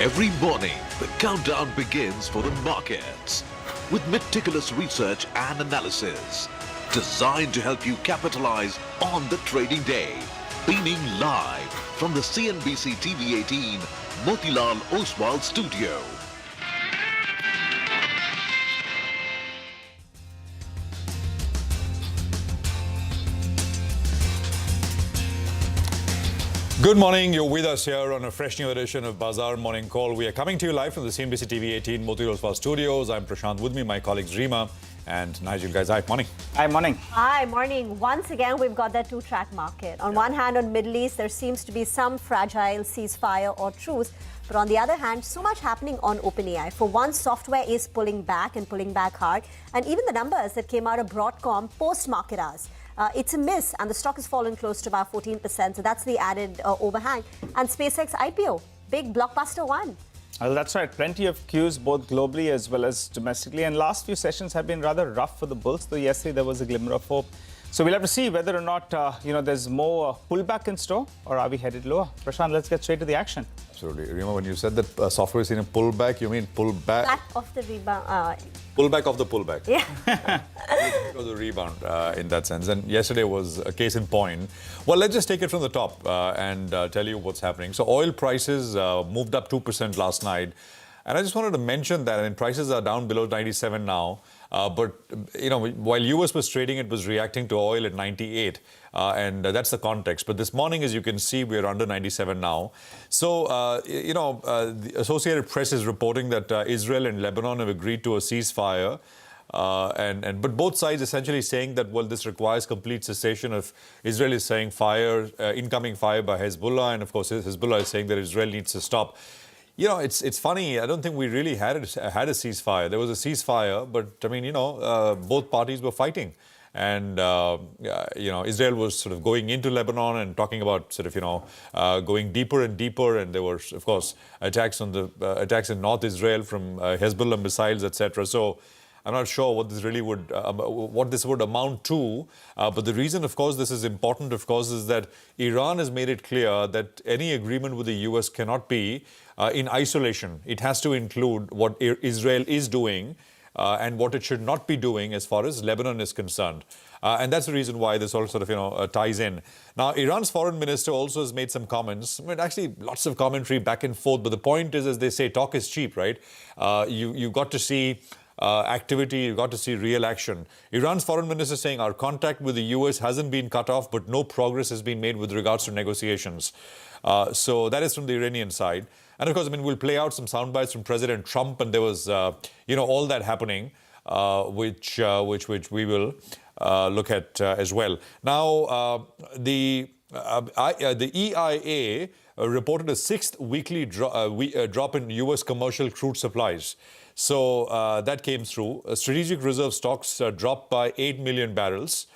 Every morning, the countdown begins for the markets with meticulous research and analysis designed to help you capitalize on the trading day. Beaming live from the CNBC TV 18 Motilal Oswal studio. Good morning. You're with us here on a fresh new edition of Bazaar Morning Call. We are coming to you live from the CNBC TV 18 Motilal Oswal studios. I'm Prashant. With me, my colleagues Reema and Nigel. Guys, hi. Morning. Hi, morning. Hi, morning. Once again, we've got that two-track market. On one hand, on Middle East, there seems to be some fragile ceasefire or truce. But on the other hand, so much happening on OpenAI. For one, software is pulling back and pulling back hard. And even the numbers that came out of Broadcom post-market hours. It's a miss, and the stock has fallen close to about 14%. So that's the added overhang. And SpaceX IPO, big blockbuster one. Well, that's right. Plenty of cues, both globally as well as domestically. And last few sessions have been rather rough for the bulls, though yesterday there was a glimmer of hope. So we'll have to see whether or not, there's more pullback in store, or are we headed lower? Prashant, let's get straight to the action. Absolutely. Remember when you said that software is in a pullback, you mean pullback? Back of the rebound. Pullback of the pullback. Yeah. Because of the rebound in that sense. And yesterday was a case in point. Well, let's just take it from the top and tell you what's happening. So oil prices moved up 2% last night. And I just wanted to mention that, I mean, prices are down below 97 now. But, while US was trading, it was reacting to oil at 98. And that's the context. But this morning, as you can see, we're under 97 now. So, the Associated Press is reporting that Israel and Lebanon have agreed to a ceasefire. But both sides essentially saying that, well, this requires complete cessation of Israel is saying incoming fire by Hezbollah. And, of course, Hezbollah is saying that Israel needs to stop. It's funny. I don't think we really had a ceasefire. There was a ceasefire, but I mean, both parties were fighting, and Israel was sort of going into Lebanon and talking about sort of going deeper and deeper, and there were, of course, attacks in North Israel from Hezbollah missiles, etc. So I'm not sure what this really would amount to. But the reason, of course, this is important, of course, is that Iran has made it clear that any agreement with the US cannot be in isolation. It has to include what Israel is doing and what it should not be doing as far as Lebanon is concerned. And that's the reason why this all sort of, ties in. Now, Iran's foreign minister also has made some comments. I mean, actually, lots of commentary back and forth. But the point is, as they say, talk is cheap, right? You've got to see activity, you've got to see real action. Iran's foreign minister saying our contact with the US hasn't been cut off, but no progress has been made with regards to negotiations. So that is from the Iranian side. And of course, I mean, we'll play out some sound bites from President Trump, and there was, all that happening, which we will look at as well. Now, the EIA reported a sixth weekly drop in US commercial crude supplies. So that came through. Strategic reserve stocks dropped by 8 million barrels.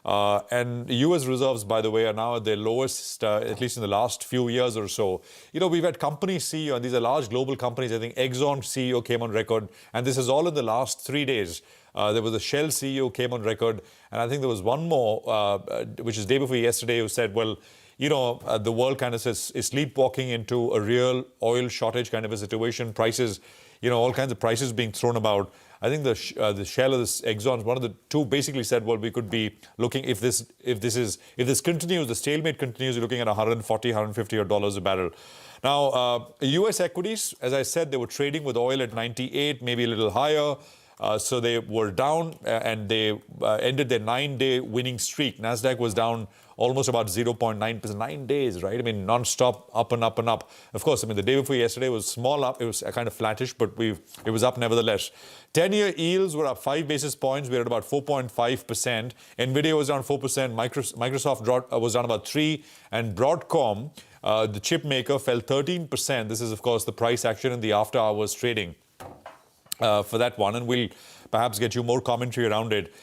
And US reserves, by the way, are now at their lowest, at least in the last few years or so. We've had company CEO, and these are large global companies. I think Exxon CEO came on record, and this is all in the last 3 days. There was a Shell CEO came on record, and I think there was one more, which is day before yesterday, who said, well, the world kind of is sleepwalking into a real oil shortage kind of a situation. Prices, all kinds of prices being thrown about. I think the Shell or the Exxon, one of the two, basically said, well, we could be looking, if this continues, the stalemate continues, you're looking at $140, $150 a barrel. Now, US equities, as I said, they were trading with oil at 98, maybe a little higher. So they were down, and they ended their 9-day winning streak. Nasdaq was down almost about 0.9%, 9 days, right? I mean, non-stop, up and up and up. Of course, I mean, the day before yesterday was small up. It was kind of flattish, but it was up nevertheless. 10-year yields were up 5 basis points. We're at about 4.5%. NVIDIA was down 4%. Microsoft was down about 3%. And Broadcom, the chip maker, fell 13%. This is, of course, the price action in the after-hours trading for that one. And we'll perhaps get you more commentary around it.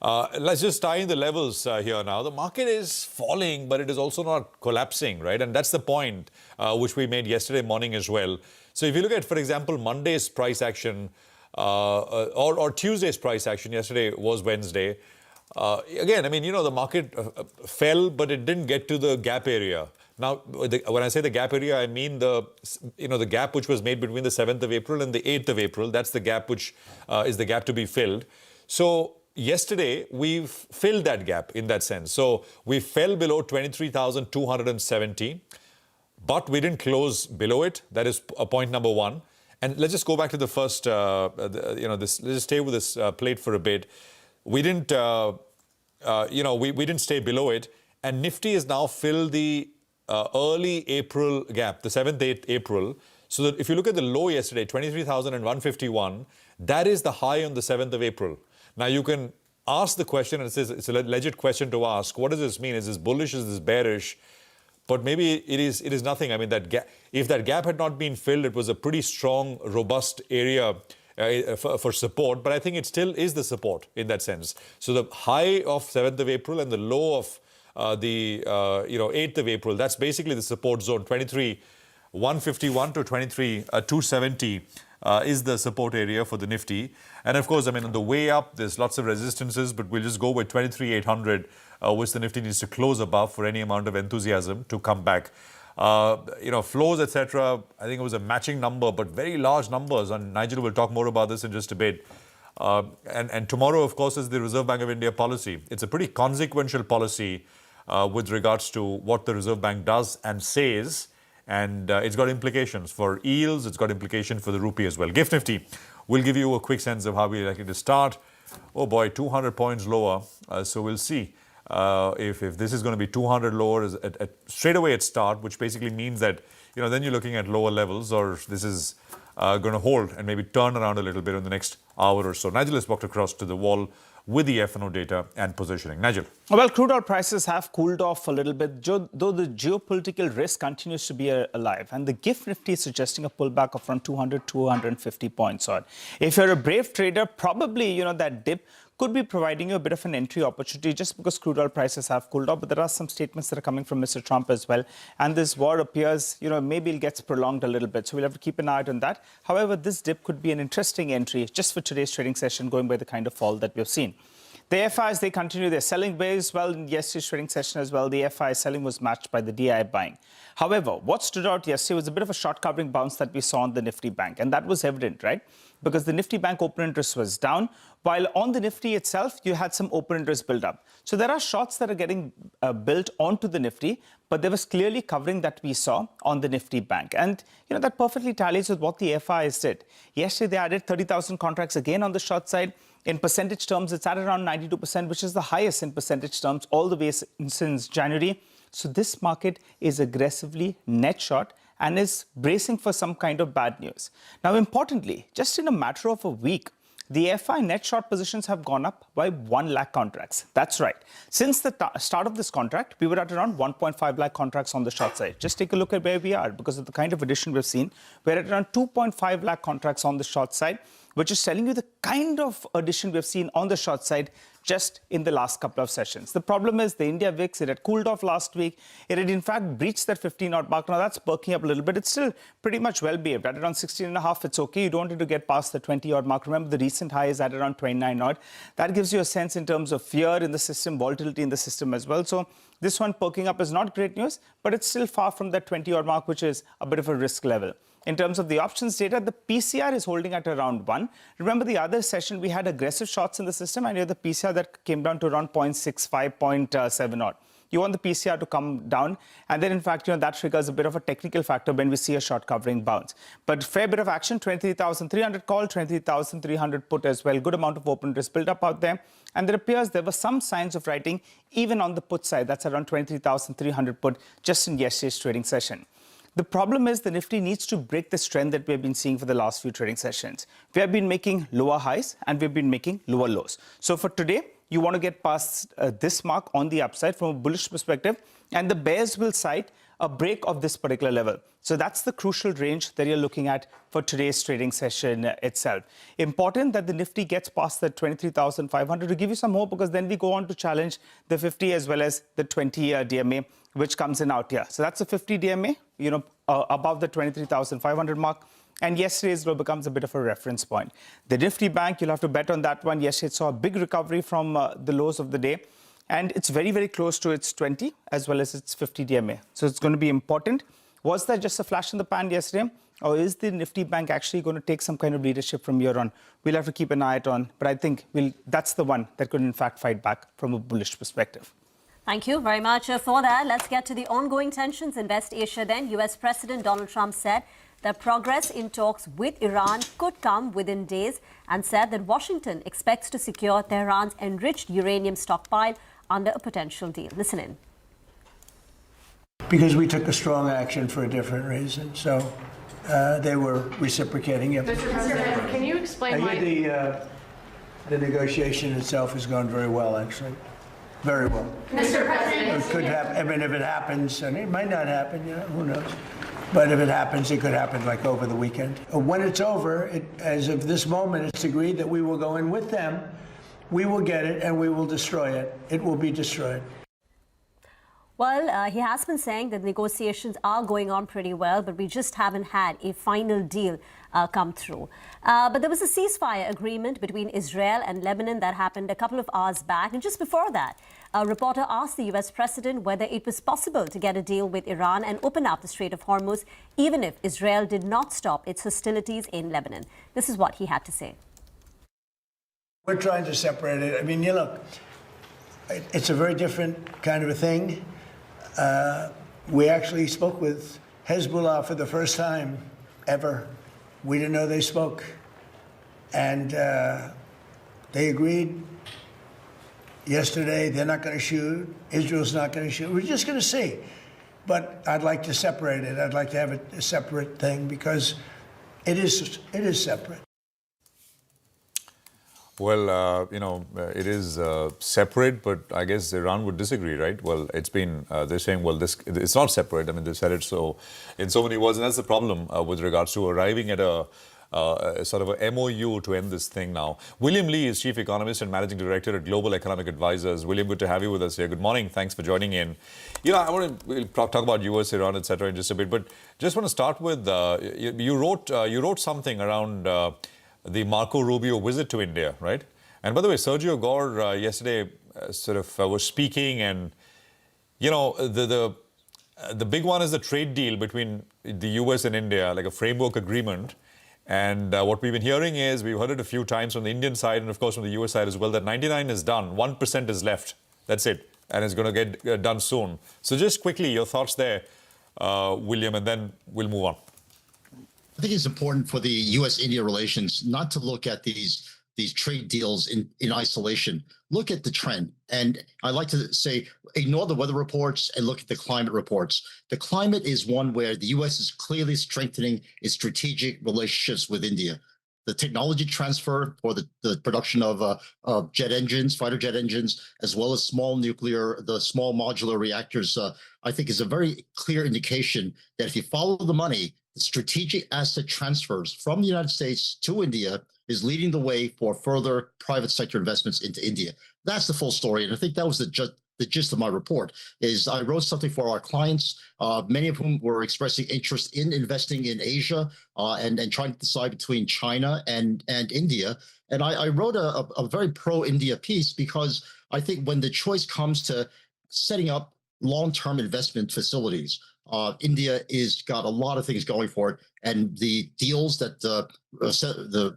Let's just tie in the levels here now. The market is falling, but it is also not collapsing, right? And that's the point which we made yesterday morning as well. So if you look at, for example, Monday's price action or Tuesday's price action, yesterday was Wednesday. Again, I mean, the market fell, but it didn't get to the gap area. Now, when I say the gap area, I mean the gap which was made between the 7th of April and the 8th of April. That's the gap which is the gap to be filled. So yesterday, we've filled that gap in that sense. So we fell below 23,270, but we didn't close below it. That is point number one. And let's just go back to the first, let's just stay with this plate for a bit. We didn't, we didn't stay below it. And Nifty has now filled the early April gap, the 7th, 8th April. So that if you look at the low yesterday, 23,151, that is the high on the 7th of April. Now you can ask the question, and it's a legit question to ask. What does this mean? Is this bullish? Is this bearish? But maybe it is nothing. I mean, that gap, if that gap had not been filled, it was a pretty strong, robust area for support. But I think it still is the support in that sense. So the high of 7th of April and the low of the 8th of April, that's basically the support zone. 23,151 to 23,270 is the support area for the Nifty. And of course, I mean, on the way up, there's lots of resistances, but we'll just go with 23,800, which the Nifty needs to close above for any amount of enthusiasm to come back. Flows, etc. I think it was a matching number, but very large numbers. And Nigel will talk more about this in just a bit. And tomorrow, of course, is the Reserve Bank of India policy. It's a pretty consequential policy with regards to what the Reserve Bank does and says. And it's got implications for yields. It's got implications for the rupee as well. GIFT Nifty will give you a quick sense of how we're likely to start. Oh boy, 200 points lower. So we'll see if this is going to be 200 lower straight away at start, which basically means that then you're looking at lower levels, or this is going to hold and maybe turn around a little bit in the next hour or so. Nigel has walked across to the wall with the F&O data and positioning. Nigel. Well, crude oil prices have cooled off a little bit, though the geopolitical risk continues to be alive. And the GIFT Nifty is suggesting a pullback of around 200, 250 points odd. If you're a brave trader, probably, that dip could be providing you a bit of an entry opportunity just because crude oil prices have cooled off. But there are some statements that are coming from Mr. Trump as well. And this war appears, maybe it gets prolonged a little bit. So we'll have to keep an eye out on that. However, this dip could be an interesting entry just for today's trading session, going by the kind of fall that we've seen. The FIs, they continue their selling waves. Well, in yesterday's trading session as well, the FI selling was matched by the DI buying. However, what stood out yesterday was a bit of a short covering bounce that we saw on the Nifty Bank. And that was evident, right? Because the Nifty Bank open interest was down, while on the Nifty itself, you had some open interest build up. So there are shorts that are getting built onto the Nifty, but there was clearly covering that we saw on the Nifty Bank. And, that perfectly tallies with what the FIs did. Yesterday, they added 30,000 contracts again on the short side. In percentage terms, it's at around 92%, which is the highest in percentage terms all the way since January. So this market is aggressively net short and is bracing for some kind of bad news. Now, importantly, just in a matter of a week, the FI net short positions have gone up by 1 lakh contracts. That's right. Since the start of this contract, we were at around 1.5 lakh contracts on the short side. Just take a look at where we are because of the kind of addition we've seen. We're at around 2.5 lakh contracts on the short side, which is telling you the kind of addition we've seen on the short side just in the last couple of sessions. The problem is the India VIX, it had cooled off last week. It had in fact breached that 15-odd mark. Now that's perking up a little bit. It's still pretty much well behaved. At around 16.5, it's okay. You don't need to get past the 20-odd mark. Remember, the recent high is at around 29-odd. That gives you a sense in terms of fear in the system, volatility in the system as well. So this one perking up is not great news, but it's still far from that 20-odd mark, which is a bit of a risk level. In terms of the options data, the PCR is holding at around 1. Remember the other session, we had aggressive shorts in the system, and you had the PCR that came down to around 0.65, 0.7 odd. You want the PCR to come down, and then in fact, that triggers a bit of a technical factor when we see a short covering bounce. But fair bit of action, 23,300 call, 23,300 put as well. Good amount of open interest built up out there. And it appears there were some signs of writing even on the put side. That's around 23,300 put just in yesterday's trading session. The problem is the Nifty needs to break this trend that we have been seeing for the last few trading sessions. We have been making lower highs and we've been making lower lows. So for today, you want to get past this mark on the upside from a bullish perspective, and the bears will cite a break of this particular level. So that's the crucial range that you're looking at for today's trading session itself. Important that the Nifty gets past the 23,500 to give you some hope, because then we go on to challenge the 50 as well as the 20 DMA, which comes in out here. So that's a 50 DMA, above the 23,500 mark. And yesterday's low becomes a bit of a reference point. The Nifty Bank, you'll have to bet on that one. Yesterday it saw a big recovery from the lows of the day. And it's very, very close to its 20 as well as its 50 DMA. So it's going to be important. Was that just a flash in the pan yesterday? Or is the Nifty Bank actually going to take some kind of leadership from here on? We'll have to keep an eye on. But I think that's the one that could, in fact, fight back from a bullish perspective. Thank you very much for that. Let's get to the ongoing tensions in West Asia then. US President Donald Trump said that progress in talks with Iran could come within days and said that Washington expects to secure Tehran's enriched uranium stockpile under a potential deal. Listen in. Because we took a strong action for a different reason. So they were reciprocating. Yep. Mr. President, can you explain why the negotiation itself has gone very well, actually. Very well. Mr. President, It could happen. I mean, if it happens, and it might not happen, who knows? But if it happens, it could happen like over the weekend. When it's over, as of this moment, it's agreed that we will go in with them. We will get it and we will destroy it. It will be destroyed. Well, he has been saying that negotiations are going on pretty well, but we just haven't had a final deal come through. But there was a ceasefire agreement between Israel and Lebanon that happened a couple of hours back. And just before that, a reporter asked the US president whether it was possible to get a deal with Iran and open up the Strait of Hormuz, even if Israel did not stop its hostilities in Lebanon. This is what he had to say. We're trying to separate it. I mean, look, it's a very different kind of a thing. We actually spoke with Hezbollah for the first time ever. We didn't know they spoke. And they agreed yesterday they're not going to shoot. Israel's not going to shoot. We're just going to see. But I'd like to separate it. I'd like to have a separate thing because it is separate. Well, it is separate, but I guess Iran would disagree, right? Well, it's been, they're saying, well, it's not separate. I mean, they said it so in so many words, and that's the problem with regards to arriving at a sort of a MOU to end this thing now. William Lee is Chief Economist and Managing Director at Global Economic Advisors. William, good to have you with us here. Good morning. Thanks for joining in. I want to we'll talk about US, Iran, etc. in just a bit, but just want to start with, you wrote something around the Marco Rubio visit to India, right? And by the way, Sergio Gore yesterday was speaking, and the big one is the trade deal between the US and India, like a framework agreement. And what we've been hearing is, we've heard it a few times from the Indian side and of course from the US side as well, that 99 is done, 1% is left. That's it, and it's going to get done soon. So just quickly, your thoughts there, William, and then we'll move on. I think it's important for the U.S.-India relations not to look at these trade deals in isolation. Look at the trend. And I like to say, ignore the weather reports and look at the climate reports. The climate is one where the U.S. is clearly strengthening its strategic relationships with India. The technology transfer for the production of jet engines, fighter jet engines, as well as small modular reactors, I think is a very clear indication that if you follow the money, the strategic asset transfers from the United States to India is leading the way for further private sector investments into India. That's the full story. And I think that was the gist of my report. Is I wrote something for our clients, many of whom were expressing interest in investing in Asia and trying to decide between China and India. And I wrote a very pro-India piece because I think when the choice comes to setting up long-term investment facilities, India is got a lot of things going for it, and the deals that the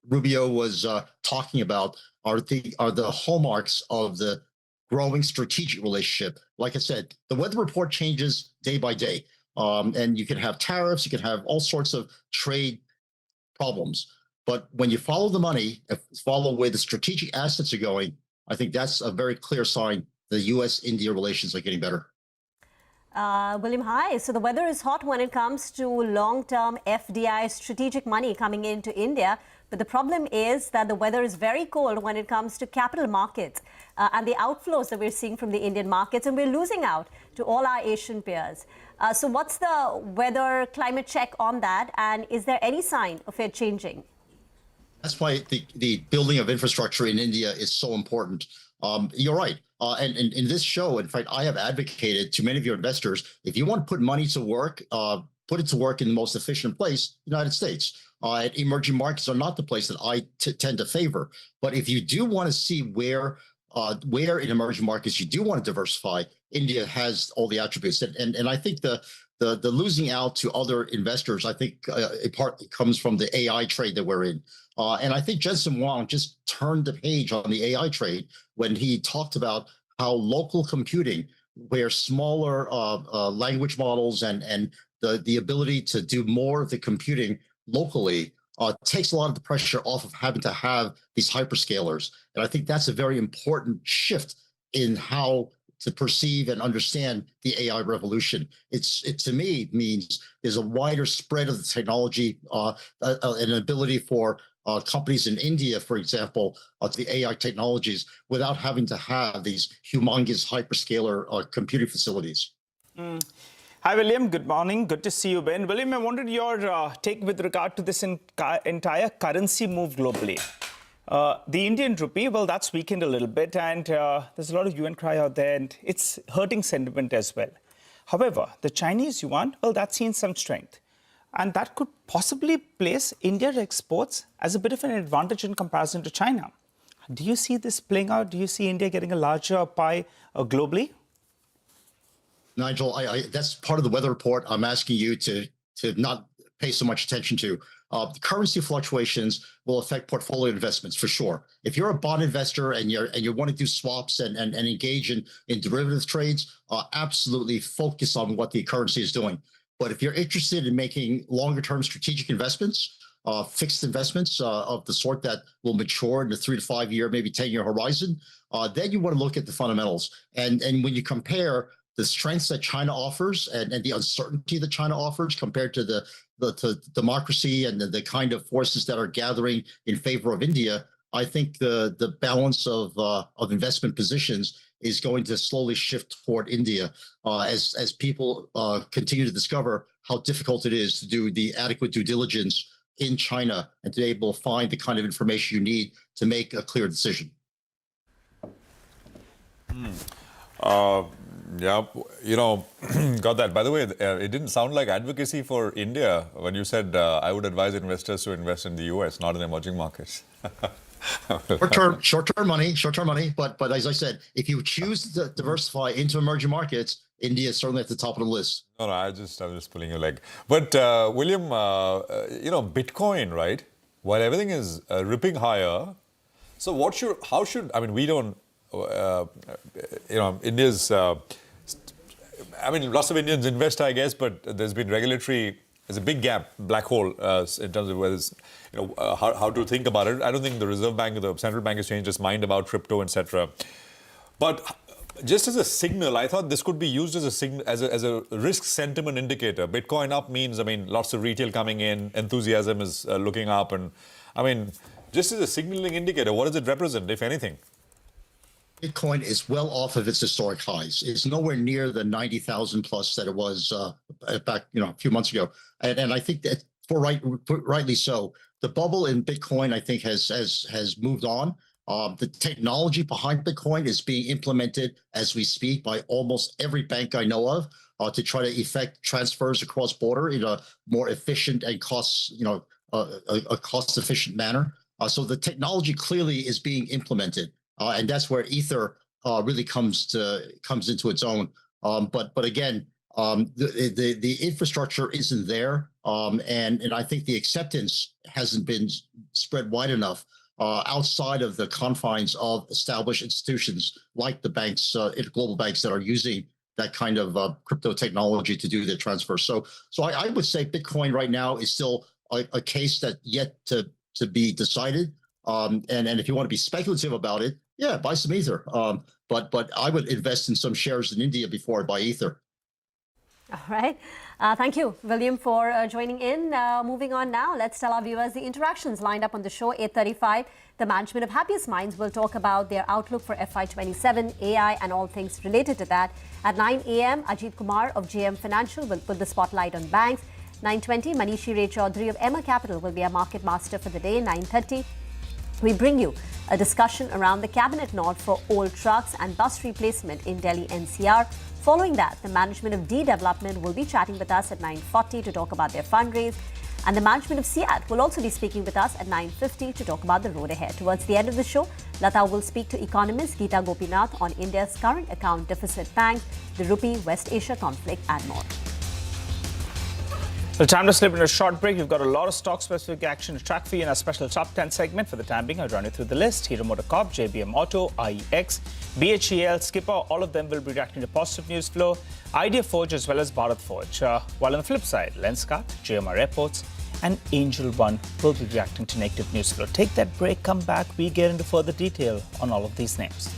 Rubio was talking about are the hallmarks of the growing strategic relationship. Like I said, the weather report changes day by day, and you can have tariffs, you can have all sorts of trade problems. But when you follow the money, follow where the strategic assets are going, I think that's a very clear sign the U.S.-India relations are getting better. William, hi. So the weather is hot when it comes to long-term FDI strategic money coming into India. But the problem is that the weather is very cold when it comes to capital markets and the outflows that we're seeing from the Indian markets. And we're losing out to all our Asian peers. So what's the weather climate check on that? And is there any sign of it changing? That's why the building of infrastructure in India is so important. You're right. And in this show, in fact, I have advocated to many of your investors, if you want to put money to work, put it to work in the most efficient place, United States. Emerging markets are not the place that I tend to favor. But if you do want to see where where in emerging markets you do want to diversify, India has all the attributes. And I think the losing out to other investors, I think it partly comes from the AI trade that we're in. And I think Jensen Huang just turned the page on the AI trade when he talked about how local computing, where smaller language models and the ability to do more of the computing locally takes a lot of the pressure off of having to have these hyperscalers. And I think that's a very important shift in how to perceive and understand the AI revolution. It to me means there's a wider spread of the technology, an ability for companies in India, for example, the AI technologies without having to have these humongous hyperscaler computing facilities. Hi, William. Good morning. Good to see you, Ben. William, I wanted your take with regard to this entire currency move globally. The Indian rupee, well, that's weakened a little bit, and there's a lot of yuan cry out there, and it's hurting sentiment as well. However, the Chinese yuan, well, that's seen some strength. And that could possibly place India's exports as a bit of an advantage in comparison to China. Do you see this playing out? Do you see India getting a larger pie globally? Nigel, that's part of the weather report I'm asking you to not pay so much attention to. The currency fluctuations will affect portfolio investments for sure. If you're a bond investor and you want to do swaps and engage in derivative trades, absolutely focus on what the currency is doing. But if you're interested in making longer-term strategic investments, fixed investments of the sort that will mature in a 3 to 5 year, maybe 10-year horizon, then you want to look at the fundamentals. And when you compare the strengths that China offers and the uncertainty that China offers compared to the democracy and the kind of forces that are gathering in favor of India, I think the balance of investment positions is going to slowly shift toward India as people continue to discover how difficult it is to do the adequate due diligence in China and to be able to find the kind of information you need to make a clear decision. Yeah, got that. By the way, it didn't sound like advocacy for India when you said I would advise investors to invest in the US, not in emerging markets. Short-term money. But as I said, if you choose to diversify into emerging markets, India is certainly at the top of the list. No, I was just pulling your leg. But William, Bitcoin, right? While everything is ripping higher, so we don't, India's. Lots of Indians invest, I guess, but there's been there's a big gap, black hole, in terms of whether it's, how to think about it. I don't think the Reserve Bank or the central bank has changed its mind about crypto, etc. But just as a signal, I thought this could be used as a signal, as a risk sentiment indicator. Bitcoin up means, lots of retail coming in, enthusiasm is looking up, and just as a signaling indicator, what does it represent, if anything? Bitcoin is well off of its historic highs. It's nowhere near the 90,000 plus that it was back, a few months ago. And I think that rightly so. The bubble in Bitcoin, I think, has moved on. The technology behind Bitcoin is being implemented as we speak by almost every bank I know of to try to effect transfers across border in a more efficient and a cost-efficient manner. So the technology clearly is being implemented. And that's where Ether really comes into its own. But again, the infrastructure isn't there, and I think the acceptance hasn't been spread wide enough outside of the confines of established institutions like the banks, global banks that are using that kind of crypto technology to do their transfer. So I would say Bitcoin right now is still a case that yet to be decided. And if you want to be speculative about it, yeah, buy some Ether. But I would invest in some shares in India before I buy Ether. All right. Thank you, William, for joining in. Moving on now, let's tell our viewers the interactions lined up on the show. 8:35, the management of Happiest Minds will talk about their outlook for FY27, AI, and all things related to that. At 9 a.m., Ajit Kumar of JM Financial will put the spotlight on banks. 9:20, Manishi Ray Chaudhary of Emma Capital will be our market master for the day. 9:30, we bring you a discussion around the cabinet nod for old trucks and bus replacement in Delhi NCR. Following that, the management of D Development will be chatting with us at 9:40 to talk about their fundraise. And the management of SIAT will also be speaking with us at 9:50 to talk about the road ahead. Towards the end of the show, Lata will speak to economist Geeta Gopinath on India's current account deficit bank, the rupee-West Asia conflict and more. Well, time to slip in a short break. We've got a lot of stock-specific action to track for you in our special top 10 segment. For the time being, I'll run you through the list. Hero MotoCorp, JBM Auto, IEX, BHEL, Skipper, all of them will be reacting to positive news flow. Idea Forge as well as Bharat Forge. While on the flip side, Lenskart, JMR Airports and Angel One will be reacting to negative news flow. Take that break, come back. We get into further detail on all of these names.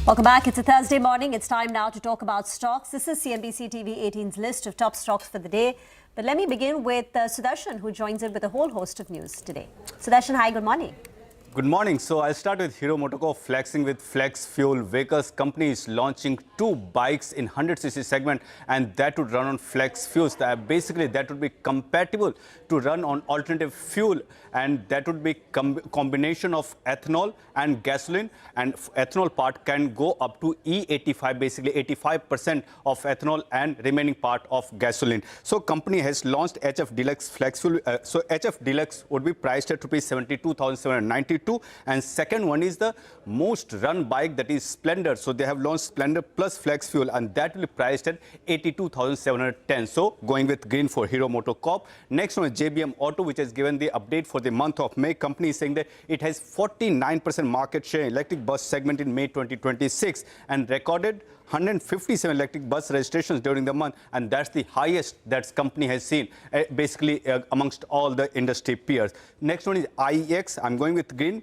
Welcome back. It's a Thursday morning. It's time now to talk about stocks. This is CNBC TV 18's list of top stocks for the day. But let me begin with Sudarshan, who joins in with a whole host of news today. Sudarshan, hi, good morning. Good morning. So I'll start with Hero MotoCorp flexing with flex fuel vehicles. Company is launching 2 bikes in 100cc segment, and that would run on flex fuels. Basically, that would be compatible to run on alternative fuel, and that would be combination of ethanol and gasoline. And ethanol part can go up to E85, basically 85% of ethanol and remaining part of gasoline. So company has launched HF Deluxe flex fuel. So HF Deluxe would be priced at rupees 72,792. And second one is the most run bike, that is Splendor. So they have launched Splendor plus flex fuel, and that will be priced at 82,710. So going with green for Hero MotoCorp. Next one is JBM Auto, which has given the update for the month of May. Company is saying that it has 49% market share in electric bus segment in May 2026 and recorded 157 electric bus registrations during the month, and that's the highest that company has seen, basically amongst all the industry peers. Next one is IEX. I'm going with green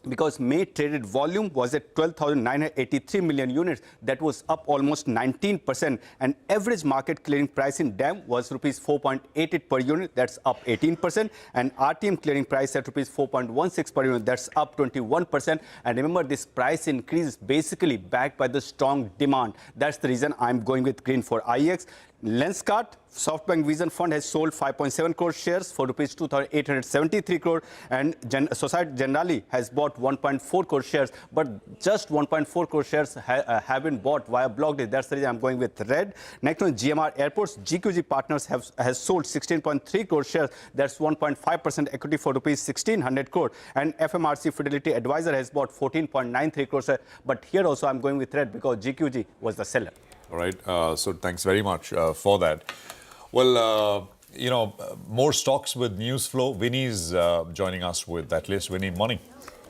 because May traded volume was at 12,983 million units. That was up almost 19%. And average market clearing price in DAM was rupees 4.88 per unit. That's up 18%. And RTM clearing price at rupees 4.16 per unit. That's up 21%. And remember, this price increase is basically backed by the strong demand. That's the reason I'm going with green for IEX. Lenskart, SoftBank Vision Fund has sold 5.7 crore shares for rupees 2,873 crore, and Society Generali has bought 1.4 crore shares, but just 1.4 crore shares have been bought via block day. That's the reason I'm going with red. Next one, GMR Airports. GQG Partners has sold 16.3 crore shares. That's 1.5% equity for rupees 1,600 crore. And FMRC Fidelity Advisor has bought 14.93 crore shares. But here also I'm going with red because GQG was the seller. All right. So thanks very much for that. Well, more stocks with news flow. Winnie's joining us with that list. Winnie, morning.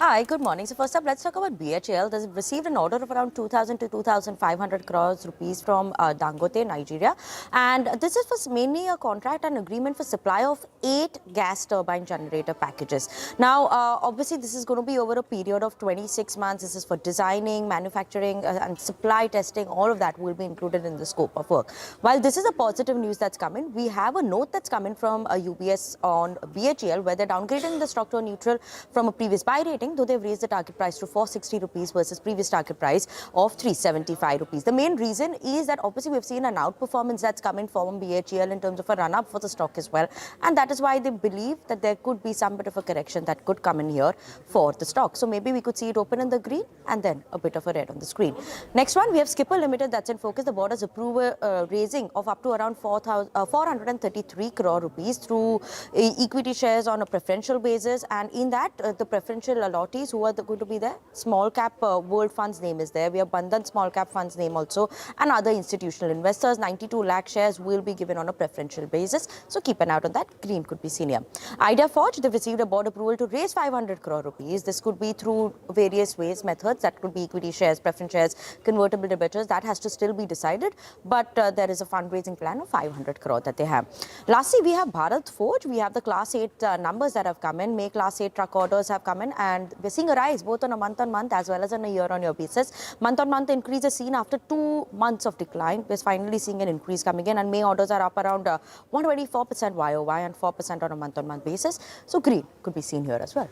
Hi, good morning. So first up, let's talk about BHEL. They've received an order of around 2,000 to 2,500 crores rupees from Dangote, Nigeria. And this is for mainly a contract and agreement for supply of 8 gas turbine generator packages. Now, obviously, this is going to be over a period of 26 months. This is for designing, manufacturing and supply testing. All of that will be included in the scope of work. While this is a positive news that's coming, we have a note that's coming from UBS on BHEL where they're downgrading the stock to neutral from a previous buy rating disappointing, though they've raised the target price to 460 rupees versus previous target price of 375 rupees. The main reason is that obviously we've seen an outperformance that's come in from BHEL in terms of a run-up for the stock as well. And that is why they believe that there could be some bit of a correction that could come in here for the stock. So maybe we could see it open in the green and then a bit of a red on the screen. Next one, we have Skipper Limited that's in focus. The board has approved raising of up to around 433 crore rupees through equity shares on a preferential basis. And in that, the preferential allottees who are going to be there, small cap world funds name is there. We have Bandhan small cap funds name also, and other institutional investors. 92 lakh shares will be given on a preferential basis. So keep an eye out on that. Green could be seen here. Idea Forge, they've received a board approval to raise 500 crore rupees. This could be through various ways, methods. That could be equity shares, preference shares, convertible debentures. That has to still be decided. But there is a fundraising plan of 500 crore that they have. Lastly, we have Bharat Forge. We have the Class 8 numbers that have come in. May Class 8 truck orders have come in. And we're seeing a rise both on a month-on-month as well as on a year-on-year basis. Month-on-month increase is seen after 2 months of decline. We're finally seeing an increase coming in. And May orders are up around 124% YOY and 4% on a month-on-month basis. So green could be seen here as well.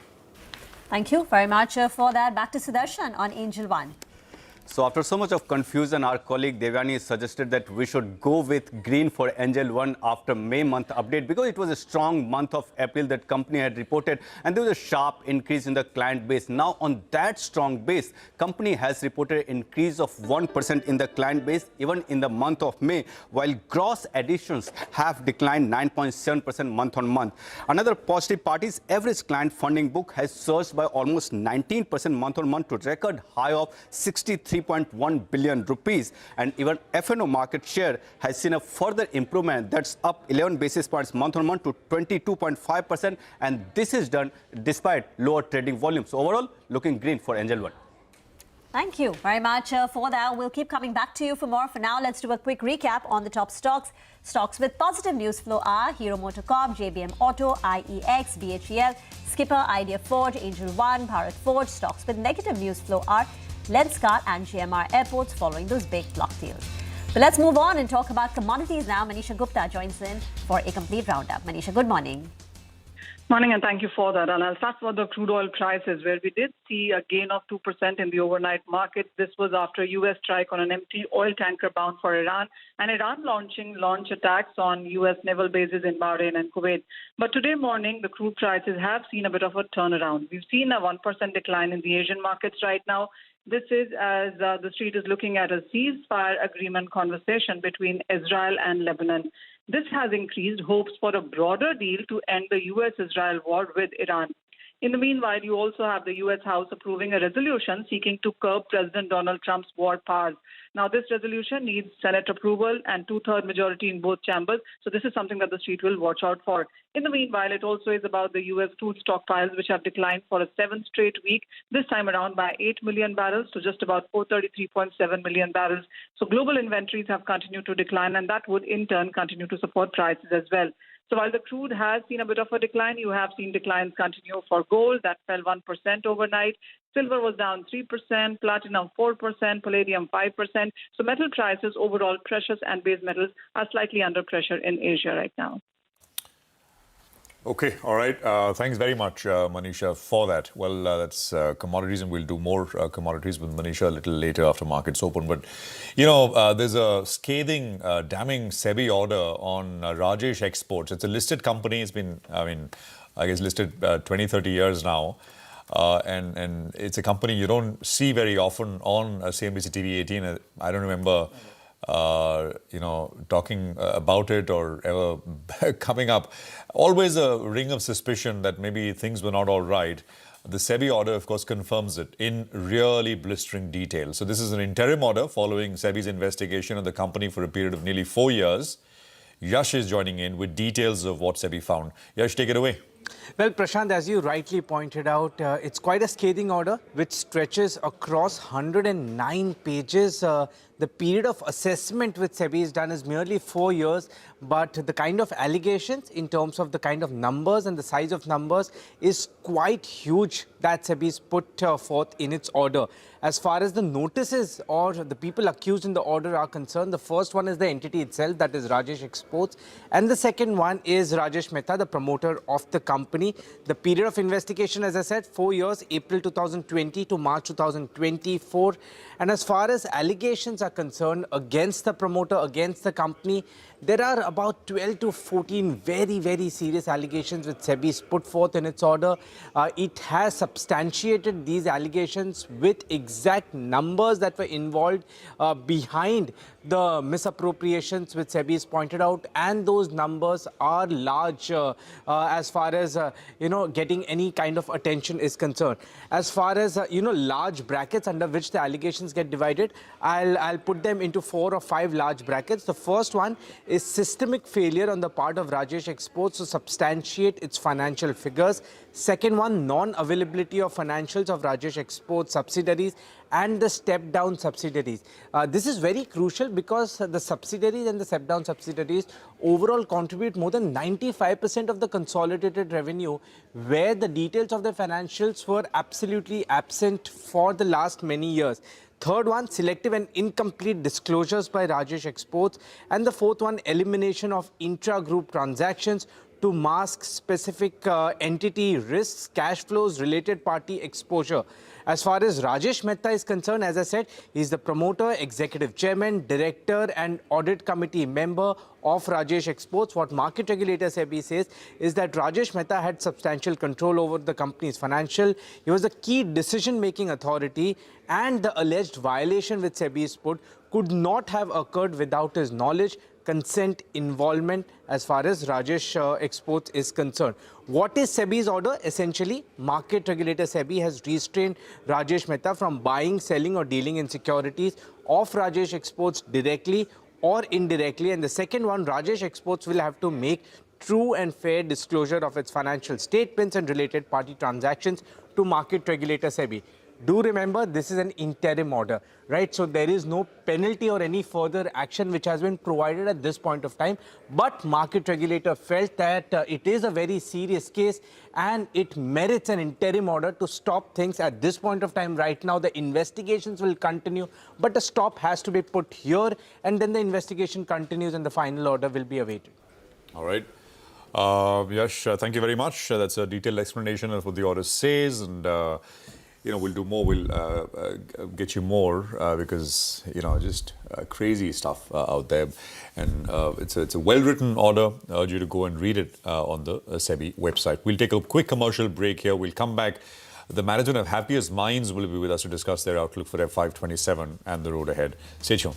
Thank you very much for that. Back to Sudarshan on Angel One. So after so much of confusion, our colleague Devyani suggested that we should go with green for Angel One after May month update, because it was a strong month of April that company had reported, and there was a sharp increase in the client base. Now on that strong base, company has reported an increase of 1% in the client base even in the month of May, while gross additions have declined 9.7% month on month. Another positive part is average client funding book has surged by almost 19% month on month to record high of 63.1 billion rupees, and even F&O market share has seen a further improvement that's up 11 basis points month on month to 22.5%, and this is done despite lower trading volumes. So overall, looking green for Angel One. Thank you very much for that. We'll keep coming back to you for more. For now, let's do a quick recap on the top stocks. Stocks with positive news flow are Hero MotoCorp, JBM Auto, IEX, BHEL, Skipper, Idea Forge, Angel One, Bharat Forge. Stocks with negative news flow are Lenskart and GMR Airports, following those big block deals. But let's move on and talk about commodities now. Manisha Gupta joins in for a complete roundup. Manisha, good morning. Morning, and thank you for that. And I'll start with the crude oil prices, where we did see a gain of 2% in the overnight market. This was after U.S. strike on an empty oil tanker bound for Iran, and Iran launch attacks on U.S. naval bases in Bahrain and Kuwait. But today morning, the crude prices have seen a bit of a turnaround. We've seen a 1% decline in the Asian markets right now. This is as the street is looking at a ceasefire agreement conversation between Israel and Lebanon. This has increased hopes for a broader deal to end the U.S.-Israel war with Iran. In the meanwhile, you also have the U.S. House approving a resolution seeking to curb President Donald Trump's war powers. Now, this resolution needs Senate approval and two-thirds majority in both chambers. So this is something that the street will watch out for. In the meanwhile, it also is about the U.S. crude stockpiles, which have declined for a 7th straight week, this time around by 8 million barrels to just about 433.7 million barrels. So global inventories have continued to decline, and that would in turn continue to support prices as well. So while the crude has seen a bit of a decline, you have seen declines continue for gold. That fell 1% overnight. Silver was down 3%, platinum 4%, palladium 5%. So metal prices overall, precious and base metals, are slightly under pressure in Asia right now. Okay, all right. Thanks very much, Manisha, for that. Well, that's commodities, and we'll do more commodities with Manisha a little later after markets open. But, you know, there's a scathing, damning SEBI order on Rajesh Exports. It's a listed company. It's been, I guess, listed 20, 30 years now. And it's a company you don't see very often on CNBC TV 18. I don't remember talking about it or ever coming up. Always a ring of suspicion that maybe things were not all right. The SEBI order, of course, confirms it in really blistering detail. So this is an interim order following SEBI's investigation of the company for a period of nearly 4 years. Yash is joining in with details of what SEBI found. Yash, take it away. Well, Prashant, as you rightly pointed out, it's quite a scathing order which stretches across 109 pages. The the period of assessment which SEBI has done is merely 4 years, but the kind of allegations in terms of the kind of numbers and the size of numbers is quite huge that SEBI has put forth in its order. As far as the notices or the people accused in the order are concerned, the first one is the entity itself, that is Rajesh Exports, and the second one is Rajesh Mehta, the promoter of the company. The period of investigation, as I said, 4 years, April 2020 to March 2024. And as far as allegations are concerned against the promoter, against the company, there are about 12 to 14 very, very serious allegations which SEBI has put forth in its order. It has substantiated these allegations with exact numbers that were involved behind the misappropriations which SEBI has pointed out, and those numbers are large as far as getting any kind of attention is concerned. As far as large brackets under which the allegations get divided, I'll put them into 4 or 5 large brackets. The first one is systemic failure on the part of Rajesh Exports to substantiate its financial figures. Second one, non-availability of financials of Rajesh Exports subsidiaries and the step-down subsidiaries. This is very crucial because the subsidiaries and the step-down subsidiaries overall contribute more than 95% of the consolidated revenue, where the details of the financials were absolutely absent for the last many years. Third one, selective and incomplete disclosures by Rajesh Exports. And the fourth one, elimination of intra-group transactions to mask specific entity risks, cash flows, related party exposure. As far as Rajesh Mehta is concerned, as I said, he is the promoter, executive chairman, director and audit committee member of Rajesh Exports. What market regulator SEBI says is that Rajesh Mehta had substantial control over the company's financial. He was a key decision-making authority, and the alleged violation which SEBI has put could not have occurred without his knowledge, consent, involvement as far as Rajesh Exports is concerned. What is SEBI's order? Essentially, market regulator SEBI has restrained Rajesh Mehta from buying, selling or dealing in securities of Rajesh Exports directly or indirectly. And the second one, Rajesh Exports will have to make true and fair disclosure of its financial statements and related party transactions to market regulator SEBI. Do remember, this is an interim order, right? So there is no penalty or any further action which has been provided at this point of time. But market regulator felt that it is a very serious case and it merits an interim order to stop things at this point of time. Right now, the investigations will continue, but a stop has to be put here, and then the investigation continues and the final order will be awaited. All right. Yash, thank you very much. That's a detailed explanation of what the order says, and we'll do more. We'll get you more because just crazy stuff out there, and it's a well-written order. I urge you to go and read it on the SEBI website. We'll take a quick commercial break here. We'll come back. The management of Happiest Minds will be with us to discuss their outlook for FY27 and the road ahead. Stay tuned.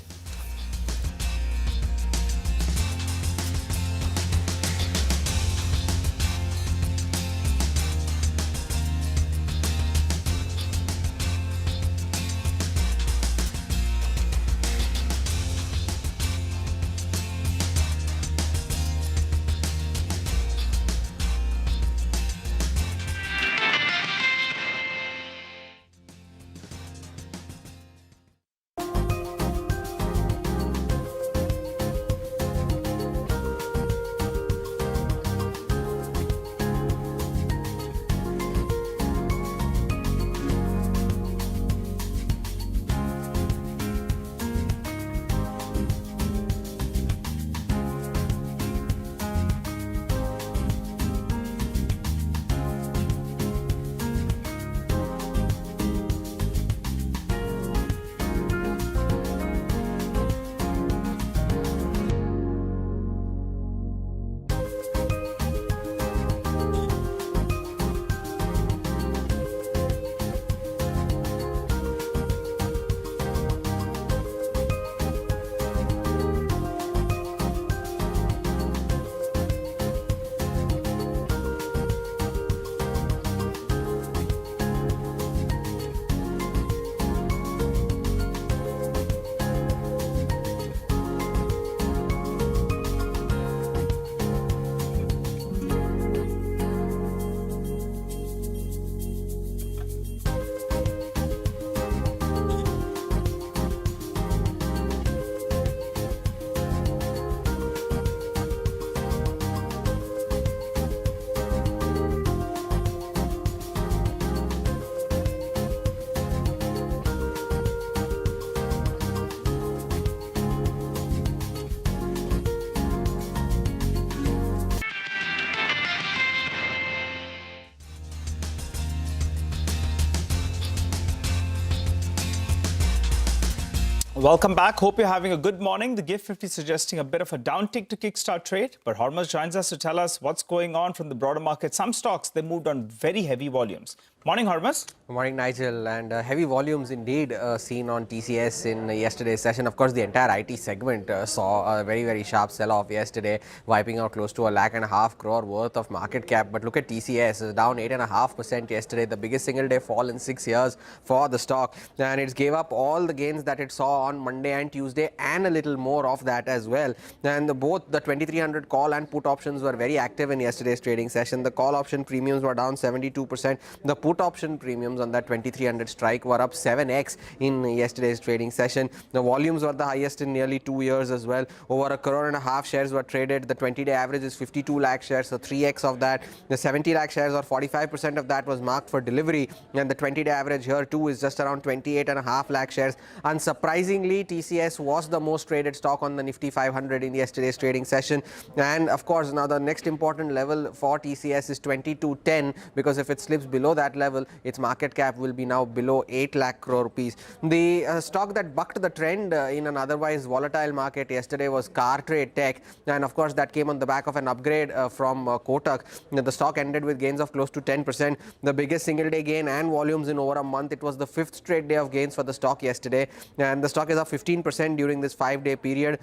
Welcome back. Hope you're having a good morning. The GIFT 50 suggesting a bit of a downtick to kickstart trade. But Hormuz joins us to tell us what's going on from the broader market. Some stocks, they moved on very heavy volumes. Morning, Hormuz. Good morning, Nigel. And heavy volumes indeed seen on TCS in yesterday's session. Of course, the entire IT segment saw a very sharp sell-off yesterday, wiping out close to 1.5 crore worth of market cap. But look at TCS, down 8.5% yesterday, the biggest single day fall in 6 years for the stock. And it gave up all the gains that it saw on Monday and Tuesday and a little more of that as well. And both the 2300 call and put options were very active in yesterday's trading session. The call option premiums were down 72%. The put option premiums on that 2300 strike were up 7x in yesterday's trading session. The volumes were the highest in nearly 2 years as well. Over 1.5 crore shares were traded. The 20-day average is 52 lakh shares, so 3x of that. The 70 lakh shares, or 45% of that, was marked for delivery. And the 20-day average here too is just around 28.5 lakh shares. Unsurprisingly, TCS was the most traded stock on the Nifty 500 in yesterday's trading session. And of course, now the next important level for TCS is 2210, because if it slips below that level, its market cap will be now below 8 lakh crore rupees. The stock that bucked the trend in an otherwise volatile market yesterday was Car Trade Tech, and of course that came on the back of an upgrade from Kotak. The stock ended with gains of close to 10%, the biggest single day gain and volumes in over a month. It was the 5th straight day of gains for the stock yesterday, and the stock is up 15% during this 5-day period.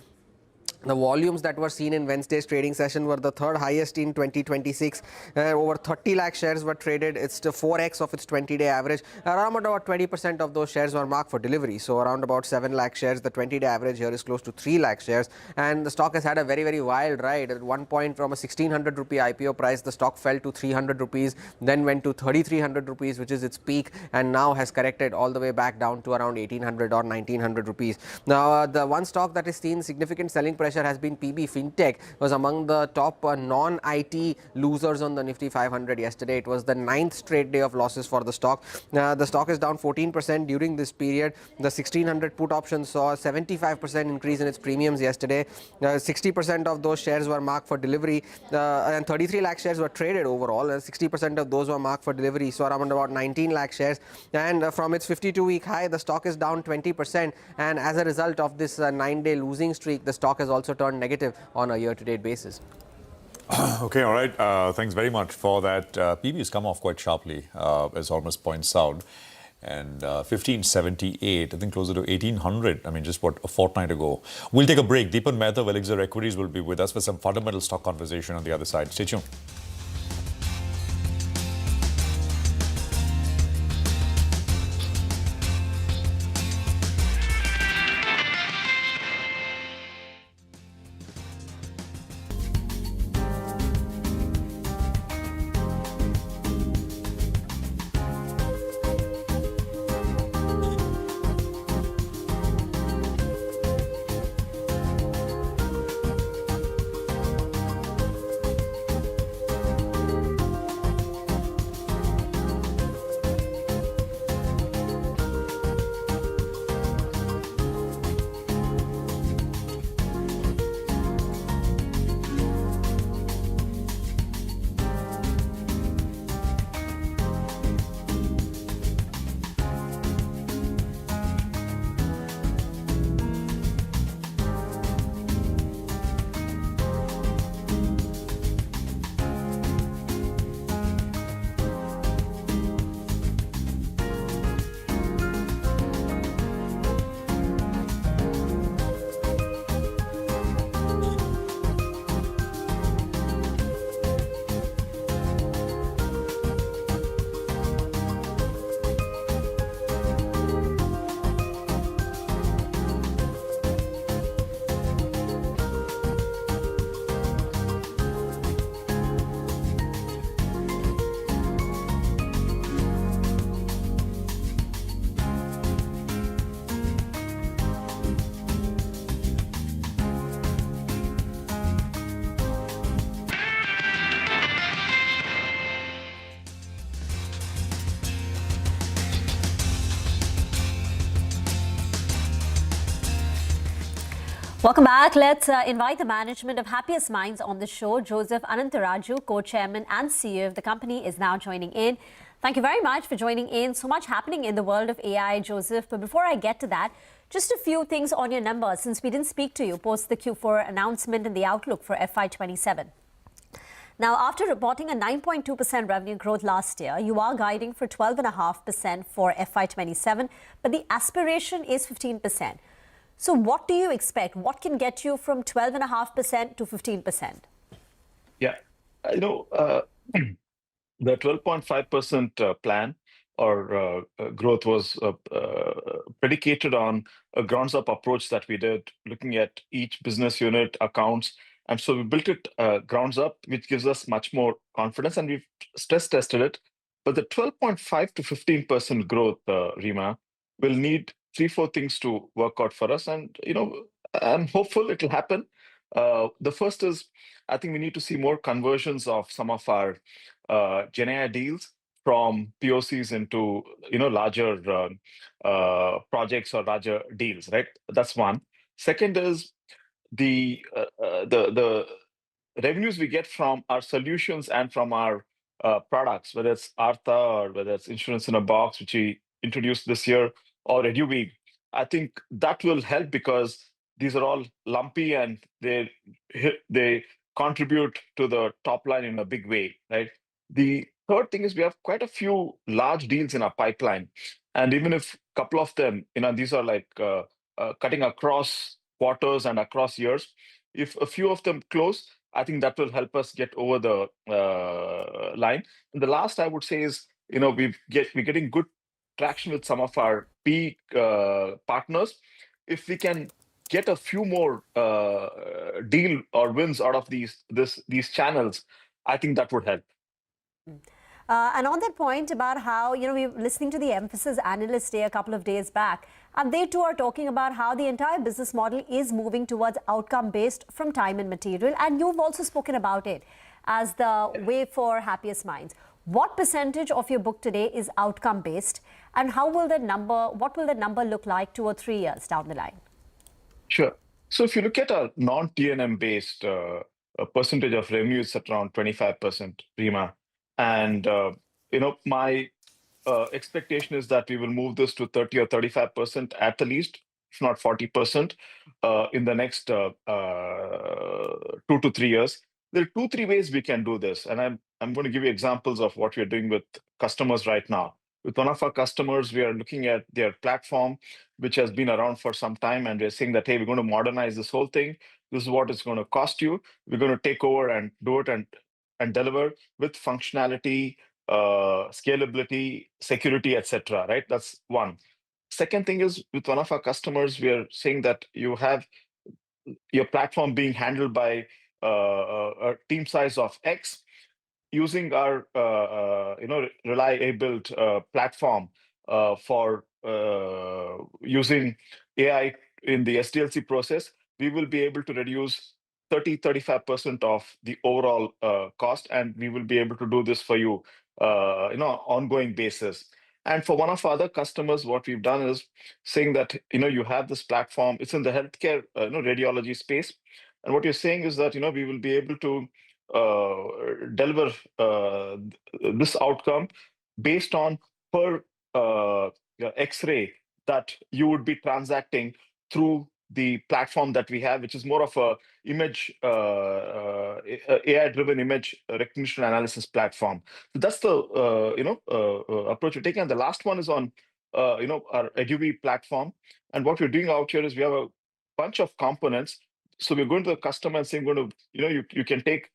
The volumes that were seen in Wednesday's trading session were the 3rd highest in 2026. Over 30 lakh shares were traded. It's the 4x of its 20-day average. Around about 20% of those shares were marked for delivery. So around about 7 lakh shares. The 20-day average here is close to 3 lakh shares. And the stock has had a very wild ride. At one point, from a 1600 rupee IPO price, the stock fell to 300 rupees, then went to 3300 rupees, which is its peak, and now has corrected all the way back down to around 1800 or 1900 rupees. Now, the one stock that has seen significant selling pressure has been PB Fintech. Was among the top non-IT losers on the Nifty 500 yesterday. It was the 9th straight day of losses for the stock. The stock is down 14% during this period. The 1600 put option saw a 75% increase in its premiums yesterday. 60% of those shares were marked for delivery, and 33 lakh shares were traded overall, and 60% of those were marked for delivery, so around about 19 lakh shares. And from its 52-week high, the stock is down 20%, and as a result of this 9-day losing streak, the stock has also turned negative on a year-to-date basis. Okay, all right. Thanks very much for that. PB has come off quite sharply, as Hormuz points out. And 1578, I think closer to 1800, I mean, just what, a fortnight ago. We'll take a break. Deepan Mehta of Elixir Equities will be with us for some fundamental stock conversation on the other side. Stay tuned. Welcome back. Let's invite the management of Happiest Minds on the show. Joseph Anantaraju, co-chairman and CEO of the company, is now joining in. Thank you very much for joining in. So much happening in the world of AI, Joseph. But before I get to that, just a few things on your numbers, since we didn't speak to you post the Q4 announcement and the outlook for FY27. Now, after reporting a 9.2% revenue growth last year, you are guiding for 12.5% for FY27, but the aspiration is 15%. So what do you expect? What can get you from 12.5% to 15%? Yeah, the 12.5% plan or growth was predicated on a grounds-up approach that we did, looking at each business unit accounts. And so we built it grounds up, which gives us much more confidence, and we've stress tested it. But the 12.5 to 15% growth, Rima, will need 3-4 things to work out for us. And, I'm hopeful it'll happen. The first is, I think we need to see more conversions of some of our GenAI deals from POCs into, larger projects or larger deals, right? That's one. Second is the revenues we get from our solutions and from our products, whether it's Artha or whether it's Insurance in a Box, which we introduced this year, or EduWeave. I think that will help because these are all lumpy and they contribute to the top line in a big way, right? The third thing is we have quite a few large deals in our pipeline, and even if a couple of them, these are like cutting across quarters and across years. If a few of them close, I think that will help us get over the line. And the last I would say is, we're getting good traction with some of our P partners. If we can get a few more deal or wins out of these channels, I think that would help. And on that point about how, we were listening to the Emphasis Analyst Day a couple of days back, and they too are talking about how the entire business model is moving towards outcome-based from time and material. And you've also spoken about it as the way for happiest minds. What percentage of your book today is outcome-based, and what will that number look like 2 or 3 years down the line? Sure. So if you look at our non-T&M based percentage of revenue, it's at around 25%, Rima. And, my expectation is that we will move this to 30 or 35% at the least, if not 40%, in the next 2 to 3 years. There are 2-3 ways we can do this. And I'm going to give you examples of what we're doing with customers right now. With one of our customers, we are looking at their platform, which has been around for some time, and we're saying that, hey, we're going to modernize this whole thing. This is what it's going to cost you. We're going to take over and do it and deliver with functionality, scalability, security, etc. Right? That's one. Second thing is, with one of our customers, we are saying that you have your platform being handled by a team size of X, using our Rely platform for using AI in the SDLC process. We will be able to reduce 30-35% of the overall cost, and we will be able to do this for you, ongoing basis. And for one of our other customers, what we've done is saying that you have this platform. It's in the healthcare radiology space, and what you're saying is that we will be able to deliver this outcome based on per X-ray that you would be transacting through the platform that we have, which is more of a AI-driven image recognition analysis platform. So that's the approach we're taking. And the last one is on our EduWeave platform. And what we're doing out here is we have a bunch of components. So we're going to the customer and saying, you can take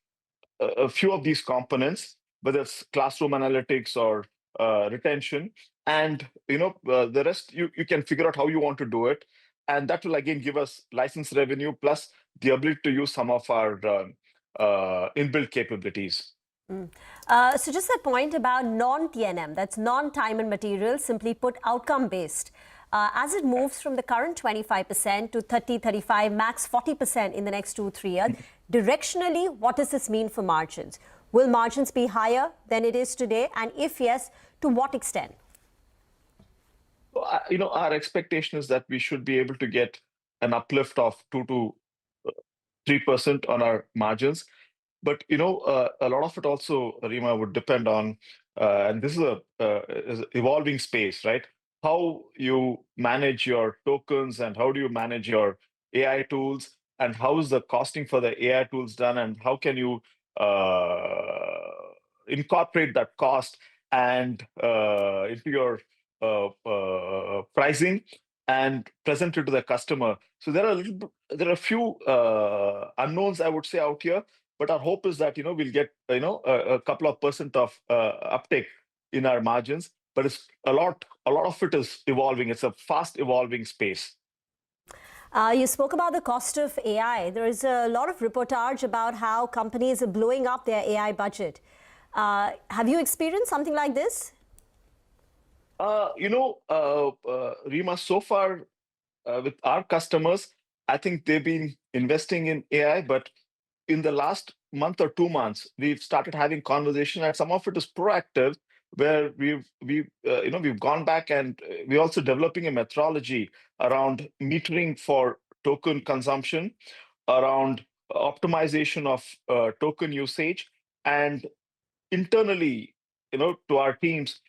a few of these components, whether it's classroom analytics or retention, and the rest you can figure out how you want to do it, and that will again give us license revenue plus the ability to use some of our inbuilt capabilities. So just that point about non-T&M, that's non-time and material, simply put, outcome-based. As it moves from the current 25% to 30, 35, max 40% in the next 2-3 years, directionally, what does this mean for margins? Will margins be higher than it is today? And if yes, to what extent? Our expectation is that we should be able to get an uplift of 2 to 3% on our margins. But a lot of it also, Rima, would depend on, and this is is evolving space, right? How you manage your tokens and how do you manage your AI tools, and how is the costing for the AI tools done, and how can you incorporate that cost and into your pricing and present it to the customer. So there are a few unknowns, I would say, out here. But our hope is that we'll get a couple of percent of uptake in our margins. But it's a lot of it is evolving. It's a fast evolving space. You spoke about the cost of AI. There is a lot of reportage about how companies are blowing up their AI budget. Have you experienced something like this? Rima, so far with our customers, I think they've been investing in AI, but in the last month or 2 months, we've started having conversation, and some of it is proactive, where we've gone back and we're also developing a methodology around metering for token consumption, around optimization of token usage, and internally, to our teams,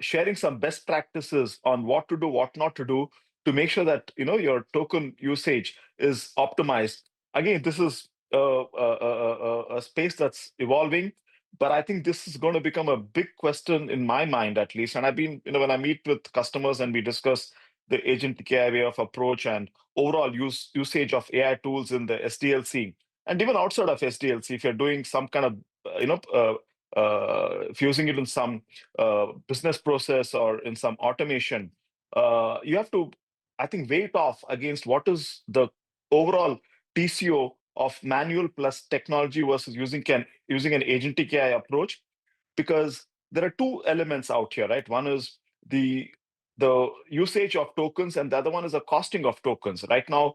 sharing some best practices on what to do, what not to do, to make sure that your token usage is optimized. Again, this is a space that's evolving, but I think this is going to become a big question in my mind, at least. And I've been, when I meet with customers and we discuss the agentic AI way of approach and overall usage of AI tools in the SDLC, and even outside of SDLC, if you're doing some kind of if using it in some business process or in some automation, you have to, I think, weigh it off against what is the overall TCO of manual plus technology versus using an agentic AI approach, because there are two elements out here, right? One is the usage of tokens, and the other one is the costing of tokens. Right now,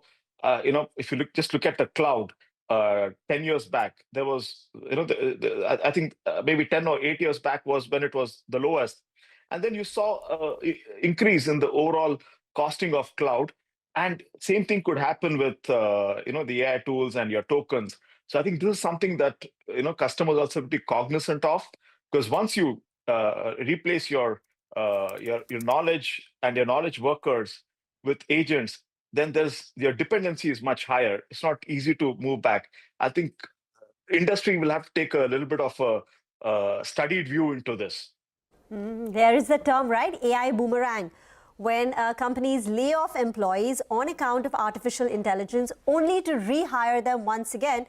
if you look at the cloud, 10 years back, there was, I think maybe 10 or 8 years back was when it was the lowest. And then you saw increase in the overall costing of cloud. And same thing could happen with, the AI tools and your tokens. So I think this is something that, customers also have to be cognizant of, because once you replace your knowledge and your knowledge workers with agents, then your dependency is much higher. It's not easy to move back. I think industry will have to take a little bit of a studied view into this. There is the term, right? AI boomerang. When companies lay off employees on account of artificial intelligence only to rehire them once again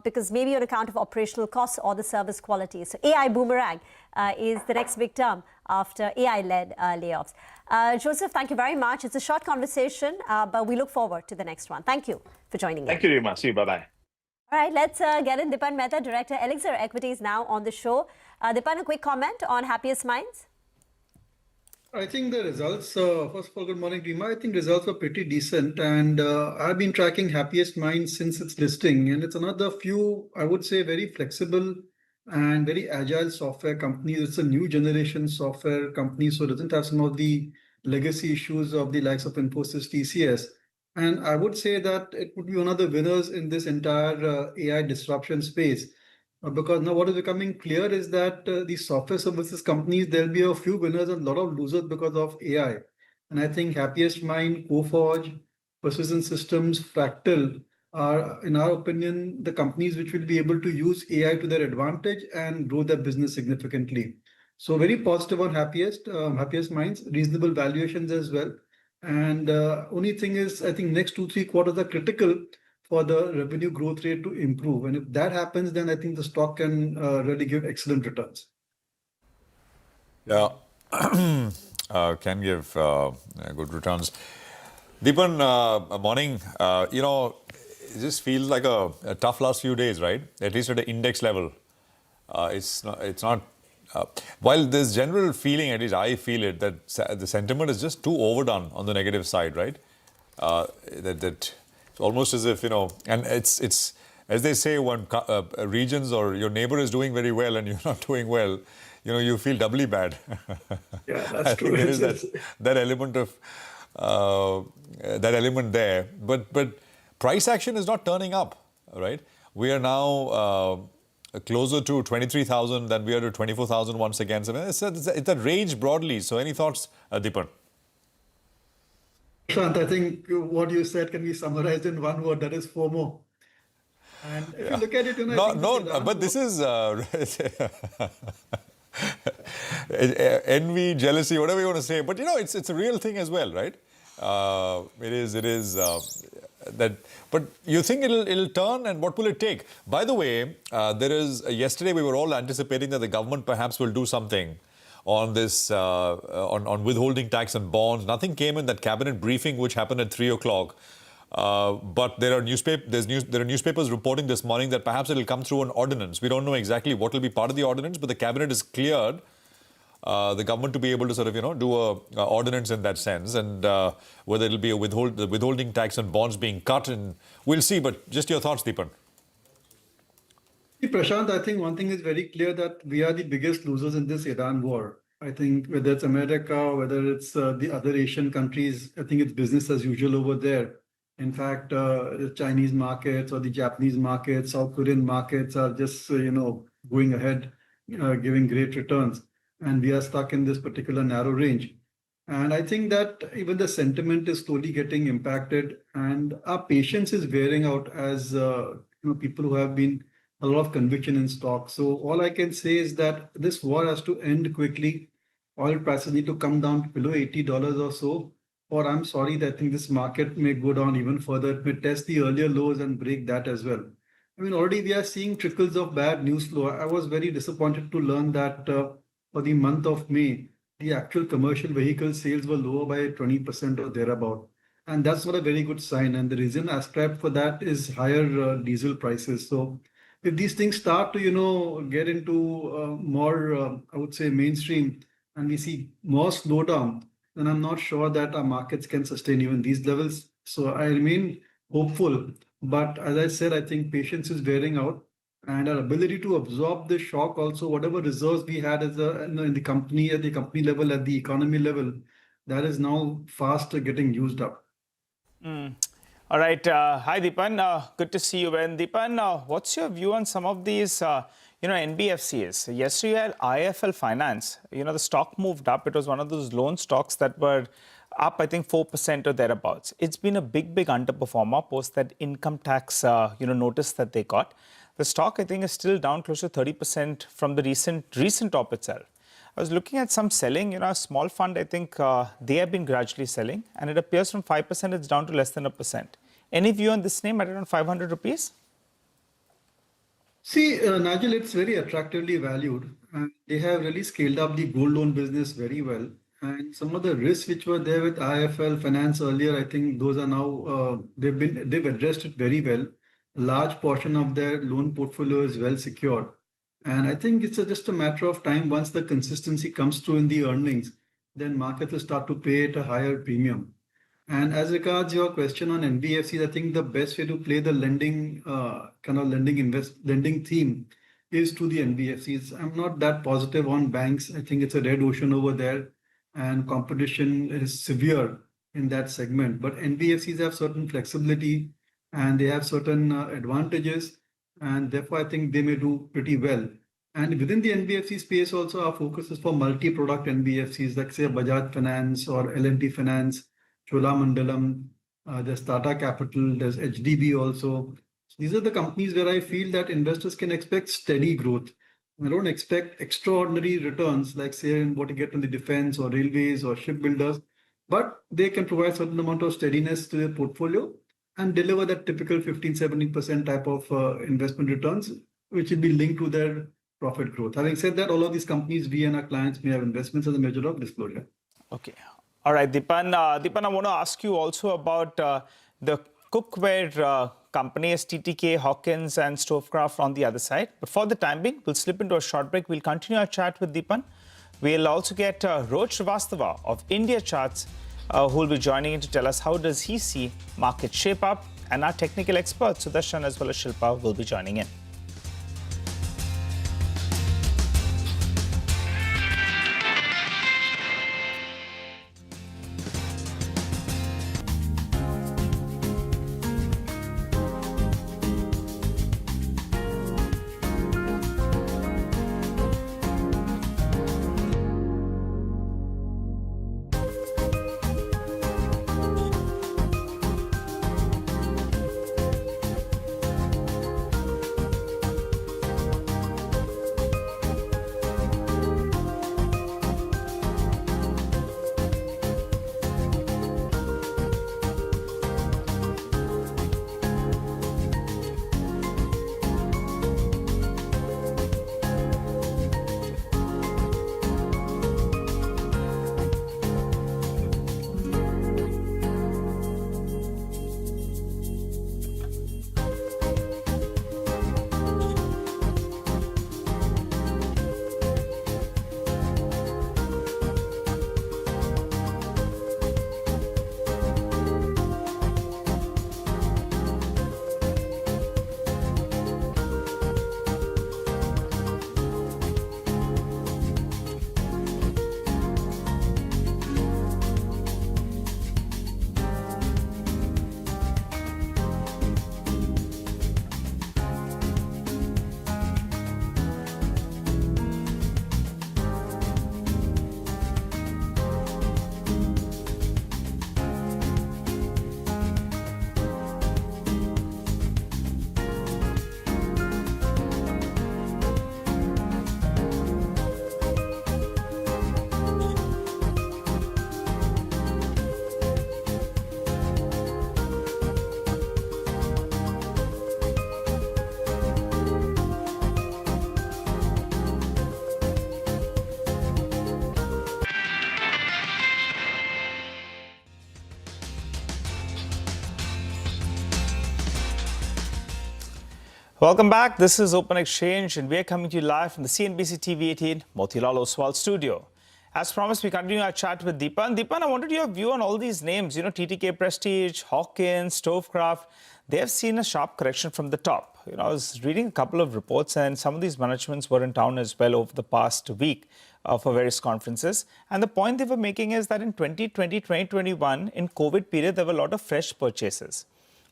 because maybe on account of operational costs or the service quality. So AI boomerang is the next big term after AI-led layoffs. Joseph, thank you very much. It's a short conversation, but we look forward to the next one. Thank you for joining Thank you, Rima. See you. Bye-bye. All right, let's get in Dipan Mehta, Director, Elixir Equities, now on the show. Dipan, a quick comment on Happiest Minds? I think the results, first of all, good morning, Rima. I think results were pretty decent. And I've been tracking Happiest Minds since its listing. And it's another few, I would say, very flexible and very agile software companies. It's a new generation software company, so it doesn't have some of the legacy issues of the likes of Infosys, TCS. And I would say that it would be one of the winners in this entire AI disruption space. Because now what is becoming clear is that these software services companies, there'll be a few winners and a lot of losers because of AI. And I think Happiest Mind, Coforge, Persistent Systems, Fractal are, in our opinion, the companies which will be able to use AI to their advantage and grow their business significantly. So very positive on Happiest Minds, reasonable valuations as well. And only thing is, I think next 2-3 quarters are critical for the revenue growth rate to improve. And if that happens, then I think the stock can really give excellent returns. Yeah, can give good returns. Dipan, morning. It just feels like a tough last few days, right? At least at the index level. It's not. While there's general feeling, at least I feel it, that the sentiment is just too overdone on the negative side, right? That almost as if, and it's as they say, when regions or your neighbor is doing very well and you're not doing well, you feel doubly bad. Yeah, that's true. There is that element of that element there, but price action is not turning up, right? We are now closer to 23,000 than we are to 24,000 once again. So it's a range broadly. So any thoughts, Deepan? Prashant, I think what you said can be summarized in one word, that is FOMO. And if you look at it, you know, but this is envy, jealousy, whatever you want to say. But you know, it's a real thing as well, right? It is that. But you think it'll turn, and what will it take? By the way, yesterday we were all anticipating that the government perhaps will do something on this on withholding tax and bonds. Nothing came in that cabinet briefing, which happened at 3 o'clock. But there are newspapers reporting this morning that perhaps it'll come through an ordinance. We don't know exactly what will be part of the ordinance, but the cabinet has cleared the government to be able to sort of, do a ordinance in that sense, and whether it'll be the withholding tax and bonds being cut, and we'll see. But just your thoughts, Deepan. Prashant, I think one thing is very clear, that we are the biggest losers in this Iran war. I think whether it's America, whether it's the other Asian countries, I think it's business as usual over there. In fact, the Chinese markets or the Japanese markets, South Korean markets are just, going ahead, giving great returns. And we are stuck in this particular narrow range. And I think that even the sentiment is slowly getting impacted, and our patience is wearing out as people who have been a lot of conviction in stock. So all I can say is that this war has to end quickly. Oil prices need to come down to below $80 or so, or I'm sorry, that I think this market may go down even further. It may test the earlier lows and break that as well. I mean, already we are seeing trickles of bad news flow. I was very disappointed to learn that for the month of May, the actual commercial vehicle sales were lower by 20% or thereabout. And that's not a very good sign. And the reason ascribed for that is higher diesel prices. So if these things start to, get into more, I would say, mainstream, and we see more slowdown, then I'm not sure that our markets can sustain even these levels. So I remain hopeful. But as I said, I think patience is wearing out, and our ability to absorb the shock also, whatever reserves we had as in the company, at the company level, at the economy level, that is now fast getting used up. All right. Hi, Deepan. Good to see you. And Deepan, what's your view on some of these, NBFCs? Yesterday, you had IIFL Finance. The stock moved up. It was one of those loan stocks that were up, I think, 4% or thereabouts. It's been a big underperformer post that income tax, notice that they got. The stock, I think, is still down close to 30% from the recent top itself. I was looking at some selling, a small fund, I think they have been gradually selling, and it appears from 5% it's down to less than 1%. Any view on this name at around 500 rupees? See, Nigel, it's very attractively valued. They have really scaled up the gold loan business very well. And some of the risks which were there with IIFL Finance earlier, I think those are now, they've addressed it very well. A large portion of their loan portfolio is well secured. And I think it's just a matter of time. Once the consistency comes through in the earnings, then markets will start to pay at a higher premium. And as regards your question on NBFCs, I think the best way to play the lending lending theme is to the NBFCs. I'm not that positive on banks. I think it's a red ocean over there, and competition is severe in that segment. But NBFCs have certain flexibility, and they have certain advantages, and therefore I think they may do pretty well. And within the NBFC space also, our focus is for multi-product NBFCs, like say Bajaj Finance or L&T Finance, Cholamandalam, there's Tata Capital, there's HDB also. So these are the companies where I feel that investors can expect steady growth. I don't expect extraordinary returns like say what you get in the defense or railways or shipbuilders, but they can provide certain amount of steadiness to their portfolio and deliver that typical 15-17% type of investment returns, which will be linked to their profit growth. Having said that, all of these companies, we and our clients may have investments as a measure of disclosure. Okay. All right, Deepan. Deepan, I want to ask you also about the cookware companies, TTK, Hawkins, and Stovecraft on the other side. But for the time being, we'll slip into a short break. We'll continue our chat with Deepan. We'll also get Rohit Srivastava of India Charts, who will be joining in to tell us how does he see market shape up. And our technical experts, Sudarshan as well as Shilpa, will be joining in. Welcome back. This is Open Exchange, and we are coming to you live from the CNBC TV 18 Motilal Oswal studio. As promised, we continue our chat with Deepan. Deepan, I wanted your view on all these names. You know, TTK Prestige, Hawkins, Stovecraft. They have seen a sharp correction from the top. You know, I was reading a couple of reports, and some of these managements were in town as well over the past week for various conferences. And the point they were making is that in 2020, 2021, in COVID period, there were a lot of fresh purchases.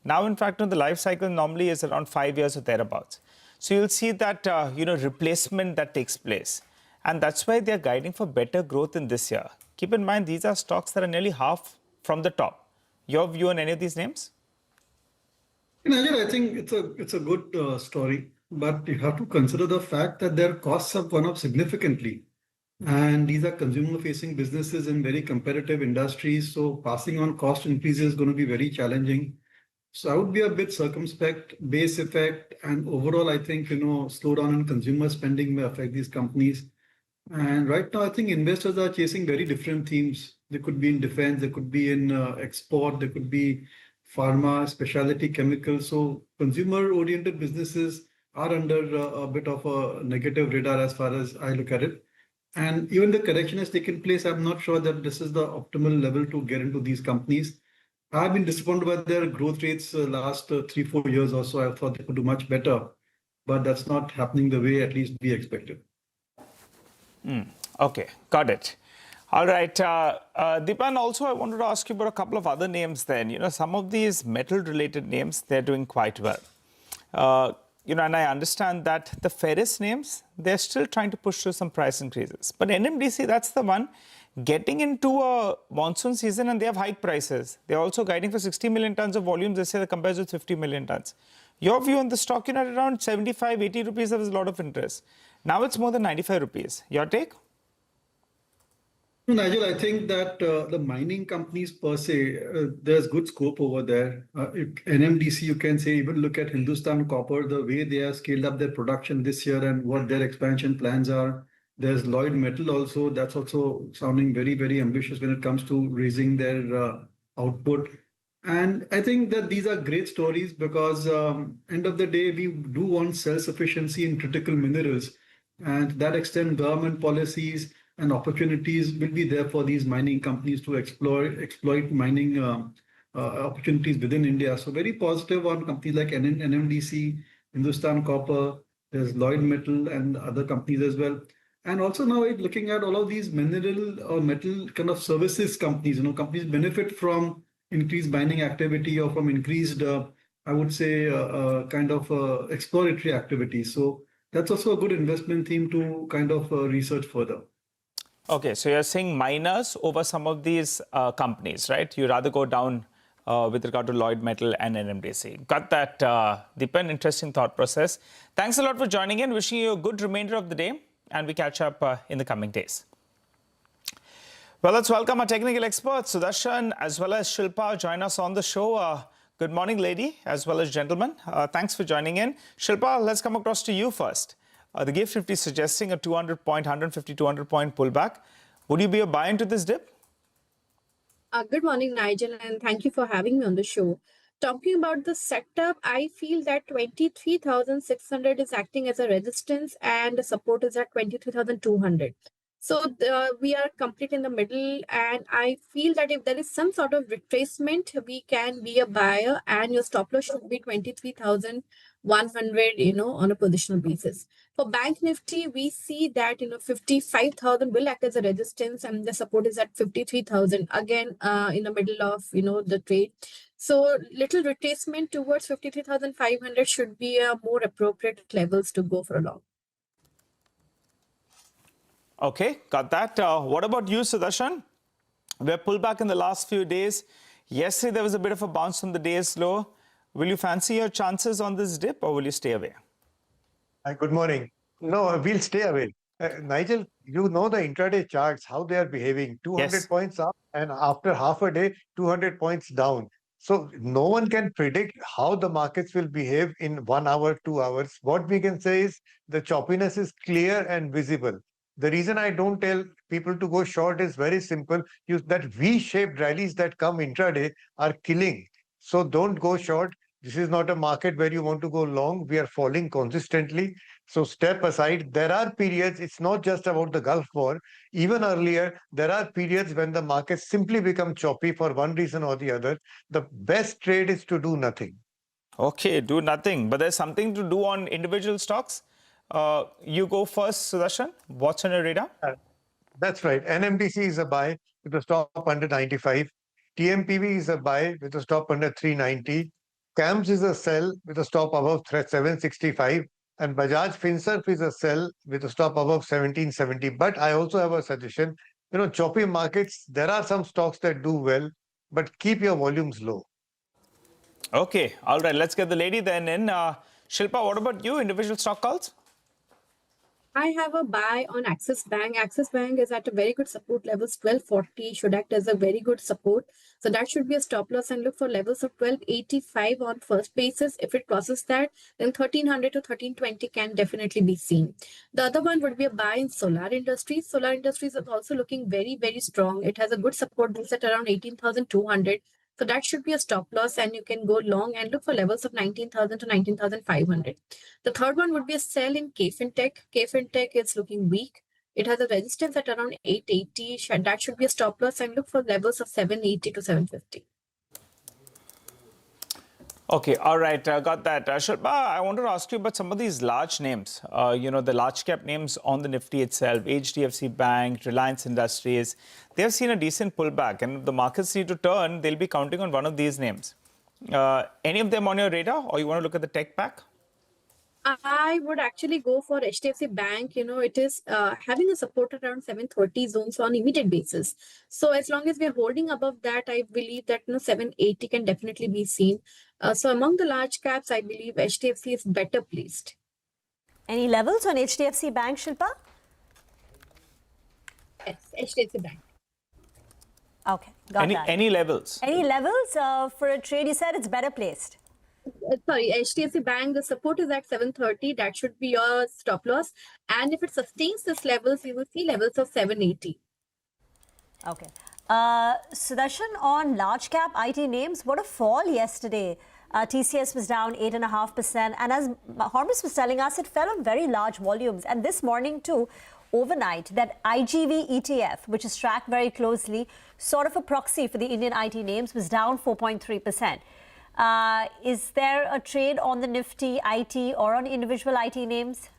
Now, in fact, the life cycle normally is around 5 years or thereabouts. So you'll see that, replacement that takes place. And that's why they're guiding for better growth in this year. Keep in mind, these are stocks that are nearly half from the top. Your view on any of these names? I think it's a good story, but you have to consider the fact that their costs have gone up significantly. And these are consumer-facing businesses in very competitive industries. So passing on cost increases is going to be very challenging. So I would be a bit circumspect. Base effect and overall, I think, slowdown in consumer spending may affect these companies. And right now, I think investors are chasing very different themes. They could be in defense, they could be in export, they could be pharma, specialty chemicals. So consumer-oriented businesses are under a bit of a negative radar as far as I look at it. And even the correction has taken place. I'm not sure that this is the optimal level to get into these companies. I've been disappointed by their growth rates last 3-4 years or so. I thought they could do much better, but that's not happening the way at least we expected. Okay, got it. All right. Deepan, also I wanted to ask you about a couple of other names then. You know, some of these metal-related names, they're doing quite well. And I understand that the ferrous names, they're still trying to push through some price increases. But NMDC, that's the one getting into a monsoon season and they have hike prices. They're also guiding for 60 million tons of volume. They say that compares with 50 million tons. Your view on the stock, at around 75, 80 rupees, there was a lot of interest. Now it's more than 95 rupees. Your take? Nigel, I think that the mining companies per se, there's good scope over there. NMDC, you can say, even look at Hindustan Copper, the way they have scaled up their production this year and what their expansion plans are. There's Lloyd Metal also, that's also sounding very, very ambitious when it comes to raising their output. And I think that these are great stories because end of the day, we do want self-sufficiency in critical minerals. And to that extent, government policies and opportunities will be there for these mining companies to exploit mining opportunities within India. So very positive on companies like NMDC, Hindustan Copper, there's Lloyd Metal and other companies as well. And also now looking at all of these mineral or metal kind of services companies, companies benefit from increased mining activity or from increased, I would say, kind of exploratory activity. So that's also a good investment theme to kind of research further. Okay, so you're saying miners over some of these companies, right? You rather go down with regard to Lloyd Metal and NMDC. Got that, Deepan, interesting thought process. Thanks a lot for joining in. Wishing you a good remainder of the day, and we catch up in the coming days. Well, let's welcome our technical experts, Sudarshan as well as Shilpa, join us on the show. Good morning, lady, as well as gentlemen. Thanks for joining in. Shilpa, let's come across to you first. The GIFT Nifty is suggesting a 200-point, 150, 200-point pullback. Would you be a buy into this dip? Good morning, Nigel, and thank you for having me on the show. Talking about the setup, I feel that 23,600 is acting as a resistance and the support is at 23,200. So we are complete in the middle, and I feel that if there is some sort of retracement, we can be a buyer, and your stop loss should be 23,100, on a positional basis. For Bank Nifty, we see that 55,000 will act as a resistance, and the support is at 53,000 again in the middle of the trade. So little retracement towards 53,500 should be a more appropriate levels to go for a long. Okay, got that. What about you, Sudarshan? We have pulled back in the last few days. Yesterday, there was a bit of a bounce from the day's low. Will you fancy your chances on this dip or will you stay away? Good morning. No, we'll stay away. Nigel, you know the intraday charts, how they are behaving. 200 points up and after half a day, 200 points down. So no one can predict how the markets will behave in 1 hour, 2 hours. What we can say is the choppiness is clear and visible. The reason I don't tell people to go short is very simple. That V-shaped rallies that come intraday are killing. So don't go short. This is not a market where you want to go long. We are falling consistently. So step aside. There are periods, it's not just about the Gulf War. Even earlier, there are periods when the markets simply become choppy for one reason or the other. The best trade is to do nothing. Okay, do nothing. But there's something to do on individual stocks. You go first, Sudarshan. What's on your radar? That's right. NMDC is a buy with a stop under 95. TMPV is a buy with a stop under 390. CAMS is a sell with a stop above 765. And Bajaj Finserv is a sell with a stop above 1770. But I also have a suggestion. Choppy markets, there are some stocks that do well, but keep your volumes low. Okay, all right. Let's get the lady then in. Shilpa, what about you? Individual stock calls? I have a buy on Axis Bank. Axis Bank is at a very good support levels. 1240 should act as a very good support. So that should be a stop loss, and look for levels of 1285 on first basis. If it crosses that, then 1300 to 1320 can definitely be seen. The other one would be a buy in Solar Industries. Solar Industries is also looking very, very strong. It has a good support boost at around 18,200. So that should be a stop loss, and you can go long and look for levels of 19,000 to 19,500. The third one would be a sell in KFintech. KFintech is looking weak. It has a resistance at around 880. That should be a stop loss, and look for levels of 780 to 750. Okay, all right, got that. Shilpa, I wanted to ask you about some of these large names, the large cap names on the Nifty itself, HDFC Bank, Reliance Industries. They have seen a decent pullback, and if the markets need to turn, they'll be counting on one of these names. Any of them on your radar, or you want to look at the tech pack? I would actually go for HDFC Bank. It is having a support around 730 zones on immediate basis. So as long as we are holding above that, I believe that 780 can definitely be seen. So among the large caps, I believe HDFC is better placed. Any levels on HDFC Bank, Shilpa? Yes, HDFC Bank. Okay, got that. Any levels? Any levels for a trade? You said it's better placed. Sorry, HDFC Bank, the support is at 730. That should be your stop loss. And if it sustains this levels, you will see levels of 780. Okay. Sudarshan, on large cap IT names, what a fall yesterday. TCS was down 8.5%. And as Hormus was telling us, it fell on very large volumes. And this morning too, overnight, that IGV ETF, which is tracked very closely, sort of a proxy for the Indian IT names, was down 4.3%. Is there a trade on the Nifty IT or on individual IT names?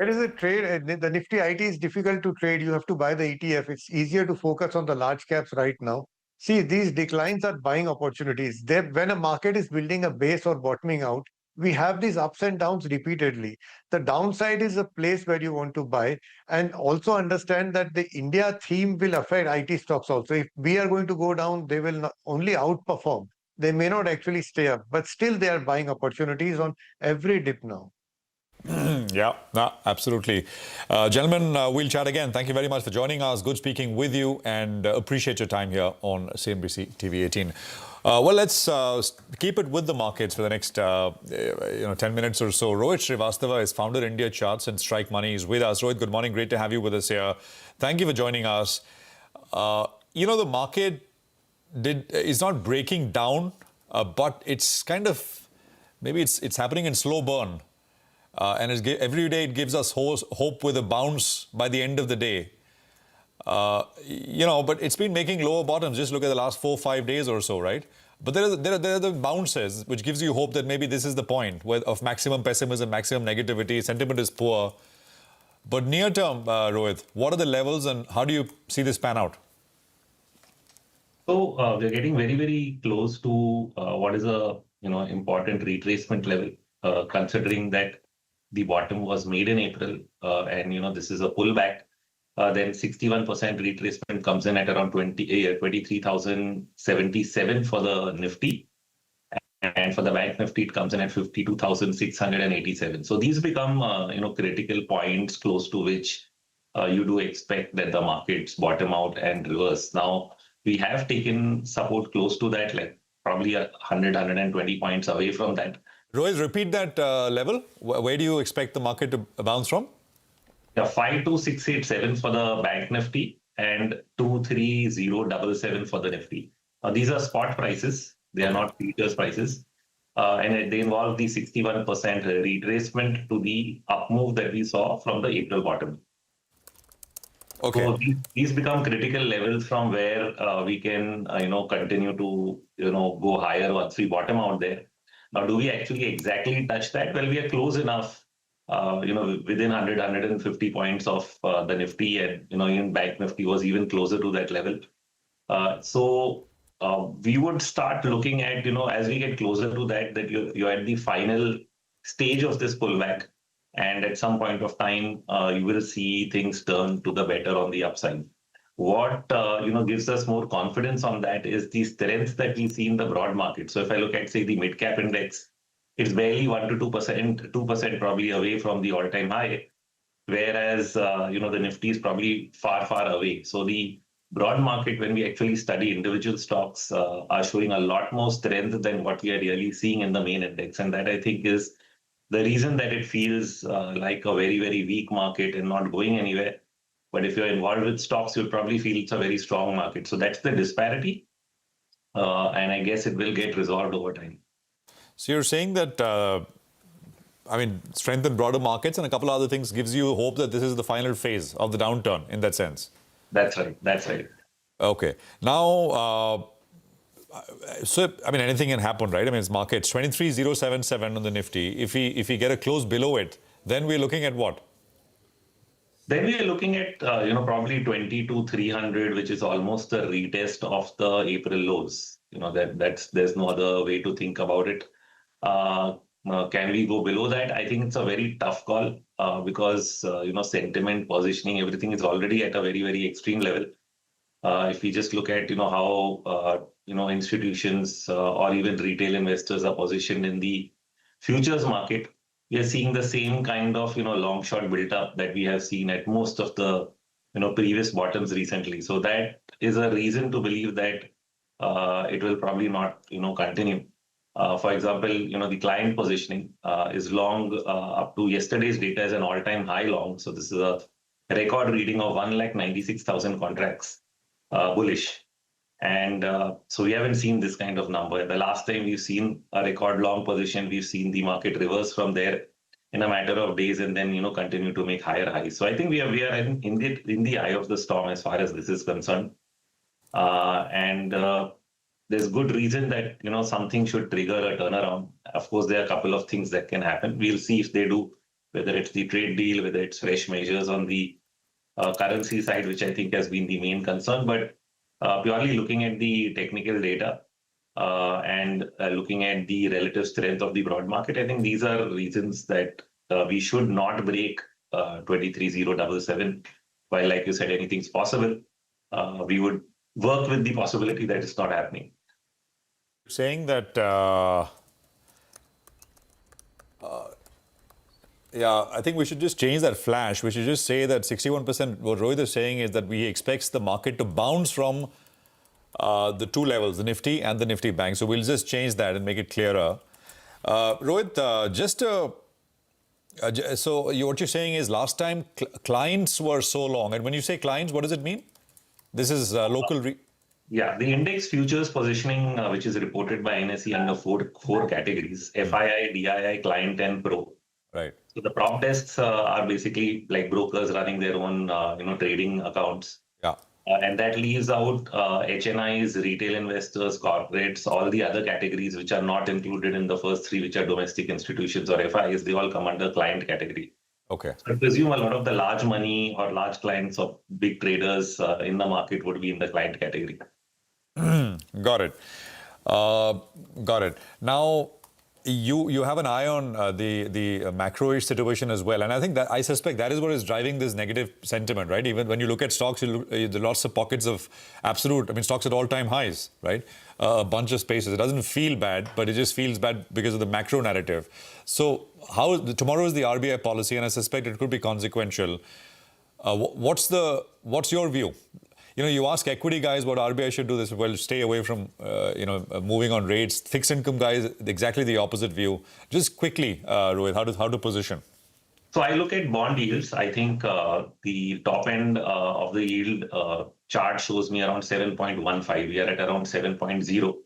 It is a trade. The Nifty IT is difficult to trade. You have to buy the ETF. It's easier to focus on the large caps right now. See, these declines are buying opportunities. When a market is building a base or bottoming out, we have these ups and downs repeatedly. The downside is a place where you want to buy, and also understand that the India theme will affect IT stocks also. If we are going to go down, they will not only outperform. They may not actually stay up, but still they are buying opportunities on every dip now. Yeah, no, absolutely. Gentlemen, we'll chat again. Thank you very much for joining us. Good speaking with you, and appreciate your time here on CNBC TV 18. Well, let's keep it with the markets for the next 10 minutes or so. Rohit Srivastava is founder India Charts and Strike Money is with us. Rohit, good morning. Great to have you with us here. Thank you for joining us. The market is not breaking down, but it's kind of, maybe it's happening in slow burn. And every day it gives us hope with a bounce by the end of the day. But it's been making lower bottoms. Just look at the last 4-5 days or so, right? But there are the bounces, which gives you hope that maybe this is the point of maximum pessimism, maximum negativity, sentiment is poor. But near term, Rohit, what are the levels and how do you see this pan out? So we're getting very, very close to what is a important retracement level, considering that the bottom was made in April, and this is a pullback. Then 61% retracement comes in at around 23,077 for the Nifty, and for the Bank Nifty it comes in at 52,687. So these become critical points close to which you do expect that the markets bottom out and reverse. Now we have taken support close to that, like probably 100-120 points away from that. Rohit, repeat that level. Where do you expect the market to bounce from? Yeah, 52,687 for the Bank Nifty and 23,077 for the Nifty. These are spot prices. They are not futures prices. and they involve the 61% retracement to the up move that we saw from the April bottom. Okay. So these become critical levels from where we can, continue to, go higher once we bottom out there. Now, do we actually exactly touch that? Well, we are close enough, within 100, 150 points of the Nifty, and, even Bank Nifty was even closer to that level. So we would start looking at, as we get closer to that you're at the final stage of this pullback. And at some point of time, you will see things turn to the better on the upside. What gives us more confidence on that is the strength that we see in the broad market. So if I look at, say, the mid cap index, it's barely 1 to 2%, 2% probably away from the all-time high, whereas the Nifty is probably far, far away. So the broad market, when we actually study individual stocks, are showing a lot more strength than what we are really seeing in the main index, and that I think is the reason that it feels like a very, very weak market and not going anywhere. But if you're involved with stocks, you'll probably feel it's a very strong market. So that's the disparity. And I guess it will get resolved over time. So you're saying that, strength in broader markets and a couple of other things gives you hope that this is the final phase of the downturn in that sense? That's right. That's right. Okay. Now, anything can happen, right? It's markets 23,077 on the Nifty. If we get a close below it, then we're looking at what? Then we are looking at, probably 22,300, which is almost the retest of the April lows. There's no other way to think about it. Can we go below that? I think it's a very tough call because, sentiment, positioning, everything is already at a very, very extreme level. If we just look at, how, institutions or even retail investors are positioned in the futures market, we are seeing the same kind of, long short built up that we have seen at most of the, previous bottoms recently. So that is a reason to believe that it will probably not, continue. For example, the client positioning is long up to yesterday's data is an all-time high long. So this is a record reading of 196,000 contracts bullish. And so we haven't seen this kind of number. The last time we've seen a record long position, we've seen the market reverse from there in a matter of days and then, continue to make higher highs. So I think we are in the eye of the storm as far as this is concerned. And there's good reason that, something should trigger a turnaround. Of course, there are a couple of things that can happen. We'll see if they do, whether it's the trade deal, whether it's fresh measures on the currency side, which I think has been the main concern. But purely looking at the technical data and looking at the relative strength of the broad market, I think these are reasons that we should not break 23,077. While, like you said, anything's possible, we would work with the possibility that it's not happening. Saying that, I think we should just change that flash. We should just say that 61%, what Rohit is saying is that we expect the market to bounce from the two levels, the Nifty and the Nifty Bank. So we'll just change that and make it clearer. Rohit, so what you're saying is last time clients were so long. And when you say clients, what does it mean? This is local... Yeah, the index futures positioning, which is reported by NSE under four categories, FII, DII, client, and pro. Right. So the prop desks are basically like brokers running their own, trading accounts. Yeah. And that leaves out HNIs, retail investors, corporates, all the other categories which are not included in the first three, which are domestic institutions or FIs. They all come under client category. Okay. So I presume a lot of the large money or large clients of big traders in the market would be in the client category. Got it. Got it. Now, you have an eye on the macro-ish situation as well. And I think that I suspect that is what is driving this negative sentiment, right? Even when you look at stocks, there are lots of pockets of absolute, stocks at all-time highs, right? A bunch of spaces. It doesn't feel bad, but it just feels bad because of the macro narrative. So tomorrow is the RBI policy, and I suspect it could be consequential. What's your view? You ask equity guys what RBI should do this. Well, stay away from, moving on rates. Fixed income guys, exactly the opposite view. Just quickly, Rohit, how to position? So I look at bond yields. I think the top end of the yield chart shows me around 7.15. We are at around 7.0.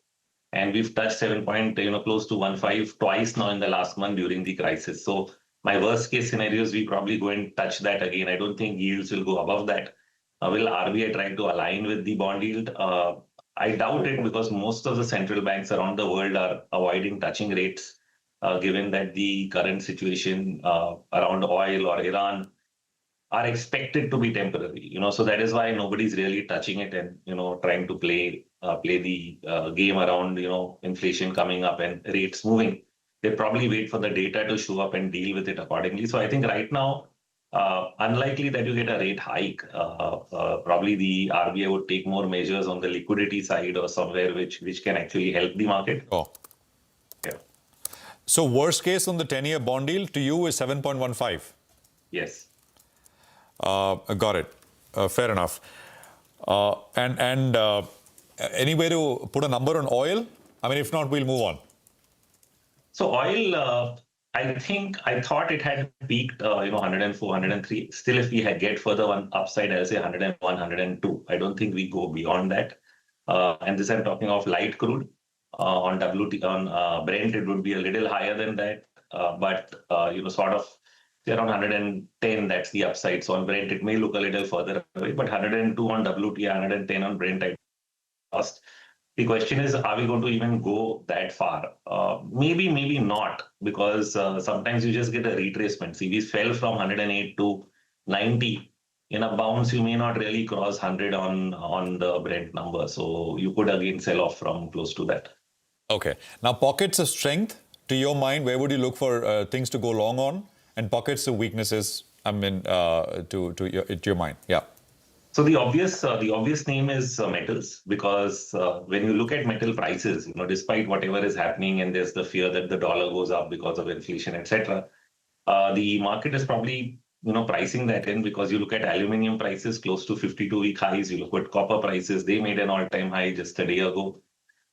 And we've touched close to 15 twice now in the last month during the crisis. So my worst case scenario is we probably go and touch that again. I don't think yields will go above that. Will RBI try to align with the bond yield? I doubt it, because most of the central banks around the world are avoiding touching rates, given that the current situation around oil or Iran are expected to be temporary. So that is why nobody's really touching it and trying to play the game around inflation coming up and rates moving. They probably wait for the data to show up and deal with it accordingly. So I think right now, unlikely that you get a rate hike. Probably the RBI would take more measures on the liquidity side or somewhere which can actually help the market. Oh. Yeah. So worst case on the 10-year bond yield to you is 7.15? Yes. Got it. Fair enough. Any way to put a number on oil? I mean, if not, we'll move on. So oil, I thought it had peaked, 104, 103. Still, if we get further one upside, I'll say 101, 102. I don't think we go beyond that. And this I'm talking of light crude. On Brent, it would be a little higher than that. But sort of around 110, that's the upside. So on Brent, it may look a little further away, but 102 on WTI, 110 on Brent, I lost. The question is, are we going to even go that far? Maybe, maybe not, because sometimes you just get a retracement. See, we fell from 108 to 90. In a bounce, you may not really cross 100 on the Brent number. So you could again sell off from close to that. Okay. Now, pockets of strength, to your mind, where would you look for things to go long on? And pockets of weaknesses, I mean, to your mind? Yeah. So the obvious name is metals, because when you look at metal prices, despite whatever is happening, and there's the fear that the dollar goes up because of inflation, etc., the market is probably pricing that in, because you look at aluminium prices close to 52-week highs. You look at copper prices; they made an all-time high just a day ago,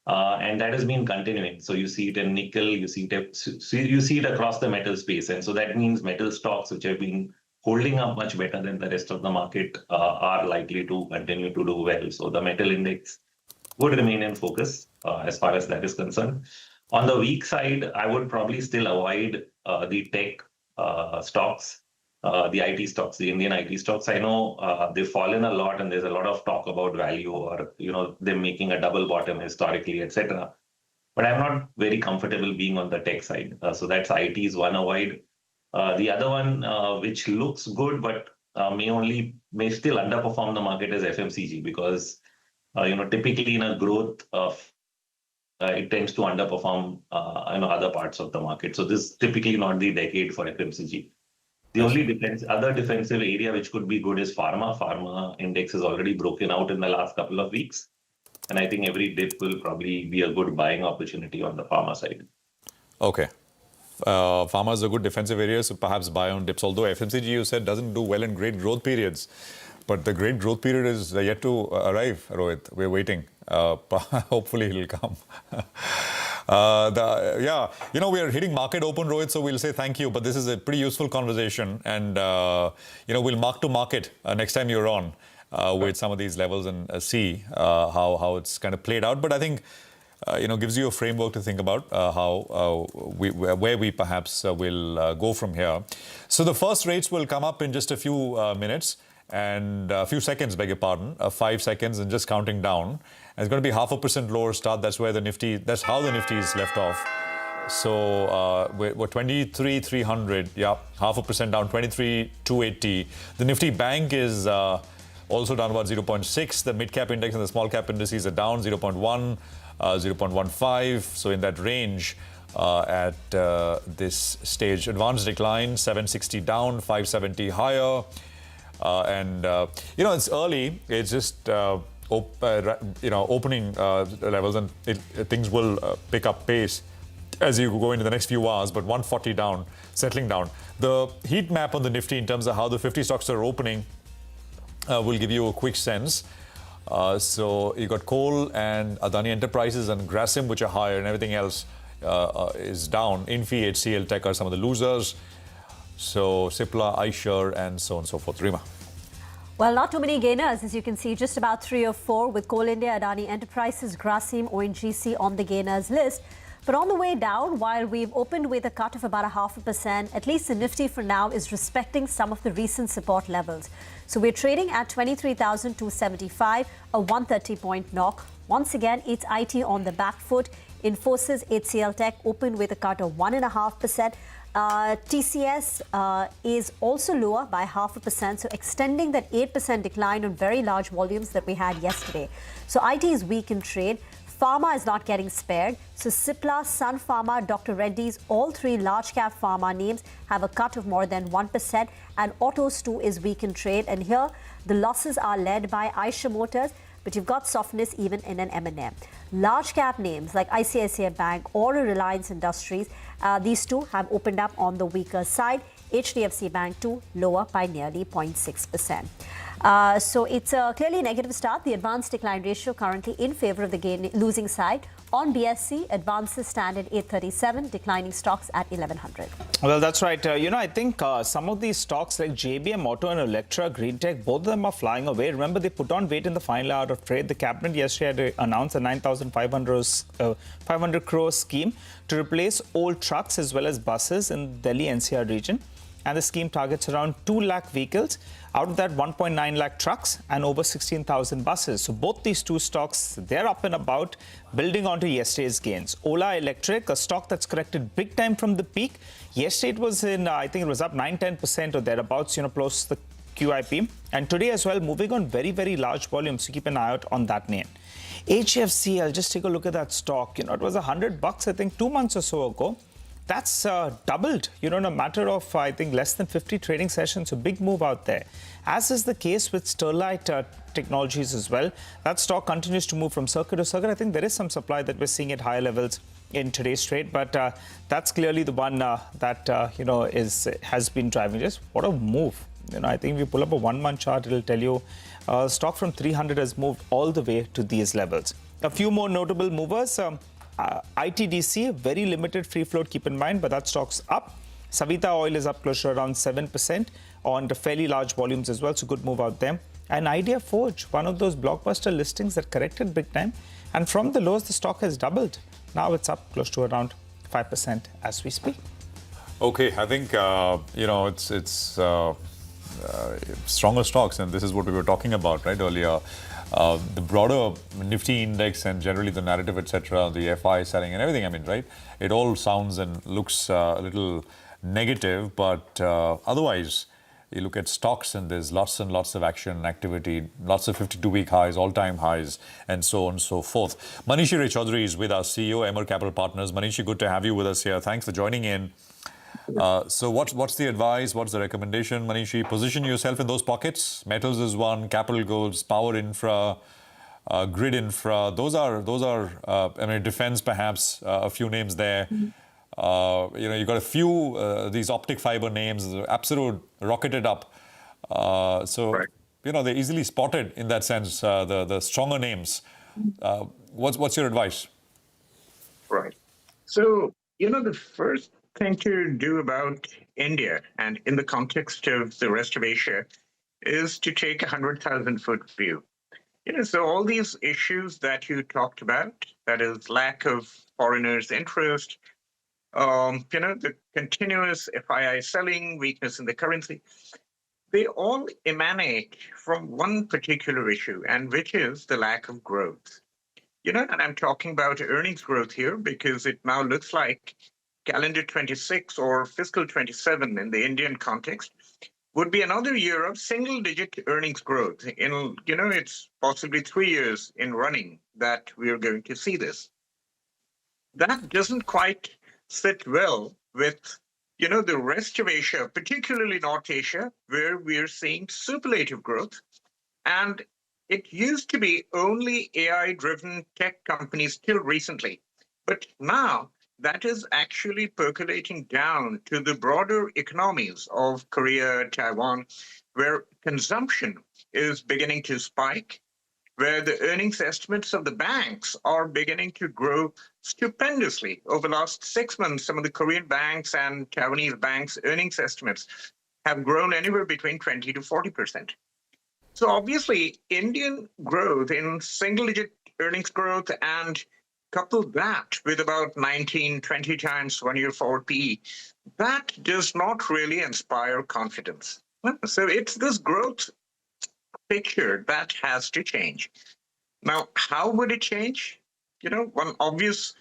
and that has been continuing. So you see it in nickel, you see it across the metal space, and so that means metal stocks, which have been holding up much better than the rest of the market, are likely to continue to do well. So the metal index would remain in focus as far as that is concerned. On the weak side, I would probably still avoid the tech stocks, the IT stocks, the Indian IT stocks. I know they've fallen a lot, and there's a lot of talk about value, or them making a double bottom historically, etc. But I'm not very comfortable being on the tech side. So that's IT is one avoid. The other one, which looks good but may still underperform the market, is FMCG, because typically in a growth it tends to underperform other parts of the market. So this is typically not the decade for FMCG. The only other defensive area which could be good is pharma. Pharma index has already broken out in the last couple of weeks, and I think every dip will probably be a good buying opportunity on the pharma side. Okay. Pharma is a good defensive area, so perhaps buy on dips. Although FMCG, you said, doesn't do well in great growth periods. But the great growth period is yet to arrive, Rohit. We're waiting. Hopefully it'll come. We are hitting market open, Rohit, so we'll say thank you. But this is a pretty useful conversation. And, we'll mark to market next time you're on with some of these levels and see how it's kind of played out. But I think gives you a framework to think about where we perhaps will go from here. So the first rates will come up in just a few minutes and a few seconds, beg your pardon, 5 seconds, and just counting down. And it's going to be 0.5% lower start. That's how the Nifty is left off. So we're 23,300. Yeah, 0.5% down, 23,280. The Nifty Bank is also down about 0.6. The mid-cap index and the small-cap indices are down 0.1. 0.15, so in that range at this stage. Advanced decline, 760 down, 570 higher. It's early. It's just opening levels, and things will pick up pace as you go into the next few hours. But 140 down, settling down. The heat map on the Nifty in terms of how the 50 stocks are opening will give you a quick sense. So you got coal and Adani Enterprises and Grasim, which are higher, and everything else is down. Infi, HCL, Tech are some of the losers. So Cipla, iShares, and so on and so forth. Rima. Well, not too many gainers, as you can see, just about 3 or 4, with Coal India, Adani Enterprises, Grasim, ONGC on the gainers list. But on the way down, while we've opened with a cut of about 0.5%, at least the Nifty for now is respecting some of the recent support levels. So we're trading at 23,275, a 130-point knock. Once again, it's IT on the back foot. Infosys, HCL Tech opened with a cut of 1.5%. TCS is also lower by 0.5%, so extending that 8% decline on very large volumes that we had yesterday. So IT is weak in trade. Pharma is not getting spared. So Cipla, Sun Pharma, Dr. Reddy's, all three large cap pharma names have a cut of more than 1%. And Autos too is weak in trade. And here the losses are led by Eicher Motors, but you've got softness even in an M&M. Large cap names like ICICI Bank or Reliance Industries, these two have opened up on the weaker side. HDFC Bank too lower by nearly 0.6%. So it's a clearly negative start. The advanced decline ratio currently in favor of the losing side. On BSC, advances stand at 837, declining stocks at 1100. Well, that's right. I think some of these stocks like JBM Auto and Electra, Green Tech, both of them are flying away. Remember, they put on weight in the final hour of trade. The cabinet yesterday had announced a 9,500 crore scheme to replace old trucks as well as buses in Delhi NCR region. And the scheme targets around 2 lakh vehicles. Out of that, 1.9 lakh trucks and over 16,000 buses. So both these two stocks, they're up and about, building onto yesterday's gains. Ola Electric, a stock that's corrected big time from the peak. Yesterday it was in, I think it was up 9-10% or thereabouts, close to the QIP. And today as well, moving on very, very large volumes. So keep an eye out on that name. HFC, I'll just take a look at that stock. It was $100, I think, 2 months or so ago. That's doubled, in a matter of, I think, less than 50 trading sessions. So big move out there. As is the case with Sterlite Technologies as well. That stock continues to move from circuit to circuit. I think there is some supply that we're seeing at higher levels in today's trade. But that's clearly the one that, has been driving this. What a move. I think if you pull up a 1 month chart, it'll tell you stock from 300 has moved all the way to these levels. A few more notable movers. ITDC, very limited free float, keep in mind, but that stock's up. Savita Oil is up close to around 7% on the fairly large volumes as well, so good move out there. And Idea Forge, one of those blockbuster listings that corrected big time. And from the lows, the stock has doubled. Now it's up close to around 5% as we speak. Okay, I think, it's stronger stocks, and this is what we were talking about, right, earlier. The broader Nifty index and generally the narrative, etc., the FI selling and everything, right? It all sounds and looks a little negative, but otherwise, you look at stocks and there's lots and lots of action and activity, lots of 52-week highs, all-time highs, and so on and so forth. Manishi Ray Chaudhary is with us, CEO, Emmer Capital Partners. Manishi, good to have you with us here. Thanks for joining in. So what's the advice? What's the recommendation, Manishi? Position yourself in those pockets. Metals is one, capital goods, power infra, grid infra. Those are defense perhaps, a few names there. You got a few these optic fiber names, absolute rocketed up. They're easily spotted in that sense. The stronger names. What's your advice? Right. So the first thing to do about India and in the context of the rest of Asia is to take 100,000-foot view. So all these issues that you talked about, that is lack of foreigners' interest, the continuous FII selling, weakness in the currency, they all emanate from one particular issue, and which is the lack of growth. And I'm talking about earnings growth here because it now looks like calendar 26 or fiscal 27 in the Indian context would be another year of single-digit earnings growth. It's possibly 3 years in running that we are going to see this. That doesn't quite sit well with, the rest of Asia, particularly North Asia, where we're seeing superlative growth. And it used to be only AI-driven tech companies till recently. But now, that is actually percolating down to the broader economies of Korea, Taiwan, where consumption is beginning to spike, where the earnings estimates of the banks are beginning to grow stupendously. Over the last 6 months, some of the Korean banks and Taiwanese banks' earnings estimates have grown anywhere between 20 to 40%. So obviously, Indian growth in single-digit earnings growth and couple that with about 19, 20 times one-year forward PE, that does not really inspire confidence. So it's this growth picture that has to change. Now, how would it change? One obvious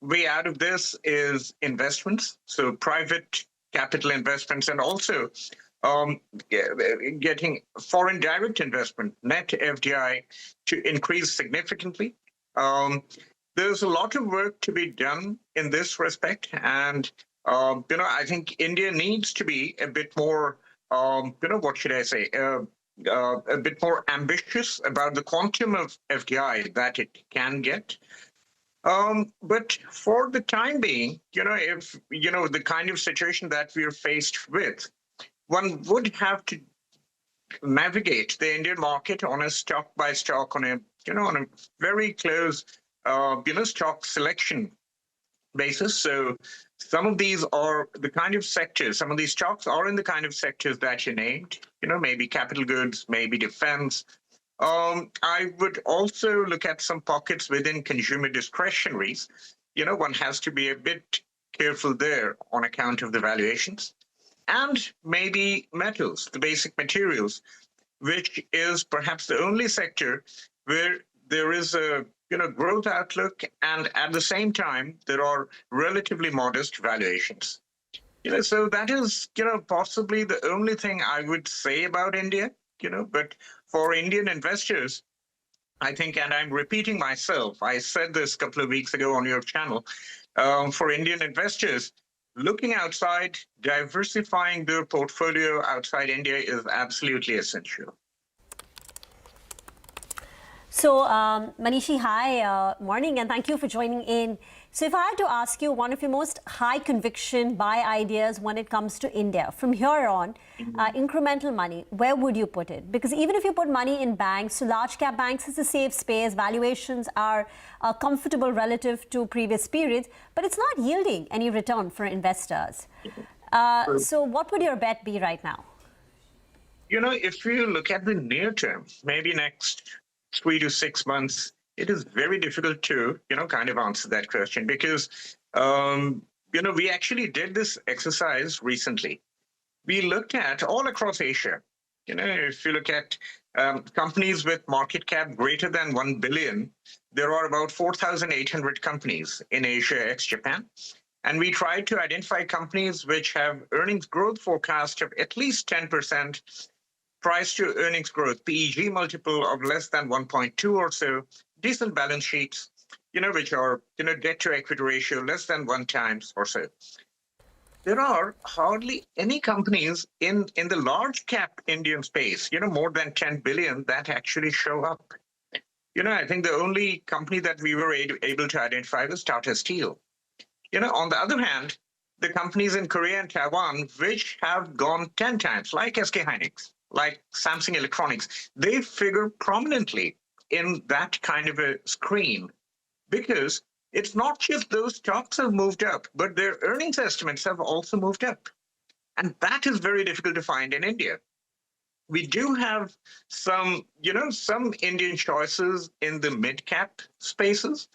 way out of this is investments. So private capital investments and also getting foreign direct investment, net FDI, to increase significantly. There's a lot of work to be done in this respect. And, I think India needs to be a bit more, what should I say? A bit more ambitious about the quantum of FDI that it can get. But for the time being, if, the kind of situation that we're faced with, one would have to navigate the Indian market on a stock by stock, on a very close, stock selection basis. So some of these are the kind of sectors, some of these stocks are in the kind of sectors that you named, maybe capital goods, maybe defense. I would also look at some pockets within consumer discretionaries. One has to be a bit careful there on account of the valuations. And maybe metals, the basic materials, which is perhaps the only sector where there is a growth outlook, and at the same time, there are relatively modest valuations. So that is, possibly the only thing I would say about India, but for Indian investors, I think, and I'm repeating myself, I said this a couple of weeks ago on your channel, for Indian investors, looking outside, diversifying their portfolio outside India is absolutely essential. So, Manishi, hi, morning, and thank you for joining in. So if I had to ask you one of your most high conviction buy ideas when it comes to India, from here on, incremental money, where would you put it? Because even if you put money in banks, so large cap banks is a safe space, valuations are comfortable relative to previous periods, but it's not yielding any return for investors. So what would your bet be right now? If you look at the near term, maybe next 3 to 6 months, it is very difficult to, kind of answer that question because, we actually did this exercise recently. We looked at all across Asia. If you look at companies with market cap greater than 1 billion, there are about 4,800 companies in Asia ex-Japan. And we tried to identify companies which have earnings growth forecast of at least 10%, price to earnings growth, PEG multiple of less than 1.2 or so, decent balance sheets, which are, debt to equity ratio less than 1 times or so. There are hardly any companies in the large cap Indian space, more than 10 billion that actually show up. I think the only company that we were able to identify was Tata Steel. On the other hand, the companies in Korea and Taiwan, which have gone 10 times, like SK Hynix, like Samsung Electronics, they figure prominently in that kind of a screen because it's not just those stocks have moved up, but their earnings estimates have also moved up. And that is very difficult to find in India. We do have some, some Indian choices in the mid-cap spaces,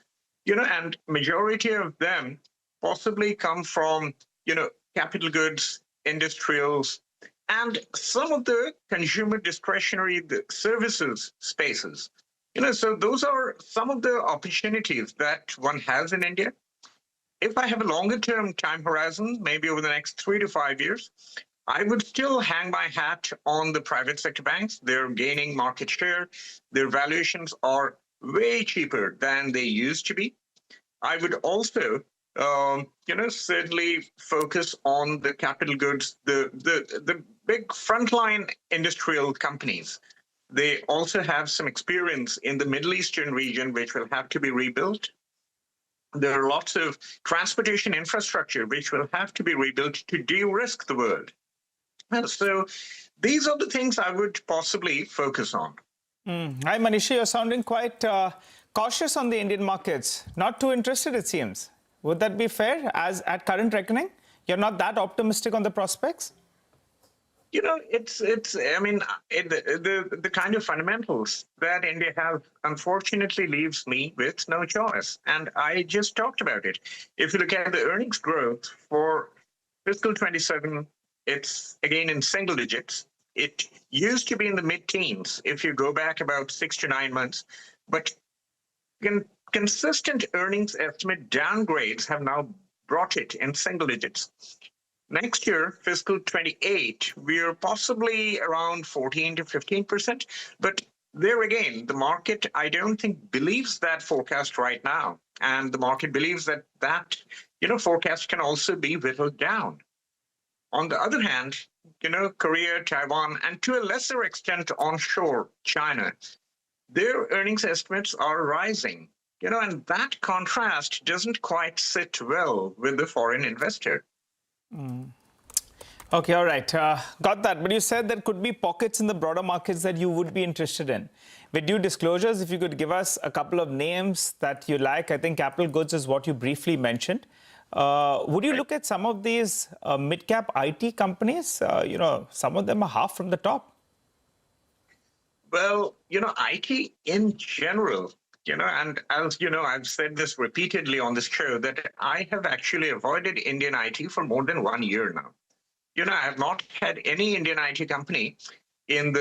and majority of them possibly come from, capital goods, industrials, and some of the consumer discretionary services spaces. So those are some of the opportunities that one has in India. If I have a longer term time horizon, maybe over the next 3 to 5 years, I would still hang my hat on the private sector banks. They're gaining market share. Their valuations are way cheaper than they used to be. I would also, certainly focus on the capital goods, the big frontline industrial companies. They also have some experience in the Middle Eastern region, which will have to be rebuilt. There are lots of transportation infrastructure, which will have to be rebuilt to de-risk the world. And so these are the things I would possibly focus on. Hi, Manishi, you're sounding quite cautious on the Indian markets. Not too interested, it seems. Would that be fair, as at current reckoning? You're not that optimistic on the prospects? I mean, the kind of fundamentals that India have unfortunately leaves me with no choice. And I just talked about it. If you look at the earnings growth for fiscal 27, it's again in single digits. It used to be in the mid-teens if you go back about 6 to 9 months, but consistent earnings estimate downgrades have now brought it in single digits. Next year, fiscal 28, we are possibly around 14 to 15%. But there again, the market, I don't think, believes that forecast right now. And the market believes that forecast can also be whittled down. On the other hand, Korea, Taiwan, and to a lesser extent onshore China, their earnings estimates are rising. And that contrast doesn't quite sit well with the foreign investor. Okay, all right. Got that. But you said there could be pockets in the broader markets that you would be interested in. With due disclosures, if you could give us a couple of names that you like. I think capital goods is what you briefly mentioned. Would you look at some of these mid-cap IT companies? Some of them are half from the top. Well, IT in general, and as you know, I've said this repeatedly on this show that I have actually avoided Indian IT for more than 1 year now. I have not had any Indian IT company in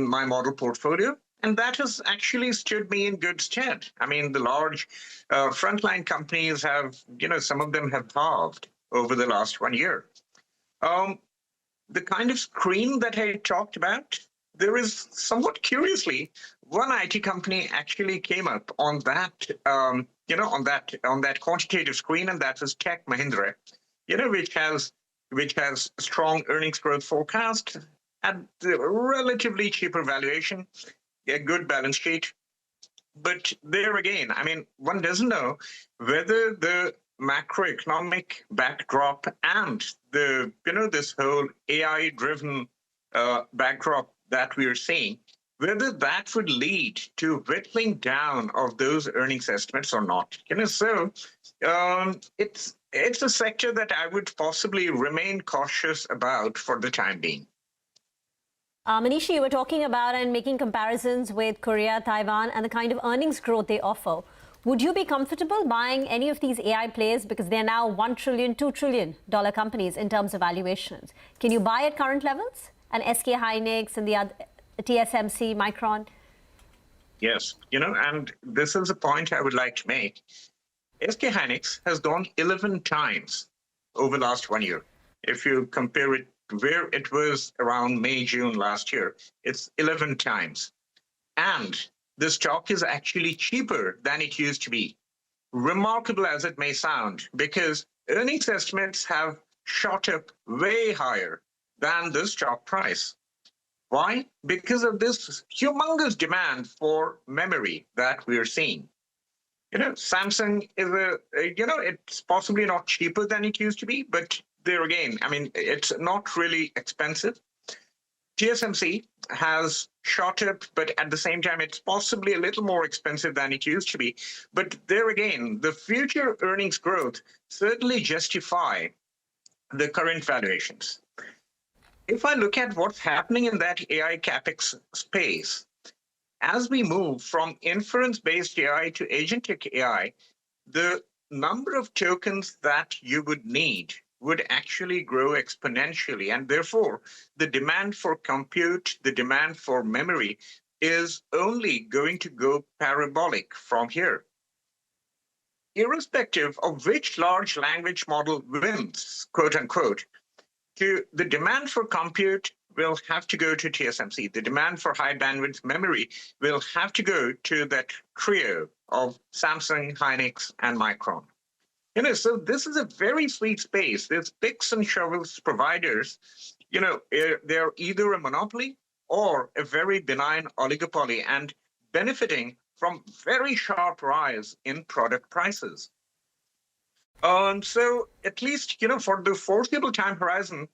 my model portfolio, and that has actually stood me in good stead. I mean, the large frontline companies have, some of them have halved over the last 1 year. The kind of screen that I talked about, there is somewhat curiously, one IT company actually came up on that, on that quantitative screen, and that is Tech Mahindra, which has strong earnings growth forecast at a relatively cheaper valuation, a good balance sheet. But there again, I mean, one doesn't know whether the macroeconomic backdrop and this whole AI-driven backdrop that we are seeing, whether that would lead to whittling down of those earnings estimates or not. So it's a sector that I would possibly remain cautious about for the time being. Manishi, you were talking about and making comparisons with Korea, Taiwan, and the kind of earnings growth they offer. Would you be comfortable buying any of these AI players because they're now $1 trillion, $2 trillion companies in terms of valuations? Can you buy at current levels? And SK Hynix and the other TSMC, Micron? Yes, and this is a point I would like to make. SK Hynix has gone 11 times over the last 1 year. If you compare it where it was around May, June last year, it's 11 times. And the stock is actually cheaper than it used to be. Remarkable as it may sound, because earnings estimates have shot up way higher than the stock price. Why? Because of this humongous demand for memory that we're seeing. Samsung is it's possibly not cheaper than it used to be, but there again, I mean, it's not really expensive. TSMC has shot up, but at the same time, it's possibly a little more expensive than it used to be. But there again, the future earnings growth certainly justify the current valuations. If I look at what's happening in that AI CapEx space, as we move from inference-based AI to agentic AI, the number of tokens that you would need would actually grow exponentially. And therefore, the demand for compute, the demand for memory is only going to go parabolic from here. Irrespective of which large language model wins, quote unquote, the demand for compute will have to go to TSMC. The demand for high bandwidth memory will have to go to that trio of Samsung, Hynix, and Micron. So this is a very sweet space. There's picks and shovels providers. They're either a monopoly or a very benign oligopoly and benefiting from very sharp rise in product prices. So at least, for the foreseeable time horizon,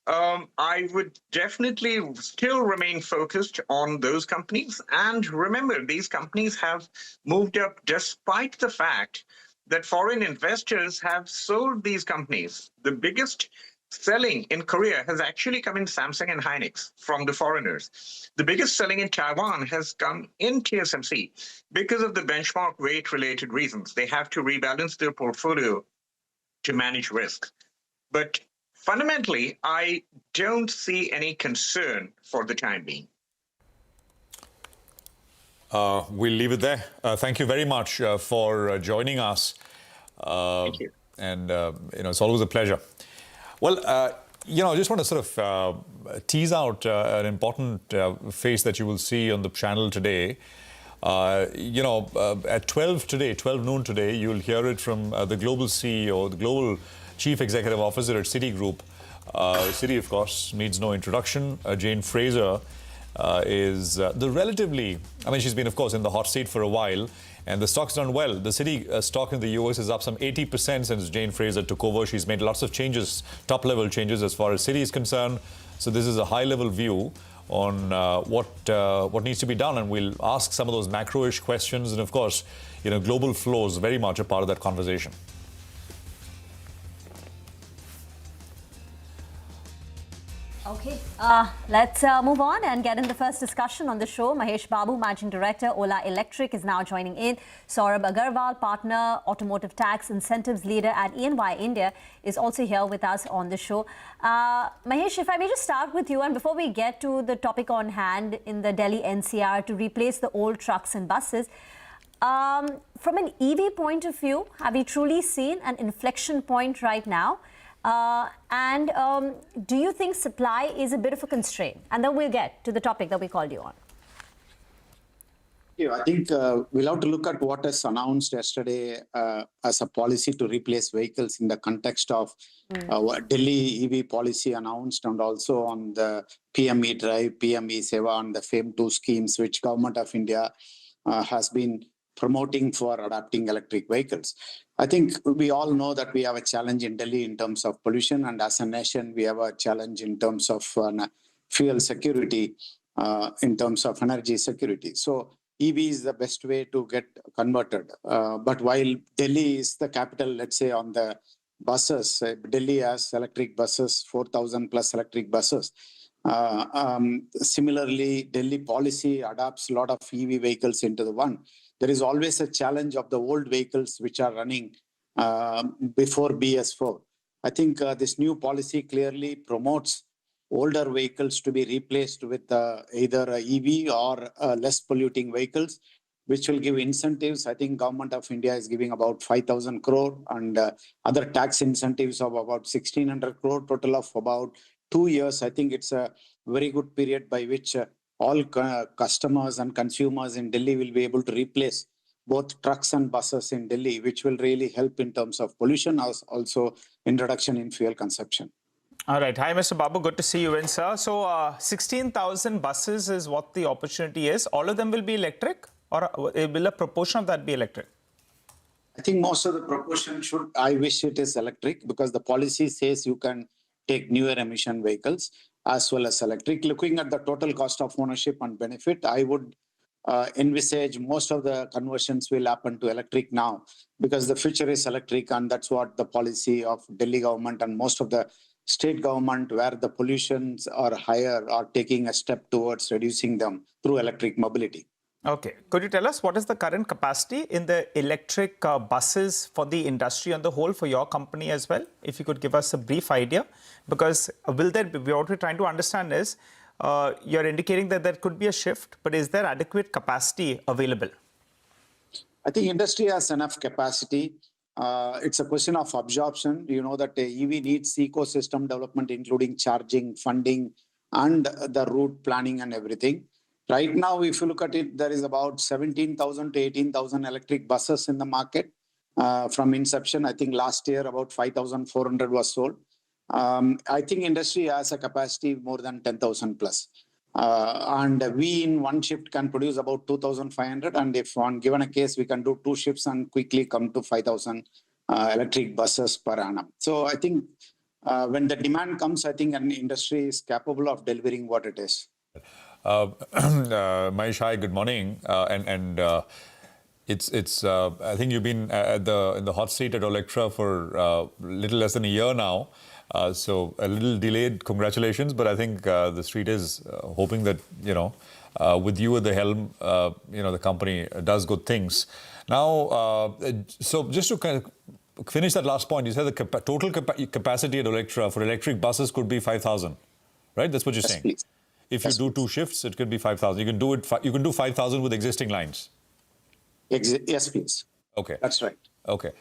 I would definitely still remain focused on those companies. And remember, these companies have moved up despite the fact that foreign investors have sold these companies. The biggest selling in Korea has actually come in Samsung and Hynix from the foreigners. The biggest selling in Taiwan has come in TSMC because of the benchmark weight related reasons. They have to rebalance their portfolio to manage risk. But fundamentally, I don't see any concern for the time being. We'll leave it there. Thank you very much for joining us. Thank you. And, it's always a pleasure. Well, I just want to sort of tease out an important face that you will see on the channel today. At 12 noon today, you'll hear it from the global CEO, the global chief executive officer at Citigroup. Citi, of course, needs no introduction. Jane Fraser is the relatively, she's been, of course, in the hot seat for a while, and the stock's done well. The Citi stock in the US is up some 80% since Jane Fraser took over. She's made lots of changes, top-level changes as far as Citi is concerned. So this is a high-level view on what needs to be done, and we'll ask some of those macro-ish questions, and of course, global flows very much a part of that conversation. Okay, let's move on and get in the first discussion on the show. Mahesh Babu, Managing Director, Ola Electric, is now joining in. Saurabh Agarwal, Partner, Automotive Tax Incentives Leader at EY India, is also here with us on the show. Mahesh, if I may just start with you, and before we get to the topic on hand in the Delhi NCR to replace the old trucks and buses, from an EV point of view, have we truly seen an inflection point right now? And do you think supply is a bit of a constraint? And then we'll get to the topic that we called you on. Yeah, I think we'll have to look at what is announced yesterday as a policy to replace vehicles in the context of what Delhi EV policy announced, and also on the PM E-Drive, PM E-Seva, and the FAME 2 schemes, which Government of India has been promoting for adopting electric vehicles. I think we all know that we have a challenge in Delhi in terms of pollution, and as a nation, we have a challenge in terms of fuel security, in terms of energy security. So EV is the best way to get converted. But while Delhi is the capital, let's say, on the buses, Delhi has electric buses, 4,000 plus electric buses. Similarly, Delhi policy adopts a lot of EV vehicles into the one. There is always a challenge of the old vehicles which are running before BS4. I think this new policy clearly promotes older vehicles to be replaced with either a EV or less polluting vehicles, which will give incentives. I think Government of India is giving about 5,000 crore and other tax incentives of about 1,600 crore, total of about 2 years. I think it's a very good period by which all customers and consumers in Delhi will be able to replace both trucks and buses in Delhi, which will really help in terms of pollution, as also in reduction in fuel consumption. All right. Hi, Mr. Babu. Good to see you in, sir. So 16,000 buses is what the opportunity is. All of them will be electric, or will a proportion of that be electric? I think most of the proportion I wish it is electric, because the policy says you can take newer emission vehicles as well as electric. Looking at the total cost of ownership and benefit, I would envisage most of the conversions will happen to electric now, because the future is electric, and that's what the policy of Delhi government and most of the state government, where the pollutions are higher, are taking a step towards reducing them through electric mobility. Okay. Could you tell us what is the current capacity in the electric buses for the industry on the whole, for your company as well? If you could give us a brief idea, because will there be, what we're trying to understand is, you're indicating that there could be a shift, but is there adequate capacity available? I think industry has enough capacity. It's a question of absorption. You know that EV needs ecosystem development, including charging, funding, and the route planning and everything. Right now, if you look at it, there is about 17,000 to 18,000 electric buses in the market from inception. I think last year about 5,400 was sold. I think industry has a capacity more than 10,000 plus. And we in one shift can produce about 2,500. And if on given a case, we can do 2 shifts and quickly come to 5,000 electric buses per annum. So I think when the demand comes, I think an industry is capable of delivering what it is. Mahesh, hi, good morning. It's I think you've been in the hot seat at Electra for little less than a year now. So a little delayed, congratulations, but I think the street is hoping that, with you at the helm, the company does good things. Now, so just to kind of finish that last point, you said the total capacity at Electra for electric buses could be 5,000, right? That's what you're saying. Please. If you do 2 shifts, it could be 5,000. You can do it. You can do 5,000 with existing lines. Yes, please. Okay. That's right. Okay.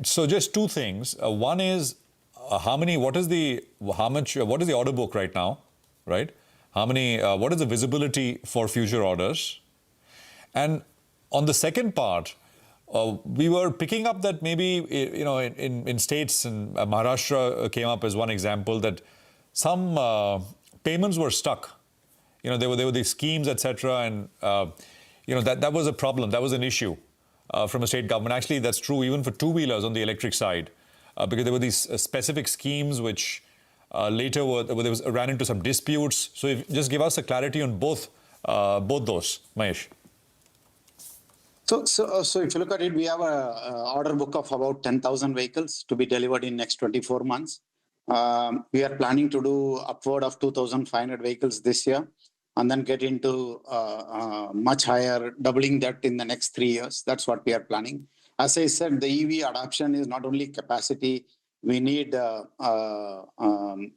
So just 2 things. One is what is the order book right now, right? What is the visibility for future orders? And on the second part, we were picking up that maybe, in states, and Maharashtra came up as one example, that some payments were stuck. There were these schemes, etc., and that was a problem. That was an issue from a state government. Actually, that's true even for two-wheelers on the electric side, because there were these specific schemes which later ran into some disputes. So just give us a clarity on both those, Mahesh. So if you look at it, we have a order book of about 10,000 vehicles to be delivered in next 24 months. We are planning to do upward of 2,500 vehicles this year, and then get into much higher, doubling that in the next 3 years. That's what we are planning. As I said, the EV adoption is not only capacity. We need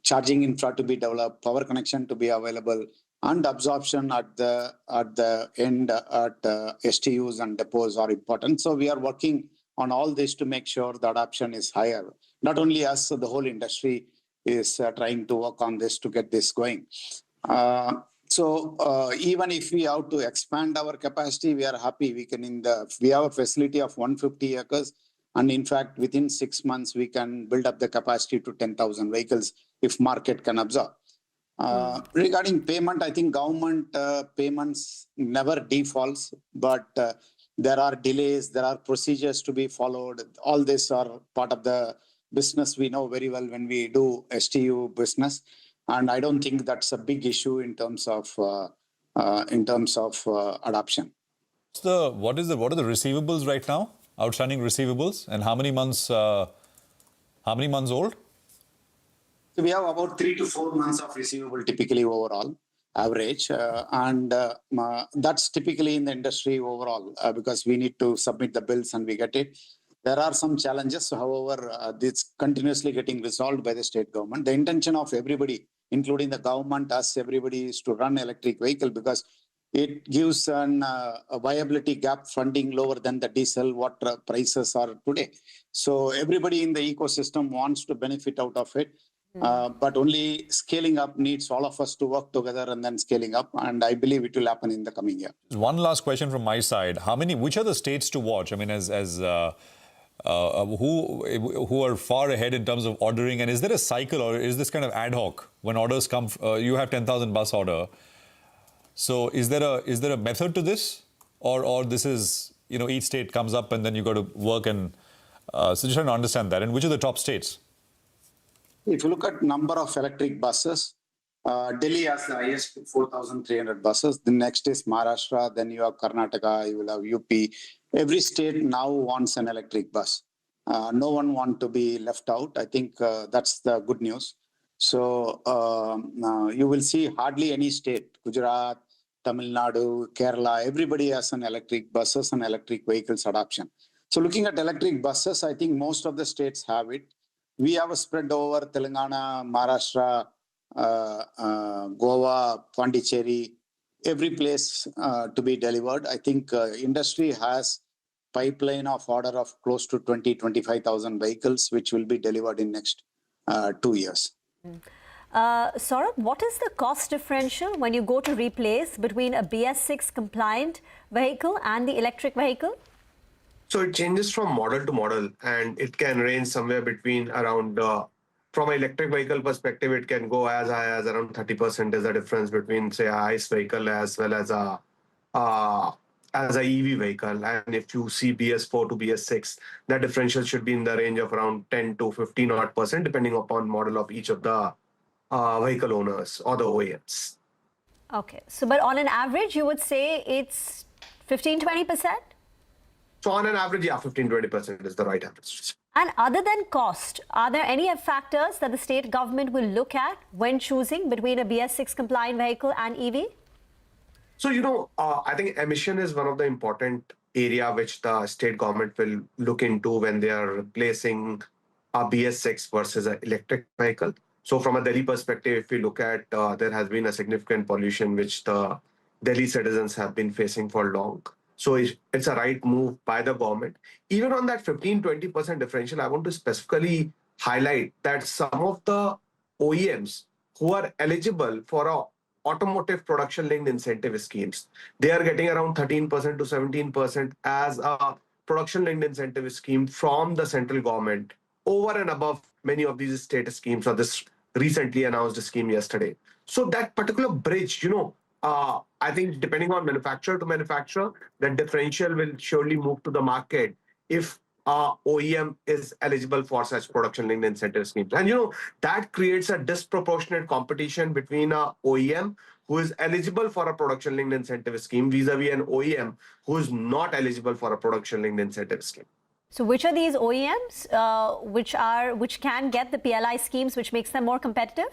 charging infra to be developed, power connection to be available, and absorption at the end at STUs and depots are important. So we are working on all this to make sure the adoption is higher. Not only us, the whole industry is trying to work on this to get this going. So even if we have to expand our capacity, we are happy. We have a facility of 150 acres. And in fact, within 6 months, we can build up the capacity to 10,000 vehicles if market can absorb. Regarding payment, I think government payments never defaults, but there are delays, there are procedures to be followed. All this are part of the business we know very well when we do STU business. And I don't think that's a big issue in terms of adoption. What are the receivables right now? Outstanding receivables, and how many months old? So we have about 3 to 4 months of receivable typically overall, average. And that's typically in the industry overall because we need to submit the bills and we get it. There are some challenges. However, it's continuously getting resolved by the state government. The intention of everybody, including the government, us, everybody, is to run electric vehicle because it gives a viability gap funding lower than the diesel, what prices are today. So everybody in the ecosystem wants to benefit out of it. But only scaling up needs all of us to work together and then scaling up. And I believe it will happen in the coming year. One last question from my side. Which are the states to watch? I mean, who are far ahead in terms of ordering? And is there a cycle or is this kind of ad hoc? When orders come, you have 10,000 bus order. So is there a method to this? Or this is, each state comes up and then you got to work and... so just trying to understand that. And which are the top states? If you look at number of electric buses, Delhi has the highest 4,300 buses. The next is Maharashtra. Then you have Karnataka. You will have UP. Every state now wants an electric bus. No one wants to be left out. I think that's the good news. So you will see hardly any state, Gujarat, Tamil Nadu, Kerala, everybody has an electric buses and electric vehicles adoption. So looking at electric buses, I think most of the states have it. We have a spread over Telangana, Maharashtra, Goa, Pondicherry, every place to be delivered. I think industry has pipeline of order of close to 25,000 vehicles, which will be delivered in next 2 years. Saurabh, what is the cost differential when you go to replace between a BS6 compliant vehicle and the electric vehicle? So it changes from model to model, and it can range somewhere between around, from an electric vehicle perspective, it can go as high as around 30% is the difference between, say, a ICE vehicle as well as a EV vehicle. And if you see BS4 to BS6, that differential should be in the range of around 10 to 15% depending upon model of each of the vehicle owners or the OEMs. Okay, so but on an average, you would say it's 15-20%? So on an average, yeah, 15-20% is the right average. And other than cost, are there any factors that the state government will look at when choosing between a BS6 compliant vehicle and EV? So, I think emission is one of the important area which the state government will look into when they are replacing a BS6 versus an electric vehicle. So from a Delhi perspective, if we look at, there has been a significant pollution which the Delhi citizens have been facing for long. So it's a right move by the government. Even on that 15-20% differential, I want to specifically highlight that some of the OEMs who are eligible for a automotive production linked incentive schemes, they are getting around 13% to 17% as a production linked incentive scheme from the central government over and above many of these state schemes or this recently announced scheme yesterday. So that particular bridge, I think depending on manufacturer to manufacturer, that differential will surely move to the market if OEM is eligible for such production linked incentive schemes. And that creates a disproportionate competition between a OEM who is eligible for a production linked incentive scheme vis-a-vis an OEM who is not eligible for a production linked incentive scheme. So which are these OEMs which can get the PLI schemes, which makes them more competitive?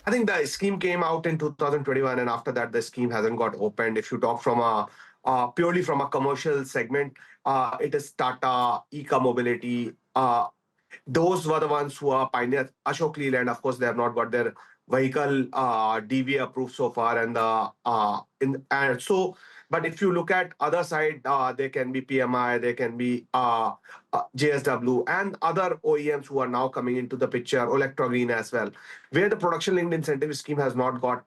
I think the scheme came out in 2021, and after that, the scheme hasn't got opened. If you talk from purely from a commercial segment, it is Tata, Eka Mobility. Those were the ones who are pioneers. Ashok Leyland, of course, they have not got their vehicle DVA approved so far, But if you look at other side, there can be PMI, there can be JSW, and other OEMs who are now coming into the picture, Electro Green as well, where the production linked incentive scheme has not got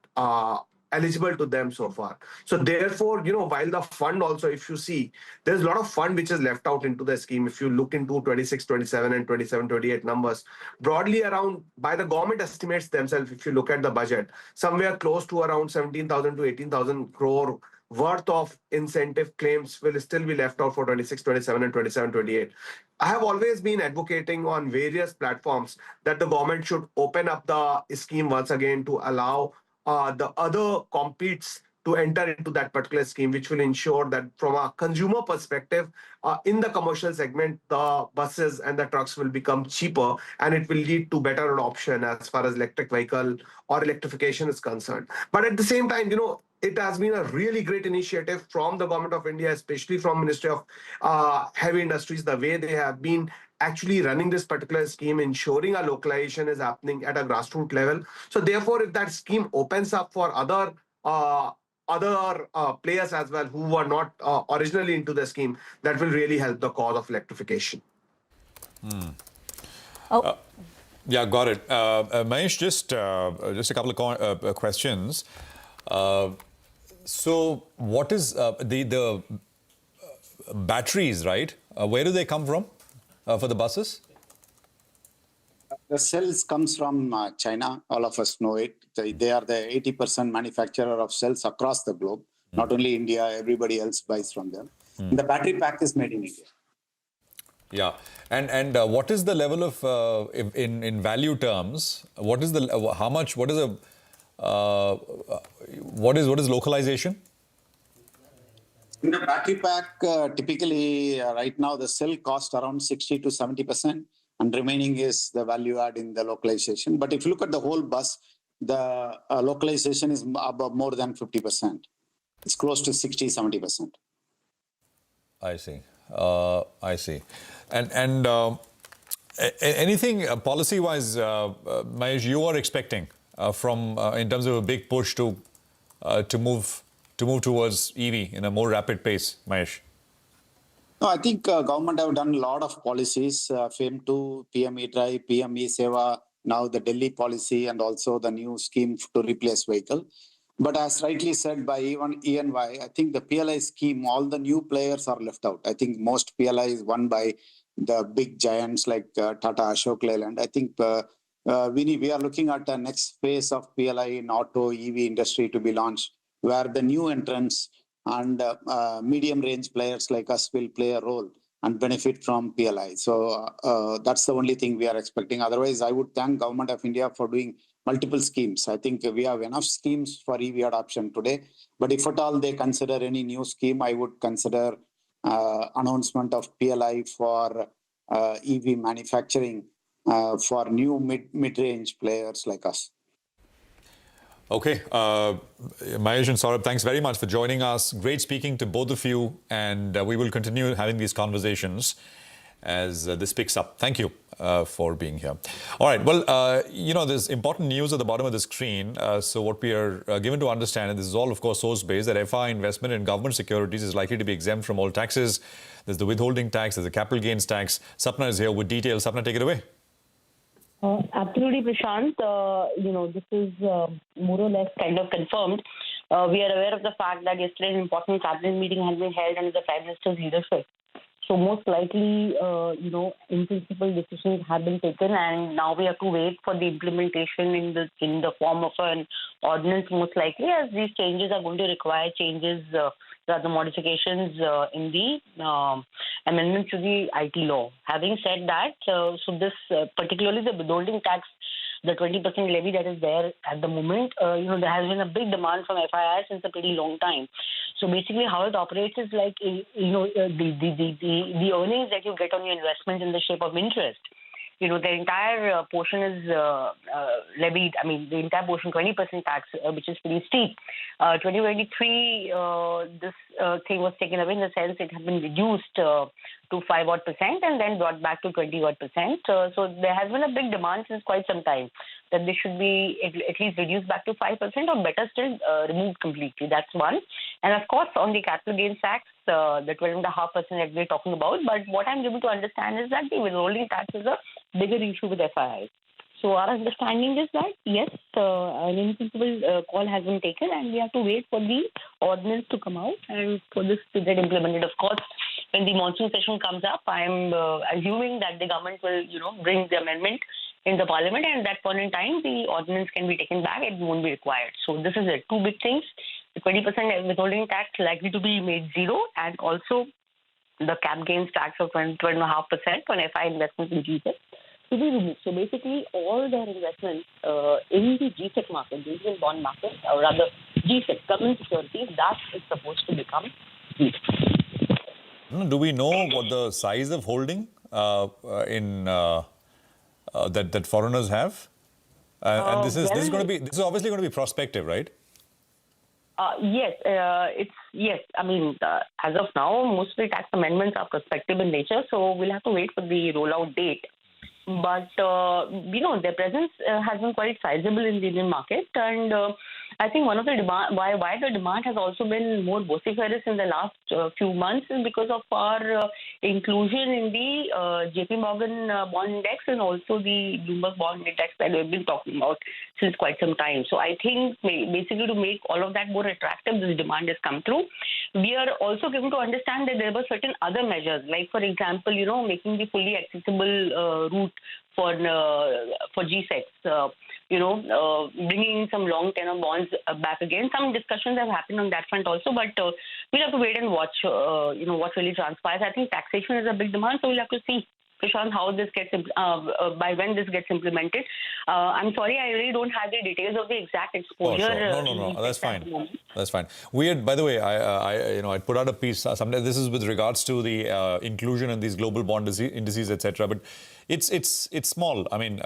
eligible to them so far. So therefore, while the fund also, if you see, there's a lot of fund which is left out into the scheme. If you look into 26, 27 and 27, 28 numbers, broadly around, by the government estimates themselves, if you look at the budget, somewhere close to around 17,000 to 18,000 crore worth of incentive claims will still be left out for 26, 27 and 27, 28. I have always been advocating on various platforms that the government should open up the scheme once again to allow the other competes to enter into that particular scheme, which will ensure that from a consumer perspective, in the commercial segment, the buses and the trucks will become cheaper, and it will lead to better adoption as far as electric vehicle or electrification is concerned. But at the same time, it has been a really great initiative from the government of India, especially from Ministry of Heavy Industries, the way they have been actually running this particular scheme, ensuring a localization is happening at a grassroots level. So therefore, if that scheme opens up for other players as well who were not originally into the scheme, that will really help the cause of electrification. Yeah, got it. Mahesh, just a couple of questions. So what is the batteries, right? Where do they come from for the buses? The cells comes from China. All of us know it. They are the 80% manufacturer of cells across the globe. Not only India, everybody else buys from them. The battery pack is made in India. Yeah, and what is the level of in value terms? What is the how much? What is what is localization? In the battery pack, typically right now the cell cost around 60 to 70%, and remaining is the value add in the localization. But if you look at the whole bus, the localization is above more than 50%. It's close to 60, 70%. I see. I see. And anything policy-wise, Mahesh, you are expecting from in terms of a big push to move towards EV in a more rapid pace, Mahesh? No, I think government have done a lot of policies, FAME 2, PM E-Drive, PM E-Seva, now the Delhi policy, and also the new scheme to replace vehicle. But as rightly said by even ENY, I think the PLI scheme, all the new players are left out. I think most PLI is won by the big giants like Tata, Ashok Leyland. I think we are looking at the next phase of PLI in auto EV industry to be launched, where the new entrants and medium range players like us will play a role and benefit from PLI. So that's the only thing we are expecting. Otherwise, I would thank Government of India for doing multiple schemes. I think we have enough schemes for EV adoption today. But if at all they consider any new scheme, I would consider announcement of PLI for EV manufacturing for new mid-range players like us. Okay, Mahesh and Saurabh, thanks very much for joining us. Great speaking to both of you, and we will continue having these conversations as this picks up. Thank you for being here. All right, well, there's important news at the bottom of the screen. So what we are given to understand, and this is all, of course, source-based, that FI investment in government securities is likely to be exempt from all taxes. There's the withholding tax, there's the capital gains tax. Sapna is here with details. Sapna, take it away. Absolutely, Prashant. This is more or less kind of confirmed. We are aware of the fact that yesterday an important cabinet meeting has been held under the Prime Minister's leadership. So most likely, in principle, decisions have been taken, and now we have to wait for the implementation in the form of an ordinance, most likely, as these changes are going to require changes, rather modifications in the amendments to the IT law. Having said that, so this particularly the withholding tax, the 20% levy that is there at the moment, there has been a big demand from FII since a pretty long time. So basically, how it operates is like, the earnings that you get on your investment in the shape of interest. The entire portion is levied. I mean, the entire portion, 20% tax, which is pretty steep. 2023, this thing was taken away in the sense it had been reduced to 5% and then brought back to 20%. So there has been a big demand since quite some time that this should be at least reduced back to 5% or better still removed completely. That's one. And of course, on the capital gains tax, the 12.5% that we're talking about. But what I'm able to understand is that the withholding tax is a bigger issue with FIIs. So our understanding is that, yes, an in-principle call has been taken and we have to wait for the ordinance to come out and for this to get implemented. Of course, when the monsoon session comes up, I'm assuming that the government will, bring the amendment in the parliament, and at that point in time, the ordinance can be taken back. It won't be required. So this is it. Two big things. The 20% withholding tax likely to be made zero, and also the cap gains tax of 12.5% on FI investments in GSEC to be removed. So basically, all their investments in the GSEC market, the Indian bond market, or rather GSEC, government securities, that is supposed to become zero. Do we know what the size of holding that foreigners have? And this is obviously going to be prospective, right? Yes. I mean, as of now, most of the tax amendments are prospective in nature, so we'll have to wait for the rollout date. But, their presence has been quite sizable in the Indian market. And I think one of the why the demand has also been more vociferous in the last few months is because of our inclusion in the JP Morgan bond index and also the Bloomberg bond index that we've been talking about since quite some time. So I think basically to make all of that more attractive, this demand has come through. We are also given to understand that there were certain other measures, like, for example, making the fully accessible route for GSECs, bringing some long tenor bonds back again. Some discussions have happened on that front also, but we'll have to wait and watch, what really transpires. I think taxation is a big demand, so we'll have to see, Prashant, how this gets, by when this gets implemented. I'm sorry, I really don't have the details of the exact exposure. Oh, sure. No, that's fine. That's fine. We had, by the way, I put out a piece. Sometimes this is with regards to the inclusion in these global bond indices, etc. But it's small. I mean,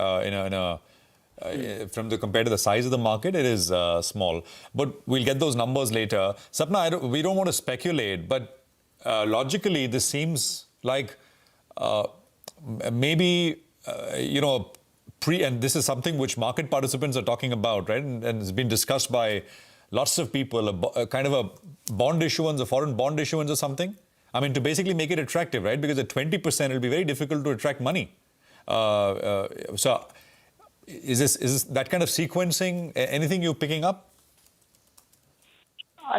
compared to the size of the market, it is small. But we'll get those numbers later. Sapna, we don't want to speculate, but logically, this seems like maybe, and this is something which market participants are talking about, right? And it's been discussed by lots of people, a kind of a bond issuance, a foreign bond issuance or something. I mean, to basically make it attractive, right? Because at 20%, it'll be very difficult to attract money. So is this that kind of sequencing, anything you're picking up?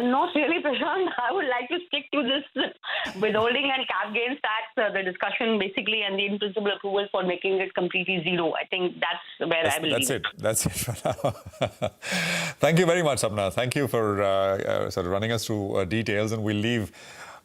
Not really, Prashant. I would like to stick to this withholding and cap gains tax, the discussion basically, and the in-principle approval for making it completely zero. I think that's where I will leave it. That's it for now. Thank you very much, Sapna. Thank you for sort of running us through details, and we'll leave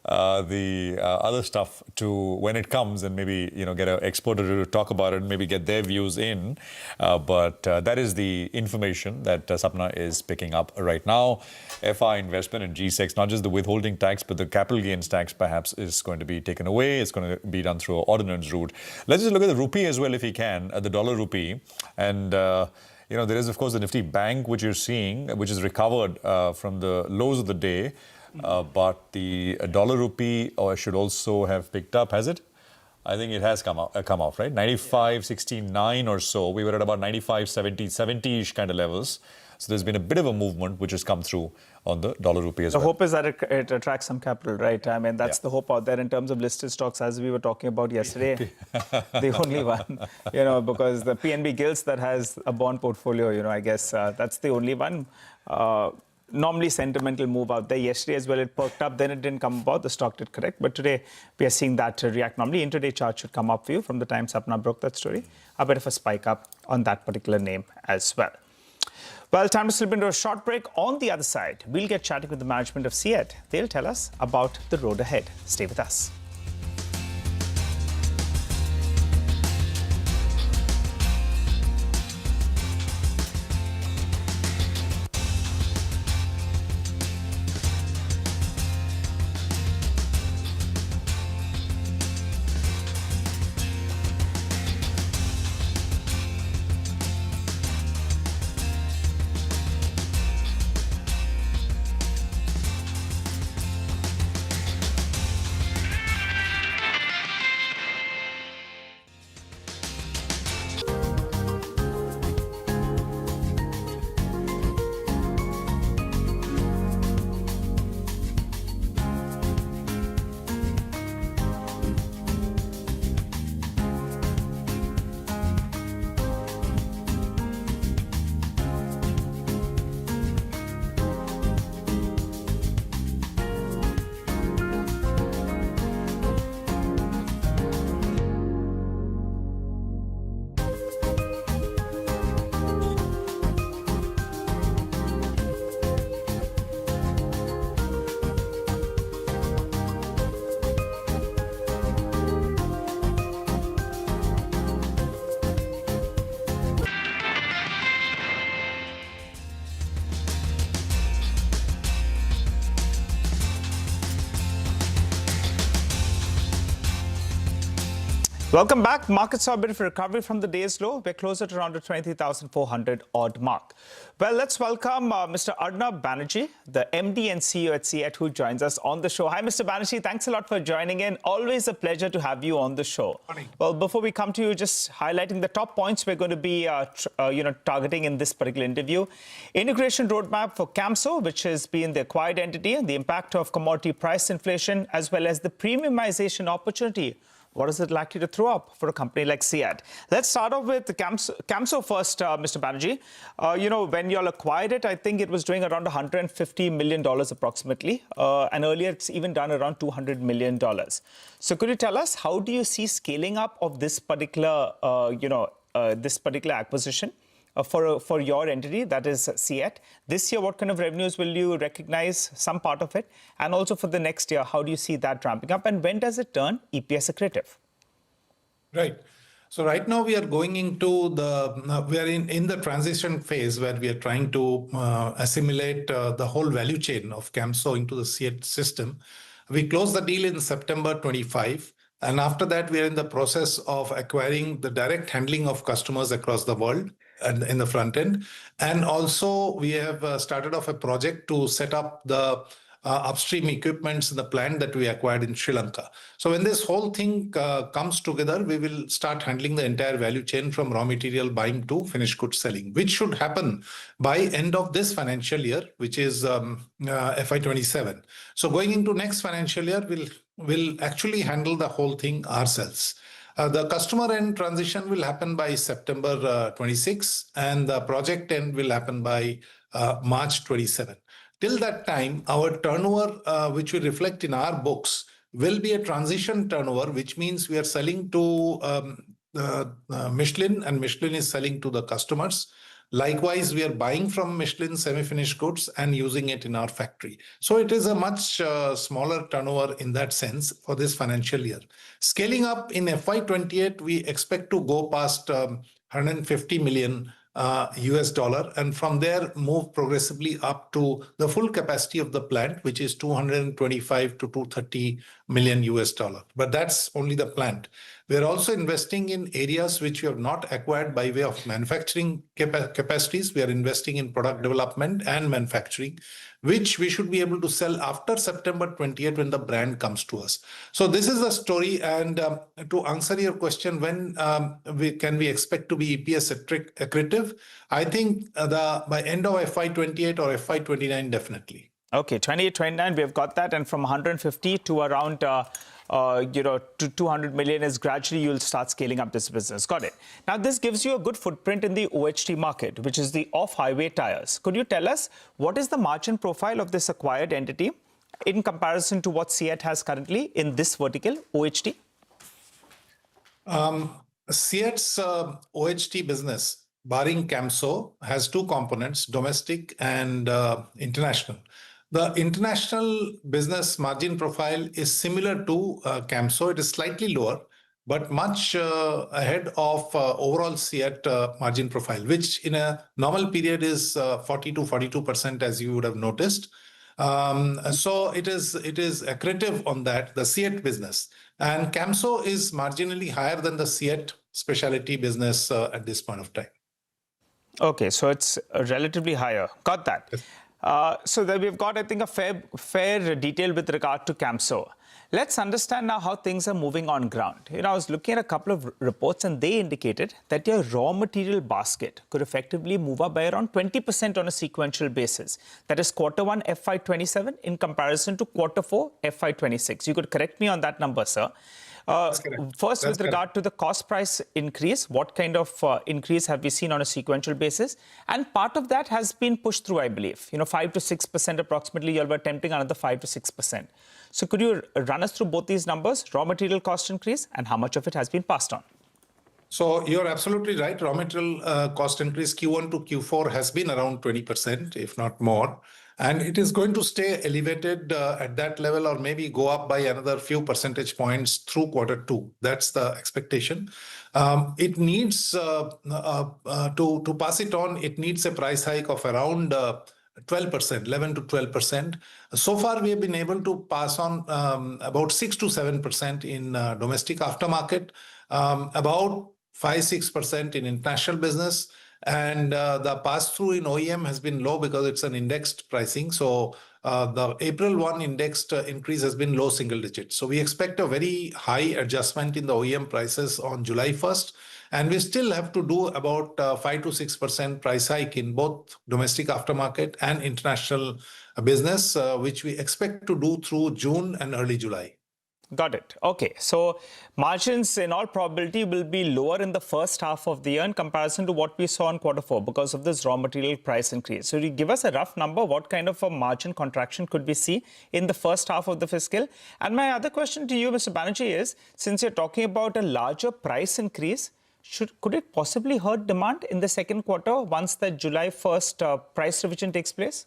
the other stuff to when it comes, and maybe get an exporter to talk about it and maybe get their views in. But that is the information that Sapna is picking up right now. FI investment in G6, not just the withholding tax, but the capital gains tax perhaps is going to be taken away. It's going to be done through an ordinance route. Let's just look at the rupee as well, if we can, at the dollar rupee. And there is, of course, the Nifty Bank, which you're seeing, which is recovered from the lows of the day. But the dollar rupee should also have picked up, has it? I think it has come off, right? 95.69 or so. We were at about 95.70, 70-ish kind of levels. So there's been a bit of a movement which has come through on the dollar rupee as well. The hope is that it attracts some capital, right? I mean, that's the hope out there in terms of listed stocks, as we were talking about yesterday. The only one, because the PNB Gilts that has a bond portfolio, I guess that's the only one. Normally sentimental move out there. Yesterday as well, it perked up, then it didn't come about. The stock did correct. But today, we are seeing that react. Normally, intraday chart should come up for you from the time Sapna broke that story. A bit of a spike up on that particular name as well. Well, time to slip into a short break. On the other side, we'll get chatting with the management of CEAT. They'll tell us about the road ahead. Stay with us. Welcome back. Markets saw a bit of a recovery from the day's low. We're closer at around the 23,400 odd mark. Well, let's welcome Mr. Arnab Banerjee, the MD and CEO at CEAT, who joins us on the show. Hi, Mr. Banerjee. Thanks a lot for joining in. Always a pleasure to have you on the show. Morning. Well, before we come to you, just highlighting the top points we're going to be targeting in this particular interview. Integration roadmap for Camso, which has been the acquired entity, and the impact of commodity price inflation, as well as the premiumization opportunity. What is it likely to throw up for a company like CEAT? Let's start off with the Camso first, Mr. Banerjee. When you all acquired it, I think it was doing around $150 million approximately. And earlier, it's even done around $200 million. So could you tell us, how do you see scaling up of this particular, acquisition? For your entity, that is CEAT. This year, what kind of revenues will you recognize, some part of it? And also for the next year, how do you see that ramping up? And when does it turn EPS accretive? Right. So right now we are going into we are in the transition phase where we are trying to assimilate the whole value chain of Camso into the CEAT system. We closed the deal in September 25. And after that, we are in the process of acquiring the direct handling of customers across the world and in the front end. And also we have started off a project to set up the upstream equipments in the plant that we acquired in Sri Lanka. So when this whole thing comes together, we will start handling the entire value chain from raw material buying to finished goods selling, which should happen by end of this financial year, which is FY27. So going into next financial year, we'll actually handle the whole thing ourselves. The customer end transition will happen by September 26, and the project end will happen by March 27. Till that time, our turnover, which we reflect in our books, will be a transition turnover, which means we are selling to Michelin, and Michelin is selling to the customers. Likewise, we are buying from Michelin semi-finished goods and using it in our factory. So it is a much smaller turnover in that sense for this financial year. Scaling up in FY28, we expect to go past 150 million US dollar, and from there move progressively up to the full capacity of the plant, which is 225 to 230 million US dollar. But that's only the plant. We're also investing in areas which we have not acquired by way of manufacturing capacities. We are investing in product development and manufacturing, which we should be able to sell after September 28 when the brand comes to us. So this is the story. And to answer your question, when can we expect to be EPS accretive? I think by end of FY28 or FY29, definitely. Okay, 28, 29, we've got that. And from 150 to around to 200 million is gradually you'll start scaling up this business. Got it. Now, this gives you a good footprint in the OHT market, which is the off-highway tires. Could you tell us what is the margin profile of this acquired entity in comparison to what CEAT has currently in this vertical, OHT? CEAT's OHT business, barring Camso, has two components, domestic and international. The international business margin profile is similar to Camso. It is slightly lower, but much ahead of overall CEAT margin profile, which in a normal period is 40 to 42%, as you would have noticed. So it is accretive on that, the CEAT business. And Camso is marginally higher than the CEAT specialty business at this point of time. Okay, so it's relatively higher. Got that. Yes. So then we've got, I think, a fair detail with regard to Camso. Let's understand now how things are moving on ground. I was looking at a couple of reports and they indicated that your raw material basket could effectively move up by around 20% on a sequential basis. That is Q1 FY27 in comparison to Q4 FY26. You could correct me on that number, sir. First, with regard to the cost price increase, what kind of increase have we seen on a sequential basis? And part of that has been pushed through, I believe. 5 to 6% approximately, you were attempting another 5 to 6%. So could you run us through both these numbers, raw material cost increase, and how much of it has been passed on? So you're absolutely right. Raw material cost increase Q1 to Q4 has been around 20%, if not more. And it is going to stay elevated at that level or maybe go up by another few percentage points through Q2. That's the expectation. It needs, to pass it on, it needs a price hike of around 12%, 11 to 12%. So far, we have been able to pass on about 6 to 7% in domestic aftermarket, about 5-6% in international business. And the pass-through in OEM has been low because it's an indexed pricing. So the April 1 indexed increase has been low single digits. So we expect a very high adjustment in the OEM prices on July 1st. And we still have to do about 5 to 6% price hike in both domestic aftermarket and international business, which we expect to do through June and early July. Got it. Okay. So margins in all probability will be lower in the first half of the year in comparison to what we saw in Q4 because of this raw material price increase. So you give us a rough number, what kind of a margin contraction could we see in the first half of the fiscal? And my other question to you, Mr. Banerjee, is since you're talking about a larger price increase, could it possibly hurt demand in the second quarter once the July 1st price revision takes place?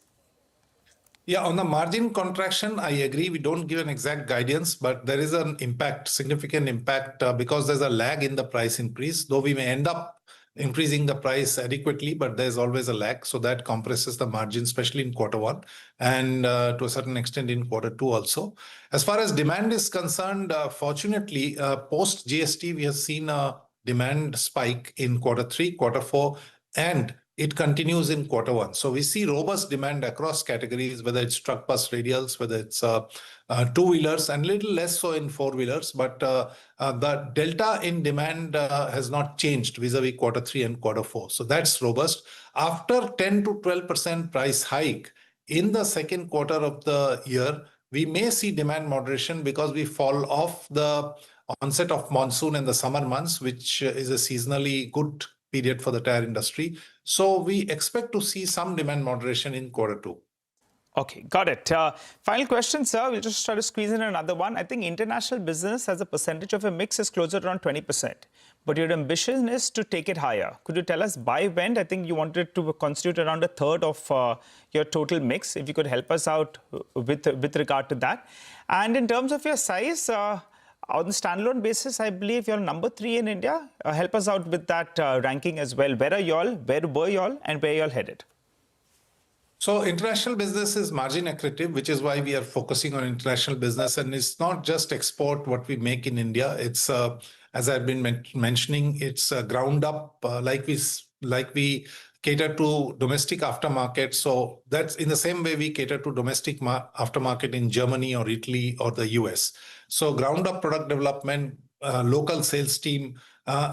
Yeah, on the margin contraction, I agree. We don't give an exact guidance, but there is an impact, significant impact, because there's a lag in the price increase, though we may end up increasing the price adequately, but there's always a lag. So that compresses the margin, especially in Q1 and to a certain extent in Q2 also. As far as demand is concerned, fortunately, post GST, we have seen a demand spike in Q3, Q4, and it continues in Q1. So we see robust demand across categories, whether it's truck bus radials, whether it's two-wheelers, and little less so in four-wheelers. But the delta in demand has not changed vis-a-vis Q3 and Q4. So that's robust. After 10 to 12% price hike in the second quarter of the year, we may see demand moderation because we fall off the onset of monsoon in the summer months, which is a seasonally good period for the tire industry. So we expect to see some demand moderation in Q2. Okay, got it. Final question, sir. We'll just try to squeeze in another one. I think international business as a percentage of a mix is closer to around 20%. but your ambition is to take it higher. Could you tell us by when? I think you wanted to constitute around a third of your total mix. If you could help us out with regard to that. And in terms of your size, on the standalone basis, I believe you're number 3 in India. Help us out with that ranking as well. Where are y'all? Where were y'all? And where y'all headed? So international business is margin accretive, which is why we are focusing on international business. And it's not just export what we make in India. It's, as I've been mentioning, it's ground up like we cater to domestic aftermarket. So that's in the same way we cater to domestic aftermarket in Germany or Italy or the US. So ground up product development, local sales team,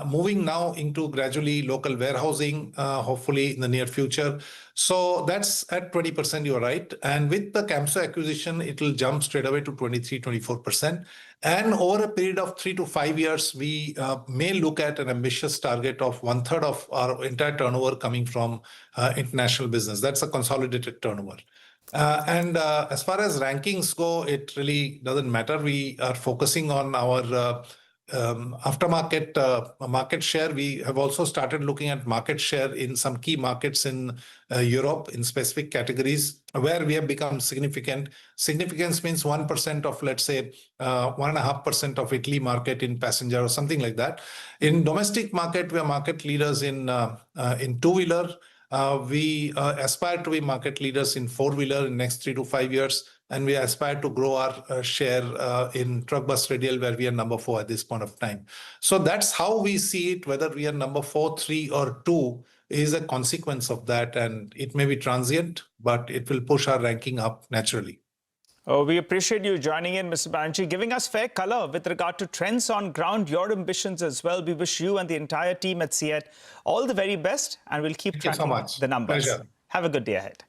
moving now into gradually local warehousing, hopefully in the near future. So that's at 20%, you're right. And with the Camso acquisition, it will jump straight away to 23, 24%. And over a period of 3 to 5 years, we may look at an ambitious target of 1/3 of our entire turnover coming from international business. That's a consolidated turnover. As far as rankings go, it really doesn't matter. We are focusing on our aftermarket market share. We have also started looking at market share in some key markets in Europe in specific categories where we have become significant. Significance means 1% of, let's say, 1.5% of Italy market in passenger or something like that. In domestic market, we are market leaders in two-wheeler. We aspire to be market leaders in four-wheeler in next 3 to 5 years. And we aspire to grow our share in truck bus radial, where we are number 4 at this point of time. So that's how we see it. Whether we are number 4, 3, or 2 is a consequence of that. And it may be transient, but it will push our ranking up naturally. We appreciate you joining in, Mr. Banerjee, giving us fair color with regard to trends on ground, your ambitions as well. We wish you and the entire team at CEAT all the very best, and we'll keep tracking the numbers. Pleasure. Have a good day ahead.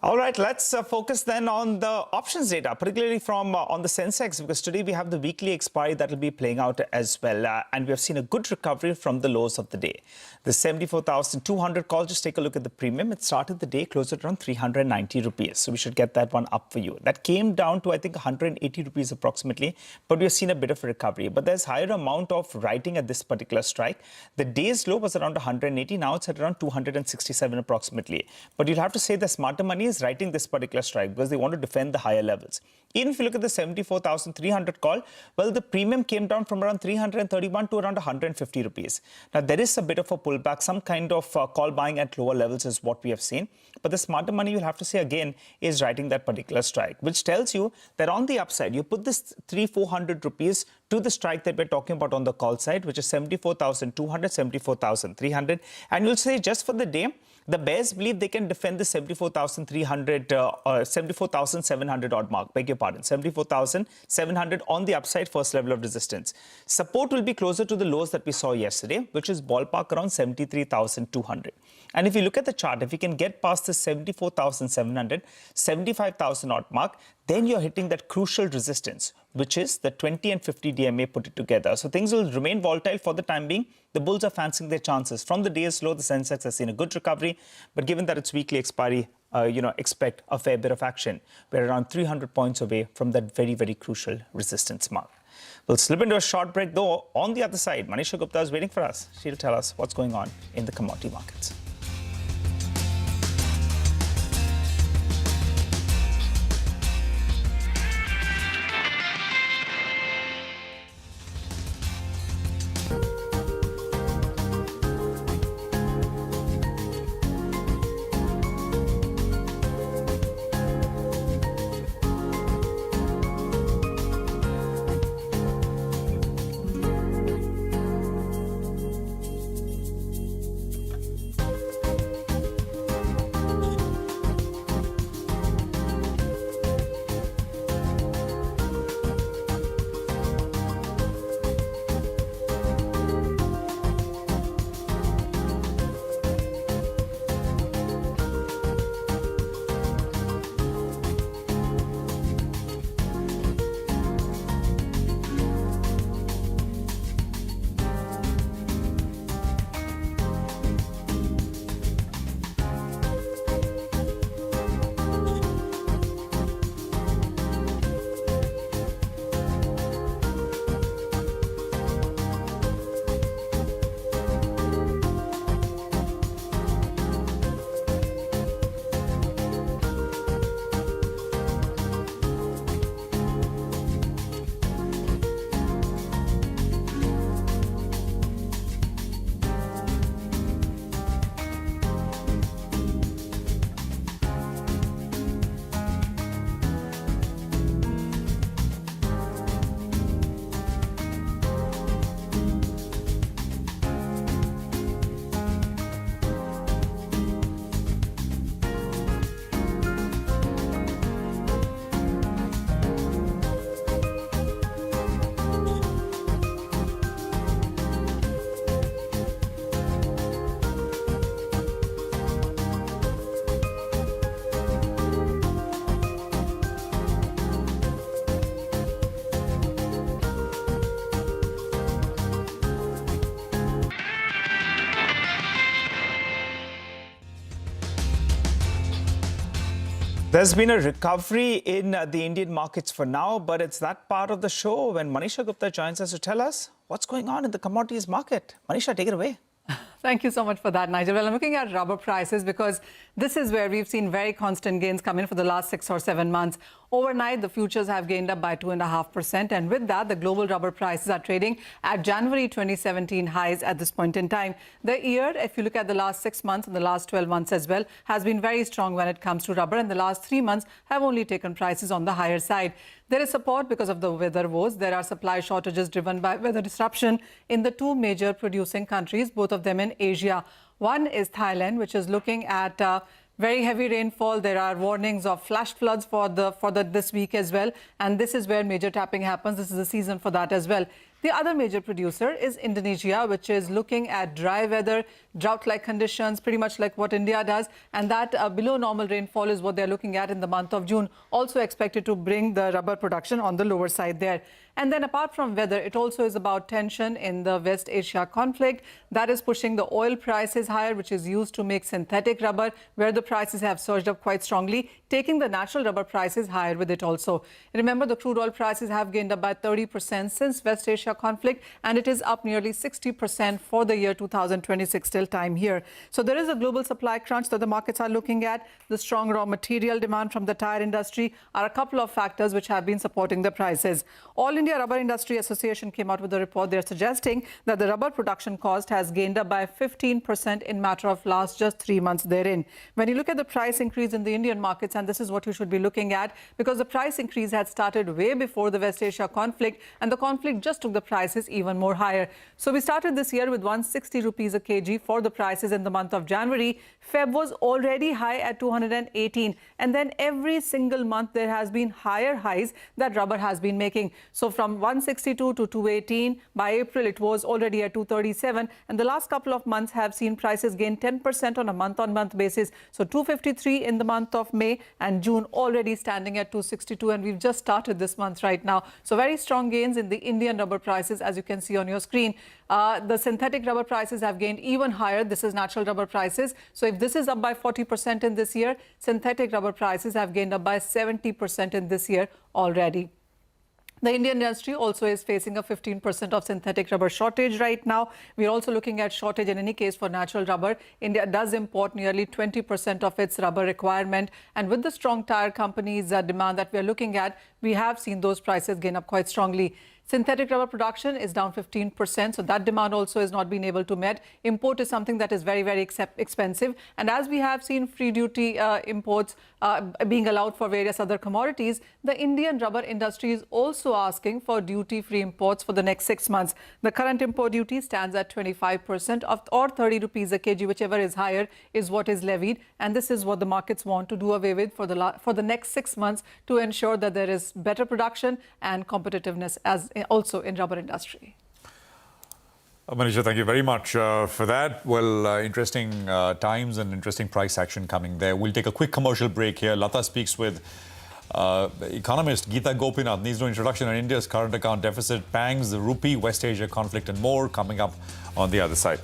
All right, let's focus then on the options data, particularly from on the Sensex, because today we have the weekly expiry that will be playing out as well. And we have seen a good recovery from the lows of the day. The 74,200 call, just take a look at the premium. It started the day close at around 390 rupees. So we should get that one up for you. That came down to, I think, 180 rupees approximately. But we have seen a bit of a recovery. But there's higher amount of writing at this particular strike. The day's low was around 180. Now it's at around 267 approximately. But you'll have to say the smarter money is writing this particular strike because they want to defend the higher levels. Even if you look at the 74,300 call, well, the premium came down from around 331 to around 150 rupees. Now, there is a bit of a pullback, some kind of call buying at lower levels is what we have seen. But the smarter money, you'll have to say again, is writing that particular strike, which tells you that on the upside, you put this 300-400 rupees to the strike that we're talking about on the call side, which is 74,200, 74,300. And you'll say just for the day, the bears believe they can defend the 74,300, 74,700 odd mark. Beg your pardon, 74,700 on the upside, first level of resistance. Support will be closer to the lows that we saw yesterday, which is ballpark around 73,200. And if you look at the chart, if you can get past the 74,700, 75,000 odd mark, then you're hitting that crucial resistance, which is the 20 and 50 DMA put it together. So things will remain volatile for the time being. The bulls are fancying their chances. From the day's low, the Sensex has seen a good recovery. But given that it's weekly expiry, expect a fair bit of action. We're around 300 points away from that very, very crucial resistance mark. We'll slip into a short break, though. On the other side, Manisha Gupta is waiting for us. She'll tell us what's going on in the commodity markets. There's been a recovery in the Indian markets for now, but it's that part of the show when Manisha Gupta joins us to tell us what's going on in the commodities market. Manisha, take it away. Thank you so much for that, Nigel. Well, I'm looking at rubber prices because this is where we've seen very constant gains come in for the last 6 or 7 months. Overnight, the futures have gained up by 2.5%. And with that, the global rubber prices are trading at January 2017 highs at this point in time. The year, if you look at the last 6 months and the last 12 months as well, has been very strong when it comes to rubber. And the last 3 months have only taken prices on the higher side. There is support because of the weather woes. There are supply shortages driven by weather disruption in the 2 major producing countries, both of them in Asia. One is Thailand, which is looking at very heavy rainfall. There are warnings of flash floods for this week as well. And this is where major tapping happens. This is the season for that as well. The other major producer is Indonesia, which is looking at dry weather, drought-like conditions, pretty much like what India does. And that below normal rainfall is what they're looking at in the month of June. Also expected to bring the rubber production on the lower side there. And then apart from weather, it also is about tension in the West Asia conflict. That is pushing the oil prices higher, which is used to make synthetic rubber, where the prices have surged up quite strongly, taking the natural rubber prices higher with it also. Remember, the crude oil prices have gained up by 30% since West Asia conflict, and it is up nearly 60% for the year 2026 till time here. So there is a global supply crunch that the markets are looking at. The strong raw material demand from the tire industry are a couple of factors which have been supporting the prices. All India Rubber Industry Association came out with a report. They're suggesting that the rubber production cost has gained up by 15% in matter of last just 3 months therein. When you look at the price increase in the Indian markets, and this is what you should be looking at, because the price increase had started way before the West Asia conflict, and the conflict just took the prices even more higher. So we started this year with 160 rupees a kg for the prices in the month of January. Feb was already high at 218, and then every single month there has been higher highs that rubber has been making. So from 162 to 218, by April it was already at 237, and the last couple of months have seen prices gain 10% on a month-on-month basis. So 253 in the month of May, and June already standing at 262, and we've just started this month right now. So very strong gains in the Indian rubber prices, as you can see on your screen. The synthetic rubber prices have gained even higher. This is natural rubber prices. So if this is up by 40% in this year, synthetic rubber prices have gained up by 70% in this year already. The Indian industry also is facing a 15% of synthetic rubber shortage right now. We are also looking at shortage in any case for natural rubber. India does import nearly 20% of its rubber requirement. And with the strong tire companies' demand that we are looking at, we have seen those prices gain up quite strongly. Synthetic rubber production is down 15%, so that demand also has not been able to met. Import is something that is very, very expensive. And as we have seen free duty imports being allowed for various other commodities, the Indian rubber industry is also asking for duty-free imports for the next 6 months. The current import duty stands at 25% or 30 rupees a kg, whichever is higher, is what is levied. And this is what the markets want to do away with for the next 6 months to ensure that there is better production and competitiveness as also in rubber industry. Manisha, thank you very much for that. Well, interesting times and interesting price action coming there. We'll take a quick commercial break here. Lata speaks with economist Geeta Gopinath. Needs no introduction on India's current account deficit, pangs, the rupee, West Asia conflict and more coming up on the other side.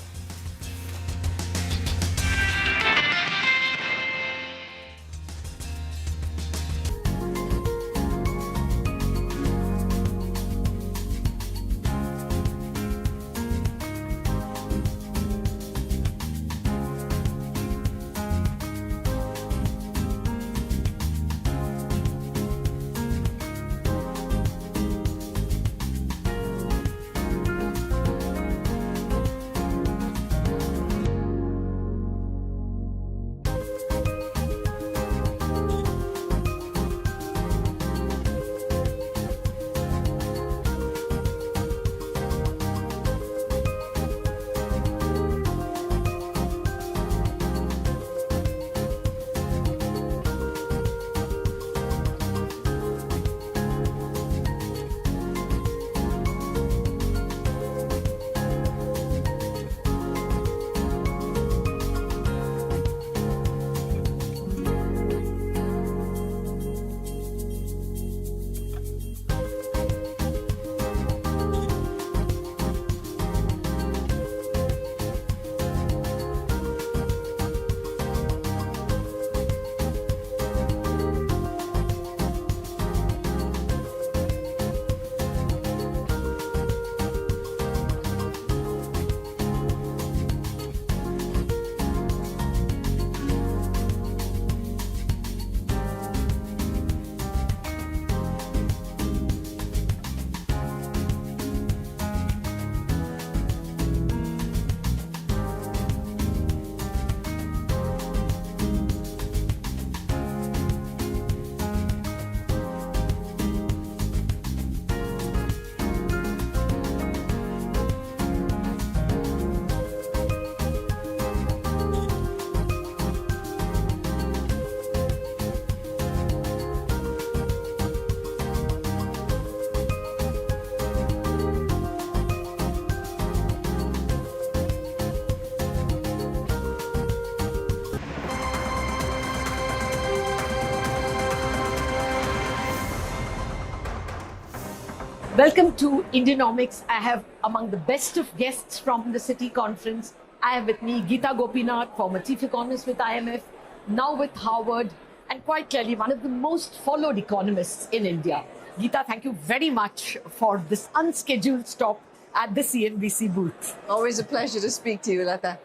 Welcome to Indianomics. I have among the best of guests from the City Conference. I have with me Geeta Gopinath, former chief economist with IMF, now with Harvard, and quite clearly one of the most followed economists in India. Geeta, thank you very much for this unscheduled stop at the CNBC booth. Always a pleasure to speak to you, Lata.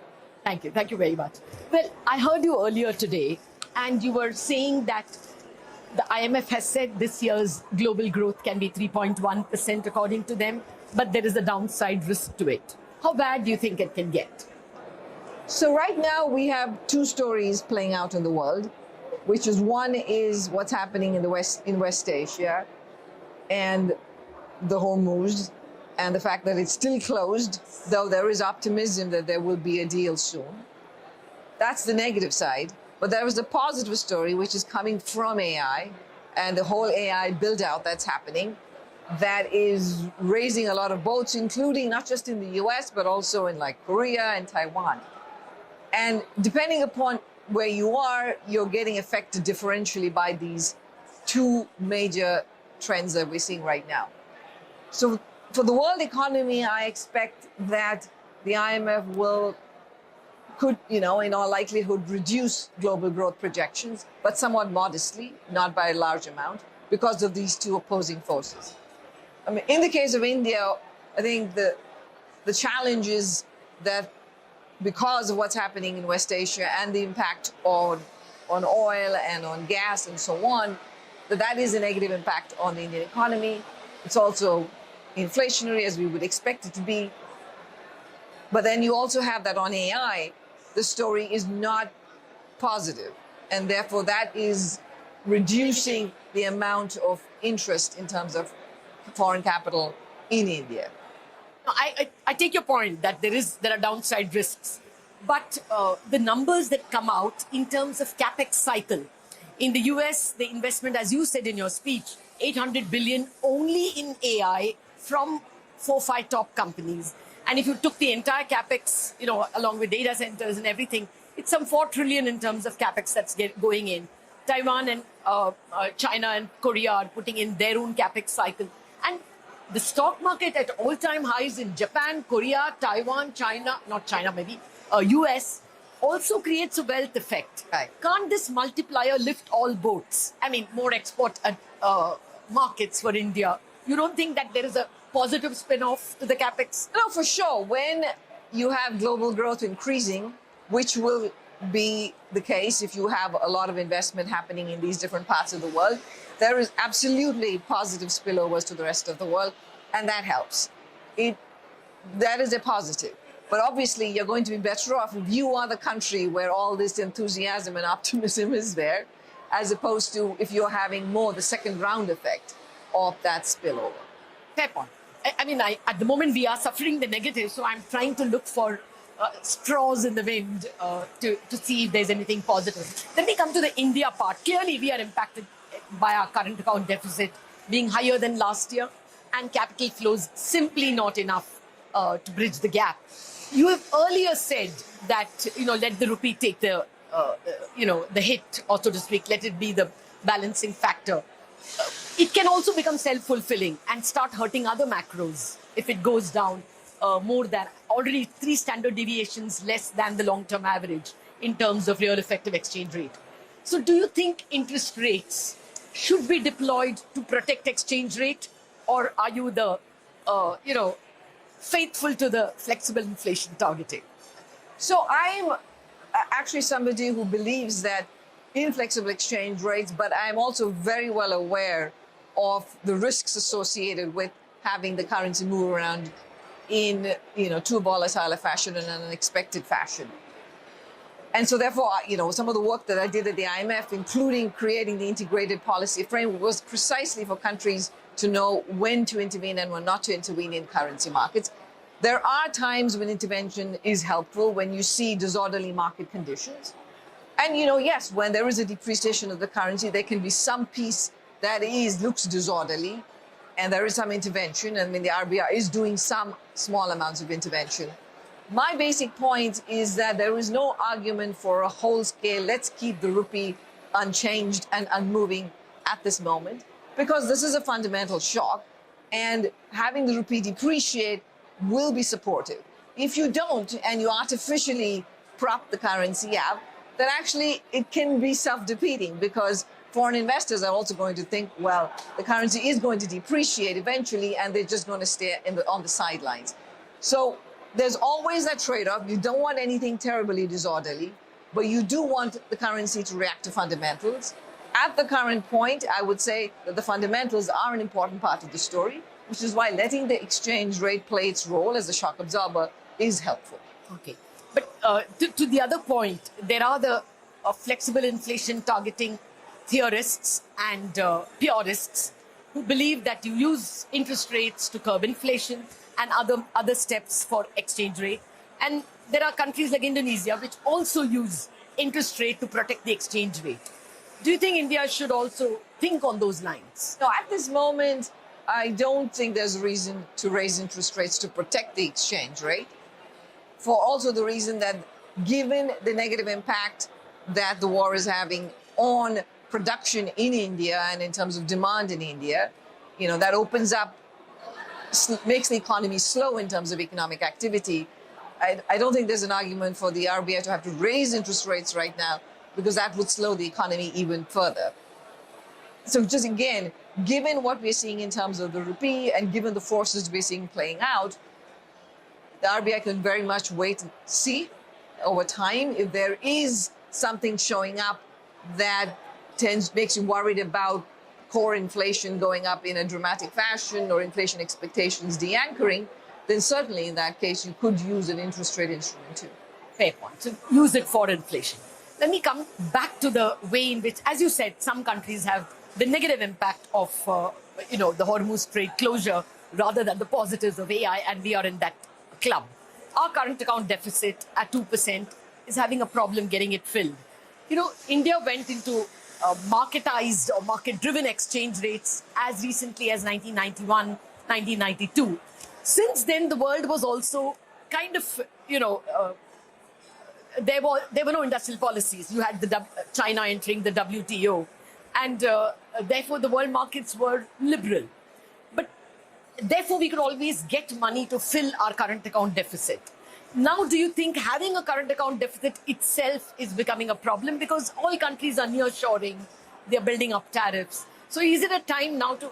Thank you. Thank you very much. Well, I heard you earlier today, and you were saying that the IMF has said this year's global growth can be 3.1% according to them, but there is a downside risk to it. How bad do you think it can get? So right now we have two stories playing out in the world, which is one is what's happening in West Asia and the Hormuz and the fact that it's still closed, though there is optimism that there will be a deal soon. That's the negative side. But there is a positive story, which is coming from AI and the whole AI build out that's happening that is raising a lot of boats, including not just in the US, but also in like Korea and Taiwan. And depending upon where you are, you're getting affected differentially by these two major trends that we're seeing right now. So for the world economy, I expect that the IMF could, in all likelihood, reduce global growth projections, but somewhat modestly, not by a large amount, because of these two opposing forces. I mean, in the case of India, I think the challenge is that because of what's happening in West Asia and the impact on oil and on gas and so on, that is a negative impact on the Indian economy. It's also inflationary, as we would expect it to be. But then you also have that on AI, the story is not positive. And therefore, that is reducing the amount of interest in terms of foreign capital in India. I take your point that there are downside risks. But the numbers that come out in terms of capex cycle, in the US, the investment, as you said in your speech, 800 billion only in AI from 4-5 top companies. And if you took the entire capex, along with data centers and everything, it's some 4 trillion in terms of capex that's going in. Taiwan and China and Korea are putting in their own capex cycle. And the stock market at all-time highs in Japan, Korea, Taiwan, China, not China maybe, US, also creates a wealth effect. Right. Can't this multiplier lift all boats? I mean, more export markets for India. You don't think that there is a positive spin-off to the capex? No, for sure. When you have global growth increasing, which will be the case if you have a lot of investment happening in these different parts of the world, there is absolutely positive spillovers to the rest of the world, and that helps. That is a positive. But obviously, you're going to be better off if you are the country where all this enthusiasm and optimism is there, as opposed to if you're having more the second round effect of that spillover. Fair point. I mean, at the moment, we are suffering the negative, so I'm trying to look for straws in the wind to see if there's anything positive. Then we come to the India part. Clearly, we are impacted by our current account deficit being higher than last year, and capital flows simply not enough to bridge the gap. You have earlier said that, let the rupee take the hit, or so to speak, let it be the balancing factor. It can also become self-fulfilling and start hurting other macros if it goes down more than already 3 standard deviations less than the long-term average in terms of real effective exchange rate. So do you think interest rates should be deployed to protect exchange rate, or are you the, faithful to the flexible inflation targeting? So I'm actually somebody who believes that inflexible exchange rates, but I'm also very well aware of the risks associated with having the currency move around in, too volatile a fashion and an unexpected fashion. And so therefore, some of the work that I did at the IMF, including creating the integrated policy framework, was precisely for countries to know when to intervene and when not to intervene in currency markets. There are times when intervention is helpful when you see disorderly market conditions. And, yes, when there is a depreciation of the currency, there can be some piece that looks disorderly, and there is some intervention. I mean, the RBI is doing some small amounts of intervention. My basic point is that there is no argument for a whole scale, let's keep the rupee unchanged and unmoving at this moment, because this is a fundamental shock. and having the rupee depreciate will be supportive. If you don't, and you artificially prop the currency up, then actually it can be self-defeating, because foreign investors are also going to think, well, the currency is going to depreciate eventually, and they're just going to stay on the sidelines. So there's always that trade-off. You don't want anything terribly disorderly, but you do want the currency to react to fundamentals. At the current point, I would say that the fundamentals are an important part of the story, which is why letting the exchange rate play its role as a shock absorber is helpful. Okay. But to the other point, there are the flexible inflation targeting theorists and purists who believe that you use interest rates to curb inflation and other steps for exchange rate. And there are countries like Indonesia which also use interest rate to protect the exchange rate. Do you think India should also think on those lines? No, at this moment, I don't think there's a reason to raise interest rates to protect the exchange rate, for also the reason that given the negative impact that the war is having on production in India and in terms of demand in India, that opens up, makes the economy slow in terms of economic activity. I don't think there's an argument for the RBI to have to raise interest rates right now, because that would slow the economy even further. So just again, given what we're seeing in terms of the rupee and given the forces we're seeing playing out, the RBI can very much wait and see over time. If there is something showing up that makes you worried about core inflation going up in a dramatic fashion or inflation expectations de-anchoring, then certainly in that case you could use an interest rate instrument too. Fair point. So use it for inflation. Let me come back to the way in which, as you said, some countries have the negative impact of the Hormuz trade closure rather than the positives of AI, and we are in that club. Our current account deficit at 2% is having a problem getting it filled. India went into marketized or market-driven exchange rates as recently as 1991, 1992. Since then, the world was also kind of, there were no industrial policies. You had China entering the WTO, and therefore the world markets were liberal. But therefore, we could always get money to fill our current account deficit. Now, do you think having a current account deficit itself is becoming a problem? Because all countries are nearshoring, they're building up tariffs. So is it a time now to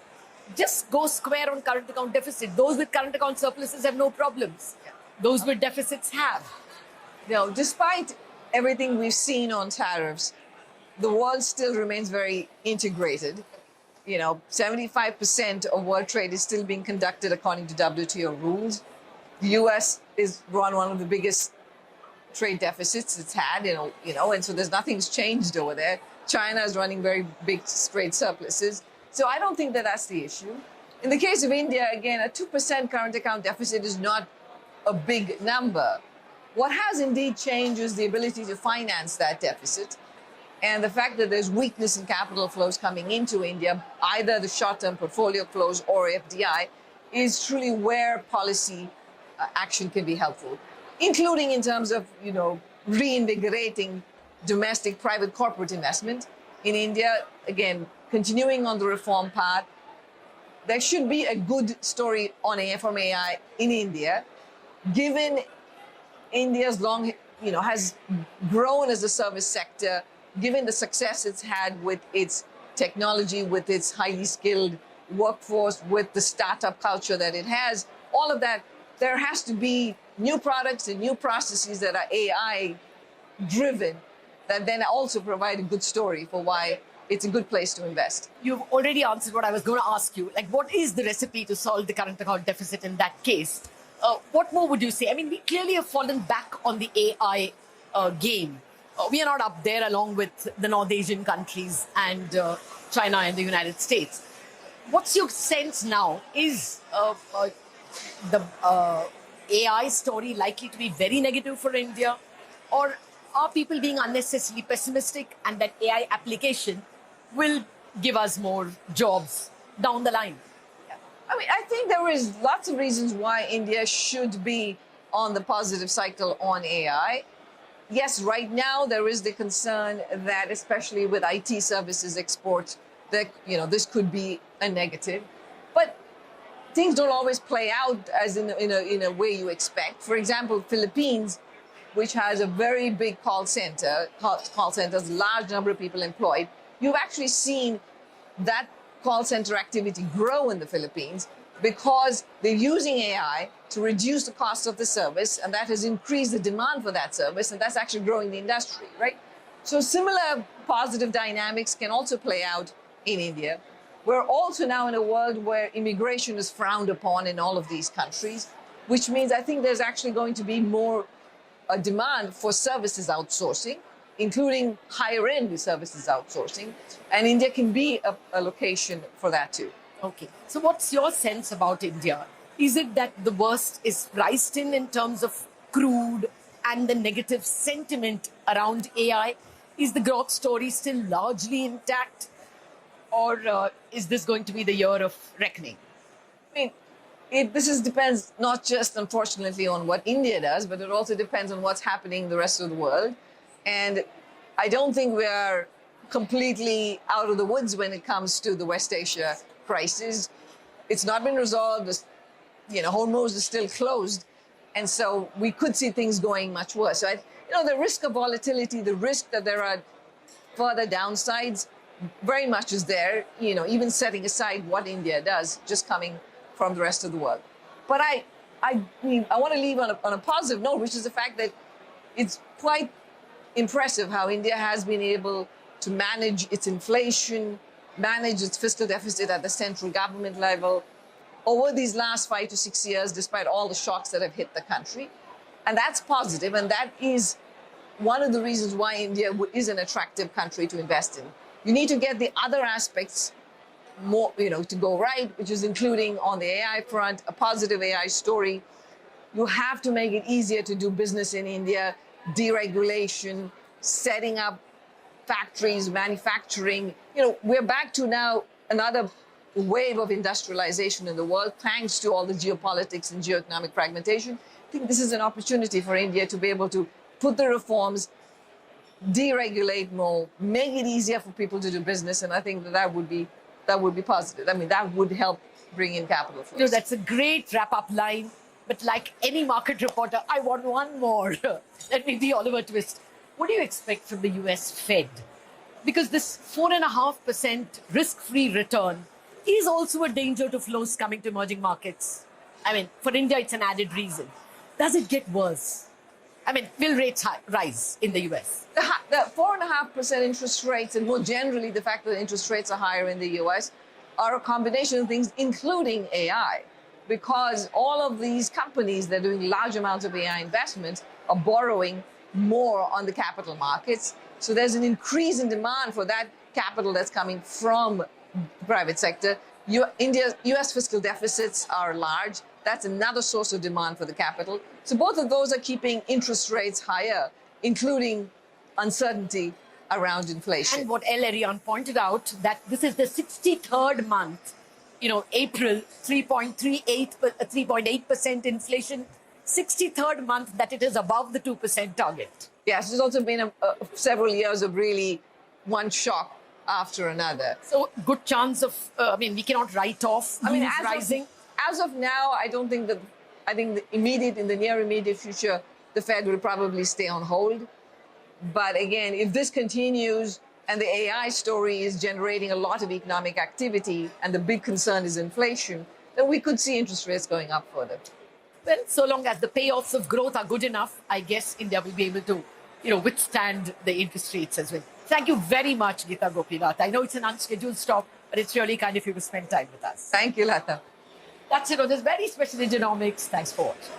just go square on current account deficit? Those with current account surpluses have no problems. Those with deficits have. Despite everything we've seen on tariffs, the world still remains very integrated. 75% of world trade is still being conducted according to WTO rules. The US is run one of the biggest trade deficits it's had, and so nothing's changed over there. China is running very big trade surpluses. So I don't think that that's the issue. In the case of India, again, a 2% current account deficit is not a big number. What has indeed changed is the ability to finance that deficit, and the fact that there's weakness in capital flows coming into India, either the short-term portfolio flows or FDI, is truly where policy action can be helpful, including in terms of, reinvigorating domestic private corporate investment in India. Again, continuing on the reform path, there should be a good story on from AI in India, given India's has grown as a service sector, given the success it's had with its technology, with its highly skilled workforce, with the startup culture that it has, all of that. There has to be new products and new processes that are AI-driven that then also provide a good story for why it's a good place to invest. You've already answered what I was going to ask you. What is the recipe to solve the current account deficit in that case? What more would you say? I mean, we clearly have fallen back on the AI game. We are not up there along with the North Asian countries and China and the United States. What's your sense now? Is the AI story likely to be very negative for India? Or are people being unnecessarily pessimistic and that AI application will give us more jobs down the line? I think there is lots of reasons why India should be on the positive cycle on AI. Yes, right now there is the concern that, especially with IT services exports, that this could be a negative. But things don't always play out as in a way you expect. For example, Philippines, which has a very big call centers, large number of people employed, you've actually seen that call center activity grow in the Philippines because they're using AI to reduce the cost of the service, and that has increased the demand for that service, and that's actually growing the industry, right? So similar positive dynamics can also play out in India. We're also now in a world where immigration is frowned upon in all of these countries, which means I think there's actually going to be more a demand for services outsourcing, including higher-end services outsourcing, and India can be a location for that too. Okay. So what's your sense about India? Is it that the worst is priced in terms of crude and the negative sentiment around AI? Is the growth story still largely intact? Or is this going to be the year of reckoning? I mean, this depends not just, unfortunately, on what India does, but it also depends on what's happening in the rest of the world. And I don't think we are completely out of the woods when it comes to the West Asia crisis. It's not been resolved. Hormuz is still closed. And so we could see things going much worse. So, the risk of volatility, the risk that there are further downsides very much is there, even setting aside what India does, just coming from the rest of the world. But I want to leave on a positive note, which is the fact that it's quite impressive how India has been able to manage its inflation, manage its fiscal deficit at the central government level over these last 5 to 6 years, despite all the shocks that have hit the country. And that's positive, and that is one of the reasons why India is an attractive country to invest in. You need to get the other aspects more, to go right, which is including on the AI front, a positive AI story. You have to make it easier to do business in India, deregulation, setting up factories, manufacturing. We're back to now another wave of industrialization in the world, thanks to all the geopolitics and geoeconomic fragmentation. I think this is an opportunity for India to be able to put the reforms, deregulate more, make it easier for people to do business, and I think that would be positive. I mean, that would help bring in capital flows. That's a great wrap-up line. But like any market reporter, I want one more. Let me be Oliver Twist. What do you expect from the US Fed? Because this 4.5% risk-free return is also a danger to flows coming to emerging markets. I mean, for India, it's an added reason. Does it get worse? I mean, will rates rise in the US? The 4.5% interest rates, and more generally the fact that interest rates are higher in the US, are a combination of things, including AI. Because all of these companies that are doing large amounts of AI investments are borrowing more on the capital markets. So there's an increase in demand for that capital that's coming from the private sector. US fiscal deficits are large. That's another source of demand for the capital. So both of those are keeping interest rates higher, including uncertainty around inflation. And what El Erian pointed out, that this is the 63rd month. April, 3.8% inflation, 63rd month that it is above the 2% target. Yes, there's also been several years of really one shock after another. So good chance of, we cannot write off rising. As of now, I don't think in the near immediate future, the Fed will probably stay on hold. But again, if this continues, and the AI story is generating a lot of economic activity, and the big concern is inflation, then we could see interest rates going up further. Well, so long as the payoffs of growth are good enough, I guess India will be able to, withstand the interest rates as well. Thank you very much, Geeta Gopinath. I know it's an unscheduled stop, but it's really kind of you to spend time with us. Thank you, Lata. That's it on this very special Genomics. Thanks for watching.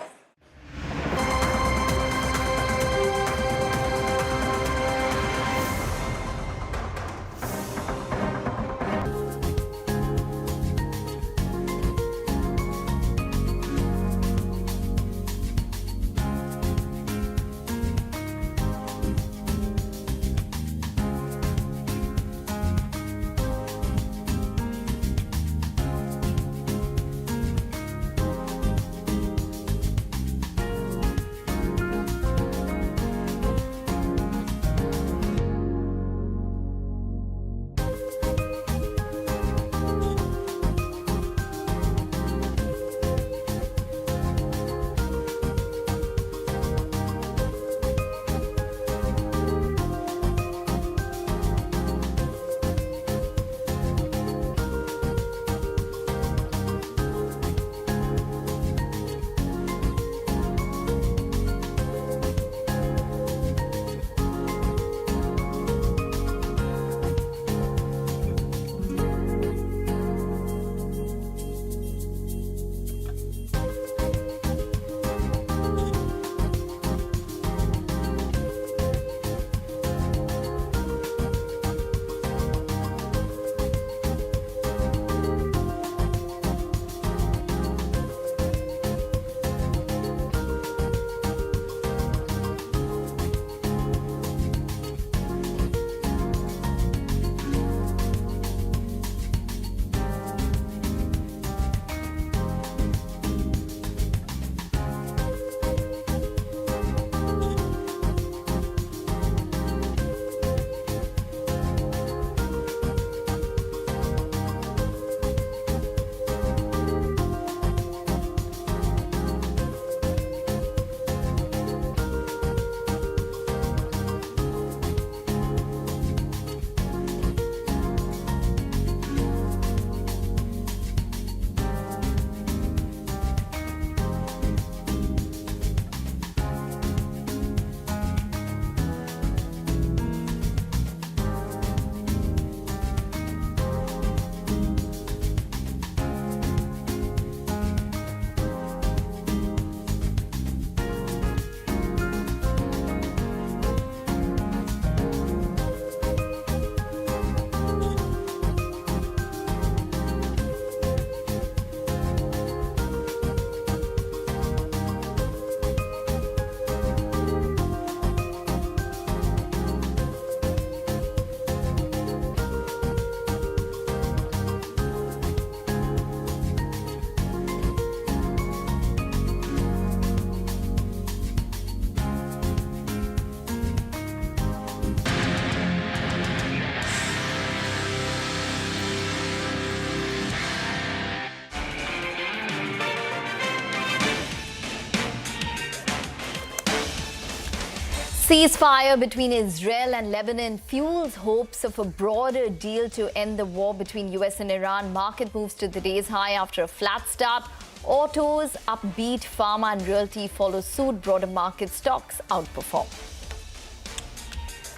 Ceasefire between Israel and Lebanon fuels hopes of a broader deal to end the war between US and Iran. Market moves to the day's high after a flat start. Autos upbeat, pharma and realty follow suit. Broader market stocks outperform.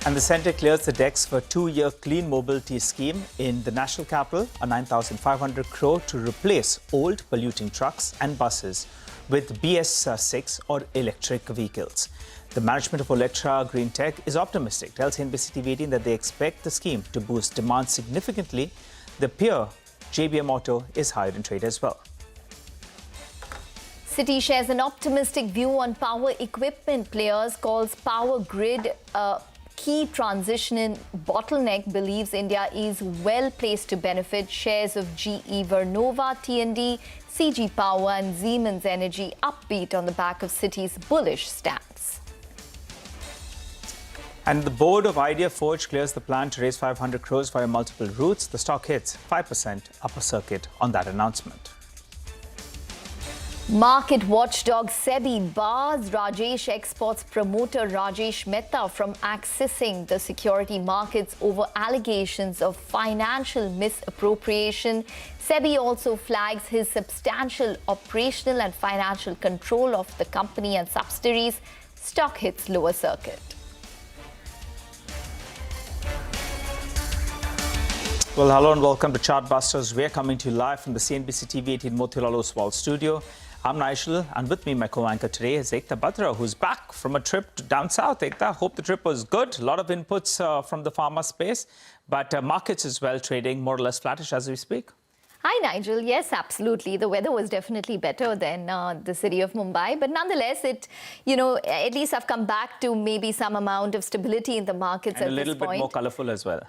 And the centre clears the decks for a 2-year clean mobility scheme in the national capital, a 9,500 crore to replace old polluting trucks and buses with BS6 or electric vehicles. The management of Electra Green Tech is optimistic. Tells CNBC TV 18 that they expect the scheme to boost demand significantly. The peer JBM Auto is higher in trade as well. Citi shares an optimistic view on power equipment players, calls power grid a key transition in bottleneck, believes India is well placed to benefit. Shares of GE Vernova, TND, CG Power and Siemens Energy upbeat on the back of Citi's bullish stance. And the board of Idea Forge clears the plan to raise 500 crores via multiple routes. The stock hits 5% upper circuit on that announcement. Market watchdog SEBI bars Rajesh Exports promoter Rajesh Mehta from accessing the security markets over allegations of financial misappropriation. SEBI also flags his substantial operational and financial control of the company and subsidiaries. Stock hits lower circuit. Well, hello and welcome to Chartbusters. We're coming to you live from the CNBC TV 18 Motilal Oswal studio. I'm Nigel, and with me, my co-anchor today is Ekta Batra, who's back from a trip down south. Ekta, hope the trip was good. A lot of inputs from the pharma space, but markets as well trading more or less flattish as we speak. Hi, Nigel. Yes, absolutely. The weather was definitely better than the city of Mumbai. But nonetheless, at least I've come back to maybe some amount of stability in the markets and at this point. a little bit more colorful as well.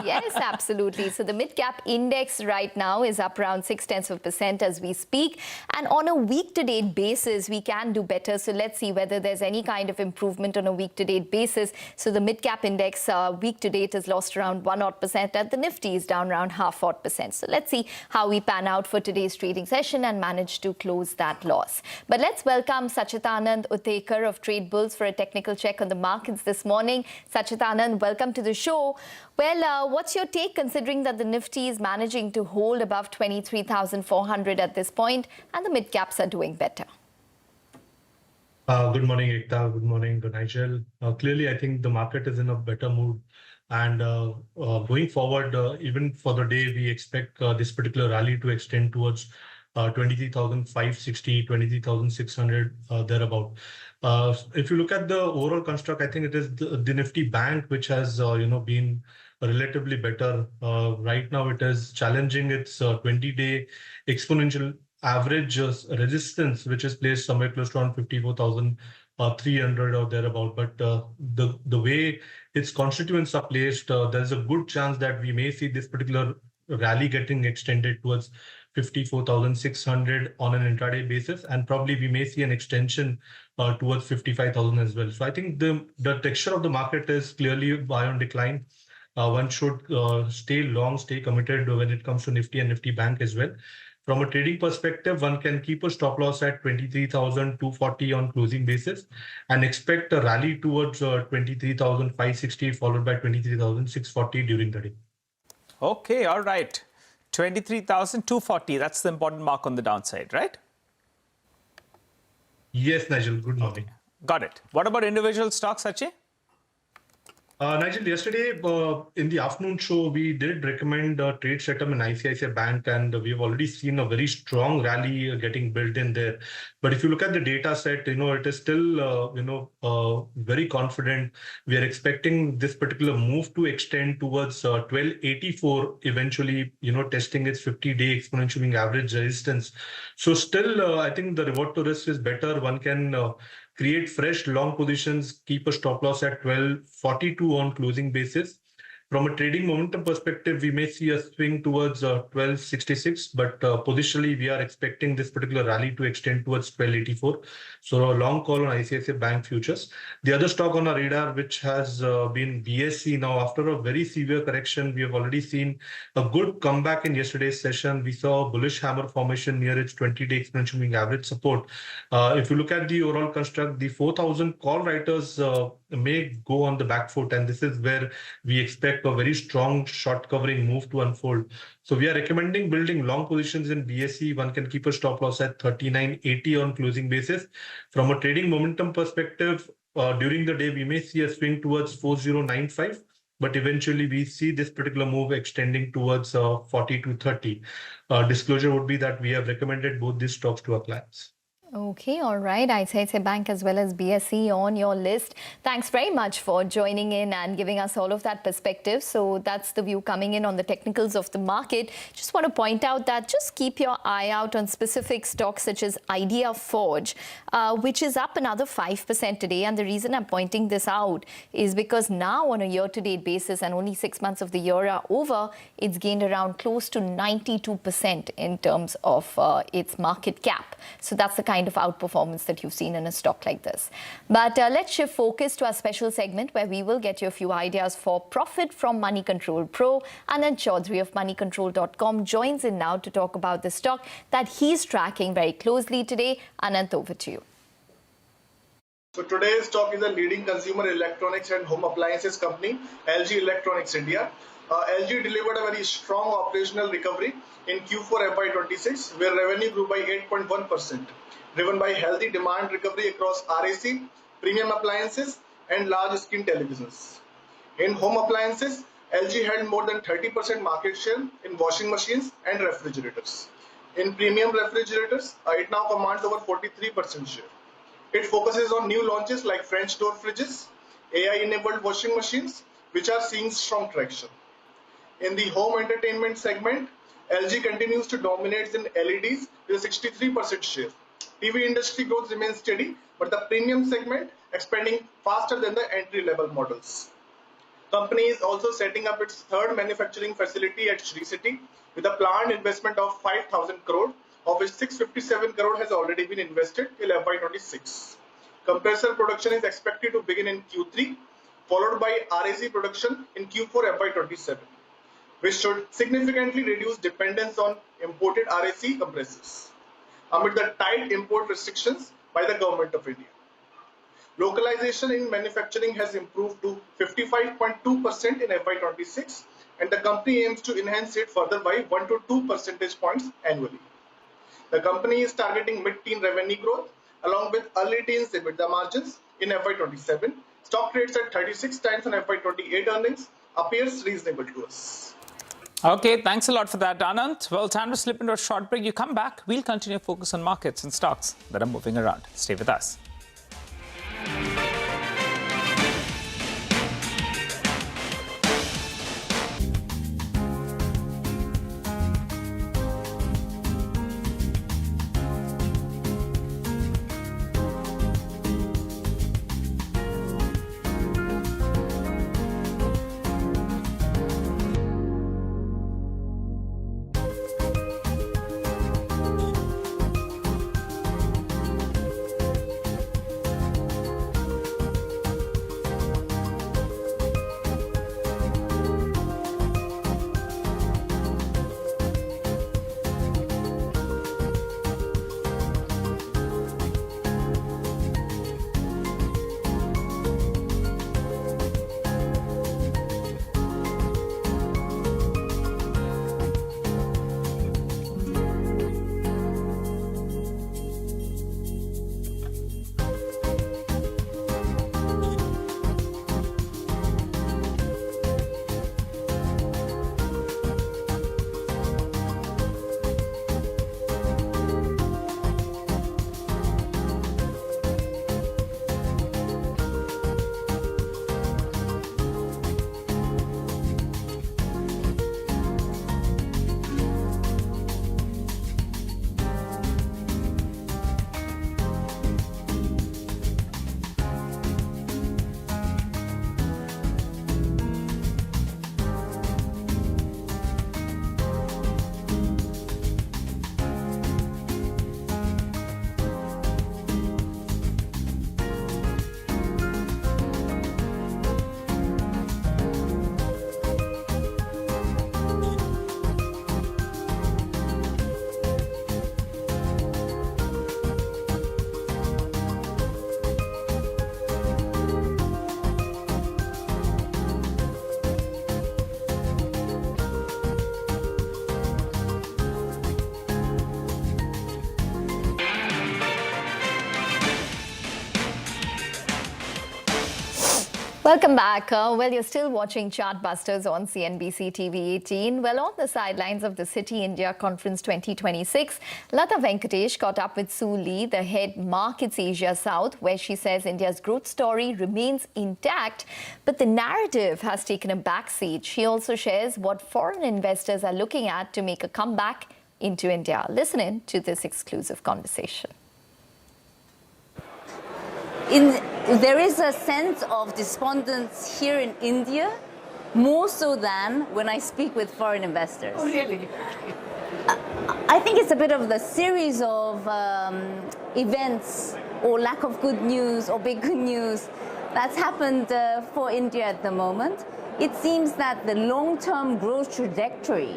Yes, absolutely. So the mid-cap index right now is up around 0.6% as we speak. And on a week-to-date basis, we can do better. So let's see whether there's any kind of improvement on a week-to-date basis. So the mid-cap index week-to-date has lost around 1% and the Nifty is down around 0.5%. So let's see how we pan out for today's trading session and manage to close that loss. But let's welcome Sachidanand Utekar of Trade Bulls for a technical check on the markets this morning. Sachidanand, welcome to the show. Well, what's your take considering that the Nifty is managing to hold above 23,400 at this point and the mid-caps are doing better? Good morning, Ekta. Good morning, Nigel. Clearly, I think the market is in a better mood. And going forward, even for the day, we expect this particular rally to extend towards 23,560, 23,600, thereabout. If you look at the overall construct, I think it is the Nifty Bank, which has been relatively better. Right now, it is challenging its 20-day exponential average resistance, which is placed somewhere close to around 54,300 or thereabout. But the way its constituents are placed, there's a good chance that we may see this particular rally getting extended towards 54,600 on an intraday basis, and probably we may see an extension towards 55,000 as well. So I think the texture of the market is clearly buy on decline. One should stay long, stay committed when it comes to Nifty and Nifty Bank as well. From a trading perspective, one can keep a stop loss at 23,240 on closing basis and expect a rally towards 23,560 followed by 23,640 during the day. Okay, all right. 23,240, that's the important mark on the downside, right? Yes, Nigel, good morning. Got it. What about individual stocks, Sachi? Nigel, yesterday in the afternoon show, we did recommend trade setup in ICICI Bank, and we've already seen a very strong rally getting built in there. But if you look at the data set, it is still, very confident. We are expecting this particular move to extend towards 1284, eventually, testing its 50-day exponential moving average resistance. So still, I think the reward to risk is better. One can create fresh long positions, keep a stop loss at 1242 on closing basis. From a trading momentum perspective, we may see a swing towards 1266, but positionally, we are expecting this particular rally to extend towards 1284. So a long call on ICICI Bank futures. The other stock on our radar, which has been BSE. Now, after a very severe correction, we have already seen a good comeback in yesterday's session. We saw a bullish hammer formation near its 20-day exponential moving average support. If you look at the overall construct, the 4,000 call writers may go on the back foot, and this is where we expect a very strong short covering move to unfold. So we are recommending building long positions in BSE. One can keep a stop loss at 39.80 on closing basis. From a trading momentum perspective, during the day, we may see a swing towards 4095. But eventually, we see this particular move extending towards 40 to 30. Disclosure would be that we have recommended both these stocks to our clients. Okay, all right. ICICI Bank as well as BSE on your list. Thanks very much for joining in and giving us all of that perspective. So that's the view coming in on the technicals of the market. Just want to point out that just keep your eye out on specific stocks such as Idea Forge, which is up another 5% today. And the reason I'm pointing this out is because now on a year-to-date basis and only 6 months of the year are over, it's gained around close to 92% in terms of its market cap. So that's the kind of outperformance that you've seen in a stock like this. But let's shift focus to our special segment where we will get you a few ideas for profit from Money Control Pro. Anand Chaudhary of moneycontrol.com joins in now to talk about the stock that he's tracking very closely today. Anand, over to you. So today's stock is a leading consumer electronics and home appliances company, LG Electronics India. LG delivered a very strong operational recovery in Q4 FY26, where revenue grew by 8.1%, driven by healthy demand recovery across RAC, premium appliances, and large screen televisions. In home appliances, LG held more than 30% market share in washing machines and refrigerators. In premium refrigerators, it now commands over 43% share. It focuses on new launches like French door fridges, AI-enabled washing machines, which are seeing strong traction. In the home entertainment segment, LG continues to dominate in LEDs with a 63% share. TV industry growth remains steady, but the premium segment expanding faster than the entry-level models. Company is also setting up its third manufacturing facility at Sri City with a planned investment of 5,000 crore, of which 657 crore has already been invested till FY26. Compressor production is expected to begin in Q3, followed by RAC production in Q4 FY27, which should significantly reduce dependence on imported RAC compressors amid the tight import restrictions by the government of India. Localization in manufacturing has improved to 55.2% in FY26, and the company aims to enhance it further by 1 to 2 percentage points annually. The company is targeting mid-teen revenue growth along with early teens EBITDA margins in FY27. Stock trades at 36 times on FY28 earnings appears reasonable to us. Okay, thanks a lot for that, Anand. Well, time to slip into a short break. You come back, we'll continue to focus on markets and stocks that are moving around. Stay with us. Welcome back. Well, you're still watching Chartbusters on CNBC TV 18. Well, on the sidelines of the Citi India Conference 2026, Lata Venkatesh caught up with Sue Lee, the head Markets Asia South, where she says India's growth story remains intact, but the narrative has taken a backseat. She also shares what foreign investors are looking at to make a comeback into India. Listen in to this exclusive conversation. There is a sense of despondence here in India, more so than when I speak with foreign investors. Oh, really? I think it's a bit of the series of events or lack of good news or big good news that's happened for India at the moment. It seems that the long-term growth trajectory,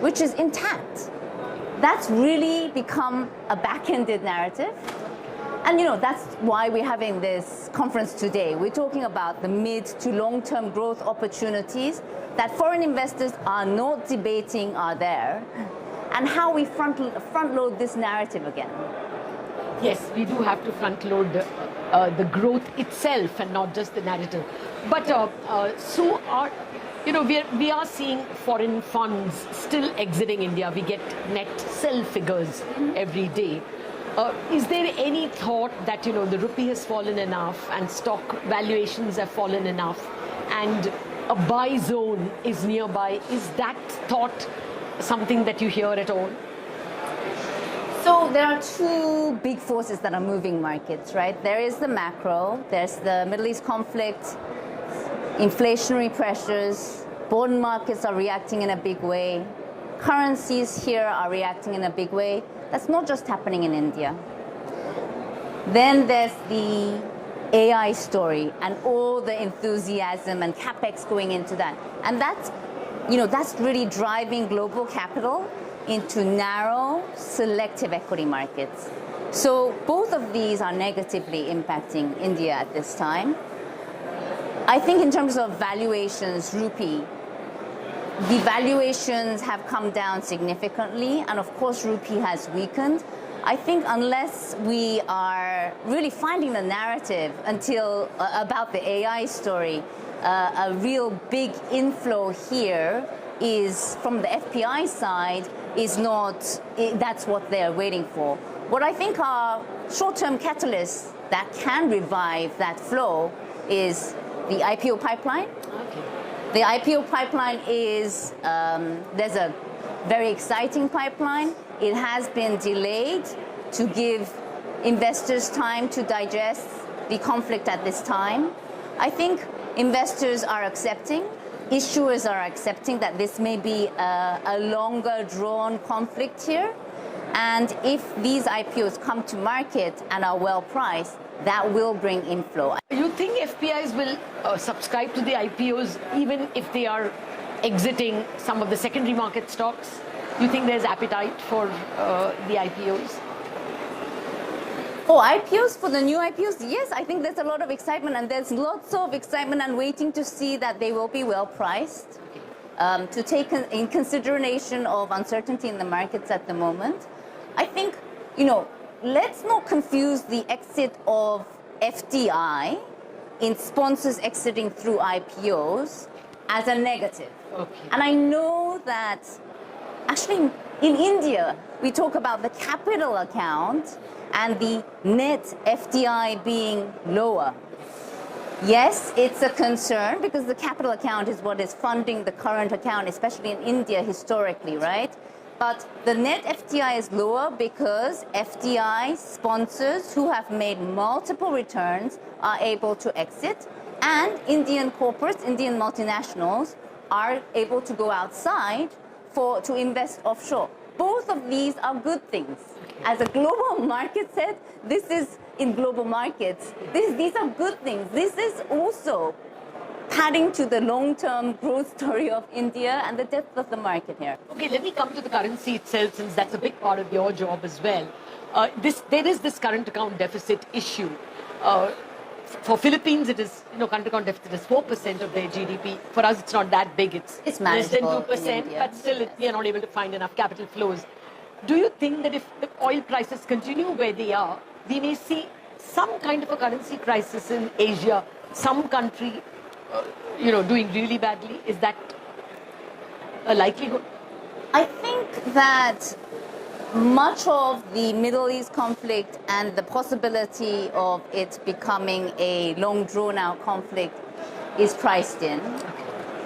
which is intact, that's really become a back-ended narrative. And, that's why we're having this conference today. We're talking about the mid to long-term growth opportunities that foreign investors are not debating are there, and how we front-load this narrative again. Yes, we do have to front-load the growth itself and not just the narrative. But Sue, we are seeing foreign funds still exiting India. We get net sell figures every day. Is there any thought that, the rupee has fallen enough and stock valuations have fallen enough and a buy zone is nearby? Is that thought something that you hear at all? So there are two big forces that are moving markets, right? There is the macro, there's the Middle East conflict, inflationary pressures, bond markets are reacting in a big way, currencies here are reacting in a big way. That's not just happening in India. Then there's the AI story and all the enthusiasm and capex going into that. And that's really driving global capital into narrow, selective equity markets. So both of these are negatively impacting India at this time. I think in terms of valuations, rupee, the valuations have come down significantly, and of course rupee has weakened. I think unless we are really finding the narrative about the AI story, a real big inflow here is from the FPI side that's what they're waiting for. What I think are short-term catalysts that can revive that flow is the IPO pipeline. Okay. The IPO pipeline is, there's a very exciting pipeline. It has been delayed to give investors time to digest the conflict at this time. I think investors are accepting, issuers are accepting that this may be a longer drawn conflict here. And if these IPOs come to market and are well priced, that will bring inflow. You think FPIs will subscribe to the IPOs even if they are exiting some of the secondary market stocks? You think there's appetite for the IPOs? Oh, IPOs, for the new IPOs, yes, I think there's a lot of excitement, and there's lots of excitement and waiting to see that they will be well priced, to take in consideration of uncertainty in the markets at the moment. I think, let's not confuse the exit of FDI in sponsors exiting through IPOs as a negative. Okay. And I know that actually in India, we talk about the capital account and the net FDI being lower. Yes, it's a concern because the capital account is what is funding the current account, especially in India historically, right? But the net FDI is lower because FDI sponsors who have made multiple returns are able to exit, and Indian corporates, Indian multinationals are able to go outside to invest offshore. Both of these are good things. As a global market said, this is in global markets. These are good things. This is also adding to the long-term growth story of India and the depth of the market here. Okay, let me come to the currency itself, since that's a big part of your job as well. There is this current account deficit issue. For Philippines, it is, current account deficit is 4% of their GDP. For us, it's not that big. It's less than 2%, but still we are not able to find enough capital flows. Do you think that if the oil prices continue where they are, we may see some kind of a currency crisis in Asia, some country doing really badly? Is that a likelihood? I think that much of the Middle East conflict and the possibility of it becoming a long drawn-out conflict is priced in.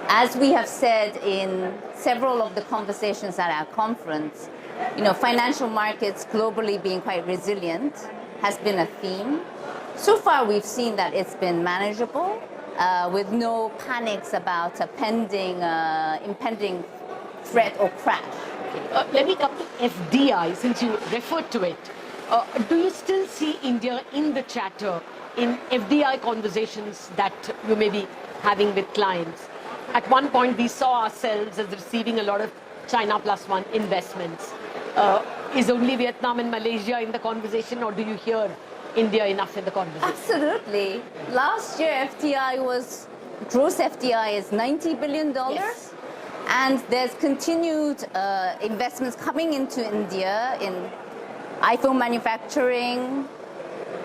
As we have said in several of the conversations at our conference, financial markets globally being quite resilient has been a theme. So far, we've seen that it's been manageable with no panics about a impending threat or crash. Let me come to FDI, since you referred to it. Do you still see India in the chatter in FDI conversations that you may be having with clients? At one point, we saw ourselves as receiving a lot of China +1 investments. Is only Vietnam and Malaysia in the conversation, or do you hear India enough in the conversation? Absolutely. Last year, gross FDI is $90 billion. Yes. And there's continued investments coming into India in iPhone manufacturing,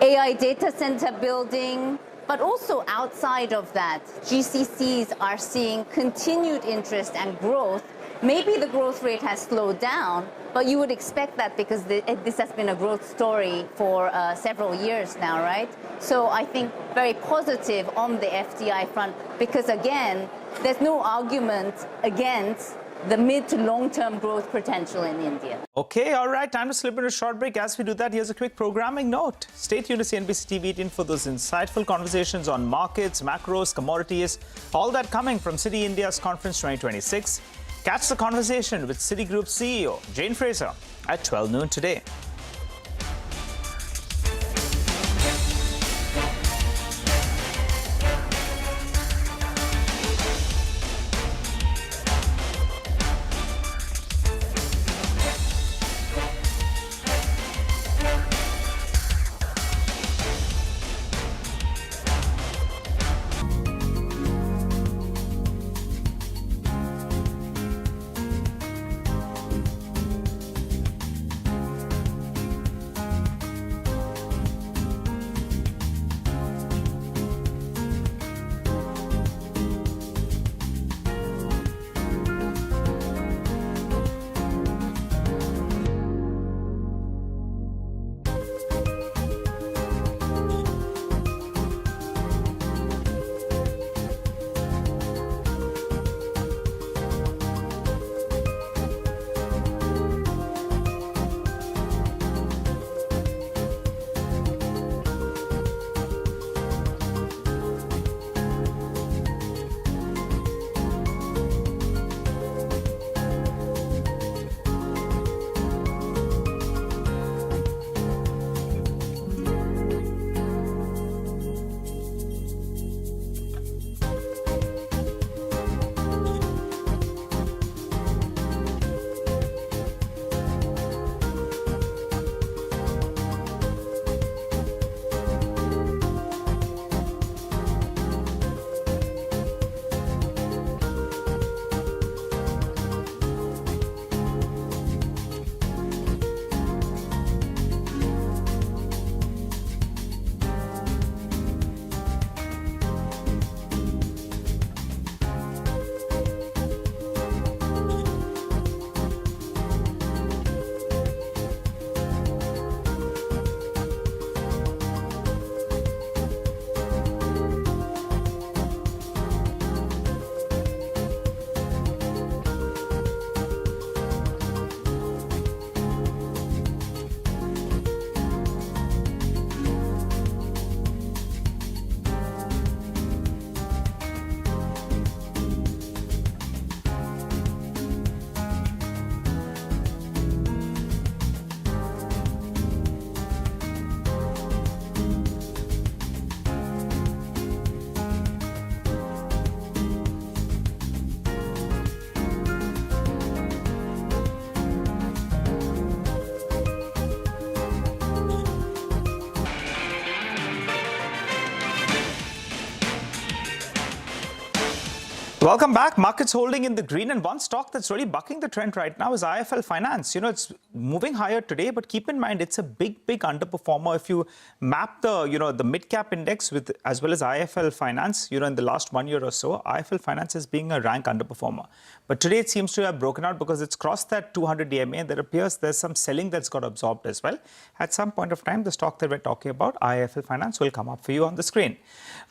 AI data center building, but also outside of that, GCCs are seeing continued interest and growth. Maybe the growth rate has slowed down, but you would expect that because this has been a growth story for several years now, right? So I think very positive on the FDI front because, again, there's no argument against the mid to long-term growth potential in India. Okay, all right, time to slip into a short break. As we do that, here's a quick programming note. Stay tuned to CNBC TV 18 for those insightful conversations on markets, macros, commodities, all that coming from Citi India's Conference 2026. Catch the conversation with Citigroup CEO Jane Fraser at 12 noon today. Welcome back. Markets holding in the green, and one stock that's really bucking the trend right now is IIFL Finance. You know, it's moving higher today, but keep in mind it's a big underperformer. If you map the mid-cap index with as well as IIFL Finance, in the last 1 year or so, IIFL Finance is being a rank underperformer. But today it seems to have broken out because it's crossed that 200 EMA, and there appears there's some selling that's got absorbed as well. At some point of time, the stock that we're talking about, IIFL Finance, will come up for you on the screen.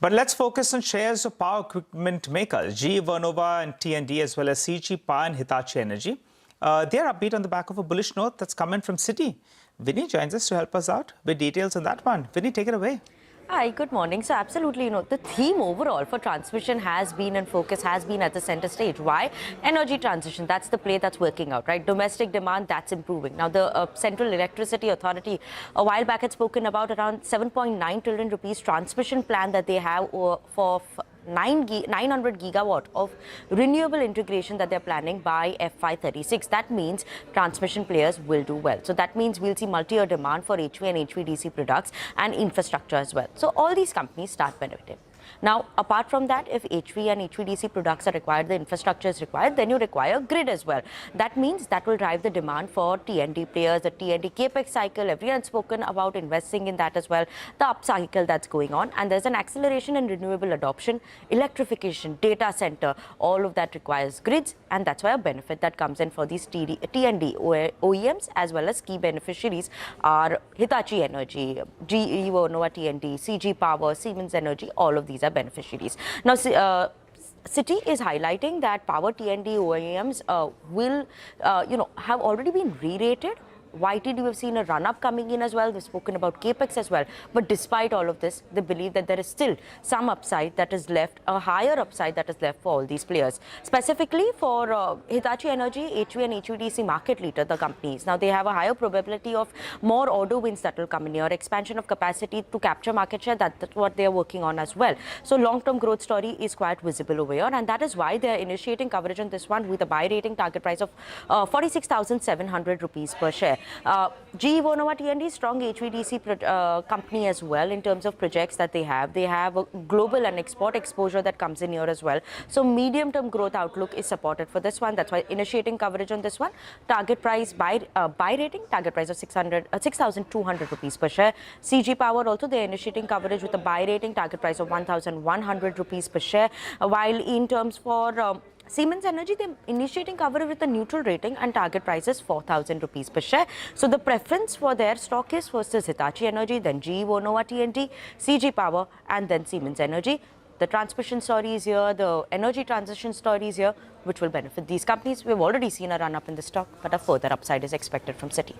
But let's focus on shares of power equipment makers, GE Vernova and T&D, as well as CG Power and Hitachi Energy. They're upbeat on the back of a bullish note that's come in from Citi. Vinny joins us to help us out with details on that one. Vinny, take it away. Hi, good morning. So absolutely, the theme overall for transmission has been and focus has been at the center stage. Why? Energy transition, that's the play that's working out, right? Domestic demand, that's improving. Now, the Central Electricity Authority a while back had spoken about around 7.9 trillion rupees transmission plan that they have for 900 gigawatt of renewable integration that they're planning by FY36. That means transmission players will do well. So that means we'll see multi-year demand for HV and HVDC products and infrastructure as well. So all these companies start benefiting. Now, apart from that, if HV and HVDC products are required, the infrastructure is required, then you require grid as well. That means that will drive the demand for T&D players, the T&D capex cycle. Everyone's spoken about investing in that as well, the up cycle that's going on. And there's an acceleration in renewable adoption, electrification, data center, all of that requires grids. And that's why a benefit that comes in for these T&D OEMs as well as key beneficiaries are Hitachi Energy, GE Vernova T&D, CG Power, Siemens Energy, all of these are beneficiaries. Now, Citi is highlighting that power T&D OEMs will, have already been re-rated. YTD, we've seen a run-up coming in as well. We've spoken about capex as well. But despite all of this, they believe that there is still some upside that is left, a higher upside that is left for all these players. Specifically for Hitachi Energy, HV and HVDC market leader, the companies. Now, they have a higher probability of more order wins that will come in here, expansion of capacity to capture market share. That's what they are working on as well. So, long-term growth story is quite visible over here. And that is why they are initiating coverage on this one with a buy rating target price of 46,700 rupees per share. GE Vernova T&D, strong HVDC company as well in terms of projects that they have. They have a global and export exposure that comes in here as well. So medium-term growth outlook is supported for this one. That's why initiating coverage on this one. Target price buy rating, target price of 6,200 rupees per share. CG Power also, they're initiating coverage with a buy rating, target price of 1,100 rupees per share. While in terms for Siemens Energy, they're initiating coverage with a neutral rating and target price is 4,000 rupees per share. So the preference for their stock is first is Hitachi Energy, then GE Vernova T&D, CG Power, and then Siemens Energy. The transmission story is here, the energy transition story is here, which will benefit these companies. We've already seen a run-up in the stock, but a further upside is expected from Citi.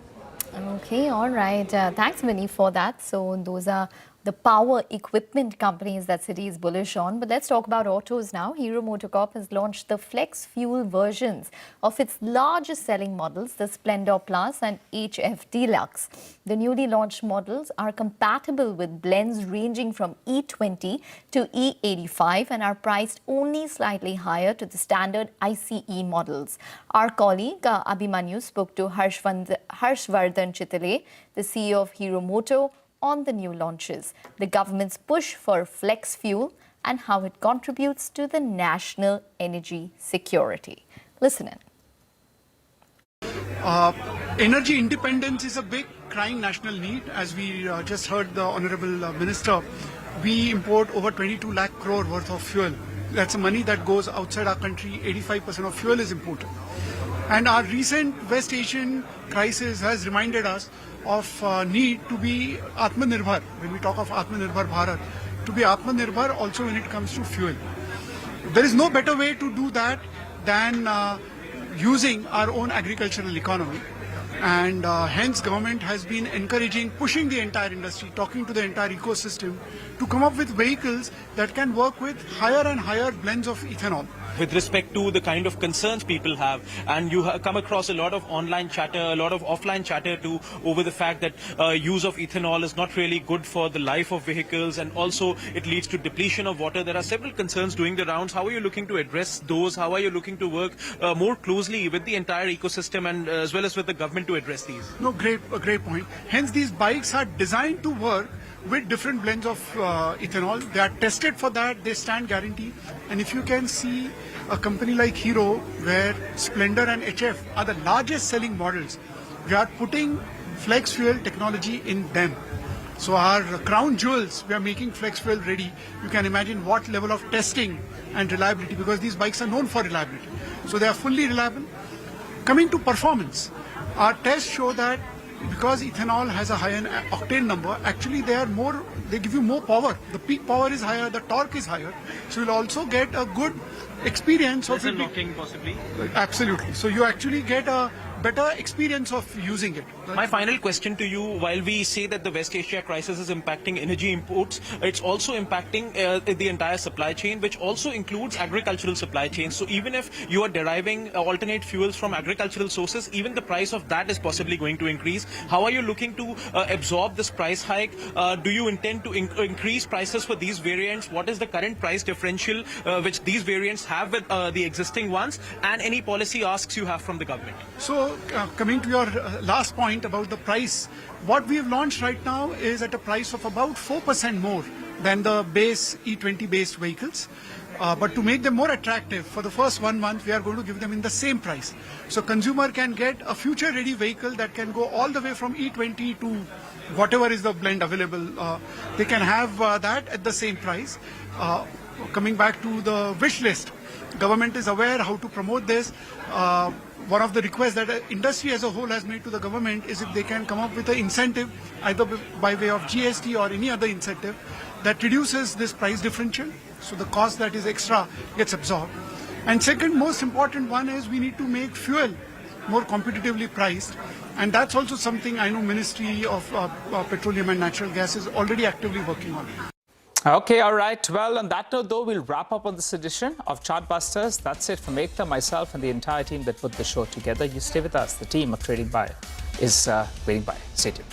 Okay, all right. Thanks, Vinny, for that. So those are the power equipment companies that Citi is bullish on. But let's talk about autos now. Hero MotoCorp has launched the flex fuel versions of its largest selling models, the Splendor Plus and HF Deluxe. The newly launched models are compatible with blends ranging from E20 to E85 and are priced only slightly higher to the standard ICE models. Our colleague Abhimanyu spoke to Harshvardhan Chitale, the CEO of Hero Moto, on the new launches, the government's push for flex fuel, and how it contributes to the national energy security. Listen in. Energy independence is a big crying national need. As we just heard the Honorable Minister, we import over 22 lakh crore worth of fuel. That's money that goes outside our country. 85% of fuel is imported. And our recent West Asian crisis has reminded us of need to be Atmanirbhar. When we talk of Atmanirbhar Bharat, to be Atmanirbhar also when it comes to fuel. There is no better way to do that than using our own agricultural economy. And hence government has been encouraging, pushing the entire industry, talking to the entire ecosystem to come up with vehicles that can work with higher and higher blends of ethanol. With respect to the kind of concerns people have, and you have come across a lot of online chatter, a lot of offline chatter too, over the fact that use of ethanol is not really good for the life of vehicles, and also it leads to depletion of water. There are several concerns doing the rounds. How are you looking to address those? How are you looking to work more closely with the entire ecosystem and as well as with the government to address these? No, great point. Hence these bikes are designed to work with different blends of ethanol. They are tested for that, they stand guarantee. And if you can see a company like Hero, where Splendor and HF are the largest selling models, we are putting flex fuel technology in them. So our crown jewels, we are making flex fuel ready. You can imagine what level of testing and reliability, because these bikes are known for reliability. So they are fully reliable. Coming to performance, our tests show that because ethanol has a higher octane number, actually they give you more power. The peak power is higher, the torque is higher. So you'll also get a good experience of it. Knocking possibly? Absolutely. So you actually get a better experience of using it. My final question to you, while we say that the West Asia crisis is impacting energy imports, it's also impacting the entire supply chain, which also includes agricultural supply chains. So even if you are deriving alternate fuels from agricultural sources, even the price of that is possibly going to increase. How are you looking to absorb this price hike? Do you intend to increase prices for these variants? What is the current price differential which these variants have with the existing ones, and any policy asks you have from the government? So coming to your last point about the price, what we have launched right now is at a price of about 4% more than the base E20 based vehicles. But to make them more attractive, for the first 1 month, we are going to give them in the same price. So consumer can get a future ready vehicle that can go all the way from E20 to whatever is the blend available. They can have that at the same price. Coming back to the wish list, government is aware how to promote this. One of the requests that industry as a whole has made to the government is if they can come up with an incentive, either by way of GST or any other incentive, that reduces this price differential. So the cost that is extra gets absorbed. And second most important one is we need to make fuel more competitively priced. And that's also something I know Ministry of Petroleum and Natural Gas is already actively working on. Okay, all right. Well, on that note, though, we'll wrap up on this edition of Chartbusters. That's it from Ekta, myself, and the entire team that put the show together. You stay with us. The team of Trading By is waiting by. Stay tuned.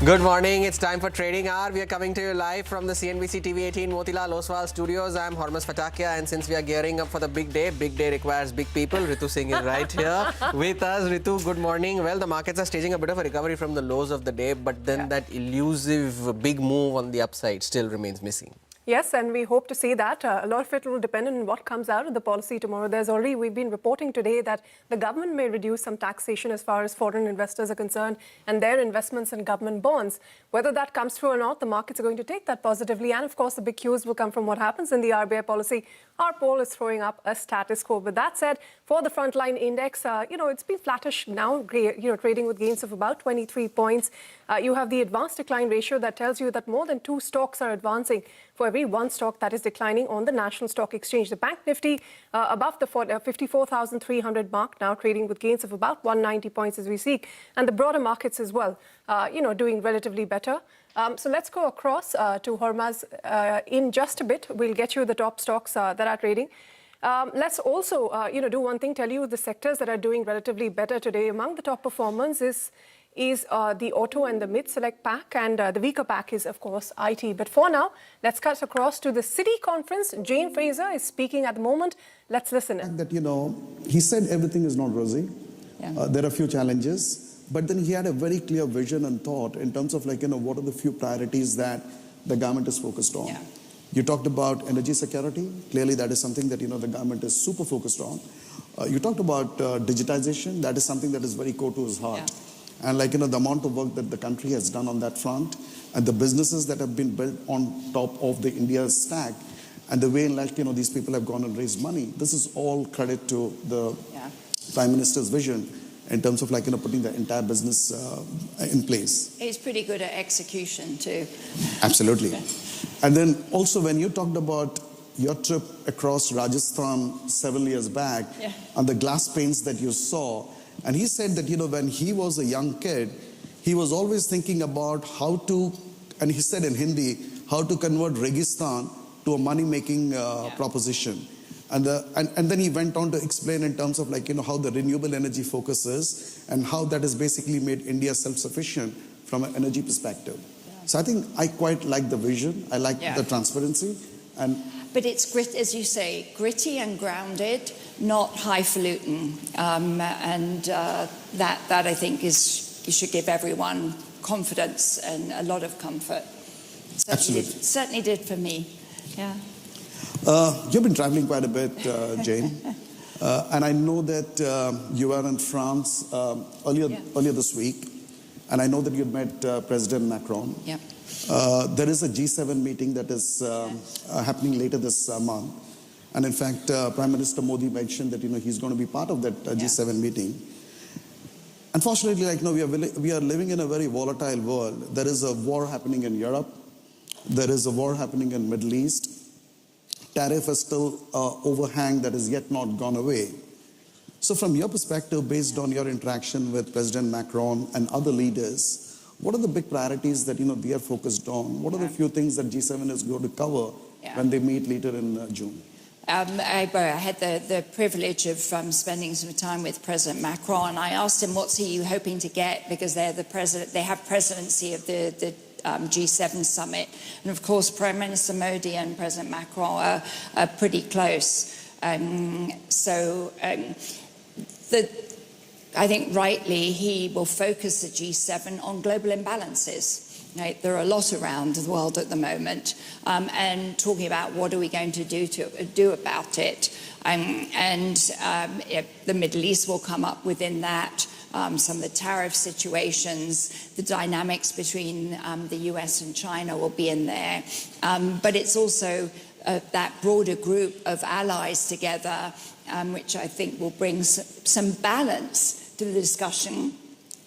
Good morning. It's time for Trading Hour. We are coming to you live from the CNBC TV 18 Motilal Oswal studios. I'm Hormuz Fatakia, and since we are gearing up for the big day requires big people. Ritu Singh is right here with us. Ritu, good morning. Well, the markets are staging a bit of a recovery from the lows of the day, but then that elusive big move on the upside still remains missing. Yes, and we hope to see that. A lot of it will depend on what comes out of the policy tomorrow. We've been reporting today that the government may reduce some taxation as far as foreign investors are concerned and their investments in government bonds. Whether that comes through or not, the markets are going to take that positively. And of course, the big cues will come from what happens in the RBI policy. Our poll is throwing up a status quo. With that said, for the frontline index, it's been flattish now, trading with gains of about 23 points. You have the advanced decline ratio that tells you that more than 2 stocks are advancing for every 1 stock that is declining on the National Stock Exchange. The Bank Nifty above the 54,300 mark now, trading with gains of about 190 points as we speak. And the broader markets as well, doing relatively better. So let's go across to Hormuz in just a bit. We'll get you the top stocks that are trading. Let's also, do one thing, tell you the sectors that are doing relatively better today. Among the top performers is the auto and the mid-select pack, and the weaker pack is, of course, IT. But for now, let's cut across to the Citi conference. Jane Fraser is speaking at the moment. Let's listen in. That, he said everything is not rosy. Yeah. There are a few challenges. But then he had a very clear vision and thought in terms of what are the few priorities that the government is focused on. Yeah. You talked about energy security. Clearly, that is something that, the government is super focused on. You talked about digitization. That is something that is very core to his heart. Yeah. And the amount of work that the country has done on that front and the businesses that have been built on top of the India stack and the way in these people have gone and raised money. This is all credit to the Prime Minister's vision in terms of putting the entire business in place. He's pretty good at execution too. Absolutely. And then also when you talked about your trip across Rajasthan several years back and the glass panes that you saw, and he said that, when he was a young kid, he was always thinking about how to, and he said in Hindi, how to convert Registan to a money-making proposition. And then he went on to explain in terms of how the renewable energy focuses and how that has basically made India self-sufficient from an energy perspective. Yeah. So I think I quite like the vision. I like the transparency. But it's as you say, gritty and grounded, not highfalutin. That I think you should give everyone confidence and a lot of comfort. Certainly did for me. Yeah. You've been traveling quite a bit, Jane. And I know that you were in France earlier this week. And I know that you met President Macron. Yeah. There is a G7 meeting that is happening later this month. And in fact, Prime Minister Modi mentioned that he's going to be part of that G7 meeting. Unfortunately, we are living in a very volatile world. There is a war happening in Europe. There is a war happening in Middle East. Tariff is still overhang that is yet not gone away. So from your perspective, based on your interaction with President Macron and other leaders, what are the big priorities that they are focused on? What are the few things that G7 is going to cover when they meet later in June? I had the privilege of spending some time with President Macron. I asked him, what's he hoping to get? Because they're the president, they have presidency of the G7 summit. And of course, Prime Minister Modi and President Macron are pretty close. I think rightly he will focus the G7 on global imbalances. Right? There are a lot around the world at the moment, and talking about what are we going to do about it. The Middle East will come up within that. Some of the tariff situations, the dynamics between the US and China will be in there. But it's also that broader group of allies together, which I think will bring some balance to the discussion.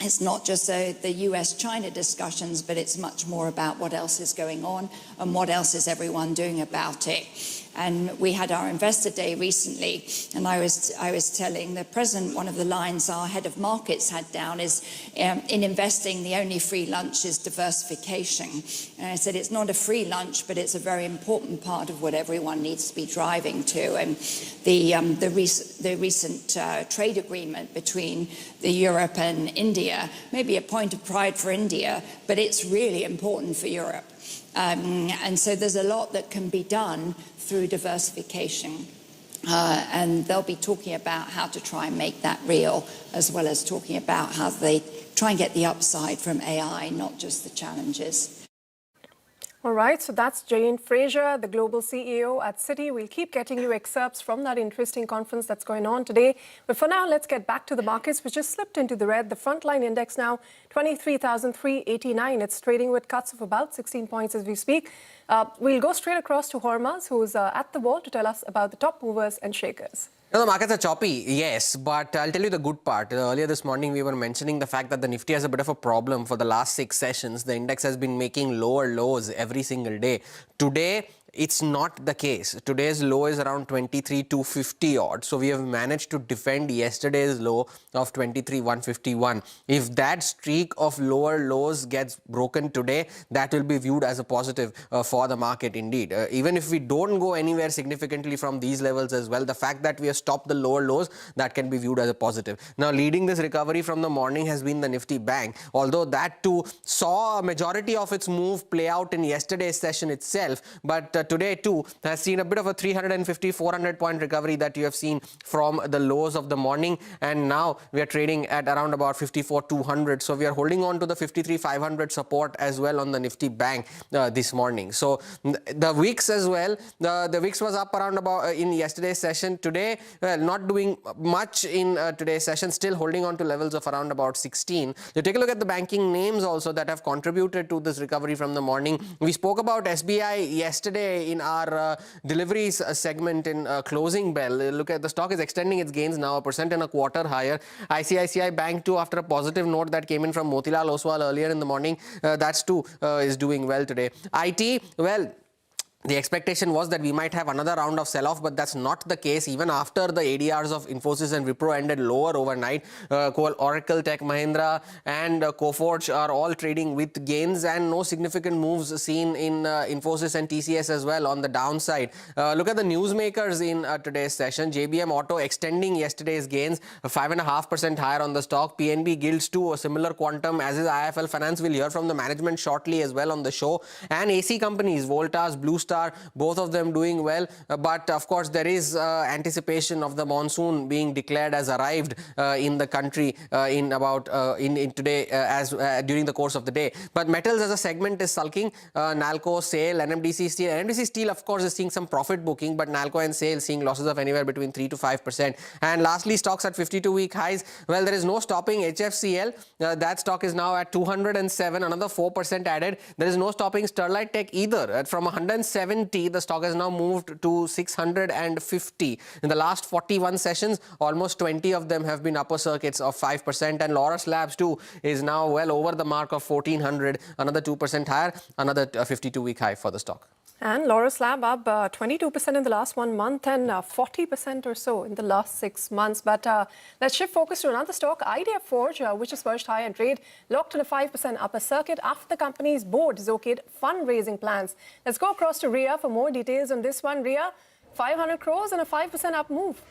It's not just the US-China discussions, but it's much more about what else is going on and what else is everyone doing about it. And we had our investor day recently, and I was telling the president one of the lines our head of markets had down is, in investing, the only free lunch is diversification. And I said it's not a free lunch, but it's a very important part of what everyone needs to be driving to. And the recent trade agreement between Europe and India may be a point of pride for India, but it's really important for Europe. And so there's a lot that can be done through diversification. And they'll be talking about how to try and make that real, as well as talking about how they try and get the upside from AI, not just the challenges. All right, so that's Jane Fraser, the global CEO at Citi. We'll keep getting you excerpts from that interesting conference that's going on today. But for now, let's get back to the markets, which just slipped into the red. The frontline index now 23,389. It's trading with cuts of about 16 points as we speak. We'll go straight across to Hormaz, who's at the wall to tell us about the top movers and shakers. The markets are choppy, yes, but I'll tell you the good part. Earlier this morning, we were mentioning the fact that the Nifty has a bit of a problem for the last 6 sessions. The index has been making lower lows every single day. Today, it's not the case. Today's low is around 23,250 odd. So we have managed to defend yesterday's low of 23,151. If that streak of lower lows gets broken today, that will be viewed as a positive for the market indeed. Even if we don't go anywhere significantly from these levels as well, the fact that we have stopped the lower lows, that can be viewed as a positive. Now, leading this recovery from the morning has been the Nifty Bank, although that too saw a majority of its move play out in yesterday's session itself. But today too has seen a bit of a 350-400 point recovery that you have seen from the lows of the morning, and now we are trading at around about 54,200. So we are holding on to the 53,500 support as well on the Nifty Bank this morning. So the VIX as well, the VIX was up around about in yesterday's session. Today, not doing much in today's session, still holding on to levels of around about 16. You take a look at the banking names also that have contributed to this recovery from the morning. We spoke about SBI yesterday in our deliveries segment in closing bell. Look at the stock is extending its gains now 1.25% higher. ICICI Bank too, after a positive note that came in from Motilal Oswal earlier in the morning, that's too is doing well today. IT, well, the expectation was that we might have another round of sell-off, but that's not the case. Even after the ADRs of Infosys and Wipro ended lower overnight, Oracle, Tech Mahindra and Coforge are all trading with gains, and no significant moves seen in Infosys and TCS as well on the downside. Look at the newsmakers in today's session. JBM Auto extending yesterday's gains, 5.5% higher on the stock. PNB Guilds too, a similar quantum, as is IIFL Finance. We'll hear from the management shortly as well on the show. And AC companies, Voltas, Blue Star, both of them doing well, but of course there is anticipation of the monsoon being declared as arrived in the country in about in today as during the course of the day. But metals as a segment is sulking. Nalco, SAIL, NMDC Steel. NMDC Steel of course is seeing some profit booking, but Nalco and SAIL seeing losses of anywhere between 3 to 5%. And lastly, stocks at 52-week highs. Well, there is no stopping HFCL. That stock is now at 207, another 4% added. There is no stopping Sterlite Tech either. From 107, the stock has now moved to 650. In the last 41 sessions, almost 20 of them have been upper circuits of 5%. And Laurus Labs too is now well over the mark of 1400, another 2% higher, another 52-week high for the stock. And Laurus Lab up 22% in the last 1 month and 40% or so in the last 6 months. But let's shift focus to another stock, IDF Forge, which is surged higher in trade, locked in a 5% upper circuit after the company's board has okayed fundraising plans. Let's go across to Ria for more details on this one. Ria, 500 crores and a 5% up move.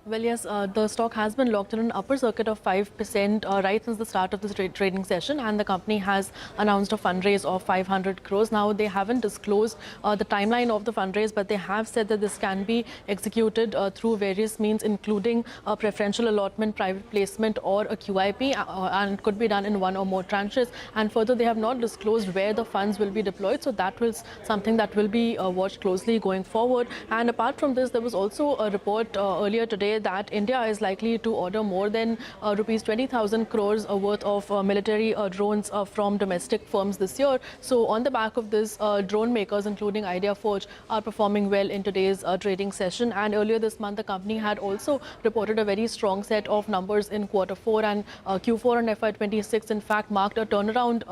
Well, yes, the stock has been locked in an upper circuit of 5% right since the start of this trading session, and the company has announced a fundraise of 500 crores. Now, they haven't disclosed the timeline of the fundraise, but they have said that this can be executed through various means, including a preferential allotment, private placement, or a QIP, and it could be done in one or more tranches. And further, they have not disclosed where the funds will be deployed, so that was something that will be watched closely going forward. And apart from this, there was also a report earlier today today that India is likely to order more than rupees 20,000 crores worth of military drones from domestic firms this year. So on the back of this, drone makers, including IdeaForge, are performing well in today's trading session. And earlier this month, the company had also reported a very strong set of numbers in Q4, and Q4 and FY26, in fact, marked a turnaround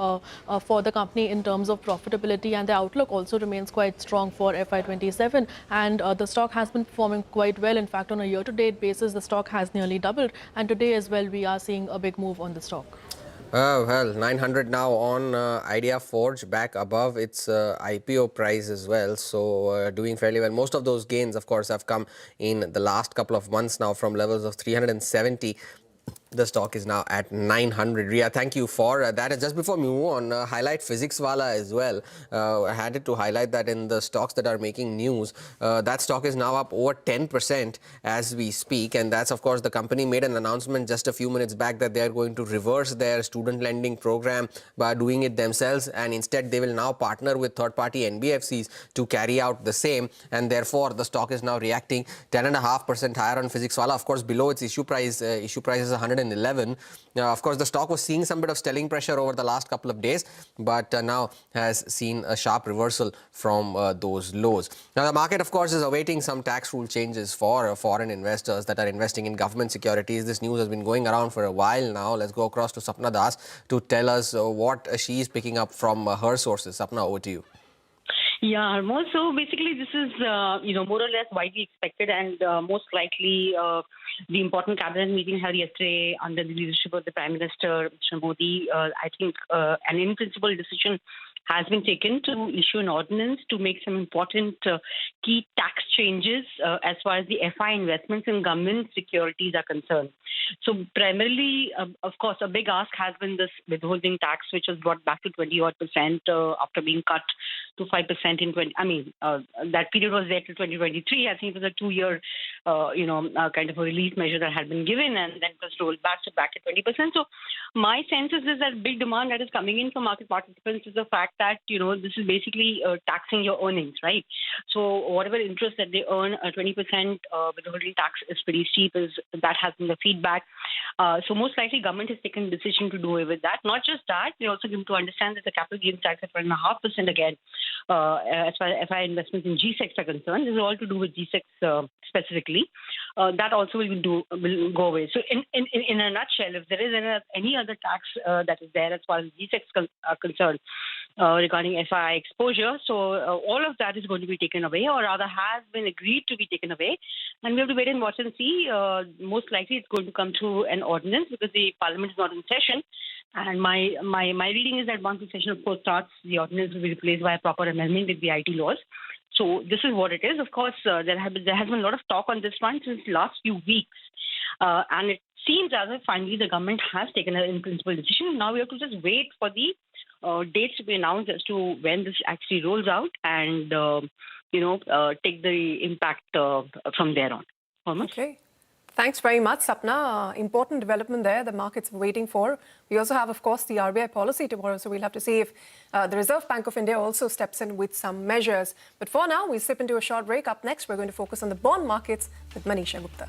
for the company in terms of profitability, and the outlook also remains quite strong for FY27. And the stock has been performing quite well. In fact, on a year-to-date basis, the stock has nearly doubled. And today as well, we are seeing a big move on the stock. Well, 900 now on IdeaForge, back above its IPO price as well. So doing fairly well. Most of those gains, of course, have come in the last couple of months now from levels of 370. The stock is now at 900. Ria, thank you for that. Just before we move on, highlight Physics Wala as well. I had to highlight that in the stocks that are making news. That stock is now up over 10% as we speak. And that's, of course, the company made an announcement just a few minutes back that they are going to reverse their student lending program by doing it themselves. And instead, they will now partner with third-party NBFCs to carry out the same. And therefore, the stock is now reacting 10.5% higher on Physics Wala. Of course, below its issue price is 111. Of course, the stock was seeing some bit of selling pressure over the last couple of days, but now has seen a sharp reversal from those lows. Now, the market, of course, is awaiting some tax rule changes for foreign investors that are investing in government securities. This news has been going around for a while now. Let's go across to Sapna Das to tell us what she is picking up from her sources. Sapna, over to you. Yeah, so basically this is, more or less widely expected, and most likely the important cabinet meeting held yesterday under the leadership of the Prime Minister, Mr. Modi. I think an in-principle decision has been taken to issue an ordinance to make some important key tax changes as far as the FI investments in government securities are concerned. So primarily, of course, a big ask has been this withholding tax, which was brought back to 20% after being cut to 5% in that period was there till 2023. I think it was a 2-year, kind of a relief measure that had been given, and then it was rolled back at 20%. So my sense is that big demand that is coming in from market participants is the fact that, this is basically taxing your earnings, right? So whatever interest that they earn, 20% withholding tax is pretty steep. That has been the feedback. So most likely government has taken a decision to do away with that. Not just that, we also give to understand that the capital gains tax at 1.5% again, as far as FI investments in G-Secs are concerned. This is all to do with G-Secs specifically. That also will go away. So in a nutshell, if there is any other tax that is there as far as G-Secs are concerned regarding FI exposure, so all of that is going to be taken away, or rather has been agreed to be taken away. And we have to wait and watch and see. Most likely it's going to come through an ordinance because the parliament is not in session. And my reading is that once the session, of course, starts, the ordinance will be replaced by a proper amendment with the IT laws. So this is what it is. Of course, there has been a lot of talk on this one since the last few weeks. And it seems as if finally the government has taken an in-principle decision. Now we have to just wait for the dates to be announced as to when this actually rolls out and, take the impact from there on. Almost. Okay. Thanks very much, Sapna. Important development there the market's waiting for. We also have, of course, the RBI policy tomorrow, so we'll have to see if the Reserve Bank of India also steps in with some measures. But for now, we'll slip into a short break. Up next, we're going to focus on the bond markets with Manisha Gupta.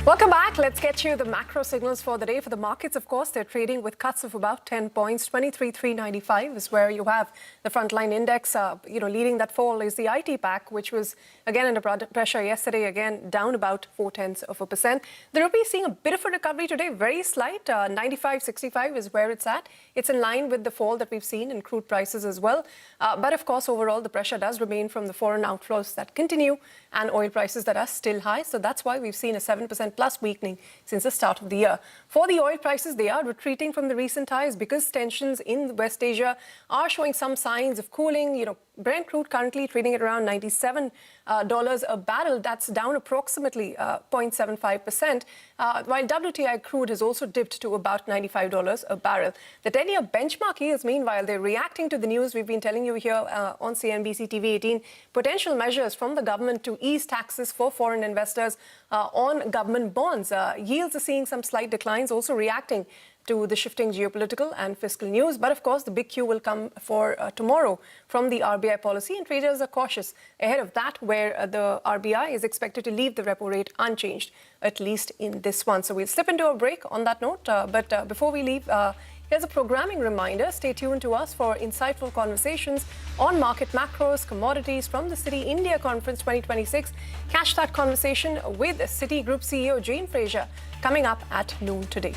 Welcome back. Let's get you the macro signals for the day. For the markets, of course, they're trading with cuts of about 10 points. 23,395 is where you have the frontline index. Leading that fall is the IT pack, which was again under pressure yesterday, again down about 0.4%. The rupee is seeing a bit of a recovery today, very slight. 95.65 is where it's at. It's in line with the fall that we've seen in crude prices as well. But of course, overall, the pressure does remain from the foreign outflows that continue and oil prices that are still high. So that's why we've seen a 7% plus weakening since the start of the year. For the oil prices, they are retreating from the recent highs because tensions in West Asia are showing some signs of cooling. Brent crude currently trading at around $97 a barrel. That's down approximately 0.75%, while WTI crude has also dipped to about $95 a barrel. The 10-year benchmark yields, meanwhile, they're reacting to the news we've been telling you here on CNBC TV 18, potential measures from the government to ease taxes for foreign investors on government bonds. Yields are seeing some slight declines, also reacting to the shifting geopolitical and fiscal news. But of course, the big Q will come for tomorrow from the RBI policy, and traders are cautious ahead of that, where the RBI is expected to leave the repo rate unchanged, at least in this one. So we'll slip into a break on that note. But before we leave, here's a programming reminder. Stay tuned to us for insightful conversations on market macros, commodities from the Citi India Conference 2026. Catch that conversation with Citi Group CEO Jane Fraser coming up at noon today.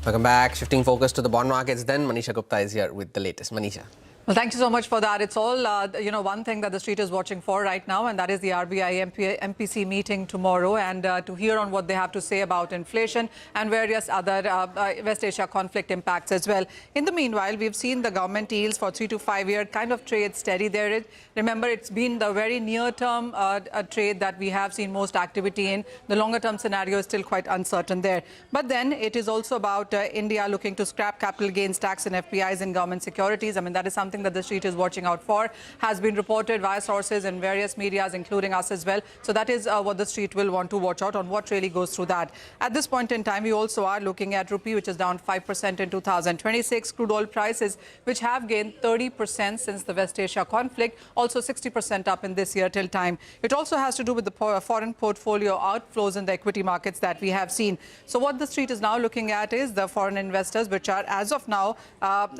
Welcome back. Shifting focus to the bond markets, then Manisha Gupta is here with the latest. Manisha. Well, thank you so much for that. It's all, one thing that the street is watching for right now, and that is the RBI MPC meeting tomorrow, and to hear on what they have to say about inflation and various other West Asia conflict impacts as well. In the meanwhile, we've seen the government yields for 3 to 5 year kind of trade steady there. Remember, it's been the very near-term trade that we have seen most activity in. The longer-term scenario is still quite uncertain there. But then it is also about India looking to scrap capital gains tax in FPIs and government securities. I mean, that is something that the street is watching out for, has been reported via sources in various medias, including us as well. So that is what the street will want to watch out on, what really goes through that. At this point in time, we also are looking at rupee, which is down 5% in 2026. Crude oil prices, which have gained 30% since the West Asia conflict, also 60% up in this year till time. It also has to do with the foreign portfolio outflows in the equity markets that we have seen. So what the street is now looking at is the foreign investors, which are as of now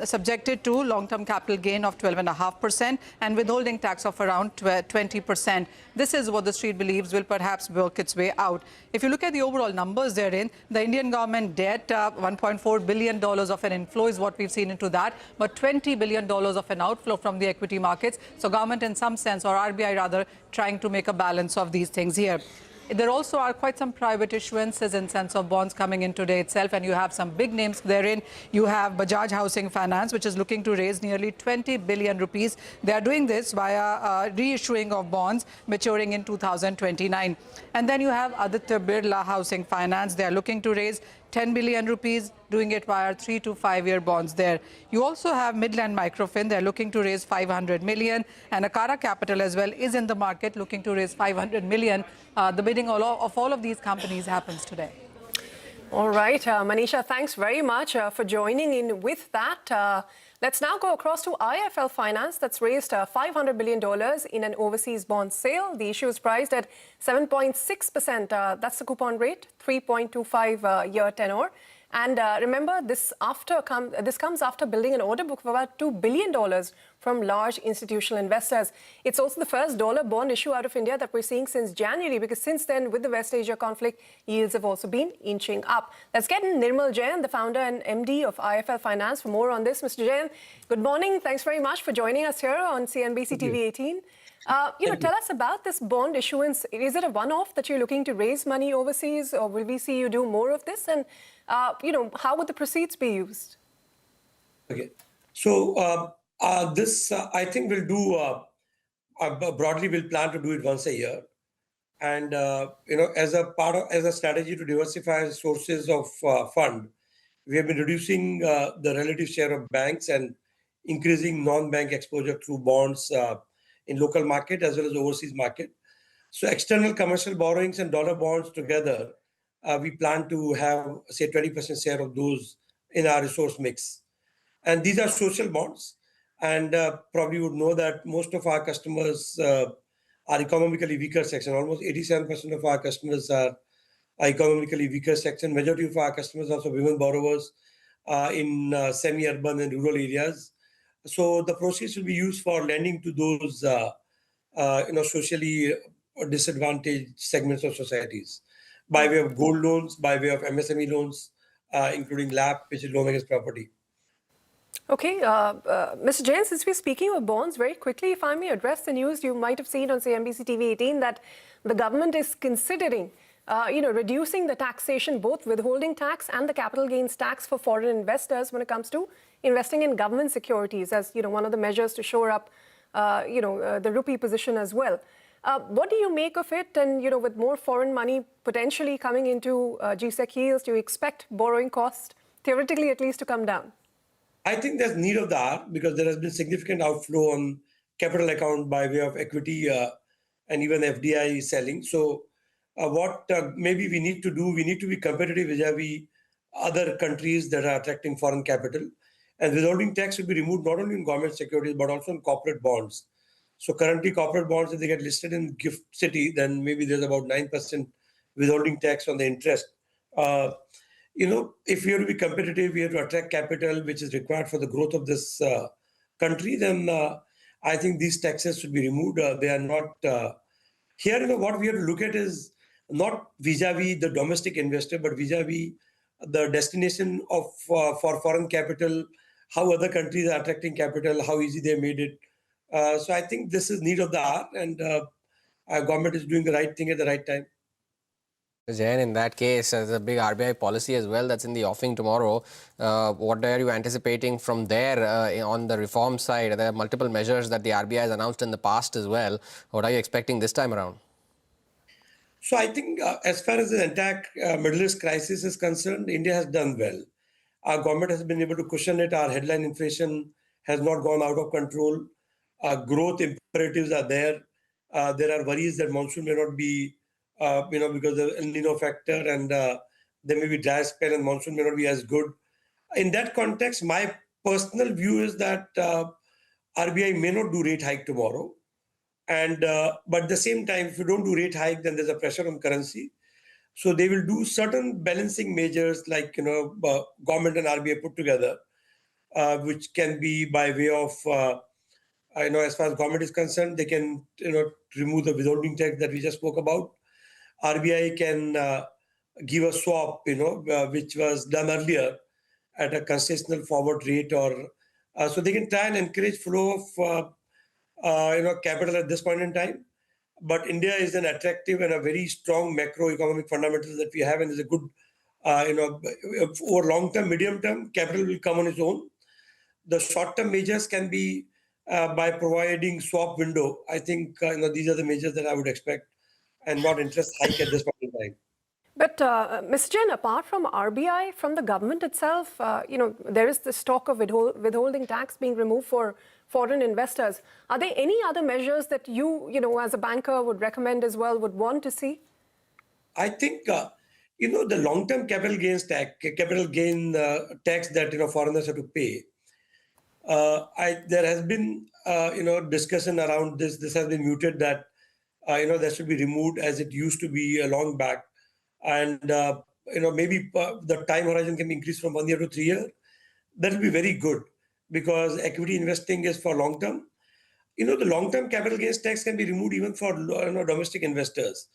subjected to long-term capital gain of 12.5% and withholding tax of around 20%. This is what the street believes will perhaps work its way out. If you look at the overall numbers therein, the Indian government debt, $1.4 billion of an inflow is what we've seen into that, but $20 billion of an outflow from the equity markets. So government in some sense, or RBI rather, trying to make a balance of these things here. There also are quite some private issuances in sense of bonds coming in today itself, and you have some big names therein. You have Bajaj Housing Finance, which is looking to raise nearly 20 billion rupees. They are doing this via reissuing of bonds maturing in 2029. And then you have Aditya Birla Housing Finance. They are looking to raise 10 billion rupees, doing it via 3 to 5 year bonds there. You also have Midland Microfin. They're looking to raise 500 million, and Canara Capital as well is in the market looking to raise 500 million. The bidding of all of these companies happens today. All right, Manisha, thanks very much for joining in with that. Let's now go across to IIFL Finance that's raised $500 billion in an overseas bond sale. The issue is priced at 7.6%. That's the coupon rate, 3.25 year tenor. And remember, this comes after building an order book of about $2 billion from large institutional investors. It's also the first dollar bond issue out of India that we're seeing since January, because since then, with the West Asia conflict, yields have also been inching up. Let's get in Nirmal Jain, the founder and MD of IIFL Finance, for more on this. Mr. Jain, good morning. Thanks very much for joining us here on CNBC TV 18. Tell us about this bond issuance. Is it a one-off that you're looking to raise money overseas, or will we see you do more of this? And, how would the proceeds be used? Okay. So this, I think we'll do, broadly we'll plan to do it once a year. And, as a strategy to diversify sources of fund, we have been reducing the relative share of banks and increasing non-bank exposure through bonds in local market as well as overseas market. So external commercial borrowings and dollar bonds together, we plan to have, say, 20% share of those in our resource mix. And these are social bonds. And probably would know that most of our customers are economically weaker section. Almost 87% of our customers are economically weaker section. Majority of our customers are also women borrowers in semi-urban and rural areas. So the proceeds will be used for lending to those, socially disadvantaged segments of societies, by way of gold loans, by way of MSME loans, including LAP, which is loan against property. Okay, Mr. Jain, since we're speaking of bonds, very quickly, if I may address the news you might have seen on CNBC TV 18 that the government is considering, reducing the taxation, both withholding tax and the capital gains tax for foreign investors when it comes to investing in government securities as, one of the measures to shore up, the rupee position as well. What do you make of it? And, with more foreign money potentially coming into GSEC yields, do you expect borrowing costs, theoretically at least, to come down? I think there's need of that because there has been significant outflow on capital account by way of equity and even FDI selling. So what maybe we need to do, we need to be competitive vis-a-vis other countries that are attracting foreign capital. And withholding tax will be removed not only in government securities, but also in corporate bonds. So currently corporate bonds, if they get listed in GIFT City, then maybe there's about 9% withholding tax on the interest. If we have to be competitive, we have to attract capital, which is required for the growth of this country, then I think these taxes should be removed. They are not... Here, what we have to look at is not vis-a-vis the domestic investor, but vis-a-vis the destination of for foreign capital, how other countries are attracting capital, how easy they made it. So I think this is need of the hour, and our government is doing the right thing at the right time. Jain, in that case, there's a big RBI policy as well that's in the offing tomorrow. What are you anticipating from there on the reform side? There are multiple measures that the RBI has announced in the past as well. What are you expecting this time around? So I think as far as the entire Middle East crisis is concerned, India has done well. Our government has been able to cushion it. Our headline inflation has not gone out of control. Growth imperatives are there. There are worries that monsoon may not be because of the El Nino factor, and there may be dry spell and monsoon may not be as good. In that context, my personal view is that RBI may not do rate hike tomorrow. And but at the same time, if you don't do rate hike, then there's a pressure on currency. So they will do certain balancing measures like, government and RBI put together which can be by way of, as far as government is concerned, they can, remove the withholding tax that we just spoke about. RBI can give a swap, which was done earlier at a concessional forward rate, or so they can try and encourage flow of, capital at this point in time. But India is an attractive and a very strong macroeconomic fundamentals that we have, and is a good, over long term, medium term, capital will come on its own. The short term measures can be by providing swap window. I think these are the measures that I would expect, and not interest hike at this point in time. But Mr. Jain, apart from RBI, from the government itself, there is this talk of withholding tax being removed for foreign investors. Are there any other measures that you, as a banker, would recommend as well, would want to see? I think, the long-term capital gain tax that foreigners have to pay. There has been, discussion around this. This has been mooted that, that should be removed as it used to be a long back. And, maybe the time horizon can be increased from 1 year to 3 years. That will be very good, because equity investing is for long term. The long-term capital gains tax can be removed even for domestic investors.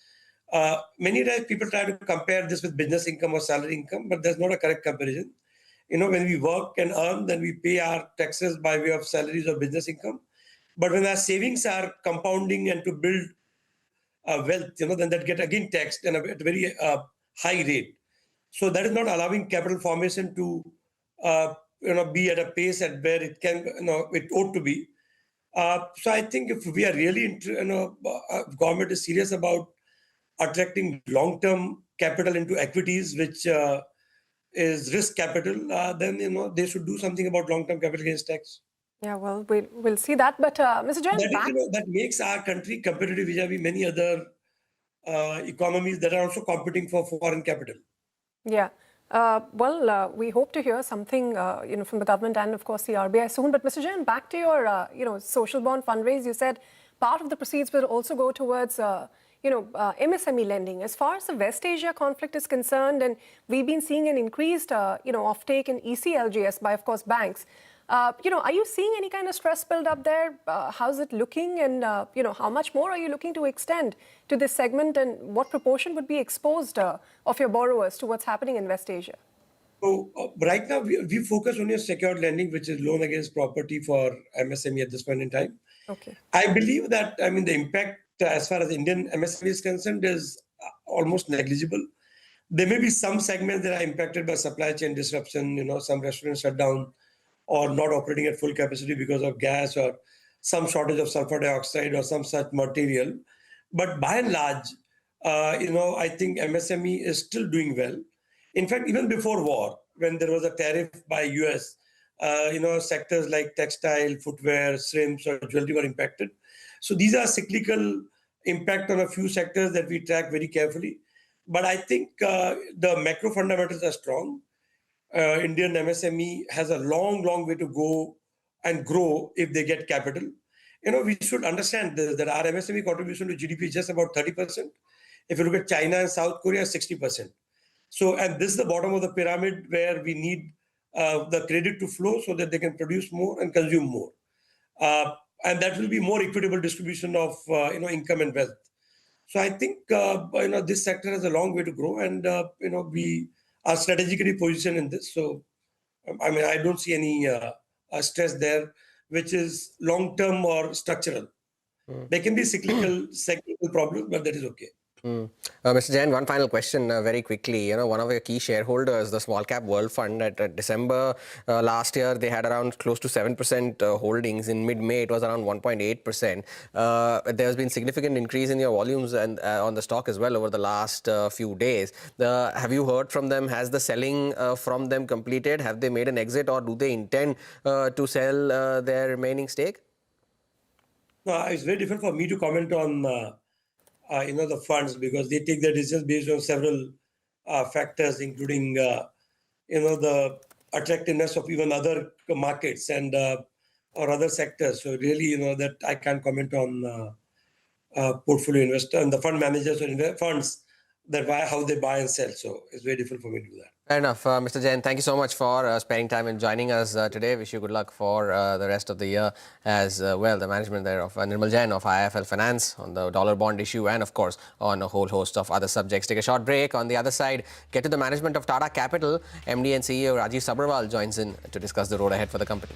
Many times people try to compare this with business income or salary income, but that's not a correct comparison. When we work and earn, then we pay our taxes by way of salaries or business income. But when our savings are compounding and to build wealth, then that get again taxed at a very high rate. So that is not allowing capital formation to, be at a pace at where it can, it ought to be. So I think if we are really, government is serious about attracting long-term capital into equities, which is risk capital, then they should do something about long-term capital gains tax. Yeah, well, we'll see that. But Mr. Jain, that makes our country competitive vis-a-vis many other economies that are also competing for foreign capital. Yeah. We hope to hear something, from the government and, of course, the RBI soon. But Mr. Jain, back to your, social bond fundraise. You said part of the proceeds will also go towards, MSME lending. As far as the West Asia conflict is concerned, and we've been seeing an increased, offtake in ECLGS by, of course, banks. Are you seeing any kind of stress build up there? How's it looking? And, how much more are you looking to extend to this segment? And what proportion would be exposed of your borrowers to what's happening in West Asia? So right now, we focus on your secured lending, which is loan against property for MSME at this point in time. Okay. I believe that, the impact as far as Indian MSME is concerned is almost negligible. There may be some segments that are impacted by supply chain disruption, some restaurants shut down or not operating at full capacity because of gas or some shortage of sulfur dioxide or some such material. But by and large, I think MSME is still doing well. In fact, even before war, when there was a tariff by US, sectors like textile, footwear, shrimps, or jewelry were impacted. So these are cyclical impact on a few sectors that we track very carefully. But I think the macro fundamentals are strong. Indian MSME has a long way to go and grow if they get capital. We should understand this, that our MSME contribution to GDP is just about 30%. If you look at China and South Korea, 60%. So, and this is the bottom of the pyramid where we need the credit to flow so that they can produce more and consume more. And that will be more equitable distribution of, income and wealth. So I think, this sector has a long way to grow, and, we are strategically positioned in this. So, I don't see any stress there, which is long-term or structural. There can be cyclical problems, but that is okay. Mr. Jain, one final question very quickly. One of your key shareholders, the Small Cap World Fund, at December last year, they had around close to 7% holdings. In mid-May, it was around 1.8%. There's been significant increase in your volumes and on the stock as well over the last few days. Have you heard from them? Has the selling from them completed? Have they made an exit, or do they intend to sell their remaining stake? No, it's very difficult for me to comment on the funds, because they take their decisions based on several factors, including, the attractiveness of even other markets and or other sectors. So really, that I can't comment on portfolio investor and the fund managers or funds, that how they buy and sell. So it's very difficult for me to do that. Fair enough. Mr. Jain, thank you so much for sparing time and joining us today. Wish you good luck for the rest of the year as well. The management there of Nirmal Jain of IIFL Finance on the dollar bond issue and, of course, on a whole host of other subjects. Take a short break. On the other side, get to the management of Tata Capital. MD and CEO Rajiv Sabharwal joins in to discuss the road ahead for the company.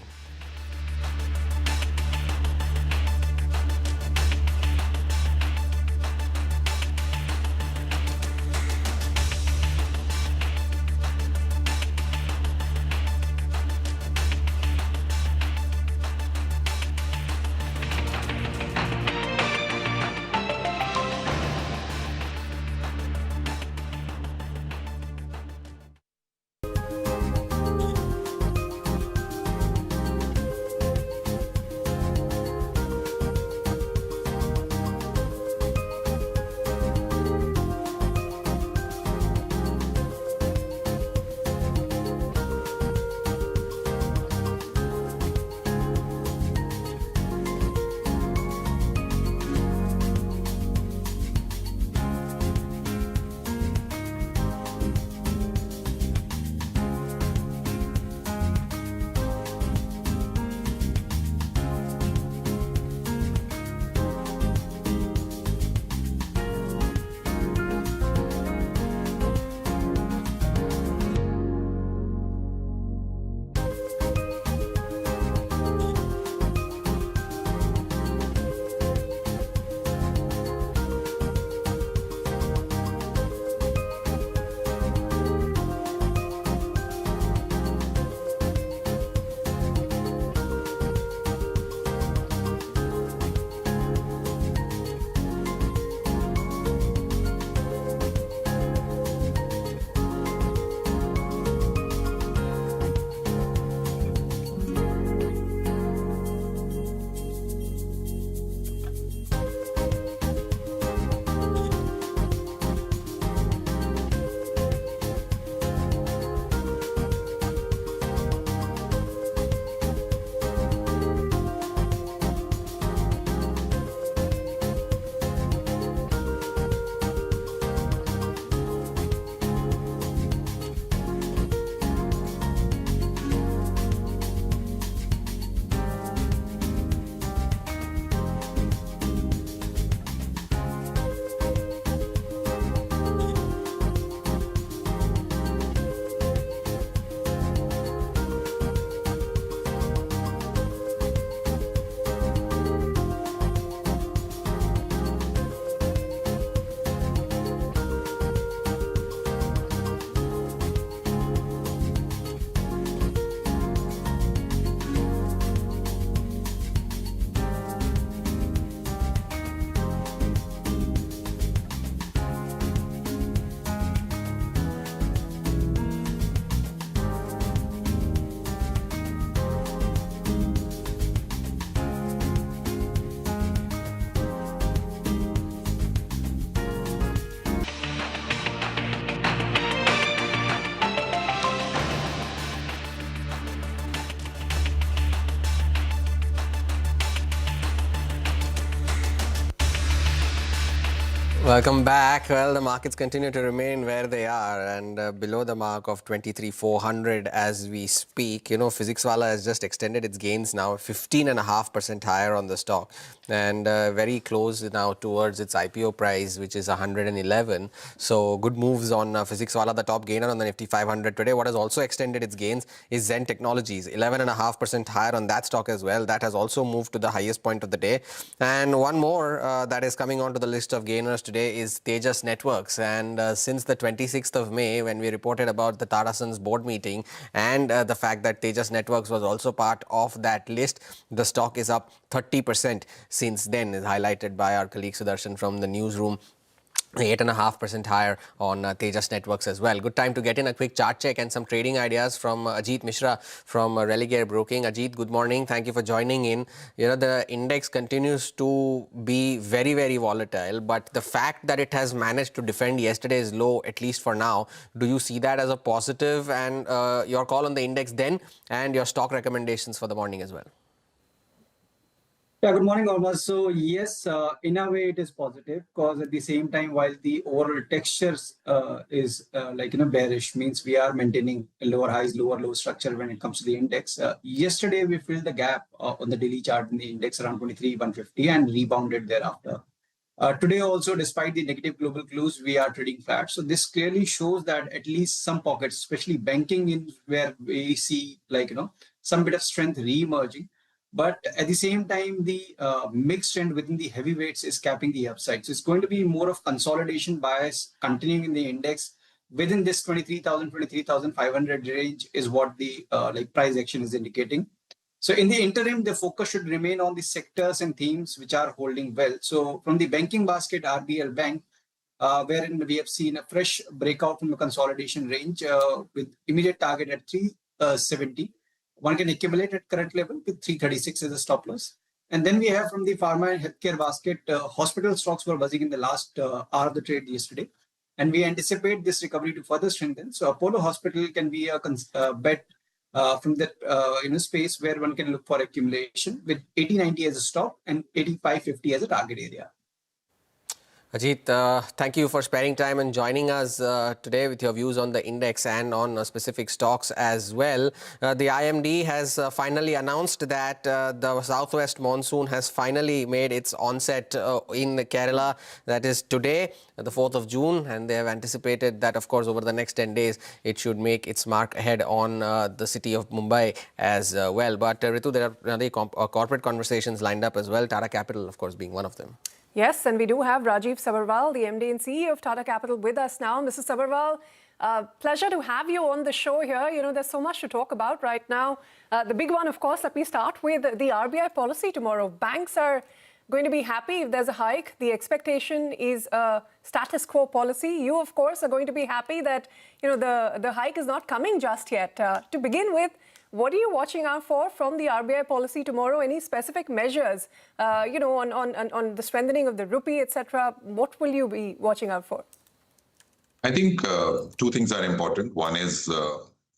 Welcome back. Well, the markets continue to remain where they are and below the mark of 23,400 as we speak. You know, PhysicsWallah has just extended its gains now, 15.5% higher on the stock and very close now towards its IPO price, which is 111. So good moves on PhysicsWallah, the top gainer on the Nifty 500 today. What has also extended its gains is Zen Technologies, 11.5% higher on that stock as well. That has also moved to the highest point of the day. And one more that is coming onto the list of gainers today is Tejas Networks, and since the 26th of May when we reported about the Tata Sons board meeting and the fact that Tejas Networks was also part of that list, the stock is up 30% since then, is highlighted by our colleague Sudarshan from the newsroom. 8.5% higher on Tejas Networks as well. Good time to get in a quick chart check and some trading ideas from Ajit Mishra from Religare Broking. Ajit, good morning. Thank you for joining in. You know, the index continues to be very, very volatile, but the fact that it has managed to defend yesterday's low, at least for now, do you see that as a positive? And your call on the index then and your stock recommendations for the morning as well? Yeah, good morning, Almost. So yes, in a way it is positive because at the same time, while the overall textures is bearish, means we are maintaining a lower highs, lower low structure when it comes to the index. Yesterday we filled the gap on the daily chart in the index around 23,150 and rebounded thereafter. Today also, despite the negative global clues, we are trading flat. So this clearly shows that at least some pockets, especially banking, in where we see some bit of strength re-emerging. But at the same time, the mixed trend within the heavyweights is capping the upside. So it's going to be more of consolidation bias continuing in the index within this 23,000, 23,500 range is what the price action is indicating. So in the interim, the focus should remain on the sectors and themes which are holding well. So from the banking basket, RBL Bank, wherein we have seen a fresh breakout from the consolidation range with immediate target at 370. One can accumulate at current level with 336 as a stop loss. And then we have from the pharma and healthcare basket, hospital stocks were buzzing in the last hour of the trade yesterday. And we anticipate this recovery to further strengthen. So Apollo Hospital can be a bet from that space where one can look for accumulation with 8090 as a stop and 8550 as a target area. Ajit, thank you for sparing time and joining us today with your views on the index and on specific stocks as well. The IMD has finally announced that the southwest monsoon has finally made its onset in Kerala. That is today, the 4th of June, and they have anticipated that, of course, over the next 10 days, it should make its mark ahead on the city of Mumbai as well. But Ritu, there are other corporate conversations lined up as well, Tata Capital, of course, being one of them. Yes, and we do have Rajiv Sabharwal, the MD and CEO of Tata Capital, with us now. Mr. Sabharwal, pleasure to have you on the show here. You know, there's so much to talk about right now. The big one, of course, let me start with the RBI policy tomorrow. Banks are going to be happy if there's a hike. The expectation is a status quo policy. You, of course, are going to be happy that, the hike is not coming just yet. To begin with, what are you watching out for from the RBI policy tomorrow? Any specific measures, on the strengthening of the rupee, etc.? What will you be watching out for? I think two things are important. One is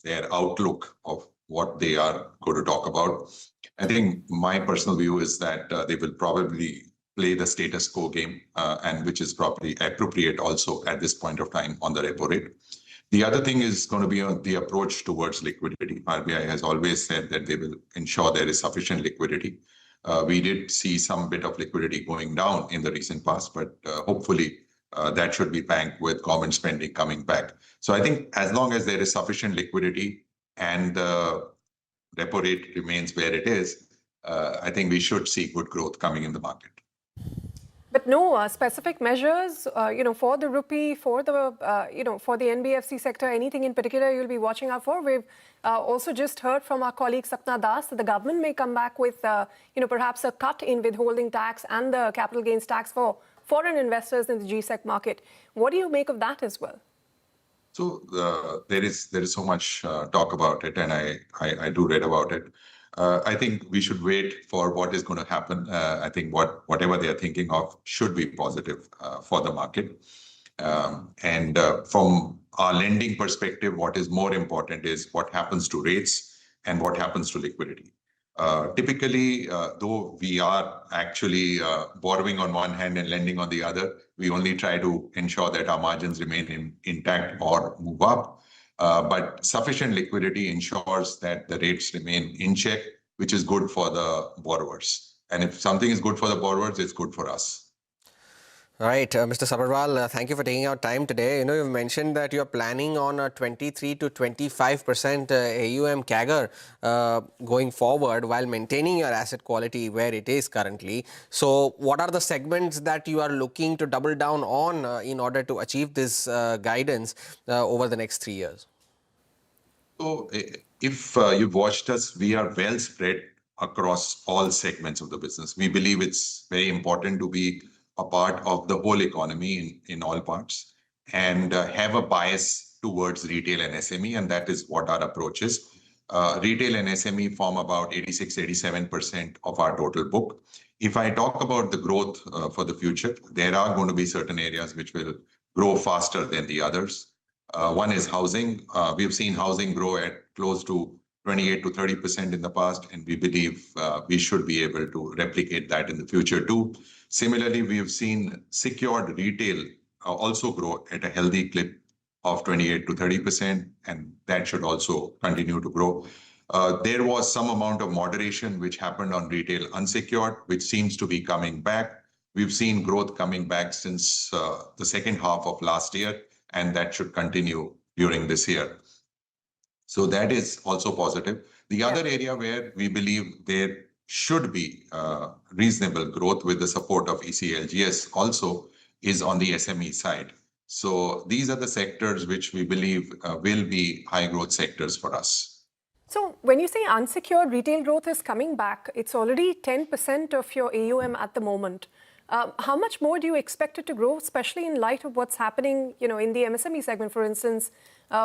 their outlook of what they are going to talk about. I think my personal view is that they will probably play the status quo game, and which is probably appropriate also at this point of time on the repo rate. The other thing is going to be on the approach towards liquidity. RBI has always said that they will ensure there is sufficient liquidity. We did see some bit of liquidity going down in the recent past, but hopefully that should be banked with government spending coming back. So I think as long as there is sufficient liquidity and the repo rate remains where it is, I think we should see good growth coming in the market. But no specific measures, for the rupee, for the, for the NBFC sector, anything in particular you'll be watching out for? We've also just heard from our colleague Sapna Das that the government may come back with, perhaps a cut in withholding tax and the capital gains tax for foreign investors in the GSEC market. What do you make of that as well? So there is so much talk about it, and I do read about it. I think we should wait for what is going to happen. I think whatever they are thinking of should be positive for the market. And from our lending perspective, what is more important is what happens to rates and what happens to liquidity. Typically, though we are actually borrowing on one hand and lending on the other, we only try to ensure that our margins remain intact or move up. But sufficient liquidity ensures that the rates remain in check, which is good for the borrowers. And if something is good for the borrowers, it's good for us. All right, Mr. Sabharwal, thank you for taking out time today. You've mentioned that you're planning on a 23 to 25% AUM CAGR going forward while maintaining your asset quality where it is currently. So what are the segments that you are looking to double down on in order to achieve this guidance over the next 3 years? So if you've watched us, we are well spread across all segments of the business. We believe it's very important to be a part of the whole economy in all parts and have a bias towards retail and SME, and that is what our approach is. Retail and SME form about 86-87% of our total book. If I talk about the growth for the future, there are going to be certain areas which will grow faster than the others. One is housing. We've seen housing grow at close to 28 to 30% in the past, and we believe we should be able to replicate that in the future too. Similarly, we have seen secured retail also grow at a healthy clip of 28 to 30%, and that should also continue to grow. There was some amount of moderation which happened on retail unsecured, which seems to be coming back. We've seen growth coming back since the second half of last year, and that should continue during this year. So that is also positive. The other area where we believe there should be reasonable growth with the support of ECLGS also is on the SME side. So these are the sectors which we believe will be high growth sectors for us. So when you say unsecured retail growth is coming back, it's already 10% of your AUM at the moment. How much more do you expect it to grow, especially in light of what's happening, in the MSME segment, for instance,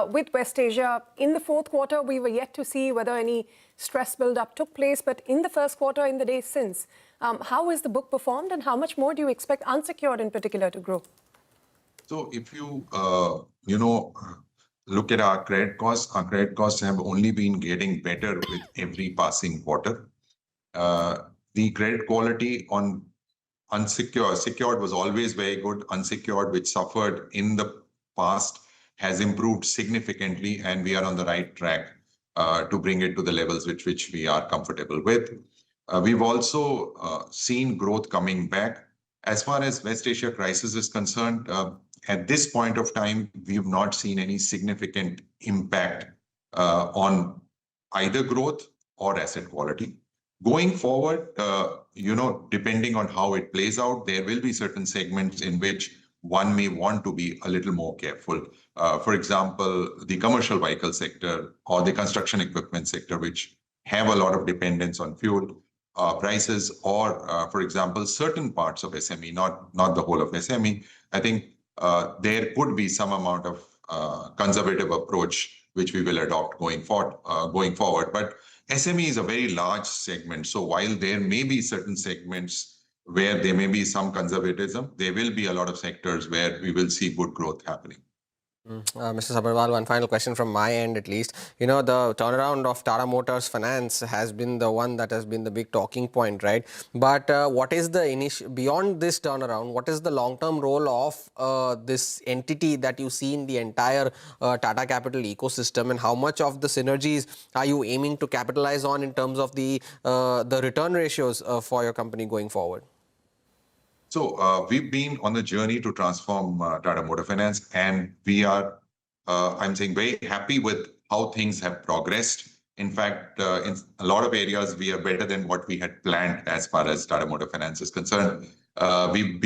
with West Asia? In the fourth quarter, we were yet to see whether any stress build-up took place, but in the first quarter, in the days since, how has the book performed, and how much more do you expect unsecured in particular to grow? So if you, look at our credit costs have only been getting better with every passing quarter. The credit quality on secured was always very good. Unsecured, which suffered in the past, has improved significantly, and we are on the right track to bring it to the levels which we are comfortable with. We've also seen growth coming back. As far as West Asia crisis is concerned, at this point of time, we've not seen any significant impact on either growth or asset quality. Going forward, depending on how it plays out, there will be certain segments in which one may want to be a little more careful. For example, the commercial vehicle sector or the construction equipment sector, which have a lot of dependence on fuel prices, or, for example, certain parts of SME, not the whole of SME. I think there could be some amount of conservative approach which we will adopt going forward. But SME is a very large segment. So while there may be certain segments where there may be some conservatism, there will be a lot of sectors where we will see good growth happening. Mr. Sabharwal, one final question from my end at least. The turnaround of Tata Motors Finance has been the one that has been the big talking point, right? But what is the beyond this turnaround, what is the long-term role of this entity that you see in the entire Tata Capital ecosystem, and how much of the synergies are you aiming to capitalize on in terms of the return ratios for your company going forward? So we've been on the journey to transform Tata Motor Finance, and we are, I'm saying, very happy with how things have progressed. In fact, in a lot of areas, we are better than what we had planned as far as Tata Motor Finance is concerned. We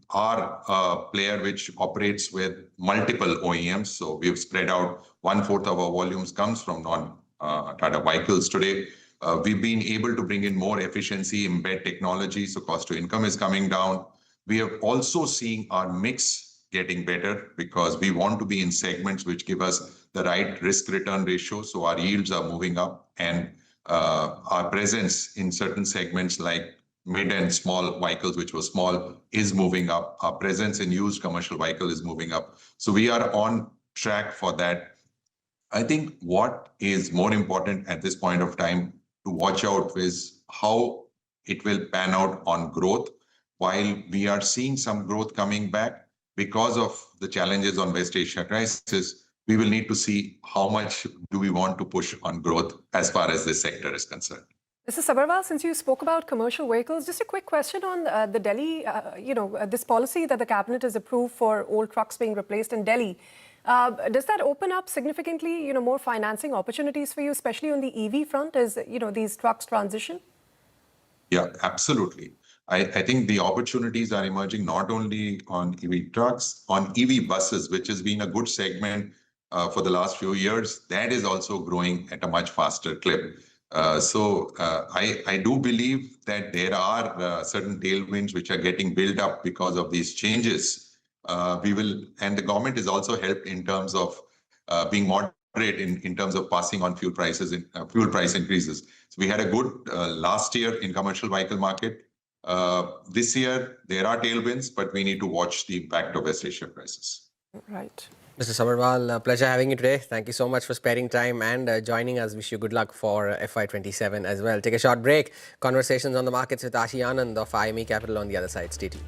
are a player which operates with multiple OEMs. So we've spread out 1/4 of our volumes comes from non-Tata vehicles today. We've been able to bring in more efficiency, embed technology, so cost to income is coming down. We have also seen our mix getting better because we want to be in segments which give us the right risk-return ratio. So our yields are moving up, and our presence in certain segments like mid and small vehicles, which was small, is moving up. Our presence in used commercial vehicle is moving up. So we are on track for that. I think what is more important at this point of time to watch out is how it will pan out on growth. While we are seeing some growth coming back because of the challenges on West Asia crisis, we will need to see how much do we want to push on growth as far as this sector is concerned. Mr. Sabharwal, since you spoke about commercial vehicles, just a quick question on the Delhi, this policy that the cabinet has approved for old trucks being replaced in Delhi. Does that open up significantly, more financing opportunities for you, especially on the EV front, as these trucks transition? Yeah, absolutely. I think the opportunities are emerging not only on EV trucks, on EV buses, which has been a good segment for the last few years. That is also growing at a much faster clip. So I do believe that there are certain tailwinds which are getting built up because of these changes. And the government is also helped in terms of being moderate in terms of passing on fuel price increases. So we had a good last year in commercial vehicle market. This year there are tailwinds, but we need to watch the impact of West Asia crisis. Right. Mr. Sabarwal, pleasure having you today. Thank you so much for sparing time and joining us. Wish you good luck for FY27 as well. Take a short break. Conversations on the markets with Ashi Anand of IME Capital on the other side. Stay tuned.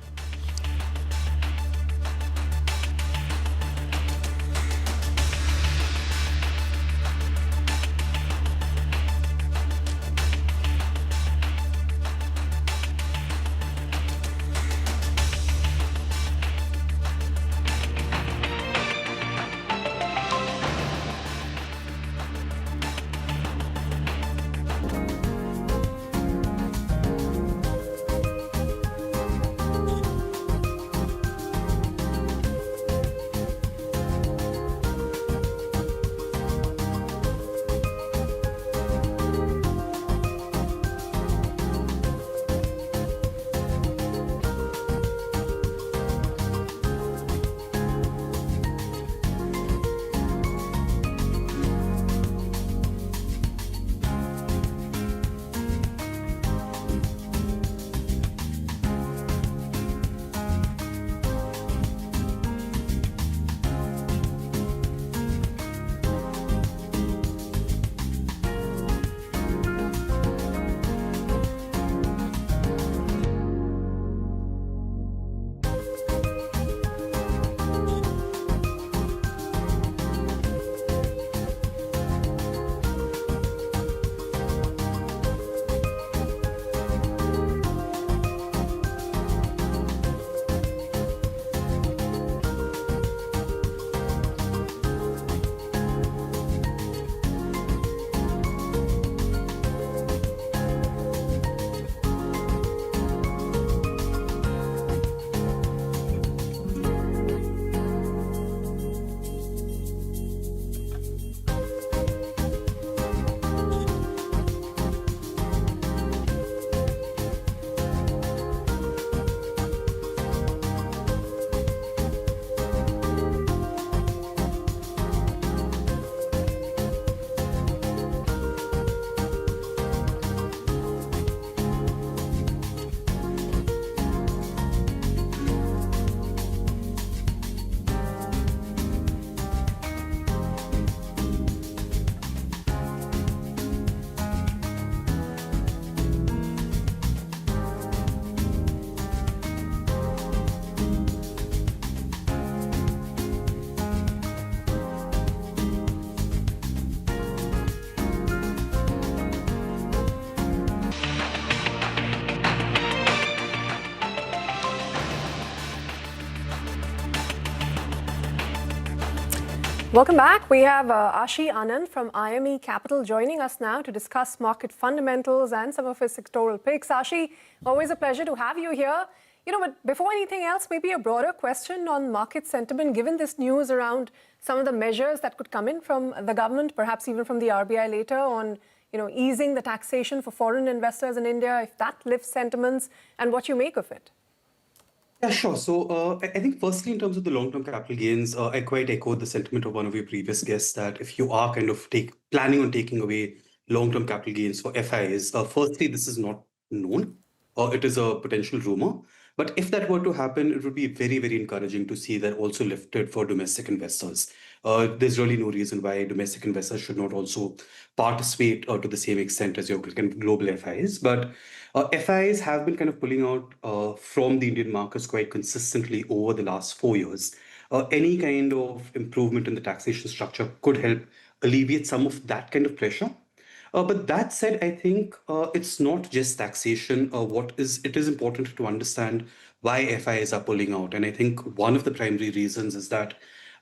Welcome back. We have Ashi Anand from IME Capital joining us now to discuss market fundamentals and some of his sectoral picks. Ashi, always a pleasure to have you here. But before anything else, maybe a broader question on market sentiment, given this news around some of the measures that could come in from the government, perhaps even from the RBI later on, easing the taxation for foreign investors in India, if that lifts sentiments, and what you make of it. Yeah, sure. So I think firstly, in terms of the long-term capital gains, I quite echo the sentiment of one of your previous guests that if you are kind of planning on taking away long-term capital gains for FIs, firstly, this is not known. It is a potential rumor. But if that were to happen, it would be very, very encouraging to see that also lifted for domestic investors. There's really no reason why domestic investors should not also participate to the same extent as your global FIs. But FIs have been kind of pulling out from the Indian markets quite consistently over the last 4 years. Any kind of improvement in the taxation structure could help alleviate some of that kind of pressure. But that said, I think it's not just taxation. It is important to understand why FIs are pulling out. And I think one of the primary reasons is that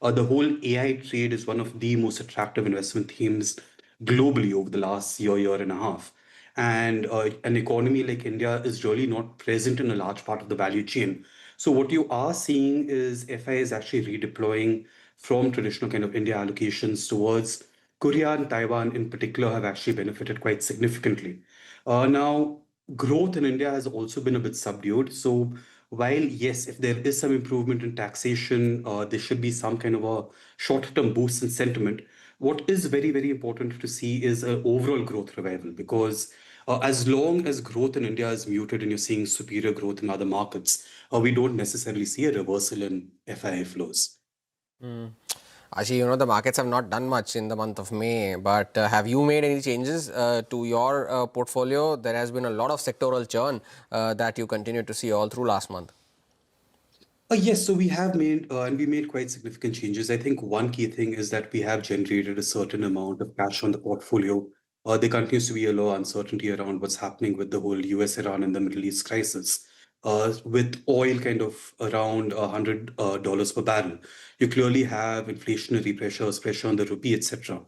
the whole AI trade is one of the most attractive investment themes globally over the last year and a half. And an economy like India is really not present in a large part of the value chain. So what you are seeing is FIs actually redeploying from traditional kind of India allocations towards Korea and Taiwan in particular have actually benefited quite significantly. Now, growth in India has also been a bit subdued. So while, yes, if there is some improvement in taxation, there should be some kind of a short-term boost in sentiment. What is very, very important to see is an overall growth revival, because as long as growth in India is muted and you're seeing superior growth in other markets, we don't necessarily see a reversal in FII flows. Ashi, you know, the markets have not done much in the month of May, but have you made any changes to your portfolio? There has been a lot of sectoral churn that you continue to see all through last month. Yes, so we have made, and we made quite significant changes. I think one key thing is that we have generated a certain amount of cash on the portfolio. There continues to be a lot of uncertainty around what's happening with the whole US, Iran, and the Middle East crisis. With oil kind of around $100 per barrel, you clearly have inflationary pressures, pressure on the rupee, etc.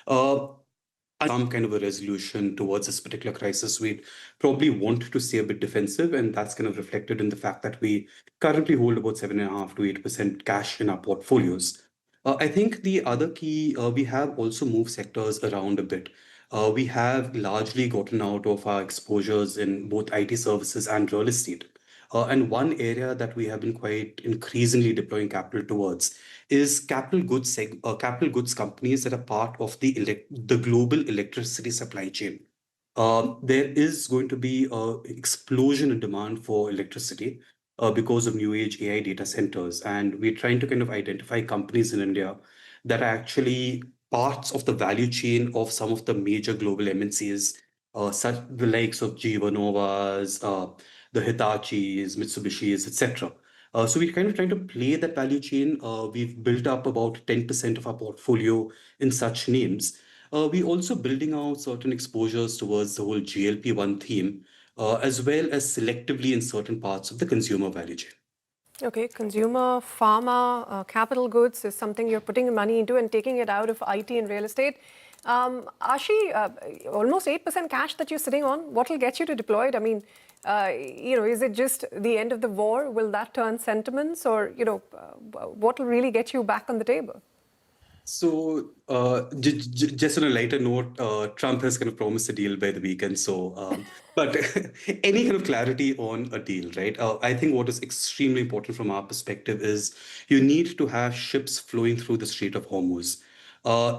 Some kind of a resolution towards this particular crisis, we'd probably want to stay a bit defensive, and that's kind of reflected in the fact that we currently hold about 7.5 to 8% cash in our portfolios. I think the other key, we have also moved sectors around a bit. We have largely gotten out of our exposures in both IT services and real estate. And one area that we have been quite increasingly deploying capital towards is capital goods companies that are part of the global electricity supply chain. There is going to be an explosion in demand for electricity because of new age AI data centers. And we're trying to kind of identify companies in India that are actually parts of the value chain of some of the major global MNCs, such the likes of GE Vernova's, the Hitachis, Mitsubishi's, etc. So we're kind of trying to play that value chain. We've built up about 10% of our portfolio in such names. We're also building out certain exposures towards the whole GLP-1 theme, as well as selectively in certain parts of the consumer value chain. Okay, consumer, pharma, capital goods is something you're putting money into and taking it out of IT and real estate. Ashi, almost 8% cash that you're sitting on, what will get you to deploy it? I mean, is it just the end of the war? Will that turn sentiments, or, what will really get you back on the table? So, just on a lighter note, Trump has kind of promised a deal by the weekend. So, but any kind of clarity on a deal, right? I think what is extremely important from our perspective is you need to have ships flowing through the Strait of Hormuz.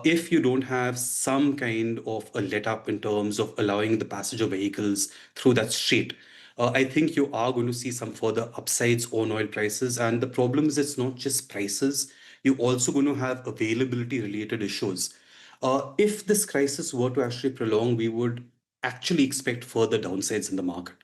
If you don't have some kind of a let up in terms of allowing the passage of vehicles through that strait, I think you are going to see some further upsides on oil prices. And the problem is it's not just prices. You're also going to have availability related issues. If this crisis were to actually prolong, we would actually expect further downsides in the market.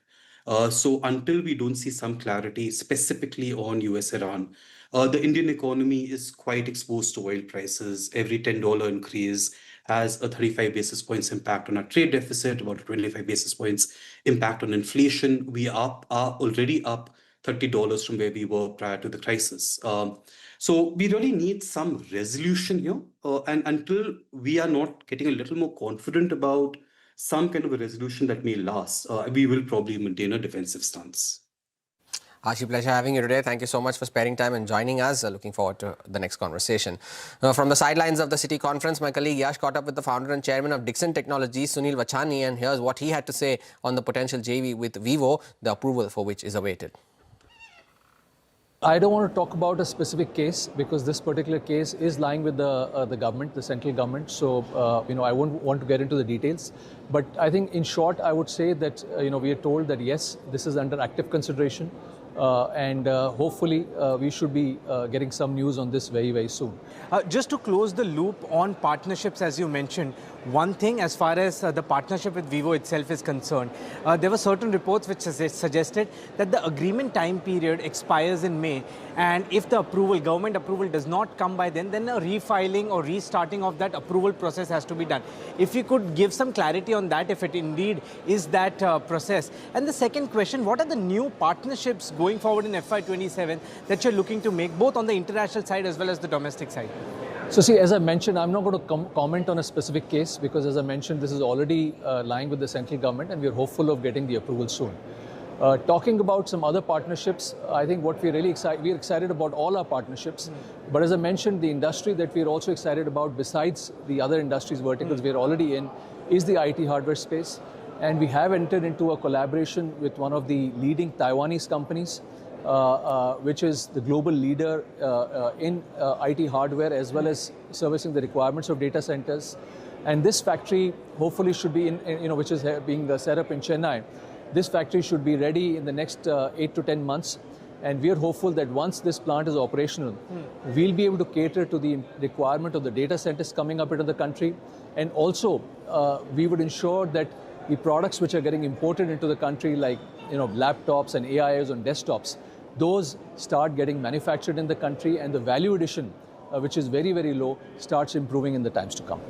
So until we don't see some clarity specifically on US-Iran, the Indian economy is quite exposed to oil prices. Every $10 increase has a 35 basis points impact on our trade deficit, about 25 basis points impact on inflation. We are already up $30 from where we were prior to the crisis. So we really need some resolution here. And until we are not getting a little more confident about some kind of a resolution that may last, we will probably maintain a defensive stance. Ashi, pleasure having you today. Thank you so much for sparing time and joining us. Looking forward to the next conversation. From the sidelines of the City Conference, my colleague Yash caught up with the founder and chairman of Dixon Technologies, Sunil Vachani, and here's what he had to say on the potential JV with Vivo, the approval for which is awaited. I don't want to talk about a specific case because this particular case is lying with the government, the central government. So, I won't want to get into the details. But I think in short, I would say that, we are told that, yes, this is under active consideration. And hopefully we should be getting some news on this very, very soon. Just to close the loop on partnerships, as you mentioned, one thing as far as the partnership with Vivo itself is concerned, there were certain reports which suggested that the agreement time period expires in May, and if the government approval does not come by then a refiling or restarting of that approval process has to be done. If you could give some clarity on that, if it indeed is that process. And the second question, what are the new partnerships going forward in FY27 that you're looking to make, both on the international side as well as the domestic side? So see, as I mentioned, I'm not going to comment on a specific case because, as I mentioned, this is already lying with the central government and we're hopeful of getting the approval soon. Talking about some other partnerships, I think what we're really we're excited about all our partnerships. But as I mentioned, the industry that we're also excited about, besides the other industries verticals we're already in, is the IT hardware space. And we have entered into a collaboration with one of the leading Taiwanese companies, which is the global leader in IT hardware as well as servicing the requirements of data centers. And this factory hopefully should be which is being set up in Chennai. This factory should be ready in the next 8 to 10 months. And we are hopeful that once this plant is operational, we'll be able to cater to the requirement of the data centers coming up into the country. And also, we would ensure that the products which are getting imported into the country, like laptops and AIs on desktops, those start getting manufactured in the country, and the value addition, which is very, very low, starts improving in the times to come.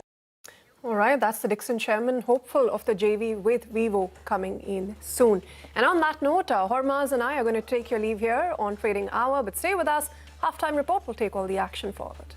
All right, that's the Dixon chairman, hopeful of the JV with Vivo coming in soon. And on that note, Hormaz and I are going to take your leave here on Trading Hour, but stay with us. Halftime report will take all the action forward.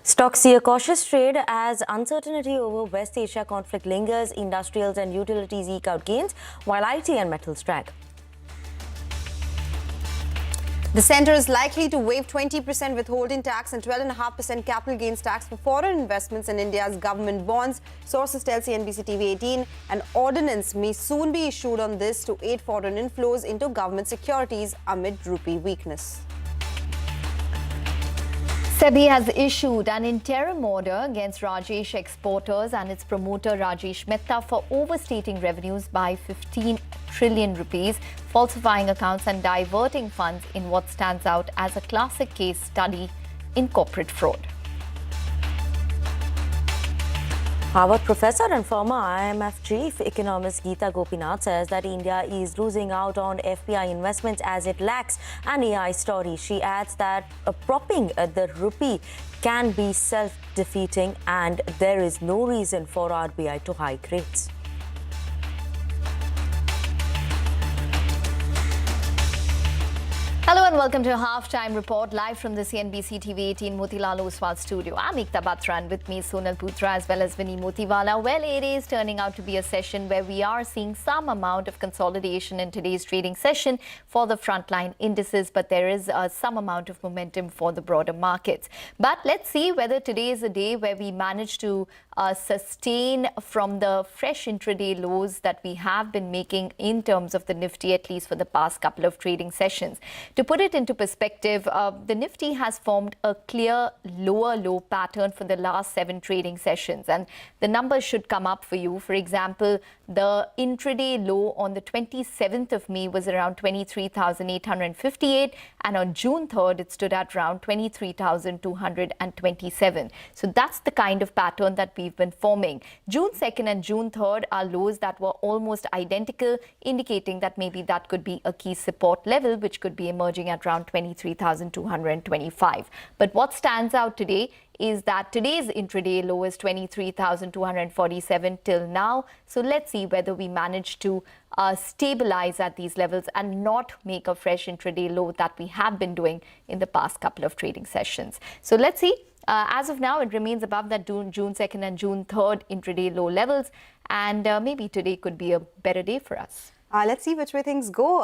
Stocks see a cautious trade as uncertainty over West Asia conflict lingers. Industrials and utilities eke out gains, while IT and metals drag. The centre is likely to waive 20% withholding tax and 12.5% capital gains tax for foreign investments in India's government bonds. Sources tell CNBC TV 18 an ordinance may soon be issued on this to aid foreign inflows into government securities amid rupee weakness. SEBI has issued an interim order against Rajesh Exporters and its promoter Rajesh Mehta for overstating revenues by 15 trillion rupees, falsifying accounts and diverting funds in what stands out as a classic case study in corporate fraud. Harvard professor and former IMF chief economist Geeta Gopinath says that India is losing out on FPI investments as it lacks an AI story. She adds that propping the rupee can be self-defeating and there is no reason for RBI to hike rates. Hello and welcome to Halftime Report live from the CNBC TV 18 Motilal Oswal studio. I'm Ekta Batra and with me Sonal Putra as well as Vinny Motiwala. Well, it is turning out to be a session where we are seeing some amount of consolidation in today's trading session for the frontline indices, but there is some amount of momentum for the broader markets. But let's see whether today is a day where we manage to sustain from the fresh intraday lows that we have been making in terms of the Nifty, at least for the past couple of trading sessions. To put it into perspective, the Nifty has formed a clear lower low pattern for the last 7 trading sessions, and the numbers should come up for you. For example, the intraday low on the 27th of May was around 23,858, and on June 3rd it stood at around 23,227. So that's the kind of pattern that we've been forming. June 2nd and June 3rd are lows that were almost identical, indicating that maybe that could be a key support level, which could be emerging at around 23,225. But what stands out today is that today's intraday low is 23,247 till now. So let's see whether we manage to stabilize at these levels and not make a fresh intraday low that we have been doing in the past couple of trading sessions. So let's see. As of now, it remains above that June 2nd and June 3rd intraday low levels. And maybe today could be a better day for us. Let's see which way things go.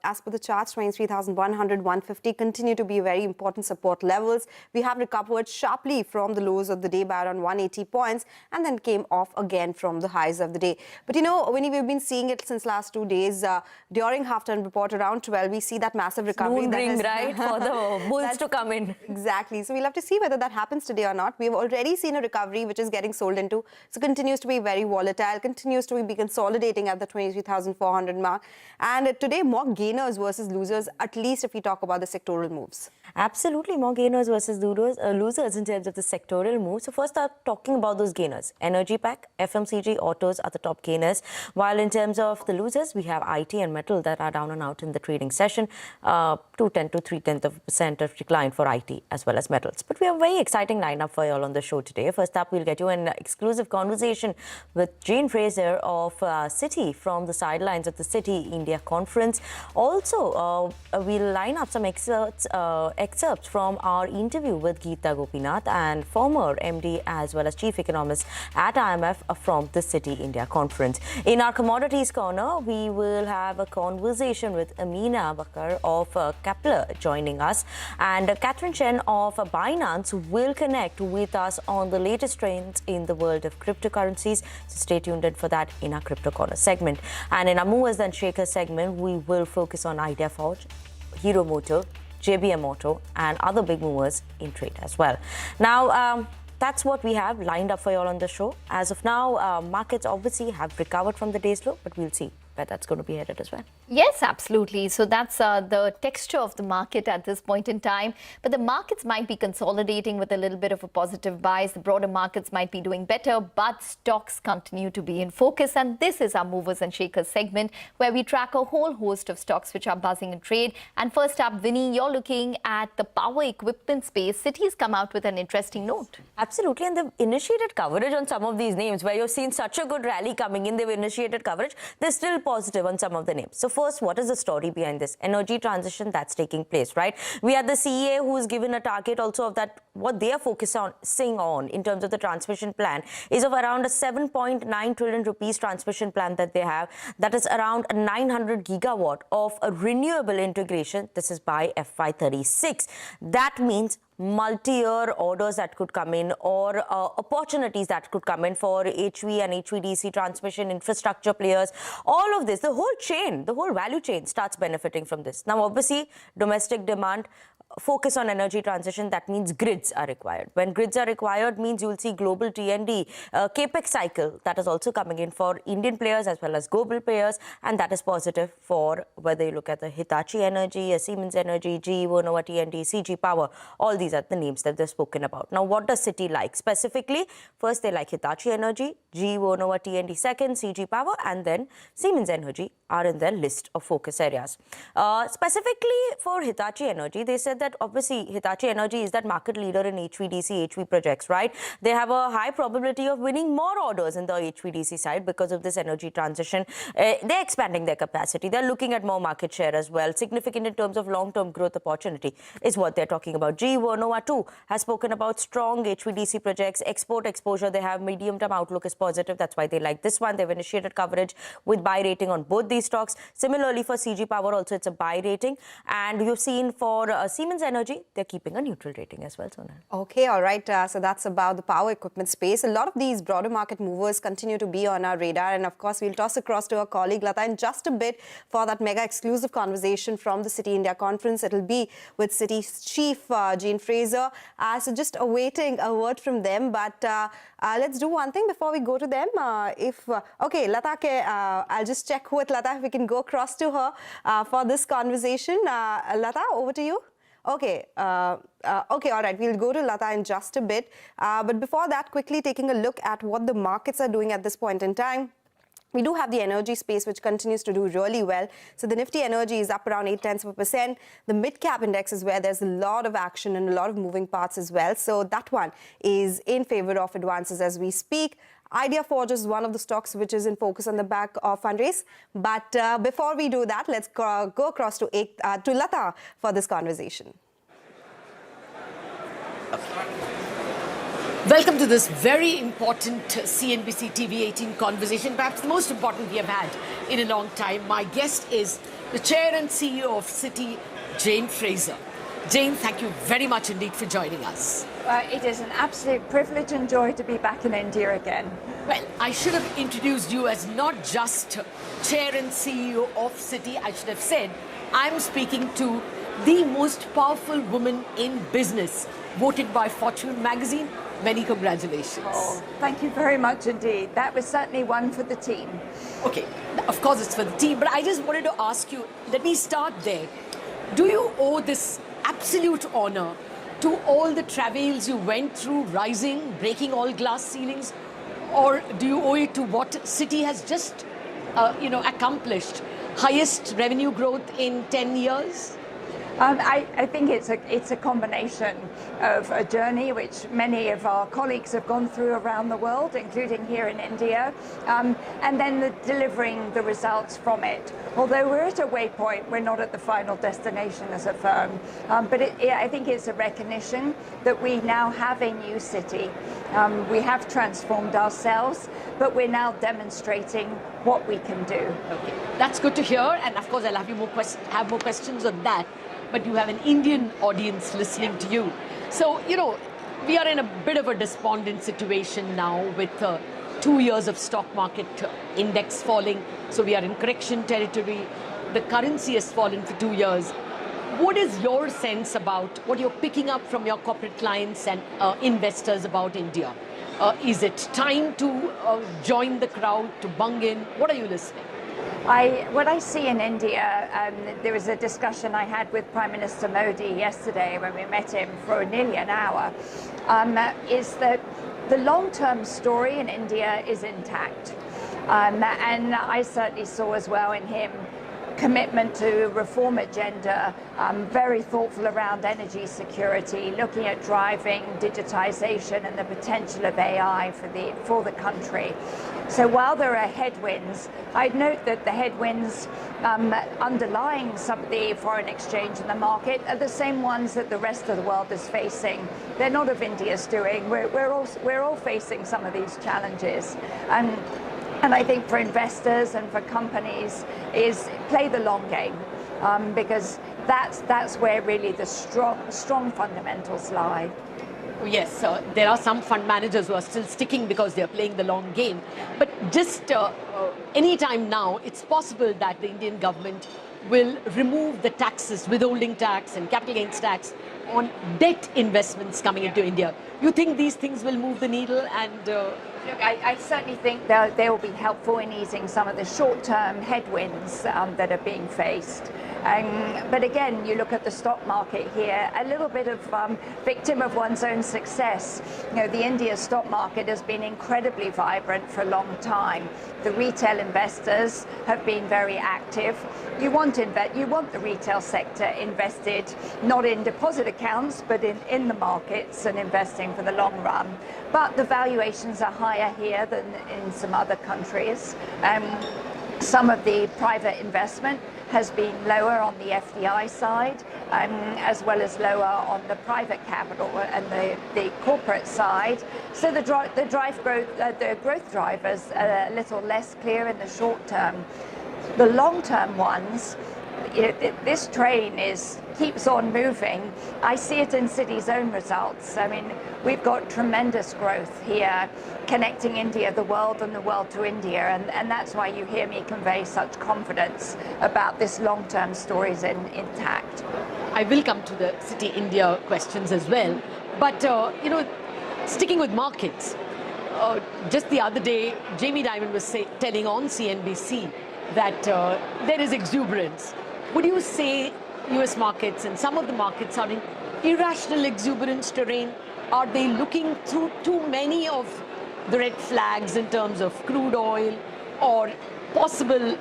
As per the charts, 23,100, 150 continue to be very important support levels. We have recovered sharply from the lows of the day by around 180 points and then came off again from the highs of the day. But you know, Winnie, we've been seeing it since last 2 days. During halftime report around 12, we see that massive recovery. Right, for the bulls to come in. Exactly. So we'll have to see whether that happens today or not. We've already seen a recovery which is getting sold into. So continues to be very volatile, continues to be consolidating at the 23,400 mark, and today more gainers versus losers, at least if we talk about the sectoral moves. Absolutely, more gainers versus losers in terms of the sectoral moves. So first up, talking about those gainers, energy pack, FMCG, autos are the top gainers, while in terms of the losers, we have IT and metal that are down and out in the trading session, 2/10 to 3/10% of decline for IT as well as metals. But we have a very exciting lineup for you all on the show today. First up, we'll get you an exclusive conversation with Jane Fraser of Citi from the sidelines of the Citi India conference. Also, we'll line up some excerpts from our interview with Geeta Gopinath and former MD as well as Chief Economist at IMF from the Citi India conference. In our commodities corner, we will have a conversation with Amina Bakar of Kepler joining us, and Catherine Chen of Binance will connect with us on the latest trends in the world of cryptocurrencies. So stay tuned in for that in our Crypto Corner segment. And in our Movers and Shakers segment, we will focus on Idea Forge, Hero Motor, JBM Auto and other big movers in trade as well. Now, that's what we have lined up for you all on the show. As of now, markets obviously have recovered from the day's low, but we'll see where that's going to be headed as well. Yes, absolutely. So that's the texture of the market at this point in time. But the markets might be consolidating with a little bit of a positive bias. The broader markets might be doing better, but stocks continue to be in focus. And this is our Movers and Shakers segment, where we track a whole host of stocks which are buzzing in trade. And first up, Vinny, you're looking at the power equipment space. Citi's come out with an interesting note. Absolutely. And they've initiated coverage on some of these names where you've seen such a good rally coming in. They've initiated coverage. They're still positive on some of the names. So first, what is the story behind this energy transition that's taking place, right? We had the CEA who's given a target also of that what they are focusing on in terms of the transmission plan is of around a 7.9 trillion rupees transmission plan that they have. That is around 900 gigawatt of a renewable integration. This is by FY36. That means multi-year orders that could come in or opportunities that could come in for HV and HVDC transmission infrastructure players. All of this, the whole chain, the whole value chain starts benefiting from this. Now, obviously, domestic demand focus on energy transition, that means grids are required. When grids are required means you'll see global T&D capex cycle that is also coming in for Indian players as well as global players, and that is positive for whether you look at the Hitachi Energy, Siemens Energy, GE Vernova T&D, CG Power. All these are the names that they've spoken about. Now, what does Citi like specifically? First, they like Hitachi Energy, GE Vernova T&D second, CG Power, and then Siemens Energy are in their list of focus areas. Specifically for Hitachi Energy, they said that obviously Hitachi Energy is that market leader in HVDC, HV projects, right? They have a high probability of winning more orders in the HVDC side because of this energy transition. They're expanding their capacity. They're looking at more market share as well. Significant in terms of long-term growth opportunity is what they're talking about. GE Vernova too has spoken about strong HVDC projects, export exposure. They have medium-term outlook is positive. That's why they like this one. They've initiated coverage with buy rating on both these stocks. Similarly for CG Power also it's a buy rating, and you've seen for Siemens Energy they're keeping a neutral rating as well, Sonal. Okay, all right. So that's about the power equipment space. A lot of these broader market movers continue to be on our radar, and of course we'll toss across to our colleague Lata in just a bit for that mega exclusive conversation from the Citi India conference. It'll be with Citi's chief Jane Fraser. So just awaiting a word from them, but let's do one thing before we go to them. Okay, Lata, I'll just check with Lata if we can go across to her for this conversation. Lata, over to you. Okay, okay, all right, we'll go to Lata in just a bit. But before that, quickly taking a look at what the markets are doing at this point in time. We do have the energy space, which continues to do really well. So the Nifty energy is up around 0.8%. The mid-cap index is where there's a lot of action and a lot of moving parts as well. So that one is in favor of advances as we speak. Idea Forge is one of the stocks which is in focus on the back of fundraise. But before we do that, let's go across to Lata for this conversation. Welcome to this very important CNBC TV 18 conversation, perhaps the most important we have had in a long time. My guest is the Chair and CEO of Citi, Jane Fraser. Jane, thank you very much indeed for joining us. It is an absolute privilege and joy to be back in India again. Well, I should have introduced you as not just Chair and CEO of Citi. I should have said I'm speaking to the most powerful woman in business, voted by Fortune magazine. Many congratulations. Oh, thank you very much indeed. That was certainly one for the team. Okay, of course it's for the team, but I just wanted to ask you, let me start there. Do you owe this absolute honor to all the travails you went through, rising, breaking all glass ceilings, or do you owe it to what Citi has just, accomplished? Highest revenue growth in 10 years? I think it's a combination of a journey which many of our colleagues have gone through around the world, including here in India, and then delivering the results from it. Although we're at a waypoint, we're not at the final destination as a firm. But I think it's a recognition that we now have a new Citi. We have transformed ourselves, but we're now demonstrating what we can do. Okay, that's good to hear, and of course I'll have more questions on that. But you have an Indian audience listening to you. So, we are in a bit of a despondent situation now with 2 years of stock market index falling. So we are in correction territory. The currency has fallen for 2 years. What is your sense about what you're picking up from your corporate clients and investors about India? Is it time to join the crowd, to bung in? What are you listening? What I see in India, there was a discussion I had with Prime Minister Modi yesterday when we met him for nearly an hour, is that the long-term story in India is intact. And I certainly saw as well in him commitment to reform agenda, very thoughtful around energy security, looking at driving digitization and the potential of AI for the country. So while there are headwinds, I'd note that the headwinds underlying some of the foreign exchange in the market are the same ones that the rest of the world is facing. They're not of India's doing. We're all facing some of these challenges. And I think for investors and for companies is play the long game, because that's where really the strong fundamentals lie. Yes, there are some fund managers who are still sticking because they're playing the long game. But just any time now, it's possible that the Indian government will remove the taxes, withholding tax and capital gains tax on debt investments coming into India. You think these things will move the needle? And look, I certainly think they will be helpful in easing some of the short-term headwinds that are being faced. But again, you look at the stock market here, a little bit of victim of one's own success. You know, the India stock market has been incredibly vibrant for a long time. The retail investors have been very active. You want the retail sector invested not in deposit accounts, but in the markets and investing for the long run. But the valuations are higher here than in some other countries. Some of the private investment has been lower on the FDI side, as well as lower on the private capital and the corporate side. So the growth drivers are a little less clear in the short term. The long-term ones, this train keeps on moving. I see it in Citi's own results. I mean, we've got tremendous growth here, connecting India, the world, and the world to India, and that's why you hear me convey such confidence about this long-term story is intact. I will come to the Citi India questions as well, but sticking with markets, just the other day, Jamie Dimon was telling on CNBC that there is exuberance. Would you say US markets and some of the markets are in irrational exuberance terrain? Are they looking through too many of the red flags in terms of crude oil or possible,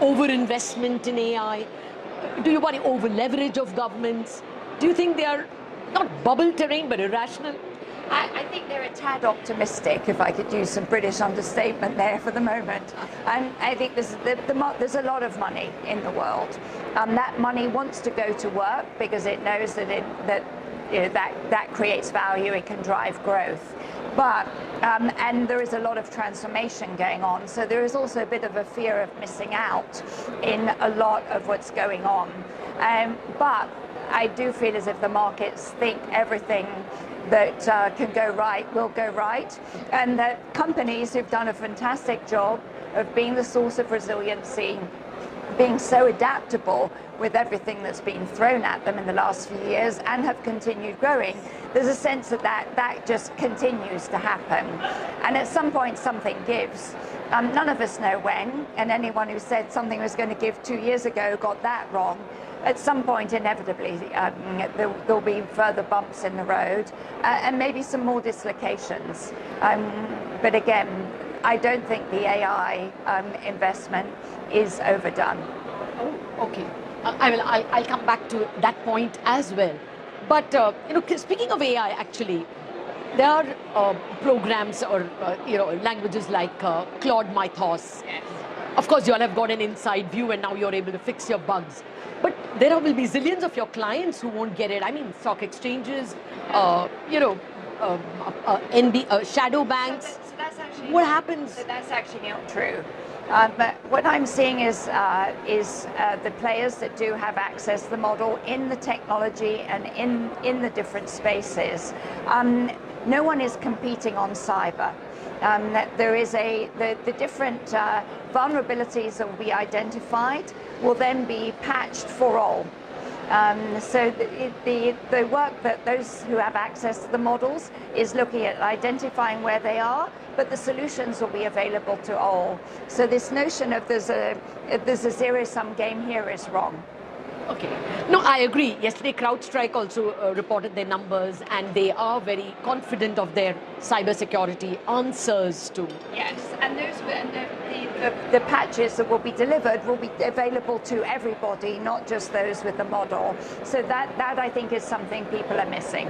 over-investment in AI? Do you worry over leverage of governments? Do you think they are not bubble terrain but irrational? I think they're a tad optimistic, if I could use some British understatement there for the moment. I think there's a lot of money in the world. That money wants to go to work because it knows that creates value, it can drive growth. But, and there is a lot of transformation going on, so there is also a bit of a fear of missing out in a lot of what's going on. But I do feel as if the markets think everything that can go right will go right, and that companies who've done a fantastic job of being the source of resiliency, being so adaptable with everything that's been thrown at them in the last few years and have continued growing, there's a sense that just continues to happen. And at some point something gives. None of us know when, and anyone who said something was going to give 2 years ago got that wrong. At some point, inevitably, there'll be further bumps in the road and maybe some more dislocations. But again, I don't think the AI investment is overdone. Oh, okay. I'll come back to that point as well. But speaking of AI, actually, there are programs or languages like Claude Mythos. Yes. Of course, you all have got an inside view, and now you're able to fix your bugs. But there will be zillions of your clients who won't get it. I mean, stock exchanges, shadow banks. So that's actually what happens? That's actually not true. But what I'm seeing is the players that do have access to the model in the technology and in the different spaces. No one is competing on cyber. There is the different vulnerabilities that will be identified will then be patched for all. So the work that those who have access to the models is looking at identifying where they are, but the solutions will be available to all. So this notion of there's a zero-sum game here is wrong. Okay. No, I agree. Yesterday, CrowdStrike also reported their numbers, and they are very confident of their cybersecurity answers to. Yes, and the patches that will be delivered will be available to everybody, not just those with the model. So that I think is something people are missing.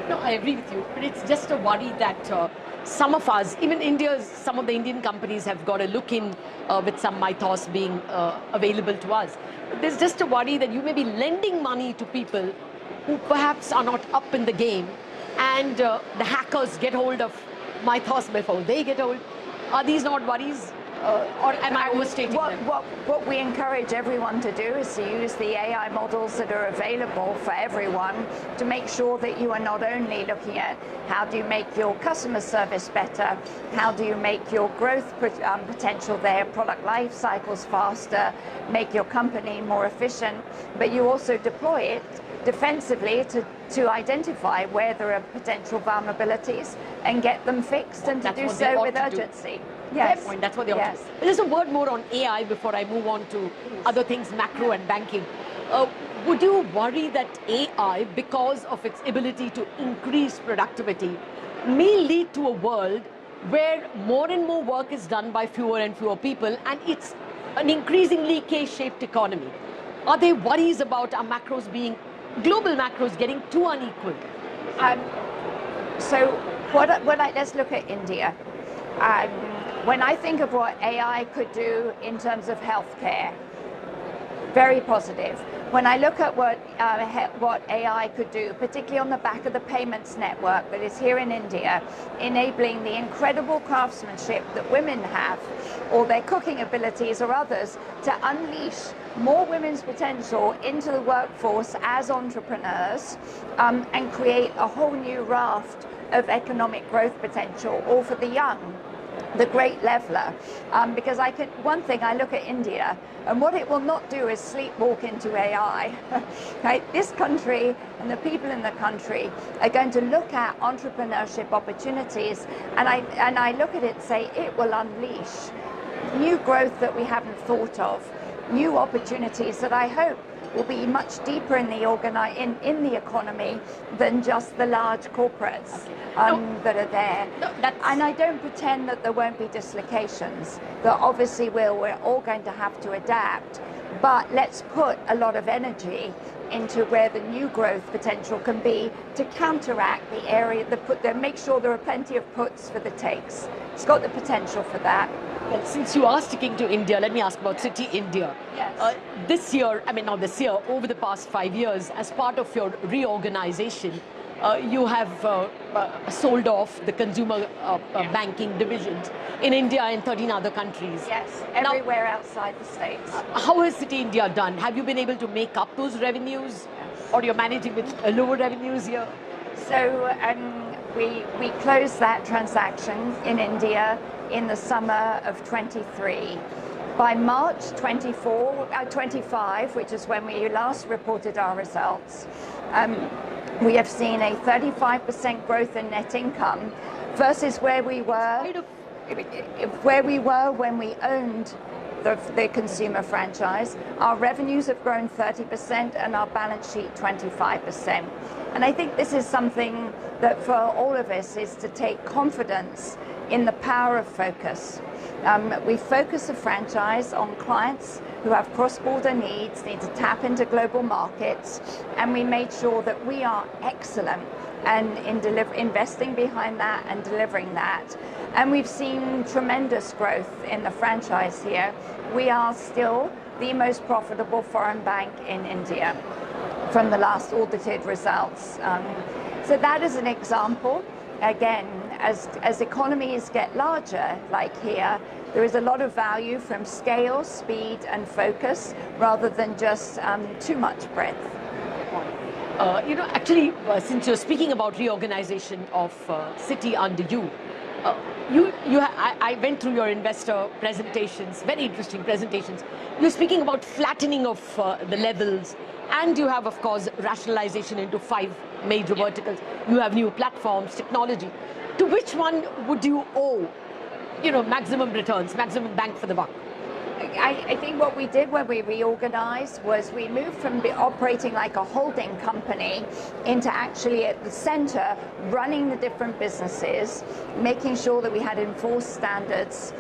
No, I agree with you, but it's just a worry that some of us, even some of the Indian companies have got a look in with some Mythos being available to us. But there's just a worry that you may be lending money to people who perhaps are not up in the game, and the hackers get hold of Mythos before they get hold. Are these not worries? or am I overstating them? What we encourage everyone to do is to use the AI models that are available for everyone to make sure that you are not only looking at how do you make your customer service better, how do you make your growth potential there, product life cycles faster, make your company more efficient, but you also deploy it defensively to identify where there are potential vulnerabilities and get them fixed, and to do so with urgency. Yes. Fair point. That's what they ought to do. But just a word more on AI before I move on to other things, macro and banking. Would you worry that AI, because of its ability to increase productivity, may lead to a world where more and more work is done by fewer and fewer people, and it's an increasingly K-shaped economy? Are there worries about our macros being, global macros getting too unequal? So let's look at India. When I think of what AI could do in terms of healthcare, very positive. When I look at what AI could do, particularly on the back of the payments network that is here in India, enabling the incredible craftsmanship that women have, or their cooking abilities or others, to unleash more women's potential into the workforce as entrepreneurs, and create a whole new raft of economic growth potential, all for the young. The great leveler, because one thing I look at India, and what it will not do is sleepwalk into AI. Right? This country and the people in the country are going to look at entrepreneurship opportunities, and I look at it and say it will unleash new growth that we haven't thought of, new opportunities that I hope will be much deeper in the economy than just the large corporates that are there. And I don't pretend that there won't be dislocations. That obviously we're all going to have to adapt. But let's put a lot of energy into where the new growth potential can be to counteract the area, make sure there are plenty of puts for the takes. It's got the potential for that. Well, since you are sticking to India, let me ask about Citi India. Yes. This year, over the past 5 years, as part of your reorganization, you have sold off the consumer banking divisions in India and 13 other countries. Yes, everywhere outside the States. How has Citi India done? Have you been able to make up those revenues? Yes. Or you're managing with lower revenues here? So we closed that transaction in India in the summer of 23. By March 25, which is when we last reported our results, we have seen a 35% growth in net income versus where we were when we owned the consumer franchise. Our revenues have grown 30% and our balance sheet 25%. And I think this is something that for all of us is to take confidence in the power of focus. We focus a franchise on clients who have cross-border needs, need to tap into global markets, and we made sure that we are excellent and in investing behind that and delivering that. And we've seen tremendous growth in the franchise here. We are still the most profitable foreign bank in India from the last audited results. So that is an example. Again, as economies get larger, like here, there is a lot of value from scale, speed, and focus, rather than just too much breadth. Since you're speaking about reorganization of Citi under you, I went through your investor presentations, very interesting presentations. You're speaking about flattening of the levels, and you have, of course, rationalization into 5 major verticals. You have new platforms, technology. To which one would you owe, maximum returns, maximum bang for the buck? I think what we did when we reorganized was we moved from operating like a holding company into actually at the center running the different businesses, making sure that we had enforced standards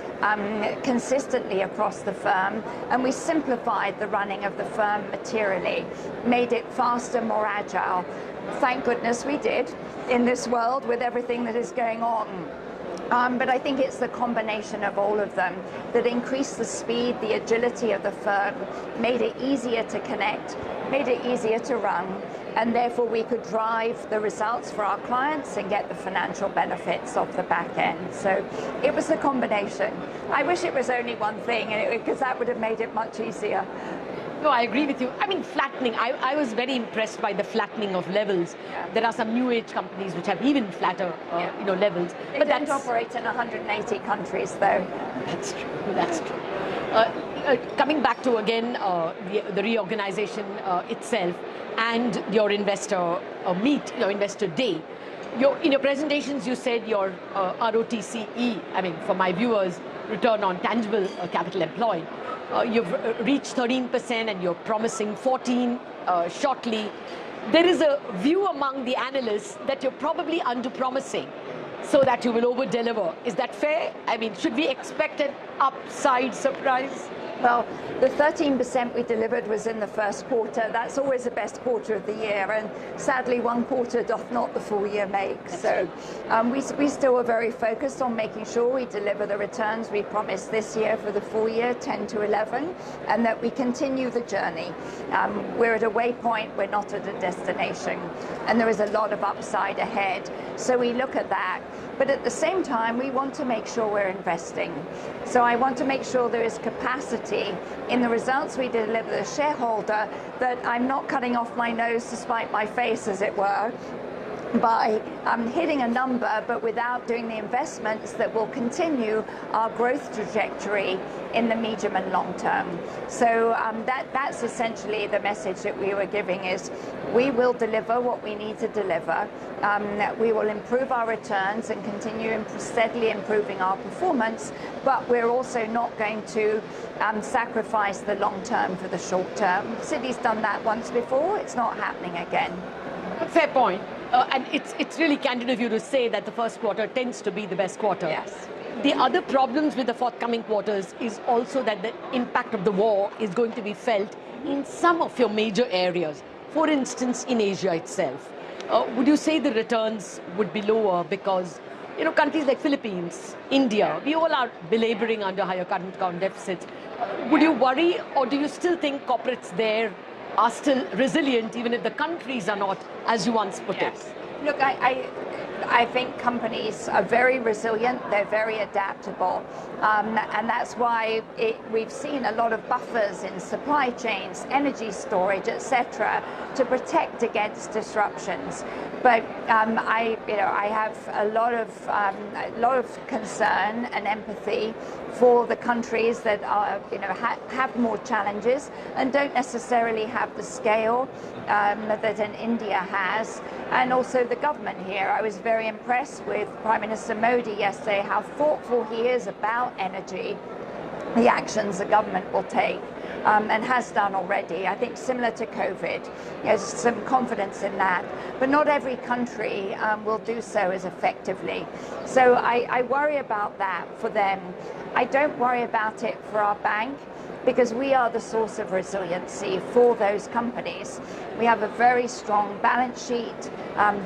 consistently across the firm, and we simplified the running of the firm materially, made it faster, more agile. Thank goodness we did in this world with everything that is going on. But I think it's the combination of all of them that increased the speed, the agility of the firm, made it easier to connect, made it easier to run, and therefore we could drive the results for our clients and get the financial benefits of the back end. So it was the combination. I wish it was only one thing, because that would have made it much easier. No, I agree with you. I mean, flattening. I was very impressed by the flattening of levels. Yeah. There are some new age companies which have even flatter, levels. They don't operate in 180 countries, though. That's true. That's true. Coming back to again the reorganization itself and your investor meet, your investor day. In your presentations, you said your ROTCE. I mean, for my viewers, return on tangible capital employed. You've reached 13% and you're promising 14 shortly. There is a view among the analysts that you're probably under-promising so that you will over-deliver. Is that fair? I mean, should we expect an upside surprise? Well, the 13% we delivered was in the first quarter. That's always the best quarter of the year, and sadly, one quarter doth not the full year make. So we still are very focused on making sure we deliver the returns we promised this year for the full year, 10 to 11, and that we continue the journey. We're at a waypoint, we're not at a destination, and there is a lot of upside ahead. So we look at that. But at the same time, we want to make sure we're investing. So I want to make sure there is capacity in the results we deliver the shareholder, that I'm not cutting off my nose to spite my face, as it were, by hitting a number, but without doing the investments that will continue our growth trajectory in the medium and long term. So that's essentially the message that we were giving, is we will deliver what we need to deliver. We will improve our returns and continue steadily improving our performance, but we're also not going to sacrifice the long term for the short term. Citi's done that once before, it's not happening again. Fair point. And it's really candid of you to say that the first quarter tends to be the best quarter. Yes. The other problems with the forthcoming quarters is also that the impact of the war is going to be felt in some of your major areas. For instance, in Asia itself. Would you say the returns would be lower because, countries like Philippines, India, we all are belaboring under higher current account deficits. Would you worry, or do you still think corporates there are still resilient, even if the countries are not, as you once put it? Look, I think companies are very resilient, they're very adaptable, and that's why we've seen a lot of buffers in supply chains, energy storage, etc., to protect against disruptions. But I have a lot of concern and empathy for the countries that are, have more challenges and don't necessarily have the scale that an India has, and also the government here. I was very impressed with Prime Minister Modi yesterday, how thoughtful he is about energy, the actions the government will take. And has done already. I think similar to COVID, there's some confidence in that. But not every country will do so as effectively. So I worry about that for them. I don't worry about it for our bank, because we are the source of resiliency for those companies. We have a very strong balance sheet,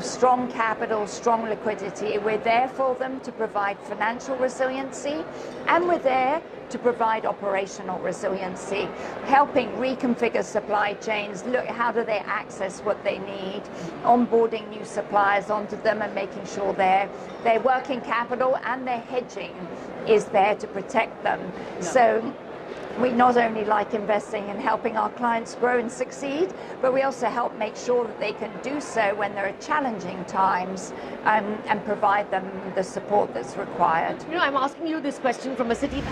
strong capital, strong liquidity. We're there for them to provide financial resiliency, and we're there to provide operational resiliency, helping reconfigure supply chains, look how do they access what they need, onboarding new suppliers onto them and making sure their working capital and their hedging is there to protect them. No. So we not only like investing and helping our clients grow and succeed, but we also help make sure that they can do so when there are challenging times, and provide them the support that's required. I'm asking you this question from a city.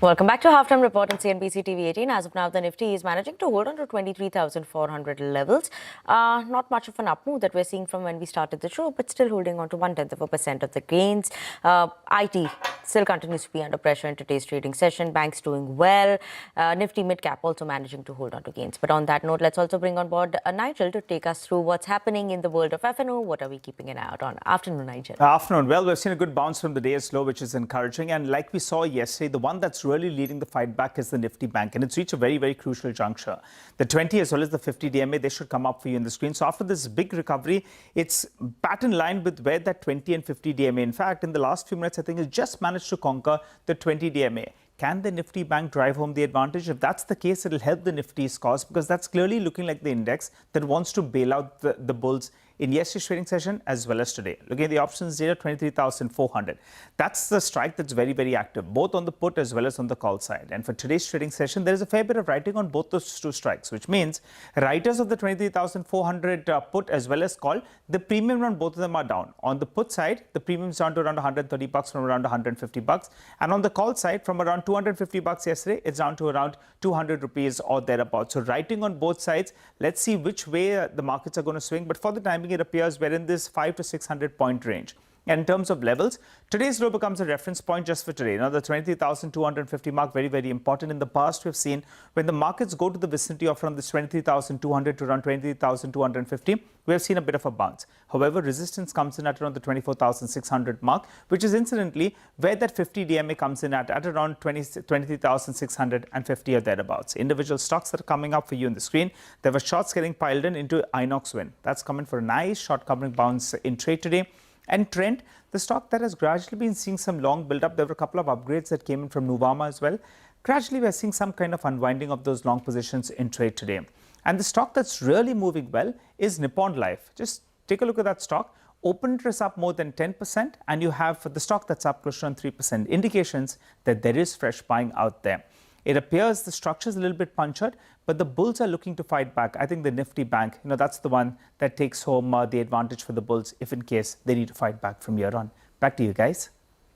Welcome back to Halftime Report on CNBC TV 18. As of now, the Nifty is managing to hold on to 23,400 levels. Not much of an up move that we're seeing from when we started the show, but still holding on to 0.1% of the gains. IT still continues to be under pressure in today's trading session. Banks doing well. Nifty mid-cap also managing to hold on to gains. But on that note, let's also bring on board Nigel to take us through what's happening in the world of F&O. What are we keeping an eye out on? Afternoon, Nigel. Afternoon. Well, we've seen a good bounce from the day's low, which is encouraging. And like we saw yesterday, the one that's really leading the fight back is the Nifty Bank. And it's reached a very, very crucial juncture. The 20 as well as the 50 DMA, they should come up for you in the screen. So after this big recovery, it's back in line with where that 20 and 50 DMA. In fact, in the last few minutes, I think it's just managed to conquer the 20 DMA. Can the Nifty Bank drive home the advantage? If that's the case, it'll help the Nifty's cause because that's clearly looking like the index that wants to bail out the bulls in yesterday's trading session as well as today. Looking at the options data, 23,400. That's the strike that's very, very active, both on the put as well as on the call side. And for today's trading session, there is a fair bit of writing on both those two strikes, which means writers of the 23,400 put as well as call, the premium on both of them are down. On the put side, the premium is down to around 130 bucks from around 150 bucks. And on the call side, from around 250 bucks yesterday, it's down to around 200 rupees or thereabouts. So writing on both sides, let's see which way the markets are going to swing. But for the time being, it appears we're in this 500 to 600 point range. And in terms of levels, today's low becomes a reference point just for today. Now, the 23,250 mark, very, very important. In the past, we've seen when the markets go to the vicinity of around this 23,200 to around 23,250, we have seen a bit of a bounce. However, resistance comes in at around the 24,600 mark, which is incidentally where that 50 DMA comes in at around 23,650 or thereabouts. Individual stocks that are coming up for you on the screen. There were shorts getting piled in into Inox Wind. That's coming for a nice short covering bounce in trade today. And Trent, the stock that has gradually been seeing some long build-up. There were a couple of upgrades that came in from Nuvama as well. Gradually, we're seeing some kind of unwinding of those long positions in trade today. And the stock that's really moving well is Nippon Life. Just take a look at that stock. Open interest up more than 10%, and you have the stock that's up close to 3%. Indications that there is fresh buying out there. It appears the structure is a little bit punctured, but the bulls are looking to fight back. I think the Nifty Bank, that's the one that takes home the advantage for the bulls if in case they need to fight back from here on. Back to you guys.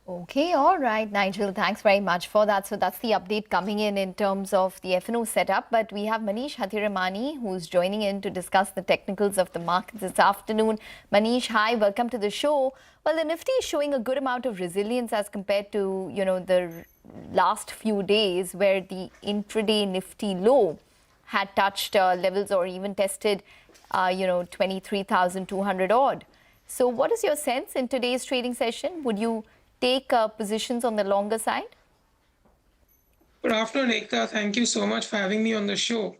Okay, all right, Nigel, thanks very much for that. So that's the update coming in terms of the F&O setup. But we have Manish Hathiramani, who's joining in to discuss the technicals of the market this afternoon. Manish, hi, welcome to the show. Well, the Nifty is showing a good amount of resilience as compared to, the last few days where the intraday Nifty low had touched levels or even tested, 23,200 odd. So what is your sense in today's trading session? Would you take positions on the longer side? Good afternoon, Ekta. Thank you so much for having me on the show.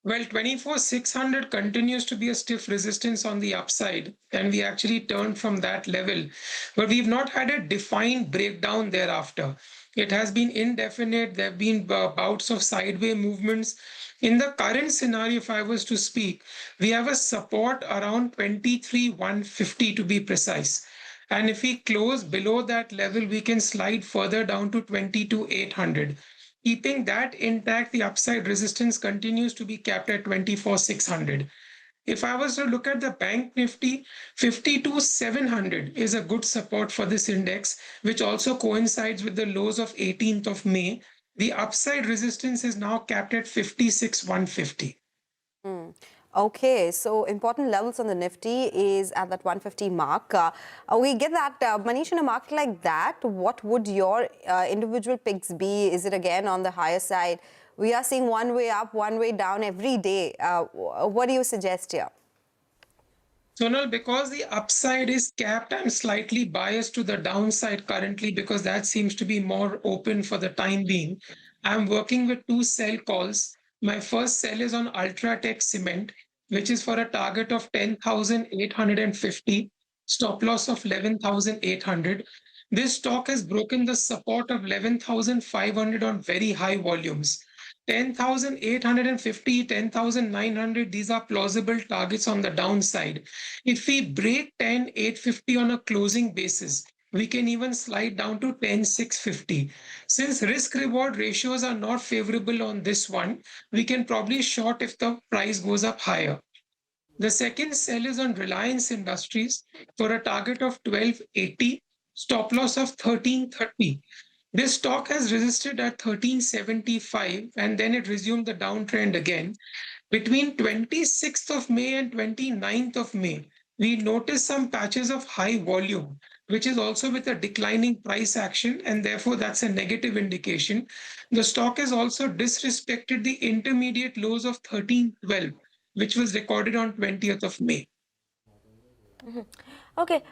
Well, 24,600 continues to be a stiff resistance on the upside, and we actually turned from that level. But we've not had a defined breakdown thereafter. It has been indefinite. There have been bouts of sideways movements. In the current scenario, if I was to speak, we have a support around 23,150 to be precise. And if we close below that level, we can slide further down to 22,800. Keeping that intact, the upside resistance continues to be capped at 24,600. If I was to look at the Bank Nifty, 52,700 is a good support for this index, which also coincides with the lows of 18th of May. The upside resistance is now capped at 56,150. Okay, so important levels on the Nifty is at that 150 mark. We get that, Manish, in a market like that, what would your individual picks be? Is it again on the higher side? We are seeing one way up, one way down every day. What do you suggest here? Sonal, because the upside is capped, I'm slightly biased to the downside currently because that seems to be more open for the time being. I'm working with two sell calls. My first sell is on Ultratech Cement, which is for a target of 10,850, stop loss of 11,800. This stock has broken the support of 11,500 on very high volumes. 10,850, 10,900, these are plausible targets on the downside. If we break 10,850 on a closing basis, we can even slide down to 10,650. Since risk-reward ratios are not favorable on this one, we can probably short if the price goes up higher. The second sell is on Reliance Industries for a target of 1280, stop loss of 1330. This stock has resisted at 1375 and then it resumed the downtrend again. Between 26th of May and 29th of May, we noticed some patches of high volume, which is also with a declining price action, and therefore that's a negative indication. The stock has also disrespected the intermediate lows of 1312, which was recorded on 20th of May. Okay.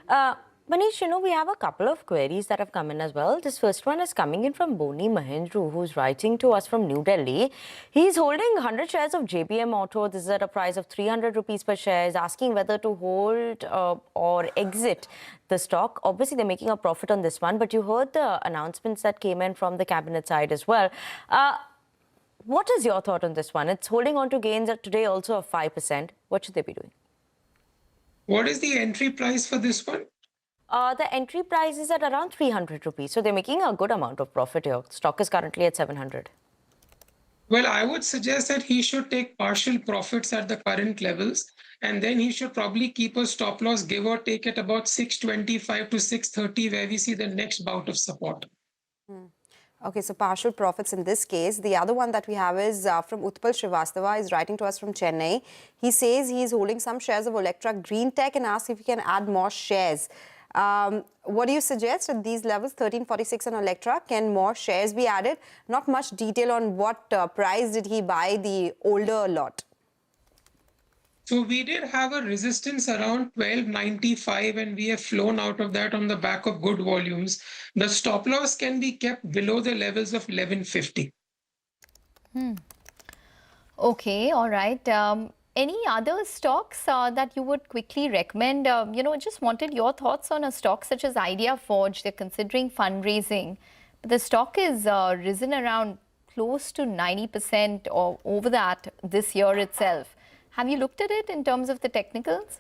Manish, we have a couple of queries that have come in as well. This first one is coming in from Boni Mahendru, who's writing to us from New Delhi. He's holding 100 shares of JBM Auto. This is at a price of 300 rupees per share. He's asking whether to hold or exit the stock. Obviously, they're making a profit on this one, but you heard the announcements that came in from the cabinet side as well. What is your thought on this one? It's holding on to gains today also of 5%. What should they be doing? What is the entry price for this one? The entry price is at around 300 rupees. So they're making a good amount of profit here. Stock is currently at 700. Well, I would suggest that he should take partial profits at the current levels, and then he should probably keep a stop loss, give or take, at about 625 to 630, where we see the next bout of support. Okay, so partial profits in this case. The other one that we have is from Utpal Srivastava, is writing to us from Chennai. He says he's holding some shares of Electra Green Tech and asks if he can add more shares. What do you suggest at these levels, 1346 on Electra? Can more shares be added? Not much detail on what price did he buy the older lot. So we did have a resistance around 1295 and we have flown out of that on the back of good volumes. The stop loss can be kept below the levels of 1150. Okay, all right. Any other stocks that you would quickly recommend? Just wanted your thoughts on a stock such as IdeaForge. They're considering fundraising. But the stock is risen around close to 90% or over that this year itself. Have you looked at it in terms of the technicals?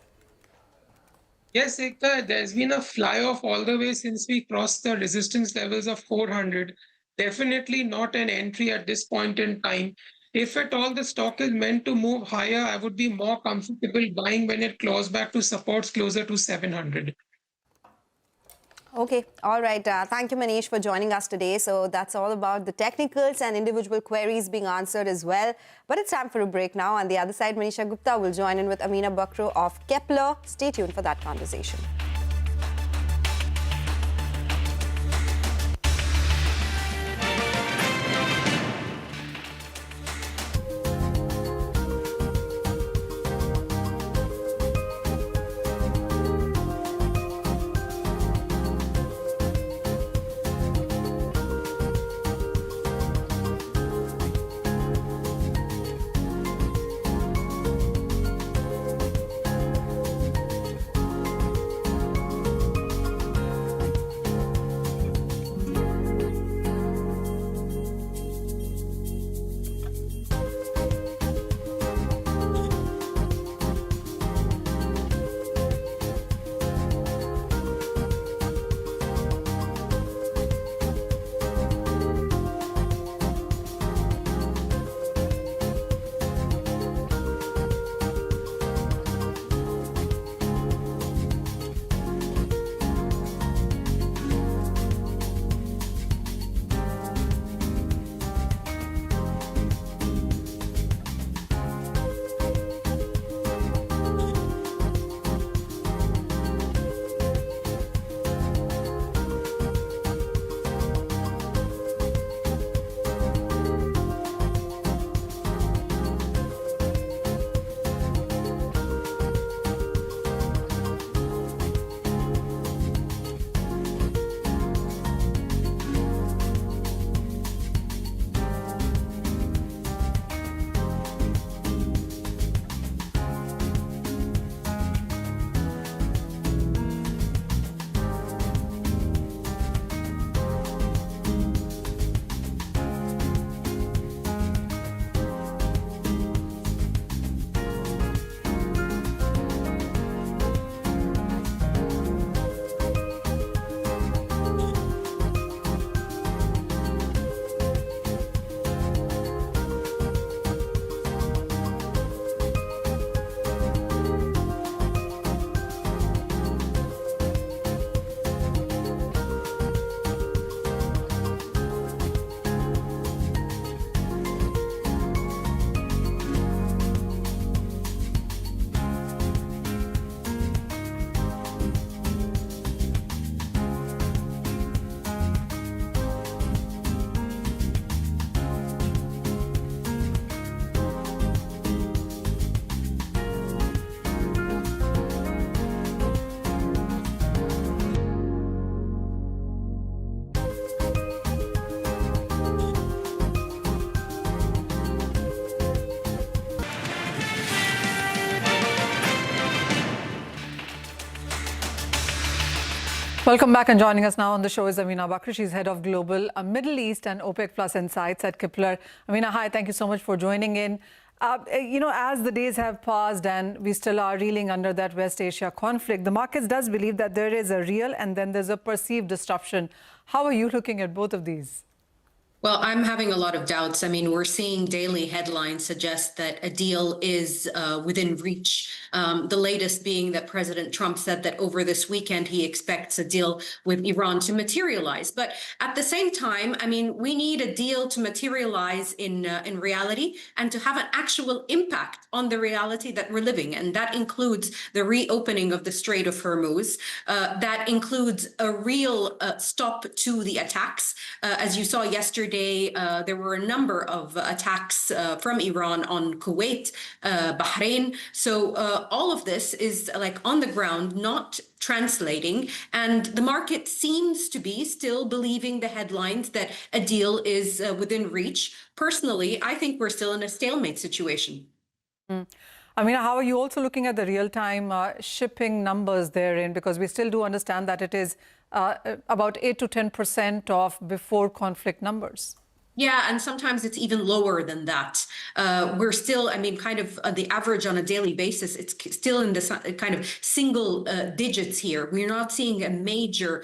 Yes, Ekta, there's been a fly-off all the way since we crossed the resistance levels of 400. Definitely not an entry at this point in time. If at all the stock is meant to move higher, I would be more comfortable buying when it claws back to supports closer to 700. Okay, all right. Thank you, Manish, for joining us today. So that's all about the technicals and individual queries being answered as well. But it's time for a break now. On the other side, Manisha Gupta will join in with Amina Bakro of Kepler. Stay tuned for that conversation. Welcome back, and joining us now on the show is Amina Bakri. She's head of Global Middle East and OPEC Plus Insights at Kepler. Amina, hi, thank you so much for joining in. As the days have passed and we still are reeling under that West Asia conflict, the markets does believe that there is a real and then there's a perceived disruption. How are you looking at both of these? Well, I'm having a lot of doubts. I mean, we're seeing daily headlines suggest that a deal is within reach. The latest being that President Trump said that over this weekend he expects a deal with Iran to materialize. But at the same time, I mean, we need a deal to materialize in reality and to have an actual impact on the reality that we're living. And that includes the reopening of the Strait of Hormuz. That includes a real stop to the attacks. As you saw yesterday, there were a number of attacks from Iran on Kuwait, Bahrain. So all of this is like on the ground, not translating. And the market seems to be still believing the headlines that a deal is within reach. Personally, I think we're still in a stalemate situation. Amina, how are you also looking at the real-time shipping numbers therein? Because we still do understand that it is about 8 to 10% of before conflict numbers. Yeah, and sometimes it's even lower than that. We're still, I mean, kind of the average on a daily basis, it's still in this kind of single digits here. We're not seeing a major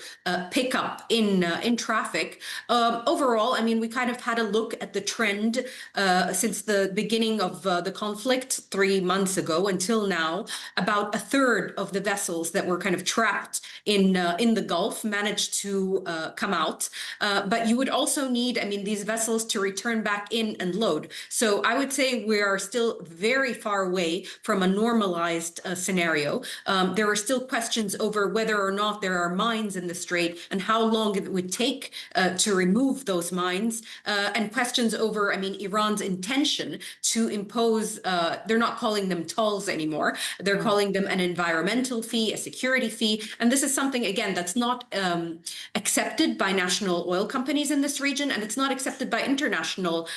pickup in traffic. Overall, I mean, we kind of had a look at the trend since the beginning of the conflict 3 months ago until now. About a third of the vessels that were kind of trapped in the Gulf managed to come out. But you would also need, I mean, these vessels to return back in and load. So I would say we are still very far away from a normalized scenario. There are still questions over whether or not there are mines in the strait and how long it would take to remove those mines, and questions over, I mean, Iran's intention to impose, they're not calling them tolls anymore. They're calling them an environmental fee, a security fee. And this is something, again, that's not accepted by national oil companies in this region, and it's not accepted by international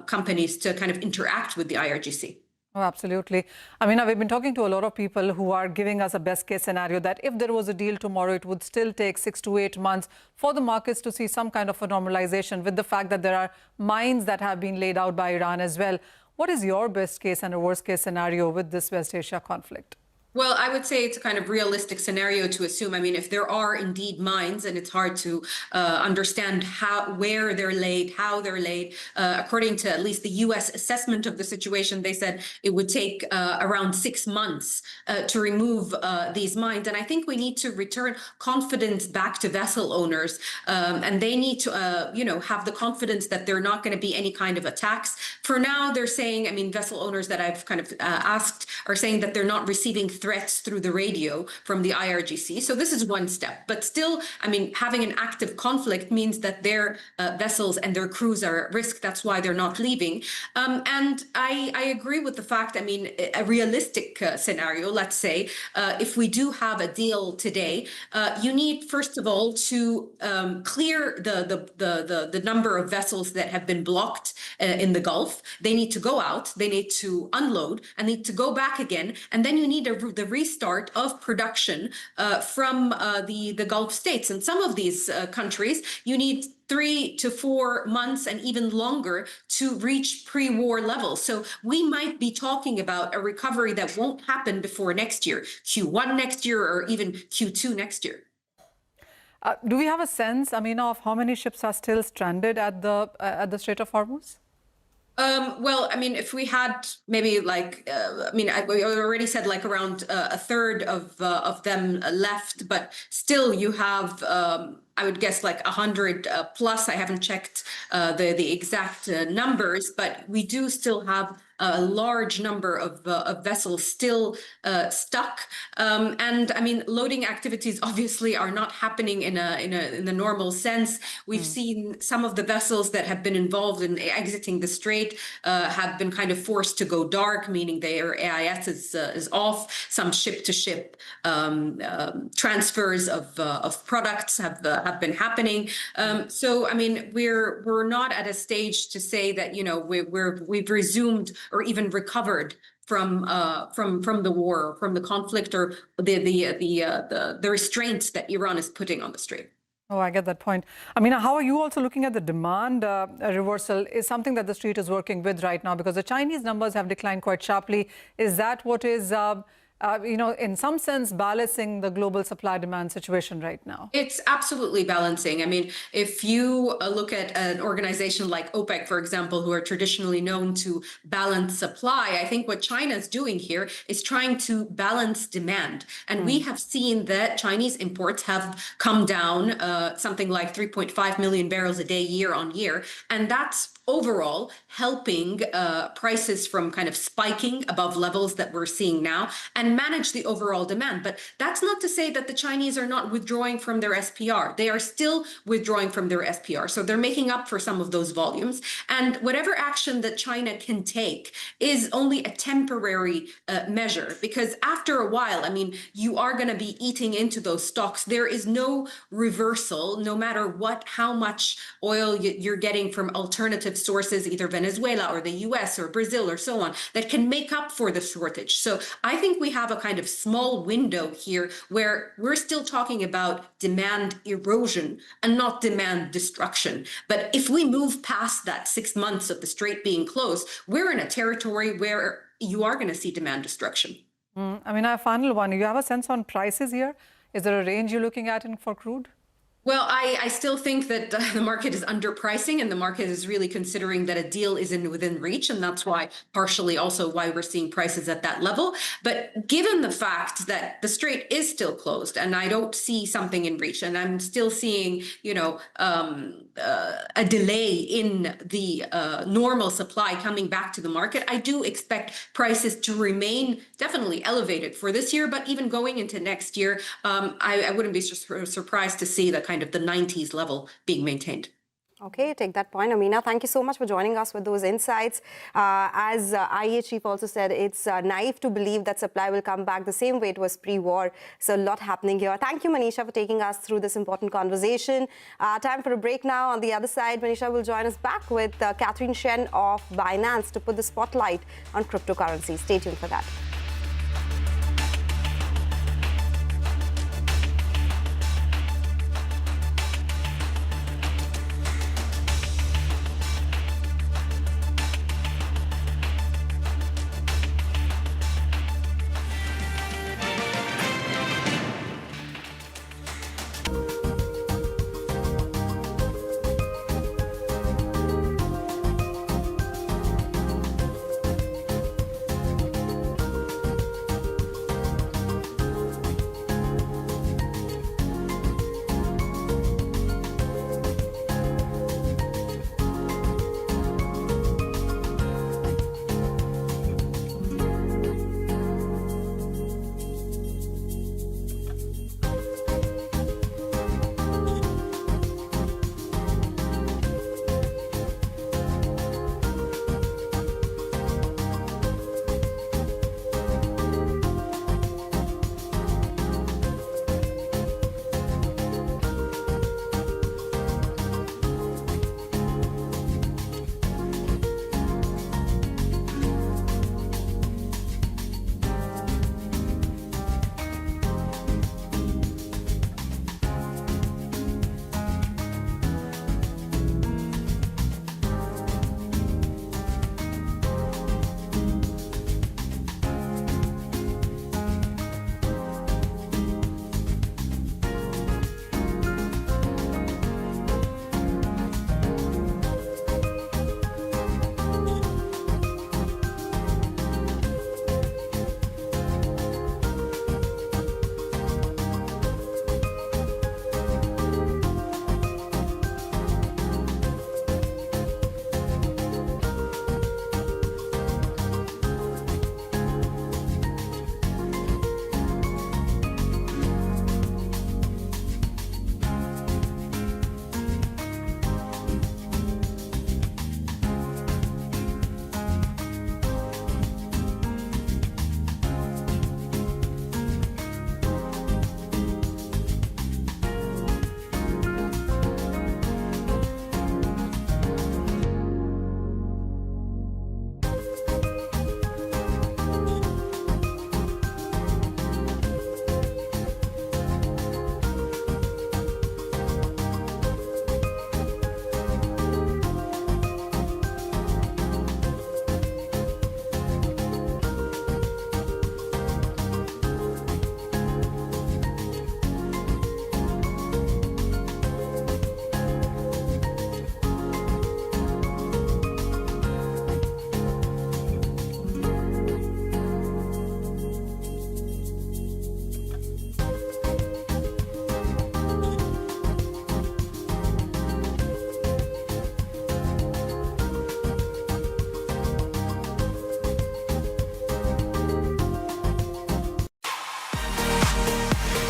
companies to kind of interact with the IRGC. Oh, absolutely. I mean, we've been talking to a lot of people who are giving us a best case scenario that if there was a deal tomorrow, it would still take 6 to 8 months for the markets to see some kind of a normalization, with the fact that there are mines that have been laid out by Iran as well. What is your best case and a worst case scenario with this West Asia conflict? Well, I would say it's a kind of realistic scenario to assume. I mean, if there are indeed mines, and it's hard to understand where they're laid, how they're laid. According to at least the U.S. assessment of the situation, they said it would take around 6 months to remove these mines. And I think we need to return confidence back to vessel owners, and they need to, have the confidence that there are not going to be any kind of attacks. For now, they're saying, I mean, vessel owners that I've kind of asked are saying that they're not receiving threats through the radio from the IRGC. So this is one step. But still, I mean, having an active conflict means that their vessels and their crews are at risk. That's why they're not leaving. And I agree with the fact, I mean, a realistic scenario, let's say, if we do have a deal today, you need, first of all, to clear the number of vessels that have been blocked in the Gulf. They need to go out, they need to unload, and need to go back again. And then you need the restart of production from the Gulf states. And some of these countries, you need 3 to 4 months and even longer to reach pre-war levels. So we might be talking about a recovery that won't happen before next year, Q1 next year, or even Q2 next year. Do we have a sense, Amina, of how many ships are still stranded at the Strait of Hormuz? Well, I mean, if we had maybe like, we already said like around a third of them left, but still you have, I would guess like 100 plus. I haven't checked the exact numbers, but we do still have a large number of vessels still stuck. And I mean, loading activities obviously are not happening in the normal sense. We've seen some of the vessels that have been involved in exiting the strait have been kind of forced to go dark, meaning their AIS is off. Some ship-to-ship transfers of products have been happening. So I mean, we're not at a stage to say that we've resumed or even recovered from the war, from the conflict, or the restraints that Iran is putting on the strait. Oh, I get that point. I mean, how are you also looking at the demand reversal is something that the street is working with right now, because the Chinese numbers have declined quite sharply. Is that what is, in some sense, balancing the global supply-demand situation right now? It's absolutely balancing. I mean, if you look at an organization like OPEC, for example, who are traditionally known to balance supply, I think what China is doing here is trying to balance demand. And we have seen that Chinese imports have come down something like 3.5 million barrels a day year on year. And that's overall helping prices from kind of spiking above levels that we're seeing now and manage the overall demand. But that's not to say that the Chinese are not withdrawing from their SPR. They are still withdrawing from their SPR. So they're making up for some of those volumes. And whatever action that China can take is only a temporary measure, because after a while, I mean, you are going to be eating into those stocks. There is no reversal, no matter how much oil you're getting from alternative sources, either Venezuela or the US or Brazil or so on, that can make up for the shortage. So I think we have a kind of small window here where we're still talking about demand erosion and not demand destruction. But if we move past that 6 months of the strait being closed, we're in a territory where you are going to see demand destruction. I mean, a final one. You have a sense on prices here? Is there a range you're looking at for crude? Well, I still think that the market is underpricing, and the market is really considering that a deal is within reach, and that's why partially also why we're seeing prices at that level. But given the fact that the strait is still closed, and I don't see something in reach, and I'm still seeing, a delay in the normal supply coming back to the market, I do expect prices to remain definitely elevated for this year, but even going into next year, I wouldn't be surprised to see the kind of the 90s level being maintained. Okay, take that point. Amina, thank you so much for joining us with those insights. As IEA chief also said, it's naive to believe that supply will come back the same way it was pre-war. So a lot happening here. Thank you, Manisha, for taking us through this important conversation. Time for a break now. On the other side, Manisha will join us back with Catherine Shen of Binance to put the spotlight on cryptocurrency. Stay tuned for that.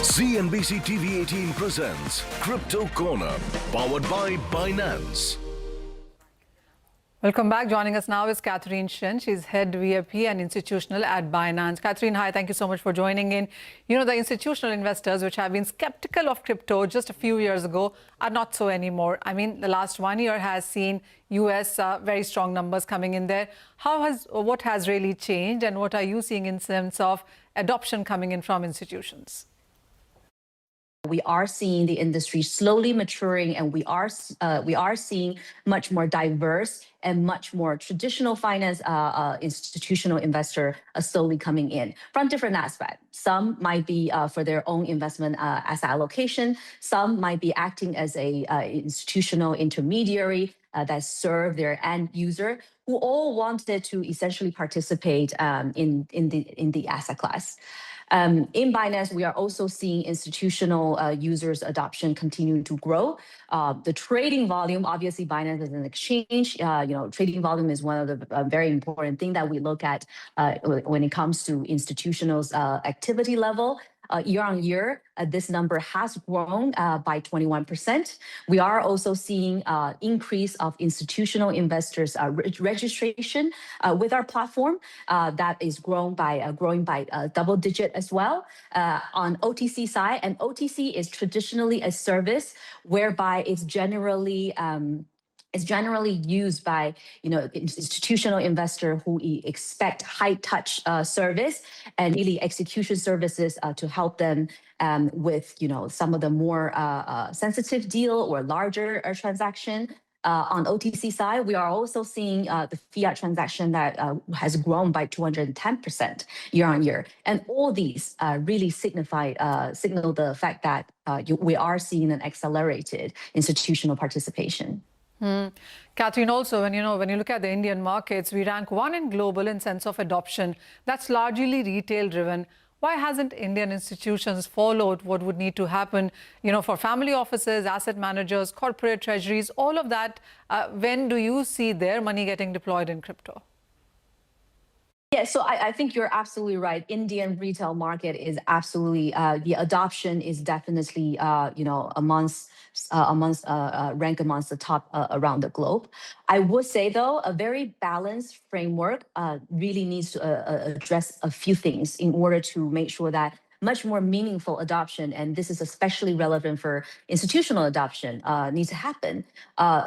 CNBC TV 18 presents Crypto Corner, powered by Binance. Welcome back. Joining us now is Catherine Shen. She's head VIP and institutional at Binance. Catherine, hi. Thank you so much for joining in. You know, the institutional investors, which have been skeptical of crypto just a few years ago, are not so anymore. I mean, the last 1 year has seen US very strong numbers coming in there. What has really changed, and what are you seeing in sense of adoption coming in from institutions? We are seeing the industry slowly maturing, and we are seeing much more diverse and much more traditional finance institutional investor slowly coming in from different aspects. Some might be for their own investment asset allocation. Some might be acting as a institutional intermediary that serve their end user, who all wanted to essentially participate in the asset class. In Binance, we are also seeing institutional users adoption continue to grow. The trading volume, obviously, Binance is an exchange. Trading volume is one of the very important thing that we look at when it comes to institutionals' activity level. Year on year, this number has grown by 21%. We are also seeing increase of institutional investors registration with our platform that is growing by double digit as well. On OTC side, and OTC is traditionally a service whereby it's generally used by institutional investor who expect high touch service and really execution services to help them with some of the more sensitive deal or larger transaction. On OTC side, we are also seeing the fiat transaction that has grown by 210% year on year, and all these really signal the fact that we are seeing an accelerated institutional participation. Catherine, also, when you look at the Indian markets, we rank 1 in global in sense of adoption. That's largely retail driven. Why hasn't Indian institutions followed what would need to happen, for family offices, asset managers, corporate treasuries, all of that? When do you see their money getting deployed in crypto? Yeah, so I think you're absolutely right. Indian retail market is absolutely the adoption is definitely rank amongst the top around the globe. I would say though, a very balanced framework really needs to address a few things in order to make sure that much more meaningful adoption, and this is especially relevant for institutional adoption, needs to happen.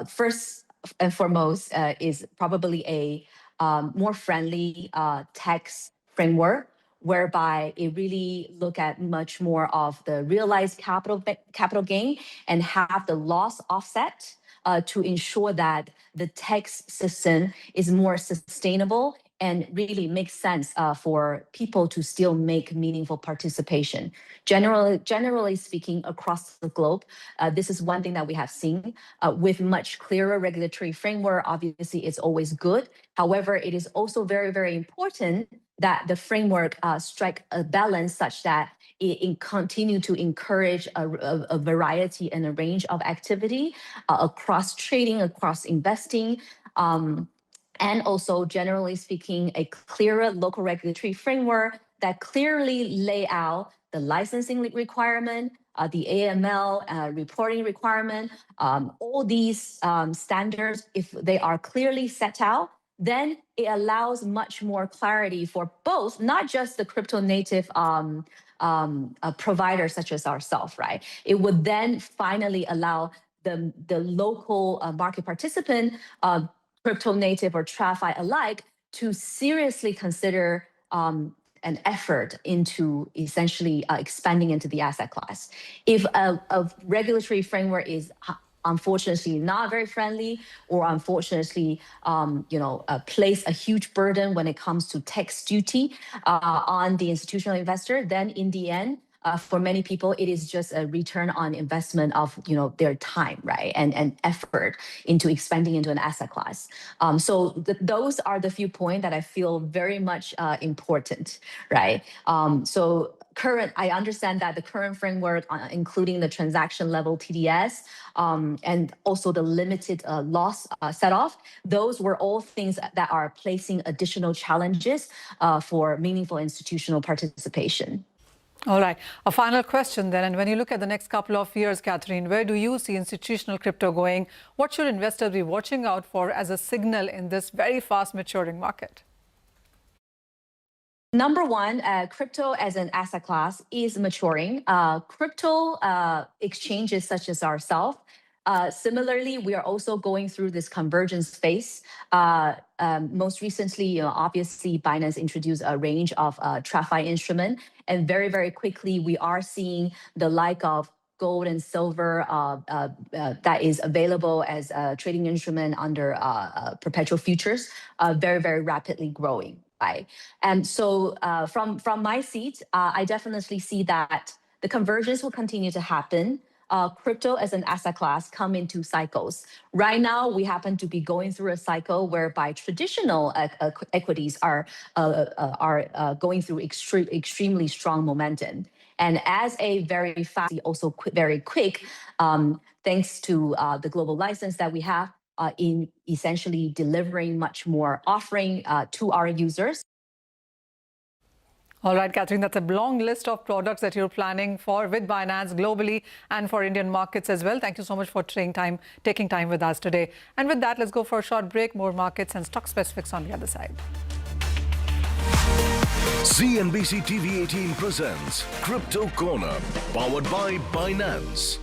First and foremost is probably a more friendly tax framework, whereby it really look at much more of the realized capital gain and have the loss offset to ensure that the tax system is more sustainable and really makes sense for people to still make meaningful participation. Generally speaking, across the globe, this is one thing that we have seen with much clearer regulatory framework. Obviously, it's always good. However, it is also very, very important that the framework strike a balance such that it continue to encourage a variety and a range of activity across trading, across investing, and also, generally speaking, a clearer local regulatory framework that clearly lay out the licensing requirement, the AML reporting requirement, all these standards. If they are clearly set out, then it allows much more clarity for both, not just the crypto native providers such as ourselves, right? It would then finally allow the local market participant, crypto native or TradFi alike, to seriously consider an effort into essentially expanding into the asset class. If a regulatory framework is unfortunately not very friendly, or unfortunately, place a huge burden when it comes to tax duty on the institutional investor, then in the end, for many people, it is just a return on investment of their time, right, and effort into expanding into an asset class. So those are the few points that I feel very much important, right? I understand that the current framework, including the transaction level TDS, and also the limited loss set off, those were all things that are placing additional challenges for meaningful institutional participation. All right. A final question then. And when you look at the next couple of years, Catherine, where do you see institutional crypto going? What should investors be watching out for as a signal in this very fast maturing market? Number one, crypto as an asset class is maturing. Crypto exchanges such as ourselves, similarly, we are also going through this convergence phase. Most recently, obviously, Binance introduced a range of TradFi instrument, and very, very quickly, we are seeing the like of gold and silver that is available as a trading instrument under perpetual futures, very, very rapidly growing. Right. And so from my seat, I definitely see that the convergence will continue to happen. Crypto as an asset class come into cycles. Right now, we happen to be going through a cycle whereby traditional equities are going through extremely strong momentum. And as a very fast, also very quick, thanks to the global license that we have, in essentially delivering much more offering to our users. All right, Catherine, that's a long list of products that you're planning for with Binance globally and for Indian markets as well. Thank you so much for taking time with us today. And with that, let's go for a short break. More markets and stock specifics on the other side. CNBC TV 18 presents Crypto Corner, powered by Binance.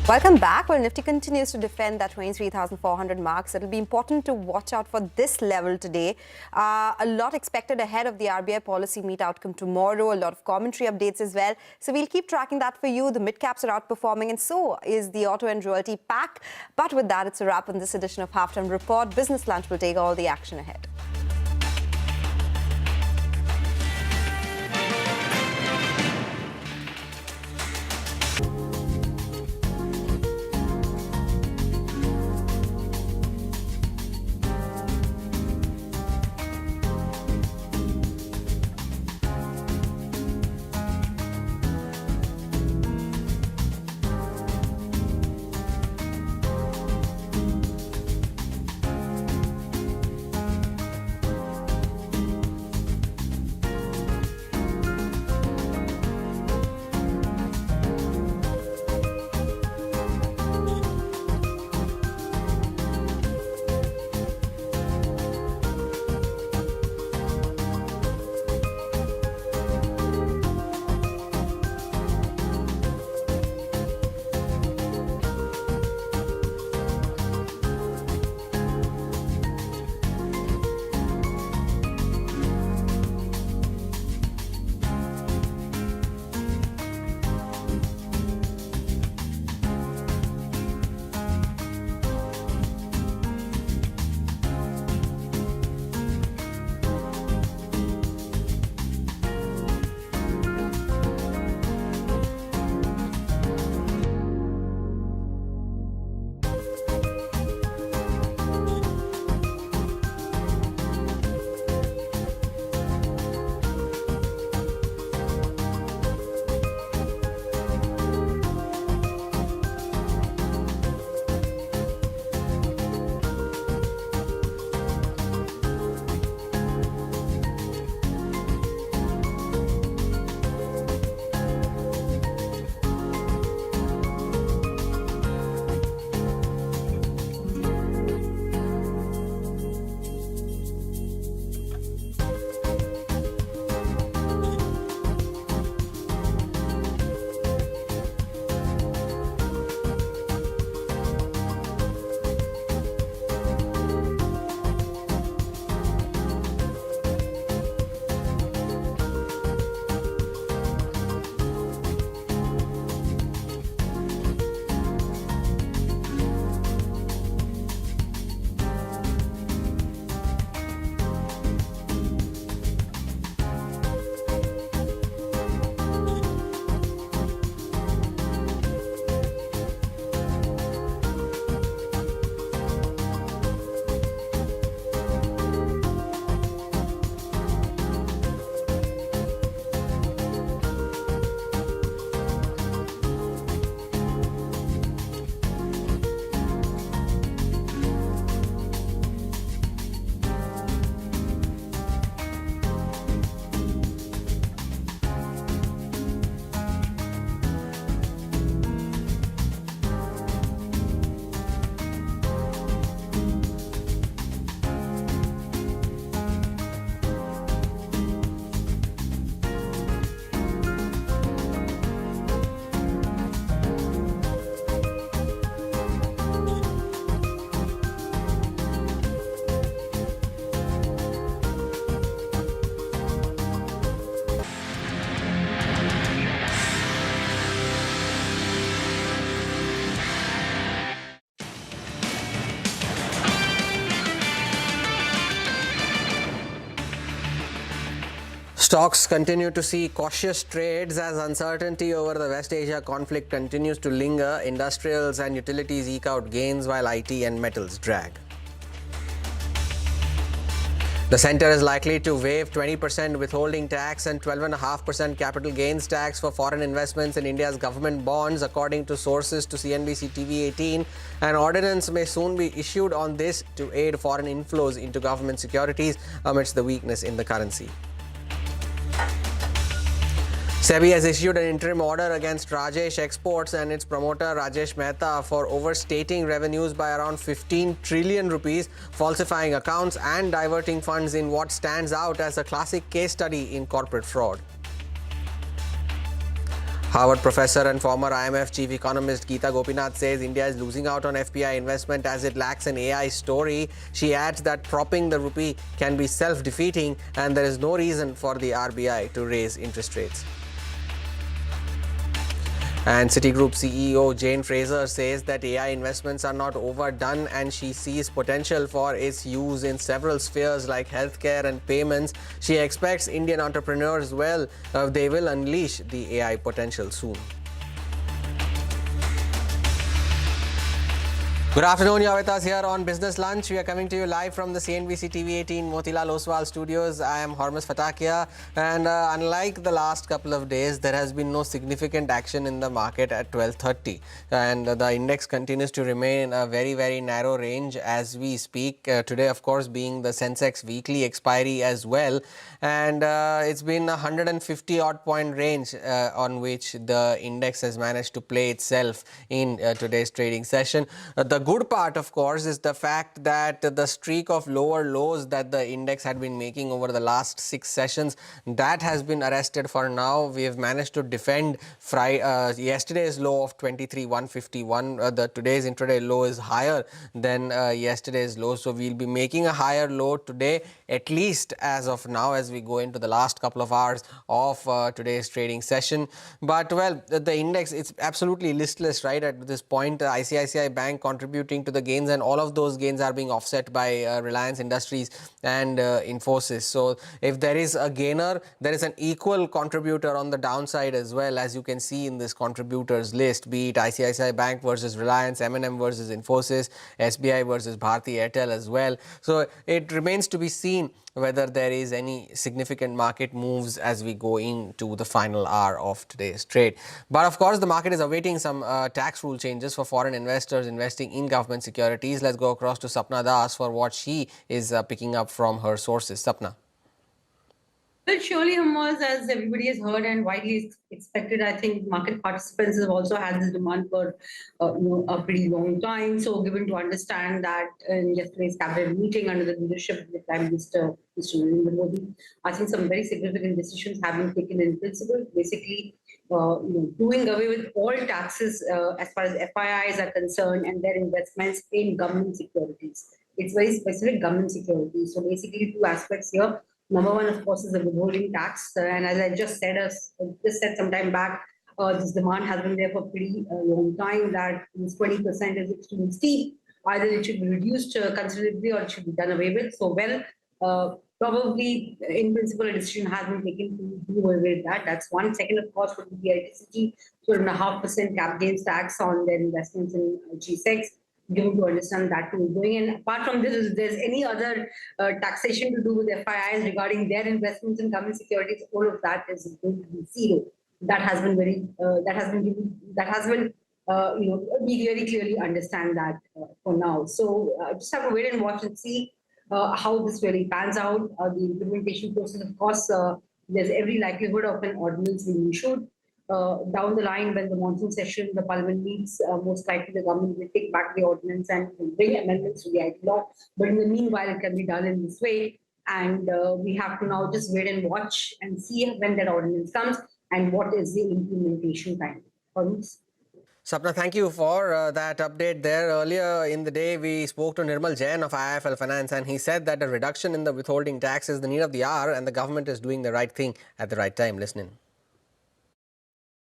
Welcome back. Well, Nifty continues to defend that 23,400 marks. It'll be important to watch out for this level today. A lot expected ahead of the RBI policy meet outcome tomorrow. A lot of commentary updates as well. So we'll keep tracking that for you. The mid-caps are outperforming, and so is the auto and royalty pack. But with that, it's a wrap on this edition of Halftime Report. Business Lunch will take all the action ahead. Stocks continue to see cautious trades as uncertainty over the West Asia conflict continues to linger. Industrials and utilities eke out gains while IT and metals drag. The centre is likely to waive 20% withholding tax and 12.5% capital gains tax for foreign investments in India's government bonds, according to sources to CNBC TV 18. An ordinance may soon be issued on this to aid foreign inflows into government securities amidst the weakness in the currency. SEBI has issued an interim order against Rajesh Exports and its promoter Rajesh Mehta for overstating revenues by around 15 trillion rupees, falsifying accounts and diverting funds in what stands out as a classic case study in corporate fraud. Harvard professor and former IMF chief economist Geeta Gopinath says India is losing out on FPI investment as it lacks an AI story. She adds that propping the rupee can be self-defeating and there is no reason for the RBI to raise interest rates. And Citigroup CEO Jane Fraser says that AI investments are not overdone and she sees potential for its use in several spheres like healthcare and payments. She expects Indian entrepreneurs they will unleash the AI potential soon. Good afternoon, you're with us here on Business Lunch. We are coming to you live from the CNBC TV 18 Motilal Oswal studios. I am Hormuz Fatakia, and unlike the last couple of days, there has been no significant action in the market at 12:30, and the index continues to remain a very, very narrow range as we speak. Today, of course, being the Sensex weekly expiry as well, and it's been a 150 odd point range on which the index has managed to play itself in today's trading session. The good part, of course, is the fact that the streak of lower lows that the index had been making over the last 6 sessions, that has been arrested for now. We have managed to defend yesterday's low of 23,151. Today's intraday low is higher than yesterday's low, so we'll be making a higher low today, at least as of now, as we go into the last couple of hours of today's trading session. But well, the index, it's absolutely listless right at this point. ICICI Bank contributing to the gains, and all of those gains are being offset by Reliance Industries and Infosys. So if there is a gainer, there is an equal contributor on the downside as well, as you can see in this contributors list, be it ICICI Bank versus Reliance, M&M versus Infosys, SBI versus Bharti Airtel as well. So it remains to be seen whether there is any significant market moves as we go into the final hour of today's trade. But of course, the market is awaiting some tax rule changes for foreign investors investing in government securities. Let's go across to Sapna Das for what she is picking up from her sources. Sapna. Well, surely, Hamas, as everybody has heard and widely expected, I think market participants have also had this demand for a pretty long time. So, given to understand that in yesterday's cabinet meeting under the leadership of the Prime Minister, Mr. Narendra Modi, I think some very significant decisions have been taken in principle. Basically, doing away with all taxes as far as FIIs are concerned and their investments in government securities. It's very specific government securities. So, basically, 2 aspects here. Number one, of course, is the withholding tax. And as I just said some time back, this demand has been there for a pretty long time that this 20% is extremely steep. Either it should be reduced considerably or it should be done away with. So, probably in principle, a decision has been taken to do away with that. That's one. Second, of course, would be ICICI 12.5% cap gains tax on their investments in G6. Given to understand that too is going. And apart from this, if there's any other taxation to do with FIIs regarding their investments in government securities, all of that is going to be zero. That has been very we very clearly understand that for now. So just have to wait and watch and see how this really pans out. The implementation process, of course, there's every likelihood of an ordinance being issued. Down the line, when the monsoon session, the parliament meets, most likely the government will take back the ordinance and bring amendments to the IT law. But in the meanwhile, it can be done in this way. And we have to now just wait and watch and see when that ordinance comes and what is the implementation time. Sapna, thank you for that update there. Earlier in the day, we spoke to Nirmal Jain of IIFL Finance, and he said that a reduction in the withholding tax is the need of the hour and the government is doing the right thing at the right time. Listen in.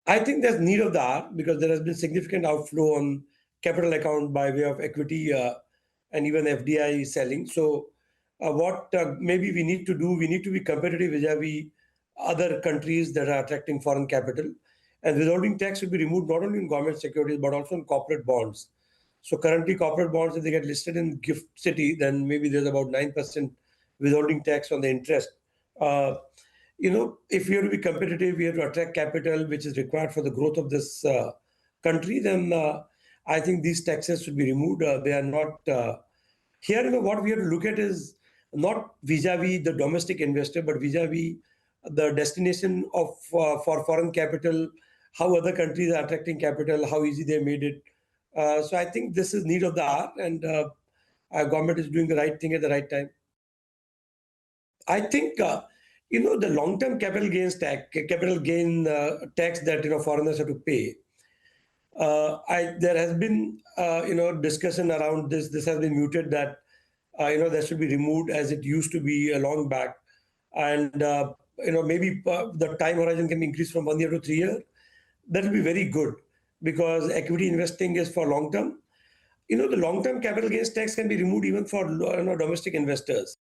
I think there's need of the hour because there has been significant outflow on capital account by way of equity and even FDI selling. So what maybe we need to do, we need to be competitive vis-a-vis other countries that are attracting foreign capital. And withholding tax will be removed not only in government securities, but also in corporate bonds. So currently corporate bonds, if they get listed in GIFT City, then maybe there's about 9% withholding tax on the interest. If we have to be competitive, we have to attract capital, which is required for the growth of this country, then I think these taxes should be removed. They are not... Here, what we have to look at is not vis-a-vis the domestic investor, but vis-a-vis the destination of for foreign capital, how other countries are attracting capital, how easy they made it. So I think this is need of the hour, and our government is doing the right thing at the right time. I think the long-term capital gain tax that foreigners have to pay. There has been discussion around this. This has been mooted that that should be removed as it used to be a long back, and maybe the time horizon can be increased from 1 year to 3 years. That will be very good because equity investing is for long term. The long-term capital gains tax can be removed even for domestic investors.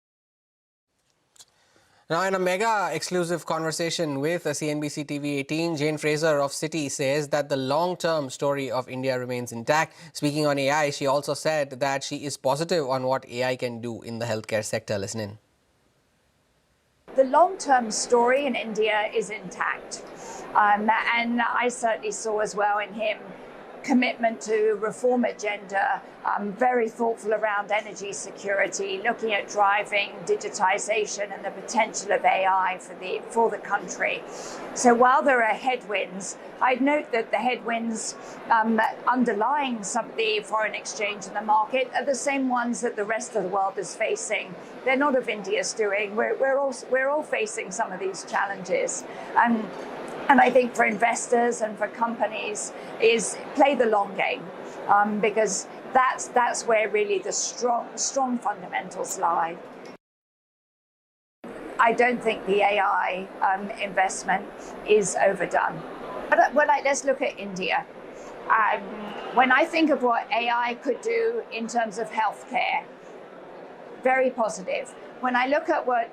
Now, in a mega exclusive conversation with CNBC TV 18, Jane Fraser of Citi says that the long-term story of India remains intact. Speaking on AI, she also said that she is positive on what AI can do in the healthcare sector. Listen in. The long-term story in India is intact. And I certainly saw as well in him commitment to reform agenda, very thoughtful around energy security, looking at driving digitization and the potential of AI for the country. So while there are headwinds, I'd note that the headwinds underlying some of the foreign exchange in the market are the same ones that the rest of the world is facing. They're not of India's doing. We're all facing some of these challenges. And I think for investors and for companies is play the long game, because that's where really the strong fundamentals lie. I don't think the AI investment is overdone. But let's look at India. When I think of what AI could do in terms of healthcare, very positive. When I look at what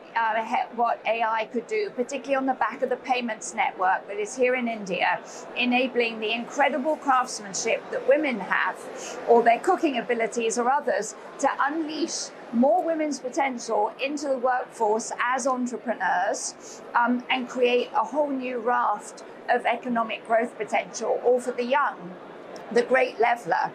AI could do, particularly on the back of the payments network that is here in India, enabling the incredible craftsmanship that women have, or their cooking abilities or others, to unleash more women's potential into the workforce as entrepreneurs, and create a whole new raft of economic growth potential, all for the young. The great leveler,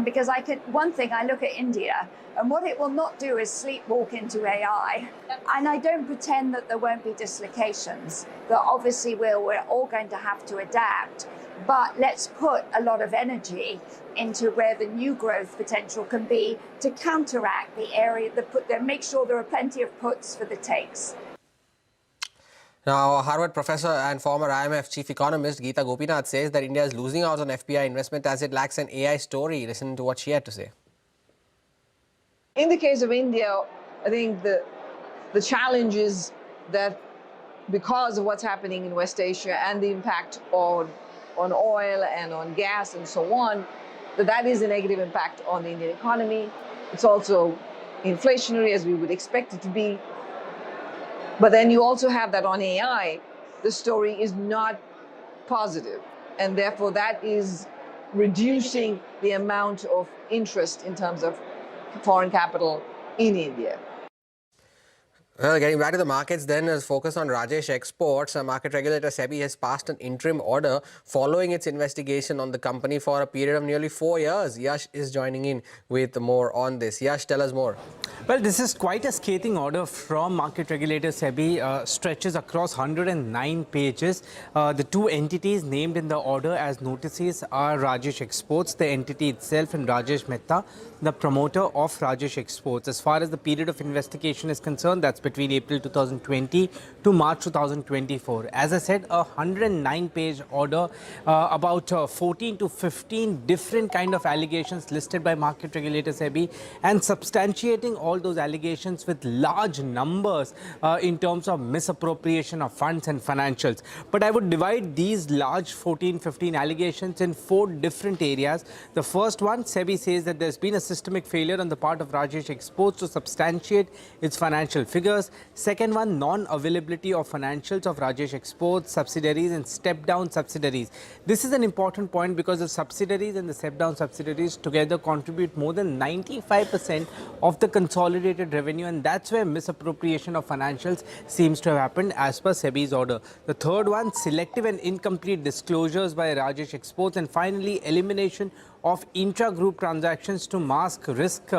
because one thing I look at India, and what it will not do is sleepwalk into AI. And I don't pretend that there won't be dislocations, that obviously we're all going to have to adapt. But let's put a lot of energy into where the new growth potential can be to counteract the area that make sure there are plenty of puts for the takes. Now, Harvard professor and former IMF chief economist Geeta Gopinath says that India is losing out on FPI investment as it lacks an AI story. Listen to what she had to say. In the case of India, I think the challenge is that because of what's happening in West Asia and the impact on oil and on gas and so on, that is a negative impact on the Indian economy. It's also inflationary, as we would expect it to be. But then you also have that on AI, the story is not positive. And therefore, that is reducing the amount of interest in terms of foreign capital in India. Well, getting back to the markets then, is focus on Rajesh Exports. Market regulator SEBI has passed an interim order following its investigation on the company for a period of nearly 4 years. Yash is joining in with more on this. Yash, tell us more. Well, this is quite a scathing order from market regulator SEBI, stretches across 109 pages. The two entities named in the order as notices are Rajesh Exports, the entity itself, and Rajesh Mehta, the promoter of Rajesh Exports. As far as the period of investigation is concerned, that's between April 2020 to March 2024. As I said, a 109-page order, about 14 to 15 different kind of allegations listed by market regulator SEBI, and substantiating all those allegations with large numbers in terms of misappropriation of funds and financials. But I would divide these large 14-15 allegations in 4 different areas. The first one, SEBI says that there's been a systemic failure on the part of Rajesh Exports to substantiate its financial figures. disclosures. Second one, non-availability of financials of Rajesh Exports subsidiaries and step-down subsidiaries. This is an important point because the subsidiaries and the step-down subsidiaries together contribute more than 95% of the consolidated revenue, and that's where misappropriation of financials seems to have happened as per SEBI's order. The third one, selective and incomplete disclosures by Rajesh Exports, and finally elimination of intra-group transactions to mask risk,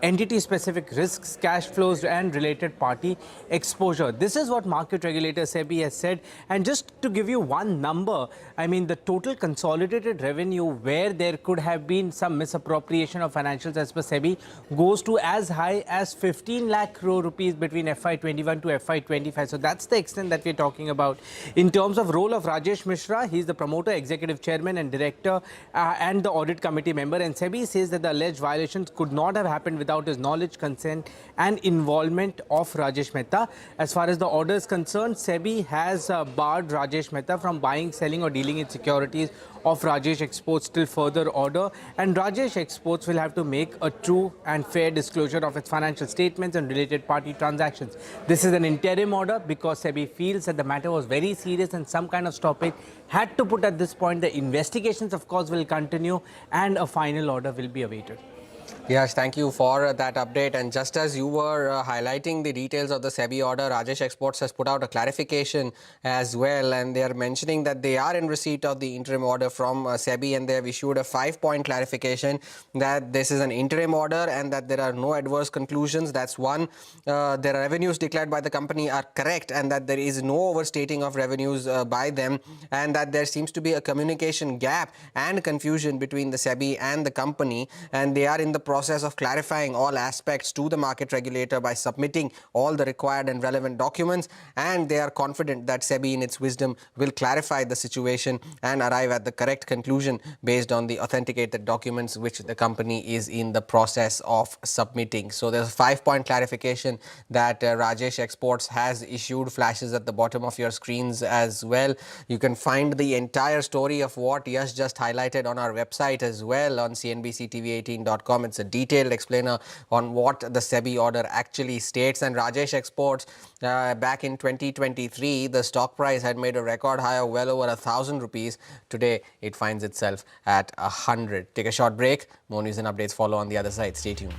entity-specific risks, cash flows and related party exposure. This is what market regulator SEBI has said. And just to give you one number, I mean the total consolidated revenue where there could have been some misappropriation of financials as per SEBI goes to as high as 15 lakh crore rupees between FY21 to FY25. So that's the extent that we're talking about. In terms of role of Rajesh Mishra, he's the promoter, executive chairman and director and the audit committee member, and SEBI says that the alleged violations could not have happened without his knowledge, consent and involvement of Rajesh Mehta. As far as the order is concerned, SEBI has barred Rajesh Mehta from buying, selling or dealing in securities of Rajesh Exports till further order, and Rajesh Exports will have to make a true and fair disclosure of its financial statements and related party transactions. This is an interim order because SEBI feels that the matter was very serious and some kind of stoppage had to put at this point. The investigations, of course, will continue and a final order will be awaited. Yes, thank you for that update. And just as you were highlighting the details of the SEBI order, Rajesh Exports has put out a clarification as well, and they are mentioning that they are in receipt of the interim order from SEBI, and they have issued a 5-point clarification that this is an interim order and that there are no adverse conclusions. That's one. Their revenues declared by the company are correct and that there is no overstating of revenues by them, and that there seems to be a communication gap and confusion between the SEBI and the company, and they are in the process of clarifying all aspects to the market regulator by submitting all the required and relevant documents, and they are confident that SEBI in its wisdom will clarify the situation and arrive at the correct conclusion based on the authenticated documents which the company is in the process of submitting. So there's a 5-point clarification that Rajesh Exports has issued, flashes at the bottom of your screens as well. You can find the entire story of what Yash just highlighted on our website as well on cnbctv18.com. It's a detailed explainer on what the SEBI order actually states. And Rajesh Exports, back in 2023, the stock price had made a record high of well over 1,000 rupees. Today, it finds itself at 100. Take a short break. More news and updates follow on the other side. Stay tuned.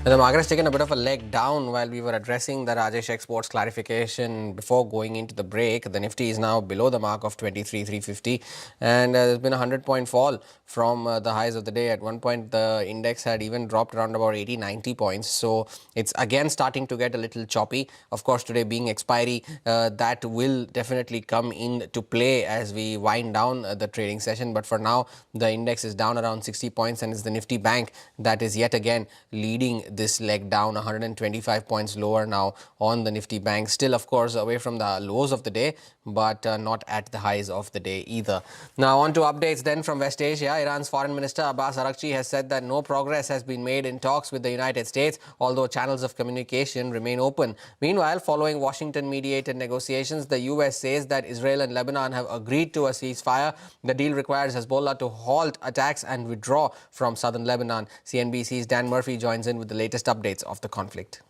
The market has taken a bit of a leg down while we were addressing the Rajesh Exports clarification before going into the break. The Nifty is now below the mark of 23,350 and there's been a 100-point fall from the highs of the day. At one point, the index had even dropped around about 80-90 points. So it's again starting to get a little choppy. Of course, today being expiry, that will definitely come into play as we wind down the trading session. But for now, the index is down around 60 points and it's the Nifty Bank that is yet again leading this leg down. 125 points lower now on the Nifty Bank. Still, of course, away from the lows of the day, but not at the highs of the day either. Now, on to updates then from West Asia. Iran's Foreign Minister Abbas Araghchi has said that no progress has been made in talks with the United States, although channels of communication remain open. Meanwhile, following Washington-mediated negotiations, the US says that Israel and Lebanon have agreed to a ceasefire. The deal requires Hezbollah to halt attacks and withdraw from southern Lebanon. CNBC's Dan Murphy joins in with the latest updates of the conflict.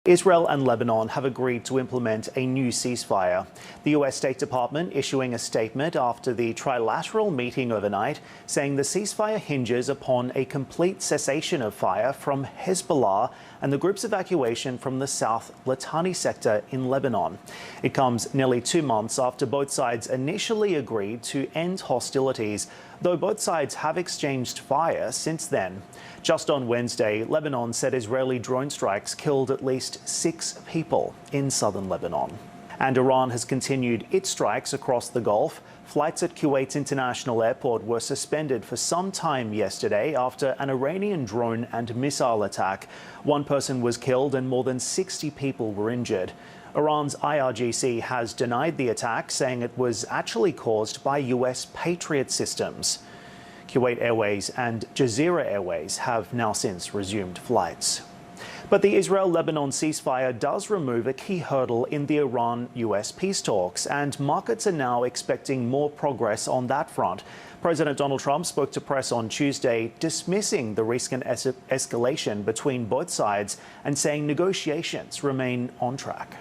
Israel and Lebanon have agreed to implement a new ceasefire. The US State Department issuing a statement after the trilateral meeting overnight, saying the ceasefire hinges upon a complete cessation of fire from Hezbollah and the group's evacuation from the South Litani sector in Lebanon. It comes nearly 2 months after both sides initially agreed to end hostilities, though both sides have exchanged fire since then. Just on Wednesday, Lebanon said Israeli drone strikes killed at least 6 people in southern Lebanon. And Iran has continued its strikes across the Gulf. Flights at Kuwait International Airport were suspended for some time yesterday after an Iranian drone and missile attack. 1 person was killed and more than 60 people were injured. Iran's IRGC has denied the attack, saying it was actually caused by US Patriot systems. Kuwait Airways and Jazeera Airways have now since resumed flights. But the Israel-Lebanon ceasefire does remove a key hurdle in the Iran-US peace talks, and markets are now expecting more progress on that front. President Donald Trump spoke to press on Tuesday, dismissing the recent escalation between both sides and saying negotiations remain on track.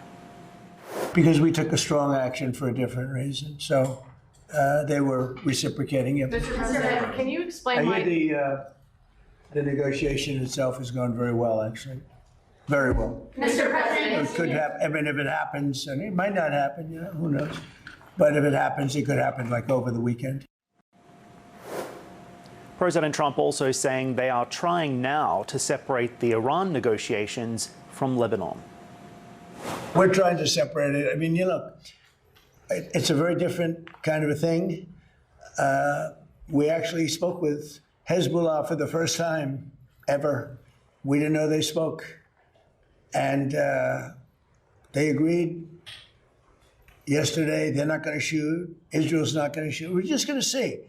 Because we took a strong action for a different reason. So they were reciprocating it. Mr. President, can you explain why the negotiation itself has gone very well, actually. Very well. Mr. President, it could happen. I mean, if it happens, and it might not happen, you know, who knows? But if it happens, it could happen like over the weekend. President Trump also saying they are trying now to separate the Iran negotiations from Lebanon. We're trying to separate it. I mean, you know, it's a very different kind of a thing. We actually spoke with Hezbollah for the first time ever. We didn't know they spoke. And they agreed yesterday they're not going to shoot. Israel's not going to shoot. We're just going to see.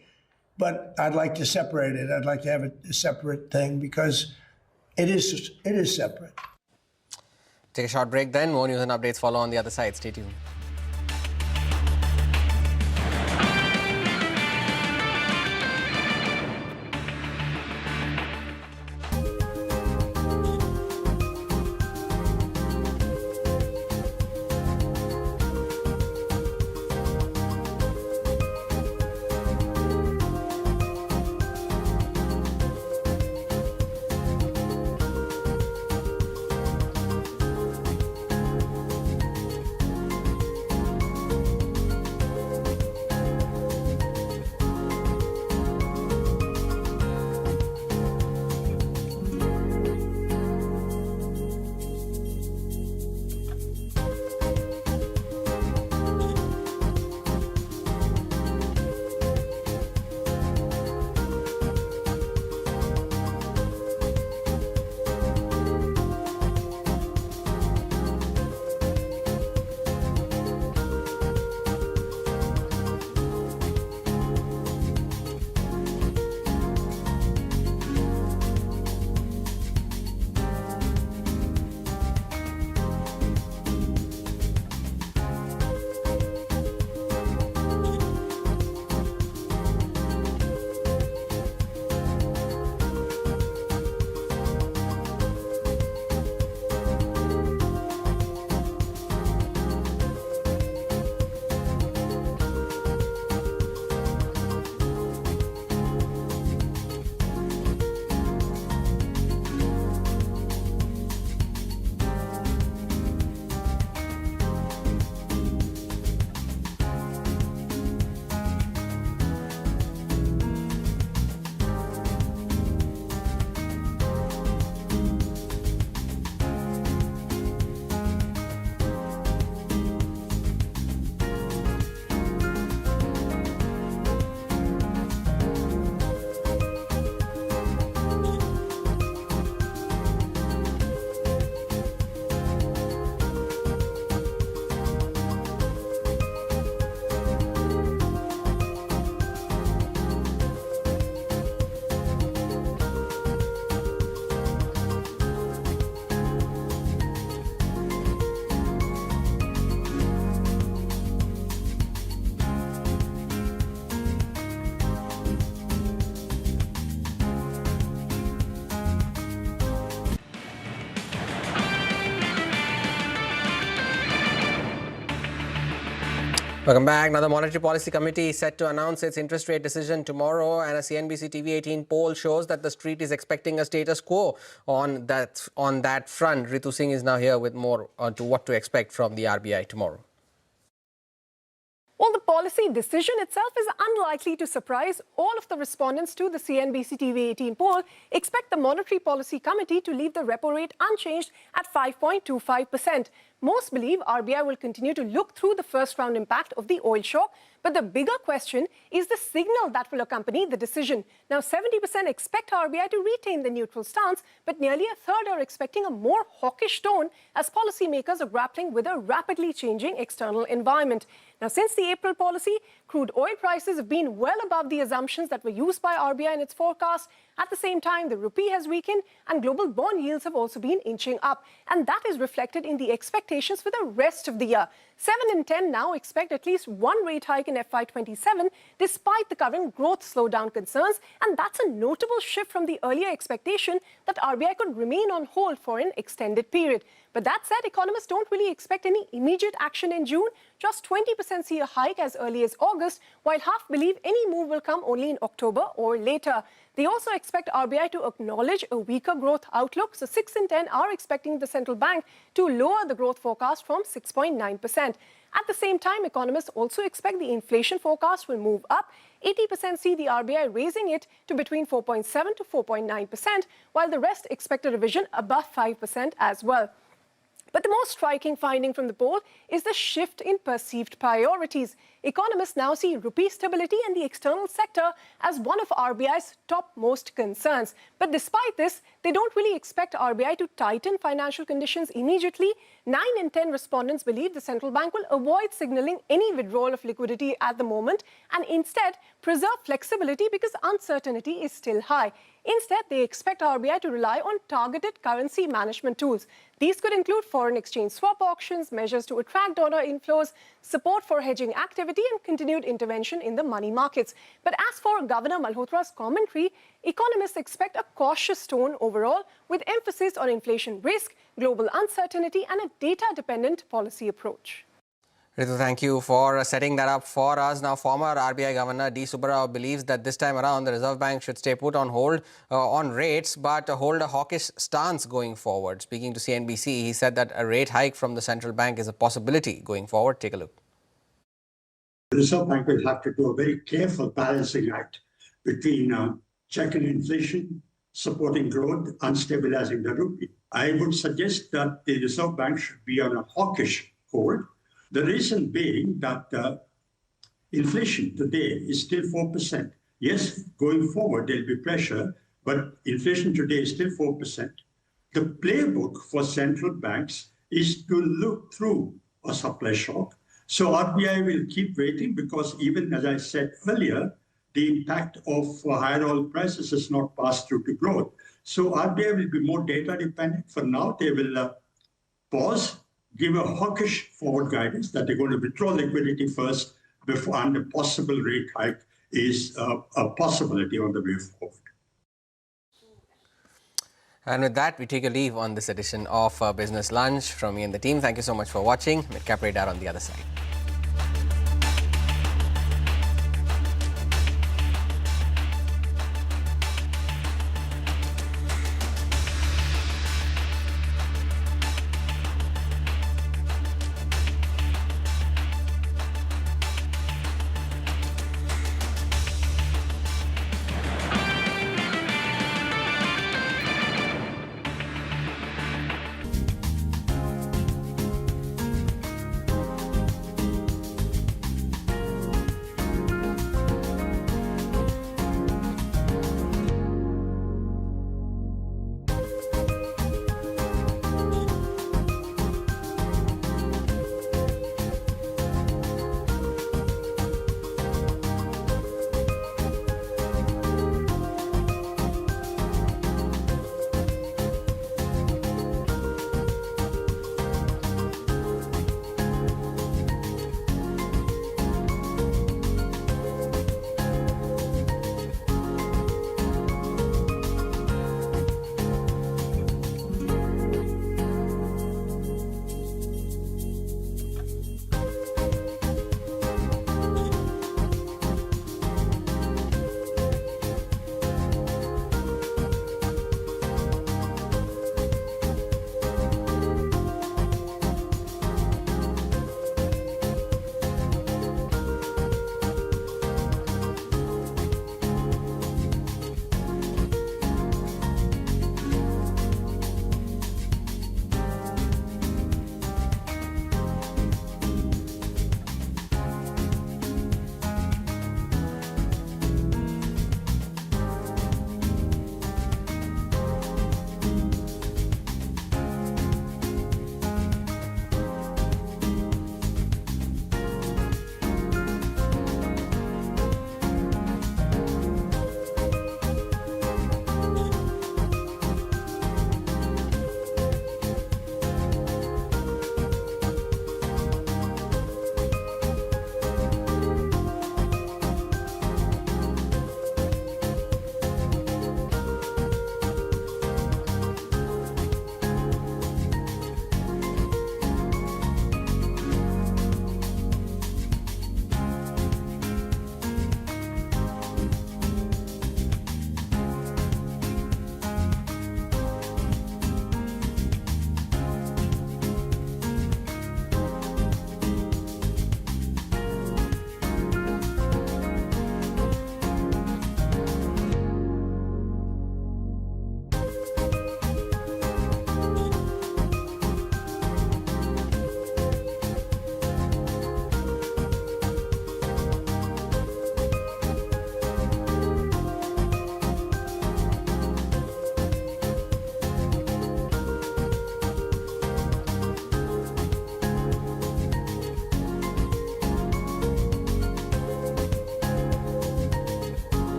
But I'd like to separate it. I'd like to have a separate thing because it is separate. Take a short break then. More news and updates follow on the other side. Stay tuned. Welcome back. Now, the Monetary Policy Committee is set to announce its interest rate decision tomorrow, and a CNBC TV 18 poll shows that the street is expecting a status quo on that front. Ritu Singh is now here with more on to what to expect from the RBI tomorrow. Well, the policy decision itself is unlikely to surprise. All of the respondents to the CNBC TV 18 poll expect the Monetary Policy Committee to leave the repo rate unchanged at 5.25%. Most believe RBI will continue to look through the first-round impact of the oil shock, but the bigger question is the signal that will accompany the decision. Now, 70% expect RBI to retain the neutral stance, but nearly a third are expecting a more hawkish tone as policymakers are grappling with a rapidly changing external environment. Now, since the April policy, crude oil prices have been well above the assumptions that were used by RBI in its forecast. At the same time, the rupee has weakened and global bond yields have also been inching up. And that is reflected in the expectations for the rest of the year. 7 in 10 now expect at least one rate hike in FY27, despite the current growth slowdown concerns. And that's a notable shift from the earlier expectation that RBI could remain on hold for an extended period. But that said, economists don't really expect any immediate action in June. Just 20% see a hike as early as August, while half believe any move will come only in October or later. They also expect RBI to acknowledge a weaker growth outlook. So 6 in 10 are expecting the central bank to lower the growth forecast from 6.9%. At the same time, economists also expect the inflation forecast will move up. 80% see the RBI raising it to between 4.7 to 4.9%, while the rest expect a revision above 5% as well. But the most striking finding from the poll is the shift in perceived priorities. Economists now see rupee stability and the external sector as one of RBI's topmost concerns. But despite this, they don't really expect RBI to tighten financial conditions immediately. 9 in 10 respondents believe the central bank will avoid signaling any withdrawal of liquidity at the moment and instead preserve flexibility because uncertainty is still high. Instead, they expect RBI to rely on targeted currency management tools. These could include foreign exchange swap auctions, measures to attract dollar inflows, support for hedging activity, and continued intervention in the money markets. But as for Governor Malhotra's commentary, economists expect a cautious tone overall, with emphasis on inflation risk, global uncertainty, and a data-dependent policy approach. Ritu, thank you for setting that up for us. Now, former RBI Governor D. Subbarao believes that this time around the Reserve Bank should stay put on hold on rates, but hold a hawkish stance going forward. Speaking to CNBC, he said that a rate hike from the central bank is a possibility going forward. Take a look. The Reserve Bank will have to do a very careful balancing act between checking inflation, supporting growth, and stabilizing the rupee. I would suggest that the Reserve Bank should be on a hawkish hold. The reason being that inflation today is still 4%. Yes, going forward, there'll be pressure, but inflation today is still 4%. The playbook for central banks is to look through a supply shock. So RBI will keep waiting because even as I said earlier, the impact of higher oil prices is not passed through to growth. So RBI will be more data dependent. For now, they will pause, give a hawkish forward guidance that they're going to withdraw liquidity first before, and a possible rate hike is a possibility on the way forward. And with that, we take a leave on this edition of Business Lunch. From me and the team, thank you so much for watching. Midcap Radar on the other side.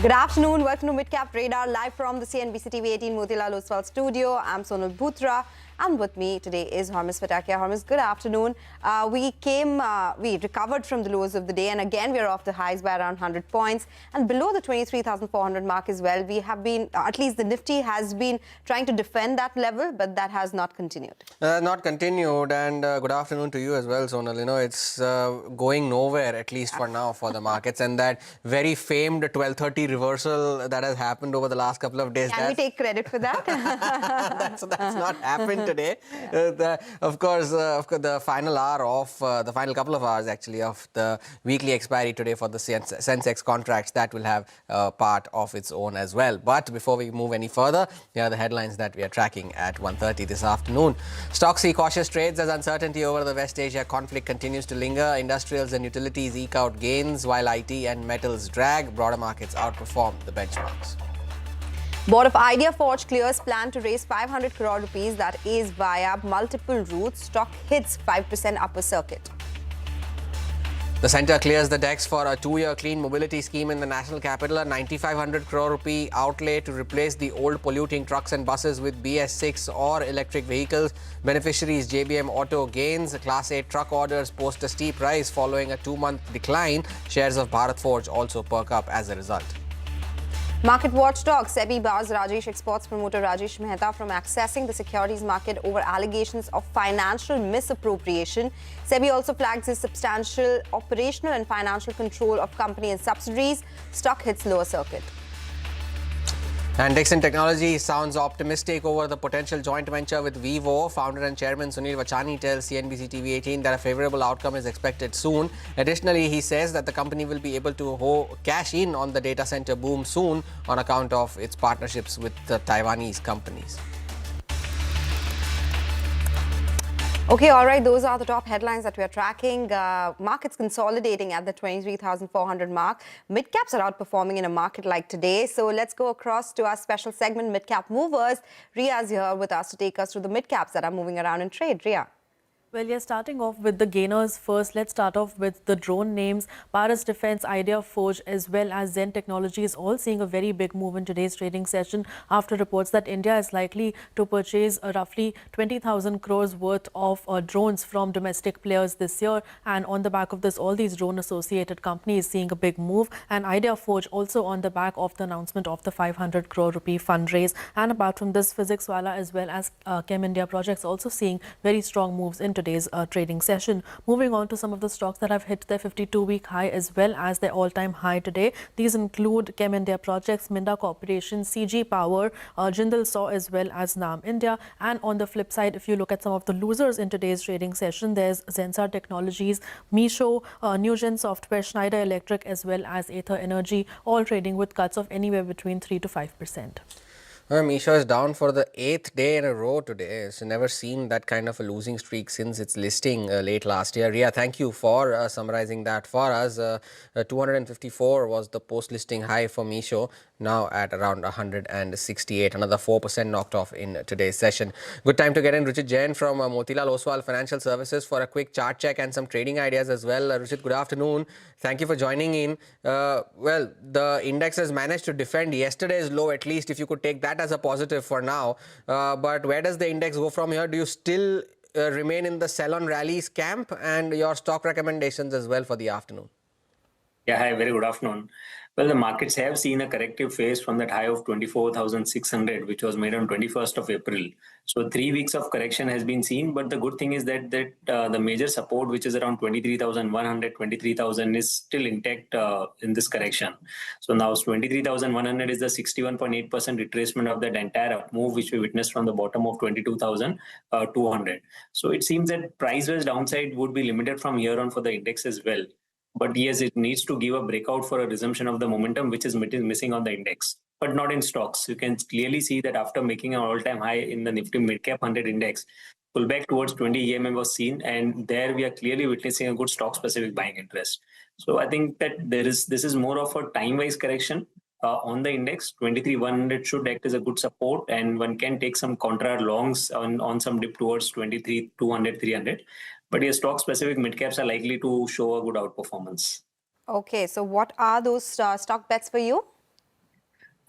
Good afternoon. Welcome to Midcap Radar, live from the CNBC TV 18 Motilal Oswal studio. I'm Sonal Bhutra, and with me today is Hormuz Fatakia. Hormuz, good afternoon. We recovered from the lows of the day, and again we're off the highs by around 100 points and below the 23,400 mark as well. We have been, at least the Nifty has been trying to defend that level, but that has not continued. Not continued, and good afternoon to you as well, Sonal. You know, it's going nowhere, at least for now, for the markets, and that very famed 12:30 reversal that has happened over the last couple of days. Can we take credit for that? that's not happened today. Of course, the final hour of the final couple of hours actually of the weekly expiry today for the Sensex contracts, that will have part of its own as well. But before we move any further, here are the headlines that we are tracking at 1:30 this afternoon. Stocks see cautious trades as uncertainty over the West Asia conflict continues to linger. Industrials and utilities eke out gains while IT and metals drag. Broader markets outperform the benchmarks. Board of Idea Forge clears plan to raise 500 crore rupees, that is via multiple routes. Stock hits 5% upper circuit. The centre clears the decks for a 2-year clean mobility scheme in the national capital. A 9,500 crore rupee outlay to replace the old polluting trucks and buses with BS6 or electric vehicles. Beneficiaries JBM Auto gains. Class 8 truck orders post a steep rise following a 2-month decline. Shares of Bharat Forge also perk up as a result. Market watchdog SEBI bars Rajesh Exports promoter Rajesh Mehta from accessing the securities market over allegations of financial misappropriation. SEBI also flags his substantial operational and financial control of company and subsidiaries. Stock hits lower circuit. And Dixon Technology sounds optimistic over the potential joint venture with Vivo. Founder and chairman Sunil Vachani tells CNBC TV 18 that a favorable outcome is expected soon. Additionally, he says that the company will be able to cash in on the data center boom soon on account of its partnerships with the Taiwanese companies. Okay, all right, those are the top headlines that we are tracking. Markets consolidating at the 23,400 mark. Mid-caps are outperforming in a market like today. So let's go across to our special segment, Mid-Cap Movers. Ria is here with us to take us through the mid-caps that are moving around in trade. Ria. Well, yeah, starting off with the gainers first. Let's start off with the drone names. Paras Defense, Idea Forge, as well as Zen Technologies all seeing a very big move in today's trading session after reports that India is likely to purchase roughly 20,000 crores worth of drones from domestic players this year. And on the back of this, all these drone associated companies seeing a big move. And Idea Forge also on the back of the announcement of the 500 crore rupee fundraise. And apart from this, Physics Wala as well as Chem India projects also seeing very strong moves in today's trading session. Moving on to some of the stocks that have hit their 52-week high as well as their all-time high today. These include Chem India projects, Minda Corporation, CG Power, Jindal Saw as well as Nam India. And on the flip side, if you look at some of the losers in today's trading session, there's Zensar Technologies, Misho, Newgen Software, Schneider Electric as well as Aether Energy, all trading with cuts of anywhere between 3 to 5%. Misho is down for the 8th day in a row today. It's never seen that kind of a losing streak since its listing late last year. Ria, thank you for summarizing that for us. 254 was the post-listing high for Misho, now at around 168. Another 4% knocked off in today's session. Good time to get in Ruchit Jain from Motilal Oswal Financial Services for a quick chart check and some trading ideas as well. Ruchit, good afternoon. Thank you for joining in. Well, the index has managed to defend yesterday's low, at least if you could take that as a positive for now. But where does the index go from here? Do you still remain in the sell on rallies camp, and your stock recommendations as well for the afternoon? Yeah, hi, very good afternoon. Well, the markets have seen a corrective phase from that high of 24,600, which was made on 21st of April. So 3 weeks of correction has been seen, but the good thing is that the major support, which is around 23,100, 23,000, is still intact in this correction. So now 23,100 is the 61.8% retracement of that entire move, which we witnessed from the bottom of 22,200. So it seems that price-wise downside would be limited from here on for the index as well. But yes, it needs to give a breakout for a resumption of the momentum, which is missing on the index, but not in stocks. You can clearly see that after making an all-time high in the Nifty Midcap 100 index, pullback towards 20 EMA was seen, and there we are clearly witnessing a good stock-specific buying interest. So I think that this is more of a time-wise correction on the index. 23,100 should act as a good support, and one can take some contra longs on some dip towards 23,200, 300. But your stock-specific mid-caps are likely to show a good outperformance. Okay, so what are those stock bets for you?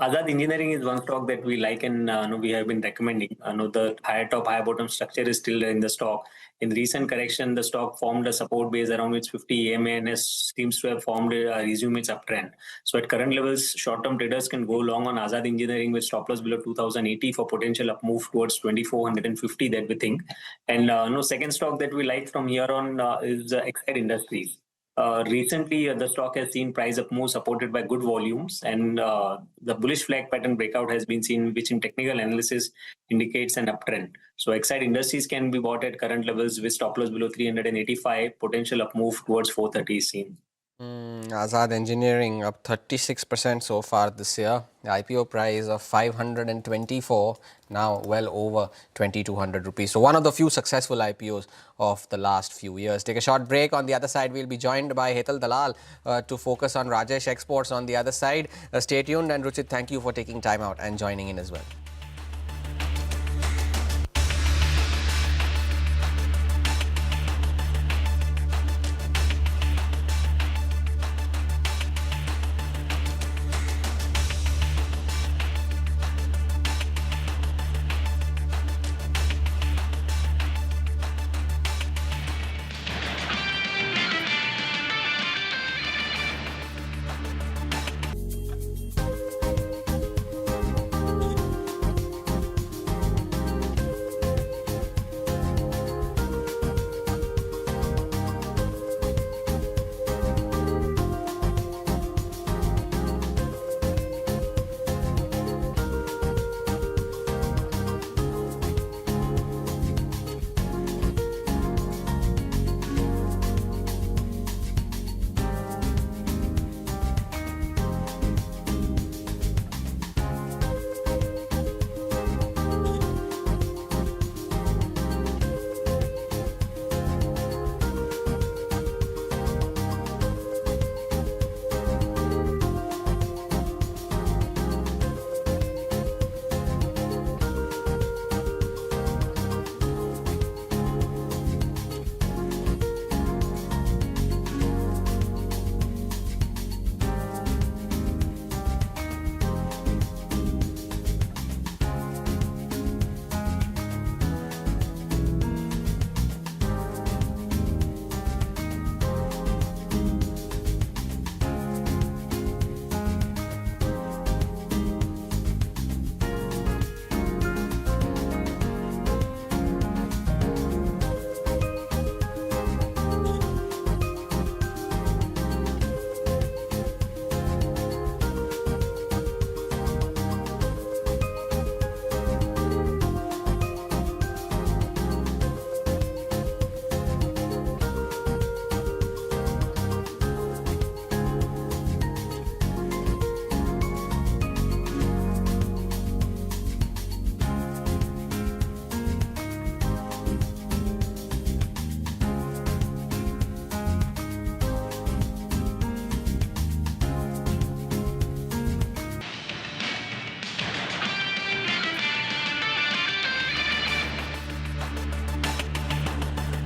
Azad Engineering is one stock that we like and we have been recommending. The higher top, higher bottom structure is still there in the stock. In recent correction, the stock formed a support base around its 50 EMA and seems to have resumed its uptrend. So at current levels, short-term traders can go long on Azad Engineering with stop loss below 2080 for potential up move towards 2450 that we think. And second stock that we like from here on is Exide Industries. Recently, the stock has seen price up move supported by good volumes, and the bullish flag pattern breakout has been seen, which in technical analysis indicates an uptrend. So Exide Industries can be bought at current levels with stop loss below 385, potential up move towards 430 is seen. Azad Engineering up 36% so far this year. The IPO price of 524, now well over 2,200 rupees. So one of the few successful IPOs of the last few years. Take a short break. On the other side, we'll be joined by Hetal Dalal to focus on Rajesh Exports on the other side. Stay tuned, and Ruchit, thank you for taking time out and joining in as well.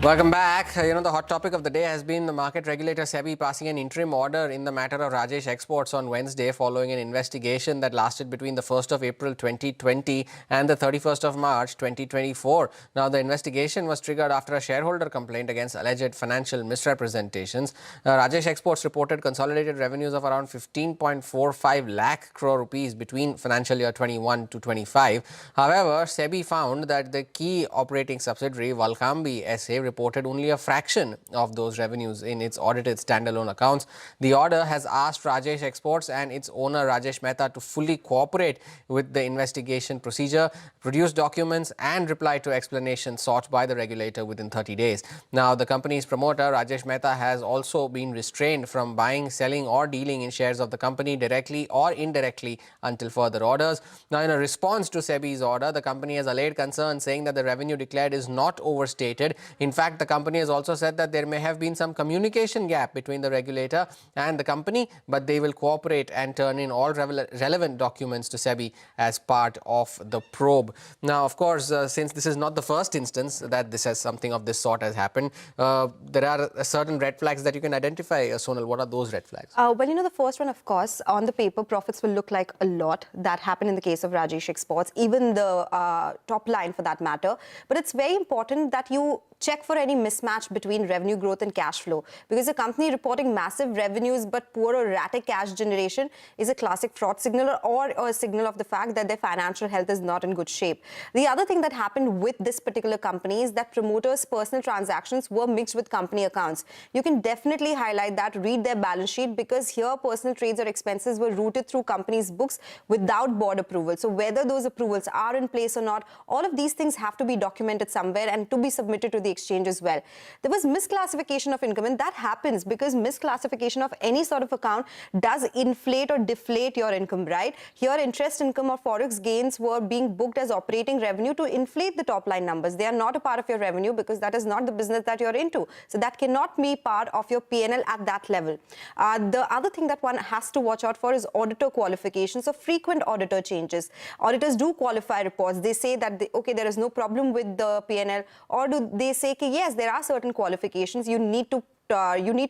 Welcome back. The hot topic of the day has been the market regulator SEBI passing an interim order in the matter of Rajesh Exports on Wednesday following an investigation that lasted between the 1st of April 2020 and the 31st of March 2024. Now, the investigation was triggered after a shareholder complaint against alleged financial misrepresentations. Rajesh Exports reported consolidated revenues of around 15.45 lakh crore rupees between financial year 21 to 25. However, SEBI found that the key operating subsidiary, Valkambi SA, reported only a fraction of those revenues in its audited standalone accounts. The order has asked Rajesh Exports and its owner Rajesh Mehta to fully cooperate with the investigation procedure, produce documents and reply to explanations sought by the regulator within 30 days. Now, the company's promoter Rajesh Mehta has also been restrained from buying, selling or dealing in shares of the company directly or indirectly until further orders. Now, in a response to SEBI's order, the company has allayed concern saying that the revenue declared is not overstated. In fact, the company has also said that there may have been some communication gap between the regulator and the company, but they will cooperate and turn in all relevant documents to SEBI as part of the probe. Now, of course, since this is not the first instance that something of this sort has happened, there are certain red flags that you can identify. Sonal, what are those red flags? Well, the first one, of course, on the paper, profits will look like a lot. That happened in the case of Rajesh Exports, even the top line for that matter. But it's very important that you check for any mismatch between revenue growth and cash flow, because a company reporting massive revenues but poor or erratic cash generation is a classic fraud signal or a signal of the fact that their financial health is not in good shape. The other thing that happened with this particular company is that promoters' personal transactions were mixed with company accounts. You can definitely highlight that, read their balance sheet, because here personal trades or expenses were routed through companies' books without board approval. So whether those approvals are in place or not, all of these things have to be documented somewhere and to be submitted to the exchange as well. There was misclassification of income, and that happens because misclassification of any sort of account does inflate or deflate your income, right? Here, interest income or forex gains were being booked as operating revenue to inflate the top line numbers. They are not a part of your revenue because that is not the business that you're into. So that cannot be part of your P&L at that level. The other thing that one has to watch out for is auditor qualifications. So frequent auditor changes. Auditors do qualify reports. They say that, okay, there is no problem with the P&L, or do they say, okay, yes, there are certain qualifications, you need to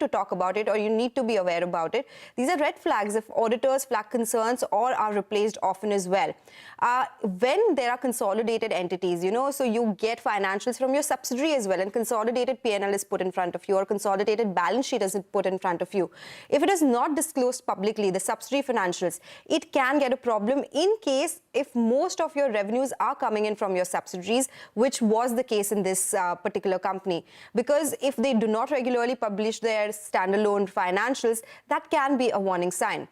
talk about it, or you need to be aware about it. These are red flags if auditors flag concerns or are replaced often as well. When there are consolidated entities, so you get financials from your subsidiary as well, and consolidated P&L is put in front of you, or consolidated balance sheet is put in front of you. If it is not disclosed publicly, the subsidiary financials, it can get a problem in case if most of your revenues are coming in from your subsidiaries, which was the case in this particular company. Because if they do not regularly publish their standalone financials, that can be a warning sign.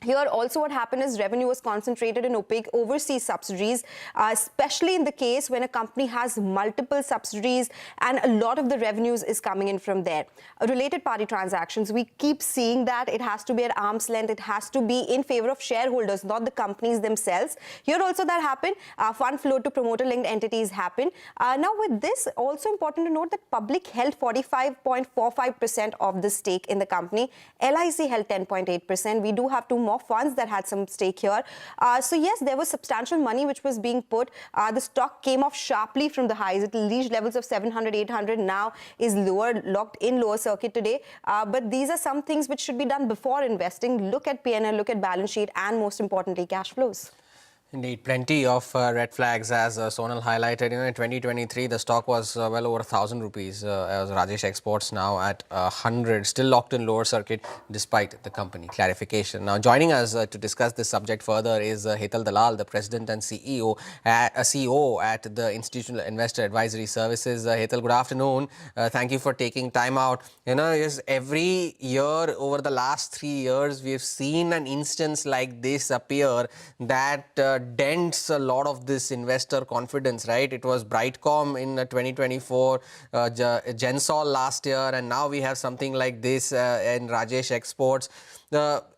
Here also what happened is revenue was concentrated in opaque overseas subsidiaries, especially in the case when a company has multiple subsidiaries and a lot of the revenues is coming in from there. Related party transactions, we keep seeing that it has to be at arm's length, it has to be in favor of shareholders, not the companies themselves. Here also that happened. Fund flow to promoter-linked entities happened. Now with this, also important to note that public held 45.45% of the stake in the company. LIC held 10.8%. We do have two more funds that had some stake here. So yes, there was substantial money which was being put. The stock came off sharply from the highs. It reached levels of 700, 800. Now is lower, locked in lower circuit today. But these are some things which should be done before investing. Look at P&L, look at balance sheet, and most importantly, cash flows. Indeed, plenty of red flags, as Sonal highlighted. In 2023, the stock was well over 1,000 rupees. As Rajesh Exports now at 100, still locked in lower circuit despite the company clarification. Now, joining us to discuss this subject further is Hetal Dalal, the President and CEO at the Institutional Investor Advisory Services. Hetal, good afternoon. Thank you for taking time out. Yes, every year over the last 3 years, we have seen an instance like this appear that dents a lot of this investor confidence, right? It was Brightcom in 2024, Gensol last year, and now we have something like this in Rajesh Exports.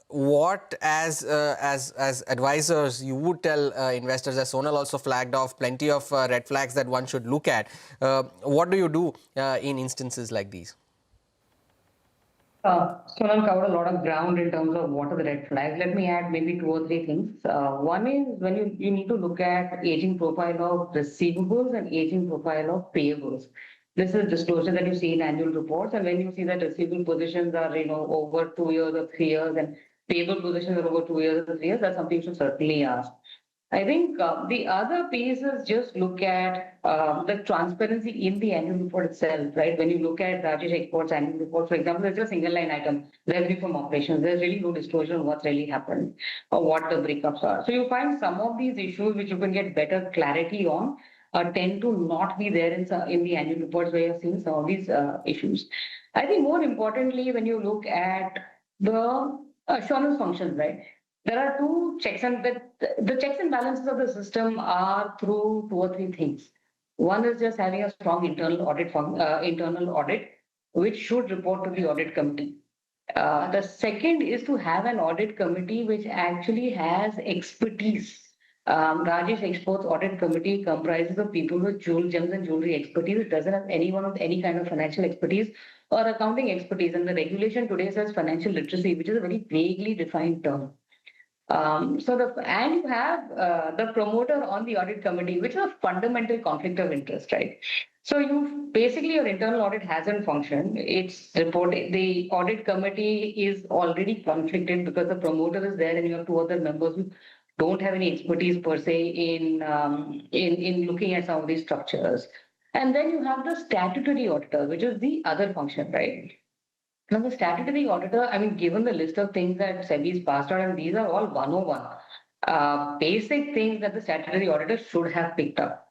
What as advisors you would tell investors, as Sonal also flagged off plenty of red flags that one should look at. What do you do in instances like these? Sonal covered a lot of ground in terms of what are the red flags. Let me add maybe 2 or 3 things. One is when you need to look at aging profile of receivables and aging profile of payables. This is disclosure that you see in annual reports, and when you see that receivable positions are over 2 years or 3 years, and payable positions are over 2 years or 3 years, that's something you should certainly ask. I think the other piece is just look at the transparency in the annual report itself, right? When you look at Rajesh Exports annual report, for example, there's a single line item, revenue from operations. There's really no disclosure on what's really happened or what the breakups are. So you find some of these issues which you can get better clarity on tend to not be there in the annual reports where you're seeing some of these issues. I think more importantly, when you look at the assurance functions, right? There are 2 checks, and the checks and balances of the system are through 2 or 3 things. One is just having a strong internal audit, which should report to the audit committee. The second is to have an audit committee which actually has expertise Rajesh Exports Audit Committee comprises of people with jewel gems and jewelry expertise. It doesn't have anyone with any kind of financial expertise or accounting expertise. And the regulation today says financial literacy, which is a very vaguely defined term. And you have the promoter on the audit committee, which is a fundamental conflict of interest, right? So your internal audit hasn't functioned. It's reported the audit committee is already conflicted because the promoter is there and you have two other members who don't have any expertise per se in looking at some of these structures. And then you have the statutory auditor, which is the other function, right? Now, the statutory auditor, I mean, given the list of things that SEBI has passed out, and these are all 101 basic things that the statutory auditor should have picked up.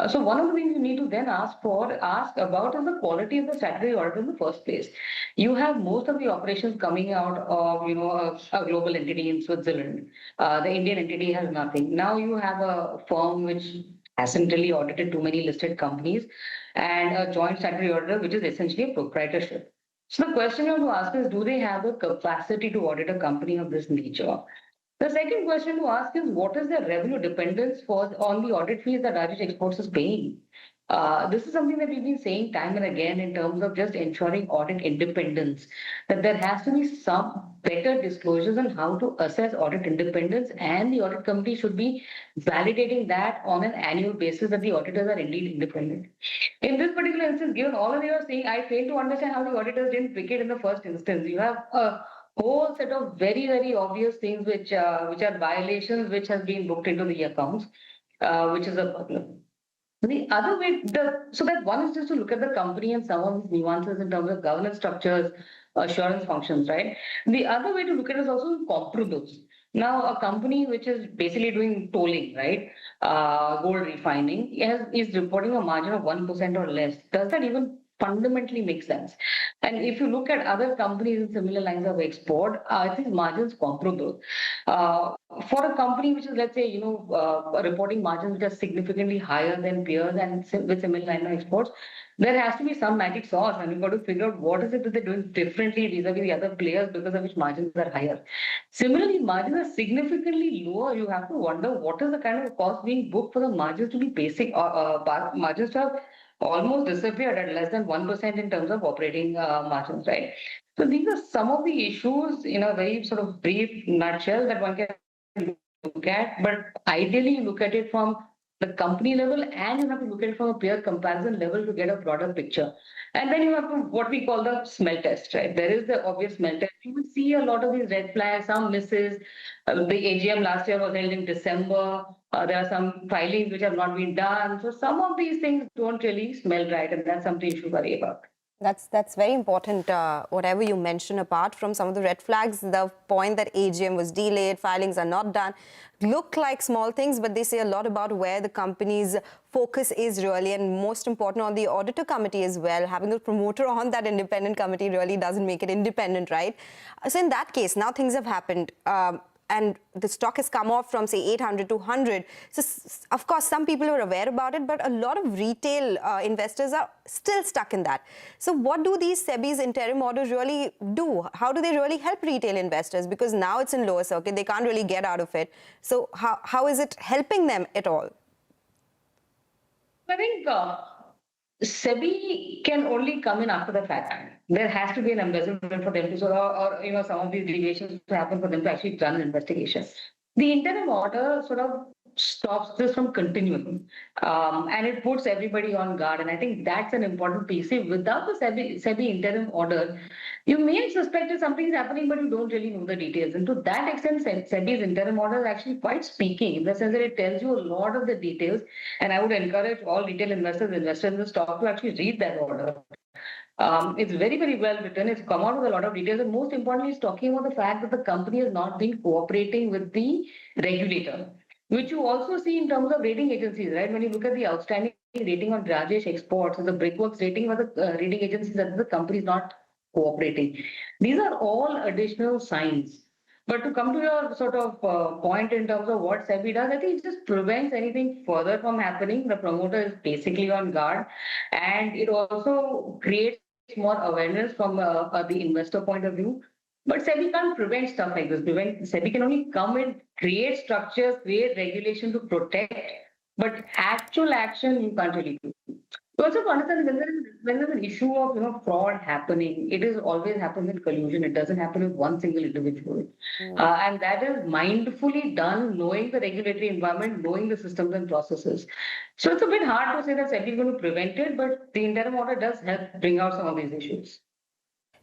So one of the things you need to then ask about is the quality of the statutory auditor in the first place. You have most of the operations coming out of, a global entity in Switzerland. The Indian entity has nothing. Now you have a firm which hasn't really audited too many listed companies and a joint statutory auditor, which is essentially a proprietorship. So the question you have to ask is, do they have the capacity to audit a company of this nature? The second question to ask is, what is their revenue dependence on the audit fees that Rajesh Exports is paying? This is something that we've been saying time and again in terms of just ensuring audit independence, that there has to be some better disclosures on how to assess audit independence, and the audit committee should be validating that on an annual basis that the auditors are indeed independent. In this particular instance, given all of you are saying, I fail to understand how the auditors didn't pick it in the first instance. You have a whole set of very, very obvious things which are violations which has been booked into the accounts, which is a problem. The other way, so that one is just to look at the company and some of these nuances in terms of governance structures, assurance functions, right? The other way to look at it is also comparables. Now, a company which is basically doing tolling, right, gold refining, is reporting a margin of 1% or less. Does that even fundamentally make sense? And if you look at other companies in similar lines of export, I think margins comparable. For a company which is, let's say, reporting margins which are significantly higher than peers and with similar line of exports, there has to be some magic sauce, and you've got to figure out what is it that they're doing differently vis-a-vis the other players because of which margins are higher. Similarly, margins are significantly lower. You have to wonder what is the kind of cost being booked for the margins to be basic, margins to have almost disappeared at less than 1% in terms of operating margins, right? So these are some of the issues in a very sort of brief nutshell that one can look at, but ideally you look at it from the company level and you have to look at it from a peer comparison level to get a broader picture. And then you have to what we call the smell test, right? There is the obvious smell test. You will see a lot of these red flags, some misses. The AGM last year was held in December. There are some filings which have not been done. So some of these things don't really smell right, and that's something you should worry about. That's very important, whatever you mention, apart from some of the red flags, the point that AGM was delayed, filings are not done, look like small things, but they say a lot about where the company's focus is really, and most important on the auditor committee as well. Having the promoter on that independent committee really doesn't make it independent, right? So in that case, now things have happened. And the stock has come off from, say, 800 to 100. So, of course, some people are aware about it, but a lot of retail investors are still stuck in that. So what do these SEBI's interim orders really do? How do they really help retail investors? Because now it's in lower circuit, they can't really get out of it. So how is it helping them at all? I think SEBI can only come in after the fact. There has to be an embezzlement for them to, or some of these deviations to happen for them to actually run an investigation. The interim order sort of stops this from continuing, and it puts everybody on guard. And I think that's an important piece. See, without the SEBI interim order, you may suspect that something is happening, but you don't really know the details. And to that extent, SEBI's interim order is actually quite speaking, in the sense that it tells you a lot of the details. And I would encourage all retail investors in the stock to actually read that order. It's very, very well written. It's come out with a lot of details. And most importantly, it's talking about the fact that the company has not been cooperating with the regulator, which you also see in terms of rating agencies, right? When you look at the outstanding rating on Rajesh Exports, the Brickworks rating of the rating agencies, that the company is not cooperating. These are all additional signs. But to come to your sort of point in terms of what SEBI does, I think it just prevents anything further from happening. The promoter is basically on guard, and it also creates more awareness from the investor point of view. But SEBI can't prevent stuff like this. SEBI can only come and create structures, create regulation to protect, but actual action you can't really do. You also have to understand when there's an issue of fraud happening, it is always happens in collusion. It doesn't happen with one single individual, and that is mindfully done, knowing the regulatory environment, knowing the systems and processes. So it's a bit hard to say that SEBI is going to prevent it, but the interim order does help bring out some of these issues.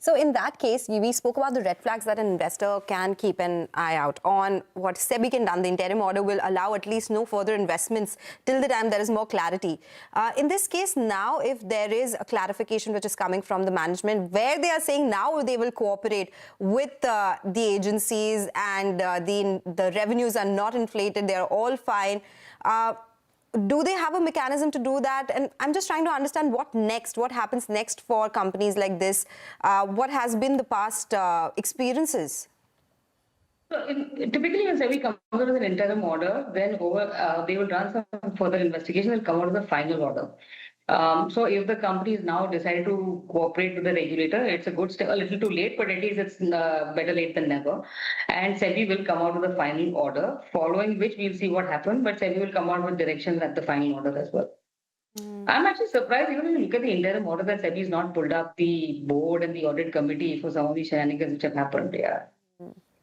So in that case, we spoke about the red flags that an investor can keep an eye out on. What SEBI can do, the interim order will allow at least no further investments till the time there is more clarity. In this case now, if there is a clarification which is coming from the management, where they are saying now they will cooperate with the agencies and the revenues are not inflated, they are all fine. Do they have a mechanism to do that? And I'm just trying to understand what next, what happens next for companies like this? What has been the past experiences? So typically when SEBI comes out with an interim order, then they will run some further investigation and come out with a final order. So if the companies now decide to cooperate with the regulator, it's a good step, a little too late, but at least it's better late than never. And SEBI will come out with a final order, following which we'll see what happens, but SEBI will come out with directions at the final order as well. I'm actually surprised, even when you look at the interim order, that SEBI has not pulled up the board and the audit committee for some of these shenanigans which have happened. Yeah.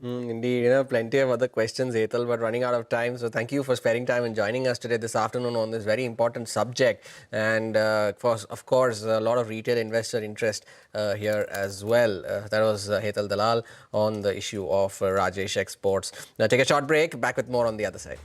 Indeed, plenty of other questions, Hetal, but running out of time. So thank you for sparing time and joining us today this afternoon on this very important subject. And of course, a lot of retail investor interest here as well. That was Hetal Dalal on the issue of Rajesh Exports. Now take a short break. Back with more on the other side.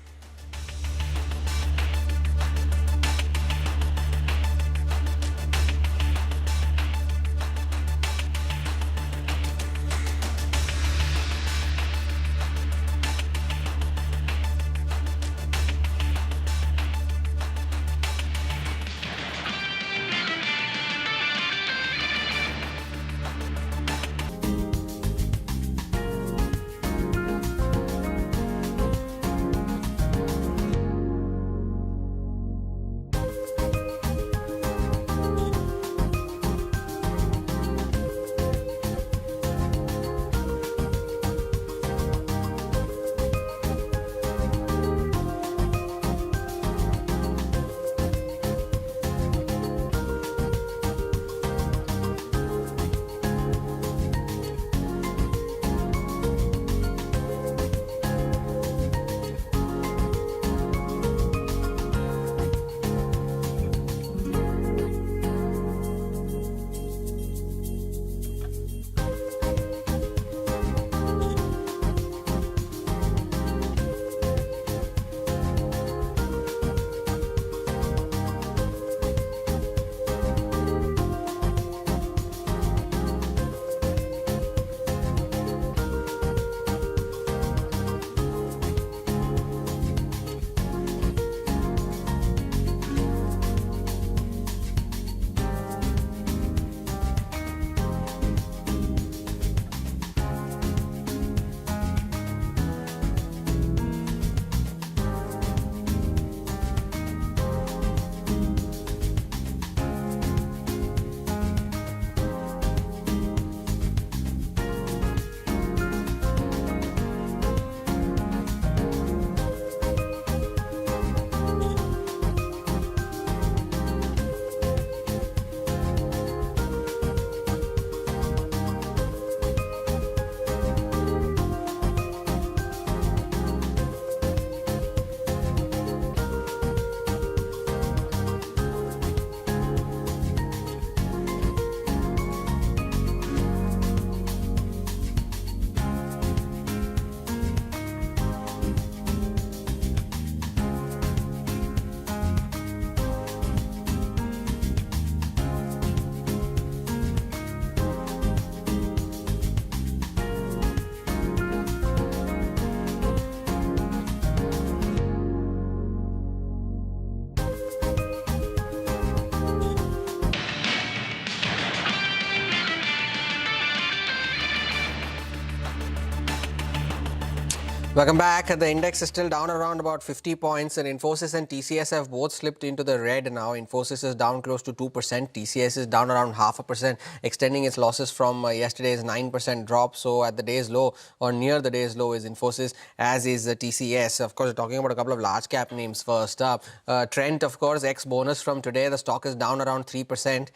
Welcome back. The index is still down around about 50 points, and Infosys and TCS have both slipped into the red now. Infosys is down close to 2%. TCS is down around 0.5%, extending its losses from yesterday's 9% drop. So at the day's low or near the day's low is Infosys, as is TCS. Of course, we're talking about a couple of large cap names first up. Trent, of course, ex-bonus from today. The stock is down around 3%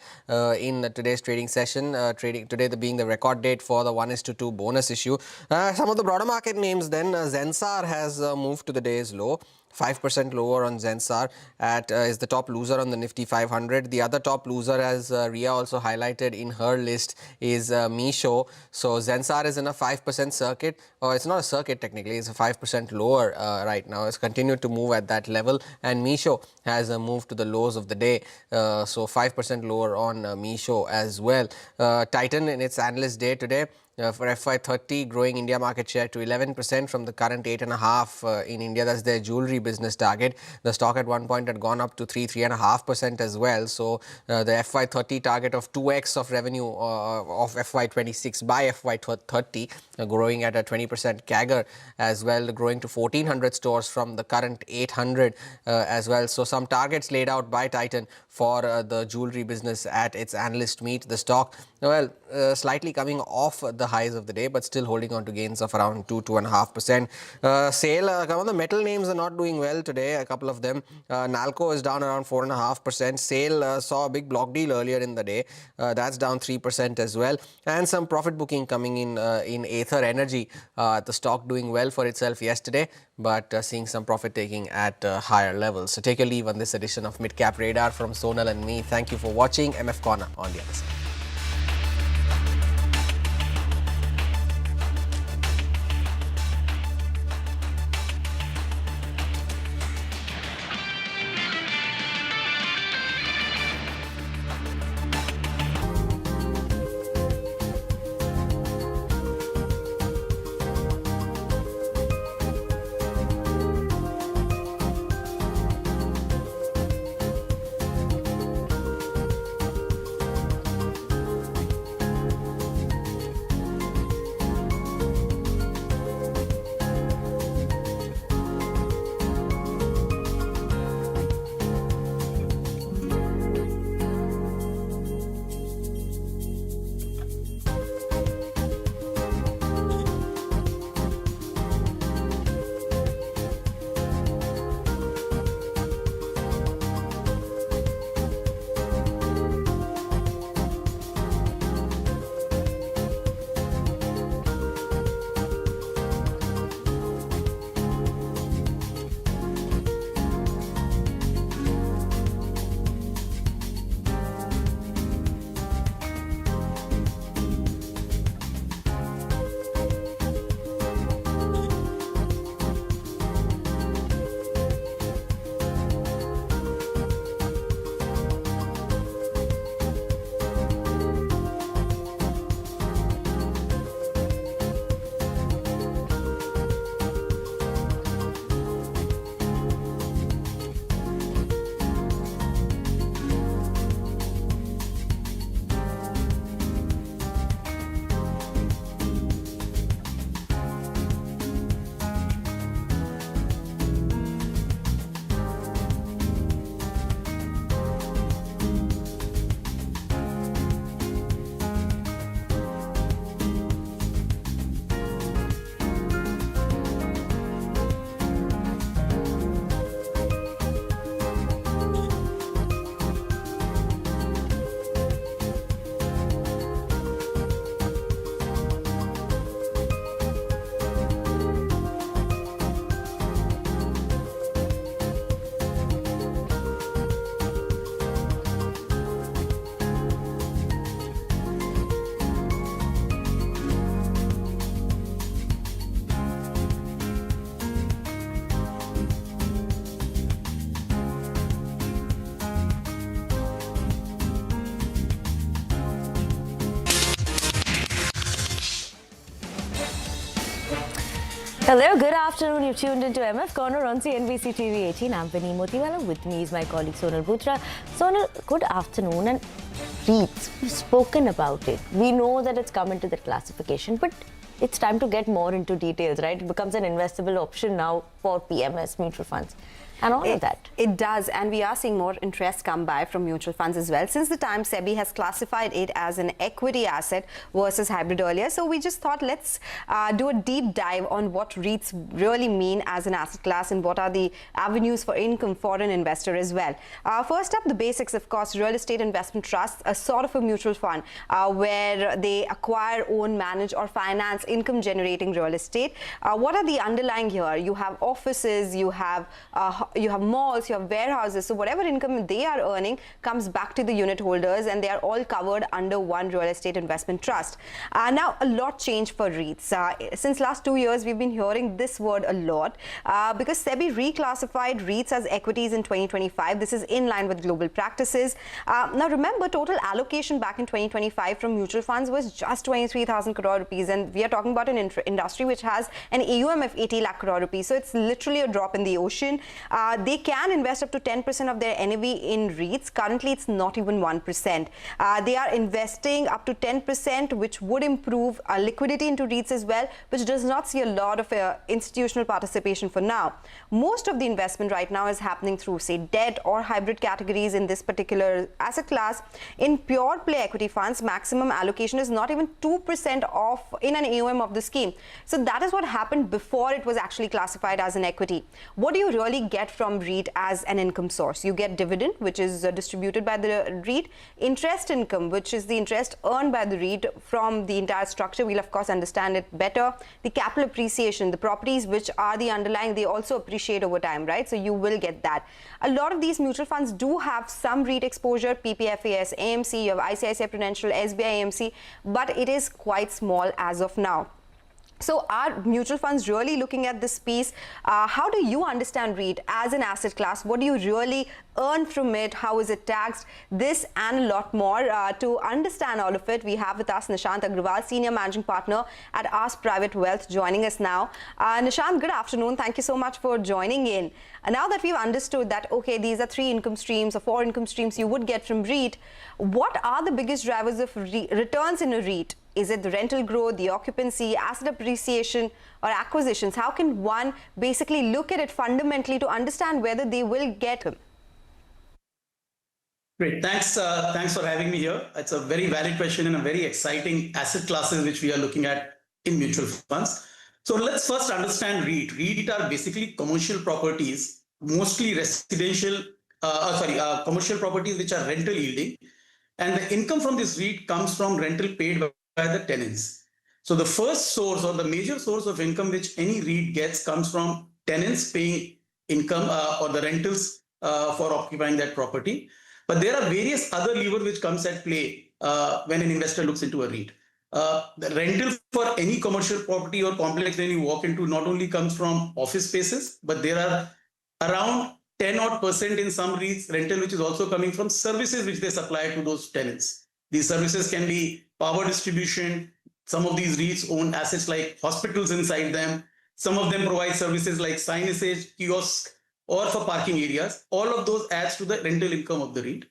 in today's trading session. Trading today being the record date for the 1:2 bonus issue. Some of the broader market names then. Zensar has moved to the day's low. 5% lower on Zensar is the top loser on the Nifty 500. The other top loser, as Ria also highlighted in her list, is Meesho. So Zensar is in a 5% circuit. Oh, it's not a circuit technically, it's a 5% lower right now. It's continued to move at that level, and Meesho has moved to the lows of the day. So 5% lower on Meesho as well. Titan in its analyst day today, for FY30, growing India market share to 11% from the current 8.5% in India. That's their jewelry business target. The stock at one point had gone up to 3.5% as well. So the FY30 target of 2x of revenue of FY26 by FY30, growing at a 20% CAGR as well, growing to 1,400 stores from the current 800 as well. So some targets laid out by Titan for the jewelry business at its analyst meet. The stock, well, slightly coming off the highs of the day, but still holding on to gains of around 2.5%. SAIL, some of the metal names are not doing well today, a couple of them. Nalco is down around 4.5%. SAIL saw a big block deal earlier in the day. That's down 3% as well. And some profit booking coming in Aether Energy. The stock doing well for itself yesterday, but seeing some profit taking at higher levels. So take a leave on this edition of Mid Cap Radar from Sonal and me. Thank you for watching. MF Corner on the other side. Hello, good afternoon. You've tuned into MF Corner on CNBC TV 18. I'm Vinny Motiwala. With me is my colleague Sonal Bhutra. Sonal, good afternoon. And REITs, we've spoken about it. We know that it's come into the classification, but it's time to get more into details, right? It becomes an investable option now for PMS mutual funds. And all of that. It does, and we are seeing more interest come by from mutual funds as well since the time SEBI has classified it as an equity asset versus hybrid earlier. So we just thought let's do a deep dive on what REITs really mean as an asset class and what are the avenues for income for an investor as well. First up, the basics, of course, real estate investment trusts, a sort of a mutual fund where they acquire, own, manage or finance income generating real estate. What are the underlying here? You have offices, you have malls, you have warehouses. So whatever income they are earning comes back to the unit holders, and they are all covered under one real estate investment trust. Now, a lot changed for REITs. Since last 2 years, we've been hearing this word a lot because SEBI reclassified REITs as equities in 2025. This is in line with global practices. Now, remember, total allocation back in 2025 from mutual funds was just 23,000 crore rupees, and we are talking about an industry which has an AUM of 80 lakh crore rupees. So it's literally a drop in the ocean. They can invest up to 10% of their NAV in REITs. Currently, it's not even 1%. They are investing up to 10%, which would improve liquidity into REITs as well, which does not see a lot of institutional participation for now. Most of the investment right now is happening through, say, debt or hybrid categories in this particular asset class. In pure play equity funds, maximum allocation is not even 2% of in an AUM of the scheme. So that is what happened before it was actually classified as an equity. What do you really get from REIT as an income source? You get dividend, which is distributed by the REIT, interest income, which is the interest earned by the REIT from the entire structure. We'll of course understand it better. The capital appreciation, the properties which are the underlying, they also appreciate over time, right? So you will get that. A lot of these mutual funds do have some REIT exposure, PPFAS, AMC, you have ICICI Prudential, SBI AMC, but it is quite small as of now. So are mutual funds really looking at this piece? How do you understand REIT as an asset class? What do you really earn from it? How is it taxed? This and a lot more. To understand all of it, we have with us Nishant Agrawal, Senior Managing Partner at Ask Private Wealth, joining us now. Nishant, good afternoon. Thank you so much for joining in. Now that we've understood that, okay, these are 3 income streams or 4 income streams you would get from REIT, what are the biggest drivers of returns in a REIT? Is it the rental growth, the occupancy, asset appreciation, or acquisitions? How can one basically look at it fundamentally to understand whether they will get them? Great. Thanks for having me here. It's a very valid question and a very exciting asset classes which we are looking at in mutual funds. So let's first understand REIT. REIT are basically commercial properties, mostly residential, commercial properties which are rental yielding. And the income from this REIT comes from rental paid by the tenants. So the first source or the major source of income which any REIT gets comes from tenants paying income or the rentals for occupying that property. But there are various other levers which comes at play when an investor looks into a REIT. The rental for any commercial property or complex when you walk into not only comes from office spaces, but there are around 10% in some REITs rental which is also coming from services which they supply to those tenants. These services can be power distribution. Some of these REITs own assets like hospitals inside them. Some of them provide services like signage, kiosks, or for parking areas. All of those adds to the rental income of the REIT.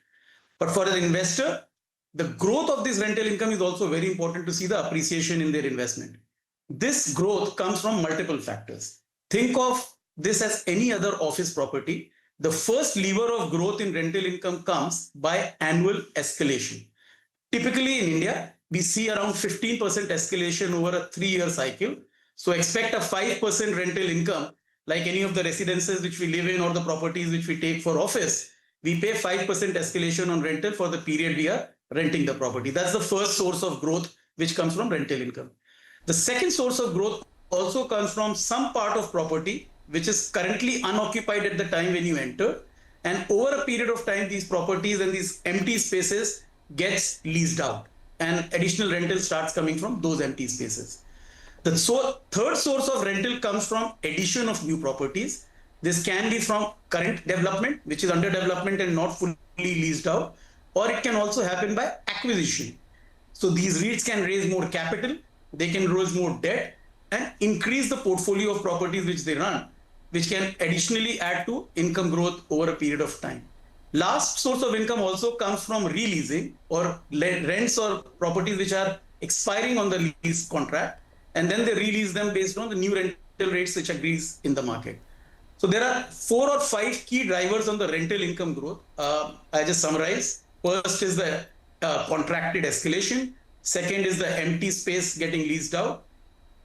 But for an investor, the growth of this rental income is also very important to see the appreciation in their investment. This growth comes from multiple factors. Think of this as any other office property. The first lever of growth in rental income comes by annual escalation. Typically in India, we see around 15% escalation over a 3-year cycle. So expect a 5% rental income, like any of the residences which we live in or the properties which we take for office. We pay 5% escalation on rental for the period we are renting the property. That's the first source of growth which comes from rental income. The second source of growth also comes from some part of property which is currently unoccupied at the time when you enter. And over a period of time, these properties and these empty spaces gets leased out and additional rental starts coming from those empty spaces. The third source of rental comes from addition of new properties. This can be from current development, which is under development and not fully leased out, or it can also happen by acquisition. So these REITs can raise more capital, they can raise more debt and increase the portfolio of properties which they run, which can additionally add to income growth over a period of time. Last source of income also comes from releasing or rents or properties which are expiring on the lease contract. and then they release them based on the new rental rates which agrees in the market. So there are 4 or 5 key drivers on the rental income growth. I just summarize. First is the contracted escalation. Second is the empty space getting leased out.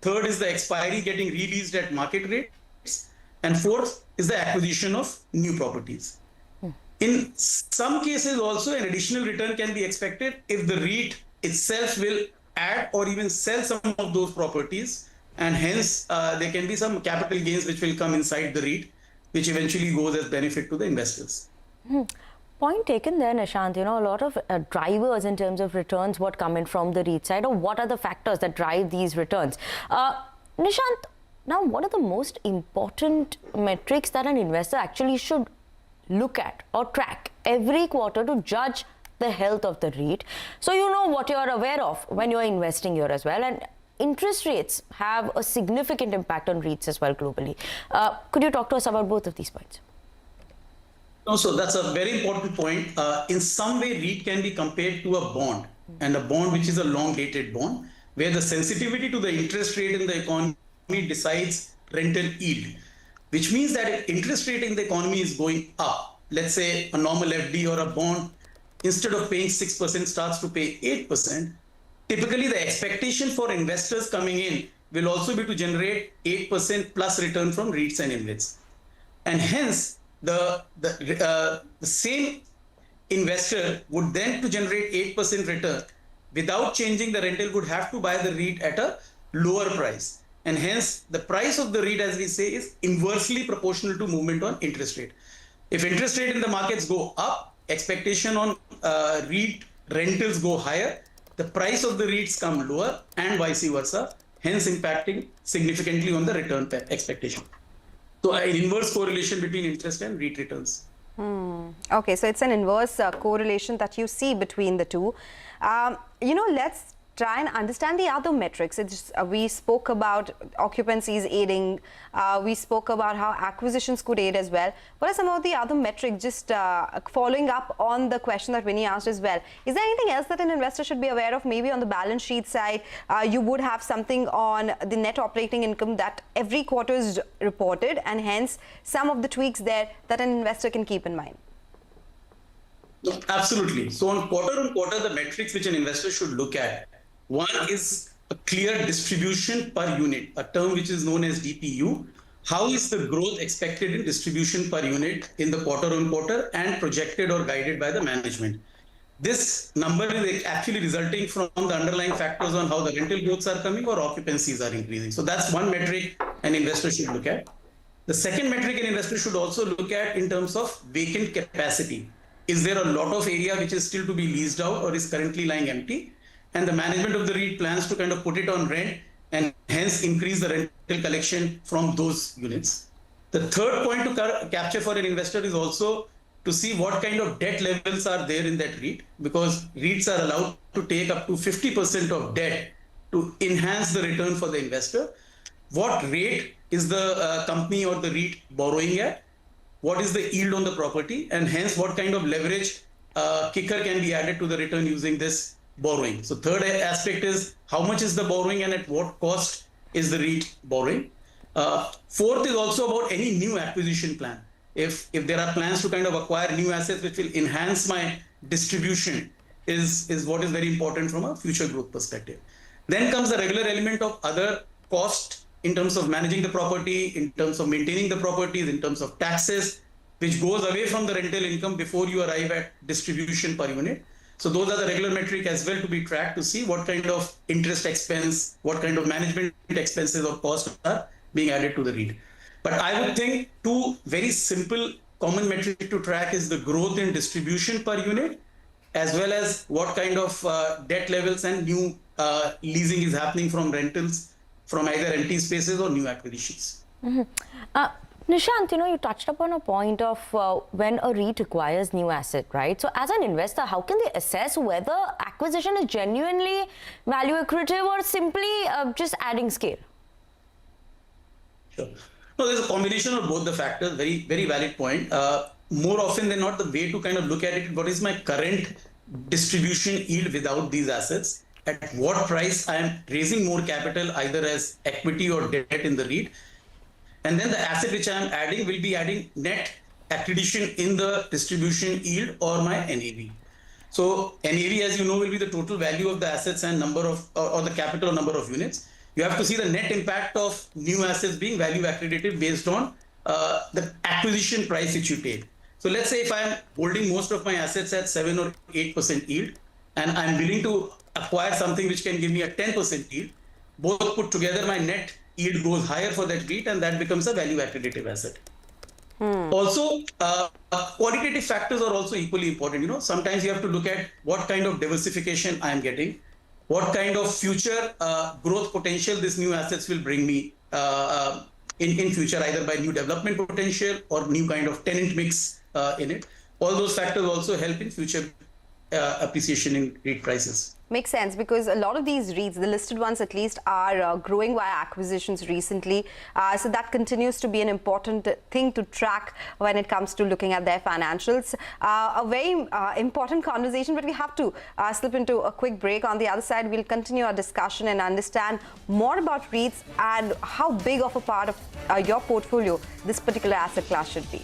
Third is the expiry getting released at market rates. And fourth is the acquisition of new properties. In some cases also, an additional return can be expected if the REIT itself will add or even sell some of those properties, and hence there can be some capital gains which will come inside the REIT, which eventually goes as benefit to the investors. Point taken there, Nishant. A lot of drivers in terms of returns, what come in from the REIT side, or what are the factors that drive these returns? Nishant, now what are the most important metrics that an investor actually should look at or track every quarter to judge the health of the REIT? So you know what you're aware of when you're investing here as well. And interest rates have a significant impact on REITs as well globally. Could you talk to us about both of these points? So that's a very important point. In some way, REIT can be compared to a bond, and a bond which is a long-dated bond, where the sensitivity to the interest rate in the economy decides rental yield, which means that if interest rate in the economy is going up, let's say a normal FD or a bond, instead of paying 6% starts to pay 8%, typically the expectation for investors coming in will also be to generate 8% plus return from REITs and InvITs. And hence, the same investor would then, to generate 8% return without changing the rental, would have to buy the REIT at a lower price. And hence, the price of the REIT, as we say, is inversely proportional to movement on interest rate. If interest rate in the markets go up, expectation on REIT rentals go higher, the price of the REITs come lower, and vice versa, hence impacting significantly on the return expectation. So an inverse correlation between interest and REIT returns. Okay, so it's an inverse correlation that you see between the two. Let's try and understand the other metrics. We spoke about occupancies aiding. We spoke about how acquisitions could aid as well. What are some of the other metrics, just following up on the question that Vinny asked as well? Is there anything else that an investor should be aware of? Maybe on the balance sheet side, you would have something on the net operating income that every quarter is reported, and hence some of the tweaks there that an investor can keep in mind. Absolutely. So on quarter, the metrics which an investor should look at, one is a clear distribution per unit, a term which is known as DPU. How is the growth expected in distribution per unit in the quarter and projected or guided by the management? This number is actually resulting from the underlying factors on how the rental growths are coming or occupancies are increasing. So that's one metric an investor should look at. The second metric an investor should also look at in terms of vacant capacity. Is there a lot of area which is still to be leased out or is currently lying empty? And the management of the REIT plans to kind of put it on rent and hence increase the rental collection from those units. The third point to capture for an investor is also to see what kind of debt levels are there in that REIT, because REITs are allowed to take up to 50% of debt to enhance the return for the investor. What rate is the company or the REIT borrowing at? What is the yield on the property? And hence what kind of leverage kicker can be added to the return using this borrowing. So third aspect is how much is the borrowing and at what cost is the REIT borrowing. Fourth is also about any new acquisition plan. If there are plans to kind of acquire new assets which will enhance my distribution is what is very important from a future growth perspective. Then comes the regular element of other cost in terms of managing the property, in terms of maintaining the properties, in terms of taxes, which goes away from the rental income before you arrive at distribution per unit. So those are the regular metric as well to be tracked to see what kind of interest expense, what kind of management expenses or costs are being added to the REIT. But I would think two very simple common metric to track is the growth in distribution per unit, as well as what kind of debt levels and new leasing is happening from rentals from either empty spaces or new acquisitions. Nishant, you touched upon a point of when a REIT acquires new asset, right? So as an investor, how can they assess whether acquisition is genuinely value accretive or simply just adding scale? Sure. No, there's a combination of both the factors. Very, very valid point. More often than not, the way to kind of look at it, what is my current distribution yield without these assets? at what price I am raising more capital, either as equity or debt in the REIT. And then the asset which I am adding will be adding net accretion in the distribution yield or my NAV. So NAV, as you know, will be the total value of the assets and number of, or the capital number of units. You have to see the net impact of new assets being value accretive based on the acquisition price which you take. So let's say if I am holding most of my assets at 7 or 8% yield, and I'm willing to acquire something which can give me a 10% yield, both put together, my net yield goes higher for that REIT, and that becomes a value accretive asset. Also, qualitative factors are also equally important. You know, sometimes you have to look at what kind of diversification I am getting, what kind of future growth potential this new assets will bring me in future, either by new development potential or new kind of tenant mix in it. All those factors also help in future appreciation in REIT prices. Makes sense, because a lot of these REITs, the listed ones at least, are growing via acquisitions recently. So that continues to be an important thing to track when it comes to looking at their financials. A very important conversation, but we have to slip into a quick break. On the other side, we'll continue our discussion and understand more about REITs and how big of a part of your portfolio this particular asset class should be.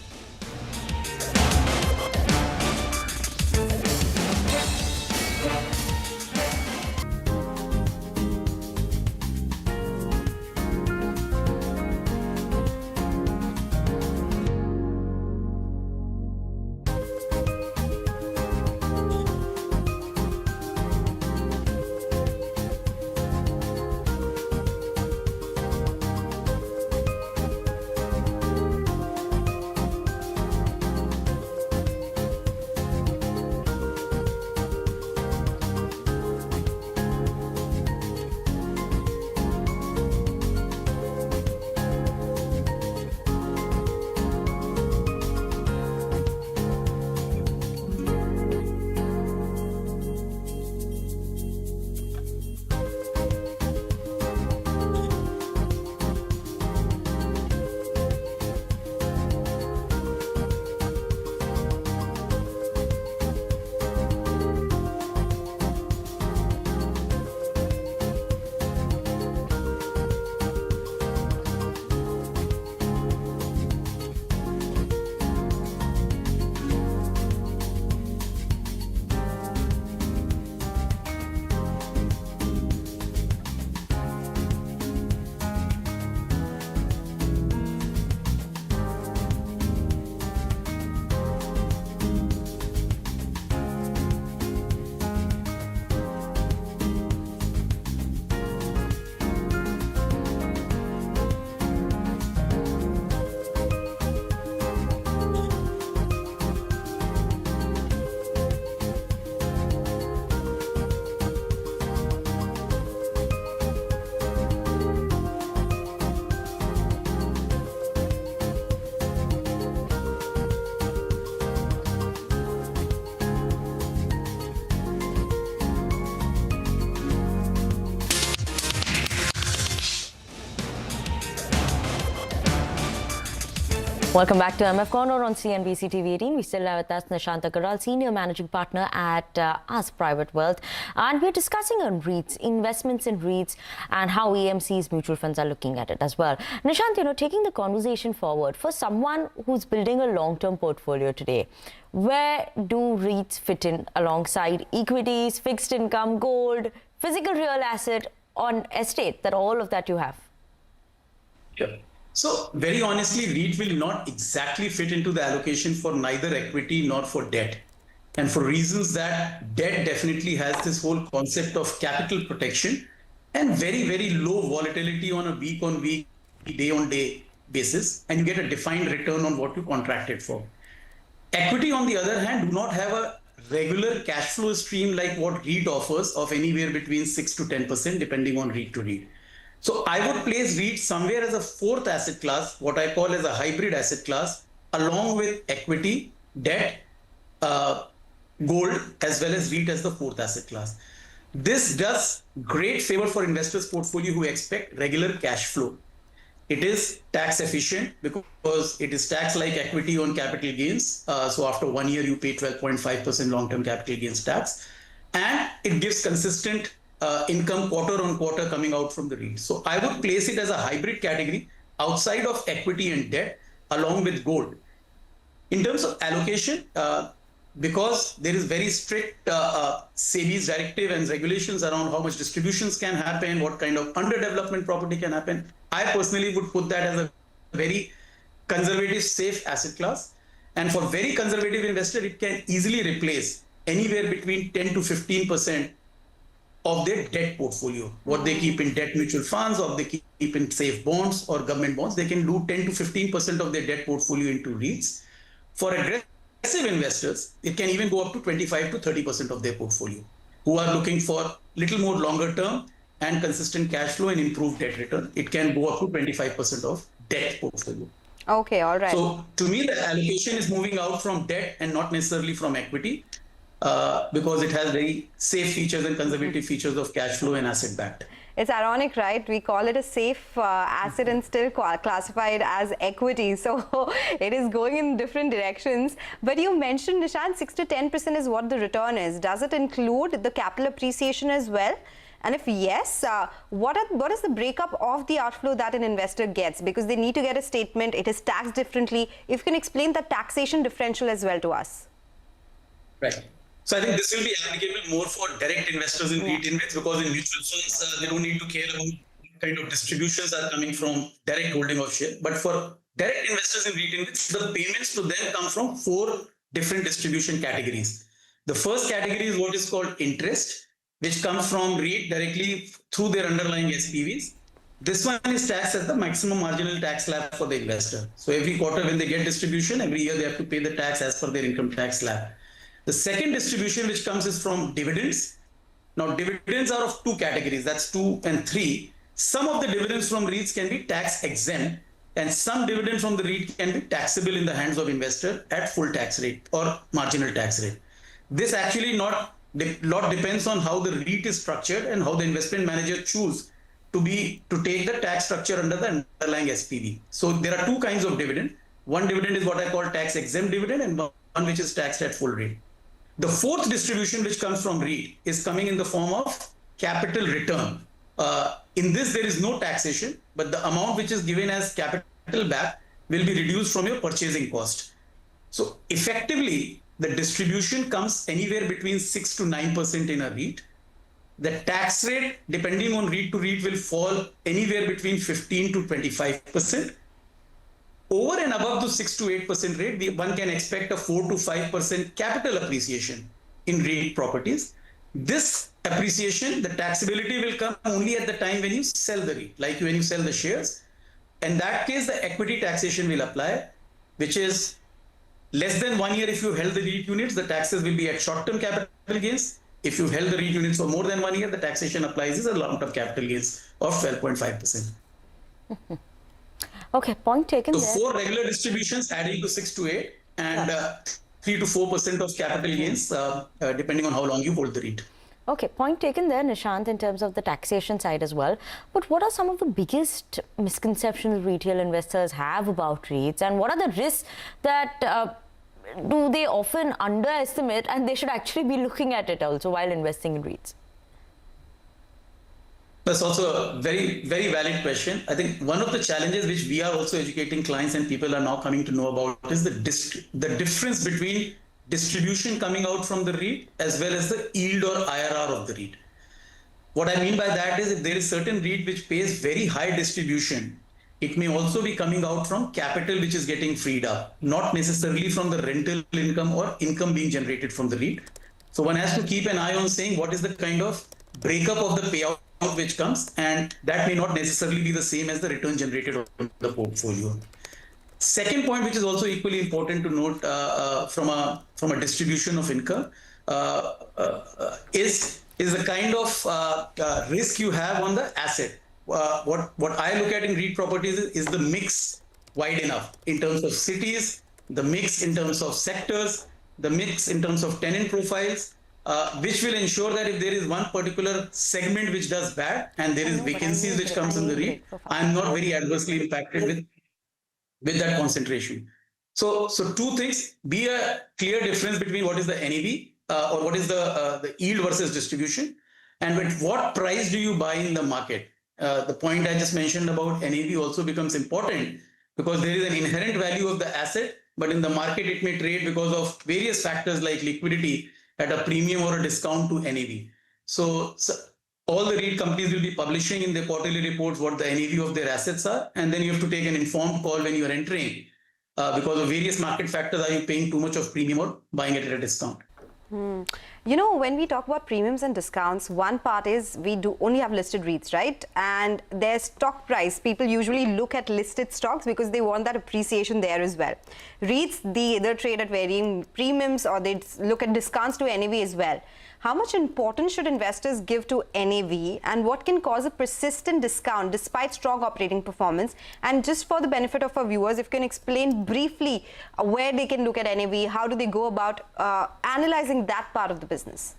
Welcome back to MF Corner on CNBC TV 18. We still have with us Nishant Agarwal, Senior Managing Partner at Ask Private Wealth. And we're discussing on REITs, investments in REITs, and how AMC's mutual funds are looking at it as well. Nishant, you know, taking the conversation forward, for someone who's building a long-term portfolio today, where do REITs fit in alongside equities, fixed income, gold, physical real asset, on estate, that all of that you have? Sure. So very honestly, REIT will not exactly fit into the allocation for neither equity nor for debt. And for reasons that debt definitely has this whole concept of capital protection and very, very low volatility on a week-on-week, day-on-day basis. And you get a defined return on what you contracted for. Equity, on the other hand, do not have a regular cash flow stream like what REIT offers of anywhere between 6 to 10%, depending on REIT to REIT. So I would place REIT somewhere as a fourth asset class, what I call as a hybrid asset class, along with equity, debt, gold, as well as REIT as the fourth asset class. This does great favor for investors' portfolio who expect regular cash flow. It is tax efficient because it is taxed like equity on capital gains. So after 1 year, you pay 12.5% long-term capital gains tax. And it gives consistent income quarter on quarter coming out from the REIT. So I would place it as a hybrid category outside of equity and debt along with gold. In terms of allocation, because there is very strict SEBI's directive and regulations around how much distributions can happen, what kind of underdevelopment property can happen, I personally would put that as a very conservative, safe asset class. And for very conservative investor, it can easily replace anywhere between 10 to 15% of their debt portfolio. What they keep in debt mutual funds, or they keep in safe bonds or government bonds, they can do 10 to 15% of their debt portfolio into REITs. For aggressive investors, it can even go up to 25 to 30% of their portfolio, who are looking for little more longer term and consistent cash flow and improved debt return. It can go up to 25% of debt portfolio. Okay, all right. So to me, the allocation is moving out from debt and not necessarily from equity, because it has very safe features and conservative features of cash flow and asset backed. It's ironic, right? We call it a safe asset and still classified as equity. So it is going in different directions. But you mentioned, Nishant, 6 to 10% is what the return is. Does it include the capital appreciation as well? And if yes, what is the breakup of the outflow that an investor gets? Because they need to get a statement. It is taxed differently. If you can explain the taxation differential as well to us. Right. So I think this will be applicable more for direct investors in REIT InvITs, because in mutual funds, they don't need to care about what kind of distributions are coming from direct holding of share. But for direct investors in REIT InvITs, the payments to them come from 4 different distribution categories. The first category is what is called interest, which comes from REIT directly through their underlying SPVs. This one is taxed at the maximum marginal tax slab for the investor. So every quarter when they get distribution, every year they have to pay the tax as per their income tax slab. The second distribution which comes is from dividends. Now dividends are of 2 categories, that's 2 and 3. Some of the dividends from REITs can be tax exempt, and some dividend from the REIT can be taxable in the hands of investor at full tax rate or marginal tax rate. This actually lot depends on how the REIT is structured and how the investment manager choose to take the tax structure under the underlying SPV. So there are 2 kinds of dividend. One dividend is what I call tax exempt dividend, and one which is taxed at full rate. The 4th distribution which comes from REIT is coming in the form of capital return. In this, there is no taxation, but the amount which is given as capital back will be reduced from your purchasing cost. So effectively, the distribution comes anywhere between 6 to 9% in a REIT. The tax rate, depending on REIT to REIT, will fall anywhere between 15 to 25%. Over and above the 6 to 8% rate, one can expect a 4 to 5% capital appreciation in REIT properties. This appreciation, the taxability will come only at the time when you sell the REIT, like when you sell the shares. In that case, the equity taxation will apply, which is less than 1 year. If you held the REIT units, the taxes will be at short-term capital gains. If you held the REIT units for more than 1 year, the taxation applies as a long-term capital gains of 12.5%. Okay, point taken. So there. 4 regular distributions adding to 6 to 8, and 3 to 4% of capital gains, depending on how long you hold the REIT. Okay, point taken there, Nishant, in terms of the taxation side as well. But what are some of the biggest misconceptions retail investors have about REITs, and what are the risks that do they often underestimate, and they should actually be looking at it also while investing in REITs? That's also a very, very valid question. I think one of the challenges which we are also educating clients and people are now coming to know about is the difference between distribution coming out from the REIT as well as the yield or IRR of the REIT. What I mean by that is, if there is certain REIT which pays very high distribution, it may also be coming out from capital which is getting freed up, not necessarily from the rental income or income being generated from the REIT. So one has to keep an eye on saying what is the kind of breakup of the payout which comes, and that may not necessarily be the same as the return generated on the portfolio. Second point, which is also equally important to note from a distribution of income, is the kind of risk you have on the asset. What I look at in REIT properties is the mix wide enough in terms of cities, the mix in terms of sectors, the mix in terms of tenant profiles, which will ensure that if there is one particular segment which does bad and there is vacancies which comes in the REIT, I'm not very adversely impacted with that concentration. So 2 things: be a clear difference between what is the NAV or what is the yield versus distribution, and at what price do you buy in the market? The point I just mentioned about NAV also becomes important because there is an inherent value of the asset, but in the market it may trade because of various factors like liquidity at a premium or a discount to NAV. So all the REIT companies will be publishing in their quarterly reports what the NAV of their assets are, and then you have to take an informed call when you are entering because of various market factors. Are you paying too much of premium or buying it at a discount? You know, when we talk about premiums and discounts, one part is we do only have listed REITs, right? And their stock price, people usually look at listed stocks because they want that appreciation there as well. REITs, they either trade at varying premiums or they look at discounts to NAV as well. How much importance should investors give to NAV, and what can cause a persistent discount despite strong operating performance? And just for the benefit of our viewers, if you can explain briefly where they can look at NAV, how do they go about analyzing that part of the business?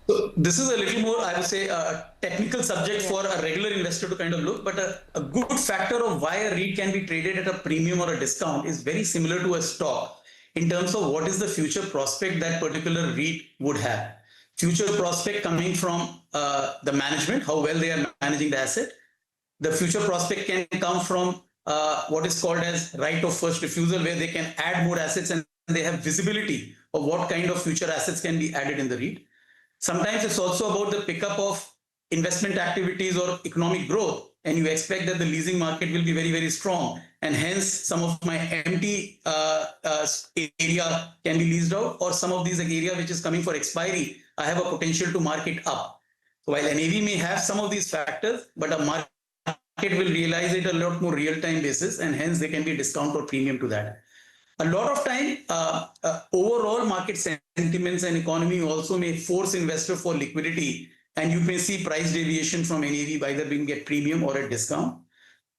So this is a little more, I would say, a technical subject for a regular investor to kind of look, but a good factor of why a REIT can be traded at a premium or a discount is very similar to a stock in terms of what is the future prospect that particular REIT would have. Future prospect coming from the management, how well they are managing the asset. The future prospect can come from what is called as right of first refusal, where they can add more assets and they have visibility of what kind of future assets can be added in the REIT. Sometimes it's also about the pickup of investment activities or economic growth, and you expect that the leasing market will be very, very strong, and hence some of my empty area can be leased out, or some of these area which is coming for expiry, I have a potential to mark it up. So while NAV may have some of these factors, but a market will realize it a lot more real-time basis, and hence there can be a discount or premium to that. A lot of time, overall market sentiments and economy also may force investor for liquidity, and you may see price deviation from NAV by either being at premium or at discount.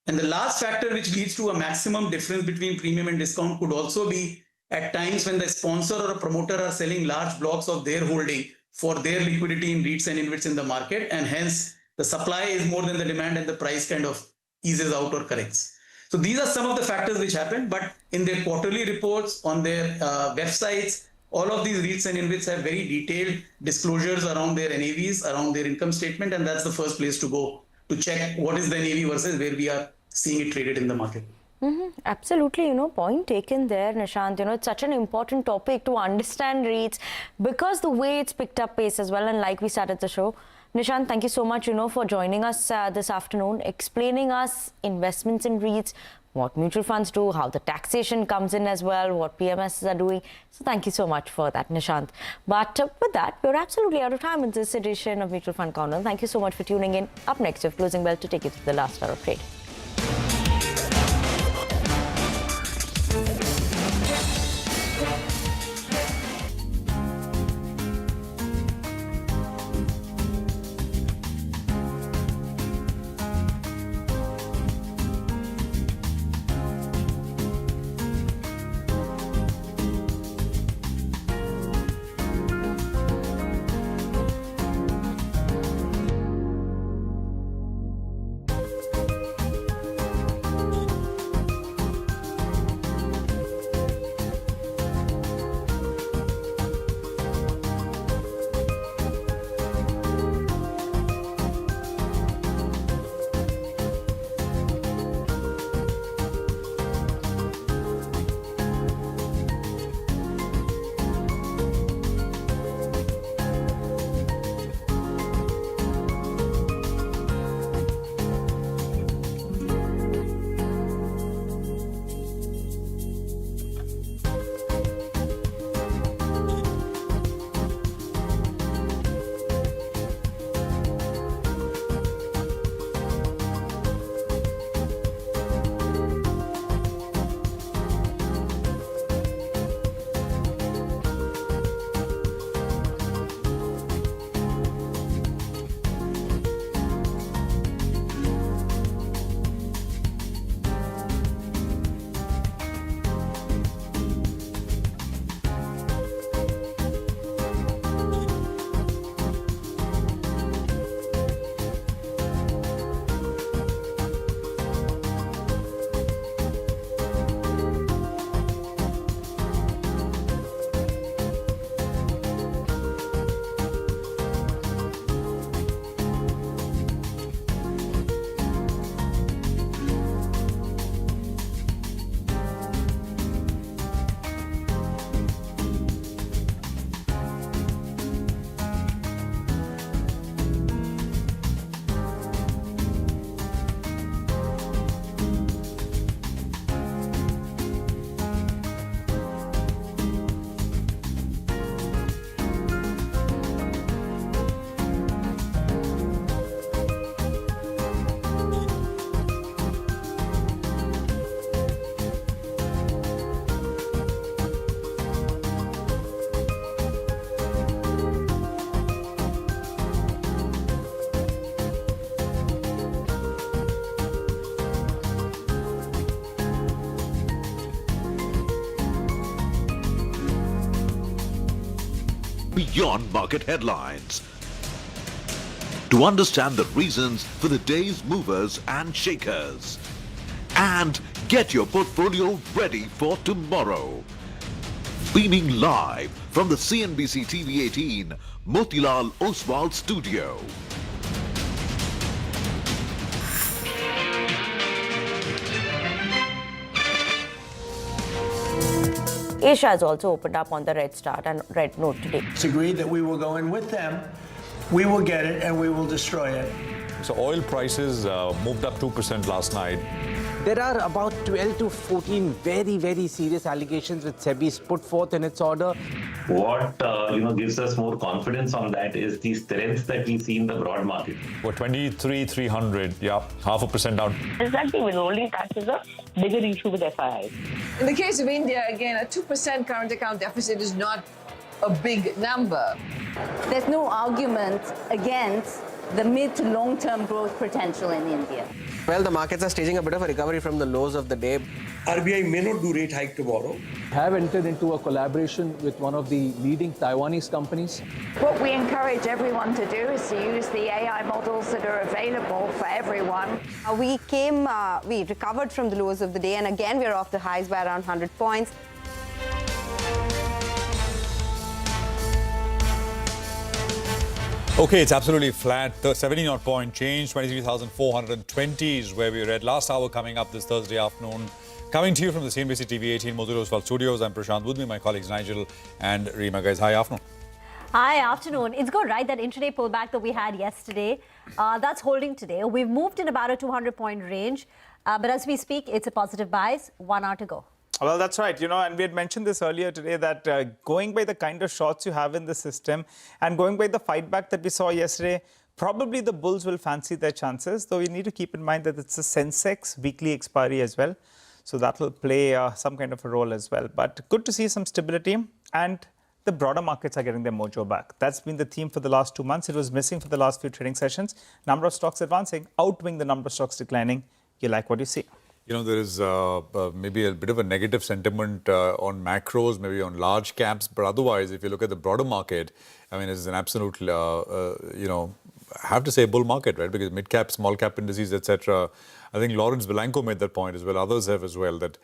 And the last factor which leads to a maximum difference between premium and discount could also be at times when the sponsor or a promoter are selling large blocks of their holding for their liquidity in REITs and InvITs in the market, and hence the supply is more than the demand and the price kind of eases out or corrects. So these are some of the factors which happen, but in their quarterly reports, on their websites, all of these REITs and InvITs have very detailed disclosures around their NAVs, around their income statement, and that's the first place to go to check what is the NAV versus where we are seeing it traded in the market. Absolutely, point taken there, Nishant. It's such an important topic to understand REITs because the way it's picked up pace as well, and like we started the show. Nishant, thank you so much, for joining us this afternoon, explaining us investments in REITs, what mutual funds do, how the taxation comes in as well, what PMSs are doing. So thank you so much for that, Nishant. But with that, we're absolutely out of time in this edition of Mutual Fund Corner. Thank you so much for tuning in. Up next, we have Closing Bell to take you through the last hour of trade. beyond market headlines. To understand the reasons for the day's movers and shakers. And get your portfolio ready for tomorrow. Beaming live from the CNBC TV 18 Motilal Oswal studio. Asia has also opened up on the red start and red note today. It's agreed that we will go in with them, we will get it, and we will destroy it. So oil prices moved up 2% last night. There are about 12 to 14 very, very serious allegations which SEBI's put forth in its order. What gives us more confidence on that is the strength that we see in the broad market. We're 23,300, yeah, 0.5% down. Exactly, withholding tax is a bigger issue with FIIs. In the case of India, again, a 2% current account deficit is not a big number. There's no argument against the mid to long-term growth potential in India. Well, the markets are staging a bit of a recovery from the lows of the day. RBI may not do rate hike tomorrow. Have entered into a collaboration with one of the leading Taiwanese companies. What we encourage everyone to do is to use the AI models that are available for everyone. We recovered from the lows of the day, and again we're off the highs by around 100 points. Okay, it's absolutely flat. The 17-odd point change, 23,420 is where we were at last hour, coming up this Thursday afternoon. Coming to you from the CNBC TV 18 Motilal Oswal studios. I'm Prashant. With me, my colleagues Nigel and Reema. Guys, hi, afternoon. Hi, afternoon. It's good, right? That intraday pullback that we had yesterday, that's holding today. We've moved in about a 200-point range. But as we speak, it's a positive bias. 1 hour to go. Well, that's right. And we had mentioned this earlier today that going by the kind of shorts you have in the system and going by the fight back that we saw yesterday, probably the bulls will fancy their chances, though we need to keep in mind that it's a Sensex weekly expiry as well. So that will play some kind of a role as well. But good to see some stability, and the broader markets are getting their mojo back. That's been the theme for the last 2 months. It was missing for the last few trading sessions. Number of stocks advancing, outweighing the number of stocks declining. You like what you see. There is maybe a bit of a negative sentiment on macros, maybe on large caps. But otherwise, if you look at the broader market, I mean, it's an absolute, I have to say bull market, right? Because mid cap, small cap indices, etc. I think Lawrence Belanco made that point as well. Others have as well, that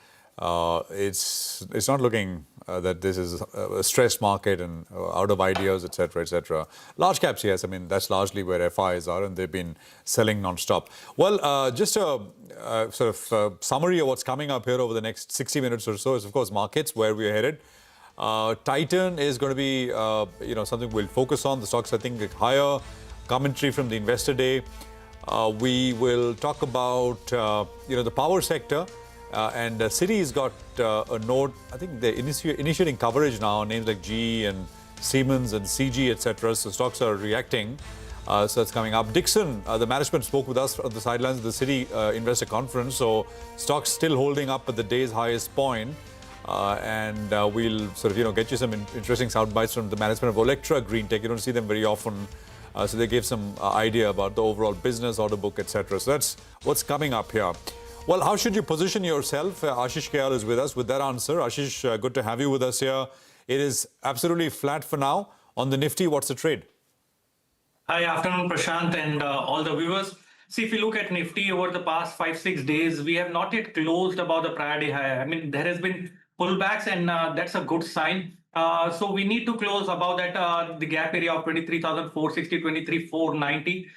it's not looking that this is a stressed market and out of ideas, etc., etc. Large caps, yes. I mean, that's largely where FIs are, and they've been selling non-stop. Well, just a sort of summary of what's coming up here over the next 60 minutes or so is, of course, markets, where we're headed. Titan is going to be, something we'll focus on. The stocks, I think, higher. Commentary from the investor day. We will talk about, the power sector. And Citi's got a note. I think they're initiating coverage now, names like GE and Siemens and CG, etc. So stocks are reacting. So that's coming up. Dixon, the management spoke with us on the sidelines of the Citi Investor Conference. So stocks still holding up at the day's highest point. And we'll sort of, get you some interesting sound bites from the management of Electra Green Tech. You don't see them very often. So they gave some idea about the overall business, order book, etc. So that's what's coming up here. Well, how should you position yourself? Ashish Kayal is with us with that answer. Ashish, good to have you with us here. It is absolutely flat for now. On the Nifty, what's the trade? Hi, afternoon, Prashant, and all the viewers. See, if you look at Nifty over the past 5-6 days, we have not yet closed above the prior day high. I mean, there has been pullbacks, and that's a good sign. So we need to close above that the gap area of 23,460, 23,490.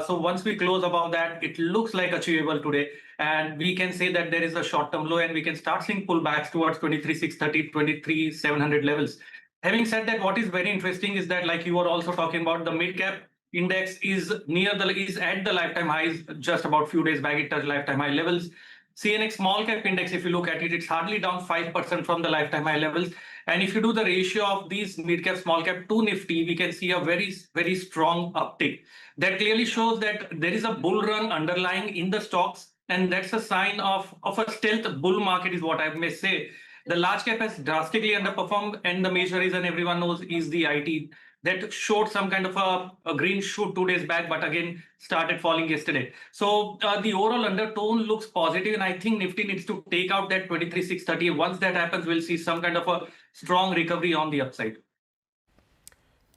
So once we close above that, it looks like achievable today. And we can say that there is a short-term low, and we can start seeing pullbacks towards 23,630, 23,700 levels. Having said that, what is very interesting is that, like you were also talking about, the mid-cap index is at the lifetime highs. Just about few days back, it touched lifetime high levels. CNX small cap index, if you look at it, it's hardly down 5% from the lifetime high levels. And if you do the ratio of these mid cap, small cap to Nifty, we can see a very, very strong uptick. That clearly shows that there is a bull run underlying in the stocks. And that's a sign of a stealth bull market is what I may say. The large cap has drastically underperformed, and the major reason everyone knows is the IT. That showed some kind of a green shoot 2 days back, but again started falling yesterday. So the overall undertone looks positive, and I think Nifty needs to take out that 23,630. Once that happens, we'll see some kind of a strong recovery on the upside.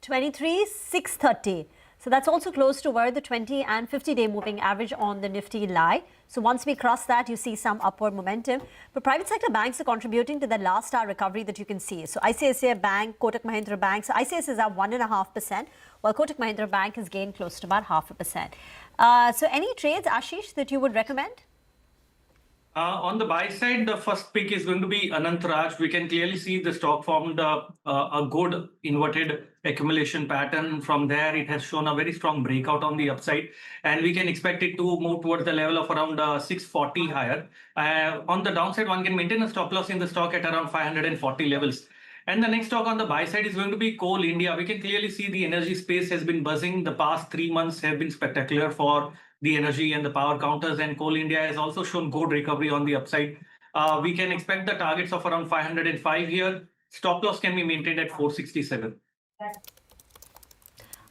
23,630. So that's also close to where the 20 and 50-day moving average on the Nifty lie. So once we cross that, you see some upward momentum. But private sector banks are contributing to the last hour recovery that you can see. So ICICI Bank, Kotak Mahindra Bank. So ICICI is up 1.5%, while Kotak Mahindra Bank has gained close to about 0.5%. So any trades, Ashish, that you would recommend? On the buy side, the first pick is going to be Anant Raj. We can clearly see the stock formed a good inverted accumulation pattern. From there, it has shown a very strong breakout on the upside, and we can expect it to move towards the level of around 640 higher. On the downside, one can maintain a stop loss in the stock at around 540 levels. And the next stock on the buy side is going to be Coal India. We can clearly see the energy space has been buzzing. The past 3 months have been spectacular for the energy and the power counters, and Coal India has also shown good recovery on the upside. We can expect the targets of around 505 here. Stop loss can be maintained at 467.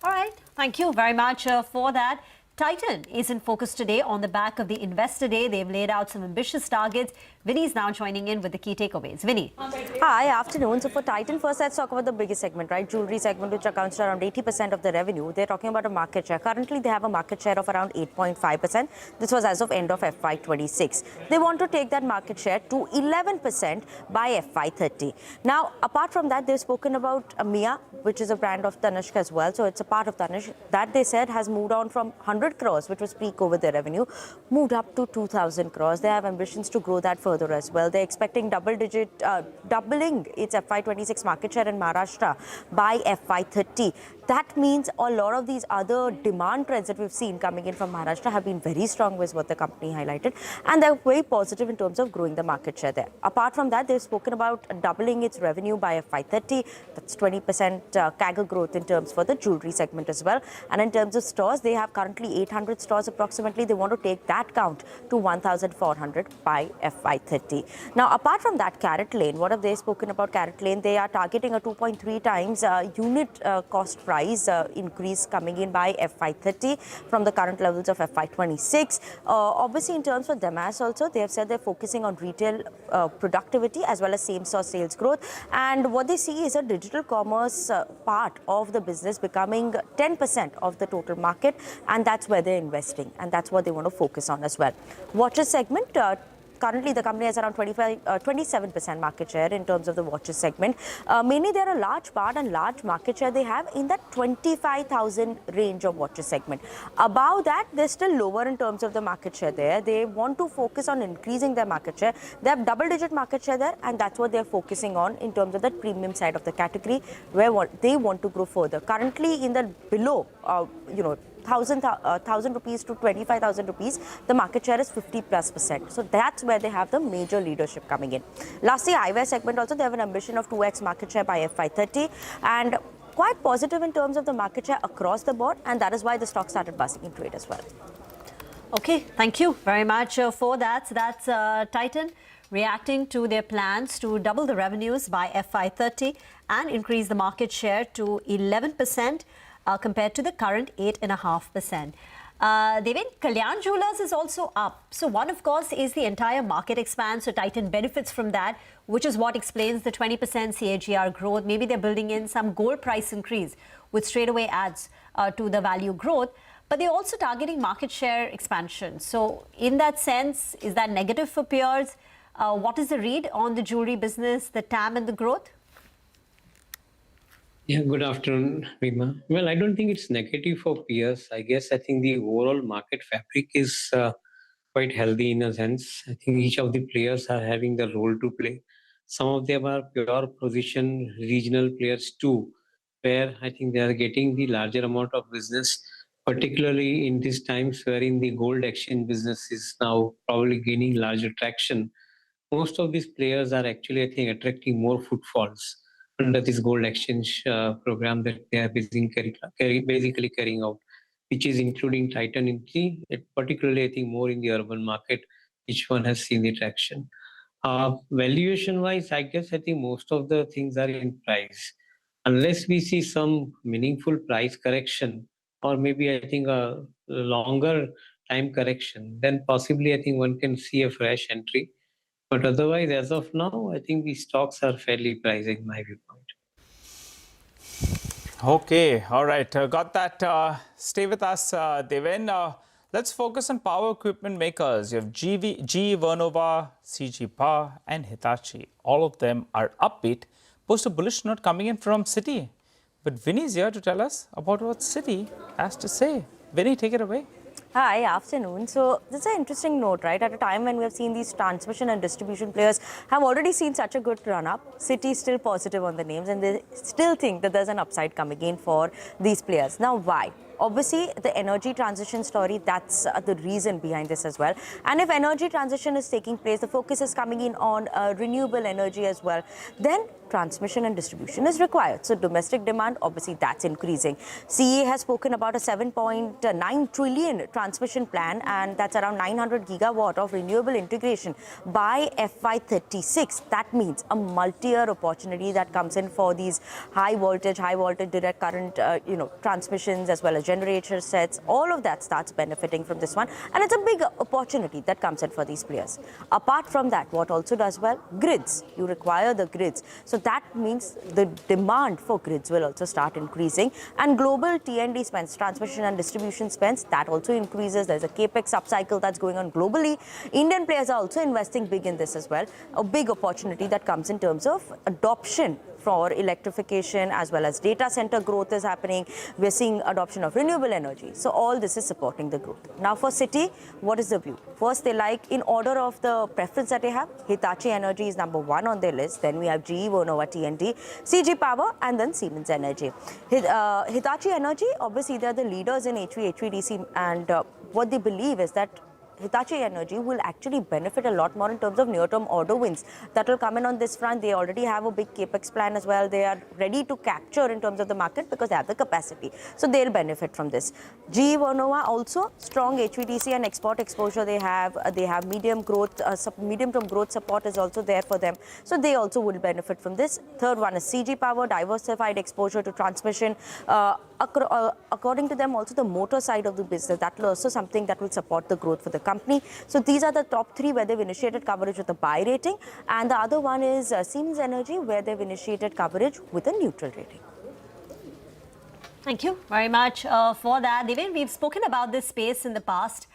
All right. Thank you very much for that. Titan is in focus today on the back of the Investor Day. They've laid out some ambitious targets. Vinny is now joining in with the key takeaways. Vinny. Hi, afternoon. So for Titan, first let's talk about the biggest segment, right? Jewelry segment, which accounts for around 80% of the revenue. They're talking about a market share. Currently, they have a market share of around 8.5%. This was as of end of FY26. They want to take that market share to 11% by FY30. Now, apart from that, they've spoken about Mia, which is a brand of Tanishq as well. So it's a part of Tanishq that they said has moved on from 100 crores, which was pre-COVID their revenue, moved up to 2,000 crores. They have ambitions to grow that further as well. They're expecting doubling its FY26 market share in Maharashtra by FY30. That means a lot of these other demand trends that we've seen coming in from Maharashtra have been very strong, was what the company highlighted, and they're very positive in terms of growing the market share there. Apart from that, they've spoken about doubling its revenue by FY30. That's 20% CAGR growth in terms for the jewelry segment as well. And in terms of stores, they have currently 800 stores approximately. They want to take that count to 1,400 by FY30. Now, apart from that, Carrot Lane, what have they spoken about Carrot Lane? They are targeting a 2.3 times unit cost price increase coming in by FY30 from the current levels of FY26. Obviously, in terms of Damas also, they have said they're focusing on retail productivity as well as same-store sales growth. And what they see is a digital commerce part of the business becoming 10% of the total market, and that's where they're investing, and that's what they want to focus on as well. Watches segment. Currently, the company has around 27% market share in terms of the watches segment. Mainly, they're a large part and large market share they have in that 25,000 range of watches segment. Above that, they're still lower in terms of the market share there. They want to focus on increasing their market share. They have double-digit market share there, and that's what they're focusing on in terms of that premium side of the category, where they want to grow further. Currently, in the below, 1,000 rupees to 25,000 rupees, the market share is 50+%. So that's where they have the major leadership coming in. Lastly, eyewear segment also, they have an ambition of 2x market share by FY30, and quite positive in terms of the market share across the board, and that is why the stock started buzzing into it as well. Okay, thank you very much for that. So that's Titan reacting to their plans to double the revenues by FY30 and increase the market share to 11%. Compared to the current 8.5%. Devin, Kalyan Jewellers is also up. So one, of course, is the entire market expands. So Titan benefits from that, which is what explains the 20% CAGR growth. Maybe they're building in some gold price increase, which straightaway adds to the value growth. But they're also targeting market share expansion. So in that sense, is that negative for peers? What is the read on the jewelry business, the TAM and the growth? Yeah, good afternoon, Rima. Well, I don't think it's negative for peers. I think the overall market fabric is quite healthy in a sense. I think each of the players are having the role to play. Some of them are pure position regional players too, where I think they are getting the larger amount of business, particularly in these times wherein the gold exchange business is now probably gaining larger traction. Most of these players are actually, I think, attracting more footfalls under this gold exchange program that they are basically carrying out, which is including Titan, particularly I think more in the urban market, which one has seen the traction. Valuation-wise, I think most of the things are in price. Unless we see some meaningful price correction, or maybe I think a longer time correction, then possibly I think one can see a fresh entry. But otherwise, as of now, I think the stocks are fairly priced in my viewpoint. Okay, all right. Got that. Stay with us, Deven. Let's focus on power equipment makers. You have GE Vernova, CG Power, and Hitachi. All of them are upbeat. Post a bullish note coming in from Citi. But Vinny's here to tell us about what Citi has to say. Vinny, take it away. Hi, afternoon. So this is an interesting note, right? At a time when we have seen these transmission and distribution players have already seen such a good run-up, Citi is still positive on the names and they still think that there's an upside coming in for these players. Now, why? Obviously, the energy transition story, that's the reason behind this as well. And if energy transition is taking place, the focus is coming in on renewable energy as well, then transmission and distribution is required. So domestic demand, obviously, that's increasing. CE has spoken about a 7.9 trillion transmission plan, and that's around 900 gigawatt of renewable integration by FY36. That means a multi-year opportunity that comes in for these high voltage direct current, transmissions as well as generator sets. All of that starts benefiting from this one, and it's a big opportunity that comes in for these players. Apart from that, what also does well? Grids. You require the grids. So that means the demand for grids will also start increasing, and global T&D spends, transmission and distribution spends, that also increases. There's a capex upcycle that's going on globally. Indian players are also investing big in this as well. A big opportunity that comes in terms of adoption for electrification as well as data center growth is happening. We're seeing adoption of renewable energy. So all this is supporting the growth. Now for Citi, what is the view? First, they like, in order of the preference that they have, Hitachi Energy is number 1 on their list. Then we have GE Vernova T&D, CG Power, and then Siemens Energy. Hitachi Energy, obviously they're the leaders in HVDC, and what they believe is that Hitachi Energy will actually benefit a lot more in terms of near-term order wins that will come in on this front. They already have a big capex plan as well. They are ready to capture in terms of the market because they have the capacity. So they'll benefit from this. GE Vernova also strong HVDC and export exposure they have. They have medium term growth support is also there for them. So they also will benefit from this. Third one is CG Power, diversified exposure to transmission. According to them, also the motor side of the business, that will also something that will support the growth for the company. So these are the top 3 where they've initiated coverage with a buy rating, and the other one is Siemens Energy, where they've initiated coverage with a neutral rating. Thank you very much for that. Deven, we've spoken about this space in the past.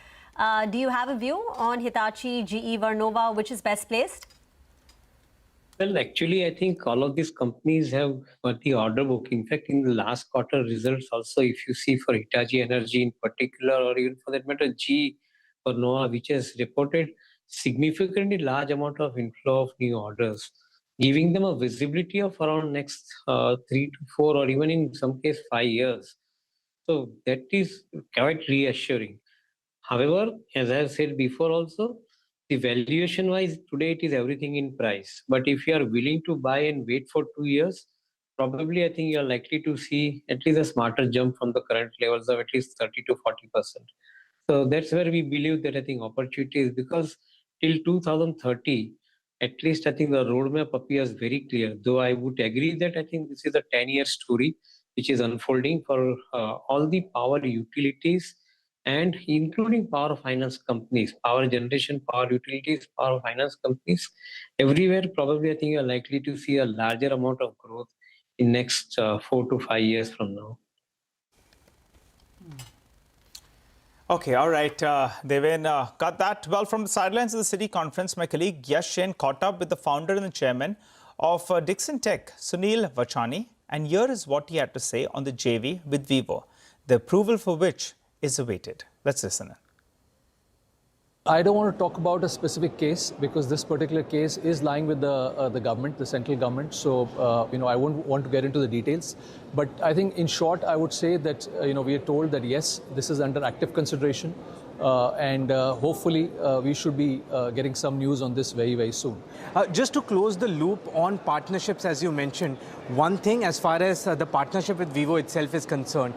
Do you have a view on Hitachi, GE Vernova, which is best placed? Well, actually, I think all of these companies have got the order book. In fact, in the last quarter results also, if you see for Hitachi Energy in particular, or even for that matter, GE Vernova, which has reported significantly large amount of inflow of new orders, giving them a visibility of around next 3 to 4 or even in some case 5 years. So that is quite reassuring. However, as I have said before also, the valuation wise, today it is everything in price. But if you are willing to buy and wait for 2 years, probably I think you are likely to see at least a smarter jump from the current levels of at least 30 to 40%. So that's where we believe that I think opportunity is, because till 2030, at least I think the roadmap appears very clear. Though I would agree that I think this is a 10-year story which is unfolding for all the power utilities and including power finance companies, power generation, power utilities, power finance companies. Everywhere, probably I think you are likely to see a larger amount of growth in next 4 to 5 years from now. Okay, all right, Deven, got that. Well, from the sidelines of the Citi conference, my colleague Yash Jain caught up with the founder and the chairman of Dixon Tech, Sunil Vachani, and here is what he had to say on the JV with Vivo, the approval for which is awaited. Let's listen in. I don't want to talk about a specific case because this particular case is lying with the government, the central government. So, I won't want to get into the details. But I think in short, I would say that, we are told that, yes, this is under active consideration. And hopefully we should be getting some news on this very, very soon. Just to close the loop on partnerships, as you mentioned, one thing as far as the partnership with Vivo itself is concerned,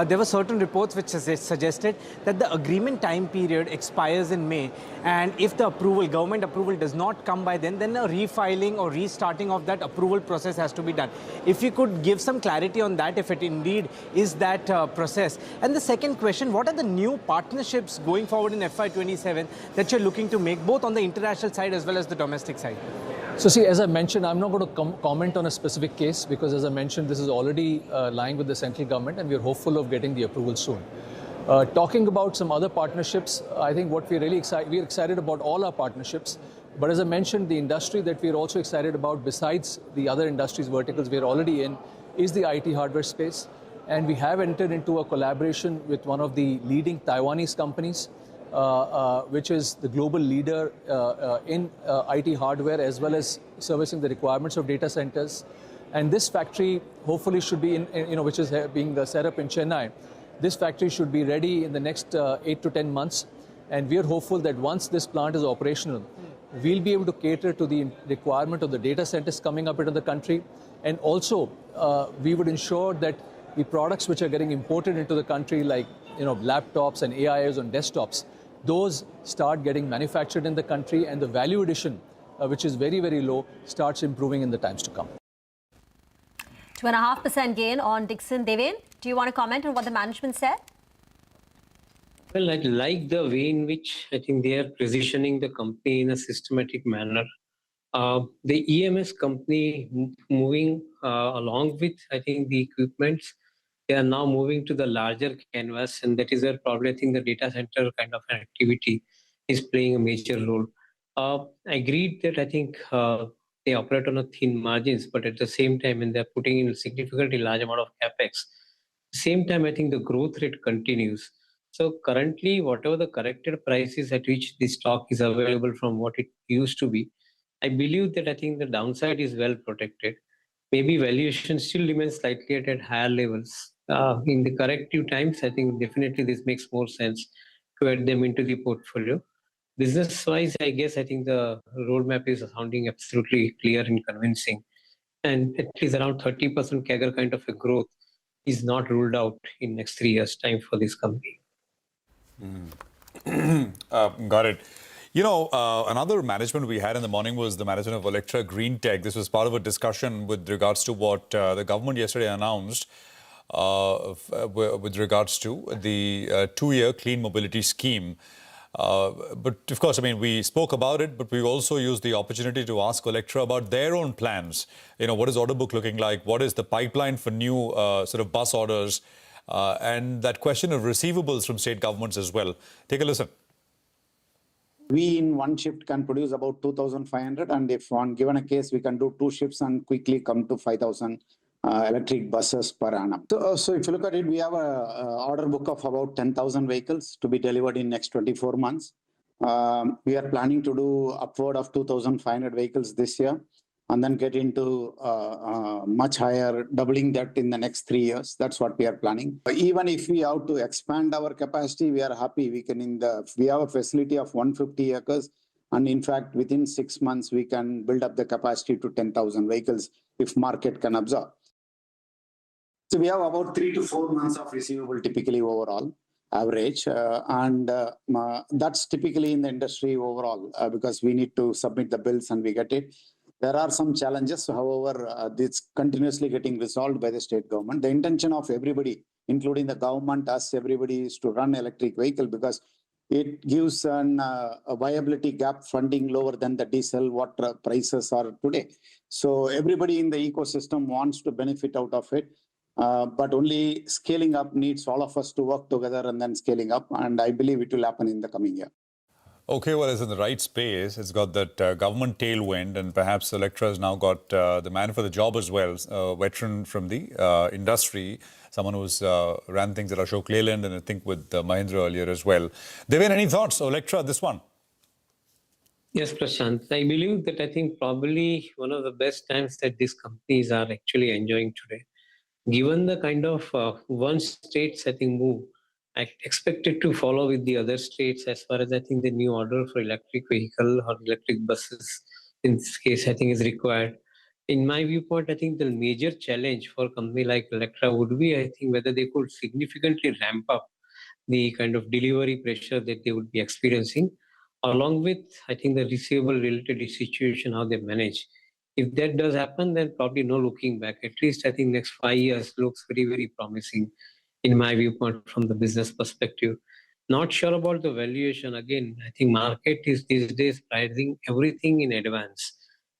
there were certain reports which suggested that the agreement time period expires in May, and if the government approval does not come by then a refiling or restarting of that approval process has to be done. If you could give some clarity on that, if it indeed is that process. And the second question, what are the new partnerships going forward in FY27 that you're looking to make, both on the international side as well as the domestic side? So see, as I mentioned, I'm not going to comment on a specific case because, as I mentioned, this is already lying with the central government and we're hopeful of getting the approval soon. Talking about some other partnerships, I think what we're excited about all our partnerships. But as I mentioned, the industry that we're also excited about, besides the other industries verticals we're already in, is the IT hardware space. And we have entered into a collaboration with one of the leading Taiwanese companies, which is the global leader in IT hardware as well as servicing the requirements of data centers. And this factory hopefully should be which is being set up in Chennai. This factory should be ready in the next 8 to 10 months. And we are hopeful that once this plant is operational, we'll be able to cater to the requirement of the data centers coming up into the country. And also, we would ensure that the products which are getting imported into the country, like laptops and AIs on desktops, those start getting manufactured in the country, and the value addition, which is very, very low, starts improving in the times to come. 2.5% gain on Dixon. Deven, do you want to comment on what the management said? Well, I like the way in which I think they are positioning the company in a systematic manner. The EMS company moving along with, I think, the equipments, they are now moving to the larger canvas, and that is where probably I think the data center kind of activity is playing a major role. I agreed that I think they operate on a thin margins, but at the same time, when they're putting in a significantly large amount of capex, same time, I think the growth rate continues. So currently, whatever the corrected prices at which the stock is available from what it used to be, I believe that I think the downside is well protected. Maybe valuation still remains slightly at higher levels. In the corrective times, I think definitely this makes more sense to add them into the portfolio. Business-wise, I guess I think the roadmap is sounding absolutely clear and convincing. And at least around 30% CAGR kind of a growth is not ruled out in next 3 years' time for this company. Got it. Another management we had in the morning was the management of Electra Green Tech. This was part of a discussion with regards to what the government yesterday announced with regards to the 2-year clean mobility scheme. But of course, I mean, we spoke about it, but we also used the opportunity to ask Electra about their own plans. What is order book looking like? What is the pipeline for new sort of bus orders? And that question of receivables from state governments as well. Take a listen. We in one shift can produce about 2,500, and if on given a case, we can do 2 shifts and quickly come to 5,000 electric buses per annum. So if you look at it, we have a order book of about 10,000 vehicles to be delivered in next 24 months. We are planning to do upward of 2,500 vehicles this year, and then get into much higher, doubling that in the next 3 years. That's what we are planning. Even if we have to expand our capacity, we are happy. We have a facility of 150 acres, and in fact, within 6 months, we can build up the capacity to 10,000 vehicles if market can absorb. So we have about 3 to 4 months of receivable typically overall, average, and that's typically in the industry overall because we need to submit the bills and we get it. There are some challenges, however, it's continuously getting resolved by the state government. The intention of everybody, including the government, us, everybody, is to run electric vehicle because it gives a viability gap funding lower than the diesel, what prices are today. So everybody in the ecosystem wants to benefit out of it, but only scaling up needs all of us to work together and then scaling up. And I believe it will happen in the coming year. Okay, well, it's in the right space. It's got that government tailwind, and perhaps Electra has now got the man for the job as well, a veteran from the industry, someone who's ran things at Ashok Leyland and I think with Mahindra earlier as well. Deven, any thoughts? Electra, this one? Yes, Prashant. I believe that I think probably one of the best times that these companies are actually enjoying today. Given the kind of one state's, I think, move, I expect it to follow with the other states as far as I think the new order for electric vehicle or electric buses in this case I think is required. In my viewpoint, I think the major challenge for a company like Electra would be I think whether they could significantly ramp up the kind of delivery pressure that they would be experiencing, along with I think the receivable related situation, how they manage. If that does happen, then probably no looking back. At least I think next 5 years looks very, very promising in my viewpoint from the business perspective. Not sure about the valuation. Again, I think market is these days pricing everything in advance.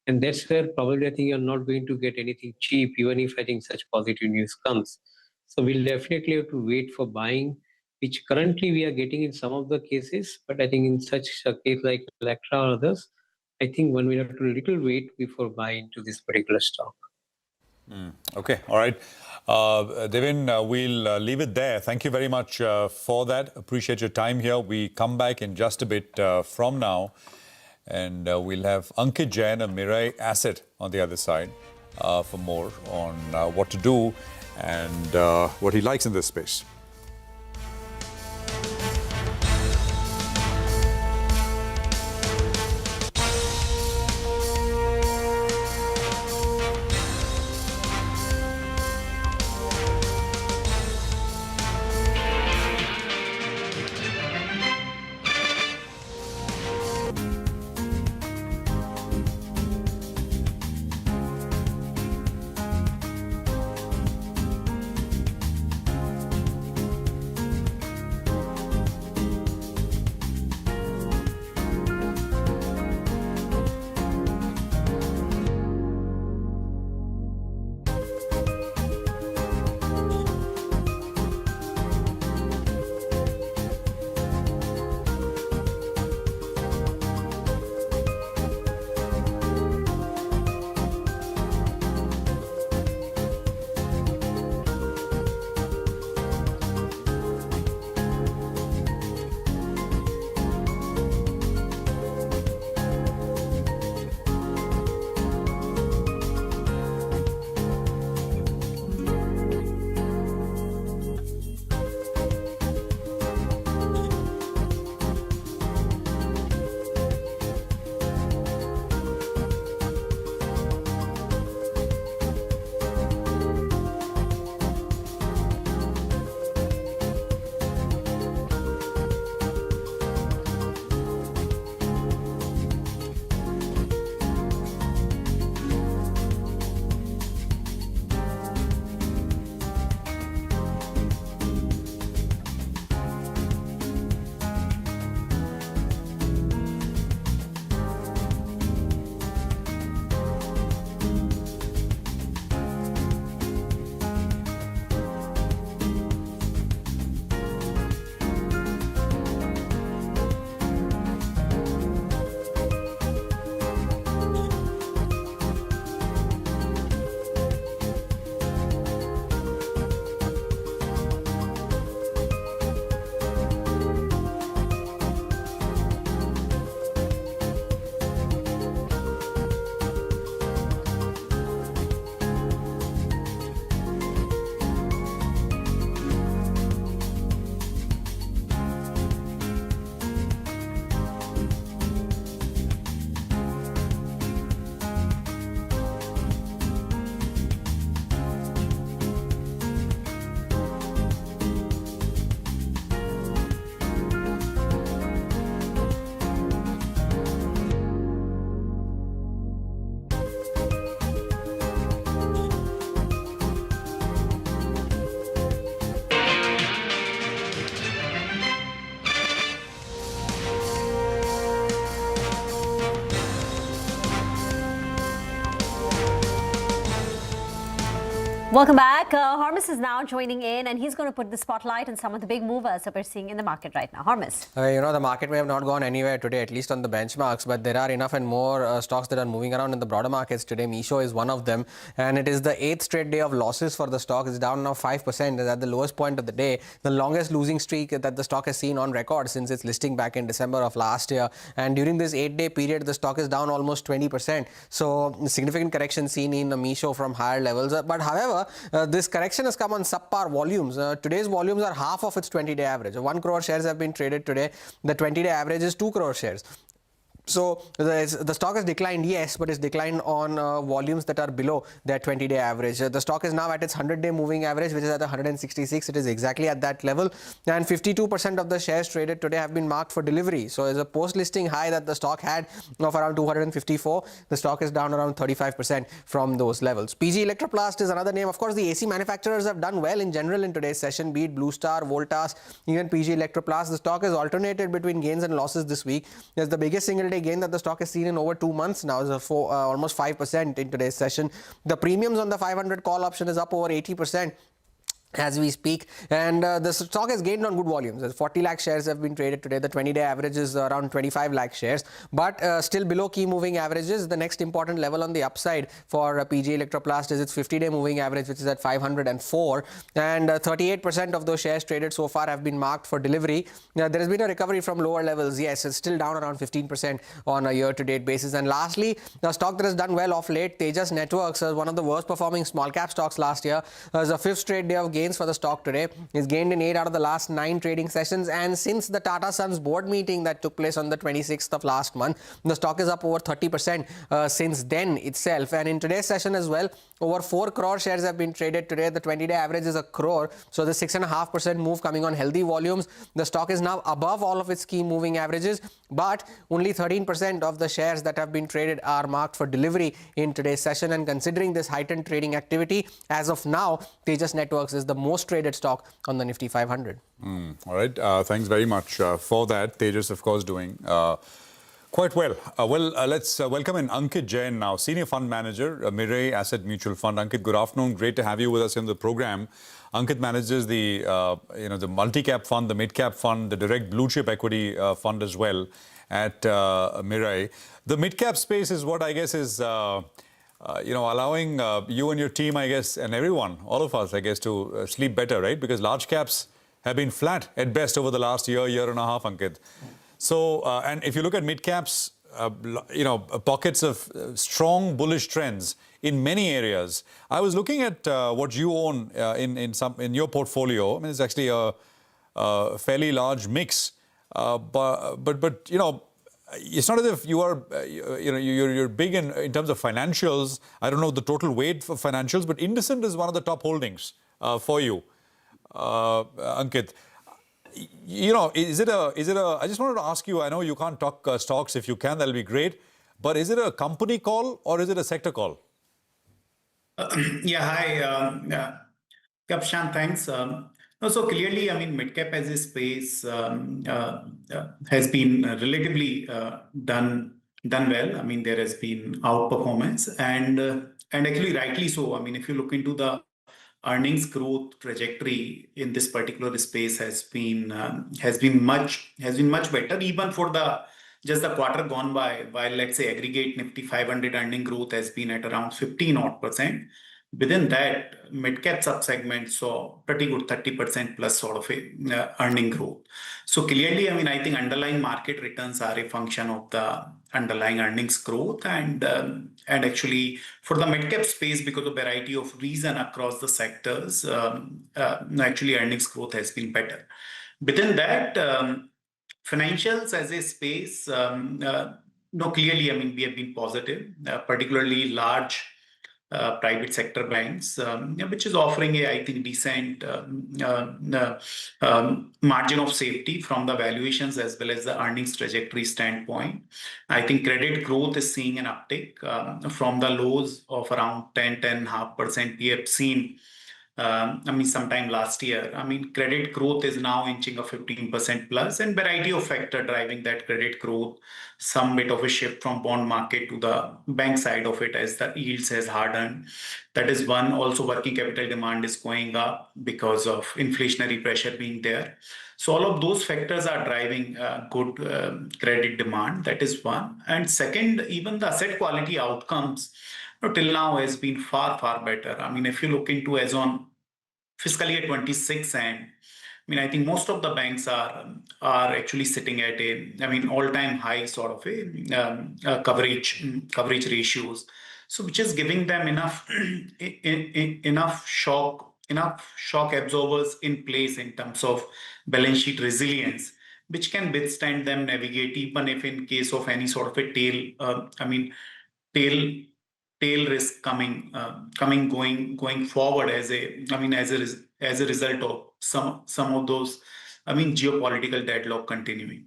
And that's where probably I think you're not going to get anything cheap, even if I think such positive news comes. So we'll definitely have to wait for buying, which currently we are getting in some of the cases. But I think in such a case like Electra or others, I think one will have to little wait before buying into this particular stock. Okay, all right. Devin, we'll leave it there. Thank you very much for that. Appreciate your time here. We come back in just a bit from now, and we'll have Ankit Jain of Mirae Asset on the other side for more on what to do and what he likes in this space. Welcome back. Hormus is now joining in, and he's going to put the spotlight on some of the big movers that we're seeing in the market right now. Hormus. The market may have not gone anywhere today, at least on the benchmarks, but there are enough and more stocks that are moving around in the broader markets today. Meesho is one of them, and it is the 8th straight day of losses for the stock. It's down now 5%. It's at the lowest point of the day, the longest losing streak that the stock has seen on record since its listing back in December of last year. And during this 8-day period, the stock is down almost 20%. So significant correction seen in Meesho from higher levels. But however, this correction has come on subpar volumes. Today's volumes are half of its 20-day average. 1 crore shares have been traded today. The 20-day average is 2 crore shares. So the stock has declined, yes, but it's declined on volumes that are below their 20-day average. The stock is now at its 100-day moving average, which is at 166. It is exactly at that level. And 52% of the shares traded today have been marked for delivery. So as a post-listing high that the stock had of around 254, the stock is down around 35% from those levels. PG Electroplast is another name. Of course, the AC manufacturers have done well in general in today's session, be it Blue Star, Voltas, even PG Electroplast. The stock has alternated between gains and losses this week. There's the biggest single-day intraday gain that the stock has seen in over 2 months now. Is almost 5% in today's session. The premiums on the 500 call option is up over 80%. As we speak, and the stock has gained on good volumes. 40 lakh shares have been traded today. The 20-day average is around 25 lakh shares, but still below key moving averages. The next important level on the upside for PG Electroplast is its 50-day moving average, which is at 504, and 38% of those shares traded so far have been marked for delivery. There has been a recovery from lower levels. Yes, it's still down around 15% on a year-to-date basis. And lastly, the stock that has done well off late, Tejas Networks, one of the worst performing small cap stocks last year, is a fifth straight day of gains for the stock today. It's gained in 8 out of the last 9 trading sessions, and since the Tata Sons board meeting that took place on the 26th of last month, the stock is up over 30% since then itself. And in today's session as well, over 4 crore shares have been traded today. The 20-day average is 1 crore, so the 6.5% move coming on healthy volumes. The stock is now above all of its key moving averages, but only 13% of the shares that have been traded are marked for delivery in today's session. And considering this heightened trading activity, as of now, Tejas Networks is the most traded stock on the Nifty 500. All right. Thanks very much for that. Tejas, of course, doing quite well. Let's welcome in Ankit Jain now, Senior Fund Manager, Mirae Asset Mutual Fund. Ankit, good afternoon. Great to have you with us in the program. Ankit manages the the multi-cap fund, the mid-cap fund, the direct blue chip equity fund as well at Mirae. The mid-cap space is what I guess is allowing you and your team, I guess, and everyone, all of us, I guess, to sleep better, right? Because large caps have been flat at best over the last year and a half, Ankit. So, and if you look at mid caps, pockets of strong bullish trends in many areas. I was looking at what you own in your portfolio. I mean, it's actually a fairly large mix, but it's not as if you are, you're big in terms of financials. I don't know the total weight for financials, but Indocent is one of the top holdings for you, Ankit. Is it a? I just wanted to ask you. I know you can't talk stocks. If you can, that'll be great. But is it a company call or is it a sector call? Hi. Prashant, thanks. So clearly, I mean, mid-cap as a space has been relatively done well. I mean, there has been outperformance and actually rightly so. I mean, if you look into the earnings growth trajectory in this particular space has been much better, even for just the quarter gone by. While let's say aggregate Nifty 500 earning growth has been at around 15% within that, mid-cap subsegment saw pretty good 30% plus sort of a earning growth. So clearly, I mean, I think underlying market returns are a function of the underlying earnings growth, and actually for the mid-cap space, because of a variety of reasons across the sectors, actually earnings growth has been better. Within that, financials as a space, clearly, I mean, we have been positive, particularly large private sector banks, which is offering I think, decent margin of safety from the valuations as well as the earnings trajectory standpoint. I think credit growth is seeing an uptick from the lows of around 10.5% we have seen. Sometime last year. I mean, credit growth is now inching up 15% plus, and variety of factors driving that credit growth. Some bit of a shift from bond market to the bank side of it as the yields has hardened. That is one. Also, working capital demand is going up because of inflationary pressure being there. So all of those factors are driving good credit demand. That is one. And second, even the asset quality outcomes till now has been far better. I mean, if you look into as on fiscal year 26, and I mean, I think most of the banks are actually sitting at all-time high sort of a coverage ratios. So which is giving them enough shock absorbers in place in terms of balance sheet resilience, which can withstand them navigate even if in case of any sort of a tail risk going forward as a result of some of those geopolitical deadlock continuing.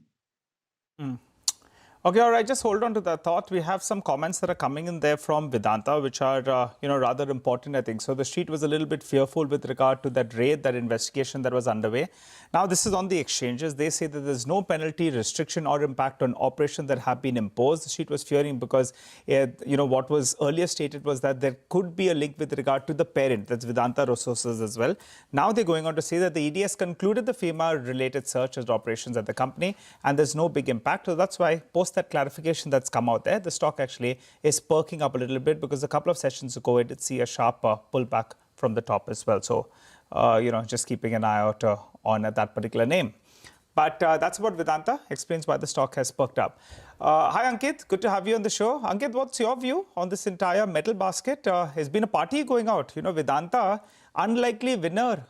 Okay, all right, just hold on to that thought. We have some comments that are coming in there from Vedanta, which are, rather important, I think. So the street was a little bit fearful with regard to that raid, that investigation that was underway. Now, this is on the exchanges. They say that there's no penalty, restriction or impact on operations that have been imposed. The street was fearing because, what was earlier stated was that there could be a link with regard to the parent, that's Vedanta Resources as well. Now they're going on to say that the EDS concluded the FEMA-related search and operations at the company, and there's no big impact. So that's why, post that clarification that's come out there, the stock actually is perking up a little bit, because a couple of sessions ago it did see a sharp pullback from the top as well. So, just keeping an eye out on that particular name. But that's about Vedanta, explains why the stock has perked up. Hi Ankit, good to have you on the show. Ankit, what's your view on this entire metal basket? Has been a party going out. Vedanta, unlikely winner,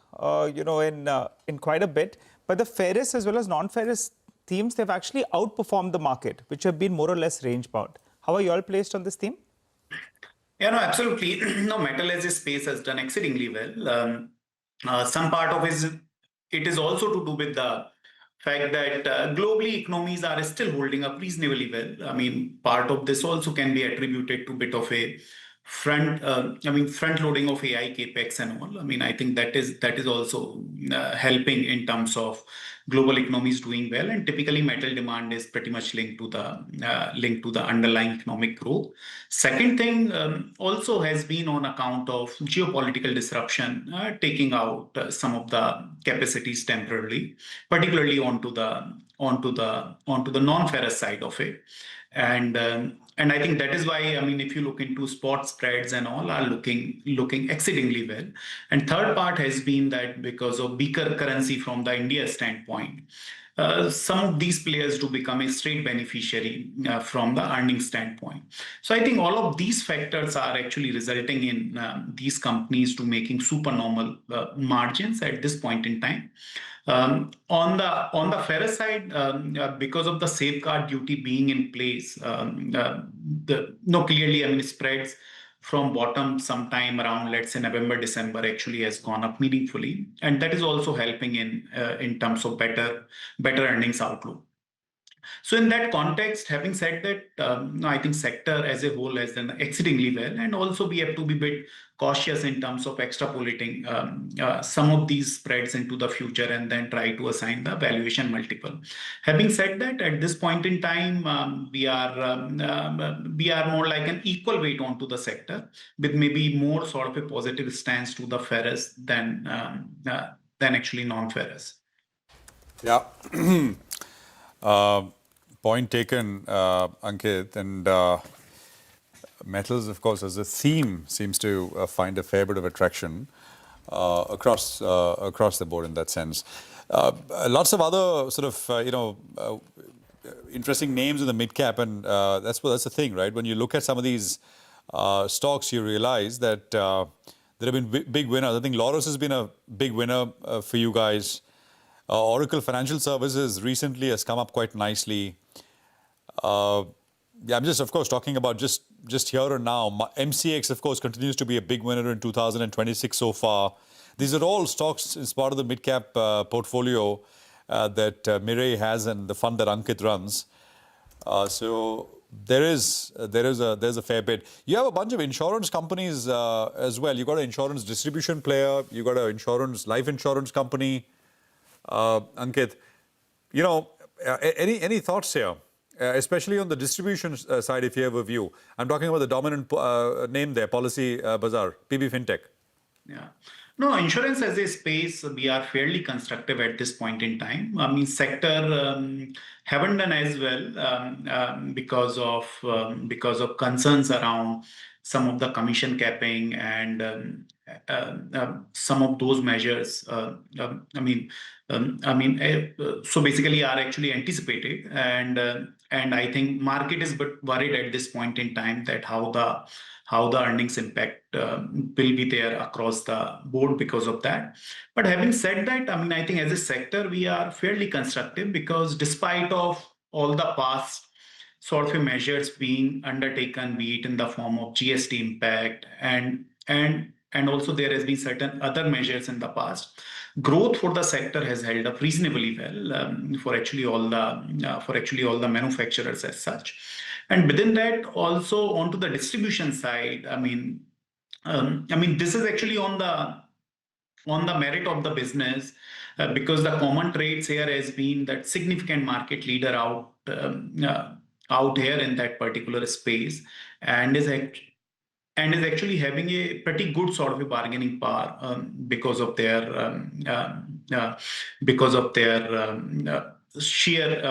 in quite a bit. But the ferrous as well as non-ferrous themes, they've actually outperformed the market, which have been more or less range bound. How are you all placed on this theme? Yeah, no, absolutely. No, metal as a space has done exceedingly well. Some part of it is also to do with the fact that globally economies are still holding up reasonably well. I mean, part of this also can be attributed to a bit of a front loading of AI capex and all. I mean, I think that is also helping in terms of global economies doing well, and typically metal demand is pretty much linked to the underlying economic growth. Second thing also has been on account of geopolitical disruption, taking out some of the capacities temporarily, particularly onto the non-ferrous side of it. And I think that is why, I mean, if you look into spot spreads and all are looking exceedingly well. And third part has been that because of weaker currency from the India standpoint, some of these players do become a straight beneficiary from the earnings standpoint. So I think all of these factors are actually resulting in these companies to making supernormal margins at this point in time. On the ferrous side, because of the safeguard duty being in place, clearly, I mean, spreads from bottom sometime around, let's say, November, December actually has gone up meaningfully, and that is also helping in terms of better earnings outlook. So in that context, having said that, I think sector as a whole has done exceedingly well, and also we have to be a bit cautious in terms of extrapolating some of these spreads into the future and then try to assign the valuation multiple. Having said that, at this point in time, we are more like an equal weight onto the sector, with maybe more sort of a positive stance to the ferrous than actually non-ferrous. Yeah. Point taken, Ankit. And metals, of course, as a theme, seems to find a fair bit of attraction across the board in that sense. Lots of other sort of, interesting names in the mid-cap, and that's the thing, right? When you look at some of these stocks, you realize that there have been big winners. I think Lotus has been a big winner for you guys. Oracle Financial Services recently has come up quite nicely. I'm just, of course, talking about just here and now. MCX, of course, continues to be a big winner in 2026 so far. These are all stocks as part of the mid-cap portfolio that Mirai has and the fund that Ankit runs. So there's a fair bit. You have a bunch of insurance companies as well. You've got an insurance distribution player. You've got an life insurance company. Ankit, any thoughts here, especially on the distribution side, if you have a view? I'm talking about the dominant name there, Policy Bazaar, PB Fintech. Yeah. No, insurance as a space, we are fairly constructive at this point in time. I mean, sector haven't done as well because of concerns around some of the commission capping and some of those measures. So basically are actually anticipated, and I think market is a bit worried at this point in time that how the earnings impact will be there across the board because of that. But having said that, I mean, I think as a sector we are fairly constructive, because despite of all the past sort of measures being undertaken, be it in the form of GST impact and and also there has been certain other measures in the past, growth for the sector has held up reasonably well for actually all the manufacturers as such. And within that, also onto the distribution side, this is actually on the merit of the business, because the common traits here has been that significant market leader out here in that particular space, and is actually having a pretty good sort of a bargaining power because of their sheer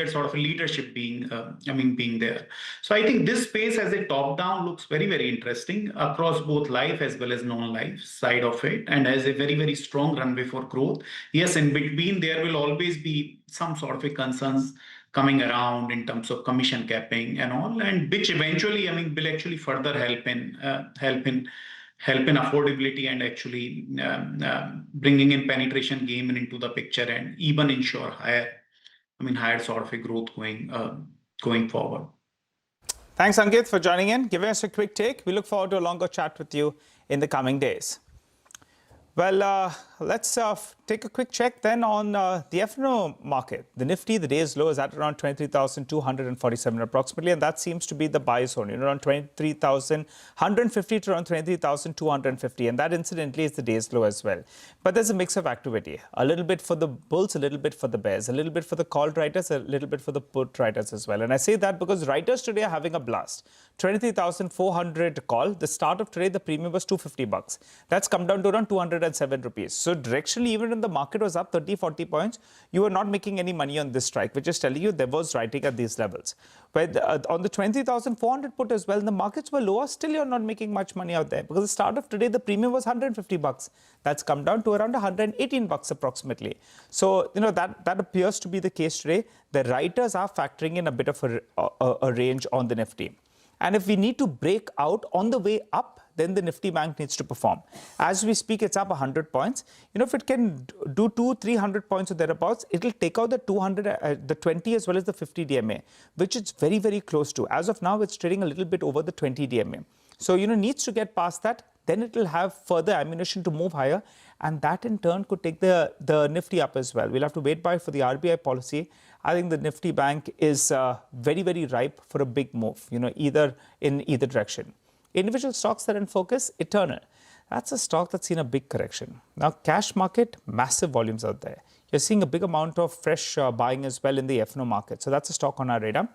sort of a leadership being there. So I think this space as a top down looks very, very interesting across both life as well as non-life side of it, and has a very, very strong runway for growth. Yes, in between there will always be some sort of a concerns coming around in terms of commission capping and all, and which eventually will actually further help in affordability and actually bringing in penetration game into the picture and even ensure higher sort of a growth going forward. Thanks, Ankit, for joining in, giving us a quick take. We look forward to a longer chat with you in the coming days. Well, let's take a quick check then on the F&O market. The Nifty, the day's low is at around 23,247 approximately, and that seems to be the buy zone, around 23,150 to around 23,250, and that incidentally is the day's low as well. But there's a mix of activity, a little bit for the bulls, a little bit for the bears, a little bit for the call writers, a little bit for the put writers as well. And I say that because writers today are having a blast. 23,400 call. The start of today, the premium was $250. That's come down to around 207 rupees. So directionally, even when the market was up 30-40 points, you were not making any money on this strike, which is telling you there was writing at these levels. But on the 20,400 put as well, the markets were lower. Still, you're not making much money out there because the start of today, the premium was $150. That's come down to around $118 approximately. So, that appears to be the case today. The writers are factoring in a bit of a range on the Nifty. And if we need to break out on the way up, then the Nifty Bank needs to perform. As we speak, it's up 100 points. If it can do 200-300 points or thereabouts, it'll take out the 200, the 20 as well as the 50 DMA, which it's very, very close to. As of now, it's trading a little bit over the 20 DMA. So, needs to get past that. Then it will have further ammunition to move higher. And that in turn could take the Nifty up as well. We'll have to wait for the RBI policy. I think the Nifty Bank is very, very ripe for a big move, either in either direction. Individual stocks that are in focus, Eternal. That's a stock that's seen a big correction. Now, cash market, massive volumes out there. You're seeing a big amount of fresh buying as well in the F&O market. So that's a stock on our radar.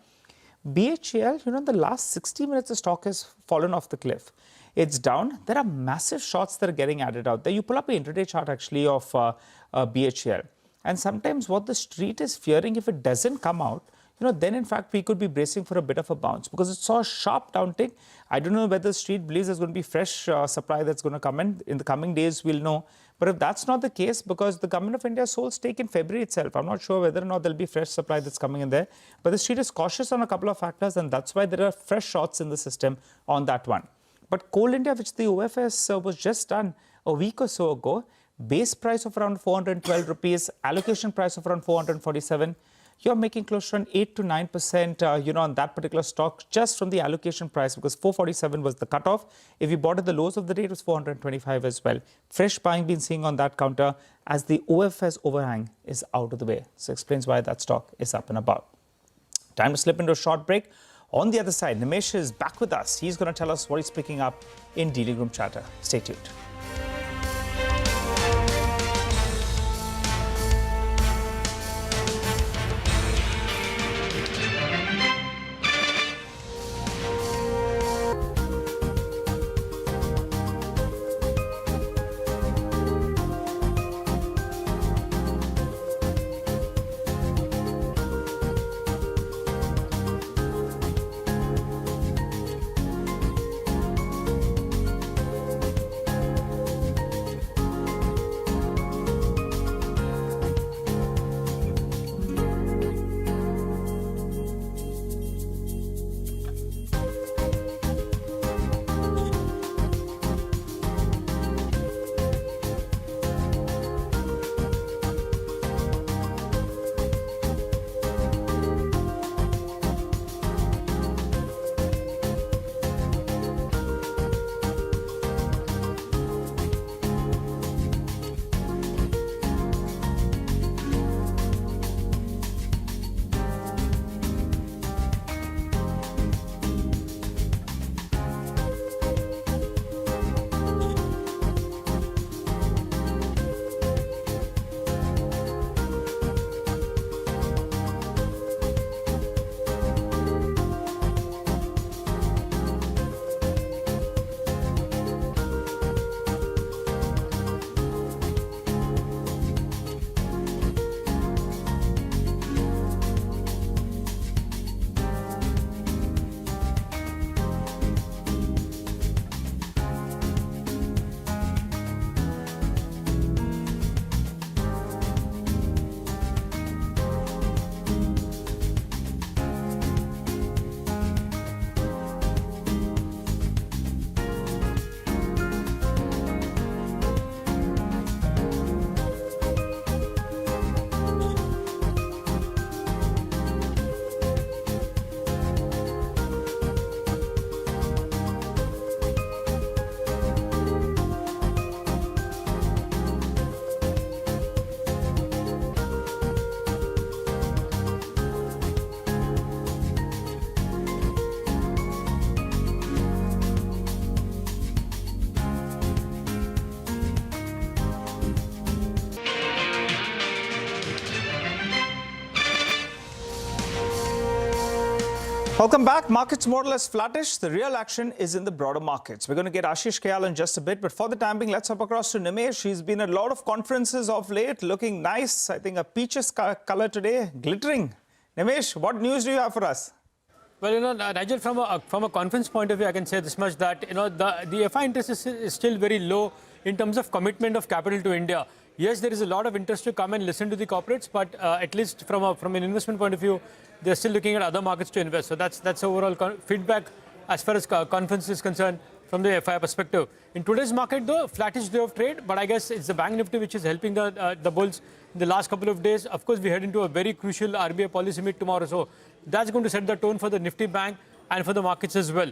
BHEL, in the last 60 minutes, the stock has fallen off the cliff. It's down. There are massive shorts that are getting added out there. You pull up an intraday chart actually of BHEL. And sometimes what the street is fearing, if it doesn't come out, then in fact we could be bracing for a bit of a bounce because it saw a sharp downtick. I don't know whether the street believes there's going to be fresh supply that's going to come in. In the coming days, we'll know. But if that's not the case, because the government of India sold stake in February itself, I'm not sure whether or not there'll be fresh supply that's coming in there. But the street is cautious on a couple of factors, and that's why there are fresh shorts in the system on that one. But Coal India, which the OFS was just done a week or so ago, base price of around 412 rupees, allocation price of around 447. You're making close to around 8 to 9%, on that particular stock just from the allocation price, because 447 was the cutoff. If you bought at the lows of the day, it was 425 as well. Fresh buying been seeing on that counter as the OFS overhang is out of the way. So explains why that stock is up and about. Time to slip into a short break. On the other side, Nimesh is back with us. He's going to tell us what he's picking up in Dealing Room Chatter. Stay tuned. Welcome back. Markets more or less flattish. The real action is in the broader markets. We're going to get Ashish Kayal in just a bit. But for the time being, let's hop across to Nimesh. He's been at a lot of conferences of late, looking nice. I think a peaches color today, glittering. Nimesh, what news do you have for us? Well, Nigel, from a conference point of view, I can say this much, that the FI interest is still very low in terms of commitment of capital to India. Yes, there is a lot of interest to come and listen to the corporates, but at least from an investment point of view, they're still looking at other markets to invest. So that's overall feedback as far as conference is concerned from the FI perspective. In today's market, though, flattish day of trade, but I guess it's the Bank Nifty which is helping the bulls in the last couple of days. Of course, we head into a very crucial RBI policy meet tomorrow, so that's going to set the tone for the Nifty Bank and for the markets as well.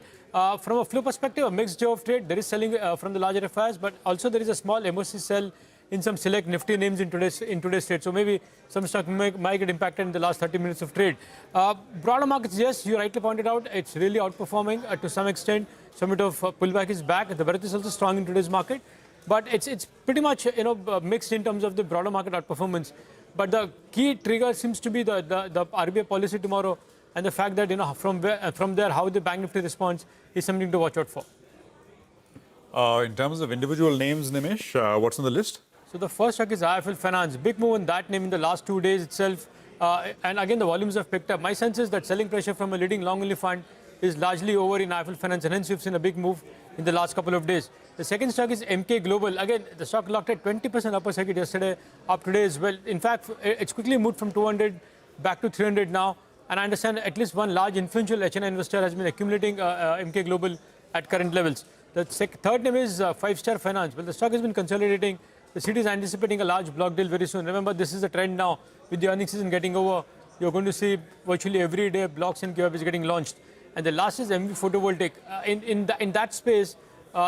From a flow perspective, a mixed day of trade. There is selling from the larger FIs, but also there is a small MOC sell in some select Nifty names in today's trade. So maybe some stock might get impacted in the last 30 minutes of trade. Broader markets, yes, you rightly pointed out, it's really outperforming to some extent. Some bit of pullback is back. The breadth is also strong in today's market, but it's pretty much mixed in terms of the broader market outperformance. But the key trigger seems to be the RBI policy tomorrow, and the fact that from there how the Bank Nifty responds is something to watch out for. In terms of individual names, Nimesh, what's on the list? So the first stock is IIFL Finance. Big move in that name in the last 2 days itself. And again, the volumes have picked up. My sense is that selling pressure from a leading long-only fund is largely over in IIFL Finance, and hence we've seen a big move in the last couple of days. The second stock is MK Global. Again, the stock locked at 20% upper circuit yesterday, up today as well. In fact, it's quickly moved from 200 back to 300 now. And I understand at least one large influential HNI investor has been accumulating MK Global at current levels. The third name is 5-Star Finance. Well, the stock has been consolidating. The city is anticipating a large block deal very soon. Remember, this is the trend now. With the earnings season getting over, you're going to see virtually every day blocks and QIPs getting launched. And the last is MV Photovoltaic. In that space,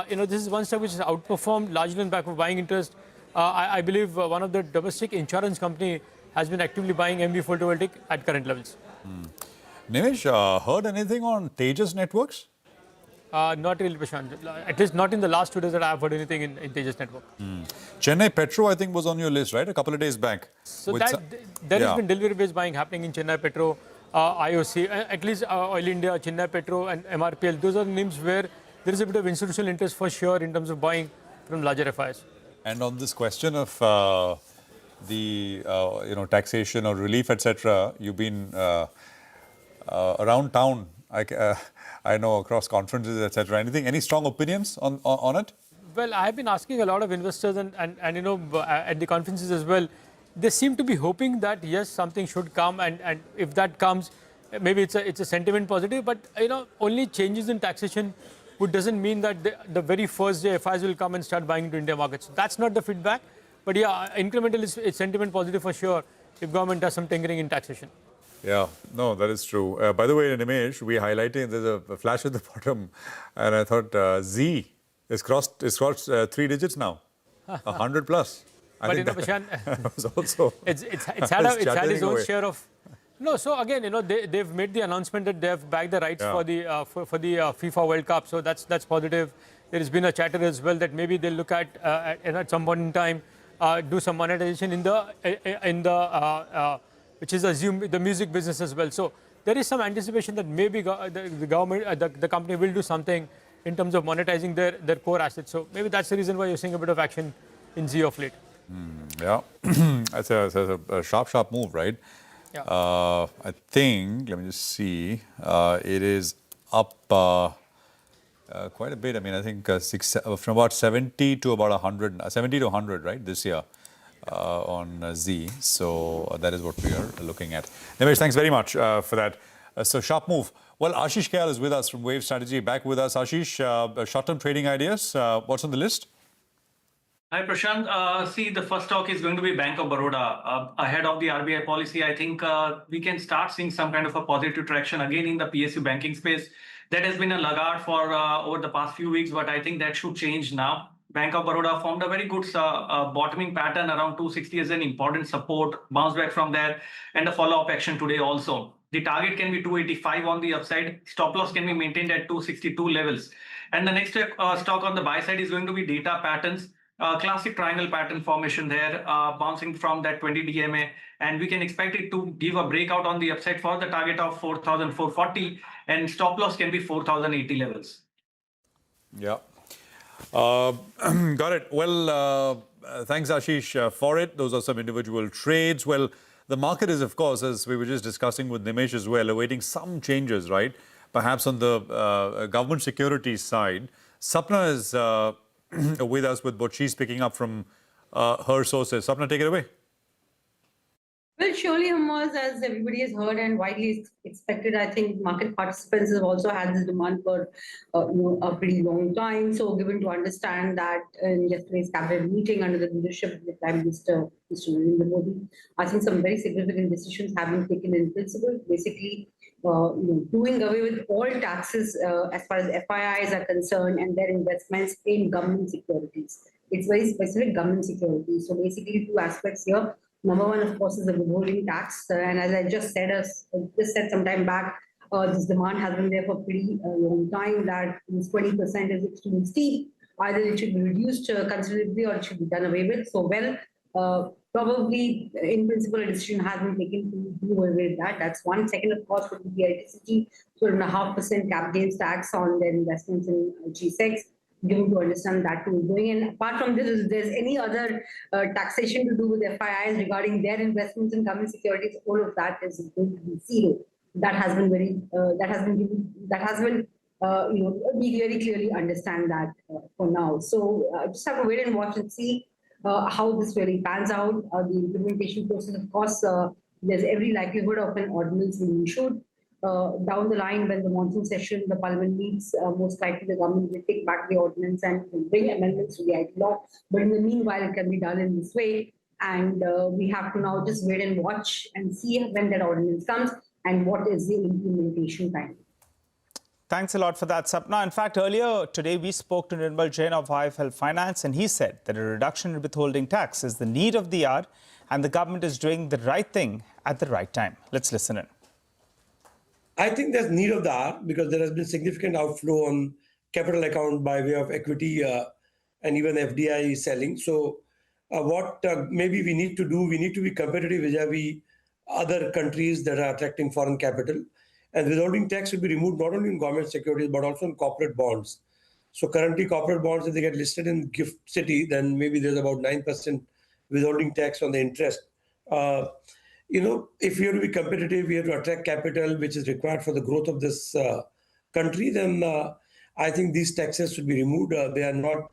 this is one stock which has outperformed largely on back of buying interest. I believe one of the domestic insurance company has been actively buying MV Photovoltaic at current levels. Nimesh, heard anything on Tejas Networks? Not really, Prashant. At least not in the last 2 days that I have heard anything in Tejas Network. Chennai Petro, I think, was on your list, right? A couple of days back. So there has been delivery-based buying happening in Chennai Petro, IOC, at least Oil India, Chennai Petro and MRPL. Those are names where there is a bit of institutional interest for sure in terms of buying from larger FIs. And on this question of the taxation or relief, etc., you've been around town. I know across conferences, etc. Any strong opinions on it? Well, I have been asking a lot of investors and at the conferences as well. They seem to be hoping that yes, something should come, and if that comes, maybe it's a sentiment positive. But only changes in taxation doesn't mean that the very first day FIs will come and start buying into India markets. That's not the feedback. But yeah, incremental is sentiment positive for sure if government does some tinkering in taxation. Yeah, no, that is true. By the way, Nimesh, we highlighted, there's a flash at the bottom, and I thought Z is crossed 3 digits now, 100 plus. But Prashant, was also it's had its own share of. No, so again, they've made the announcement that they have bagged the rights for the FIFA World Cup, so that's positive. There has been a chatter as well that maybe they'll look at some point in time do some monetization in the which is assumed the music business as well. So there is some anticipation that maybe the government, the company will do something in terms of monetizing their core assets. So maybe that's the reason why you're seeing a bit of action in Z of late. Yeah, that's a sharp move, right? Yeah. I think, let me just see, it is up quite a bit. I mean, I think from about 70 to about 100, 70 to 100, right, this year. On Z, so that is what we are looking at. Nimesh, thanks very much for that. So sharp move. Well, Ashish Kayal is with us from Wave Strategy. Back with us, Ashish. Short-term trading ideas. What's on the list? Hi, Prashant. See, the first stock is going to be Bank of Baroda. Ahead of the RBI policy, I think we can start seeing some kind of a positive traction again in the PSU banking space. That has been a laggard for over the past few weeks, but I think that should change now. Bank of Baroda formed a very good bottoming pattern around 260 as an important support, bounce back from there, and a follow-up action today also. The target can be 285 on the upside. Stop loss can be maintained at 262 levels. And the next stock on the buy side is going to be Data Patterns. Classic triangle pattern formation there, bouncing from that 20 DMA, and we can expect it to give a breakout on the upside for the target of 4,440, and stop loss can be 4,080 levels. Yeah. Got it. Well, thanks, Ashish, for it. Those are some individual trades. Well, the market is, of course, as we were just discussing with Nimesh as well, awaiting some changes, right? Perhaps on the government securities side. Sapna is with us with what she's picking up from her sources. Sapna, take it away. Well, surely, Hamas, as everybody has heard and widely expected, I think market participants have also had this demand for a pretty long time. So, given to understand that in yesterday's cabinet meeting under the leadership of the Prime Minister, Mr. Narendra Modi, I think some very significant decisions have been taken in principle. Basically, doing away with all taxes as far as FIIs are concerned and their investments in government securities. It's very specific government securities. So, basically, two aspects here. Number one, of course, is the withholding tax. And as I just said some time back, this demand has been there for a pretty long time, that this 20% is extremely steep. Either it should be reduced considerably or it should be done away with. So, probably in principle, a decision has been taken to do away with that. That's one. Second, of course, would be ICICI 12.5% cap gains tax on their investments in G6. Given to understand that too is going. And apart from this, if there's any other taxation to do with FIIs regarding their investments in government securities, all of that is going to be zero. That has been we very clearly understand that for now. So just have to wait and watch and see how this really pans out. The implementation process, of course, there's every likelihood of an ordinance being issued. Down the line, when the monsoon session, the parliament meets, most likely the government will take back the ordinance and bring amendments to the IT law. But in the meanwhile, it can be done in this way. And we have to now just wait and watch and see when that ordinance comes and what is the implementation time. Thanks a lot for that, Sapna. In fact, earlier today, we spoke to Nirmal Jain of IIFL Finance, and he said that a reduction in withholding tax is the need of the hour, and the government is doing the right thing at the right time. Let's listen in. I think there's need of the hour because there has been significant outflow on capital account by way of equity and even FDI selling. So what maybe we need to do, we need to be competitive vis-a-vis other countries that are attracting foreign capital. And withholding tax will be removed not only in government securities, but also in corporate bonds. So currently corporate bonds, if they get listed in GIFT City, then maybe there's about 9% withholding tax on the interest. If we have to be competitive, we have to attract capital, which is required for the growth of this country, then I think these taxes should be removed. They are not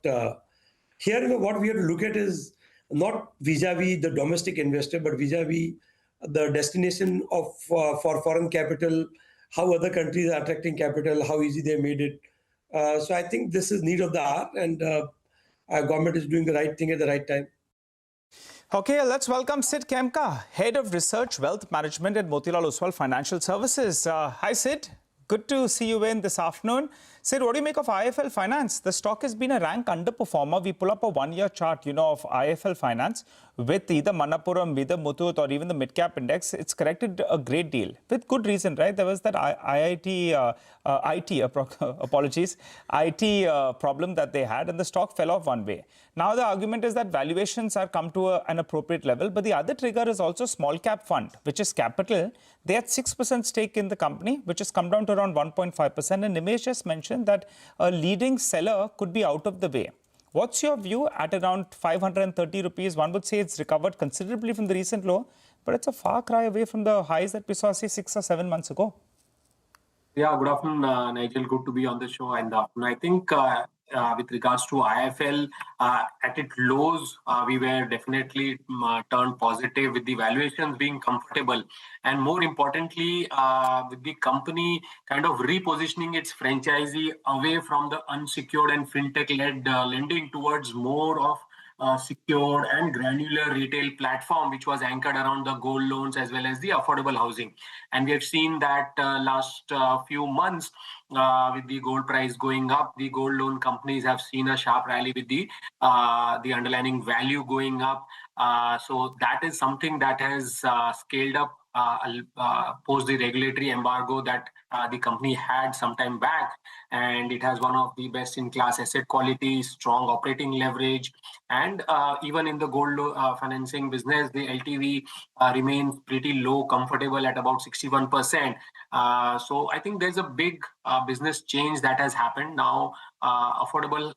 here. What we have to look at is not vis-a-vis the domestic investor, but vis-a-vis the destination of for foreign capital, how other countries are attracting capital, how easy they made it. So I think this is need of the hour, and our government is doing the right thing at the right time. Okay, let's welcome Sid Khemka, Head of Research Wealth Management at Motilal Oswal Financial Services. Hi, Sid. Good to see you in this afternoon. Sid, what do you make of IIFL Finance? The stock has been a rank underperformer. We pull up a one-year chart, of IIFL Finance with either Manappuram, either Muthoot, or even the mid-cap index. It's corrected a great deal with good reason, right? There was that IT problem that they had, and the stock fell off one way. Now the argument is that valuations are come to an appropriate level, but the other trigger is also small cap fund, which is Capital. They had 6% stake in the company, which has come down to around 1.5%. And Nimesh just mentioned that a leading seller could be out of the way. What's your view at around 530 rupees? One would say it's recovered considerably from the recent low, but it's a far cry away from the highs that we saw, say, 6 or 7 months ago. Yeah, good afternoon, Nigel. Good to be on the show. And I think with regards to IIFL, at its lows, we were definitely turned positive with the valuations being comfortable. And more importantly, with the company kind of repositioning its franchisee away from the unsecured and fintech-led lending towards more of secured and granular retail platform, which was anchored around the gold loans as well as the affordable housing. And we have seen that last few months, with the gold price going up, the gold loan companies have seen a sharp rally with the underlying value going up. So that is something that has scaled up post the regulatory embargo that the company had some time back, and it has one of the best-in-class asset quality, strong operating leverage, and even in the gold financing business, the LTV remains pretty low, comfortable at about 61%. So I think there's a big business change that has happened now. Affordable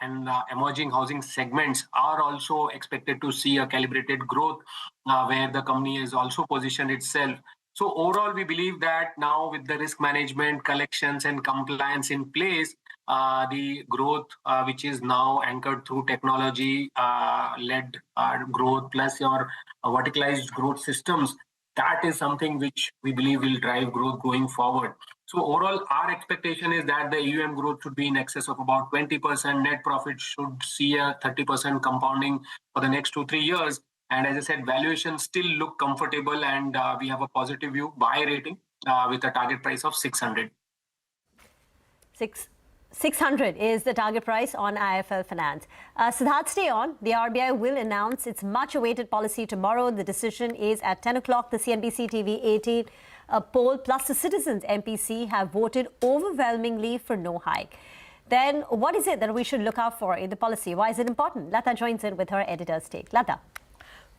and emerging housing segments are also expected to see a calibrated growth where the company has also positioned itself. So overall, we believe that now with the risk management, collections and compliance in place, the growth, which is now anchored through technology-led growth plus your verticalized growth systems, that is something which we believe will drive growth going forward. So overall, our expectation is that the AUM growth should be in excess of about 20%. Net profit should see a 30% compounding for the next 2-3 years. And as I said, valuations still look comfortable, and we have a positive view buy rating with a target price of 600. 600 is the target price on IIFL Finance. Siddharth, stay on. The RBI will announce its much-awaited policy tomorrow. The decision is at 10 o'clock. The CNBC TV 18 poll plus the Citizens MPC have voted overwhelmingly for no hike. Then what is it that we should look out for in the policy? Why is it important? Lata joins in with her editor's take. Lata.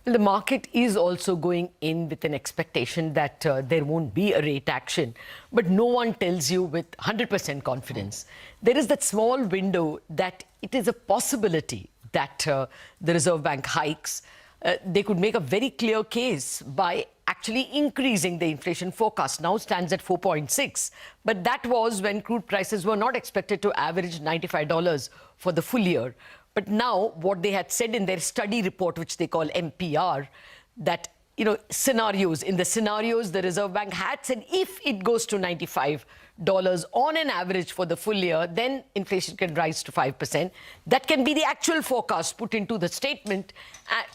The market is also going in with an expectation that there won't be a rate action, but no one tells you with 100% confidence. There is that small window that it is a possibility that the Reserve Bank hikes. They could make a very clear case by actually increasing the inflation forecast. Now stands at 4.6, but that was when crude prices were not expected to average $95 for the full year. But now what they had said in their study report, which they call MPR, that, you know, in the scenarios, the Reserve Bank had said if it goes to $95 on an average for the full year, then inflation can rise to 5%. That can be the actual forecast put into the statement,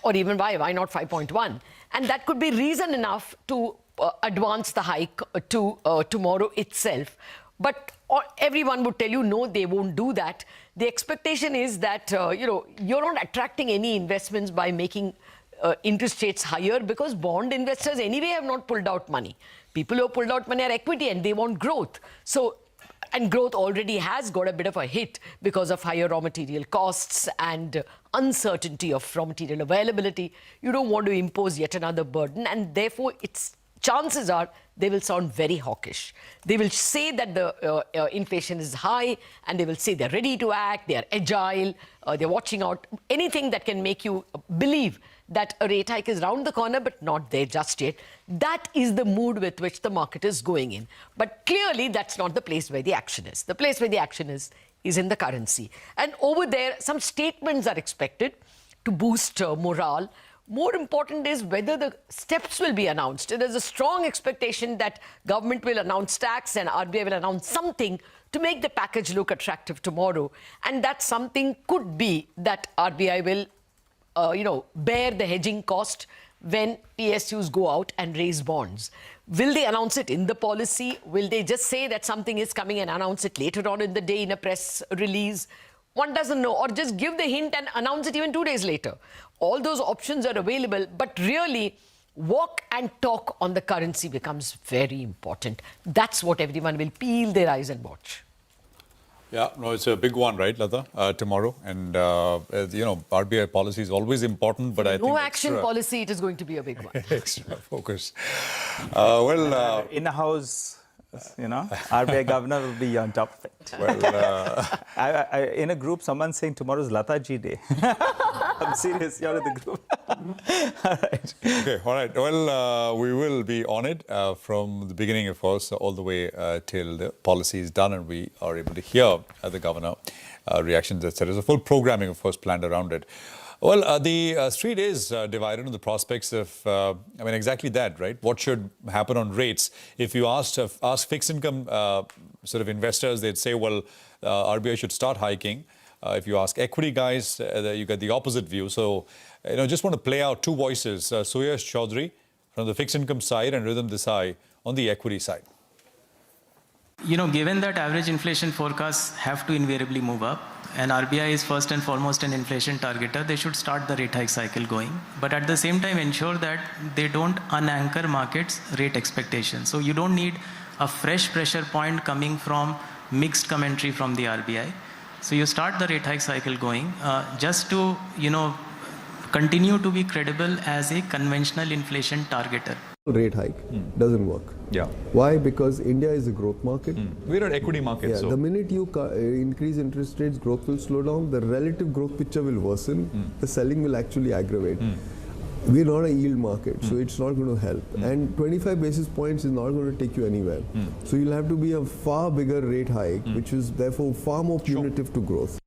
or even why not 5.1? And that could be reason enough to advance the hike to tomorrow itself. But everyone would tell you, no, they won't do that. The expectation is that, you're not attracting any investments by making interest rates higher, because bond investors anyway have not pulled out money. People who have pulled out money are equity and they want growth. So, and growth already has got a bit of a hit because of higher raw material costs and uncertainty of raw material availability. You don't want to impose yet another burden, and therefore chances are they will sound very hawkish. They will say that the inflation is high, and they will say they're ready to act, they're agile, they're watching out. Anything that can make you believe that a rate hike is round the corner but not there just yet. That is the mood with which the market is going in. But clearly that's not the place where the action is. The place where the action is in the currency. And over there, some statements are expected to boost morale. More important is whether the steps will be announced. There's a strong expectation that government will announce tax and RBI will announce something to make the package look attractive tomorrow. And that something could be that RBI will, bear the hedging cost when PSUs go out and raise bonds. Will they announce it in the policy? Will they just say that something is coming and announce it later on in the day in a press release? One doesn't know. Or just give the hint and announce it even 2 days later. All those options are available, but really walk and talk on the currency becomes very important. That's what everyone will peel their eyes and watch. Yeah, no, it's a big one, right, Lata, tomorrow. And, RBI policy is always important, but I think no action policy, it is going to be a big one. Extra focus. In a house, RBI governor will be on top of it. Well, in a group, someone's saying tomorrow's Lata Ji day. I'm serious, you're in the group. All right. Okay, all right. Well, we will be on it from the beginning, of course, all the way till the policy is done and we are able to hear the governor reactions, etc. There's a full programming, of course, planned around it. Well, the street is divided on the prospects of, exactly that, right? What should happen on rates? If you ask fixed income sort of investors, they'd say, well, RBI should start hiking. If you ask equity guys, you get the opposite view. So, just want to play out two voices, Suyash Chaudhary from the fixed income side and Rhythm Desai on the equity side. Given that average inflation forecasts have to invariably move up, and RBI is first and foremost an inflation targeter, they should start the rate hike cycle going. But at the same time, ensure that they don't unanchor markets' rate expectations. So you don't need a fresh pressure point coming from mixed commentary from the RBI. So you start the rate hike cycle going just to, continue to be credible as a conventional inflation targeter. Rate hike doesn't work. Yeah. Why? Because India is a growth market. We're an equity market. Yeah, so the minute you increase interest rates, growth will slow down, the relative growth picture will worsen, the selling will actually aggravate. We're not a yield market, so it's not going to help. And 25 basis points is not going to take you anywhere. So you'll have to be a far bigger rate hike, which is therefore far more punitive to growth.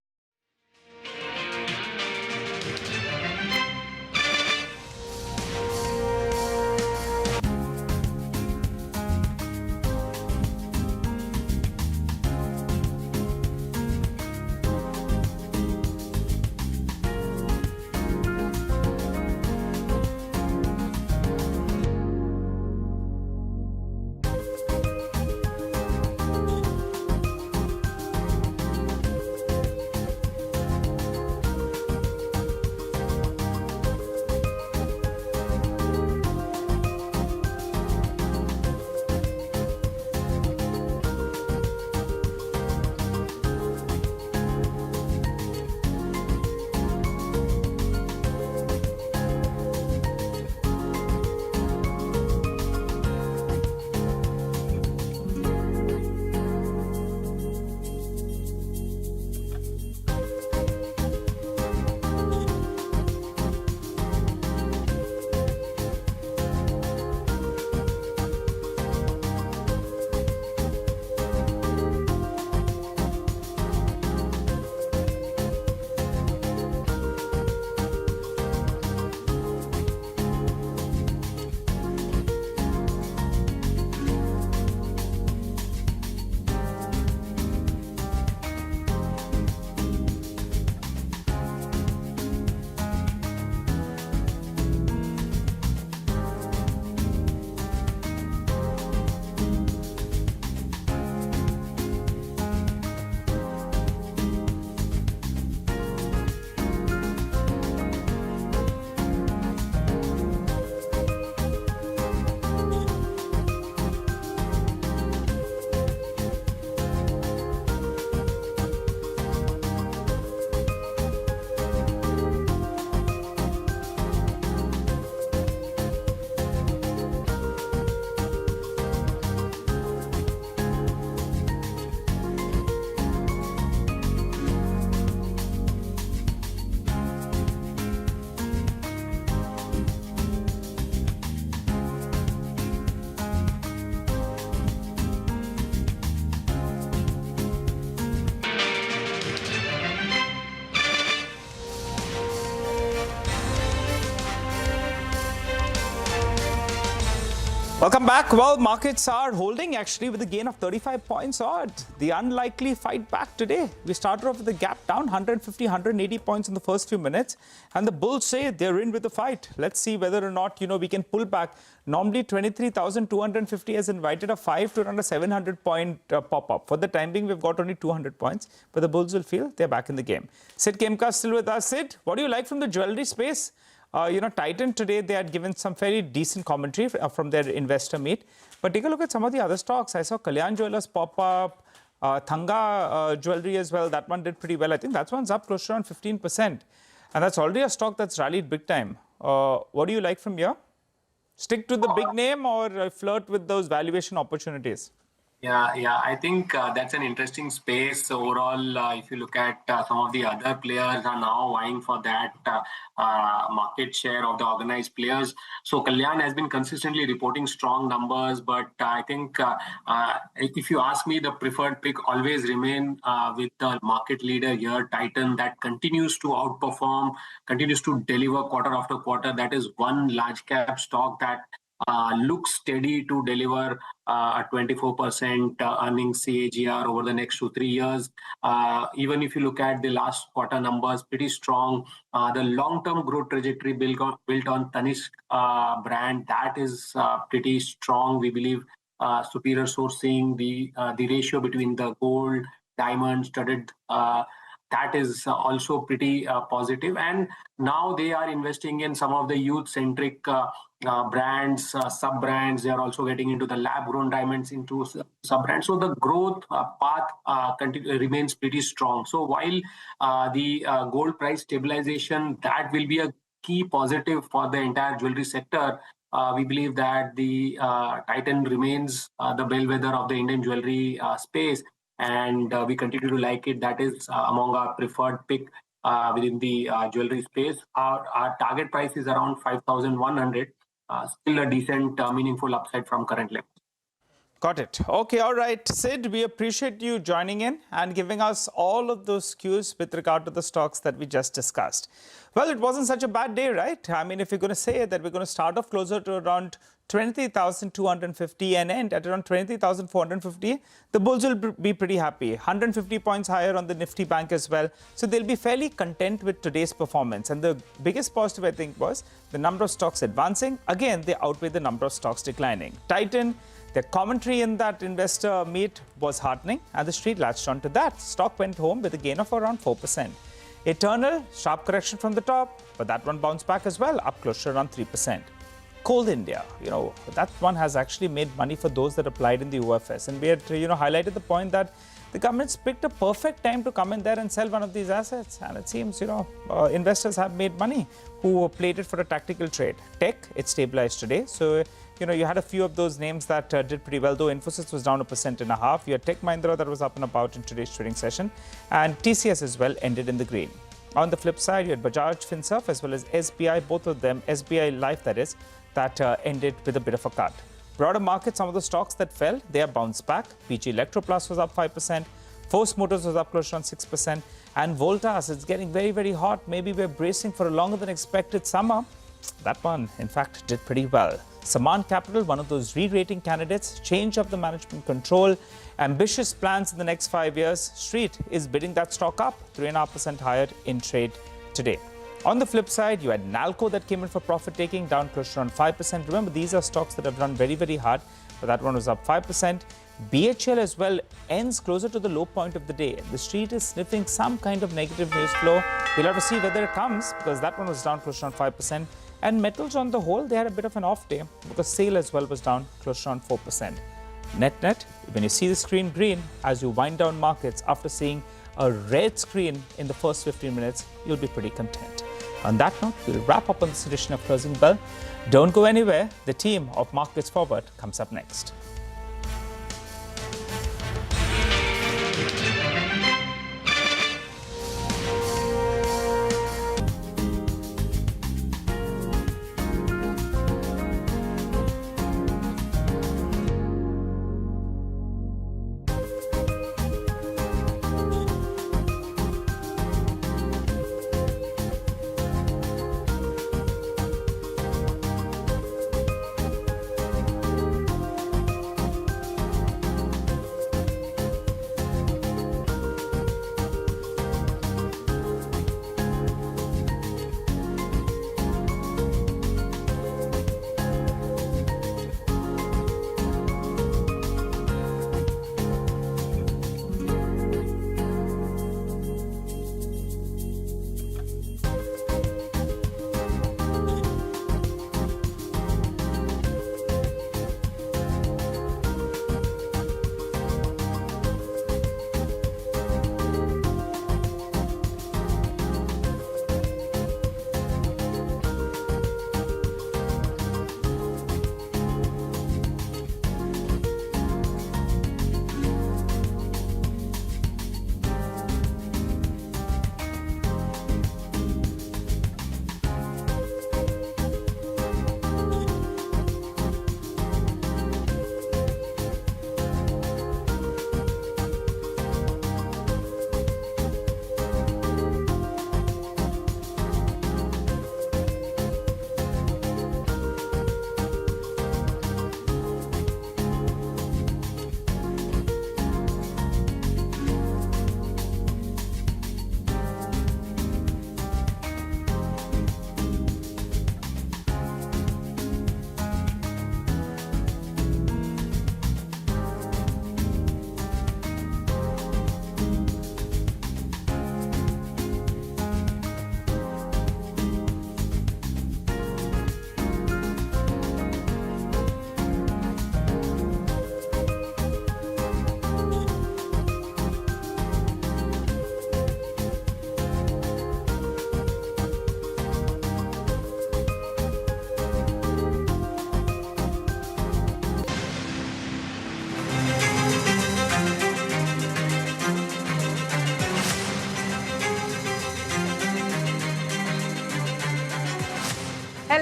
Welcome back. Well, markets are holding actually with a gain of 35 points odd. The unlikely fight back today. We started off with a gap down 150, 180 points in the first few minutes. And the bulls say they're in with the fight. Let's see whether or not, we can pull back. Normally 23,250 has invited a 5 to around a 700 point pop-up. For the time being, we've got only 200 points. But the bulls will feel they're back in the game. Sid Kemka still with us. Sid, what do you like from the jewelry space? Titan today, they had given some very decent commentary from their investor meet. But take a look at some of the other stocks. I saw Kalyan Jewelers pop up, Thanga Jewelry as well. That one did pretty well. I think that one's up close to around 15%. And that's already a stock that's rallied big time. What do you like from here? Stick to the big name or flirt with those valuation opportunities? Yeah. I think that's an interesting space overall. If you look at some of the other players are now vying for that market share of the organized players. So Kalyan has been consistently reporting strong numbers, but I think if you ask me, the preferred pick always remain with the market leader here, Titan, that continues to outperform, continues to deliver quarter after quarter. That is one large cap stock that looks steady to deliver a 24% earnings CAGR over the next 2-3 years. Even if you look at the last quarter numbers, pretty strong. The long-term growth trajectory built on Tanishq brand, that is pretty strong. We believe superior sourcing, the ratio between the gold, diamond, studded that is also pretty positive. And now they are investing in some of the youth-centric brands, sub-brands. They are also getting into the lab-grown diamonds into sub-brands. So the growth path remains pretty strong. So while the gold price stabilization, that will be a key positive for the entire jewelry sector, we believe that the Titan remains the bellwether of the Indian jewelry space, and we continue to like it. That is among our preferred pick within the jewelry space. Our target price is around 5,100. Still a decent, meaningful upside from current levels. Got it. Okay, all right. Sid, we appreciate you joining in and giving us all of those cues with regard to the stocks that we just discussed. Well, it wasn't such a bad day, right? I mean, if you're going to say that we're going to start off closer to around 23,250 and end at around 23,450, the bulls will be pretty happy. 150 points higher on the Nifty bank as well. So they'll be fairly content with today's performance. And the biggest positive, I think, was the number of stocks advancing. Again, they outweigh the number of stocks declining. Titan, their commentary in that investor meet was heartening, and the street latched onto that. Stock went home with a gain of around 4%. Eternal, sharp correction from the top, but that one bounced back as well, up close to around 3%. Coal India, that one has actually made money for those that applied in the OFS. And we had, highlighted the point that the government's picked a perfect time to come in there and sell one of these assets. And it seems, investors have made money who played it for a tactical trade. Tech, it stabilized today. So, you had a few of those names that did pretty well, though Infosys was down 1.5%. You had Tech Mahindra that was up and about in today's trading session. And TCS as well ended in the green. On the flip side, you had Bajaj Finserv as well as SBI, both of them, SBI Life that is, that ended with a bit of a cut. Broader market, some of the stocks that fell, they have bounced back. PG Electroplus was up 5%. Force Motors was up close to around 6%. And Voltas, it's getting very, very hot. Maybe we're bracing for a longer than expected summer. That one, in fact, did pretty well. Saman Capital, one of those re-rating candidates, change of the management control, ambitious plans in the next 5 years. Street is bidding that stock up 3.5% higher in trade today. On the flip side, you had Nalco that came in for profit taking, down close to around 5%. Remember, these are stocks that have run very, very hard, but that one was up 5%. BHL as well ends closer to the low point of the day. The street is sniffing some kind of negative news flow. We'll have to see whether it comes, because that one was down close to around 5%. And metals on the whole, they had a bit of an off day, because SAIL as well was down close to around 4%. Net, when you see the screen green, as you wind down markets after seeing a red screen in the first 15 minutes, you'll be pretty content. On that note, we'll wrap up on this edition of Closing Bell. Don't go anywhere. The team of Markets Forward comes up next.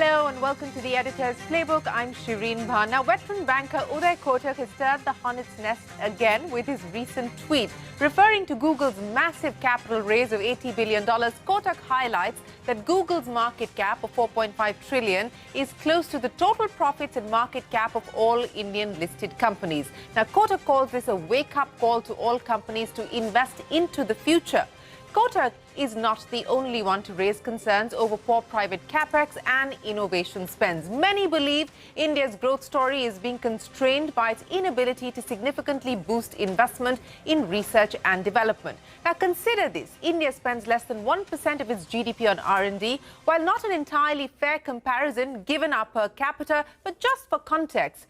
Hello and welcome to the Editor's Playbook. I'm Shireen Bhan. Now, veteran banker Uday Kotak has stirred the hornet's nest again with his recent tweet. Referring to Google's massive capital raise of $80 billion, Kotak highlights that Google's market cap of $4.5 trillion is close to the total profits and market cap of all Indian listed companies. Now, Kotak calls this a wake-up call to all companies to invest into the future. Kotak is not the only one to raise concerns over poor private capex and innovation spends. Many believe India's growth story is being constrained by its inability to significantly boost investment in research and development. Now consider this, India spends less than 1% of its GDP on R&D, while not an entirely fair comparison given our per capita, but just for context.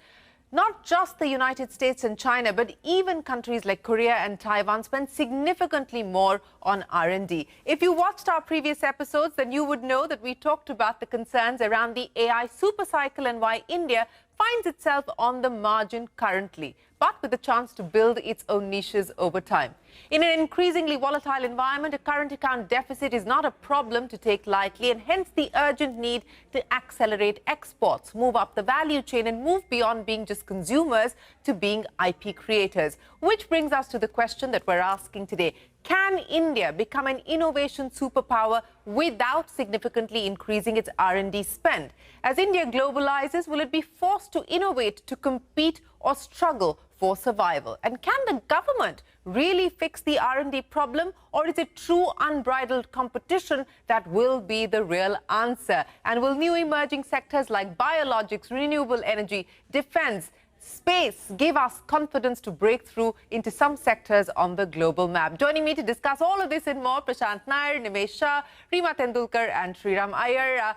Not just the United States and China, but even countries like Korea and Taiwan spend significantly more on R&D. If you watched our previous episodes, then you would know that we talked about the concerns around the AI supercycle and why India finds itself on the margin currently, but with a chance to build its own niches over time. In an increasingly volatile environment, a current account deficit is not a problem to take lightly, and hence the urgent need to accelerate exports, move up the value chain and move beyond being just consumers to being IP creators. Which brings us to the question that we're asking today. Can India become an innovation superpower without significantly increasing its R&D spend? As India globalizes, will it be forced to innovate to compete or struggle for survival? And can the government really fix the R&D problem, or is it true unbridled competition that will be the real answer? And will new emerging sectors like biologics, renewable energy, defense, space give us confidence to break through into some sectors on the global map? Joining me to discuss all of this and more, Prashant Nair, Nimesh Shah, Rima Tendulkar and Sriram Iyer.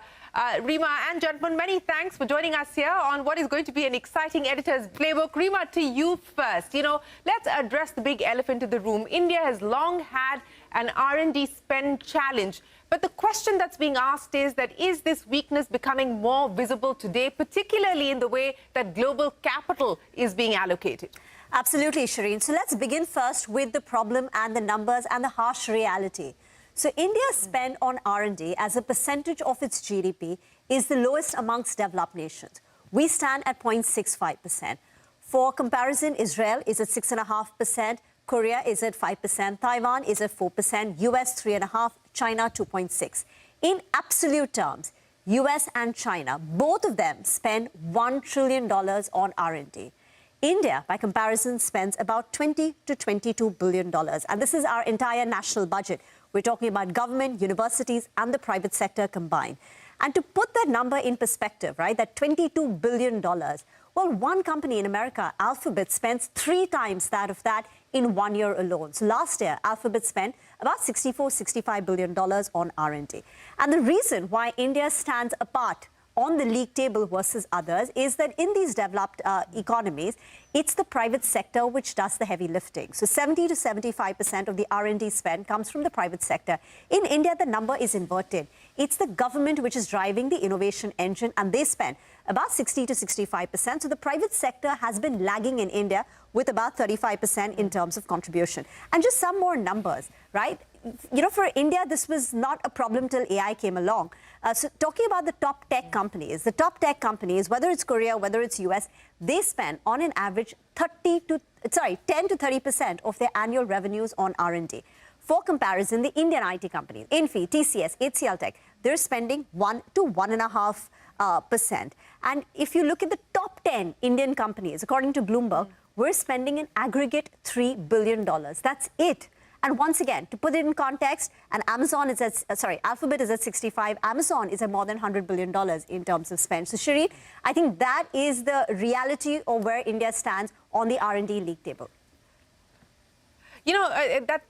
Rima and gentlemen, many thanks for joining us here on what is going to be an exciting Editor's Playbook. Rima, to you first. Let's address the big elephant in the room. India has long had an R&D spend challenge. But the question that's being asked is this weakness becoming more visible today, particularly in the way that global capital is being allocated? Absolutely, Shireen. So let's begin first with the problem and the numbers and the harsh reality. So India's spend on R&D as a percentage of its GDP is the lowest amongst developed nations. We stand at 0.65%. For comparison, Israel is at 6.5%, Korea is at 5%, Taiwan is at 4%, US 3.5%, China 2.6%. In absolute terms, US and China, both of them spend $1 trillion on R&D. India, by comparison, spends about $20 to $22 billion. And this is our entire national budget. We're talking about government, universities, and the private sector combined. And to put that number in perspective, right, that $22 billion, well, one company in America, Alphabet, spends 3 times that of that in 1 year alone. So last year, Alphabet spent about $65 billion on R&D. And the reason why India stands apart on the league table versus others is that in these developed economies, it's the private sector which does the heavy lifting. So 70 to 75% of the R&D spend comes from the private sector. In India, the number is inverted. It's the government which is driving the innovation engine, and they spend about 60 to 65%. So the private sector has been lagging in India with about 35% in terms of contribution. And just some more numbers, right? For India, this was not a problem till AI came along. So talking about the top tech companies, whether it's Korea, whether it's US, they spend on an average 10 to 30% of their annual revenues on R&D. For comparison, the Indian IT companies, Infy, TCS, HCL Tech, they're spending 1 to 1.5%. And if you look at the top 10 Indian companies, according to Bloomberg, we're spending an aggregate $3 billion. That's it. And once again, to put it in context, and Alphabet is at 65, Amazon is at more than $100 billion in terms of spend. So Shireen, I think that is the reality of where India stands on the R&D league table.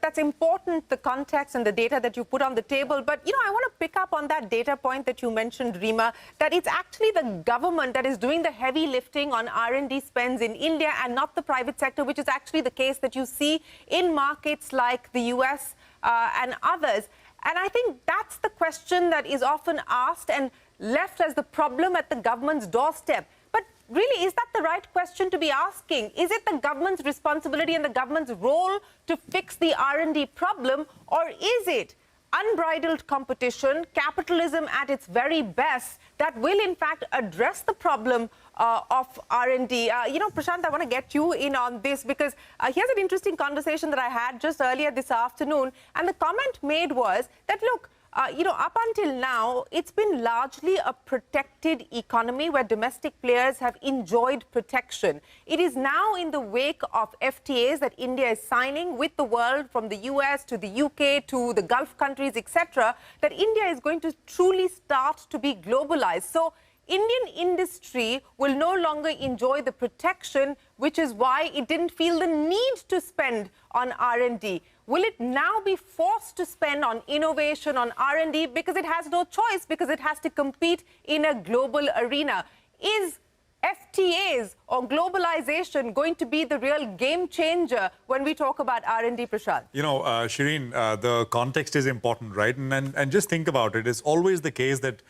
That's important, the context and the data that you put on the table. But, I want to pick up on that data point that you mentioned, Rima, that it's actually the government that is doing the heavy lifting on R&D spends in India and not the private sector, which is actually the case that you see in markets like the US and others. And I think that's the question that is often asked and left as the problem at the government's doorstep. But really, is that the right question to be asking? Is it the government's responsibility and the government's role to fix the R&D problem, or is it unbridled competition, capitalism at its very best, that will in fact address the problem of R&D. Prashant, I want to get you in on this because here's an interesting conversation that I had just earlier this afternoon. And the comment made was that, look, up until now, it's been largely a protected economy where domestic players have enjoyed protection. It is now in the wake of FTAs that India is signing with the world, from the US to the UK to the Gulf countries, etc., that India is going to truly start to be globalized. So Indian industry will no longer enjoy the protection, which is why it didn't feel the need to spend on R&D. Will it now be forced to spend on innovation, on R&D, because it has no choice, because it has to compete in a global arena? Is FTAs or globalization going to be the real game changer when we talk about R&D, Prashant? Shireen, the context is important, right? And just think about it. It's always the case that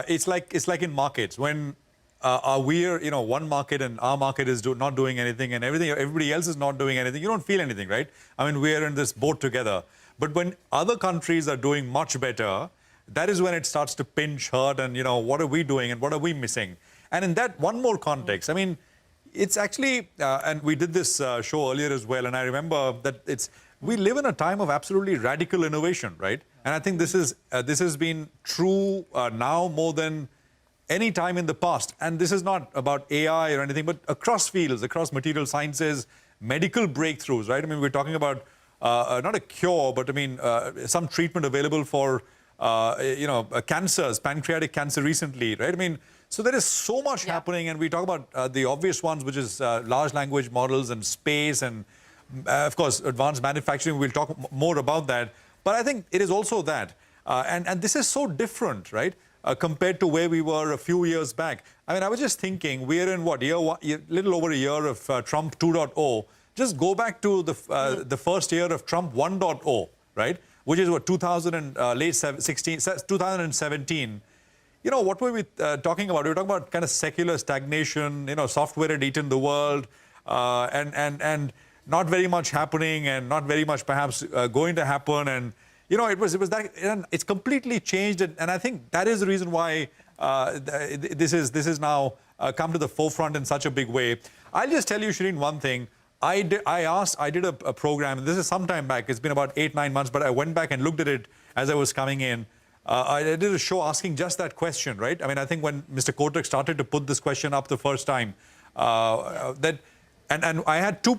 it's like in markets when we're one market and our market is not doing anything and everybody else is not doing anything. You don't feel anything, right? I mean, we're in this boat together. But when other countries are doing much better, that is when it starts to pinch, hurt, and what are we doing and what are we missing? And in that one more context, I mean, it's actually and we did this show earlier as well, and I remember that we live in a time of absolutely radical innovation, right? And I think this has been true now more than any time in the past. And this is not about AI or anything, but across fields, across material sciences, medical breakthroughs, right? I mean, we're talking about not a cure, but I mean, some treatment available for, cancers, pancreatic cancer recently, right? I mean, so there is so much happening, and we talk about the obvious ones, which is large language models and space and, of course, advanced manufacturing. We'll talk more about that. But I think it is also that. And this is so different, right? Compared to where we were a few years back. I mean, I was just thinking, we're in little over a year of Trump 2.0. Just go back to the first year of Trump 1.0, right? Which is what, 2017. What were we talking about? We were talking about kind of secular stagnation, software had eaten the world, and not very much happening and not very much perhaps going to happen. And it was that, and it's completely changed, and I think that is the reason why this is now come to the forefront in such a big way. I'll just tell you, Shireen, one thing. I did a program, and this is some time back. It's been about 8-9 months, but I went back and looked at it as I was coming in. I did a show asking just that question, right? I mean, I think when Mr. Kotak started to put this question up the first time, and I had two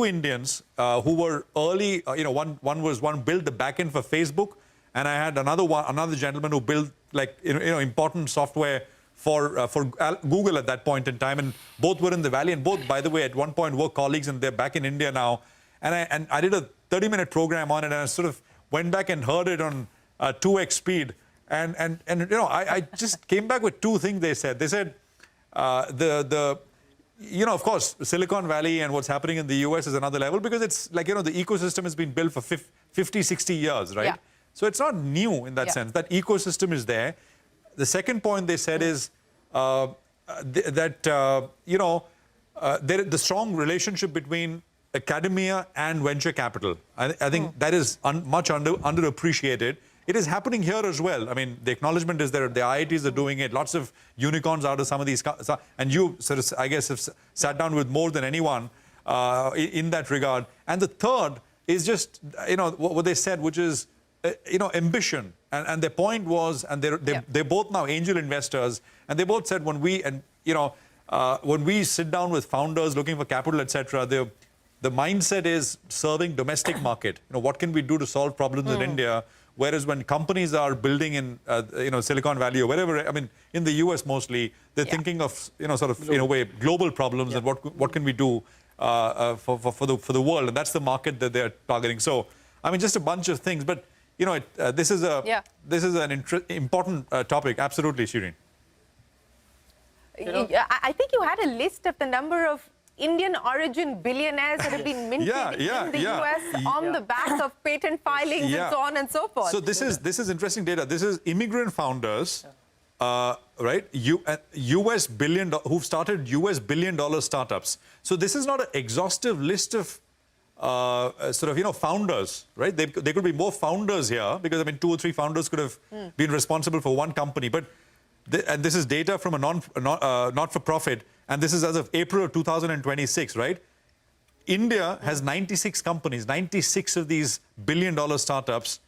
Indians who were early. One built the backend for Facebook, and I had another gentleman who built important software for Google at that point in time, and both were in the Valley, and both, by the way, at one point were colleagues, and they're back in India now. And I did a 30-minute program on it, and I sort of went back and heard it on 2x speed, and I just came back with two things they said. They said of course, Silicon Valley and what's happening in the US is another level, because it's like, the ecosystem has been built for 50, 60 years, right? Yeah. So it's not new in that sense. That ecosystem is there. The second point they said is the strong relationship between academia and venture capital. I think that is much underappreciated. It is happening here as well. I mean, the acknowledgement is there. The IITs are doing it. Lots of unicorns out of some of these. And you, sort of, I guess, have sat down with more than anyone in that regard. And the third is just, what they said, which is, ambition. And their point was, and they're both now angel investors. And they both said when we sit down with founders looking for capital, etc., the mindset is serving domestic market. What can we do to solve problems in India? Whereas when companies are building in, Silicon Valley or wherever, I mean, in the US mostly, they're thinking of, sort of, in a way, global problems and what can we do for the world, and that's the market that they're targeting. So, I mean, just a bunch of things, but this is an important topic, absolutely, Shireen. I think you had a list of the number of Indian origin billionaires that have been minted in the US on the back of patent filings and so on and so forth. So this is interesting data. This is immigrant founders, right? US who've started US $1 billion startups. So this is not an exhaustive list of sort of, you know, founders, right? There could be more founders here because, I mean, 2 or 3 founders could have been responsible for one company. But and this is data from a not-for-profit, and this is as of April of 2026, right? India has 96 companies, 96 of these billion-dollar startups,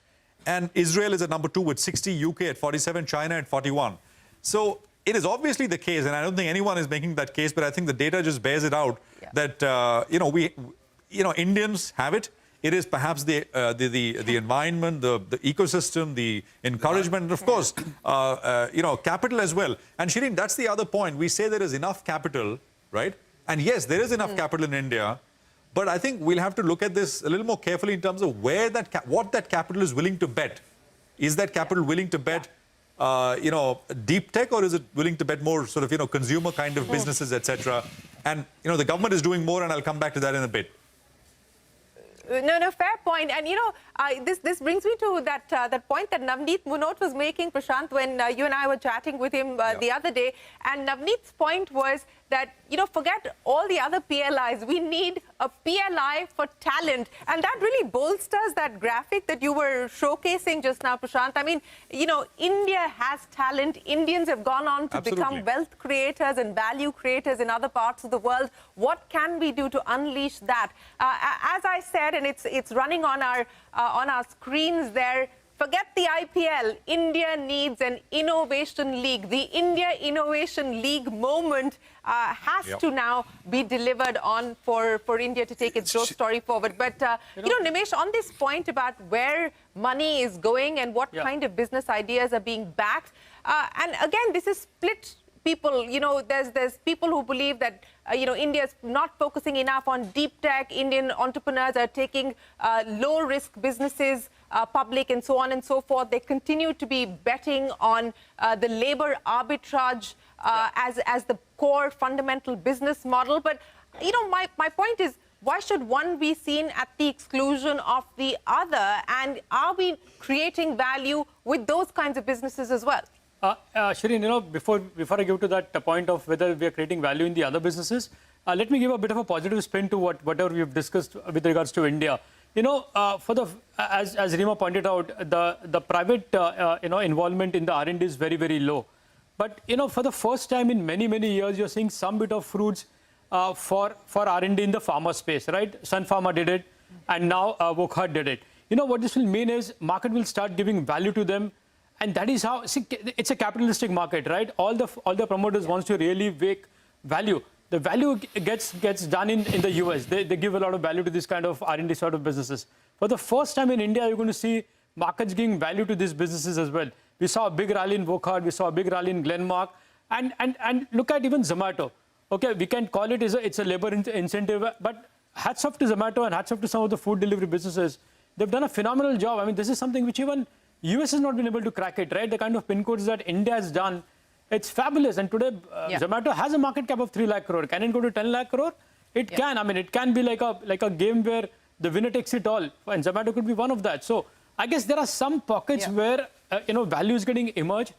and Israel is at number 2 with 60, UK at 47, China at 41. So it is obviously the case, and I don't think anyone is making that case, but I think the data just bears it out that Indians have it. It is perhaps the environment, the ecosystem, the encouragement, and of course, capital as well. And Shireen, that's the other point. We say there is enough capital, right? And yes, there is enough capital in India, but I think we'll have to look at this a little more carefully in terms of where what that capital is willing to bet. Is that capital willing to bet, deep tech, or is it willing to bet more sort of, consumer kind of businesses, etc.? And, the government is doing more, and I'll come back to that in a bit. No, fair point. And, this brings me to that point that Navneet Munot was making, Prashant, when you and I were chatting with him the other day. And Navneet's point was that, forget all the other PLIs. We need a PLI for talent. And that really bolsters that graphic that you were showcasing just now, Prashant. I mean, India has talent. Indians have gone on to become wealth creators and value creators in other parts of the world. What can we do to unleash that? As I said, and it's running on our screens there, forget the IPL. India needs an innovation league. The India Innovation League moment has to now be delivered on for India to take its growth story forward. But, Nimesh, on this point about where money is going and what kind of business ideas are being backed, and again, this is split people. There's people who believe that, India is not focusing enough on deep tech. Indian entrepreneurs are taking low-risk businesses public and so on and so forth. They continue to be betting on the labor arbitrage as the core fundamental business model. But, my point is, why should one be seen at the exclusion of the other? And are we creating value with those kinds of businesses as well? Shireen, before I give to that point of whether we are creating value in the other businesses, let me give a bit of a positive spin to whatever we've discussed with regards to India. As Rima pointed out, the private involvement in the R&D is very, very low. But for the first time in many, many years, you're seeing some bit of fruits for R&D in the pharma space, right? Sun Pharma did it, and now Wockhardt did it. What this will mean is market will start giving value to them. And that is how, it's a capitalistic market, right? All the promoters wants to really make value. The value gets done in the US. They give a lot of value to this kind of R&D sort of businesses. For the first time in India, you're going to see markets giving value to these businesses as well. We saw a big rally in Wockhardt. We saw a big rally in Glenmark. And look at even Zomato. Okay, we can call it it's a labor incentive, but hats off to Zomato and hats off to some of the food delivery businesses. They've done a phenomenal job. I mean, this is something which even US has not been able to crack it, right? The kind of pin codes that India has done, it's fabulous. And today, Zomato has a market cap of 3 lakh crore. Can it go to 10 lakh crore? It can. I mean, it can be like a game where the winner takes it all. And Zomato could be one of that. So I guess there are some pockets where, value is getting emerged.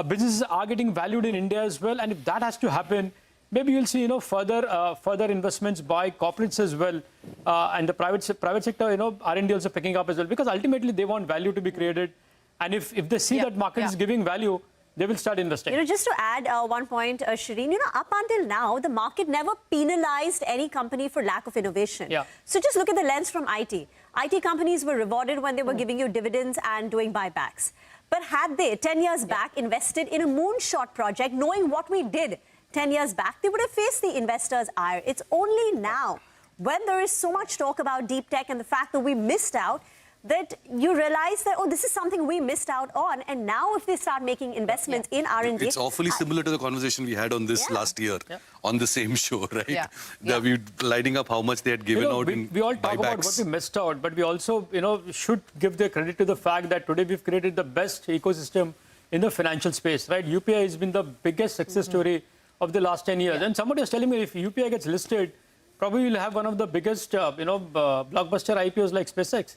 Businesses are getting valued in India as well. And if that has to happen, maybe you'll see, further investments by corporates as well, and the private sector, R&D also picking up as well, because ultimately they want value to be created, and if they see that market is giving value, they will start investing. Just to add one point, Shireen, up until now, the market never penalized any company for lack of innovation. So just look at the lens from IT. IT companies were rewarded when they were giving you dividends and doing buybacks. But had they, 10 years back, invested in a moonshot project, knowing what we did 10 years back, they would have faced the investors' ire. It's only now, when there is so much talk about deep tech and the fact that we missed out, that you realize that, this is something we missed out on. And now if they start making investments in R&D... It's awfully similar to the conversation we had on this last year on the same show, right? We lighting up how much they had given out in we all talk about what we missed out, but we also, should give the credit to the fact that today we've created the best ecosystem in the financial space, right? UPI has been the biggest success story of the last 10 years. And somebody was telling me if UPI gets listed, probably we'll have one of the biggest, blockbuster IPOs like SpaceX.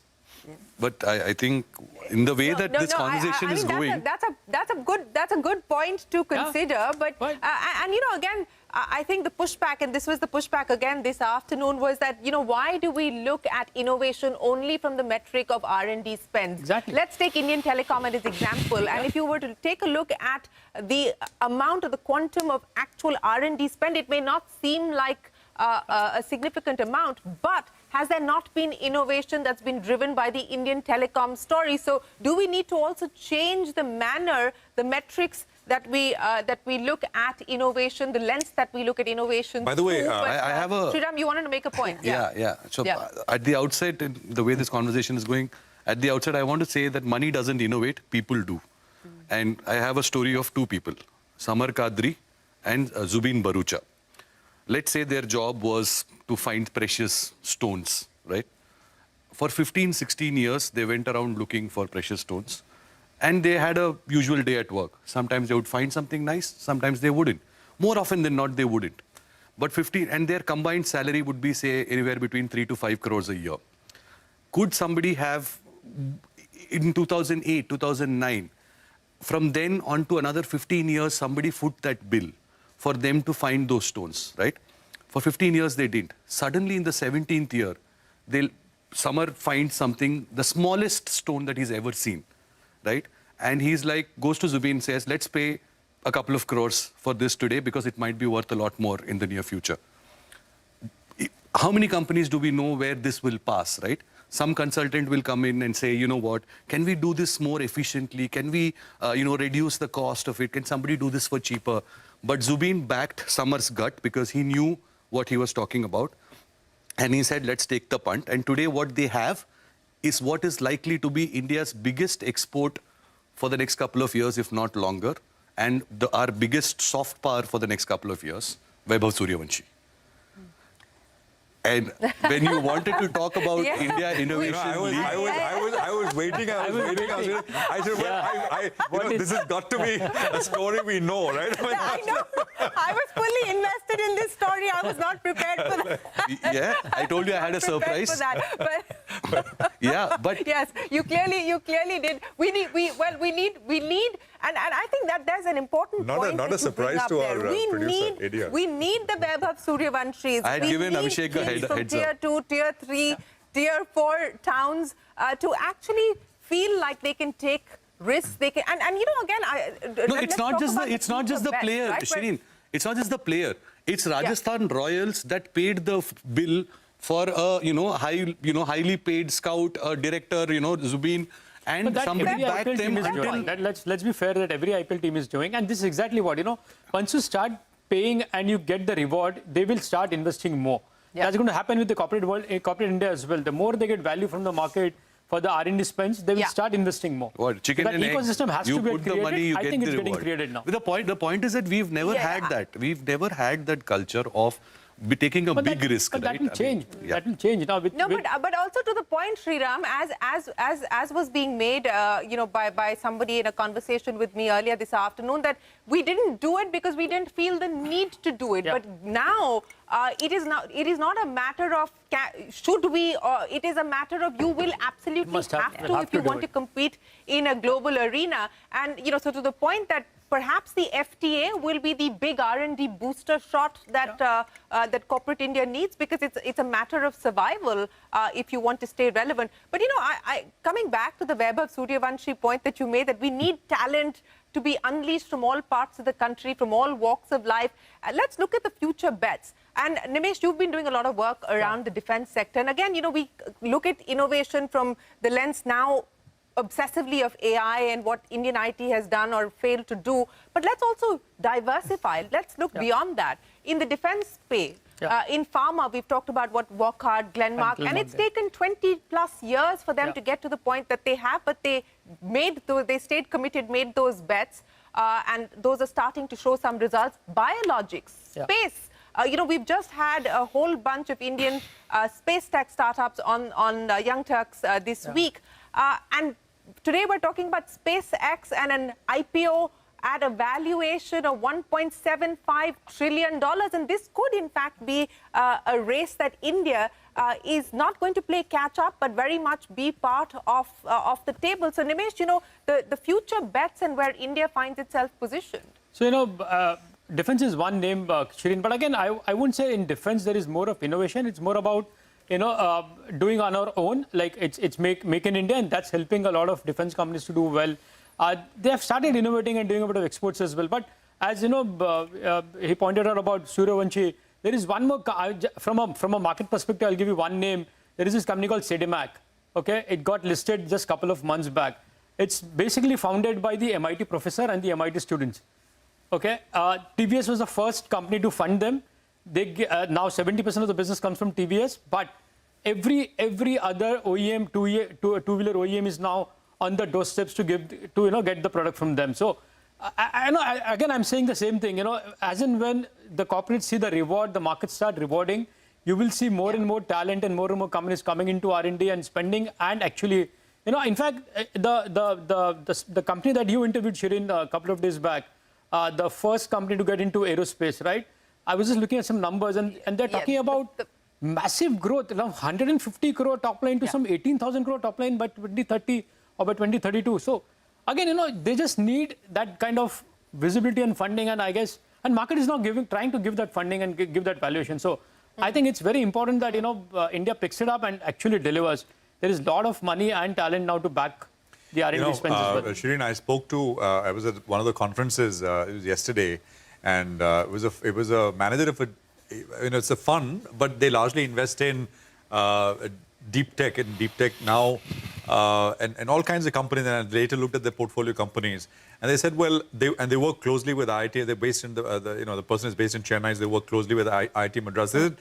But I think in the way that this conversation is going... That's a good point to consider. But and again, I think the pushback, and this was the pushback again this afternoon, was that, why do we look at innovation only from the metric of R&D spend? Exactly. Let's take Indian Telecom as an example. And if you were to take a look at the amount of the quantum of actual R&D spend, it may not seem like a significant amount, but has there not been innovation that's been driven by the Indian Telecom story? So do we need to also change the manner, the metrics that we look at innovation, the lens that we look at innovation? By the way, I have a... Sriram, you wanted to make a point. Yeah. So at the outset, the way this conversation is going, at the outset, I want to say that money doesn't innovate, people do. And I have a story of two people, Samar Kadri and Zubin Barucha. Let's say their job was to find precious stones, right? For 15, 16 years, they went around looking for precious stones. And they had a usual day at work. Sometimes they would find something nice, sometimes they wouldn't. More often than not, they wouldn't. But and their combined salary would be, say, anywhere between 3 to 5 crores a year. Could somebody have, in 2008, 2009, from then on to another 15 years, somebody foot that bill for them to find those stones, right? For 15 years, they didn't. Suddenly, in the 17th year, Samar finds something, the smallest stone that he's ever seen, right? And he's like, goes to Zubin and says, let's pay a couple of crores for this today because it might be worth a lot more in the near future. How many companies do we know where this will pass, right? Some consultant will come in and say, you know what, can we do this more efficiently? Can we, reduce the cost of it? Can somebody do this for cheaper? But Zubin backed Samar's gut because he knew what he was talking about. And he said, let's take the punt. And today what they have is what is likely to be India's biggest export for the next couple of years, if not longer. And our biggest soft power for the next couple of years, Vaibhav Suryavanshi. And when you wanted to talk about India innovation, I was waiting. I said, this has got to be a story we know, right? I know. I was fully invested in this story. I was not prepared for that. Yeah, I told you I had a surprise. For that, but yes, you clearly did. We need, and I think that there's an important point. Not a surprise to our producer, Idiot. We need the Vaibhav Suryavanshis. I had given Abhishek a heads from tier up. 2, tier 3, tier 4 towns to actually feel like they can take risks. They can, and again, no, it's not just the player, right? Shireen. It's not just the player. It's Rajasthan Royals that paid the bill for a highly paid scout, director, Zubin. And somebody backed them until... Let's be fair that every IPL team is doing. And this is exactly what, once you start paying and you get the reward, they will start investing more. Yeah. That's going to happen with the corporate world, corporate India as well. The more they get value from the market for the R&D spends, they will start investing more. What, chicken so that and ecosystem has to be created. The money, I think it's getting created now. The point is that we've never had that. We've never had that culture of taking a big risk. But that will change. That will change now. But also to the point, Sriram, as was being made, by somebody in a conversation with me earlier this afternoon, that we didn't do it because we didn't feel the need to do it. Yeah. But now it is not a matter of should we, or it is a matter of you will absolutely have to if you want to compete in a global arena. And so to the point that perhaps the FTA will be the big R&D booster shot that that corporate India needs, because it's a matter of survival if you want to stay relevant. But coming back to the Vaibhav Suryavanshi point that you made, that we need talent to be unleashed from all parts of the country, from all walks of life. Let's look at the future bets. And Nimesh, you've been doing a lot of work around the defense sector. And again, we look at innovation from the lens now obsessively of AI and what Indian IT has done or failed to do. But let's also diversify. Let's look beyond that. In the defense space, in pharma, we've talked about what Wockhardt, Glenmark, and it's taken 20 plus years for them to get to the point that they have, but they stayed committed, made those bets, and those are starting to show some results. Biologics, space. We've just had a whole bunch of Indian space tech startups on Young Turks this week. And today we're talking about SpaceX and an IPO at a valuation of $1.75 trillion. And this could, in fact, be a race that India is not going to play catch up, but very much be part of the table. So, Nimesh, you know, the future bets and where India finds itself positioned. So, you know, defense is one name, Shireen. But again, I wouldn't say in defense there is more of innovation. It's more about, you know, doing on our own. Like it's make in India, and that's helping a lot of defense companies to do well. They have started innovating and doing a bit of exports as well. But as you know, he pointed out about Suryavanshi, there is one more, from a market perspective, I'll give you one name. There is this company called Sedimac. Okay, it got listed just a couple of months back. It's basically founded by the MIT professor and the MIT students. Okay, TVS was the first company to fund them. They now 70% of the business comes from TVS, but every other OEM, two-wheeler OEM is now on the doorsteps to get the product from them. So I know, again, I'm saying the same thing. You know, as and when the corporates see the reward, the markets start rewarding, you will see more and more talent and more companies coming into R&D and spending. And actually, you know, in fact, the company that you interviewed, Shireen, a couple of days back, the first company to get into aerospace, right? I was just looking at some numbers, and they're talking about massive growth, around 150 crore top line to some 18,000 crore top line by 2030 or by 2032. So again, you know, they just need that kind of visibility and funding, and I guess, and market is now trying to give that funding and give that valuation. So I think it's very important that, you know, India picks it up and actually delivers. There is a lot of money and talent now to back the R&D spends as well. Shireen, I spoke to, I was at one of the conferences, it was yesterday, and it was a manager of a, you know, it's a fund, but they largely invest in deep tech now, and all kinds of companies. And I later looked at their portfolio companies, and they said, well, they work closely with IIT. They're based in the person is based in Chennai. So they work closely with IIT Madras. They said,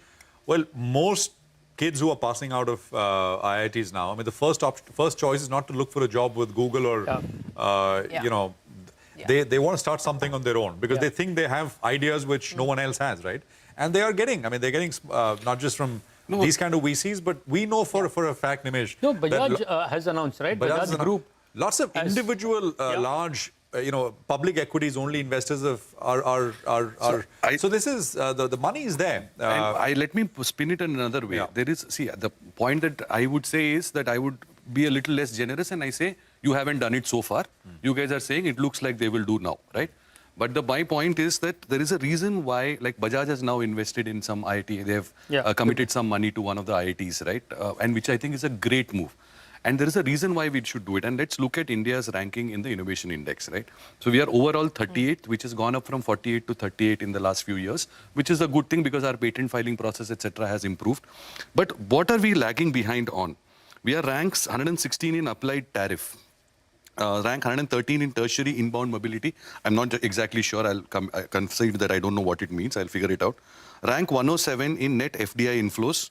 well, most kids who are passing out of IITs now, I mean, the first choice is not to look for a job with Google or you know. They want to start something on their own because they think they have ideas which no one else has, right? And they are getting, I mean, they're getting not just from these kind of VCs, but we know for a fact, Nimesh. No, Bajaj has announced, right? Bajaj Group. Lots of individual large, you know, public equities only investors so this is, the money is there. Let me spin it in another way. There is, see, the point that I would say is that I would be a little less generous and I say, you haven't done it so far. You guys are saying it looks like they will do now, right? But my point is that there is a reason why, like Bajaj has now invested in some IIT. They have committed some money to one of the IITs, right? And which I think is a great move. And there is a reason why we should do it. And let's look at India's ranking in the innovation index, right? So we are overall 38th, which has gone up from 48 to 38 in the last few years, which is a good thing because our patent filing process, etc., has improved. But what are we lagging behind on? We are ranked 116 in applied tariff. Rank 113 in tertiary inbound mobility. I'm not exactly sure. I'll concede that I don't know what it means. I'll figure it out. Rank 107 in net FDI inflows.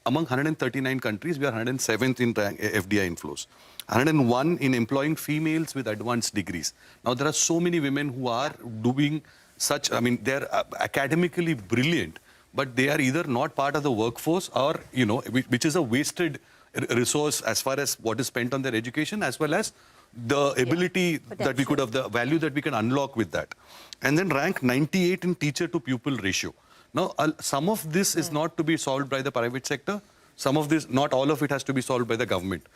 Among 139 countries, we are 107th in FDI inflows. 101 in employing females with advanced degrees. Now, there are so many women who are doing such, I mean, they're academically brilliant, but they are either not part of the workforce or, you know, which is a wasted resource as far as what is spent on their education, as well as the ability that we could have, the value that we can unlock with that. And then rank 98 in teacher to pupil ratio. Now, some of this is not to be solved by the private sector. Some of this, not all of it has to be solved by the government.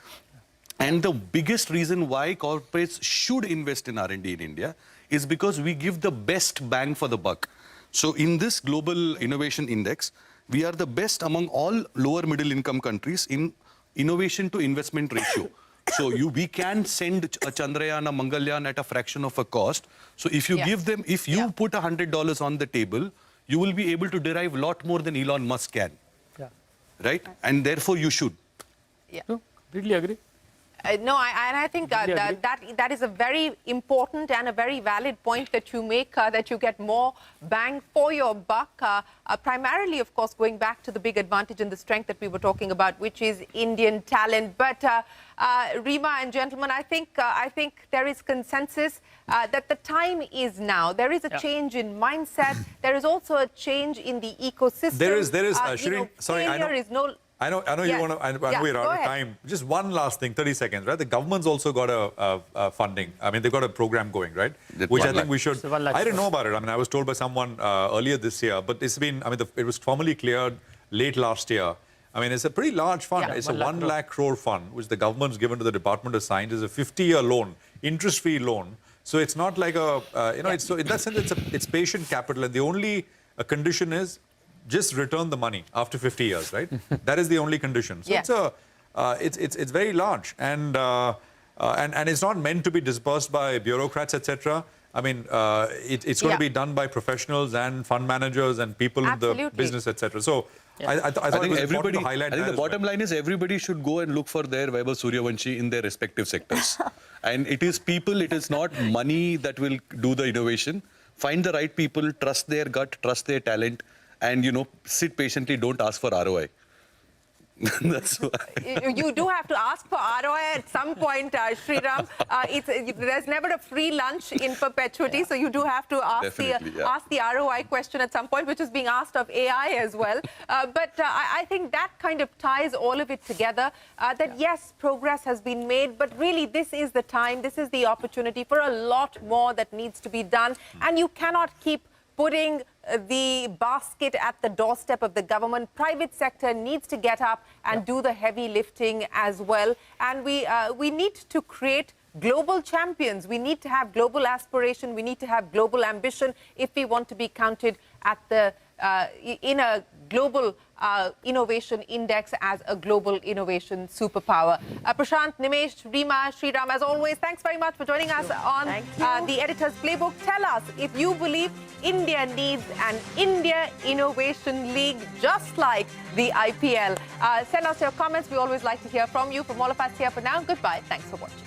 And the biggest reason why corporates should invest in R&D in India is because we give the best bang for the buck. So in this global innovation index, we are the best among all lower middle income countries in innovation to investment ratio. So we can send a Chandrayaan, a Mangalyaan at a fraction of a cost. So if you give them, if you put $100 on the table, you will be able to derive a lot more than Elon Musk can. Right? And therefore you should. No, completely agree. No, I think that is a very important and a very valid point that you make, that you get more bang for your buck. Primarily, of course, going back to the big advantage and the strength that we were talking about, which is Indian talent. But Rima and gentlemen, I think there is consensus that the time is now. There is a change in mindset. There is also a change in the ecosystem. There is, Shireen, sorry, I know you want to, I know we're out of time. Just one last thing, 30 seconds, right? The government's also got a funding. I mean, they've got a program going, right? Which I think we should, I didn't know about it. I mean, I was told by someone earlier this year, but it's been, I mean, it was formally cleared late last year. I mean, it's a pretty large fund. It's a 1 lakh crore fund, which the government's given to the Department of Science. It's a 50-year loan, interest-free loan. So it's not like a, so in that sense, it's patient capital. And the only condition is just return the money after 50 years, right? That is the only condition. So it's very large. And it's not meant to be disbursed by bureaucrats, etc. I mean, it's going to be done by professionals and fund managers and people in the business, etc. So I thought it was important to highlight that. I think the bottom line is everybody should go and look for their Vaibhav Suryavanshi in their respective sectors. And it is people, it is not money that will do the innovation. Find the right people, trust their gut, trust their talent, and, sit patiently, don't ask for ROI. That's why. You do have to ask for ROI at some point, Sriram. There's never a free lunch in perpetuity, so you do have to ask the ROI question at some point, which is being asked of AI as well. But I think that kind of ties all of it together, that yes, progress has been made, but really this is the time, this is the opportunity for a lot more that needs to be done. And you cannot keep putting the basket at the doorstep of the government. Private sector needs to get up and do the heavy lifting as well. And we need to create global champions. We need to have global aspiration. We need to have global ambition if we want to be counted at the in a global innovation index as a global innovation superpower. Prashant, Nimesh, Reema, Sriram, as always, thanks very much for joining us on the Editor's Playbook. Tell us if you believe India needs an India Innovation League just like the IPL. Send us your comments. We always like to hear from you. From all of us here for now, goodbye. Thanks for watching.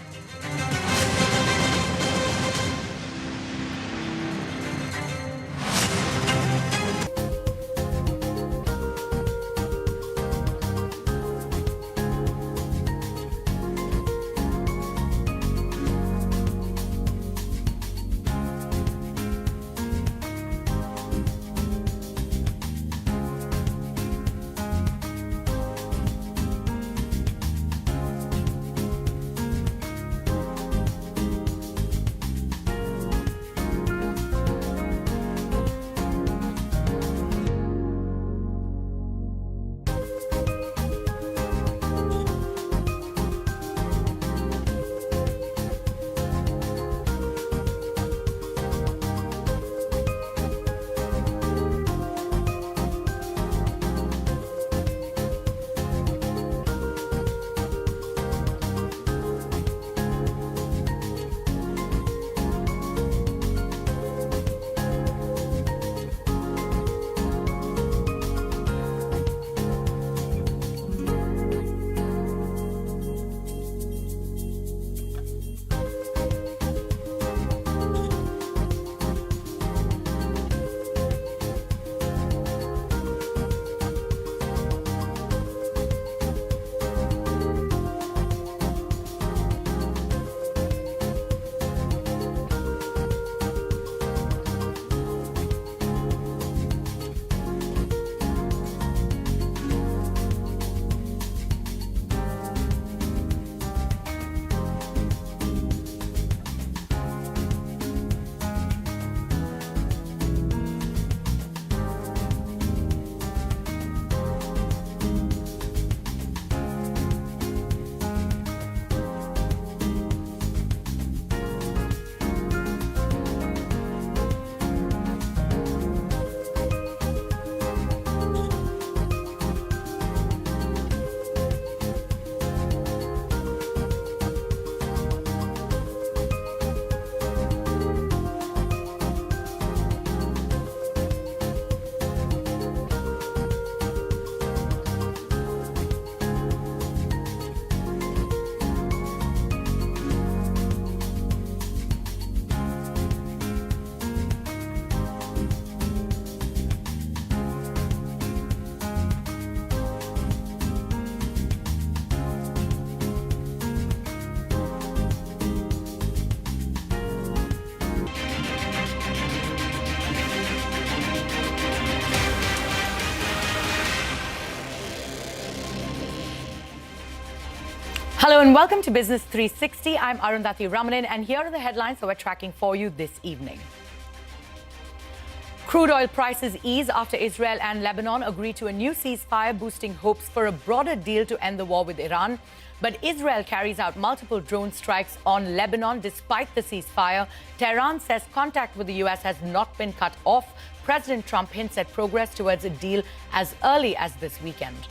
Hello and welcome to Business 360. I'm Arundhati Ramanan and here are the headlines that we're tracking for you this evening. Crude oil prices ease after Israel and Lebanon agree to a new ceasefire, boosting hopes for a broader deal to end the war with Iran. But Israel carries out multiple drone strikes on Lebanon despite the ceasefire. Tehran says contact with the U.S. has not been cut off. President Trump hints at progress towards a deal as early as this weekend.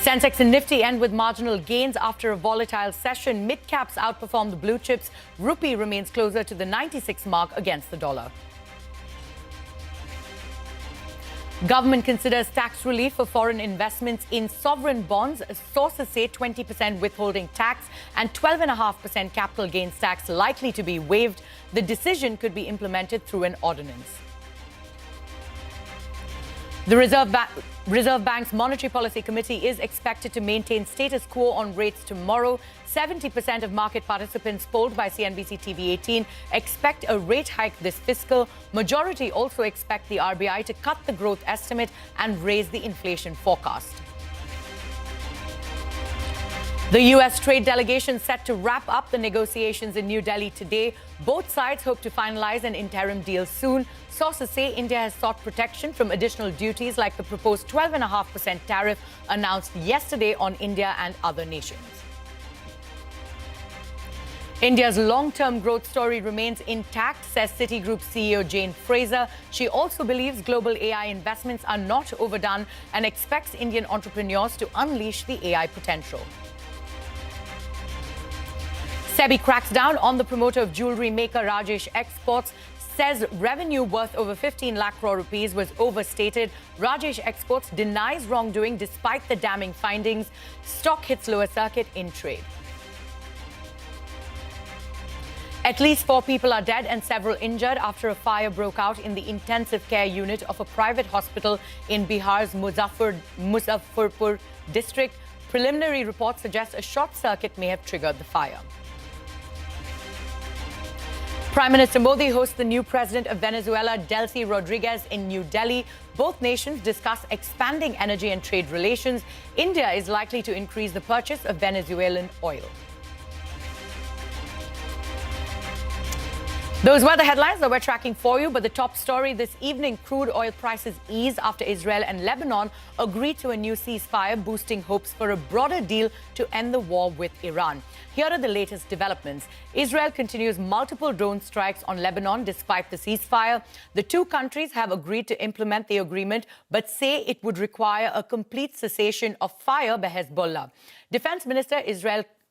Sensex and Nifty end with marginal gains after a volatile session. Mid-caps outperform the blue chips. Rupee remains closer to the 96 mark against the dollar. Government considers tax relief for foreign investments in sovereign bonds. Sources say 20% withholding tax and 12.5% capital gains tax likely to be waived. The decision could be implemented through an ordinance. The Reserve Bank's Monetary Policy Committee is expected to maintain status quo on rates tomorrow. 70% of market participants polled by CNBC TV 18 expect a rate hike this fiscal. Majority also expect the RBI to cut the growth estimate and raise the inflation forecast. The U.S. trade delegation set to wrap up the negotiations in New Delhi today. Both sides hope to finalize an interim deal soon. Sources say India has sought protection from additional duties like the proposed 12.5% tariff announced yesterday on India and other nations. India's long-term growth story remains intact, says Citigroup CEO Jane Fraser. She also believes global AI investments are not overdone and expects Indian entrepreneurs to unleash the AI potential. SEBI cracks down on the promoter of jewellery maker Rajesh Exports, says revenue worth over 15 lakh crore rupees was overstated. Rajesh Exports denies wrongdoing despite the damning findings. Stock hits lower circuit in trade. At least 4 people are dead and several injured after a fire broke out in the intensive care unit of a private hospital in Bihar's Muzaffarpur district. Preliminary reports suggest a short circuit may have triggered the fire. Prime Minister Modi hosts the new president of Venezuela, Delcy Rodriguez, in New Delhi. Both nations discuss expanding energy and trade relations. India is likely to increase the purchase of Venezuelan oil. Those were the headlines that we're tracking for you, but the top story this evening, crude oil prices ease after Israel and Lebanon agreed to a new ceasefire, boosting hopes for a broader deal to end the war with Iran. Here are the latest developments. Israel continues multiple drone strikes on Lebanon despite the ceasefire. The two countries have agreed to implement the agreement, but say it would require a complete cessation of fire by Hezbollah. Defense Minister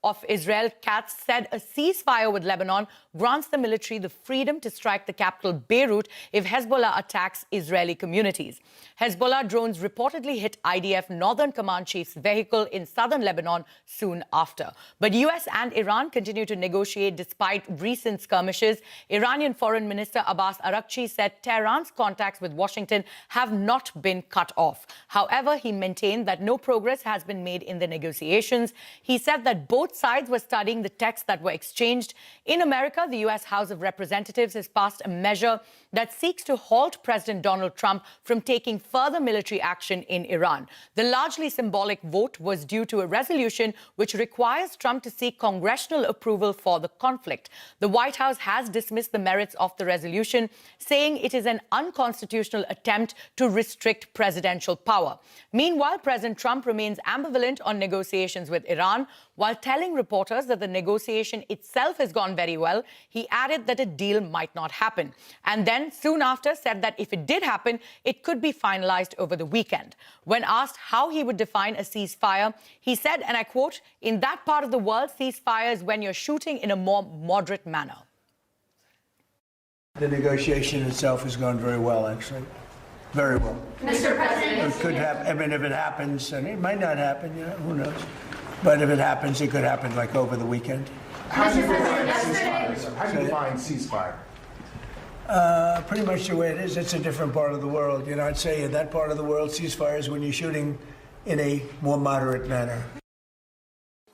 of Israel, Katz, said a ceasefire with Lebanon grants the military the freedom to strike the capital Beirut if Hezbollah attacks Israeli communities. Hezbollah drones reportedly hit IDF Northern Command Chief's vehicle in southern Lebanon soon after. But US and Iran continue to negotiate despite recent skirmishes. Iranian Foreign Minister Abbas Araghchi said Tehran's contacts with Washington have not been cut off. However, he maintained that no progress has been made in the negotiations. He said that both sides were studying the texts that were exchanged. In America, the U.S. House of Representatives has passed a measure that seeks to halt President Donald Trump from taking further military action in Iran. The largely symbolic vote was due to a resolution which requires Trump to seek congressional approval for the conflict. The White House has dismissed the merits of the resolution, saying it is an unconstitutional attempt to restrict presidential power. Meanwhile, President Trump remains ambivalent on negotiations with Iran. While telling reporters that the negotiation itself has gone very well, he added that a deal might not happen. And then, soon after, said that if it did happen, it could be finalized over the weekend. When asked how he would define a ceasefire, he said, and I quote, "In that part of the world, ceasefire is when you're shooting in a more moderate manner." The negotiation itself has gone very well, actually. Very well. Mr. President. It could happen. I mean, if it happens, and it might not happen, who knows? But if it happens, it could happen like over the weekend. How do you define ceasefire? How do you define ceasefire? Pretty much the way it is. It's a different part of the world. I'd say in that part of the world, ceasefire is when you're shooting in a more moderate manner.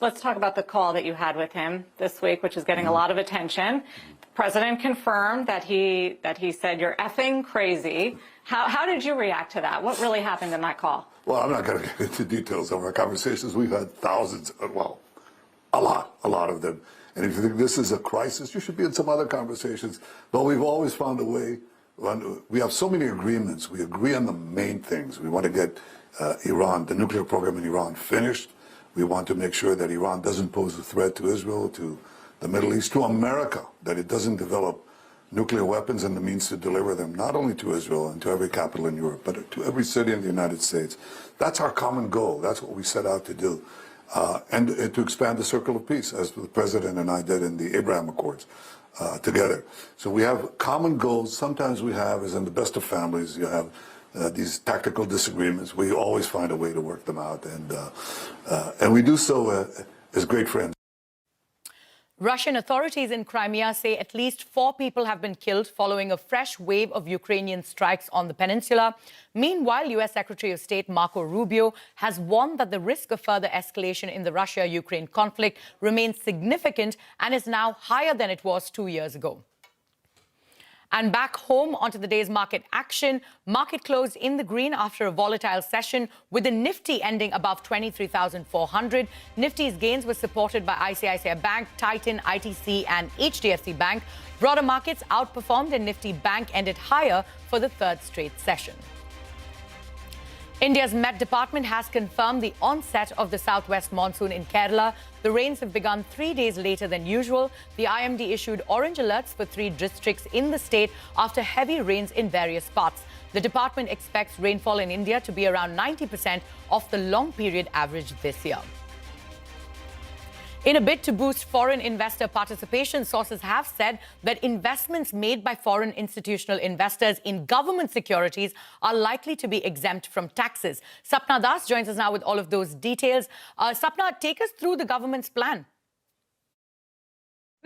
Let's talk about the call that you had with him this week, which is getting a lot of attention. The president confirmed that he said you're effing crazy. How did you react to that? What really happened in that call? Well, I'm not going to get into details of our conversations. We've had thousands, A lot of them. And if you think this is a crisis, you should be in some other conversations. But we've always found a way. We have so many agreements. We agree on the main things. We want to get Iran, the nuclear program in Iran, finished. We want to make sure that Iran doesn't pose a threat to Israel, to the Middle East, to America, that it doesn't develop nuclear weapons and the means to deliver them, not only to Israel and to every capital in Europe, but to every city in the United States. That's our common goal. That's what we set out to do. And to expand the circle of peace, as the President and I did in the Abraham Accords together. So we have common goals. Sometimes we have, as in the best of families, you have these tactical disagreements. We always find a way to work them out. And we do so as great friends. Russian authorities in Crimea say at least 4 people have been killed following a fresh wave of Ukrainian strikes on the peninsula. Meanwhile, U.S. Secretary of State Marco Rubio has warned that the risk of further escalation in the Russia-Ukraine conflict remains significant and is now higher than it was 2 years ago. And back home, onto the day's market action. Market closed in the green after a volatile session, with the Nifty ending above 23,400. Nifty's gains were supported by ICICI Bank, Titan, ITC and HDFC Bank. Broader markets outperformed and Nifty Bank ended higher for the 3rd straight session. India's Met Department has confirmed the onset of the southwest monsoon in Kerala. The rains have begun 3 days later than usual. The IMD issued orange alerts for 3 districts in the state after heavy rains in various parts. The department expects rainfall in India to be around 90% of the long period average this year. In a bid to boost foreign investor participation, sources have said that investments made by foreign institutional investors in government securities are likely to be exempt from taxes. Sapna Das joins us now with all of those details. Sapna, take us through the government's plan.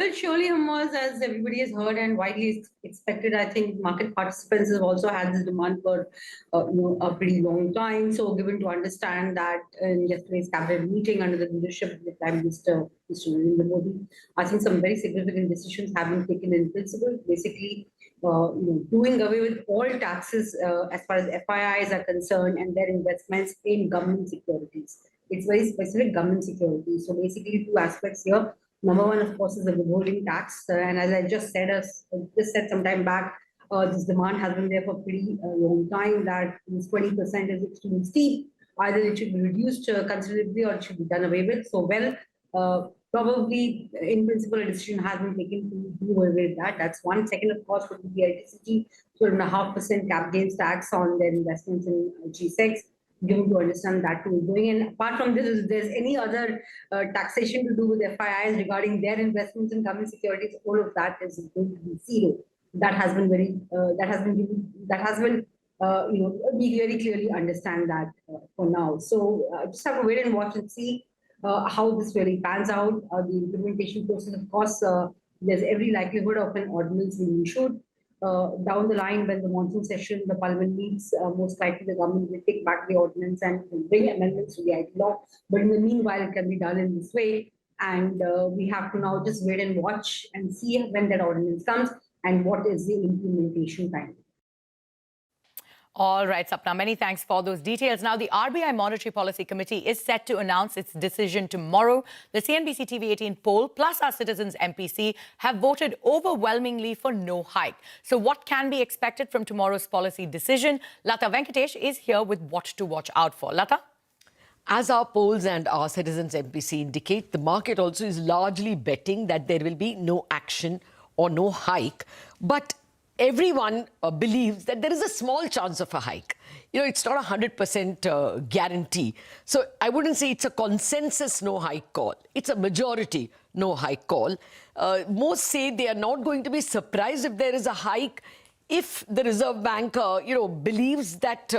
Well, surely, Hamas, as everybody has heard and widely expected, I think market participants have also had this demand for a pretty long time. So, given to understand that in yesterday's cabinet meeting under the leadership of the Prime Minister, Mr. Narendra Modi, I think some very significant decisions have been taken in principle. Basically, doing away with all taxes as far as FIIs are concerned and their investments in government securities. It's very specific government securities. So, basically, 2 aspects here. Number one, of course, is the withholding tax. And as I just said some time back, this demand has been there for a pretty long time, that this 20% is extremely steep. Either it should be reduced considerably or it should be done away with. So, probably in principle, a decision has been taken to do away with that. That's one. Second, of course, would be the ICICI 12.5% cap gains tax on their investments in G6. Given to understand that too is going. And apart from this, if there's any other taxation to do with FIIs regarding their investments in government securities, all of that is going to be zero. That has been be very clearly understand that for now. So just have to wait and watch and see how this really pans out. The implementation process, of course, there's every likelihood of an ordinance being issued. Down the line, when the monsoon session, the parliament meets, most likely the government will take back the ordinance and bring amendments to the IT law. But in the meanwhile, it can be done in this way. And we have to now just wait and watch and see when that ordinance comes and what is the implementation time. All right, Sapna, many thanks for those details. Now, the RBI Monetary Policy Committee is set to announce its decision tomorrow. The CNBC TV 18 poll, plus our Citizens MPC, have voted overwhelmingly for no hike. So what can be expected from tomorrow's policy decision? Lata Venkatesh is here with what to watch out for. Lata? As our polls and our Citizens MPC indicate, the market also is largely betting that there will be no action or no hike. But everyone believes that there is a small chance of a hike. It's not a 100% guarantee. So I wouldn't say it's a consensus no hike call. It's a majority no hike call. Most say they are not going to be surprised if there is a hike if the Reserve Bank, believes that,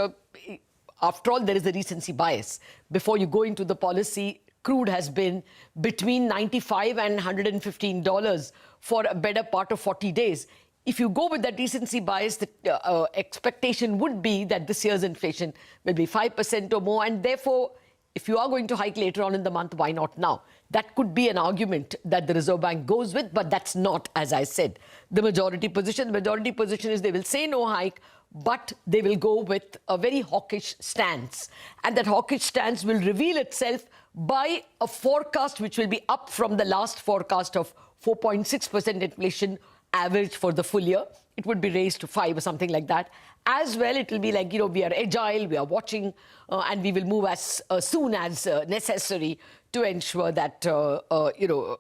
after all, there is a recency bias. Before you go into the policy, crude has been between $95 and $115 for a better part of 40 days. If you go with that recency bias, the expectation would be that this year's inflation will be 5% or more, and therefore if you are going to hike later on in the month, why not now? That could be an argument that the Reserve Bank goes with, but that's not, as I said, the majority position. The majority position is they will say no hike, but they will go with a very hawkish stance. And that hawkish stance will reveal itself by a forecast which will be up from the last forecast of 4.6% inflation average for the full year. It would be raised to 5 or something like that. As well, it will be like, we are agile, we are watching, and we will move as soon as necessary to ensure that,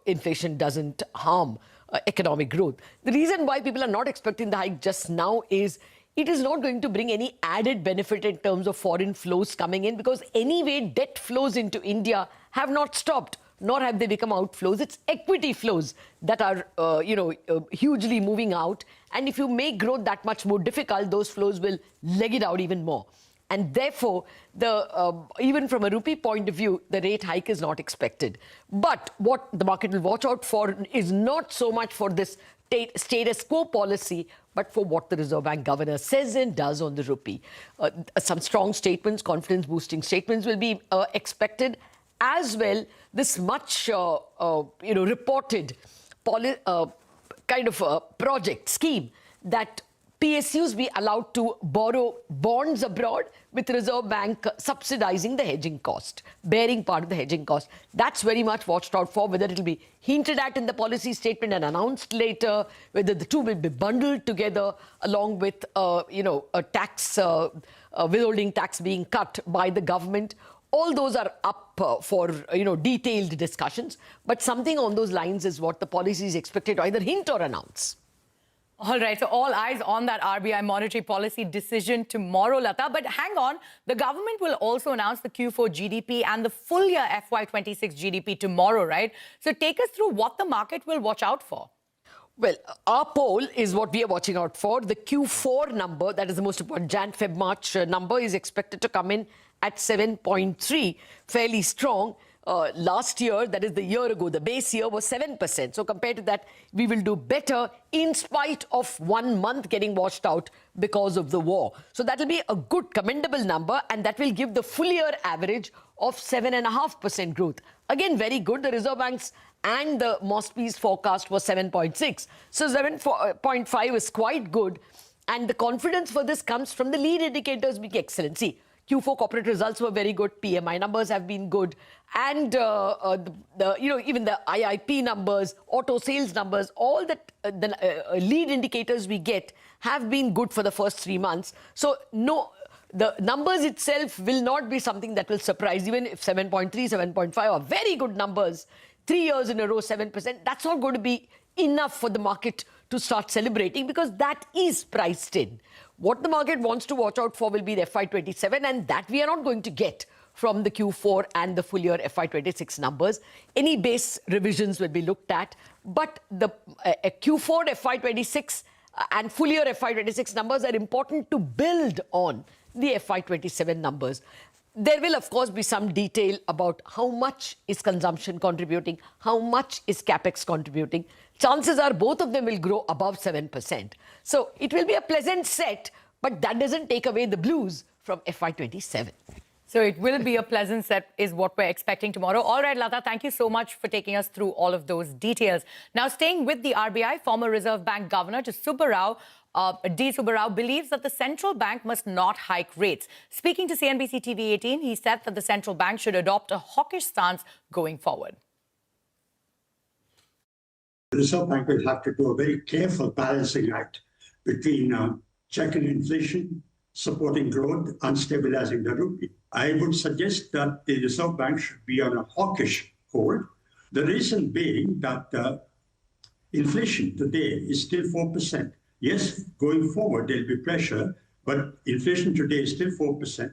inflation doesn't harm economic growth. The reason why people are not expecting the hike just now is it is not going to bring any added benefit in terms of foreign flows coming in, because anyway, debt flows into India have not stopped, nor have they become outflows. It's equity flows that are, hugely moving out. And if you make growth that much more difficult, those flows will leg it out even more. And therefore, even from a rupee point of view, the rate hike is not expected. But what the market will watch out for is not so much for this status quo policy, but for what the Reserve Bank governor says and does on the rupee. Some strong statements, confidence-boosting statements will be expected. As well, this much, reported project scheme that PSUs be allowed to borrow bonds abroad with Reserve Bank subsidizing the hedging cost, bearing part of the hedging cost. That's very much watched out for, whether it will be hinted at in the policy statement and announced later, whether the two will be bundled together along with, a tax, withholding tax being cut by the government. All those are up for, detailed discussions. But something on those lines is what the policy is expected to either hint or announce. All right, so all eyes on that RBI monetary policy decision tomorrow, Lata. But hang on, the government will also announce the Q4 GDP and the full year FY26 GDP tomorrow, right? So take us through what the market will watch out for. Well, our poll is what we are watching out for. The Q4 number, that is the most important, Jan-Feb-March number, is expected to come in at 7.3, fairly strong. Last year, that is the year ago, the base year was 7%. So compared to that, we will do better in spite of 1 month getting washed out because of the war. So that will be a good, commendable number, and that will give the full year average of 7.5% growth. Again, very good. The Reserve Bank's and the MOSPI's forecast was 7.6. So 7.5 is quite good. And the confidence for this comes from the lead indicators being excellent. See, Q4 corporate results were very good. PMI numbers have been good. And, even the IIP numbers, auto sales numbers, all that the lead indicators we get have been good for the first 3 months. So, no, the numbers itself will not be something that will surprise. Even if 7.3, 7.5 are very good numbers, 3 years in a row, 7%, that's not going to be enough for the market to start celebrating, because that is priced in. What the market wants to watch out for will be the FY27, and that we are not going to get from the Q4 and the full year FY26 numbers. Any base revisions will be looked at, but the Q4 FY26 and full year FY26 numbers are important to build on the FY27 numbers. There will, of course, be some detail about how much is consumption contributing, how much is capex contributing. Chances are both of them will grow above 7%. So it will be a pleasant set, but that doesn't take away the blues from FY27. So it will be a pleasant set is what we're expecting tomorrow. All right, Lata, thank you so much for taking us through all of those details. Now, staying with the RBI, former Reserve Bank Governor D. Subbarao believes that the central bank must not hike rates. Speaking to CNBC TV 18, he said that the central bank should adopt a hawkish stance going forward. The Reserve Bank will have to do a very careful balancing act between checking inflation, supporting growth, and stabilizing the rupee. I would suggest that the Reserve Bank should be on a hawkish hold. The reason being that inflation today is still 4%. Yes, going forward, there'll be pressure, but inflation today is still 4%.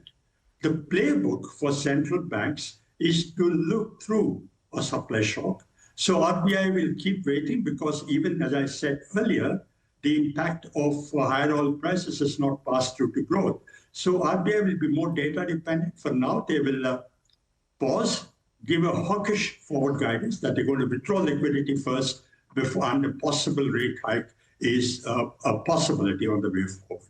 The playbook for central banks is to look through a supply shock. So RBI will keep waiting, because even as I said earlier, the impact of higher oil prices is not passed through to growth. So RBI will be more data dependent. For now, they will pause, give a hawkish forward guidance that they're going to withdraw liquidity first before, and a possible rate hike is a possibility on the way forward.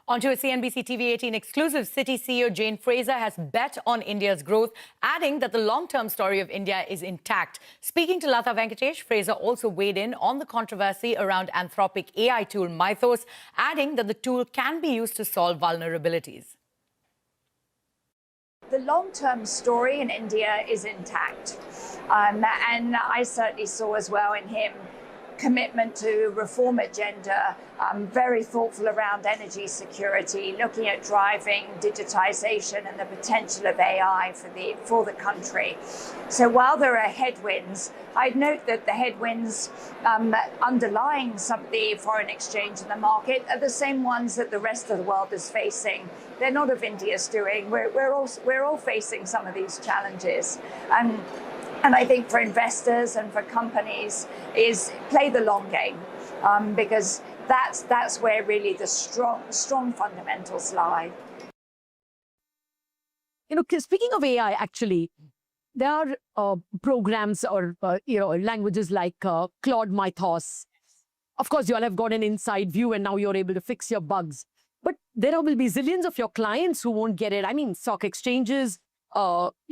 Onto a CNBC TV18 exclusive, Citi CEO Jane Fraser has bet on India's growth, adding that the long-term story of India is intact. Speaking to Lata Venkatesh, Fraser also weighed in on the controversy around Anthropic AI tool Mythos, adding that the tool can be used to solve vulnerabilities. The long-term story in India is intact. And I certainly saw as well in him commitment to reform agenda, very thoughtful around energy security, looking at driving digitization and the potential of AI for the country. So while there are headwinds, I'd note that the headwinds underlying some of the foreign exchange in the market are the same ones that the rest of the world is facing. They're not of India's doing. We're all facing some of these challenges. And I think for investors and for companies is play the long game, because that's where really the strong fundamentals lie. You know, speaking of AI, actually, there are programs or languages like Claude Mythos. Of course, you all have got an inside view, and now you're able to fix your bugs. But there will be zillions of your clients who won't get it. I mean, stock exchanges. Shadow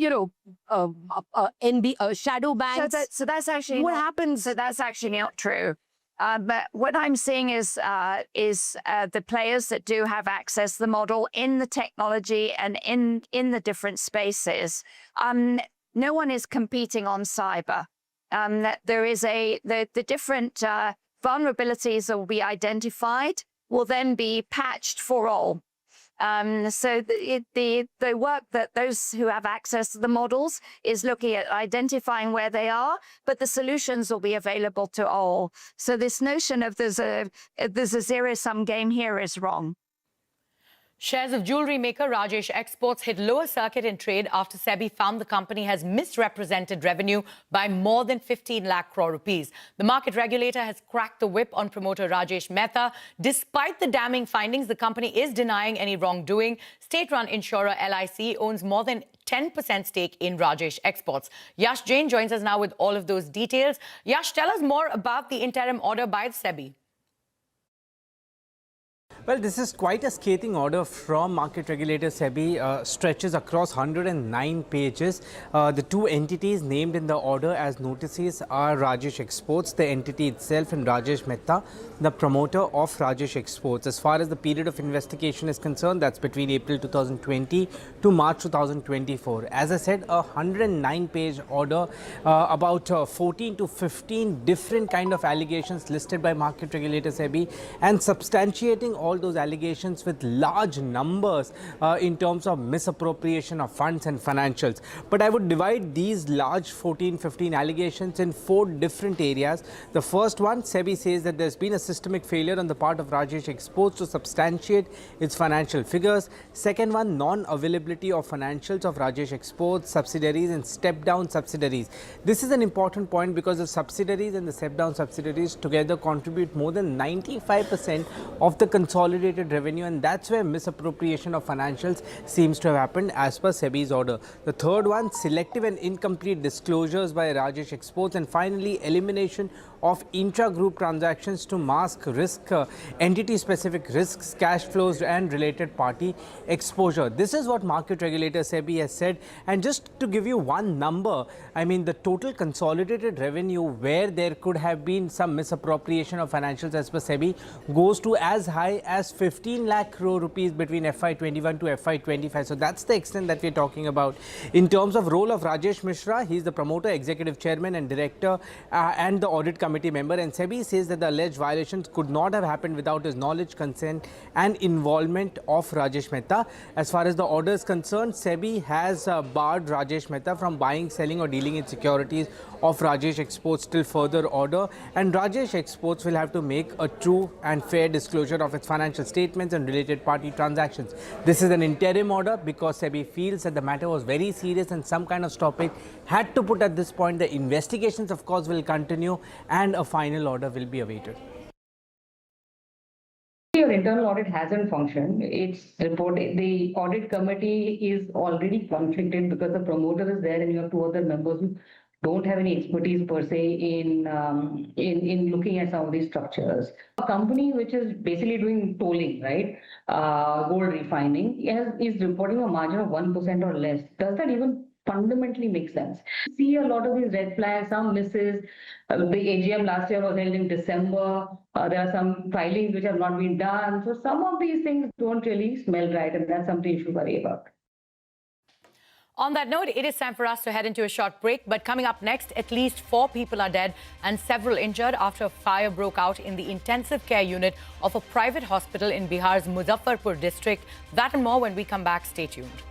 banks. So that's actually what not, happens. So that's actually not true. But what I'm seeing is the players that do have access to the model in the technology and in the different spaces. No one is competing on cyber. There is the different vulnerabilities that will be identified will then be patched for all. So the work that those who have access to the models is looking at identifying where they are, but the solutions will be available to all. So this notion of there's a zero-sum game here is wrong. Shares of jewellery maker Rajesh Exports hit lower circuit in trade after SEBI found the company has misrepresented revenue by more than 15 lakh crore rupees. The market regulator has cracked the whip on promoter Rajesh Mehta. Despite the damning findings, the company is denying any wrongdoing. State-run insurer LIC owns more than 10% stake in Rajesh Exports. Yash Jain joins us now with all of those details. Yash, tell us more about the interim order by SEBI. Well, this is quite a scathing order from market regulator SEBI, stretches across 109 pages. The two entities named in the order as notices are Rajesh Exports, the entity itself, and Rajesh Mehta, the promoter of Rajesh Exports. As far as the period of investigation is concerned, that's between April 2020 to March 2024. As I said, a 109-page order, about 14 to 15 different kind of allegations listed by market regulator SEBI, and substantiating all those allegations with large numbers in terms of misappropriation of funds and financials. But I would divide these large 14-15 allegations in 4 different areas. The first one, SEBI says that there's been a systemic failure on the part of Rajesh Exports to substantiate its financial figures. Second one, non-availability of financials of Rajesh Exports, subsidiaries and step-down subsidiaries. This is an important point because the subsidiaries and the step-down subsidiaries together contribute more than 95% of the consolidated revenue, and that's where misappropriation of financials seems to have happened as per SEBI's order. The third one, selective and incomplete disclosures by Rajesh Exports, and finally elimination of intra-group transactions to mask risk, entity-specific risks, cash flows and related party exposure. This is what market regulator SEBI has said. And just to give you one number, I mean the total consolidated revenue where there could have been some misappropriation of financials as per SEBI goes to as high as 15 lakh crore rupees between FY21 to FY25. So that's the extent that we're talking about. In terms of role of Rajesh Mishra, he's the promoter, executive chairman and director and the audit committee member, and SEBI says that the alleged violations could not have happened without his knowledge, consent and involvement of Rajesh Mehta. As far as the order is concerned, SEBI has barred Rajesh Mehta from buying, selling or dealing in securities of Rajesh Exports till further order, and Rajesh Exports will have to make a true and fair disclosure of its financial statements and related party transactions. This is an interim order because SEBI feels that the matter was very serious and some kind of stoppage had to put at this point. The investigations, of course, will continue and a final order will be awaited. Your internal audit hasn't functioned. It's reported the audit committee is already conflicted because the promoter is there and you have 2 other members who don't have any expertise per se in looking at some of these structures. A company which is basically doing tolling, right, gold refining, is reporting a margin of 1% or less. Does that even fundamentally make sense? See a lot of these red flags, some misses. The AGM last year was held in December. There are some filings which have not been done. So some of these things don't really smell right, and that's something you should worry about. On that note, it is time for us to head into a short break. But coming up next, at least 4 people are dead and several injured after a fire broke out in the intensive care unit of a private hospital in Bihar's Muzaffarpur district. That and more when we come back. Stay tuned.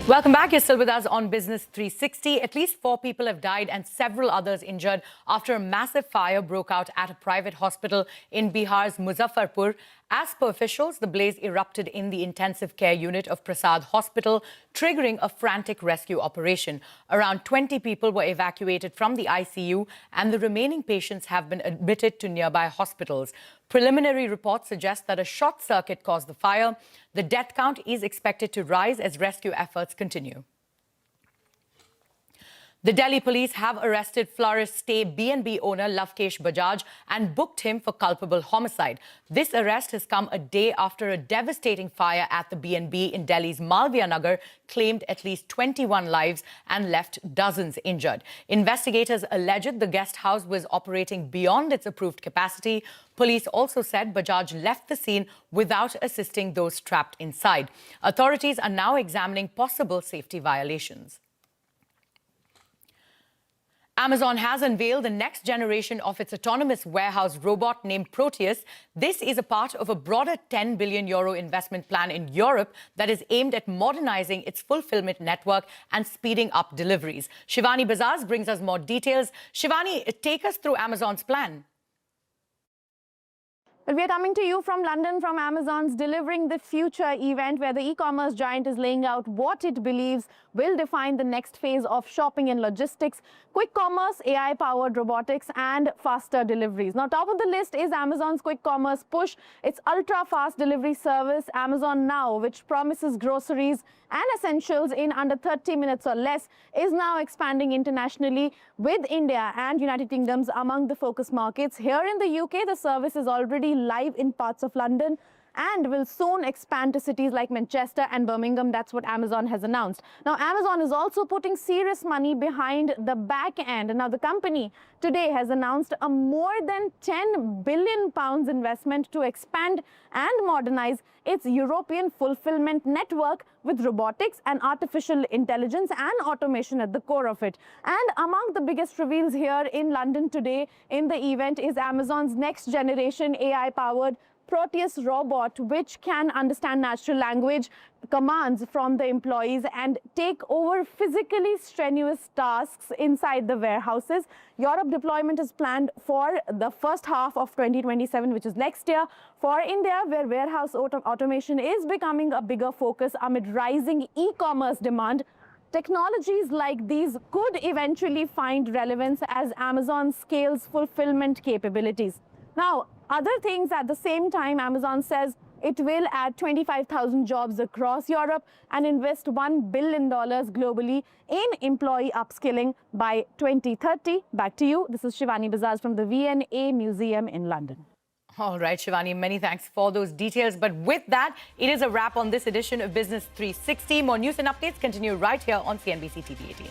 Welcome back. You're still with us on Business 360. At least 4 people have died and several others injured after a massive fire broke out at a private hospital in Bihar's Muzaffarpur. As per officials, the blaze erupted in the intensive care unit of Prasad Hospital, triggering a frantic rescue operation. Around 20 people were evacuated from the ICU and the remaining patients have been admitted to nearby hospitals. Preliminary reports suggest that a short circuit caused the fire. The death count is expected to rise as rescue efforts continue. The Delhi police have arrested florist stay B&B owner Lavkesh Bajaj and booked him for culpable homicide. This arrest has come a day after a devastating fire at the B&B in Delhi's Malviya Nagar claimed at least 21 lives and left dozens injured. Investigators alleged the guest house was operating beyond its approved capacity. Police also said Bajaj left the scene without assisting those trapped inside. Authorities are now examining possible safety violations. Amazon has unveiled the next generation of its autonomous warehouse robot named Proteus. This is a part of a broader €10 billion investment plan in Europe that is aimed at modernizing its fulfillment network and speeding up deliveries. Shivani Bazaz brings us more details. Shivani, take us through Amazon's plan. Well, we are coming to you from London from Amazon's Delivering the Future event, where the e-commerce giant is laying out what it believes will define the next phase of shopping and logistics: quick commerce, AI-powered robotics, and faster deliveries. Now, top of the list is Amazon's quick commerce push, its ultra-fast delivery service, Amazon Now, which promises groceries and essentials in under 30 minutes or less, is now expanding internationally, with India and United Kingdoms among the focus markets. Here in the UK, the service is already live in parts of London and will soon expand to cities like Manchester and Birmingham. That's what Amazon has announced. Now, Amazon is also putting serious money behind the back end. Now, the company today has announced a more than £10 billion investment to expand and modernize its European fulfillment network, with robotics and artificial intelligence and automation at the core of it. And among the biggest reveals here in London today in the event is Amazon's next generation AI-powered Proteus robot, which can understand natural language commands from the employees and take over physically strenuous tasks inside the warehouses. Europe deployment is planned for the first half of 2027, which is next year. For India, where warehouse automation is becoming a bigger focus amid rising e-commerce demand, technologies like these could eventually find relevance as Amazon scales fulfillment capabilities. Now, other things at the same time, Amazon says it will add 25,000 jobs across Europe and invest $1 billion globally in employee upskilling by 2030. Back to you. This is Shivani Bazaz from the V&A Museum in London. All right, Shivani, many thanks for those details. But with that, it is a wrap on this edition of Business 360. More news and updates continue right here on CNBC TV 18.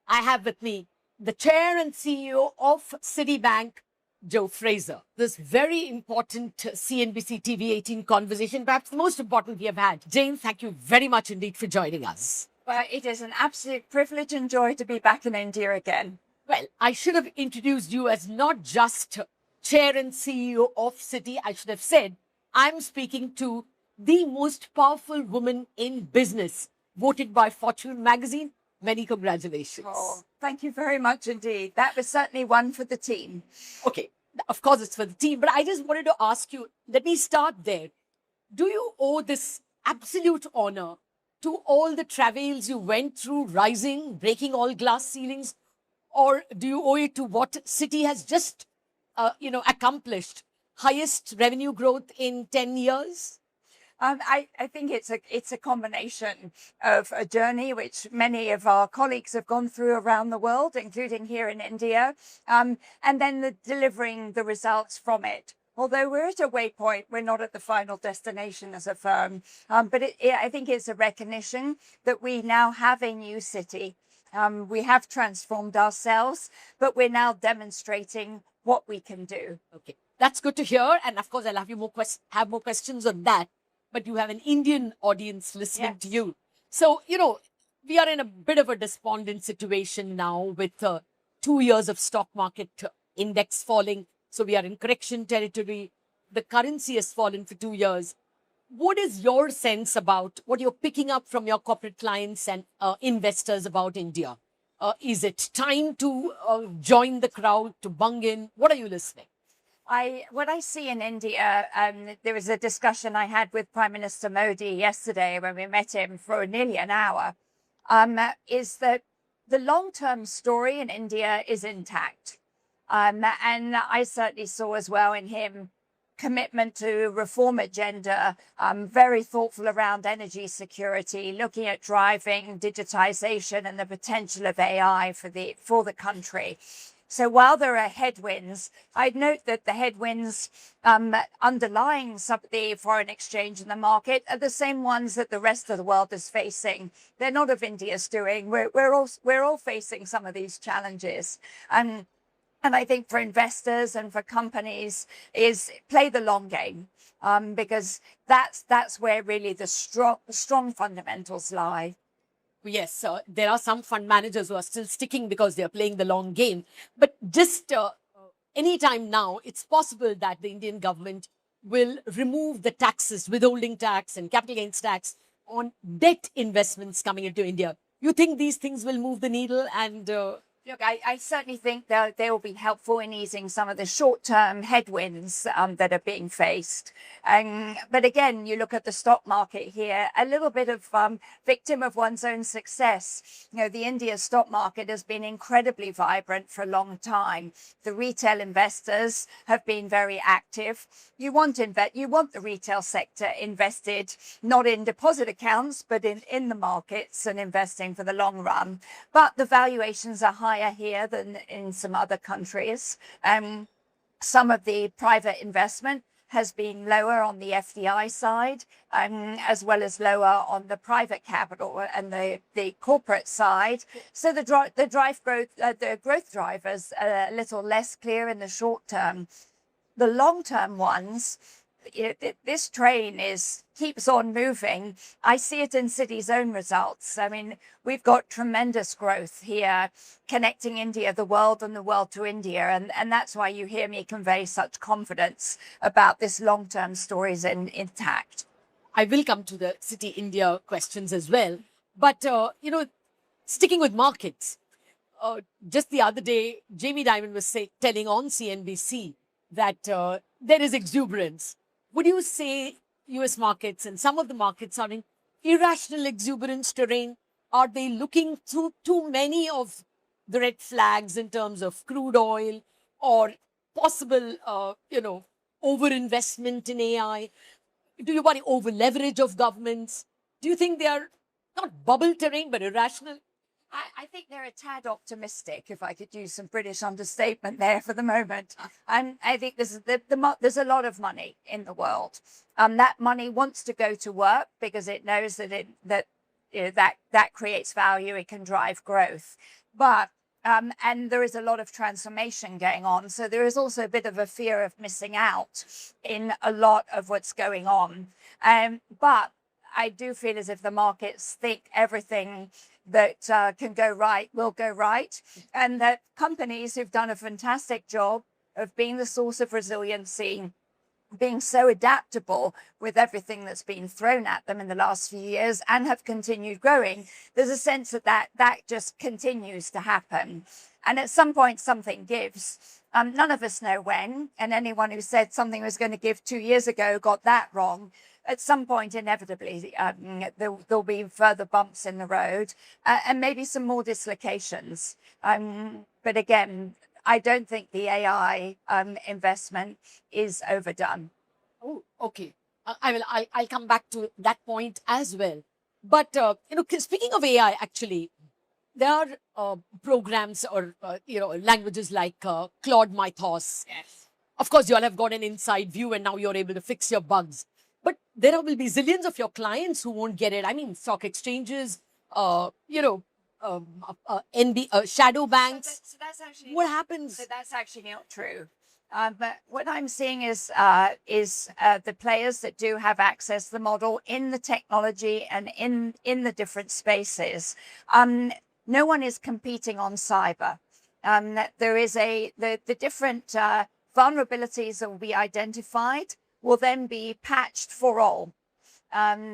I have with me the chair and CEO of Citibank, Joe Fraser. This very important CNBC TV 18 conversation, perhaps the most important we have had. Jane, thank you very much indeed for joining us. Well, it is an absolute privilege and joy to be back in India again. Well, I should have introduced you as not just chair and CEO of Citi. I should have said, I'm speaking to the most powerful woman in business, voted by Fortune magazine. Many congratulations. Oh, thank you very much indeed. That was certainly one for the team. Okay, of course it's for the team, but I just wanted to ask you, let me start there. Do you owe this absolute honor to all the travails you went through, rising, breaking all glass ceilings? or do you owe it to what Citi has just, accomplished? Highest revenue growth in 10 years? I think it's a combination of a journey which many of our colleagues have gone through around the world, including here in India, and then delivering the results from it. Although we're at a waypoint, we're not at the final destination as a firm. But I think it's a recognition that we now have a new Citi. We have transformed ourselves, but we're now demonstrating what we can do. Okay, that's good to hear. And of course, I'll have have more questions on that. But you have an Indian audience listening to you. So, we are in a bit of a despondent situation now with 2 years of stock market index falling. So we are in correction territory. The currency has fallen for 2 years. What is your sense about what you're picking up from your corporate clients and investors about India? Is it time to join the crowd, to bung in? What are you listening? What I see in India, there was a discussion I had with Prime Minister Modi yesterday when we met him for nearly an hour, is that the long-term story in India is intact. And I certainly saw as well in him commitment to reform agenda, very thoughtful around energy security, looking at driving digitization and the potential of AI for the country. So while there are headwinds, I'd note that the headwinds underlying some of the foreign exchange in the market are the same ones that the rest of the world is facing. They're not of India's doing. We're all facing some of these challenges. And I think for investors and for companies is play the long game, because that's where really the strong fundamentals lie. Yes, there are some fund managers who are still sticking because they are playing the long game. But just anytime now, it's possible that the Indian government will remove the taxes, withholding tax and capital gains tax on debt investments coming into India. You think these things will move the needle? And look, I certainly think they will be helpful in easing some of the short-term headwinds that are being faced. But again, you look at the stock market here, a little bit of victim of one's own success. The India stock market has been incredibly vibrant for a long time. The retail investors have been very active. You want the retail sector invested not in deposit accounts, but in the markets and investing for the long run. But the valuations are higher here than in some other countries. Some of the private investment has been lower on the FDI side, as well as lower on the private capital and the corporate side. So the growth drivers are a little less clear in the short term. The long-term ones, this train keeps on moving. I see it in Citi's own results. I mean, we've got tremendous growth here, connecting India, the world, and the world to India. And that's why you hear me convey such confidence about this long-term story is intact. I will come to the Citi India questions as well. But, sticking with markets, just the other day, Jamie Dimon was telling on CNBC that there is exuberance. Would you say US markets and some of the markets are in irrational exuberance terrain? Are they looking through too many of the red flags in terms of crude oil or possible, overinvestment in AI? Do you worry over leverage of governments? Do you think they are not bubble terrain, but irrational? I think they're a tad optimistic, if I could use some British understatement there for the moment. And I think there's a lot of money in the world. That money wants to go to work because it knows that creates value. It can drive growth. But and there is a lot of transformation going on. So there is also a bit of a fear of missing out in a lot of what's going on. But I do feel as if the markets think everything that can go right will go right, and that companies who've done a fantastic job of being the source of resiliency, being so adaptable with everything that's been thrown at them in the last few years and have continued growing, there's a sense that just continues to happen. And at some point, something gives. None of us know when, and anyone who said something was going to give 2 years ago got that wrong. At some point, inevitably, there'll be further bumps in the road and maybe some more dislocations. But again, I don't think the AI investment is overdone. Oh, okay. I'll come back to that point as well. But you know, speaking of AI, actually, there are programs or languages like Claude Mythos. Yes. Of course, you all have got an inside view, and now you're able to fix your bugs. But there will be zillions of your clients who won't get it. I mean, stock exchanges, shadow banks. So that's actually what happens? So that's actually not true. But what I'm seeing is the players that do have access to the model in the technology and in the different spaces. No one is competing on cyber. There is the different vulnerabilities that will be identified will then be patched for all.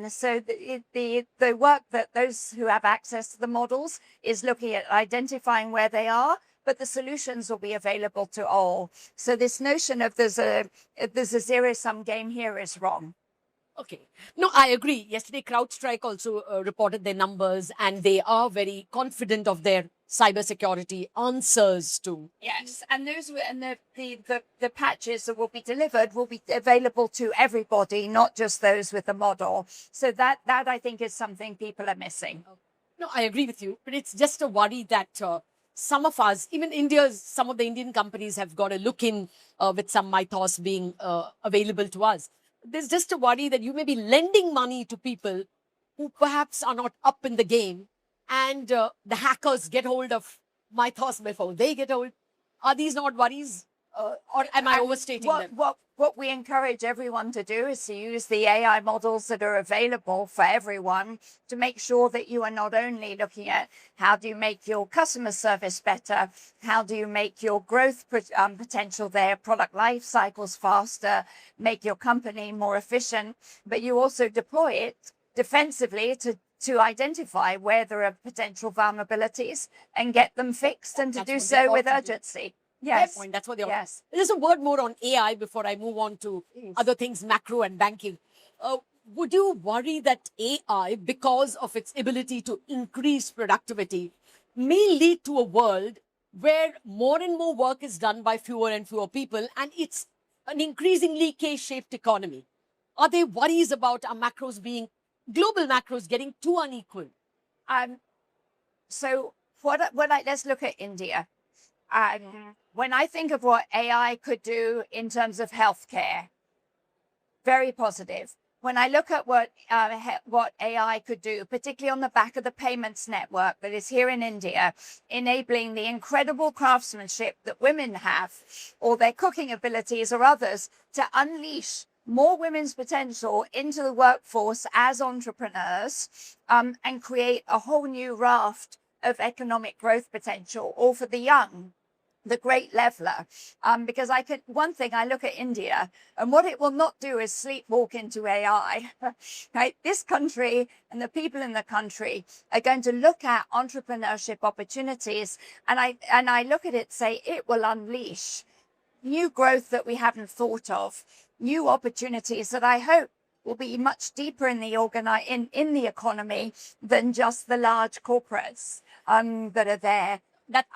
So the work that those who have access to the models is looking at identifying where they are, but the solutions will be available to all. So this notion of there's a zero-sum game here is wrong. Okay. No, I agree. Yesterday, CrowdStrike also reported their numbers, and they are very confident of their cybersecurity answers too. Yes, and the patches that will be delivered will be available to everybody, not just those with the model. So that I think is something people are missing. No, I agree with you, but it's just a worry that some of us, even some of the Indian companies have got a look in with some Mythos being available to us. There's just a worry that you may be lending money to people who perhaps are not up in the game, and the hackers get hold of Mythos before they get hold. Are these not worries, or am I overstating them? What we encourage everyone to do is to use the AI models that are available for everyone to make sure that you are not only looking at how do you make your customer service better, how do you make your growth potential there, product life cycles faster, make your company more efficient, but you also deploy it defensively to identify where there are potential vulnerabilities and get them fixed, and to do so with urgency. Yes. Fair point. That's what they are. Yes. There's a word more on AI before I move on to other things, macro and banking. Would you worry that AI, because of its ability to increase productivity, may lead to a world where more and more work is done by fewer and fewer people, and it's an increasingly K-shaped economy? Are there worries about our macros being, global macros getting too unequal? So let's look at India. When I think of what AI could do in terms of healthcare, very positive. When I look at what AI could do, particularly on the back of the payments network that is here in India, enabling the incredible craftsmanship that women have, or their cooking abilities or others, to unleash more women's potential into the workforce as entrepreneurs, and create a whole new raft of economic growth potential, all for the young. The great leveler, because one thing I look at India, and what it will not do is sleepwalk into AI. Right? This country and the people in the country are going to look at entrepreneurship opportunities, and I look at it, say it will unleash new growth that we haven't thought of, new opportunities that I hope will be much deeper in the in the economy than just the large corporates that are there.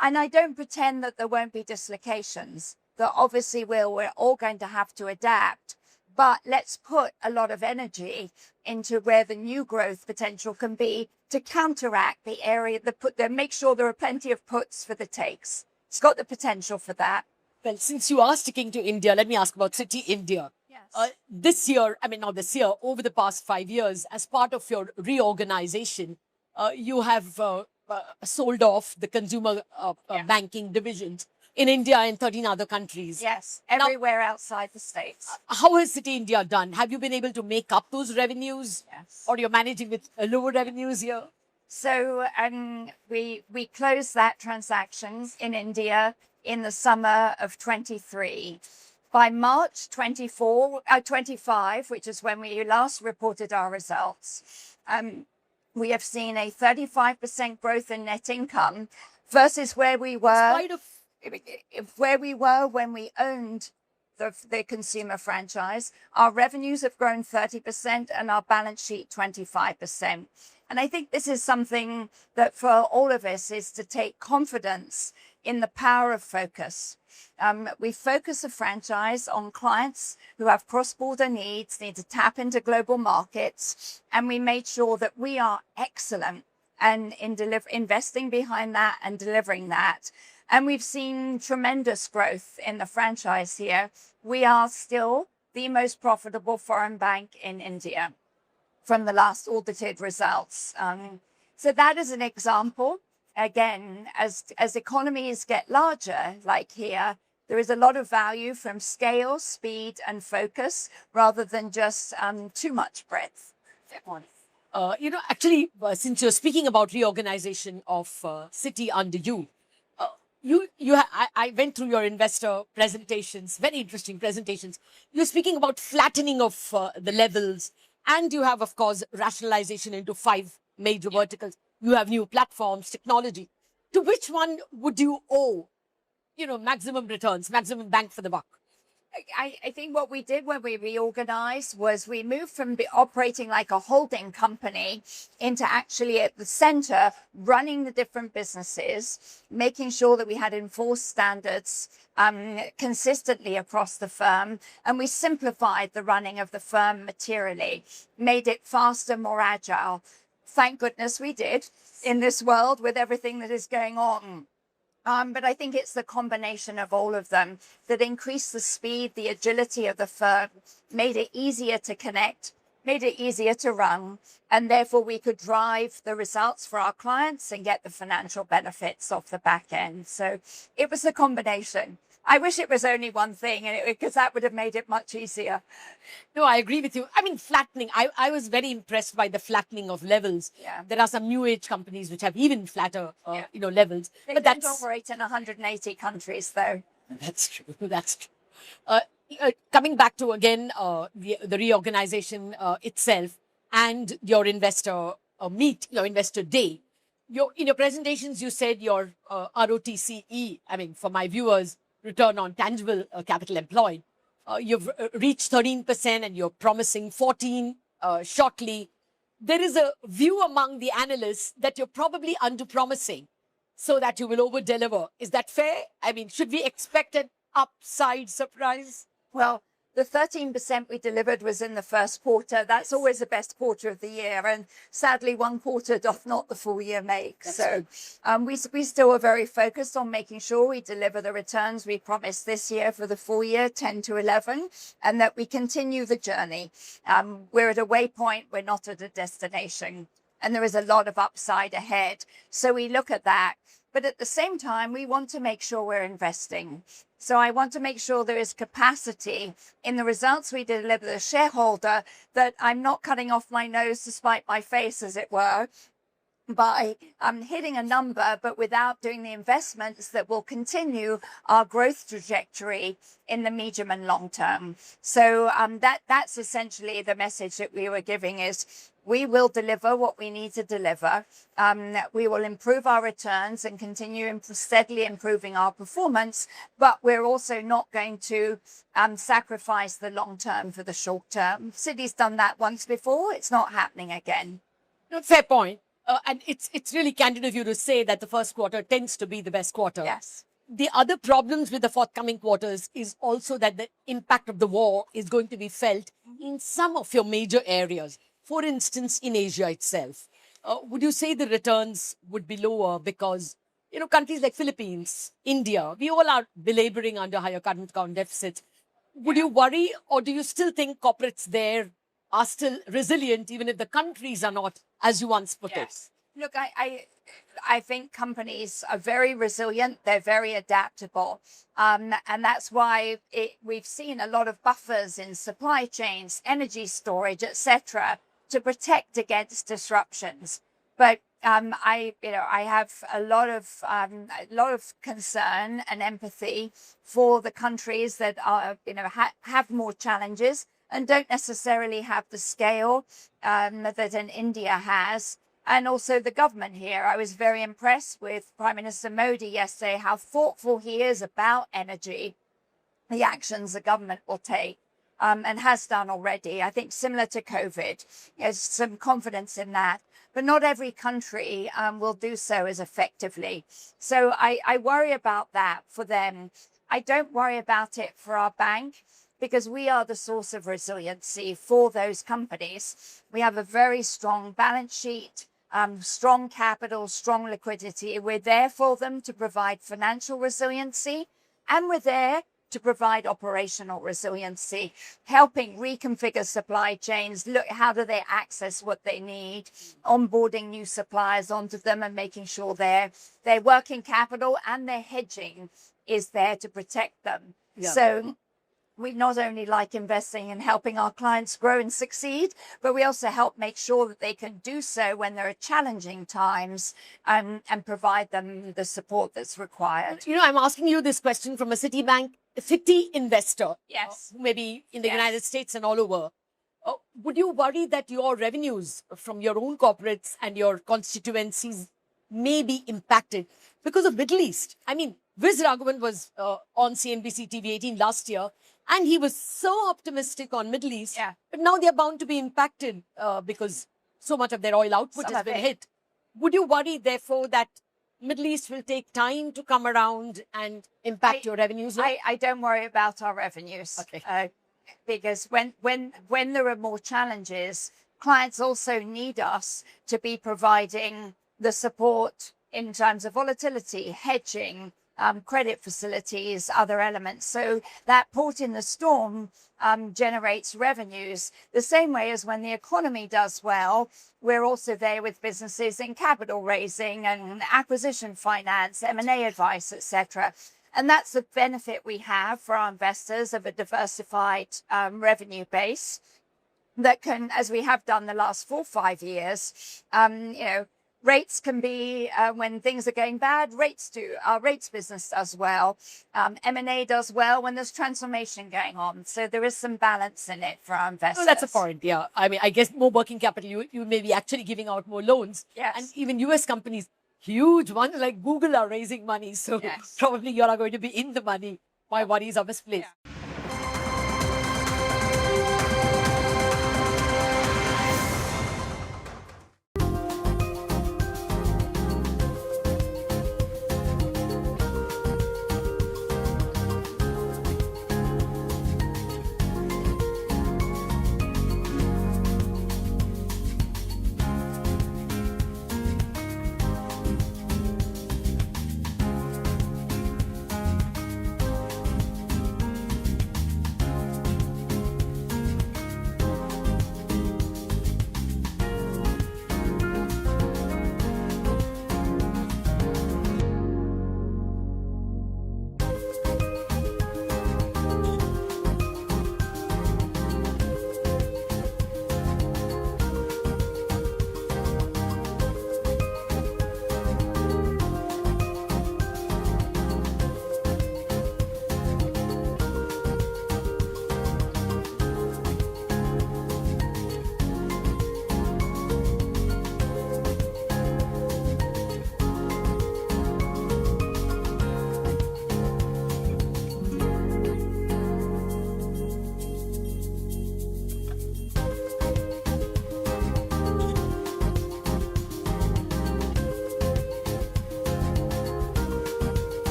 And I don't pretend that there won't be dislocations. There obviously will. We're all going to have to adapt. But let's put a lot of energy into where the new growth potential can be to counteract the area that make sure there are plenty of puts for the takes. It's got the potential for that. Well, since you are sticking to India, let me ask about City India. Yes. This year, not this year, over the past 5 years, as part of your reorganization, you have sold off the consumer banking divisions in India and 13 other countries. Yes, everywhere outside the States. How has City India done? Have you been able to make up those revenues? Yes. Or you're managing with lower revenues here? So we closed that transaction in India in the summer of 23. By March 25, which is when we last reported our results, we have seen a 35% growth in net income versus where we were when we owned the consumer franchise. Our revenues have grown 30% and our balance sheet 25%. And I think this is something that for all of us is to take confidence in the power of focus. We focus a franchise on clients who have cross-border needs, need to tap into global markets, and we made sure that we are excellent and in investing behind that and delivering that. And we've seen tremendous growth in the franchise here. We are still the most profitable foreign bank in India from the last audited results. So that is an example. Again, as economies get larger, like here, there is a lot of value from scale, speed, and focus, rather than just too much breadth. Actually, since you're speaking about reorganization of Citi under you, I went through your investor presentations, very interesting presentations. You're speaking about flattening of the levels, and you have, of course, rationalization into 5 major verticals. You have new platforms, technology. To which one would you owe, maximum returns, maximum bang for the buck? I think what we did when we reorganized was we moved from operating like a holding company into actually at the center, running the different businesses, making sure that we had enforced standards consistently across the firm. And we simplified the running of the firm materially, made it faster, more agile. Thank goodness we did in this world with everything that is going on. But I think it's the combination of all of them that increased the speed, the agility of the firm, made it easier to connect, made it easier to run, and therefore we could drive the results for our clients and get the financial benefits off the back end. So it was a combination. I wish it was only one thing, because that would have made it much easier. No, I agree with you. I mean, flattening. I was very impressed by the flattening of levels. Yeah. There are some new age companies which have even flatter, levels. They don't operate in 180 countries, though. That's true. That's true. Coming back to, again, the reorganization itself and your investor investor day. In your presentations, you said your ROTCE, I mean, for my viewers, return on tangible capital employed, you've reached 13% and you're promising 14 shortly. There is a view among the analysts that you're probably under-promising so that you will over-deliver. Is that fair? I mean, should we expect an upside surprise? Well, the 13% we delivered was in the first quarter. That's always the best quarter of the year. And sadly, one quarter doth not the full year make. We still are very focused on making sure we deliver the returns we promised this year for the full year, 10 to 11, and that we continue the journey. We're at a waypoint. We're not at a destination. And there is a lot of upside ahead. So we look at that. But at the same time, we want to make sure we're investing. So I want to make sure there is capacity in the results we deliver the shareholder, that I'm not cutting off my nose to spite my face, as it were, by hitting a number, but without doing the investments that will continue our growth trajectory in the medium and long term. So that's essentially the message that we were giving is, we will deliver what we need to deliver. We will improve our returns and continue steadily improving our performance, but we're also not going to sacrifice the long term for the short term. Citi's done that once before. It's not happening again. No, fair point. And it's really candid of you to say that the first quarter tends to be the best quarter. Yes. The other problems with the forthcoming quarters is also that the impact of the war is going to be felt in some of your major areas. For instance, in Asia itself, would you say the returns would be lower because, countries like Philippines, India, we all are belaboring under higher current account deficits. Would you worry, or do you still think corporates there are still resilient, even if the countries are not, as you once put it? Look, I think companies are very resilient. They're very adaptable. And that's why we've seen a lot of buffers in supply chains, energy storage, etc., to protect against disruptions. But I have a lot of concern and empathy for the countries that are, have more challenges and don't necessarily have the scale that an India has. And also the government here. I was very impressed with Prime Minister Modi yesterday, how thoughtful he is about energy, the actions the government will take. and has done already. I think similar to COVID, there's some confidence in that. But not every country will do so as effectively. So I worry about that for them. I don't worry about it for our bank, because we are the source of resiliency for those companies. We have a very strong balance sheet, strong capital, strong liquidity. We're there for them to provide financial resiliency, and we're there to provide operational resiliency, helping reconfigure supply chains, look how do they access what they need, onboarding new suppliers onto them and making sure their working capital and their hedging is there to protect them. Yeah. So we not only like investing in helping our clients grow and succeed, but we also help make sure that they can do so when there are challenging times, and provide them the support that's required. You know, I'm asking you this question from a Citi investor. Yes. Maybe in the Yes. United States and all over. Would you worry that your revenues from your own corporates and your constituencies may be impacted because of Middle East? I mean, Viz Raghavan was on CNBC TV 18 last year, and he was so optimistic on Middle East. Yeah. But now they're bound to be impacted because so much of their oil output has been hit. Would you worry, therefore, that Middle East will take time to come around and impact your revenues? I don't worry about our revenues. Okay. Because when there are more challenges, clients also need us to be providing the support in terms of volatility, hedging, credit facilities, other elements. So that port in the storm generates revenues. The same way as when the economy does well, we're also there with businesses in capital raising and acquisition finance, M&A advice, etc. And that's the benefit we have for our investors of a diversified revenue base that can, as we have done the last 4 or 5 years, rates can be, when things are going bad, rates do. Our rates business does well. M&A does well when there's transformation going on. So there is some balance in it for our investors. Oh, that's a point, yeah. I mean, I guess more working capital, you may be actually giving out more loans. Yes. And even US companies, huge ones like Google are raising money. So probably you are going to be in the money. My worries are misplaced. Yeah.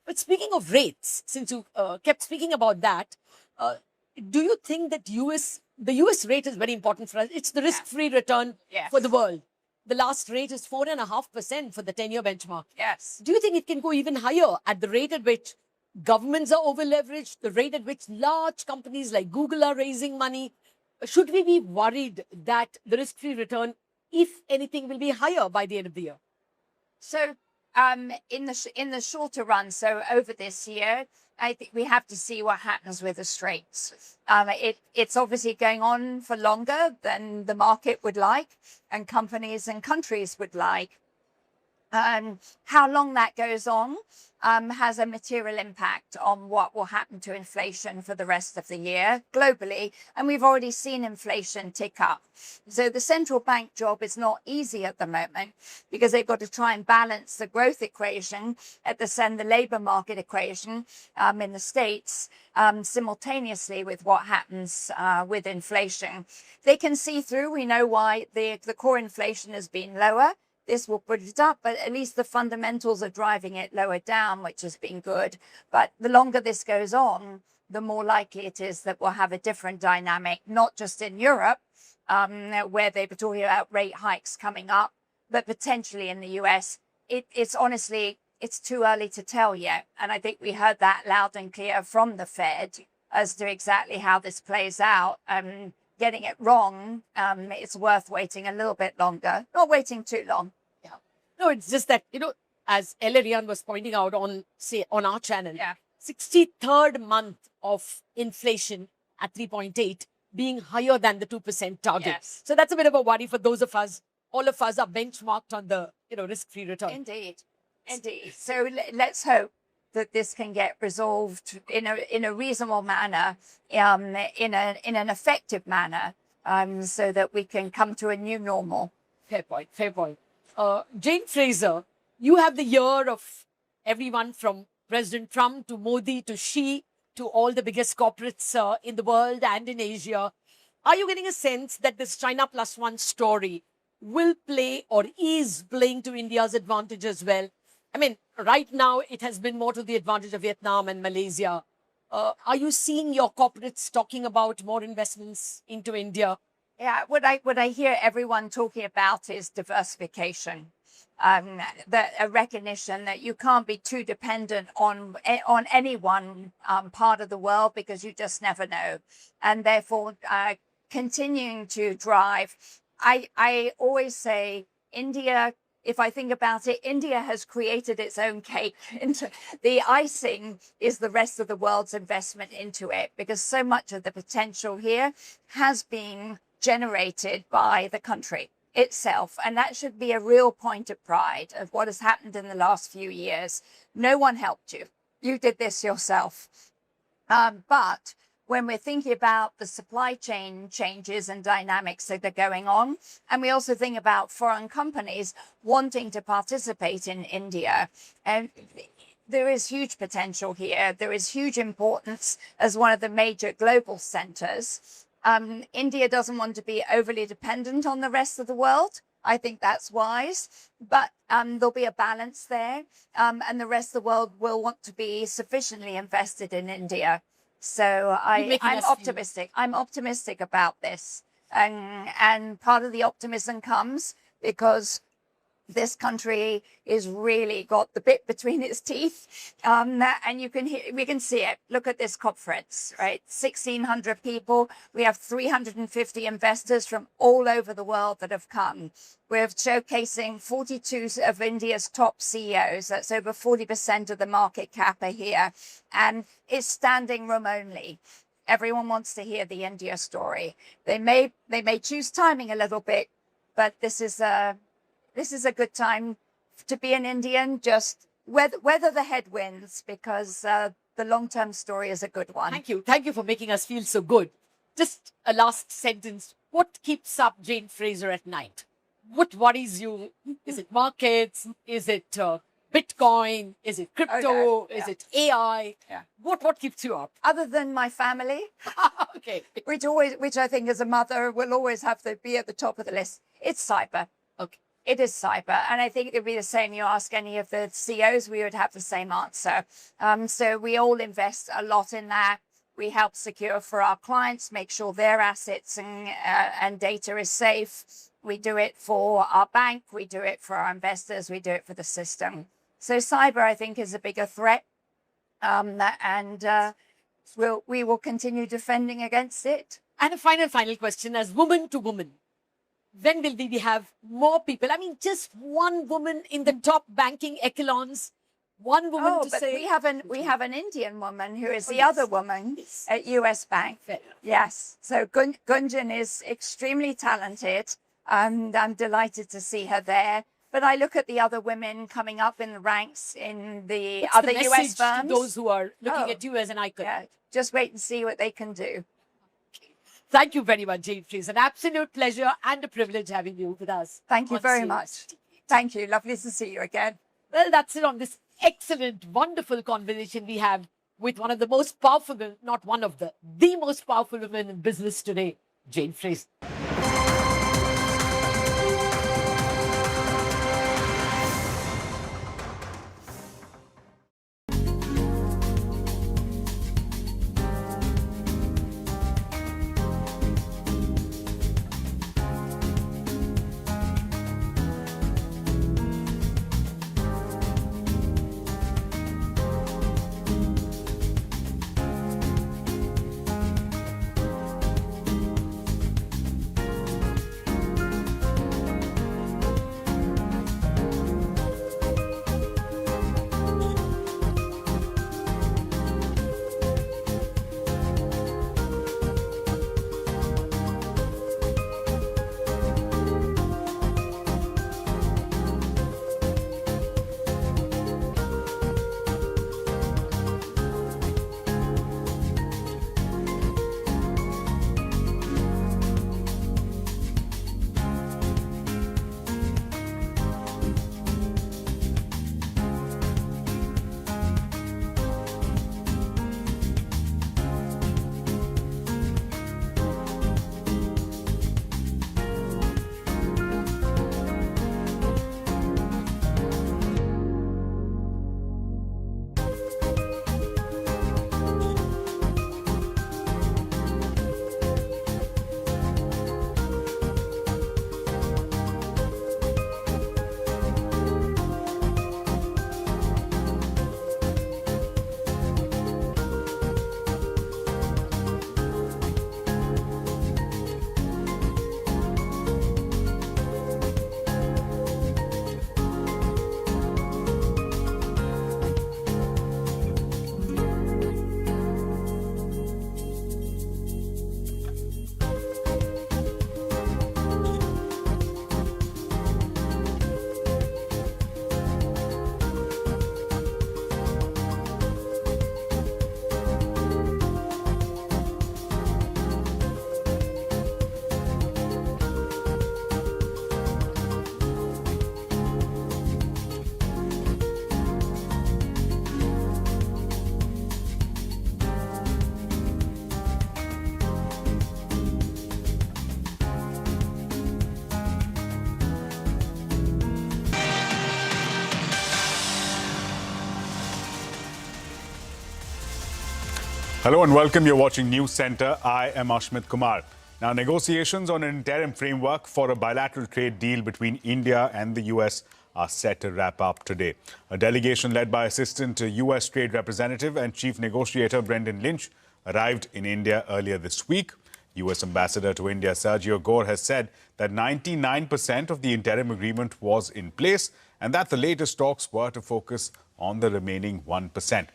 But speaking of rates, since you kept speaking about that, do you think that the US rate is very important for us? It's the risk-free return for the world. the last rate is 4.5% for the 10-year benchmark. Yes. Do you think it can go even higher at the rate at which governments are over-leveraged, the rate at which large companies like Google are raising money? Should we be worried that the risk-free return, if anything, will be higher by the end of the year? So in the shorter run, so over this year, I think we have to see what happens with the straits. It's obviously going on for longer than the market would like and companies and countries would like. How long that goes on has a material impact on what will happen to inflation for the rest of the year globally. And we've already seen inflation tick up. So the central bank job is not easy at the moment because they've got to try and balance the growth equation at the labor market equation in the States simultaneously with what happens with inflation. They can see through. We know why the core inflation has been lower. This will put it up, but at least the fundamentals are driving it lower down, which has been good. But the longer this goes on, the more likely it is that we'll have a different dynamic, not just in Europe, where they've been talking about rate hikes coming up, but potentially in the US. It's honestly, it's too early to tell yet. And I think we heard that loud and clear from the Fed as to exactly how this plays out. Getting it wrong, it's worth waiting a little bit longer, not waiting too long. Yeah. No, it's just that, as Elarian was pointing out on our channel, 63rd month of inflation at 3.8 being higher than the 2% target. Yes. So that's a bit of a worry for those of us. All of us are benchmarked on the risk-free return. Indeed. So let's hope that this can get resolved in a reasonable manner, in an effective manner, so that we can come to a new normal. Fair point. Jane Fraser, you have the year of everyone from President Trump to Modi to Xi to all the biggest corporates in the world and in Asia. Are you getting a sense that this China plus one story will play or is playing to India's advantage as well? I mean, right now, it has been more to the advantage of Vietnam and Malaysia. Are you seeing your corporates talking about more investments into India? Yeah, what I hear everyone talking about is diversification. A recognition that you can't be too dependent on any one part of the world because you just never know. And therefore, continuing to drive. I always say India, if I think about it, India has created its own cake. The icing is the rest of the world's investment into it, because so much of the potential here has been generated by the country itself. And that should be a real point of pride of what has happened in the last few years. No one helped you. You did this yourself. But when we're thinking about the supply chain changes and dynamics that are going on, and we also think about foreign companies wanting to participate in India, and there is huge potential here. There is huge importance as one of the major global centers. India doesn't want to be overly dependent on the rest of the world. I think that's wise, but there'll be a balance there, and the rest of the world will want to be sufficiently invested in India. So I'm optimistic. I'm optimistic about this. And part of the optimism comes because this country is really got the bit between its teeth. And we can see it. Look at this conference, right? 1,600 people. We have 350 investors from all over the world that have come. We're showcasing 42 of India's top CEOs. That's over 40% of the market cap are here. And it's standing room only. Everyone wants to hear the India story. They may choose timing a little bit, but this is a good time to be an Indian. Just weather the headwinds, because the long-term story is a good one. Thank you. Thank you for making us feel so good. Just a last sentence. What keeps up Jane Fraser at night? What worries you? Is it markets? Is it Bitcoin? Is it crypto? Is it AI? Yeah. What keeps you up? Other than my family, okay, which I think as a mother will always have to be at the top of the list. It's cyber. Okay. It is cyber. And I think it would be the same. You ask any of the CEOs, we would have the same answer. So we all invest a lot in that. We help secure for our clients, make sure their assets and data is safe. we do it for our bank, we do it for our investors, we do it for the system. So cyber, I think, is a bigger threat, we will continue defending against it. And a final question, as woman to woman, when will we have more people? I mean, just one woman in the top banking echelons, one woman to but say... we have an Indian woman who is the other woman at US Bank. Yes. So Gunjan is extremely talented, and I'm delighted to see her there. But I look at the other women coming up in the ranks in the What's other the US firms. to those who are looking at you as an icon? Yeah, just wait and see what they can do. Thank you very much, Jane. It's an absolute pleasure and a privilege having you with us. Thank you on very stage. much. Thank you. Lovely to see you again. Well, that's it on this excellent, wonderful conversation we have with one of the most powerful, not one of the most powerful women in business today, Jane Fraser. Hello and welcome. You're watching News Center. I am Ashmit Kumar. Now, negotiations on an interim framework for a bilateral trade deal between India and the US are set to wrap up today. A delegation led by Assistant US Trade Representative and Chief Negotiator Brendan Lynch arrived in India earlier this week. US Ambassador to India Sergio Gore has said that 99% of the interim agreement was in place and that the latest talks were to focus on the remaining 1%.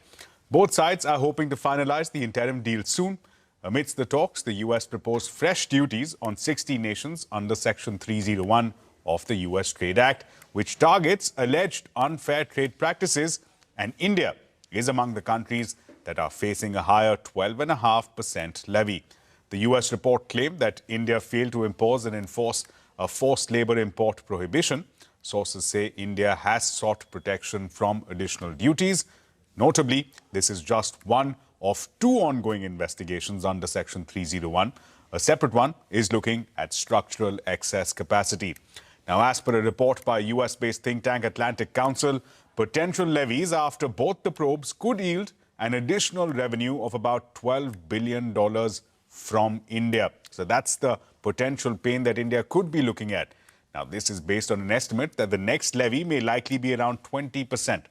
Both sides are hoping to finalize the interim deal soon. Amidst the talks, the US proposed fresh duties on 60 nations under Section 301 of the US Trade Act, which targets alleged unfair trade practices, and India is among the countries that are facing a higher 12.5% levy. The US report claimed that India failed to impose and enforce a forced labor import prohibition. Sources say India has sought protection from additional duties. Notably, this is just one of two ongoing investigations under Section 301. A separate one is looking at structural excess capacity. Now, as per a report by US-based think tank Atlantic Council, potential levies after both the probes could yield an additional revenue of about $12 billion from India. So that's the potential pain that India could be looking at. Now, this is based on an estimate that the next levy may likely be around 20%.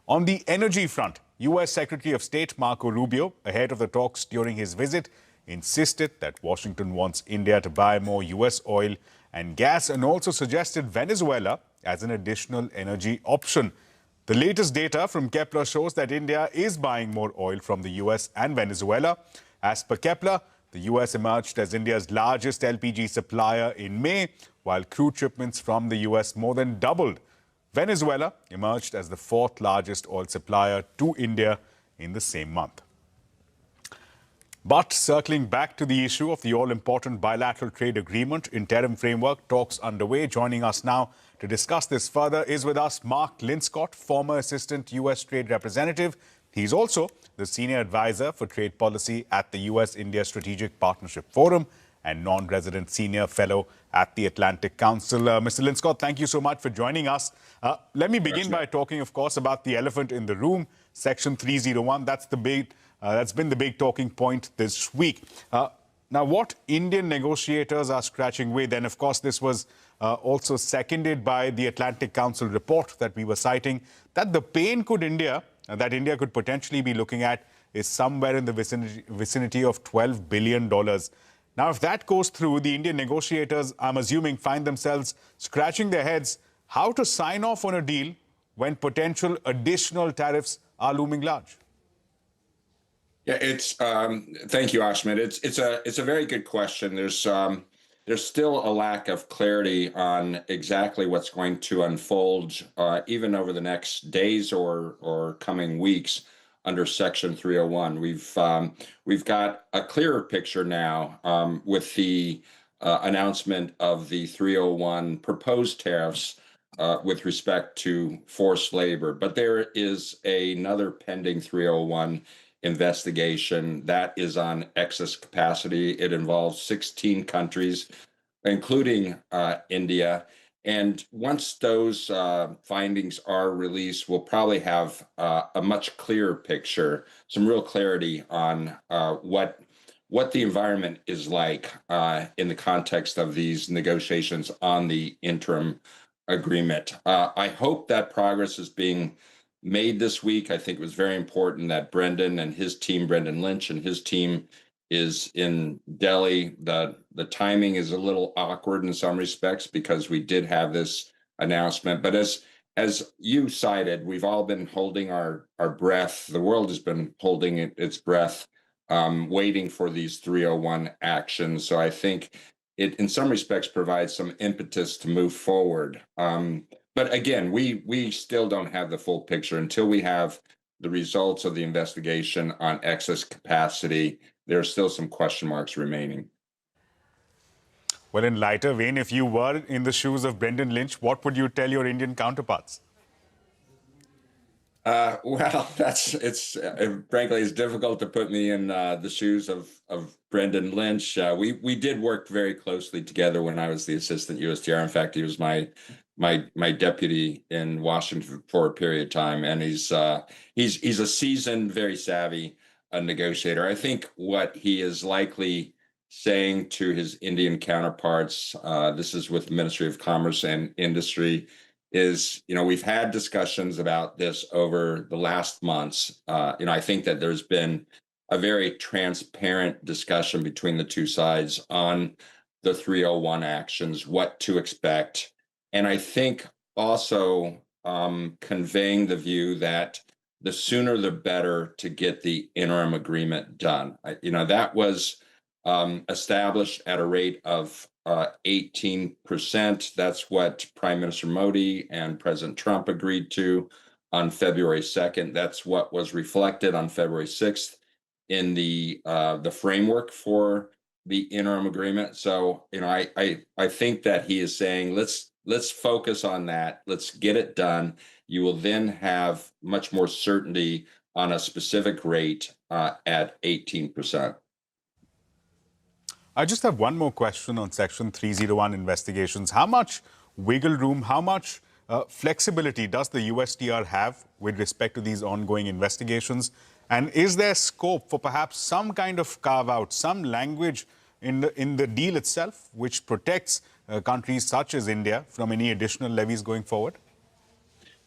On the energy front, U.S. Secretary of State Marco Rubio, ahead of the talks during his visit, insisted that Washington wants India to buy more U.S. oil and gas and also suggested Venezuela as an additional energy option. The latest data from Kepler shows that India is buying more oil from the U.S. and Venezuela. As per Kepler, the U.S. emerged as India's largest LPG supplier in May, while crude shipments from the U.S. more than doubled. Venezuela emerged as the fourth largest oil supplier to India in the same month. But circling back to the issue of the all-important bilateral trade agreement interim framework, talks underway. Joining us now to discuss this further is with us Mark Linscott, former Assistant U.S. Trade Representative. He's also the Senior Advisor for Trade Policy at the U.S.-India Strategic Partnership Forum and non-resident Senior Fellow at the Atlantic Council. Mr. Linscott, thank you so much for joining us. Let me begin by talking, of course, about the elephant in the room, Section 301. That's been the big talking point this week. Now, what Indian negotiators are scratching with, and of course this was also seconded by the Atlantic Council report that we were citing, that the pain that India could potentially be looking at is somewhere in the vicinity of $12 billion. Now, if that goes through, the Indian negotiators, I'm assuming, find themselves scratching their heads how to sign off on a deal when potential additional tariffs are looming large. Yeah, thank you, Ashmit. It's a very good question. There's still a lack of clarity on exactly what's going to unfold, even over the next days or coming weeks under Section 301. We've got a clearer picture now with the announcement of the 301 proposed tariffs with respect to forced labor, but there is another pending 301 investigation that is on excess capacity. It involves 16 countries, including India. And once those findings are released, we'll probably have a much clearer picture, some real clarity on what the environment is like in the context of these negotiations on the interim agreement. I hope that progress is being made this week. I think it was very important that Brendan Lynch and his team is in Delhi. The timing is a little awkward in some respects because we did have this announcement. But as you cited, we've all been holding our breath. The world has been holding its breath, waiting for these 301 actions. So I think it, in some respects, provides some impetus to move forward. But again, we still don't have the full picture until we have the results of the investigation on excess capacity. There are still some question marks remaining. Well, in lighter vein, if you were in the shoes of Brendan Lynch, what would you tell your Indian counterparts? Well, frankly, it's difficult to put me in the shoes of Brendan Lynch. We did work very closely together when I was the assistant USTR. In fact, he was my deputy in Washington for a period of time, and he's a seasoned, very savvy negotiator. I think what he is likely saying to his Indian counterparts, this is with the Ministry of Commerce and Industry, is, we've had discussions about this over the last months. I think that there's been a very transparent discussion between the two sides on the 301 actions, what to expect. And I think also conveying the view that the sooner the better to get the interim agreement done. That was established at a rate of 18%. That's what Prime Minister Modi and President Trump agreed to on February 2nd. That's what was reflected on February 6th in the framework for the interim agreement. So, I think that he is saying, let's focus on that. Let's get it done. You will then have much more certainty on a specific rate at 18%. I just have one more question on Section 301 investigations. How much wiggle room, how much flexibility does the USTR have with respect to these ongoing investigations? And is there scope for perhaps some kind of carve-out, some language in the deal itself, which protects countries such as India from any additional levies going forward?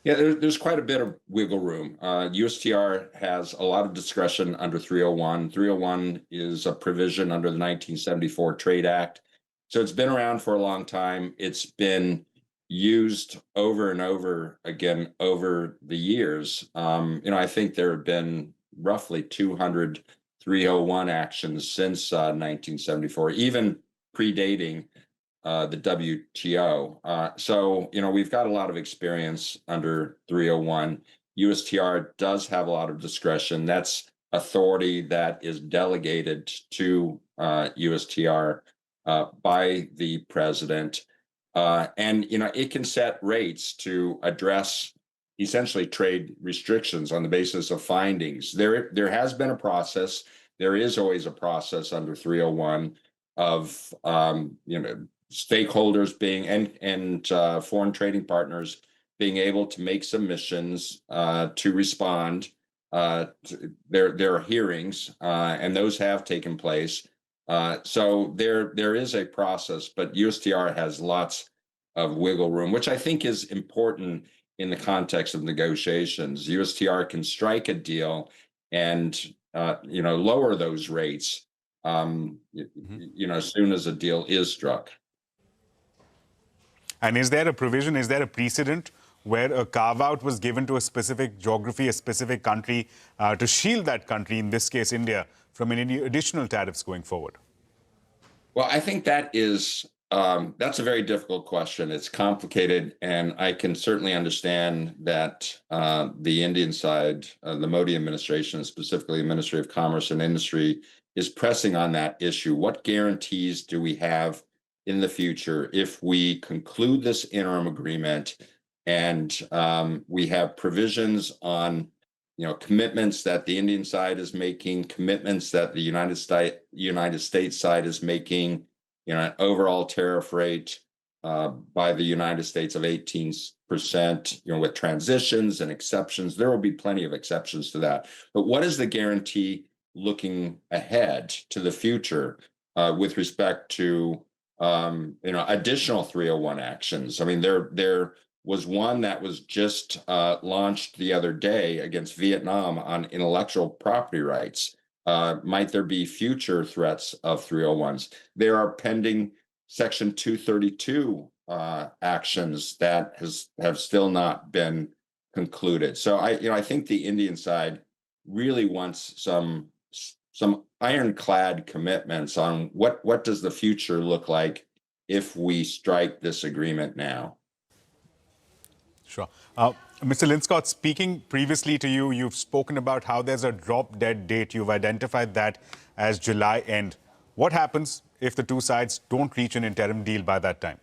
Yeah, there's quite a bit of wiggle room. USTR has a lot of discretion under 301. 301 is a provision under the 1974 Trade Act. So it's been around for a long time. It's been used over and over again over the years. I think there have been roughly 200 301 actions since 1974, even predating the WTO. So, we've got a lot of experience under 301. USTR does have a lot of discretion. That's authority that is delegated to USTR by the president. And it can set rates to address essentially trade restrictions on the basis of findings. There has been a process. There is always a process under 301 of stakeholders being and foreign trading partners being able to make submissions to respond. There are hearings, and those have taken place. So there is a process, but USTR has lots of wiggle room, which I think is important in the context of negotiations. USTR can strike a deal and lower those rates as soon as a deal is struck. And is there a provision, is there a precedent where a carve-out was given to a specific geography, a specific country, to shield that country, in this case India, from any additional tariffs going forward? Well, I think that's a very difficult question. It's complicated, and I can certainly understand that the Indian side, the Modi administration, specifically the Ministry of Commerce and Industry, is pressing on that issue. What guarantees do we have in the future if we conclude this interim agreement and we have provisions on commitments that the Indian side is making, commitments that the United States side is making, an overall tariff rate by the United States of 18%, with transitions and exceptions. There will be plenty of exceptions to that. But what is the guarantee looking ahead to the future with respect to additional 301 actions? I mean, there was one that was just launched the other day against Vietnam on intellectual property rights. Might there be future threats of 301s? There are pending Section 232 actions that have still not been concluded. So I think the Indian side really wants some ironclad commitments on what does the future look like if we strike this agreement now. Sure. Mr. Linscott, speaking previously to you, you've spoken about how there's a drop-dead date. You've identified that as July end. What happens if the two sides don't reach an interim deal by that time?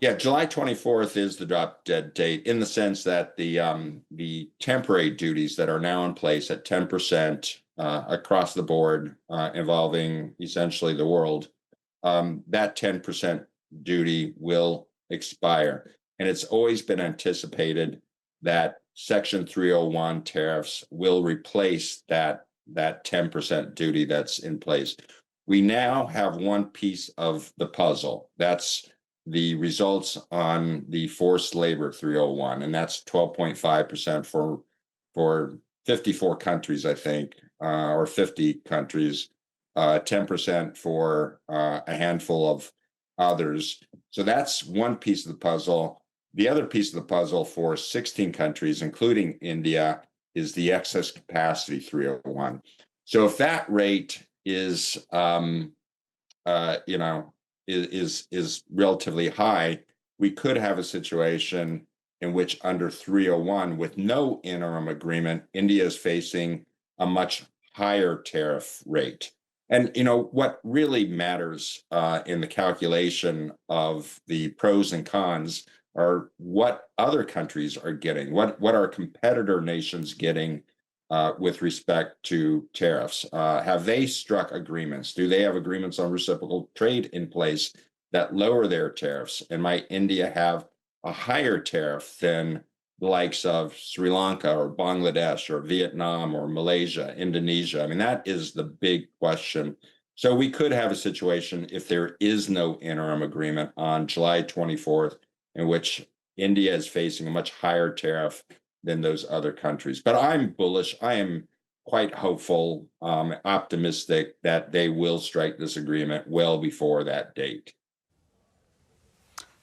Yeah, July 24th is the drop-dead date in the sense that the temporary duties that are now in place at 10% across the board, involving essentially the world, that 10% duty will expire. And it's always been anticipated that Section 301 tariffs will replace that 10% duty that's in place. We now have one piece of the puzzle. That's the results on the forced labor 301, and that's 12.5% for 54 countries, I think, or 50 countries, 10% for a handful of others. So that's one piece of the puzzle. The other piece of the puzzle for 16 countries, including India, is the excess capacity 301. So if that rate is relatively high, we could have a situation in which under 301, with no interim agreement, India is facing a much higher tariff rate. And what really matters in the calculation of the pros and cons are what other countries are getting, what are competitor nations getting with respect to tariffs. Have they struck agreements? Do they have agreements on reciprocal trade in place that lower their tariffs? And might India have a higher tariff than the likes of Sri Lanka or Bangladesh or Vietnam or Malaysia, Indonesia? I mean, that is the big question. So we could have a situation if there is no interim agreement on July 24th, in which India is facing a much higher tariff than those other countries. But I'm bullish. I am quite hopeful, optimistic that they will strike this agreement well before that date.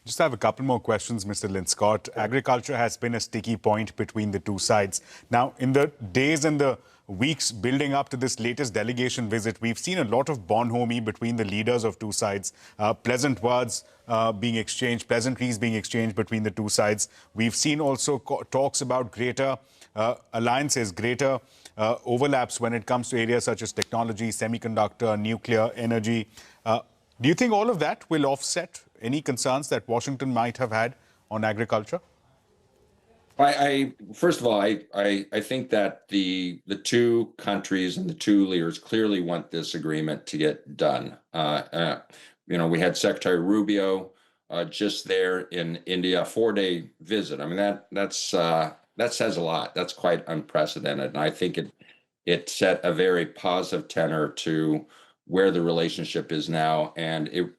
Just have a couple more questions, Mr. Linscott. Agriculture has been a sticky point between the two sides. Now, in the days and the weeks building up to this latest delegation visit, we've seen a lot of bonhomie between the leaders of two sides, pleasant words being exchanged, pleasantries being exchanged between the two sides. We've seen also talks about greater alliances, greater overlaps when it comes to areas such as technology, semiconductor, nuclear, energy. Do you think all of that will offset any concerns that Washington might have had on agriculture? First of all, I think that the two countries and the two leaders clearly want this agreement to get done. We had Secretary Rubio just there in India, a 4-day visit. I mean, that says a lot. That's quite unprecedented, and I think it set a very positive tenor to where the relationship is now, and it was